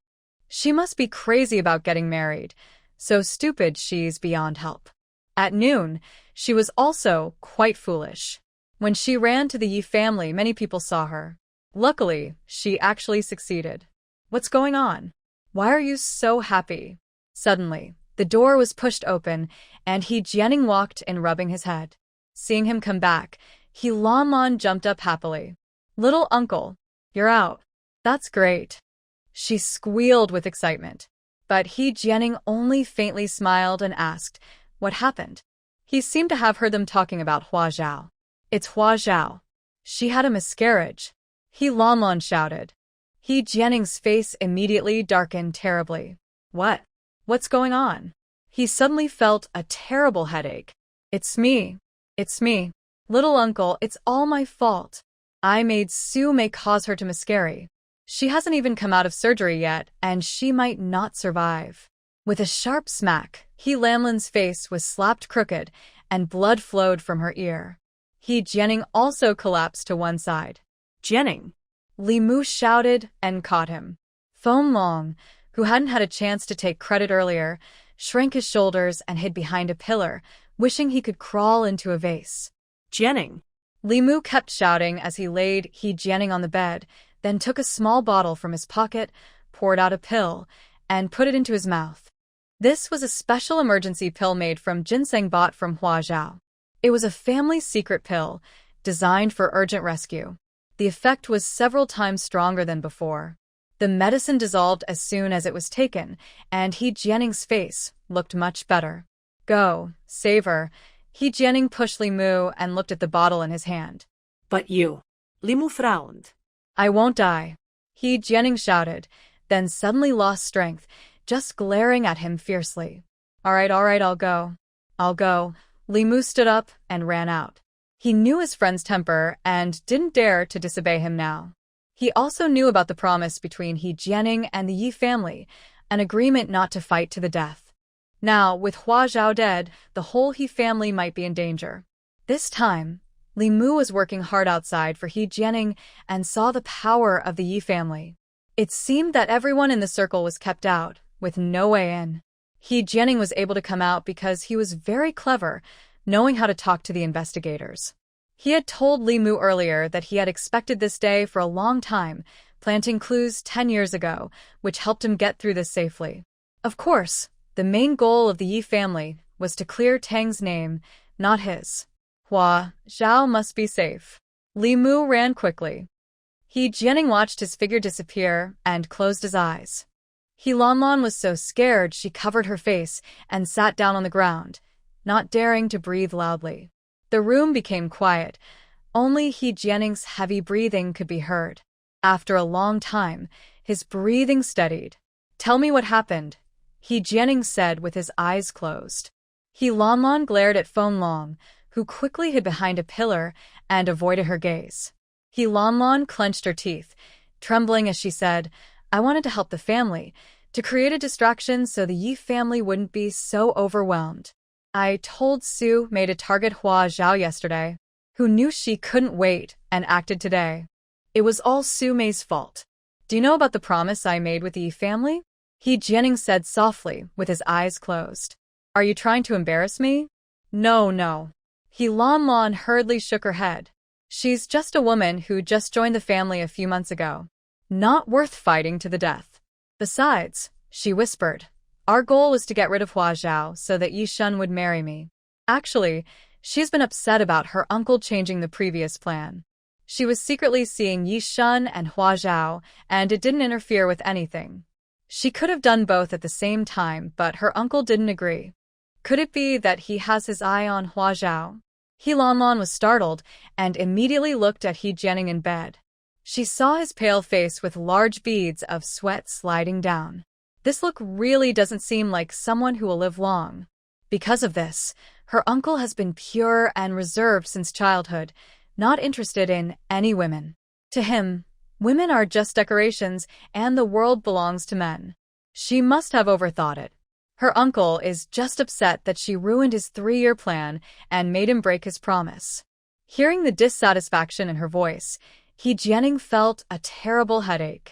Speaker 1: She must be crazy about getting married, so stupid she's beyond help. At noon, she was also quite foolish. When she ran to the Yi family, many people saw her. Luckily, she actually succeeded. What's going on? Why are you so happy? Suddenly, the door was pushed open, and Jianing walked in, rubbing his head. Seeing him come back, He Lanlan jumped up happily. Little uncle, you're out. That's great. She squealed with excitement. But Jianing only faintly smiled and asked, what happened? He seemed to have heard them talking about Hua Zhao. It's Hua Zhao. She had a miscarriage. He Lanlan shouted. Jianing's face immediately darkened terribly. What? What's going on? He suddenly felt a terrible headache. It's me. It's me. Little uncle, it's all my fault. I made Su Mei cause her to miscarry. She hasn't even come out of surgery yet, and she might not survive. With a sharp smack, He Lanlin's face was slapped crooked, and blood flowed from her ear. Jianing also collapsed to one side.
Speaker 2: Jianing!
Speaker 1: Li Mu shouted and caught him. Feng Long, who hadn't had a chance to take credit earlier, shrank his shoulders and hid behind a pillar, wishing he could crawl into a vase.
Speaker 2: Jianing!
Speaker 1: Li Mu kept shouting as he laid Jianing on the bed, then took a small bottle from his pocket, poured out a pill, and put it into his mouth. This was a special emergency pill made from ginseng bought from Hua Zhao. It was a family secret pill, designed for urgent rescue. The effect was several times stronger than before. The medicine dissolved as soon as it was taken, and Jianing's face looked much better. Go, save her. Jianing pushed Li Mu and looked at the bottle in his hand.
Speaker 2: But you. Li Mu frowned.
Speaker 1: I won't die. Jianing shouted, then suddenly lost strength, just glaring at him fiercely. All right, I'll go. I'll go. Li Mu stood up and ran out. He knew his friend's temper and didn't dare to disobey him now. He also knew about the promise between Jianing and the Yi family, an agreement not to fight to the death. Now, with Hua Zhao dead, the whole He family might be in danger. This time, Li Mu was working hard outside for Jianing and saw the power of the Yi family. It seemed that everyone in the circle was kept out, with no way in. Jianing was able to come out because he was very clever, knowing how to talk to the investigators. He had told Li Mu earlier that he had expected this day for a long time, planting clues 10 years ago, which helped him get through this safely. Of course, the main goal of the Yi family was to clear Tang's name, not his. Hua Zhao must be safe. Li Mu ran quickly. Jianing watched his figure disappear and closed his eyes. Lanlan was so scared she covered her face and sat down on the ground, not daring to breathe loudly. The room became quiet. Only Jianing's heavy breathing could be heard. After a long time, his breathing steadied. Tell me what happened, Jianing said with his eyes closed. Lanlan glared at Fenlong, who quickly hid behind a pillar and avoided her gaze. Lanlan clenched her teeth, trembling as she said, I wanted to help the family, to create a distraction so the Yi family wouldn't be so overwhelmed. I told Su Mei to target Hua Zhao yesterday, who knew she couldn't wait and acted today. It was all Su Mei's fault. Do you know about the promise I made with the Yi family? Jianing said softly, with his eyes closed. Are you trying to embarrass me? No. Lanlan hurriedly shook her head. She's just a woman who just joined the family a few months ago. Not worth fighting to the death. Besides, she whispered, our goal was to get rid of Hua Zhao so that Yishan would marry me. Actually, she's been upset about her uncle changing the previous plan. She was secretly seeing Yishan and Hua Zhao, and it didn't interfere with anything. She could have done both at the same time, but her uncle didn't agree. Could it be that he has his eye on Hua Zhao? Lanlan was startled and immediately looked at Jianing in bed. She saw his pale face with large beads of sweat sliding down. This look really doesn't seem like someone who will live long. Because of this, her uncle has been pure and reserved since childhood, not interested in any women. To him, women are just decorations and the world belongs to men. She must have overthought it. Her uncle is just upset that she ruined his 3-year plan and made him break his promise. Hearing the dissatisfaction in her voice, Jianing felt a terrible headache.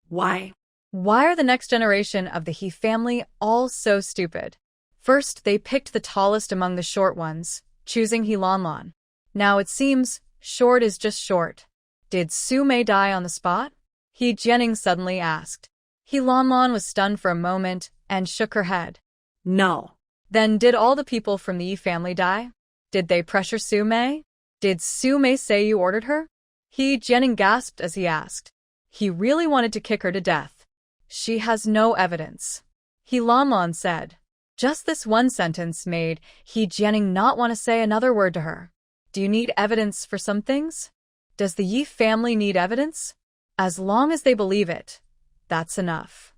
Speaker 2: Why?
Speaker 1: Why are the next generation of the He family all so stupid? First, they picked the tallest among the short ones, choosing Lanlan. Now it seems short is just short. Did Su Mei die on the spot? Jianing suddenly asked. Lanlan was stunned for a moment and shook her head.
Speaker 2: No.
Speaker 1: Then did all the people from the Yi family die? Did they pressure Su Mei? Did Su Mei say you ordered her? Jianing gasped as he asked. He really wanted to kick her to death. She has no evidence. Lanlan said. Just this one sentence made Jianing not want to say another word to her. Do you need evidence for some things? Does the Yi family need evidence? As long as they believe it, that's enough.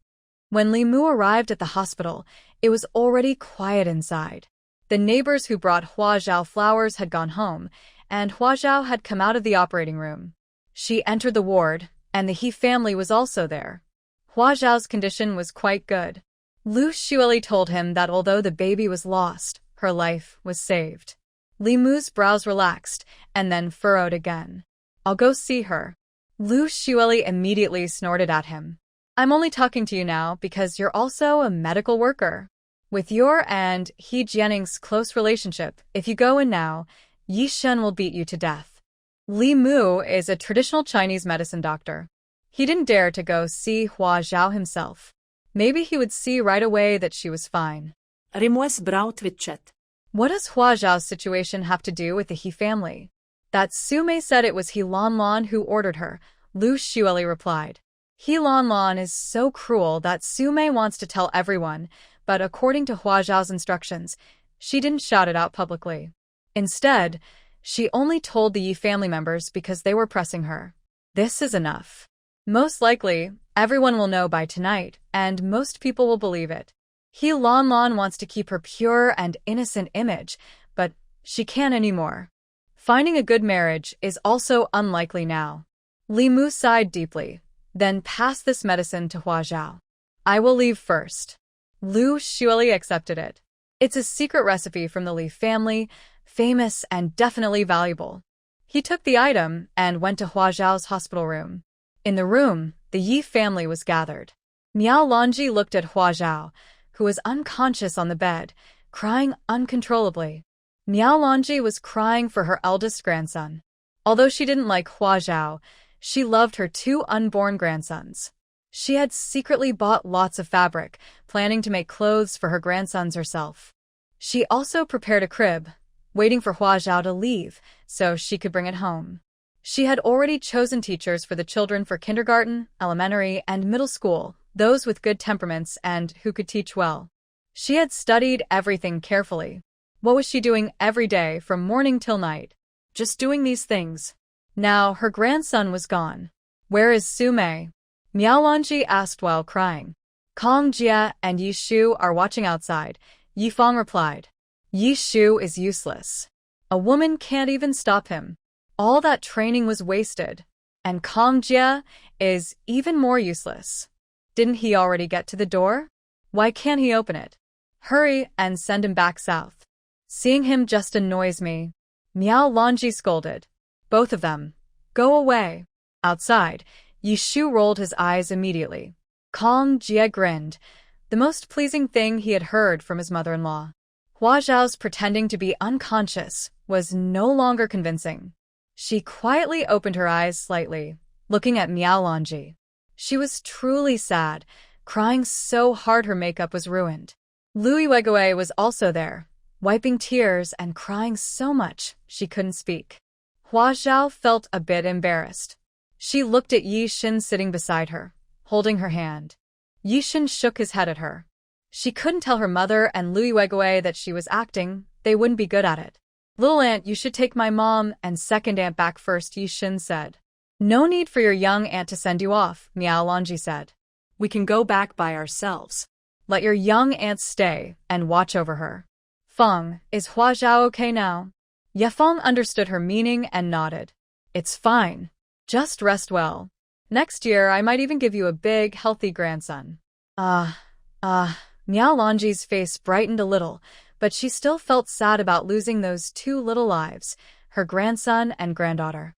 Speaker 1: When Li Mu arrived at the hospital, it was already quiet inside. The neighbors who brought Hua Zhao flowers had gone home, and Hua Zhao had come out of the operating room. She entered the ward, and the He family was also there. Hua Zhao's condition was quite good. Lu Xueli told him that although the baby was lost, her life was saved. Li Mu's brows relaxed, and then furrowed again. I'll go see her. Lu Xueli immediately snorted at him. I'm only talking to you now because you're also a medical worker. With your and Jianing's close relationship, if you go in now, Yishan will beat you to death. Li Mu is a traditional Chinese medicine doctor. He didn't dare to go see Hua Zhao himself. Maybe he would see right away that she was fine.
Speaker 2: Rimue's brow twitched.
Speaker 1: What does Hua Zhao's situation have to do with the He family? That Su Mei said it was Lanlan who ordered her, Lu Xueli replied. He Lanlan is so cruel that Sume wants to tell everyone, but according to Hua Zhao's instructions, she didn't shout it out publicly. Instead, she only told the Yi family members because they were pressing her. This is enough. Most likely, everyone will know by tonight, and most people will believe it. He Lanlan wants to keep her pure and innocent image, but she can't anymore. Finding a good marriage is also unlikely now. Li Mu sighed deeply, then passed this medicine to Hua Zhao. I will leave first. Lu Shuili accepted it. It's a secret recipe from the Li family, famous and definitely valuable. He took the item and went to Hua Zhao's hospital room. In the room, the Yi family was gathered. Miao Lanji looked at Hua Zhao, who was unconscious on the bed, crying uncontrollably. Miao Lanji was crying for her eldest grandson. Although she didn't like Hua Zhao, she loved her 2 unborn grandsons. She had secretly bought lots of fabric, planning to make clothes for her grandsons herself. She also prepared a crib, waiting for Hua Zhao to leave so she could bring it home. She had already chosen teachers for the children for kindergarten, elementary, and middle school, those with good temperaments and who could teach well. She had studied everything carefully. What was she doing every day from morning till night? Just doing these things. Now her grandson was gone. Where is Sume? Miao Lanji asked while crying. Kong Jia and Yi Shu are watching outside, Yi Fang replied. Yi Shu is useless. A woman can't even stop him. All that training was wasted. And Kong Jia is even more useless. Didn't he already get to the door? Why can't he open it? Hurry and send him back south. Seeing him just annoys me. Miao Lanji scolded. Both of them. Go away. Outside, Yi Shu rolled his eyes immediately. Kong Jia grinned, the most pleasing thing he had heard from his mother-in-law. Hua Zhao's pretending to be unconscious was no longer convincing. She quietly opened her eyes slightly, looking at Miao Lanji. She was truly sad, crying so hard her makeup was ruined. Lui Weigui was also there, wiping tears and crying so much she couldn't speak. Hua Zhao felt a bit embarrassed. She looked at Yishan sitting beside her, holding her hand. Yishan shook his head at her. She couldn't tell her mother and Lui Weigui that she was acting, they wouldn't be good at it. Little aunt, you should take my mom and second aunt back first, Yishan said. No need for your young aunt to send you off, Miao Lanji said.
Speaker 2: We can go back by ourselves.
Speaker 1: Let your young aunt stay and watch over her. Feng, is Hua Zhao okay now? Yefeng understood her meaning and nodded. It's fine. Just rest well. Next year I might even give you a big, healthy grandson. Miao Lanji's face brightened a little, but she still felt sad about losing those 2 little lives, her grandson and granddaughter.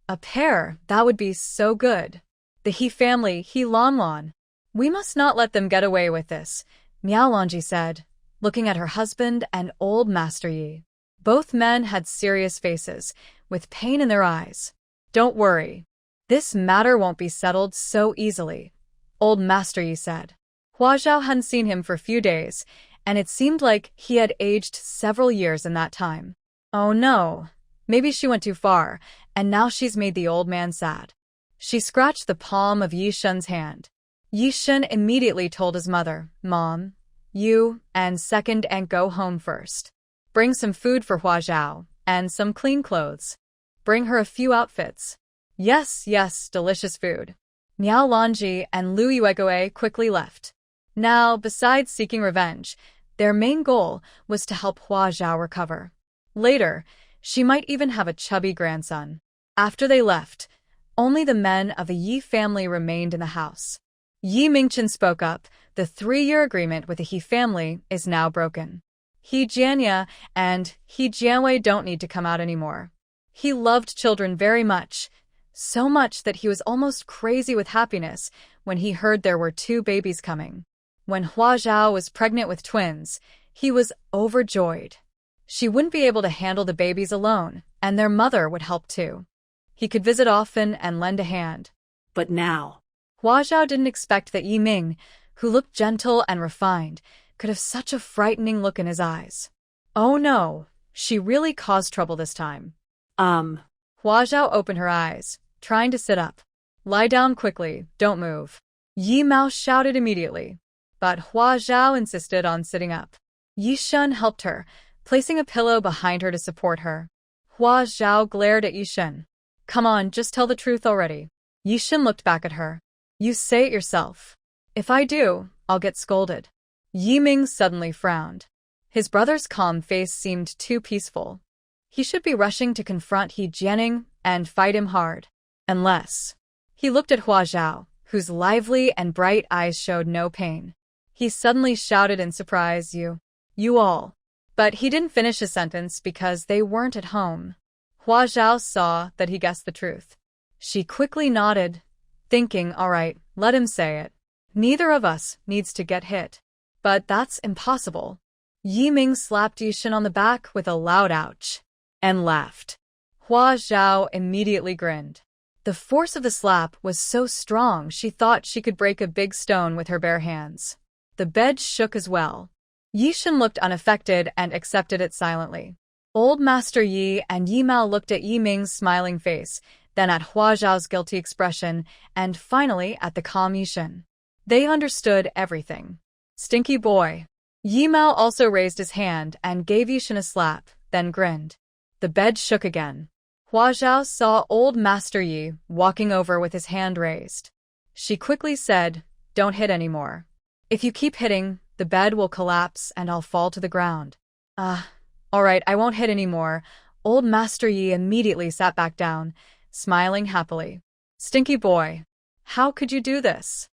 Speaker 1: A pair, that would be so good. The He family, He Lanlan. We must not let them get away with this, Miao Lanji said, looking at her husband and old Master Yi. Both men had serious faces, with pain in their eyes. Don't worry. This matter won't be settled so easily, old Master Yi said. Hua Zhao hadn't seen him for a few days, and it seemed like he had aged several years in that time. Oh no, maybe she went too far, and now she's made the old man sad. She scratched the palm of Yishan's hand. Yishan immediately told his mother, Mom, you and second aunt go home first. Bring some food for Hua Zhao, and some clean clothes. Bring her a few outfits. Yes, delicious food. Miao Lanji and Lui Weigui quickly left. Now, besides seeking revenge, their main goal was to help Hua Zhao recover. Later, she might even have a chubby grandson. After they left, only the men of the Yi family remained in the house. Yi Mingchen spoke up, the 3-year agreement with the He family is now broken. He Jianya and He Jianwei don't need to come out anymore. He loved children very much, so much that he was almost crazy with happiness when he heard there were 2 babies coming. When Hua Zhao was pregnant with twins, he was overjoyed. She wouldn't be able to handle the babies alone, and their mother would help too. He could visit often and lend a hand.
Speaker 2: But now,
Speaker 1: Hua Zhao didn't expect that Yi Ming, who looked gentle and refined, could have such a frightening look in his eyes. Oh no, she really caused trouble this time.
Speaker 2: Hua
Speaker 1: Zhao opened her eyes, trying to sit up. Lie down quickly, don't move. Yi Mao shouted immediately. But Hua Zhao insisted on sitting up. Yishan helped her, placing a pillow behind her to support her. Hua Zhao glared at Yishan. Come on, just tell the truth already. Yishan looked back at her. You say it yourself. If I do, I'll get scolded. Yiming suddenly frowned. His brother's calm face seemed too peaceful. He should be rushing to confront Jianing and fight him hard. Unless. He looked at Hua Zhao, whose lively and bright eyes showed no pain. He suddenly shouted in surprise, You all. But he didn't finish his sentence because they weren't at home. Hua Zhao saw that he guessed the truth. She quickly nodded, thinking, all right, let him say it. Neither of us needs to get hit. But that's impossible. Yiming slapped Yishan on the back with a loud ouch and laughed. Hua Zhao immediately grinned. The force of the slap was so strong she thought she could break a big stone with her bare hands. The bed shook as well. Yishan looked unaffected and accepted it silently. Old Master Yi and Yi Mao looked at Yiming's smiling face, then at Hua Zhao's guilty expression, and finally at the calm Yishan. They understood everything. Stinky boy. Yi Mao also raised his hand and gave Yishan a slap, then grinned. The bed shook again. Hua Zhao saw old Master Yi walking over with his hand raised. She quickly said, Don't hit anymore. If you keep hitting, the bed will collapse and I'll fall to the ground. All right, I won't hit anymore. Old Master Yi immediately sat back down, smiling happily. Stinky boy. How could you do this?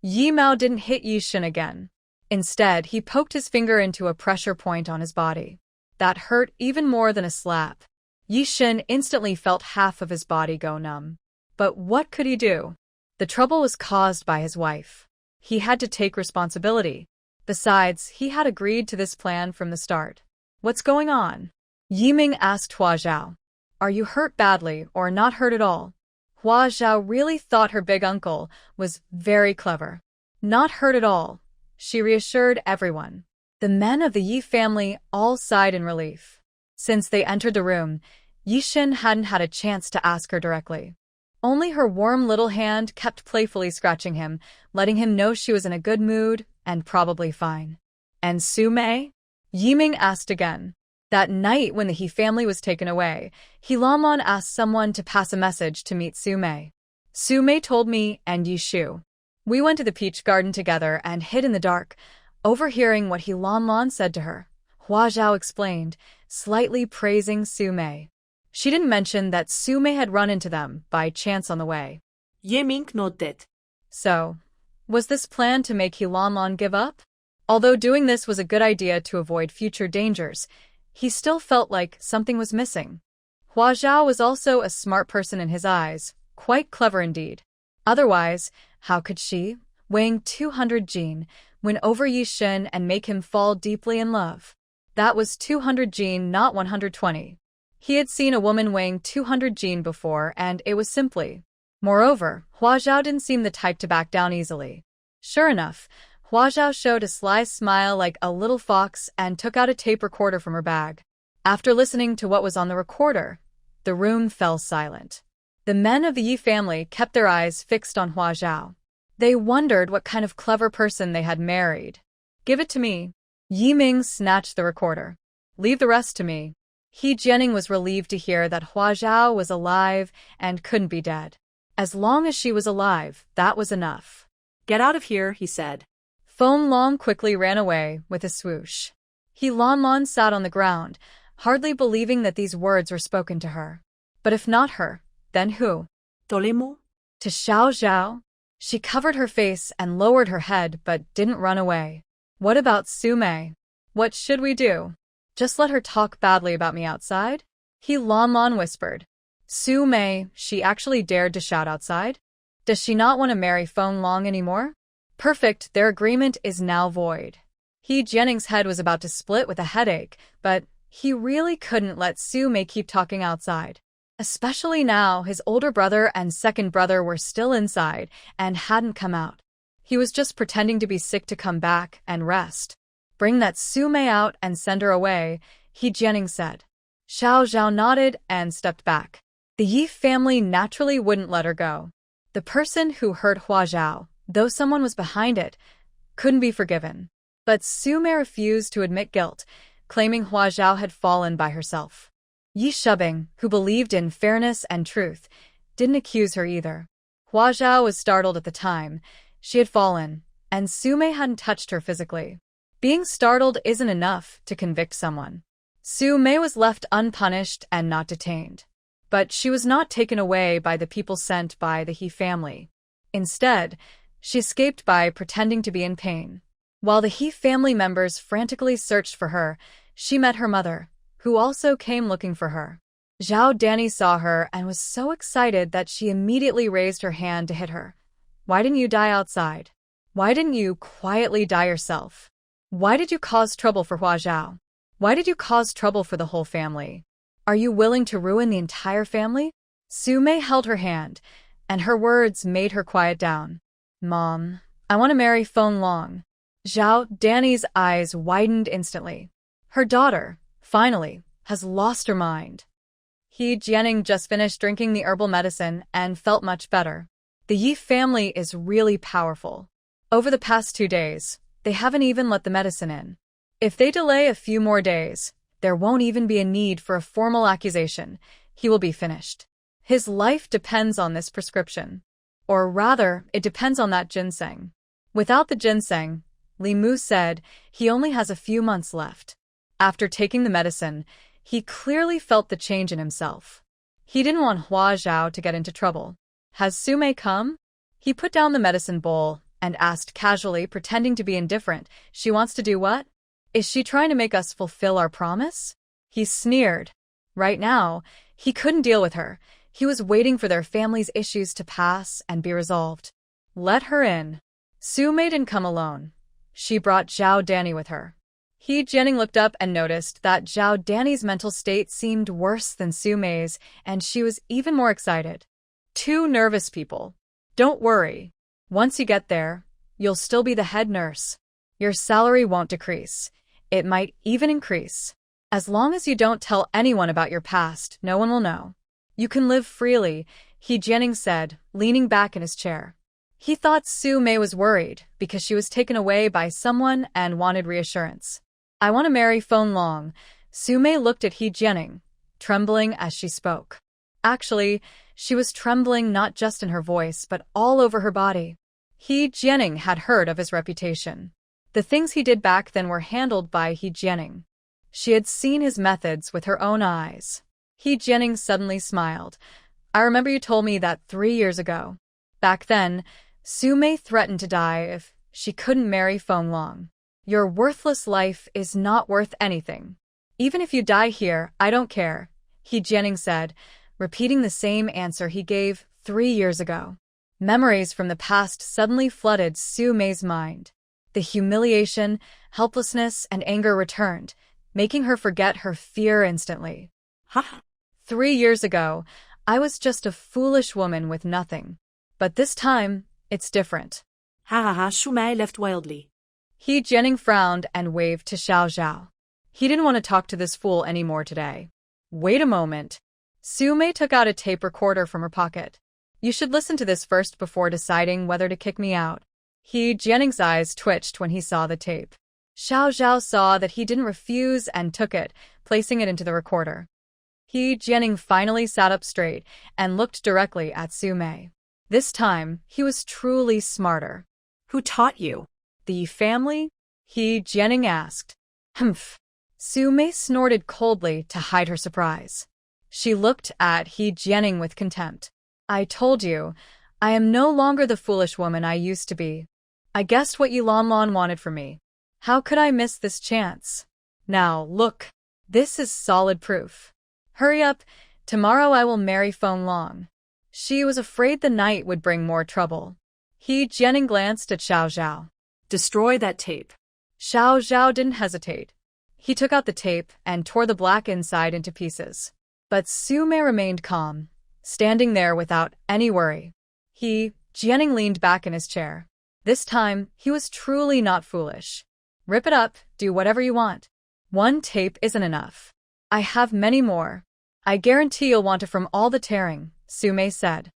Speaker 1: Yi Mao didn't hit Yishan again. Instead, he poked his finger into a pressure point on his body. That hurt even more than a slap. Yishan instantly felt half of his body go numb. But what could he do? The trouble was caused by his wife. He had to take responsibility. Besides, he had agreed to this plan from the start. What's going on? Yiming asked Hua Zhao. Are you hurt badly or not hurt at all? Hua Zhao really thought her big uncle was very clever. Not hurt at all, she reassured everyone. The men of the Yi family all sighed in relief. Since they entered the room, Yishan hadn't had a chance to ask her directly. Only her warm little hand kept playfully scratching him, letting him know she was in a good mood and probably fine. And Su Mei? Yiming asked again. That night when the He family was taken away, He Lanlan asked someone to pass a message to meet Su Mei. Su Mei told me and Yi Shu. We went to the peach garden together and hid in the dark, overhearing what He Lanlan said to her. Hua Zhao explained, slightly praising Su Mei. She didn't mention that Su Mei had run into them by chance on the way.
Speaker 2: Yiming nodded.
Speaker 1: So, was this plan to make He Lanlan give up? Although doing this was a good idea to avoid future dangers, he still felt like something was missing. Hua Zhao was also a smart person in his eyes, quite clever indeed. Otherwise, how could she, weighing 200 jin, win over Yishan and make him fall deeply in love? That was 200 jin, not 120. He had seen a woman weighing 200 jin before, and it was simply. Moreover, Hua Zhao didn't seem the type to back down easily. Sure enough, Hua Zhao showed a sly smile like a little fox and took out a tape recorder from her bag. After listening to what was on the recorder, the room fell silent. The men of the Yi family kept their eyes fixed on Hua Zhao. They wondered what kind of clever person they had married. Give it to me. Yiming snatched the recorder. Leave the rest to me. Jianing was relieved to hear that Hua Zhao was alive and couldn't be dead. As long as she was alive, that was enough.
Speaker 2: Get out of here, he said.
Speaker 1: Feng Long quickly ran away with a swoosh. He Lanlan sat on the ground, hardly believing that these words were spoken to her. But if not her, then who?
Speaker 2: Tolemu?
Speaker 1: To Xiao Zhao? She covered her face and lowered her head but didn't run away. What about Su Mei? What should we do? Just let her talk badly about me outside? He Lanlan whispered. Su Mei, she actually dared to shout outside? Does she not want to marry Feng Long anymore? Perfect, their agreement is now void. Jianing's head was about to split with a headache, but he really couldn't let Su Mei keep talking outside. Especially now his older brother and second brother were still inside and hadn't come out. He was just pretending to be sick to come back and rest. Bring that Su Mei out and send her away, Jianing said. Xiao Zhao nodded and stepped back. The Yi family naturally wouldn't let her go. The person who hurt Hua Zhao, though someone was behind it, couldn't be forgiven. But Sume refused to admit guilt, claiming Hua Zhao had fallen by herself. Yishan, who believed in fairness and truth, didn't accuse her either. Hua Zhao was startled at the time. She had fallen, and Sume hadn't touched her physically. Being startled isn't enough to convict someone. Sume was left unpunished and not detained. But she was not taken away by the people sent by the He family. Instead, she escaped by pretending to be in pain. While the He family members frantically searched for her, she met her mother, who also came looking for her. Zhao Danny saw her and was so excited that she immediately raised her hand to hit her. Why didn't you die outside? Why didn't you quietly die yourself? Why did you cause trouble for Hua Zhao? Why did you cause trouble for the whole family? Are you willing to ruin the entire family? Sume held her hand, and her words made her quiet down. Mom, I want to marry Feng Long. Zhao Danny's eyes widened instantly. Her daughter, finally, has lost her mind. Jianing just finished drinking the herbal medicine and felt much better. The Yi family is really powerful. Over the past 2 days, they haven't even let the medicine in. If they delay a few more days, there won't even be a need for a formal accusation. He will be finished. His life depends on this prescription. Or rather, it depends on that ginseng. Without the ginseng, Li Mu said, he only has a few months left. After taking the medicine, he clearly felt the change in himself. He didn't want Hua Zhao to get into trouble. Has Sume come? He put down the medicine bowl and asked casually, pretending to be indifferent, she wants to do what? Is she trying to make us fulfill our promise? He sneered. Right now, he couldn't deal with her. He was waiting for their family's issues to pass and be resolved. Let her in. Sume didn't come alone. She brought Zhao Danny with her. Jianing looked up and noticed that Zhao Danny's mental state seemed worse than Sume's, and she was even more excited. 2 nervous people. Don't worry. Once you get there, you'll still be the head nurse. Your salary won't decrease. It might even increase. As long as you don't tell anyone about your past, no one will know. You can live freely, Jianing said, leaning back in his chair. He thought Sume was worried because she was taken away by someone and wanted reassurance. I want to marry Feng Long. Sume looked at Jianing, trembling as she spoke. Actually, she was trembling not just in her voice but all over her body. Jianing had heard of his reputation. The things he did back then were handled by Jianing. She had seen his methods with her own eyes. Jianing suddenly smiled. I remember you told me that 3 years ago. Back then, Sume threatened to die if she couldn't marry Feng Long. Your worthless life is not worth anything. Even if you die here, I don't care, Jianing said, repeating the same answer he gave 3 years ago. Memories from the past suddenly flooded Sume's mind. The humiliation, helplessness, and anger returned, making her forget her fear instantly. 3 years ago, I was just a foolish woman with nothing. But this time, it's different.
Speaker 2: Shumei left wildly.
Speaker 1: Jianing frowned and waved to Xiao Zhao. He didn't want to talk to this fool anymore today. Wait a moment. Sume took out a tape recorder from her pocket. You should listen to this first before deciding whether to kick me out. Jianing's eyes twitched when he saw the tape. Xiao Zhao saw that he didn't refuse and took it, placing it into the recorder. Jianing finally sat up straight and looked directly at Sume. This time, he was truly smarter.
Speaker 2: Who taught you?
Speaker 1: The family? Jianing asked. Humph. Sume snorted coldly to hide her surprise. She looked at Jianing with contempt. I told you, I am no longer the foolish woman I used to be. I guessed what Yilan wanted from me. How could I miss this chance? Now, look. This is solid proof. Hurry up. Tomorrow I will marry Feng Long. She was afraid the night would bring more trouble. Jianing glanced at Xiao Zhao.
Speaker 2: Destroy that tape.
Speaker 1: Xiao Zhao didn't hesitate. He took out the tape and tore the black inside into pieces. But Sume remained calm, standing there without any worry. Jianing leaned back in his chair. This time, he was truly not foolish. Rip it up, do whatever you want. 1 tape isn't enough. I have many more. I guarantee you'll want it from all the tearing, Sume said.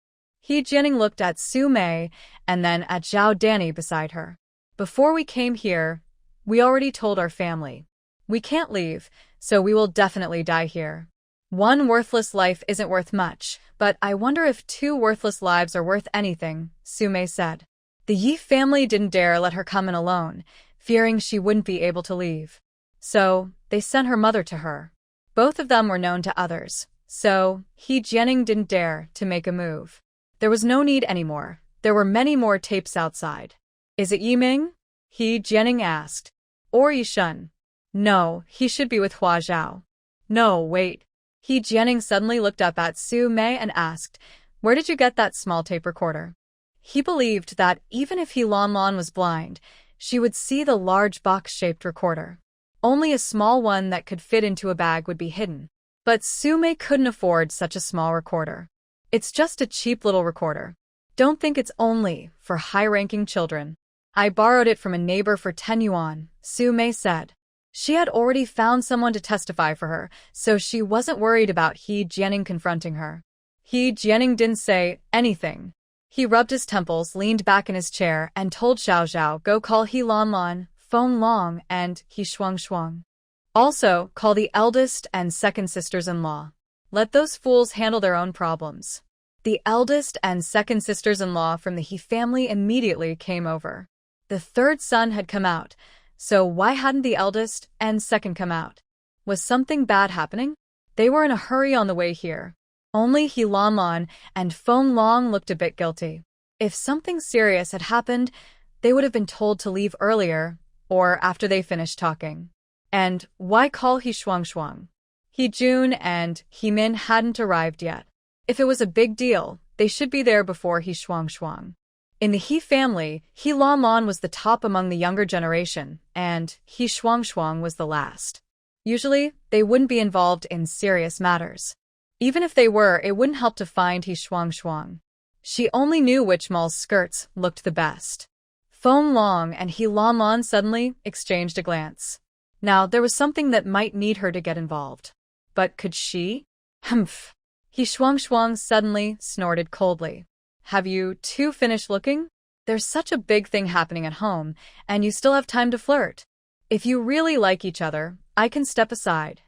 Speaker 1: Jianing looked at Su Mei and then at Zhao Danny beside her. Before we came here, we already told our family. We can't leave, so we will definitely die here. One worthless life isn't worth much, but I wonder if 2 worthless lives are worth anything, Su Mei said. The Yi family didn't dare let her come in alone, fearing she wouldn't be able to leave. So, they sent her mother to her. Both of them were known to others, so Jianing didn't dare to make a move. There was no need anymore. There were many more tapes outside. Is it Yiming? Jianing asked. Or Yishan? No, he should be with Hua Zhao. No, wait. Jianing suddenly looked up at Su Mei and asked, where did you get that small tape recorder? He believed that even if Lan was blind, she would see the large box-shaped recorder. Only a small one that could fit into a bag would be hidden. But Su Mei couldn't afford such a small recorder. It's just a cheap little recorder. Don't think it's only for high-ranking children. I borrowed it from a neighbor for 10 yuan, Su Mei said. She had already found someone to testify for her, so she wasn't worried about Jianing confronting her. Jianing didn't say anything. He rubbed his temples, leaned back in his chair, and told Xiao Zhao, go call Lan, Feng Long, and Shuang. Also, call the eldest and second sisters-in-law. Let those fools handle their own problems. The eldest and second sisters-in-law from the He family immediately came over. The third son had come out, so why hadn't the eldest and second come out? Was something bad happening? They were in a hurry on the way here. Only Lan and Feng Long looked a bit guilty. If something serious had happened, they would have been told to leave earlier, or after they finished talking. And why call Shuang? Jun and Min hadn't arrived yet. If it was a big deal, they should be there before Shuang. In the He family, Lan was the top among the younger generation, and Shuang was the last. Usually, they wouldn't be involved in serious matters. Even if they were, it wouldn't help to find Shuang. She only knew which mall's skirts looked the best. Feng Long and Lan suddenly exchanged a glance. Now, there was something that might need her to get involved. But could she? Humph. Shuang suddenly snorted coldly. Have you 2 finished looking? There's such a big thing happening at home, and you still have time to flirt. If you really like each other, I can step aside.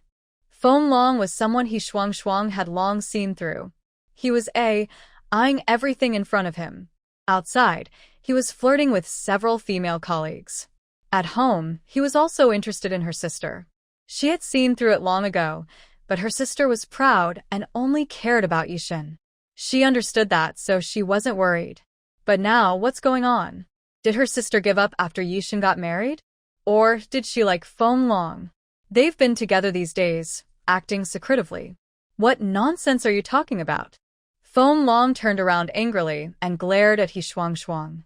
Speaker 1: Feng Long was someone Shuang had long seen through. He was eyeing everything in front of him. Outside, he was flirting with several female colleagues. At home, he was also interested in her sister. She had seen through it long ago, but her sister was proud and only cared about Yishan. She understood that, so she wasn't worried. But now, what's going on? Did her sister give up after Yishan got married? Or did she like Feng Long? They've been together these days, acting secretively. What nonsense are you talking about? Feng Long turned around angrily and glared at Shuang.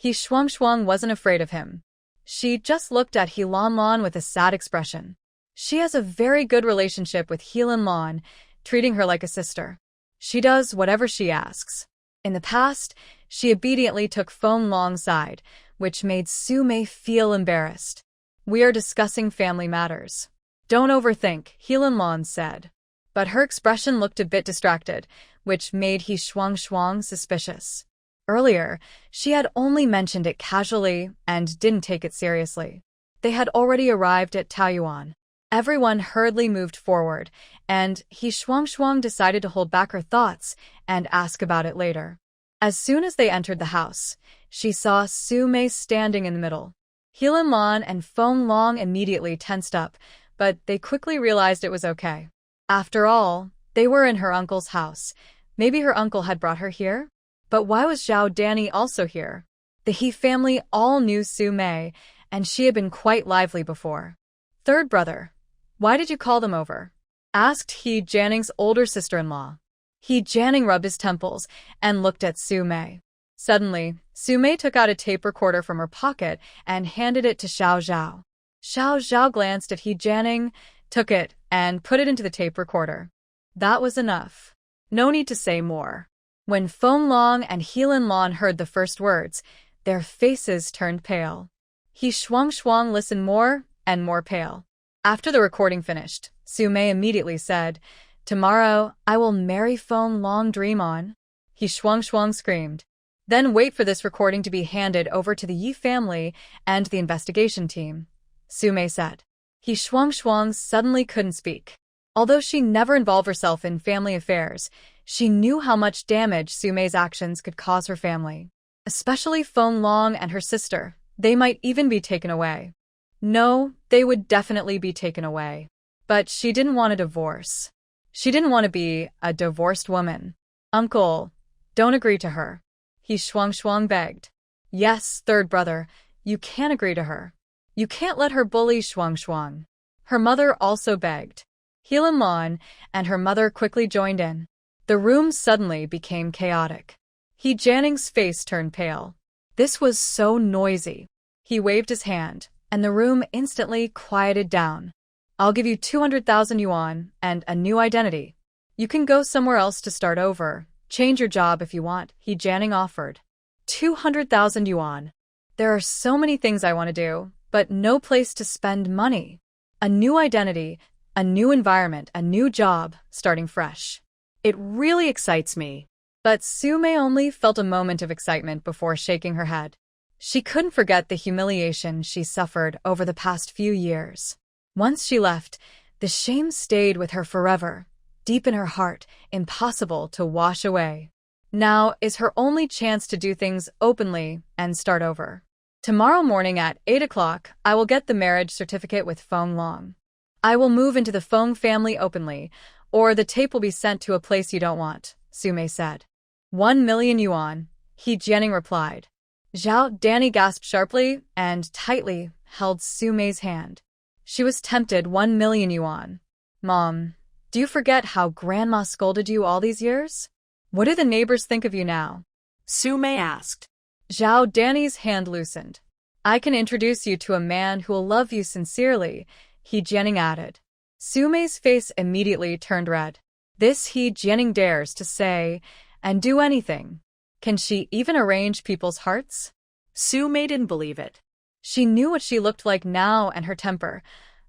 Speaker 1: Shuang wasn't afraid of him. She just looked at Lan with a sad expression. She has a very good relationship with Lan, treating her like a sister. She does whatever she asks. In the past, she obediently took Feng Long's side, which made Su Mei feel embarrassed. We are discussing family matters. Don't overthink, Lan said. But her expression looked a bit distracted, which made Shuang suspicious. Earlier, she had only mentioned it casually and didn't take it seriously. They had already arrived at Taoyuan. Everyone hurriedly moved forward, and Shuang decided to hold back her thoughts and ask about it later. As soon as they entered the house, she saw Su Mei standing in the middle. Lan and Feng Long immediately tensed up, but they quickly realized it was okay. After all, they were in her uncle's house. Maybe her uncle had brought her here? But why was Zhao Danny also here? The He family all knew Su Mei, and she had been quite lively before. Third brother. Why did you call them over? Asked Jianing's older sister-in-law. Jianing rubbed his temples and looked at Su Mei. Suddenly, Su Mei took out a tape recorder from her pocket and handed it to Xiao Zhao. Xiao Zhao glanced at Jianing, took it, and put it into the tape recorder. That was enough. No need to say more. When Feng Long and Lan heard the first words, their faces turned pale. Shuang listened more and more pale. After the recording finished, Su Mei immediately said, "Tomorrow, I will marry Feng Long, dream on." He Shuang screamed. Then wait for this recording to be handed over to the Yi family and the investigation team, Sume said. He Shuang suddenly couldn't speak. Although she never involved herself in family affairs, she knew how much damage Sume's actions could cause her family. Especially Feng Long and her sister. They might even be taken away. No, they would definitely be taken away. But she didn't want a divorce. She didn't want to be a divorced woman. Uncle, don't agree to her. He Shuang begged. Yes, third brother, you can't agree to her. You can't let her bully Shuang. Her mother also begged. Helan Lan and her mother quickly joined in. The room suddenly became chaotic. Jianing's face turned pale. This was so noisy. He waved his hand, and the room instantly quieted down. I'll give you 200,000 yuan and a new identity. You can go somewhere else to start over. Change your job if you want, Jianing offered. 200,000 yuan. There are so many things I want to do, but no place to spend money. A new identity, a new environment, a new job, starting fresh. It really excites me. But Sume only felt a moment of excitement before shaking her head. She couldn't forget the humiliation she suffered over the past few years. Once she left, the shame stayed with her forever, deep in her heart, impossible to wash away. Now is her only chance to do things openly and start over. Tomorrow morning at 8 o'clock, I will get the marriage certificate with Feng Long. I will move into the Feng family openly, or the tape will be sent to a place you don't want, Sume said. 1 million yuan, Jianing replied. Zhao Danny gasped sharply and tightly held Sume's hand. She was tempted. 1 million yuan. Mom, do you forget how Grandma scolded you all these years? What do the neighbors think of you now?
Speaker 2: Sume asked.
Speaker 1: Zhao Danny's hand loosened. I can introduce you to a man who will love you sincerely, Jianing added. Sume's face immediately turned red. This Jianing dares to say and do anything. Can she even arrange people's hearts?
Speaker 2: Sume didn't believe it.
Speaker 1: She knew what she looked like now and her temper.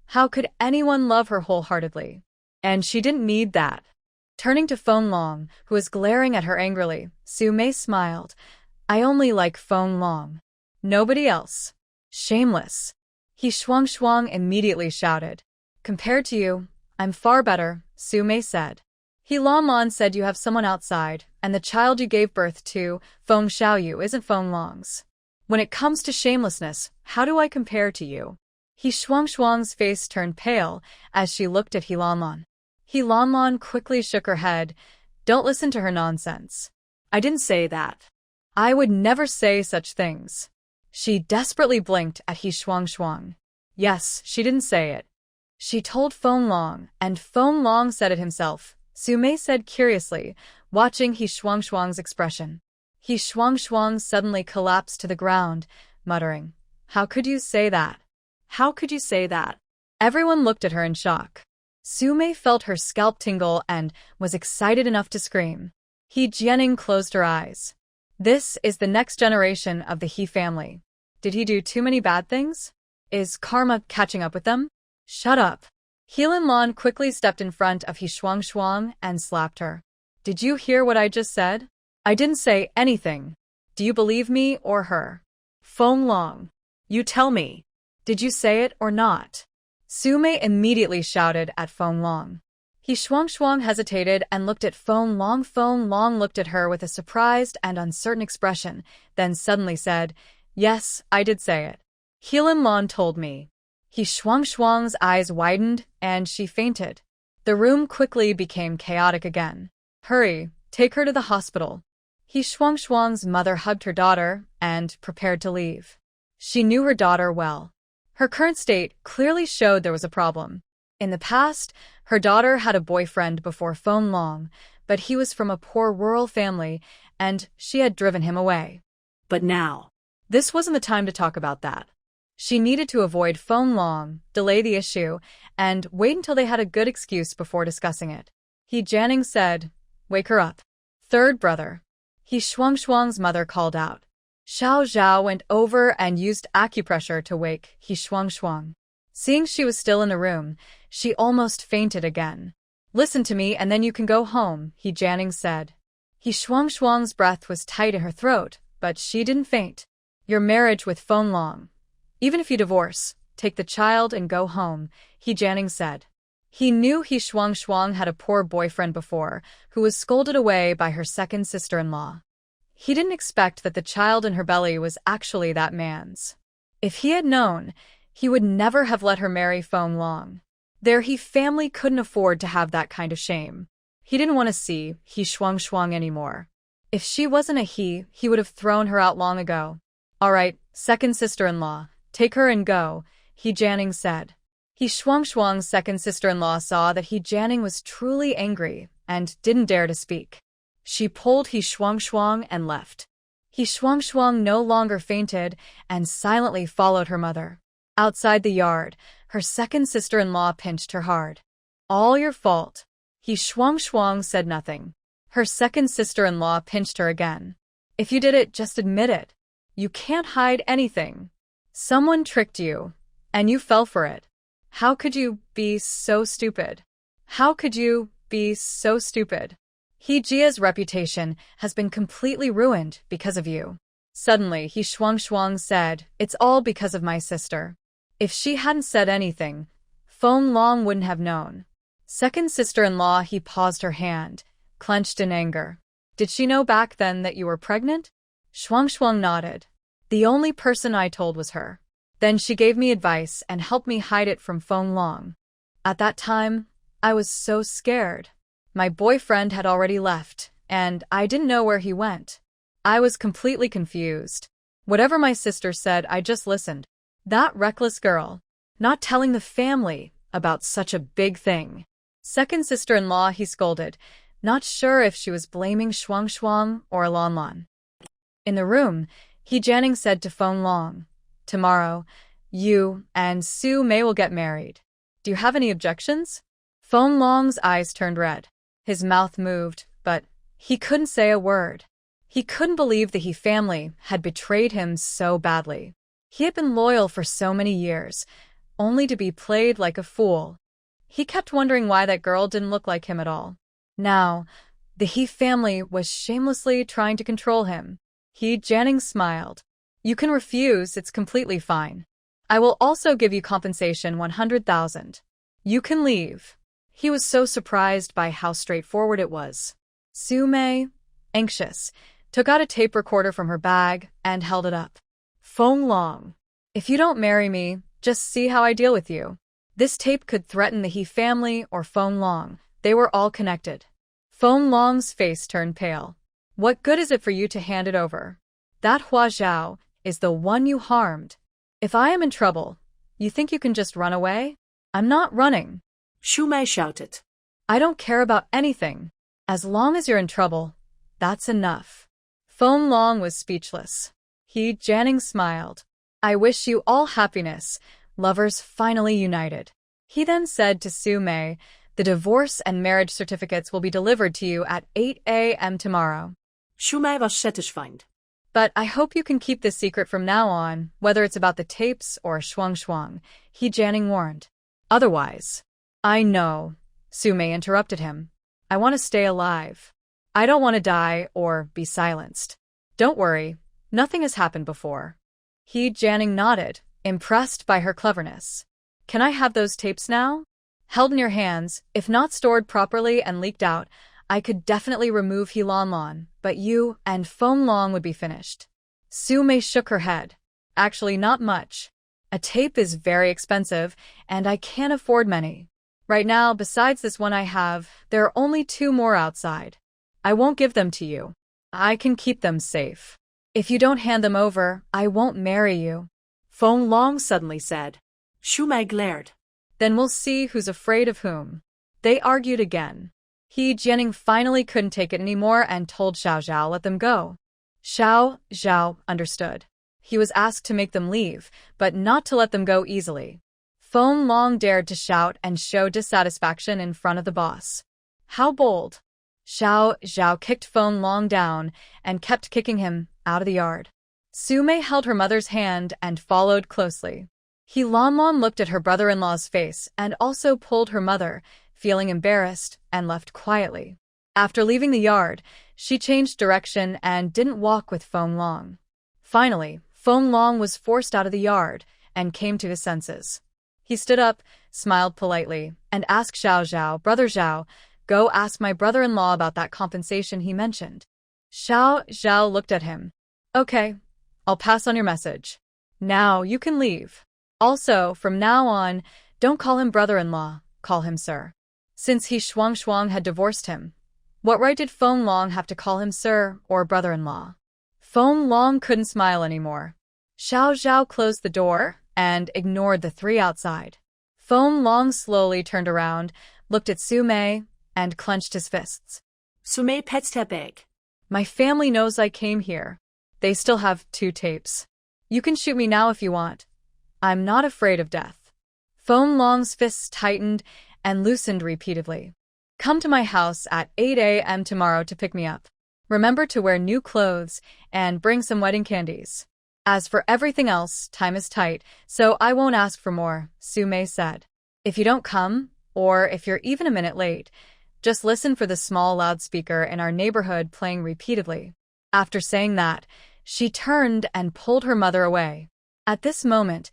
Speaker 1: How could anyone love her wholeheartedly? And she didn't need that. Turning to Feng Long, who was glaring at her angrily, Sume smiled. I only like Feng Long. Nobody else. Shameless. He Shuang immediately shouted. Compared to you, I'm far better, Sume said. He Lan said you have someone outside, and the child you gave birth to, Feng Xiaoyu, isn't Feng Long's. When it comes to shamelessness, how do I compare to you? He Shuang's face turned pale as she looked at He Lan. He Lan quickly shook her head. Don't listen to her nonsense.
Speaker 2: I didn't say that.
Speaker 1: I would never say such things. She desperately blinked at He Shuang. Yes, she didn't say it. She told Feng Long, and Feng Long said it himself, Sume said curiously, watching He Shuang's expression. He Shuang suddenly collapsed to the ground, muttering, How could you say that? How could you say that? Everyone looked at her in shock. Sume felt her scalp tingle and was excited enough to scream. Jianing closed her eyes. This is the next generation of the He family. Did he do too many bad things? Is karma catching up with them? Shut up. Helan Lan quickly stepped in front of He Shuang and slapped her. Did you hear what I just said? I didn't say anything. Do you believe me or her?
Speaker 2: Feng Long, you tell me.
Speaker 1: Did you say it or not? Sume immediately shouted at Feng Long. He Shuang hesitated and looked at Feng Long. Feng Long looked at her with a surprised and uncertain expression, then suddenly said, Yes, I did say it. Helan Lan told me. He Shuang's eyes widened, and she fainted. The room quickly became chaotic again. Hurry, take her to the hospital. He Shuang's mother hugged her daughter and prepared to leave. She knew her daughter well. Her current state clearly showed there was a problem. In the past, her daughter had a boyfriend before Feng Long, but he was from a poor rural family, and she had driven him away.
Speaker 2: But now,
Speaker 1: this wasn't the time to talk about that. She needed to avoid Feng Long, delay the issue, and wait until they had a good excuse before discussing it. Jianing said, Wake her up. Third brother. He Shuang's mother called out. Zhao went over and used acupressure to wake He Shuang. Seeing she was still in the room, she almost fainted again. Listen to me and then you can go home, Jianing said. He Shuang's breath was tight in her throat, but she didn't faint. Your marriage with Feng Long. Even if you divorce, take the child and go home, he Jianing said. He knew He Shuang had a poor boyfriend before, who was scolded away by her second sister-in-law. He didn't expect that the child in her belly was actually that man's. If he had known, he would never have let her marry Feng Long. Their He family couldn't afford to have that kind of shame. He didn't want to see He Shuang anymore. If she wasn't a he would have thrown her out long ago. All right, second sister-in-law, take her and go, He Jianing said. He Shuang's second sister-in-law saw that He Jianing was truly angry and didn't dare to speak. She pulled He Shuang and left. He Shuang no longer fainted and silently followed her mother. Outside the yard, her second sister-in-law pinched her hard. All your fault. He Shuang said nothing. Her second sister-in-law pinched her again. If you did it, just admit it. You can't hide anything. Someone tricked you, and you fell for it. How could you be so stupid? How could you be so stupid? He Jia's reputation has been completely ruined because of you. Suddenly, He Shuang said, it's all because of my sister. If she hadn't said anything, Feng Long wouldn't have known. Second sister-in-law, he paused her hand, clenched in anger. Did she know back then that you were pregnant? Shuang nodded. The only person I told was her. Then she gave me advice and helped me hide it from Feng Long. At that time, I was so scared. My boyfriend had already left, and I didn't know where he went. I was completely confused. Whatever my sister said, I just listened. That reckless girl. Not telling the family about such a big thing. Second sister-in-law, he scolded, not sure if she was blaming Shuang or Lan. In the room, He Jianing said to Feng Long, tomorrow, you and Su Mei will get married. Do you have any objections? Feng Long's eyes turned red. His mouth moved, but he couldn't say a word. He couldn't believe the He family had betrayed him so badly. He had been loyal for so many years, only to be played like a fool. He kept wondering why that girl didn't look like him at all. Now, the He family was shamelessly trying to control him. He Jianing smiled. You can refuse, it's completely fine. I will also give you compensation 100,000. You can leave. He was so surprised by how straightforward it was. Su Mei, anxious, took out a tape recorder from her bag and held it up. Feng Long, if you don't marry me, just see how I deal with you. This tape could threaten the He family or Feng Long. They were all connected. Feng Long's face turned pale. What good is it for you to hand it over? That Hua Zhao is the one you harmed. If I am in trouble, you think you can just run away? I'm not running.
Speaker 2: Su Mei shouted.
Speaker 1: I don't care about anything. As long as you're in trouble, that's enough. Feng Long was speechless. He Jianing smiled. I wish you all happiness, lovers finally united. He then said to Su Mei, the divorce and marriage certificates will be delivered to you at 8 a.m. tomorrow.
Speaker 2: Su Mei was satisfied.
Speaker 1: But I hope you can keep this secret from now on, whether it's about the tapes or Shuang, He Jianing warned. Otherwise. I know, Su Mei interrupted him. I want to stay alive. I don't want to die or be silenced. Don't worry, nothing has happened before. He Jianing nodded, impressed by her cleverness. Can I have those tapes now? Held in your hands, if not stored properly and leaked out, I could definitely remove He Lan, but you and Feng Long would be finished. Su Mei shook her head. Actually, not much. A tape is very expensive, and I can't afford many. Right now, besides this one I have, there are only 2 more outside. I won't give them to you. I can keep them safe. If you don't hand them over, I won't marry you.
Speaker 2: Feng Long suddenly said. Su Mei glared.
Speaker 1: Then we'll see who's afraid of whom. They argued again. He Jianing finally couldn't take it anymore and told Xiao Zhao let them go. Xiao Zhao understood. He was asked to make them leave, but not to let them go easily. Feng Long dared to shout and show dissatisfaction in front of the boss. How bold! Xiao Zhao kicked Feng Long down and kept kicking him out of the yard. Su Mei held her mother's hand and followed closely. He Lan looked at her brother-in-law's face and also pulled her mother, feeling embarrassed, and left quietly. After leaving the yard, She changed direction and didn't walk with Feng Long. Finally, Feng Long was forced out of the yard and came to his senses. He stood up, smiled politely, and asked Zhao, "Brother Zhao, go ask my brother-in-law about that compensation he mentioned." Zhao looked at him. "Okay, I'll pass on your message. Now you can leave. Also, from now on, don't call him brother-in-law, call him sir." Since he Shuang had divorced him, what right did Feng Long have to call him sir or brother-in-law? Feng Long couldn't smile anymore. Zhao closed the door and ignored the three outside. Feng Long slowly turned around, looked at Su Mei, and clenched his fists.
Speaker 2: Su Mei pet step back.
Speaker 1: "My family knows I came here. They still have 2 tapes. You can shoot me now if you want. I'm not afraid of death." Feng Long's fists tightened and loosened repeatedly. "Come to my house at 8 a.m. tomorrow to pick me up. Remember to wear new clothes and bring some wedding candies. As for everything else, time is tight, so I won't ask for more," Su Mei said. "If you don't come, or if you're even a minute late, just listen for the small loudspeaker in our neighborhood playing repeatedly." After saying that, she turned and pulled her mother away. At this moment,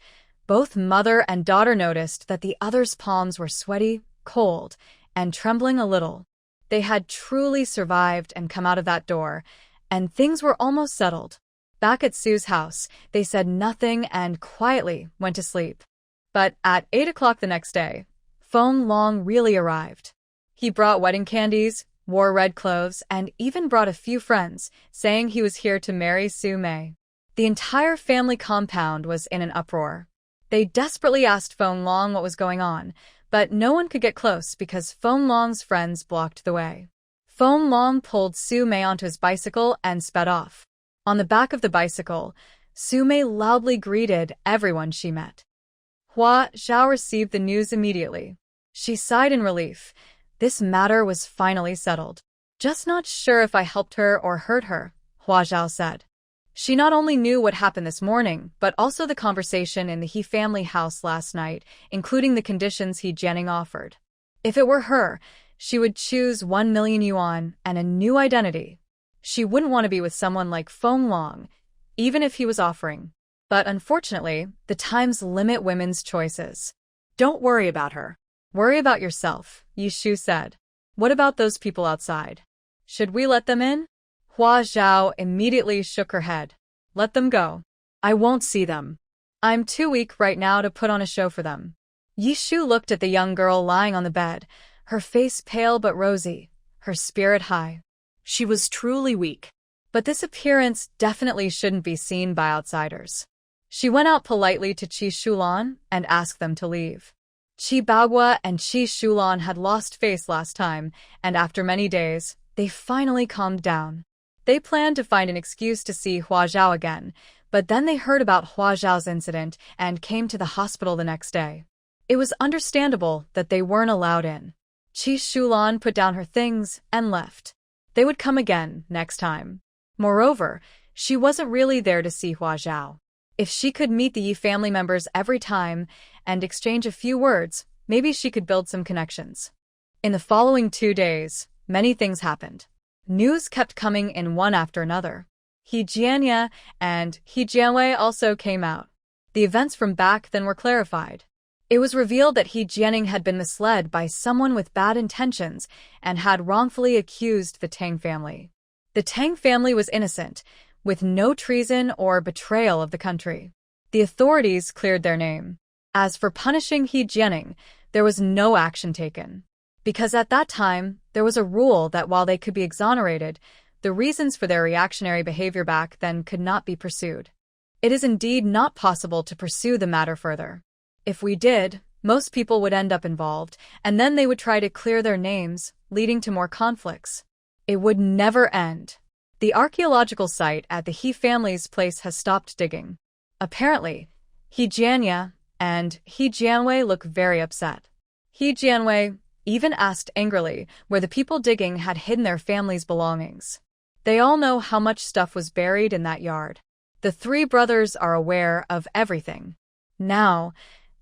Speaker 1: both mother and daughter noticed that the other's palms were sweaty, cold, and trembling a little. They had truly survived and come out of that door, and things were almost settled. Back at Sue's house, they said nothing and quietly went to sleep. But at 8 o'clock the next day, Feng Long really arrived. He brought wedding candies, wore red clothes, and even brought a few friends, saying he was here to marry Su Mei. The entire family compound was in an uproar. They desperately asked Feng Long what was going on, but no one could get close because Feng Long's friends blocked the way. Feng Long pulled Su Mei onto his bicycle and sped off. On the back of the bicycle, Su Mei loudly greeted everyone she met. Hua Zhao received the news immediately. She sighed in relief. This matter was finally settled. "Just not sure if I helped her or hurt her," Hua Zhao said. She not only knew what happened this morning, but also the conversation in the He family house last night, including the conditions Jianing offered. If it were her, she would choose 1 million yuan and a new identity. She wouldn't want to be with someone like Feng Long, even if he was offering. But unfortunately, the times limit women's choices.
Speaker 2: Don't worry about her.
Speaker 1: "Worry about yourself," Yishu said. "What about those people outside? Should we let them in?" Hua Zhao immediately shook her head. "Let them go.
Speaker 2: I won't see them.
Speaker 1: I'm too weak right now to put on a show for them." Yishu looked at the young girl lying on the bed, her face pale but rosy, her spirit high.
Speaker 2: She was truly weak.
Speaker 1: But this appearance definitely shouldn't be seen by outsiders. She went out politely to Qi Shulan and asked them to leave. Qi Baogua and Qi Shulan had lost face last time, and after many days, they finally calmed down. They planned to find an excuse to see Hua Zhao again, but then they heard about Hua Zhao's incident and came to the hospital the next day. It was understandable that they weren't allowed in. Qi Shulan put down her things and left. They would come again next time. Moreover, she wasn't really there to see Hua Zhao. If she could meet the Yi family members every time and exchange a few words, maybe she could build some connections. In the following 2 days, many things happened. News kept coming in one after another. He Jianya and He Jianwei also came out. The events from back then were clarified. It was revealed that He Jianing had been misled by someone with bad intentions and had wrongfully accused the Tang family. The Tang family was innocent, with no treason or betrayal of the country. The authorities cleared their name. As for punishing He Jianing, there was no action taken. Because at that time, there was a rule that while they could be exonerated, the reasons for their reactionary behavior back then could not be pursued. It is indeed not possible to pursue the matter further. If we did, most people would end up involved, and then they would try to clear their names, leading to more conflicts. It would never end. The archaeological site at the He family's place has stopped digging. Apparently, He Jianya and He Jianwei look very upset. He Jianwei even asked angrily where the people digging had hidden their family's belongings. They all know how much stuff was buried in that yard. The 3 brothers are aware of everything. Now,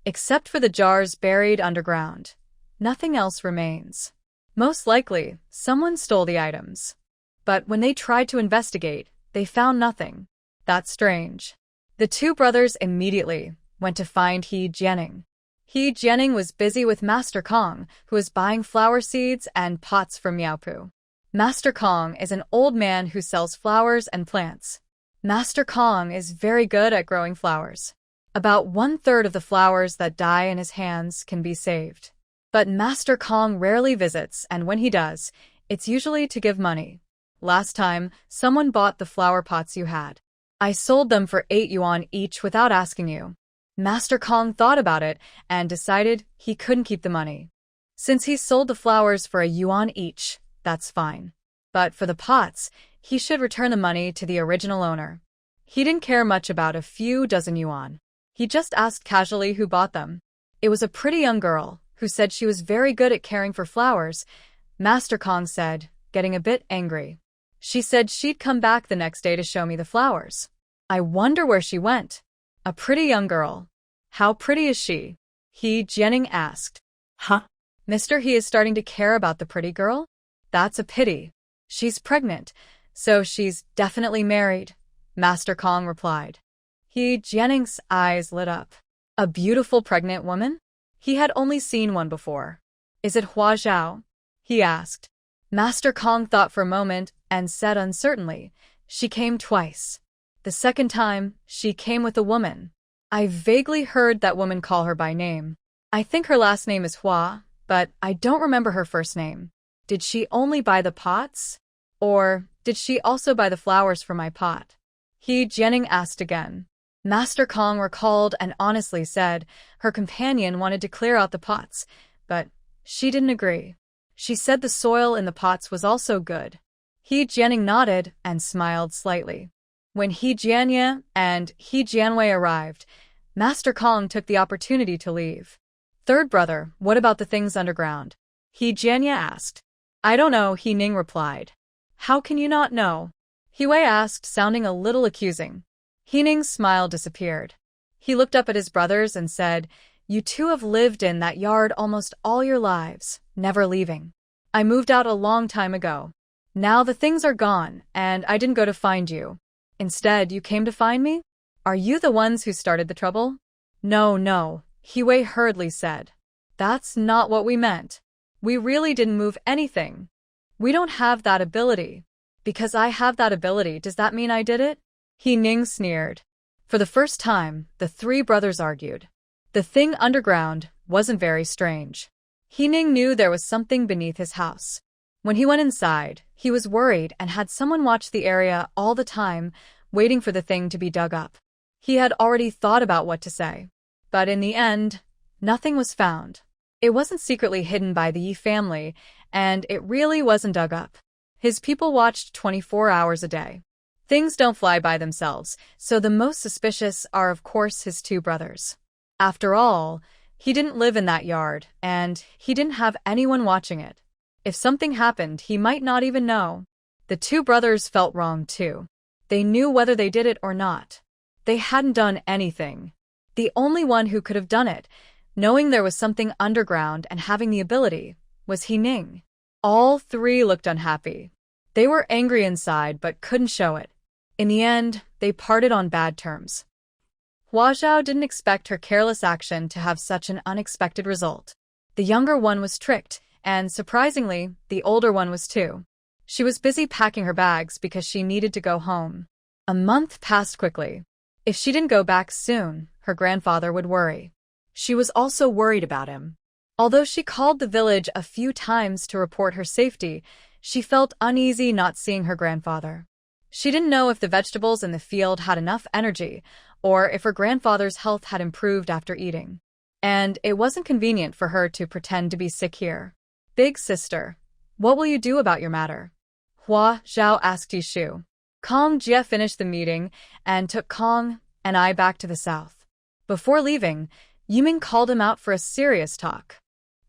Speaker 1: except for the jars buried underground, nothing else remains. Most likely, someone stole the items. But when they tried to investigate, they found nothing. That's strange. The two brothers immediately went to find Jianing. Jianing was busy with Master Kong, who was buying flower seeds and pots from Miaopu. Master Kong is an old man who sells flowers and plants. Master Kong is very good at growing flowers. About 1/3 of the flowers that die in his hands can be saved. But Master Kong rarely visits, and when he does, it's usually to give money. Last time, someone bought the flower pots you had. I sold them for 8 yuan each without asking you. Master Kong thought about it and decided he couldn't keep the money. Since he sold the flowers for 1 yuan each, that's fine. But for the pots, he should return the money to the original owner. He didn't care much about a few dozen yuan. He just asked casually who bought them. It was a pretty young girl who said she was very good at caring for flowers. Master Kong said, getting a bit angry. She said she'd come back the next day to show me the flowers. I wonder where she went. A pretty young girl. How pretty is she? Jianing asked.
Speaker 2: Huh?
Speaker 1: Mister, he is starting to care about the pretty girl? That's a pity. She's pregnant, so she's definitely married, Master Kong replied. Jianing's eyes lit up. A beautiful pregnant woman? He had only seen one before. Is it Hua Zhao? He asked. Master Kong thought for a moment and said uncertainly, she came twice. The second time, she came with a woman. I vaguely heard that woman call her by name. I think her last name is Hua, but I don't remember her first name. Did she only buy the pots? Or did she also buy the flowers for my pot? Jianing asked again. Master Kong recalled and honestly said her companion wanted to clear out the pots, but she didn't agree. She said the soil in the pots was also good. Jianing nodded and smiled slightly. When Jianye and Jianwei arrived, Master Kong took the opportunity to leave. Third brother, what about the things underground? Jianye asked. I don't know, Ning replied. How can you not know? Wei asked, sounding a little accusing. Ning's smile disappeared. He looked up at his brothers and said, you two have lived in that yard almost all your lives, never leaving. I moved out a long time ago. Now the things are gone, and I didn't go to find you. Instead, you came to find me? Are you the ones who started the trouble? No, Wei hurriedly said. That's not what we meant. We really didn't move anything. We don't have that ability. Because I have that ability, does that mean I did it? Ning sneered. For the first time, the three brothers argued. The thing underground wasn't very strange. Ning knew there was something beneath his house. When he went inside, he was worried and had someone watch the area all the time, waiting for the thing to be dug up. He had already thought about what to say. But in the end, nothing was found. It wasn't secretly hidden by the Yi family, and it really wasn't dug up. His people watched 24 hours a day. Things don't fly by themselves, so the most suspicious are of course his two brothers. After all, he didn't live in that yard, and he didn't have anyone watching it. If something happened, he might not even know. The two brothers felt wrong too. They knew whether they did it or not. They hadn't done anything. The only one who could have done it, knowing there was something underground and having the ability, was Ning. All three looked unhappy. They were angry inside but couldn't show it. In the end, they parted on bad terms. Hua Zhao didn't expect her careless action to have such an unexpected result. The younger one was tricked, and surprisingly, the older one was too. She was busy packing her bags because she needed to go home. A month passed quickly. If she didn't go back soon, her grandfather would worry. She was also worried about him. Although she called the village a few times to report her safety, she felt uneasy not seeing her grandfather. She didn't know if the vegetables in the field had enough energy, or if her grandfather's health had improved after eating. And it wasn't convenient for her to pretend to be sick here. Big sister, what will you do about your matter? Hua Zhao asked Yishu. Kong Jie finished the meeting and took Kong and I back to the south. Before leaving, Yiming called him out for a serious talk.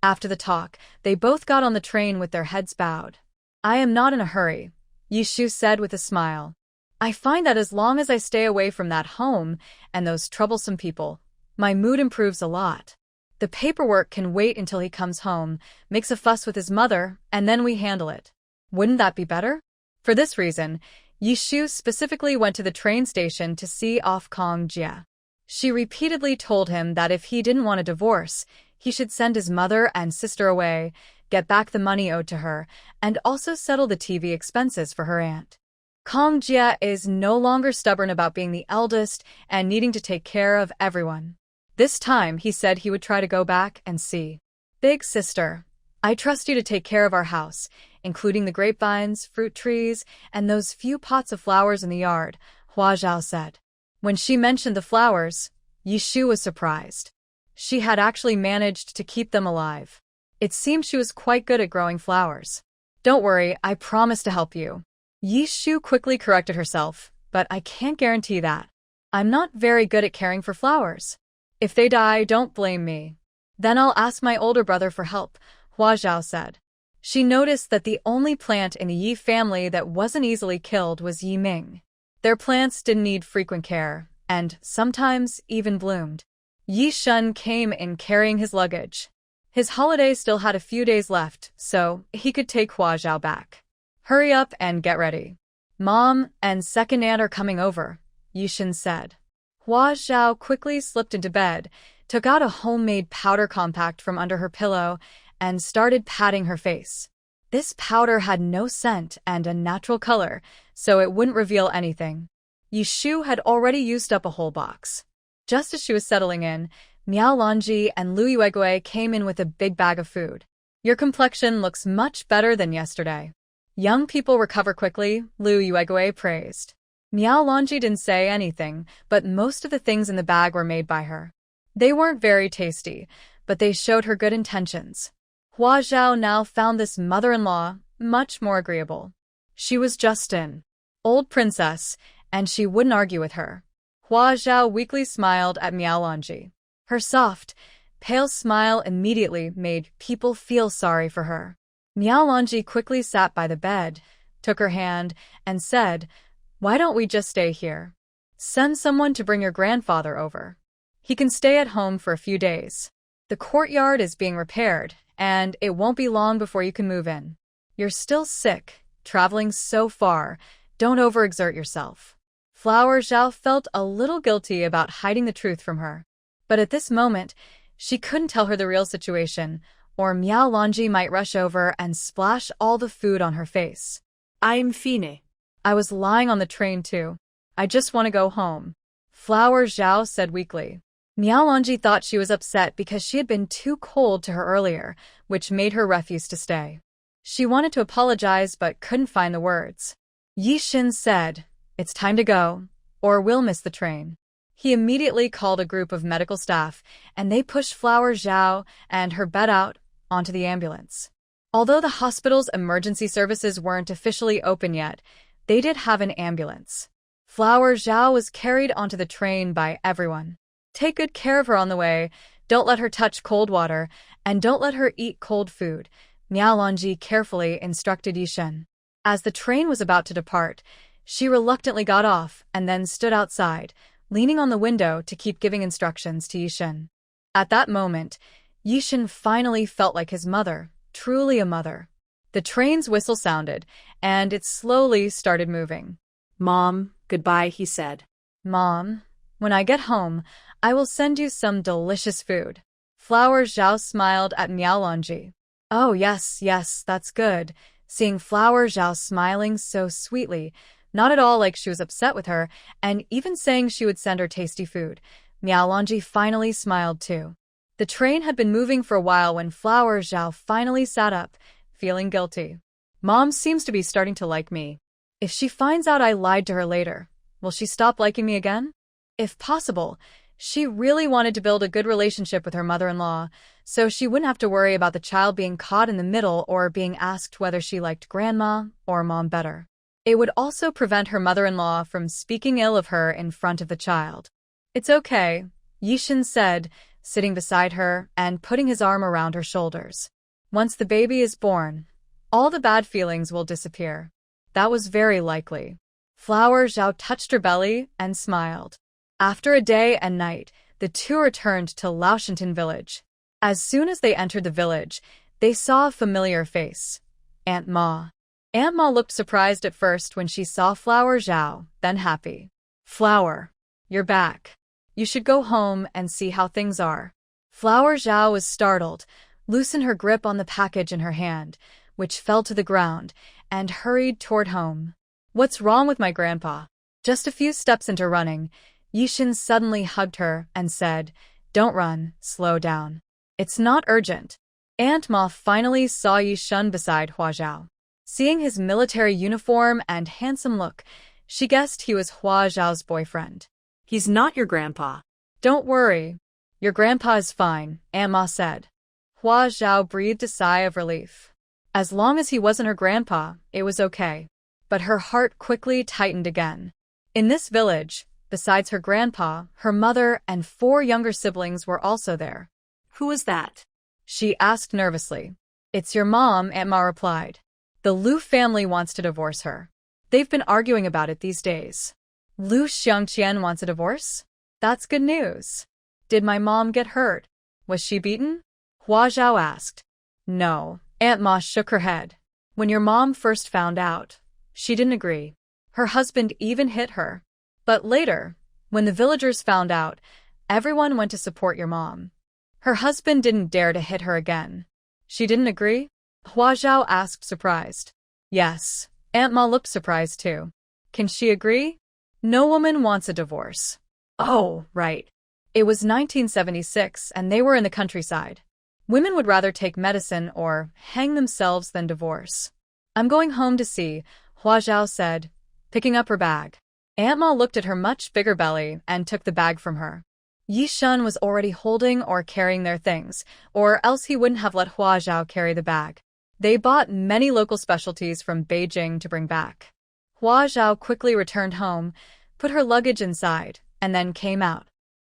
Speaker 1: After the talk, they both got on the train with their heads bowed. I am not in a hurry, Yishu said with a smile. I find that as long as I stay away from that home and those troublesome people, my mood improves a lot. The paperwork can wait until he comes home, makes a fuss with his mother, and then we handle it. Wouldn't that be better? For this reason, Yishu specifically went to the train station to see off Kong Jia. She repeatedly told him that if he didn't want a divorce, he should send his mother and sister away, get back the money owed to her, and also settle the TV expenses for her aunt. Kong Jia is no longer stubborn about being the eldest and needing to take care of everyone. This time, he said he would try to go back and see. Big sister, I trust you to take care of our house, including the grapevines, fruit trees, and those few pots of flowers in the yard, Hua Zhao said. When she mentioned the flowers, Yishu was surprised. She had actually managed to keep them alive. It seemed she was quite good at growing flowers. Don't worry, I promise to help you. Yishu quickly corrected herself, but I can't guarantee that. I'm not very good at caring for flowers. If they die, don't blame me. Then I'll ask my older brother for help, Hua Zhao said. She noticed that the only plant in the Yi family that wasn't easily killed was Yi Ming. Their plants didn't need frequent care, and sometimes even bloomed. Yishan came in carrying his luggage. His holiday still had a few days left, so he could take Hua Zhao back. Hurry up and get ready. Mom and second aunt are coming over, Yishan said. Hua Zhao quickly slipped into bed, took out a homemade powder compact from under her pillow, and started patting her face. This powder had no scent and a natural color, so it wouldn't reveal anything. Yishu had already used up a whole box. Just as she was settling in, Miao Longji and Lu Yuegui came in with a big bag of food. Your complexion looks much better than yesterday. Young people recover quickly, Lu Yuegui praised. Miao Longji didn't say anything, but most of the things in the bag were made by her. They weren't very tasty, but they showed her good intentions. Hua Zhao now found this mother-in-law much more agreeable. She was just an old princess, and she wouldn't argue with her. Hua Zhao weakly smiled at Miao Longji. Her soft, pale smile immediately made people feel sorry for her. Miao Longji quickly sat by the bed, took her hand, and said, "Why don't we just stay here? Send someone to bring your grandfather over. He can stay at home for a few days. The courtyard is being repaired, and it won't be long before you can move in. You're still sick, traveling so far. Don't overexert yourself." Flower Zhao felt a little guilty about hiding the truth from her. But at this moment, she couldn't tell her the real situation, or Miao Longji might rush over and splash all the food on her face.
Speaker 2: I'm fine.
Speaker 1: I was lying on the train too. I just want to go home, Flower Zhao said weakly. Miao Longji thought she was upset because she had been too cold to her earlier, which made her refuse to stay. She wanted to apologize but couldn't find the words. Yishan said, "It's time to go, or we'll miss the train." He immediately called a group of medical staff, and they pushed Flower Zhao and her bed out onto the ambulance. Although the hospital's emergency services weren't officially open yet, they did have an ambulance. Flower Zhao was carried onto the train by everyone. Take good care of her on the way, don't let her touch cold water, and don't let her eat cold food, Miao Longji carefully instructed Yishan. As the train was about to depart, she reluctantly got off and then stood outside, leaning on the window to keep giving instructions to Yishan. At that moment, Yishan finally felt like his mother, truly a mother. The train's whistle sounded, and it slowly started moving.
Speaker 2: Mom, goodbye, he said.
Speaker 1: Mom, when I get home, I will send you some delicious food. Flower Zhao smiled at Miao Longji. Oh yes, that's good. Seeing Flower Zhao smiling so sweetly, not at all like she was upset with her, and even saying she would send her tasty food, Miao Longji finally smiled too. The train had been moving for a while when Flower Zhao finally sat up, feeling guilty. Mom seems to be starting to like me. If she finds out I lied to her later, will she stop liking me again? If possible, she really wanted to build a good relationship with her mother-in-law, so she wouldn't have to worry about the child being caught in the middle or being asked whether she liked grandma or mom better. It would also prevent her mother-in-law from speaking ill of her in front of the child. It's okay, Yishan said, sitting beside her and putting his arm around her shoulders. Once the baby is born, all the bad feelings will disappear. That was very likely. Flower Zhao touched her belly and smiled. After a day and night, the two returned to Laoshantin village. As soon as they entered the village, they saw a familiar face. Aunt Ma. Aunt Ma looked surprised at first when she saw Flower Zhao, then happy. Flower, you're back. You should go home and see how things are. Flower Zhao was startled, loosened her grip on the package in her hand, which fell to the ground, and hurried toward home. What's wrong with my grandpa? Just a few steps into running, Yishan suddenly hugged her and said, Don't run, slow down. It's not urgent. Aunt Ma finally saw Yishan beside Hua Zhao. Seeing his military uniform and handsome look, she guessed he was Hua Zhao's boyfriend.
Speaker 2: He's not your grandpa.
Speaker 1: Don't worry. Your grandpa is fine, Aunt Ma said. Hua Zhao breathed a sigh of relief. As long as he wasn't her grandpa, it was okay. But her heart quickly tightened again. In this village, besides her grandpa, her mother and 4 younger siblings were also there.
Speaker 2: Who is that?
Speaker 1: She asked nervously. It's your mom, Aunt Ma replied. The Liu family wants to divorce her. They've been arguing about it these days. Liu Xiangqian wants a divorce? That's good news. Did my mom get hurt? Was she beaten? Hua Zhao asked. No, Aunt Ma shook her head. When your mom first found out, she didn't agree. Her husband even hit her. But later, when the villagers found out, everyone went to support your mom. Her husband didn't dare to hit her again. She didn't agree? Hua Zhao asked, surprised. Yes, Aunt Ma looked surprised too. Can she agree? No woman wants a divorce. Oh, right. It was 1976 and they were in the countryside. Women would rather take medicine or hang themselves than divorce. I'm going home to see, Hua Zhao said, picking up her bag. Aunt Ma looked at her much bigger belly and took the bag from her. Yishan was already holding or carrying their things, or else he wouldn't have let Hua Zhao carry the bag. They bought many local specialties from Beijing to bring back. Hua Zhao quickly returned home, put her luggage inside, and then came out.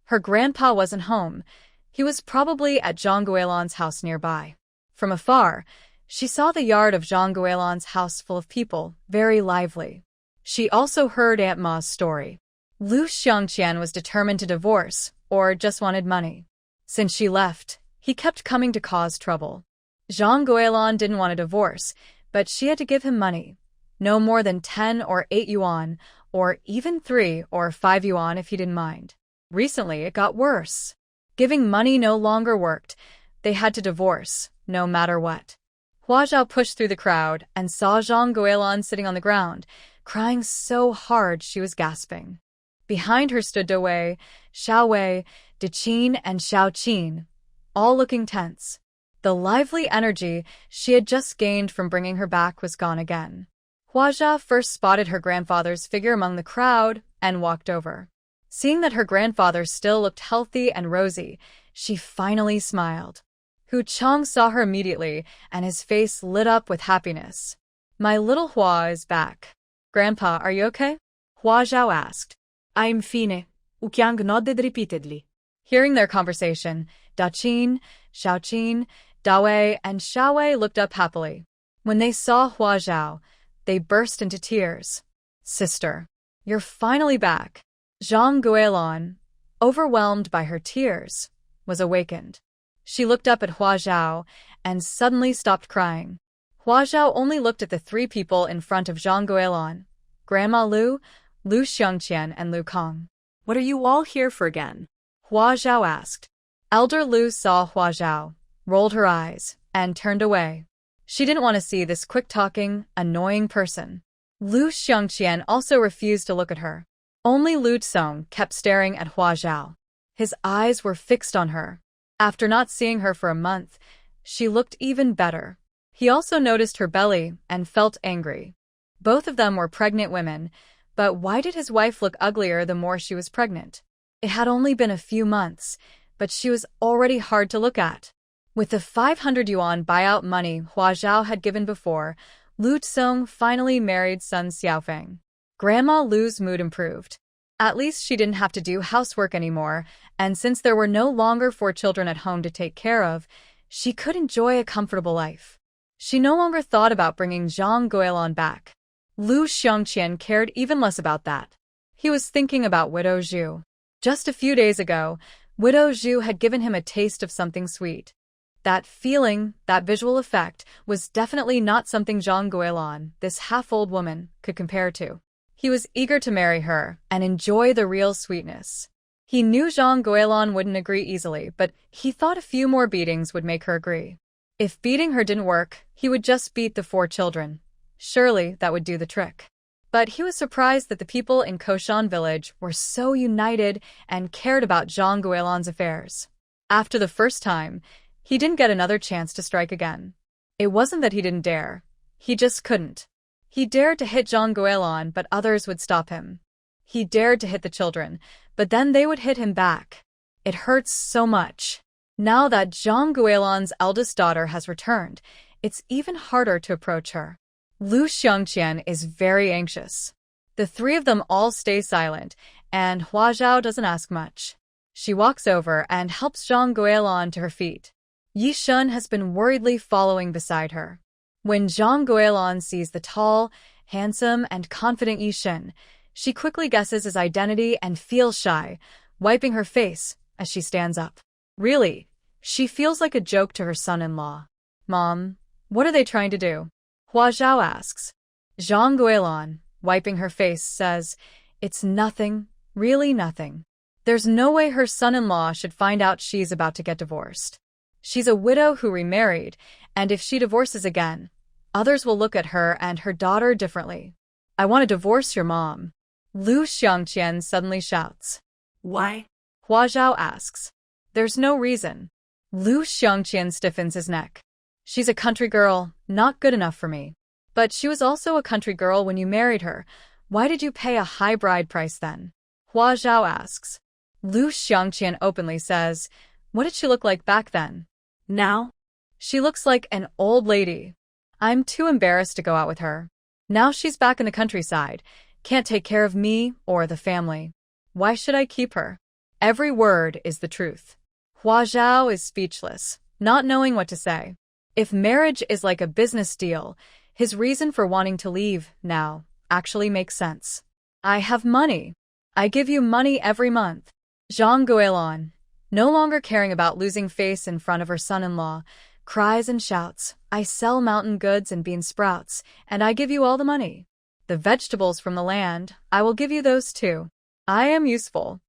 Speaker 1: Her grandpa wasn't home. He was probably at Zhang Guilan's house nearby. From afar, she saw the yard of Zhang Guilan's house full of people, very lively. She also heard Aunt Ma's story. Liu Xiangqian was determined to divorce, or just wanted money. Since she left, he kept coming to cause trouble. Zhang Guilan didn't want a divorce, but she had to give him money. No more than 10 or 8 yuan, or even 3 or 5 yuan if he didn't mind. Recently, it got worse. Giving money no longer worked. They had to divorce, no matter what. Hua Zhao pushed through the crowd and saw Zhang Guilan sitting on the ground, crying so hard she was gasping. Behind her stood De Wei, Xiao Wei, De Qin, and Xiao Qin, all looking tense. The lively energy she had just gained from bringing her back was gone again. Hua Zhao first spotted her grandfather's figure among the crowd and walked over. Seeing that her grandfather still looked healthy and rosy, she finally smiled. Hu Chong saw her immediately, and his face lit up with happiness. My little Hua is back. Grandpa, are you okay? Hua Zhao asked.
Speaker 2: I'm fine. Ukyang nodded repeatedly.
Speaker 1: Hearing their conversation, Da Qin, Xiao Qin, Da Wei, and Xiao Wei looked up happily. When they saw Hua Zhao, they burst into tears. Sister, you're finally back. Zhang Guilan, overwhelmed by her tears, was awakened. She looked up at Hua Zhao and suddenly stopped crying. Hua Zhao only looked at the 3 people in front of Zhang Guilan, Grandma Liu, Liu Xiangqian, and Liu Kong.
Speaker 2: What are you all here for again?
Speaker 1: Hua Zhao asked. Elder Liu saw Hua Zhao, rolled her eyes, and turned away. She didn't want to see this quick-talking, annoying person. Liu Xiangqian also refused to look at her. Only Liu Tsong kept staring at Hua Zhao. His eyes were fixed on her. After not seeing her for a month, she looked even better. He also noticed her belly and felt angry. Both of them were pregnant women, but why did his wife look uglier the more she was pregnant? It had only been a few months, but she was already hard to look at. With the 500 yuan buyout money Hua Zhao had given before, Liu Tsong finally married Sun Xiaofeng. Grandma Liu's mood improved. At least she didn't have to do housework anymore, and since there were no longer 4 children at home to take care of, she could enjoy a comfortable life. She no longer thought about bringing Zhang Guilan back. Liu Xiangqian cared even less about that. He was thinking about Widow Zhu. Just a few days ago, Widow Zhu had given him a taste of something sweet. That feeling, that visual effect, was definitely not something Zhang Guilin, this half-old woman, could compare to. He was eager to marry her and enjoy the real sweetness. He knew Zhang Guilin wouldn't agree easily, but he thought a few more beatings would make her agree. If beating her didn't work, he would just beat the 4 children. Surely that would do the trick. But he was surprised that the people in Koshan village were so united and cared about Zhang Guilin's affairs. After the first time, he didn't get another chance to strike again. It wasn't that he didn't dare. He just couldn't. He dared to hit Zhang Guilin, but others would stop him. He dared to hit the children, but then they would hit him back. It hurts so much. Now that Zhang Guilin's eldest daughter has returned, it's even harder to approach her. Lu Xiangqian is very anxious. The 3 of them all stay silent, and Hua Zhao doesn't ask much. She walks over and helps Zhang Guilin to her feet. Yishan has been worriedly following beside her. When Zhang Guilin sees the tall, handsome, and confident Yishan, she quickly guesses his identity and feels shy, wiping her face as she stands up. Really, she feels like a joke to her son-in-law. Mom, what are they trying to do? Hua Zhao asks. Zhang Guilin, wiping her face, says, "It's nothing, really nothing. There's no way her son-in-law should find out she's about to get divorced. She's a widow who remarried, and if she divorces again, others will look at her and her daughter differently. I want to divorce your mom." Lu Xiangqian suddenly shouts.
Speaker 2: Why?
Speaker 1: Hua Zhao asks. There's no reason. Lu Xiangqian stiffens his neck. She's a country girl, not good enough for me. But she was also a country girl when you married her. Why did you pay a high bride price then? Hua Zhao asks. Lu Xiangqian openly says, "What did she look like back then?"
Speaker 2: Now?
Speaker 1: "She looks like an old lady. I'm too embarrassed to go out with her. Now she's back in the countryside, can't take care of me or the family. Why should I keep her?" Every word is the truth. Hua Zhao is speechless, not knowing what to say. If marriage is like a business deal, his reason for wanting to leave now actually makes sense. "I have money. I give you money every month." Zhang Guilin, no longer caring about losing face in front of her son-in-law, cries and shouts, "I sell mountain goods and bean sprouts, and I give you all the money. The vegetables from the land, I will give you those too. I am useful.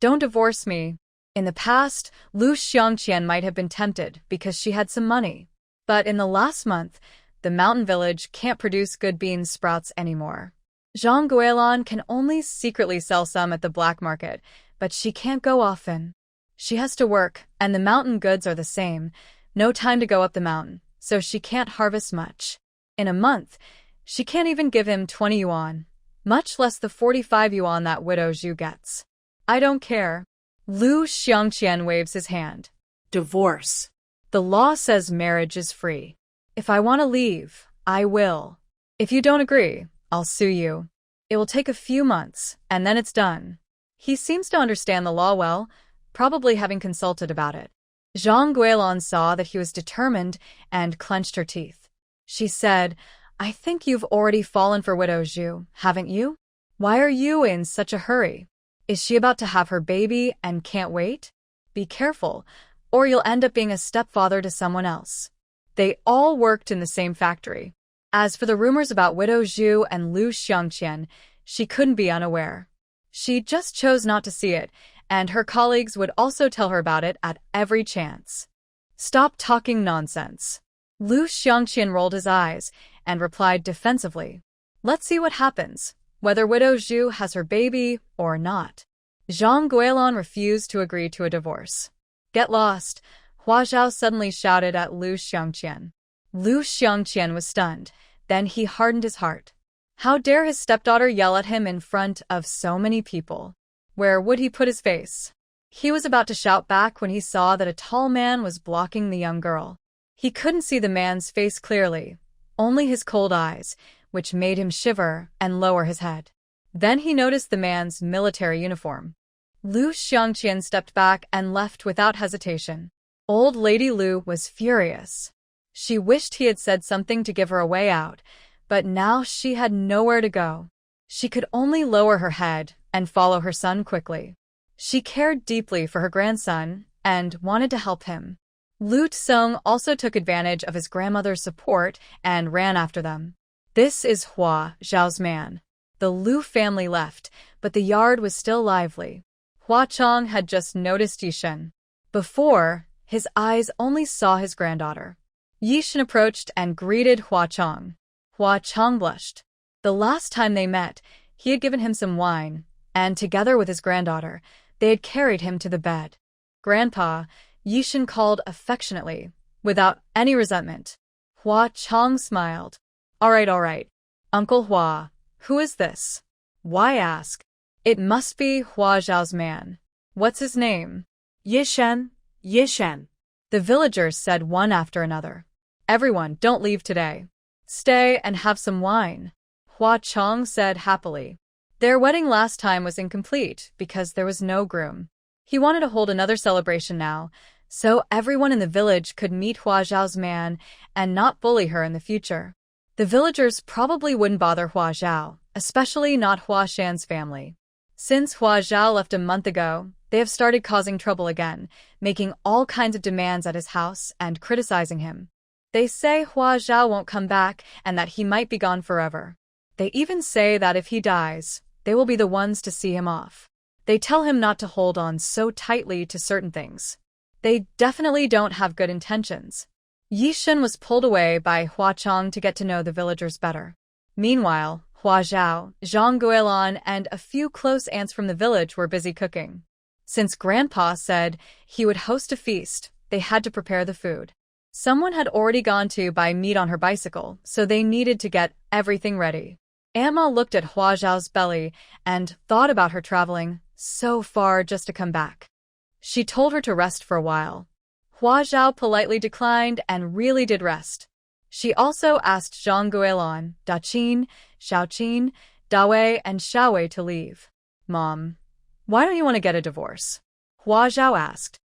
Speaker 1: Don't divorce me." In the past, Lu Xiangqian might have been tempted because she had some money. But in the last month, the mountain village can't produce good bean sprouts anymore. Zhang Guilin can only secretly sell some at the black market, but she can't go often. She has to work, and the mountain goods are the same. No time to go up the mountain, so she can't harvest much. In a month, she can't even give him 20 yuan, much less the 45 yuan that widow Zhu gets. "I don't care." Lu Xiangqian waves his hand.
Speaker 2: Divorce.
Speaker 1: "The law says marriage is free. If I want to leave, I will. If you don't agree, I'll sue you. It will take a few months, and then it's done." He seems to understand the law well, probably having consulted about it. Zhang Guilin saw that he was determined and clenched her teeth. She said, "I think you've already fallen for widow Zhu, haven't you? Why are you in such a hurry? Is she about to have her baby and can't wait? Be careful, or you'll end up being a stepfather to someone else." They all worked in the same factory. As for the rumors about widow Zhu and Lu Xiangqian, she couldn't be unaware. She just chose not to see it, and her colleagues would also tell her about it at every chance. "Stop talking nonsense." Lu Xiangqian rolled his eyes and replied defensively, "Let's see what happens, whether widow Zhu has her baby or not." Zhang Guilin refused to agree to a divorce. "Get lost," Hua Zhao suddenly shouted at Lu Xiangqian. Lu Xiangqian was stunned, then he hardened his heart. How dare his stepdaughter yell at him in front of so many people? Where would he put his face? He was about to shout back when he saw that a tall man was blocking the young girl. He couldn't see the man's face clearly, only his cold eyes, which made him shiver and lower his head. Then he noticed the man's military uniform. Lu Xiangqian stepped back and left without hesitation. Old Lady Lu was furious. She wished he had said something to give her a way out, but now she had nowhere to go. She could only lower her head and follow her son quickly. She cared deeply for her grandson and wanted to help him. Lu Tsung also took advantage of his grandmother's support and ran after them. This is Hua Zhao's man. The Lu family left, but the yard was still lively. Hua Chong had just noticed Yishan. Before, his eyes only saw his granddaughter. Yishan approached and greeted Hua Chong. Hua Chong blushed. The last time they met, he had given him some wine, and together with his granddaughter, they had carried him to the bed. Grandpa, Yishan called affectionately, without any resentment. Hua Chong smiled. All right. Uncle Hua, who is this? Why ask? It must be Hua Zhao's man. What's his name?
Speaker 2: Yishan.
Speaker 1: The villagers said one after another. Everyone, don't leave today. Stay and have some wine, Hua Chong said happily. Their wedding last time was incomplete because there was no groom. He wanted to hold another celebration now, so everyone in the village could meet Hua Zhao's man and not bully her in the future. The villagers probably wouldn't bother Hua Zhao, especially not Hua Shan's family. Since Hua Zhao left a month ago, they have started causing trouble again, making all kinds of demands at his house and criticizing him. They say Hua Zhao won't come back and that he might be gone forever. They even say that if he dies, they will be the ones to see him off. They tell him not to hold on so tightly to certain things. They definitely don't have good intentions. Yishan was pulled away by Hua Chong to get to know the villagers better. Meanwhile, Hua Zhao, Zhang Guilan, and a few close aunts from the village were busy cooking. Since Grandpa said he would host a feast, they had to prepare the food. Someone had already gone to buy meat on her bicycle, so they needed to get everything ready. Amma looked at Hua Zhao's belly and thought about her traveling so far just to come back. She told her to rest for a while. Hua Zhao politely declined and really did rest. She also asked Zhang Guilan, Da Qin, Xiao Qin, Da Wei, and Xiao Wei to leave. Mom, why don't you want to get a divorce? Hua Zhao asked.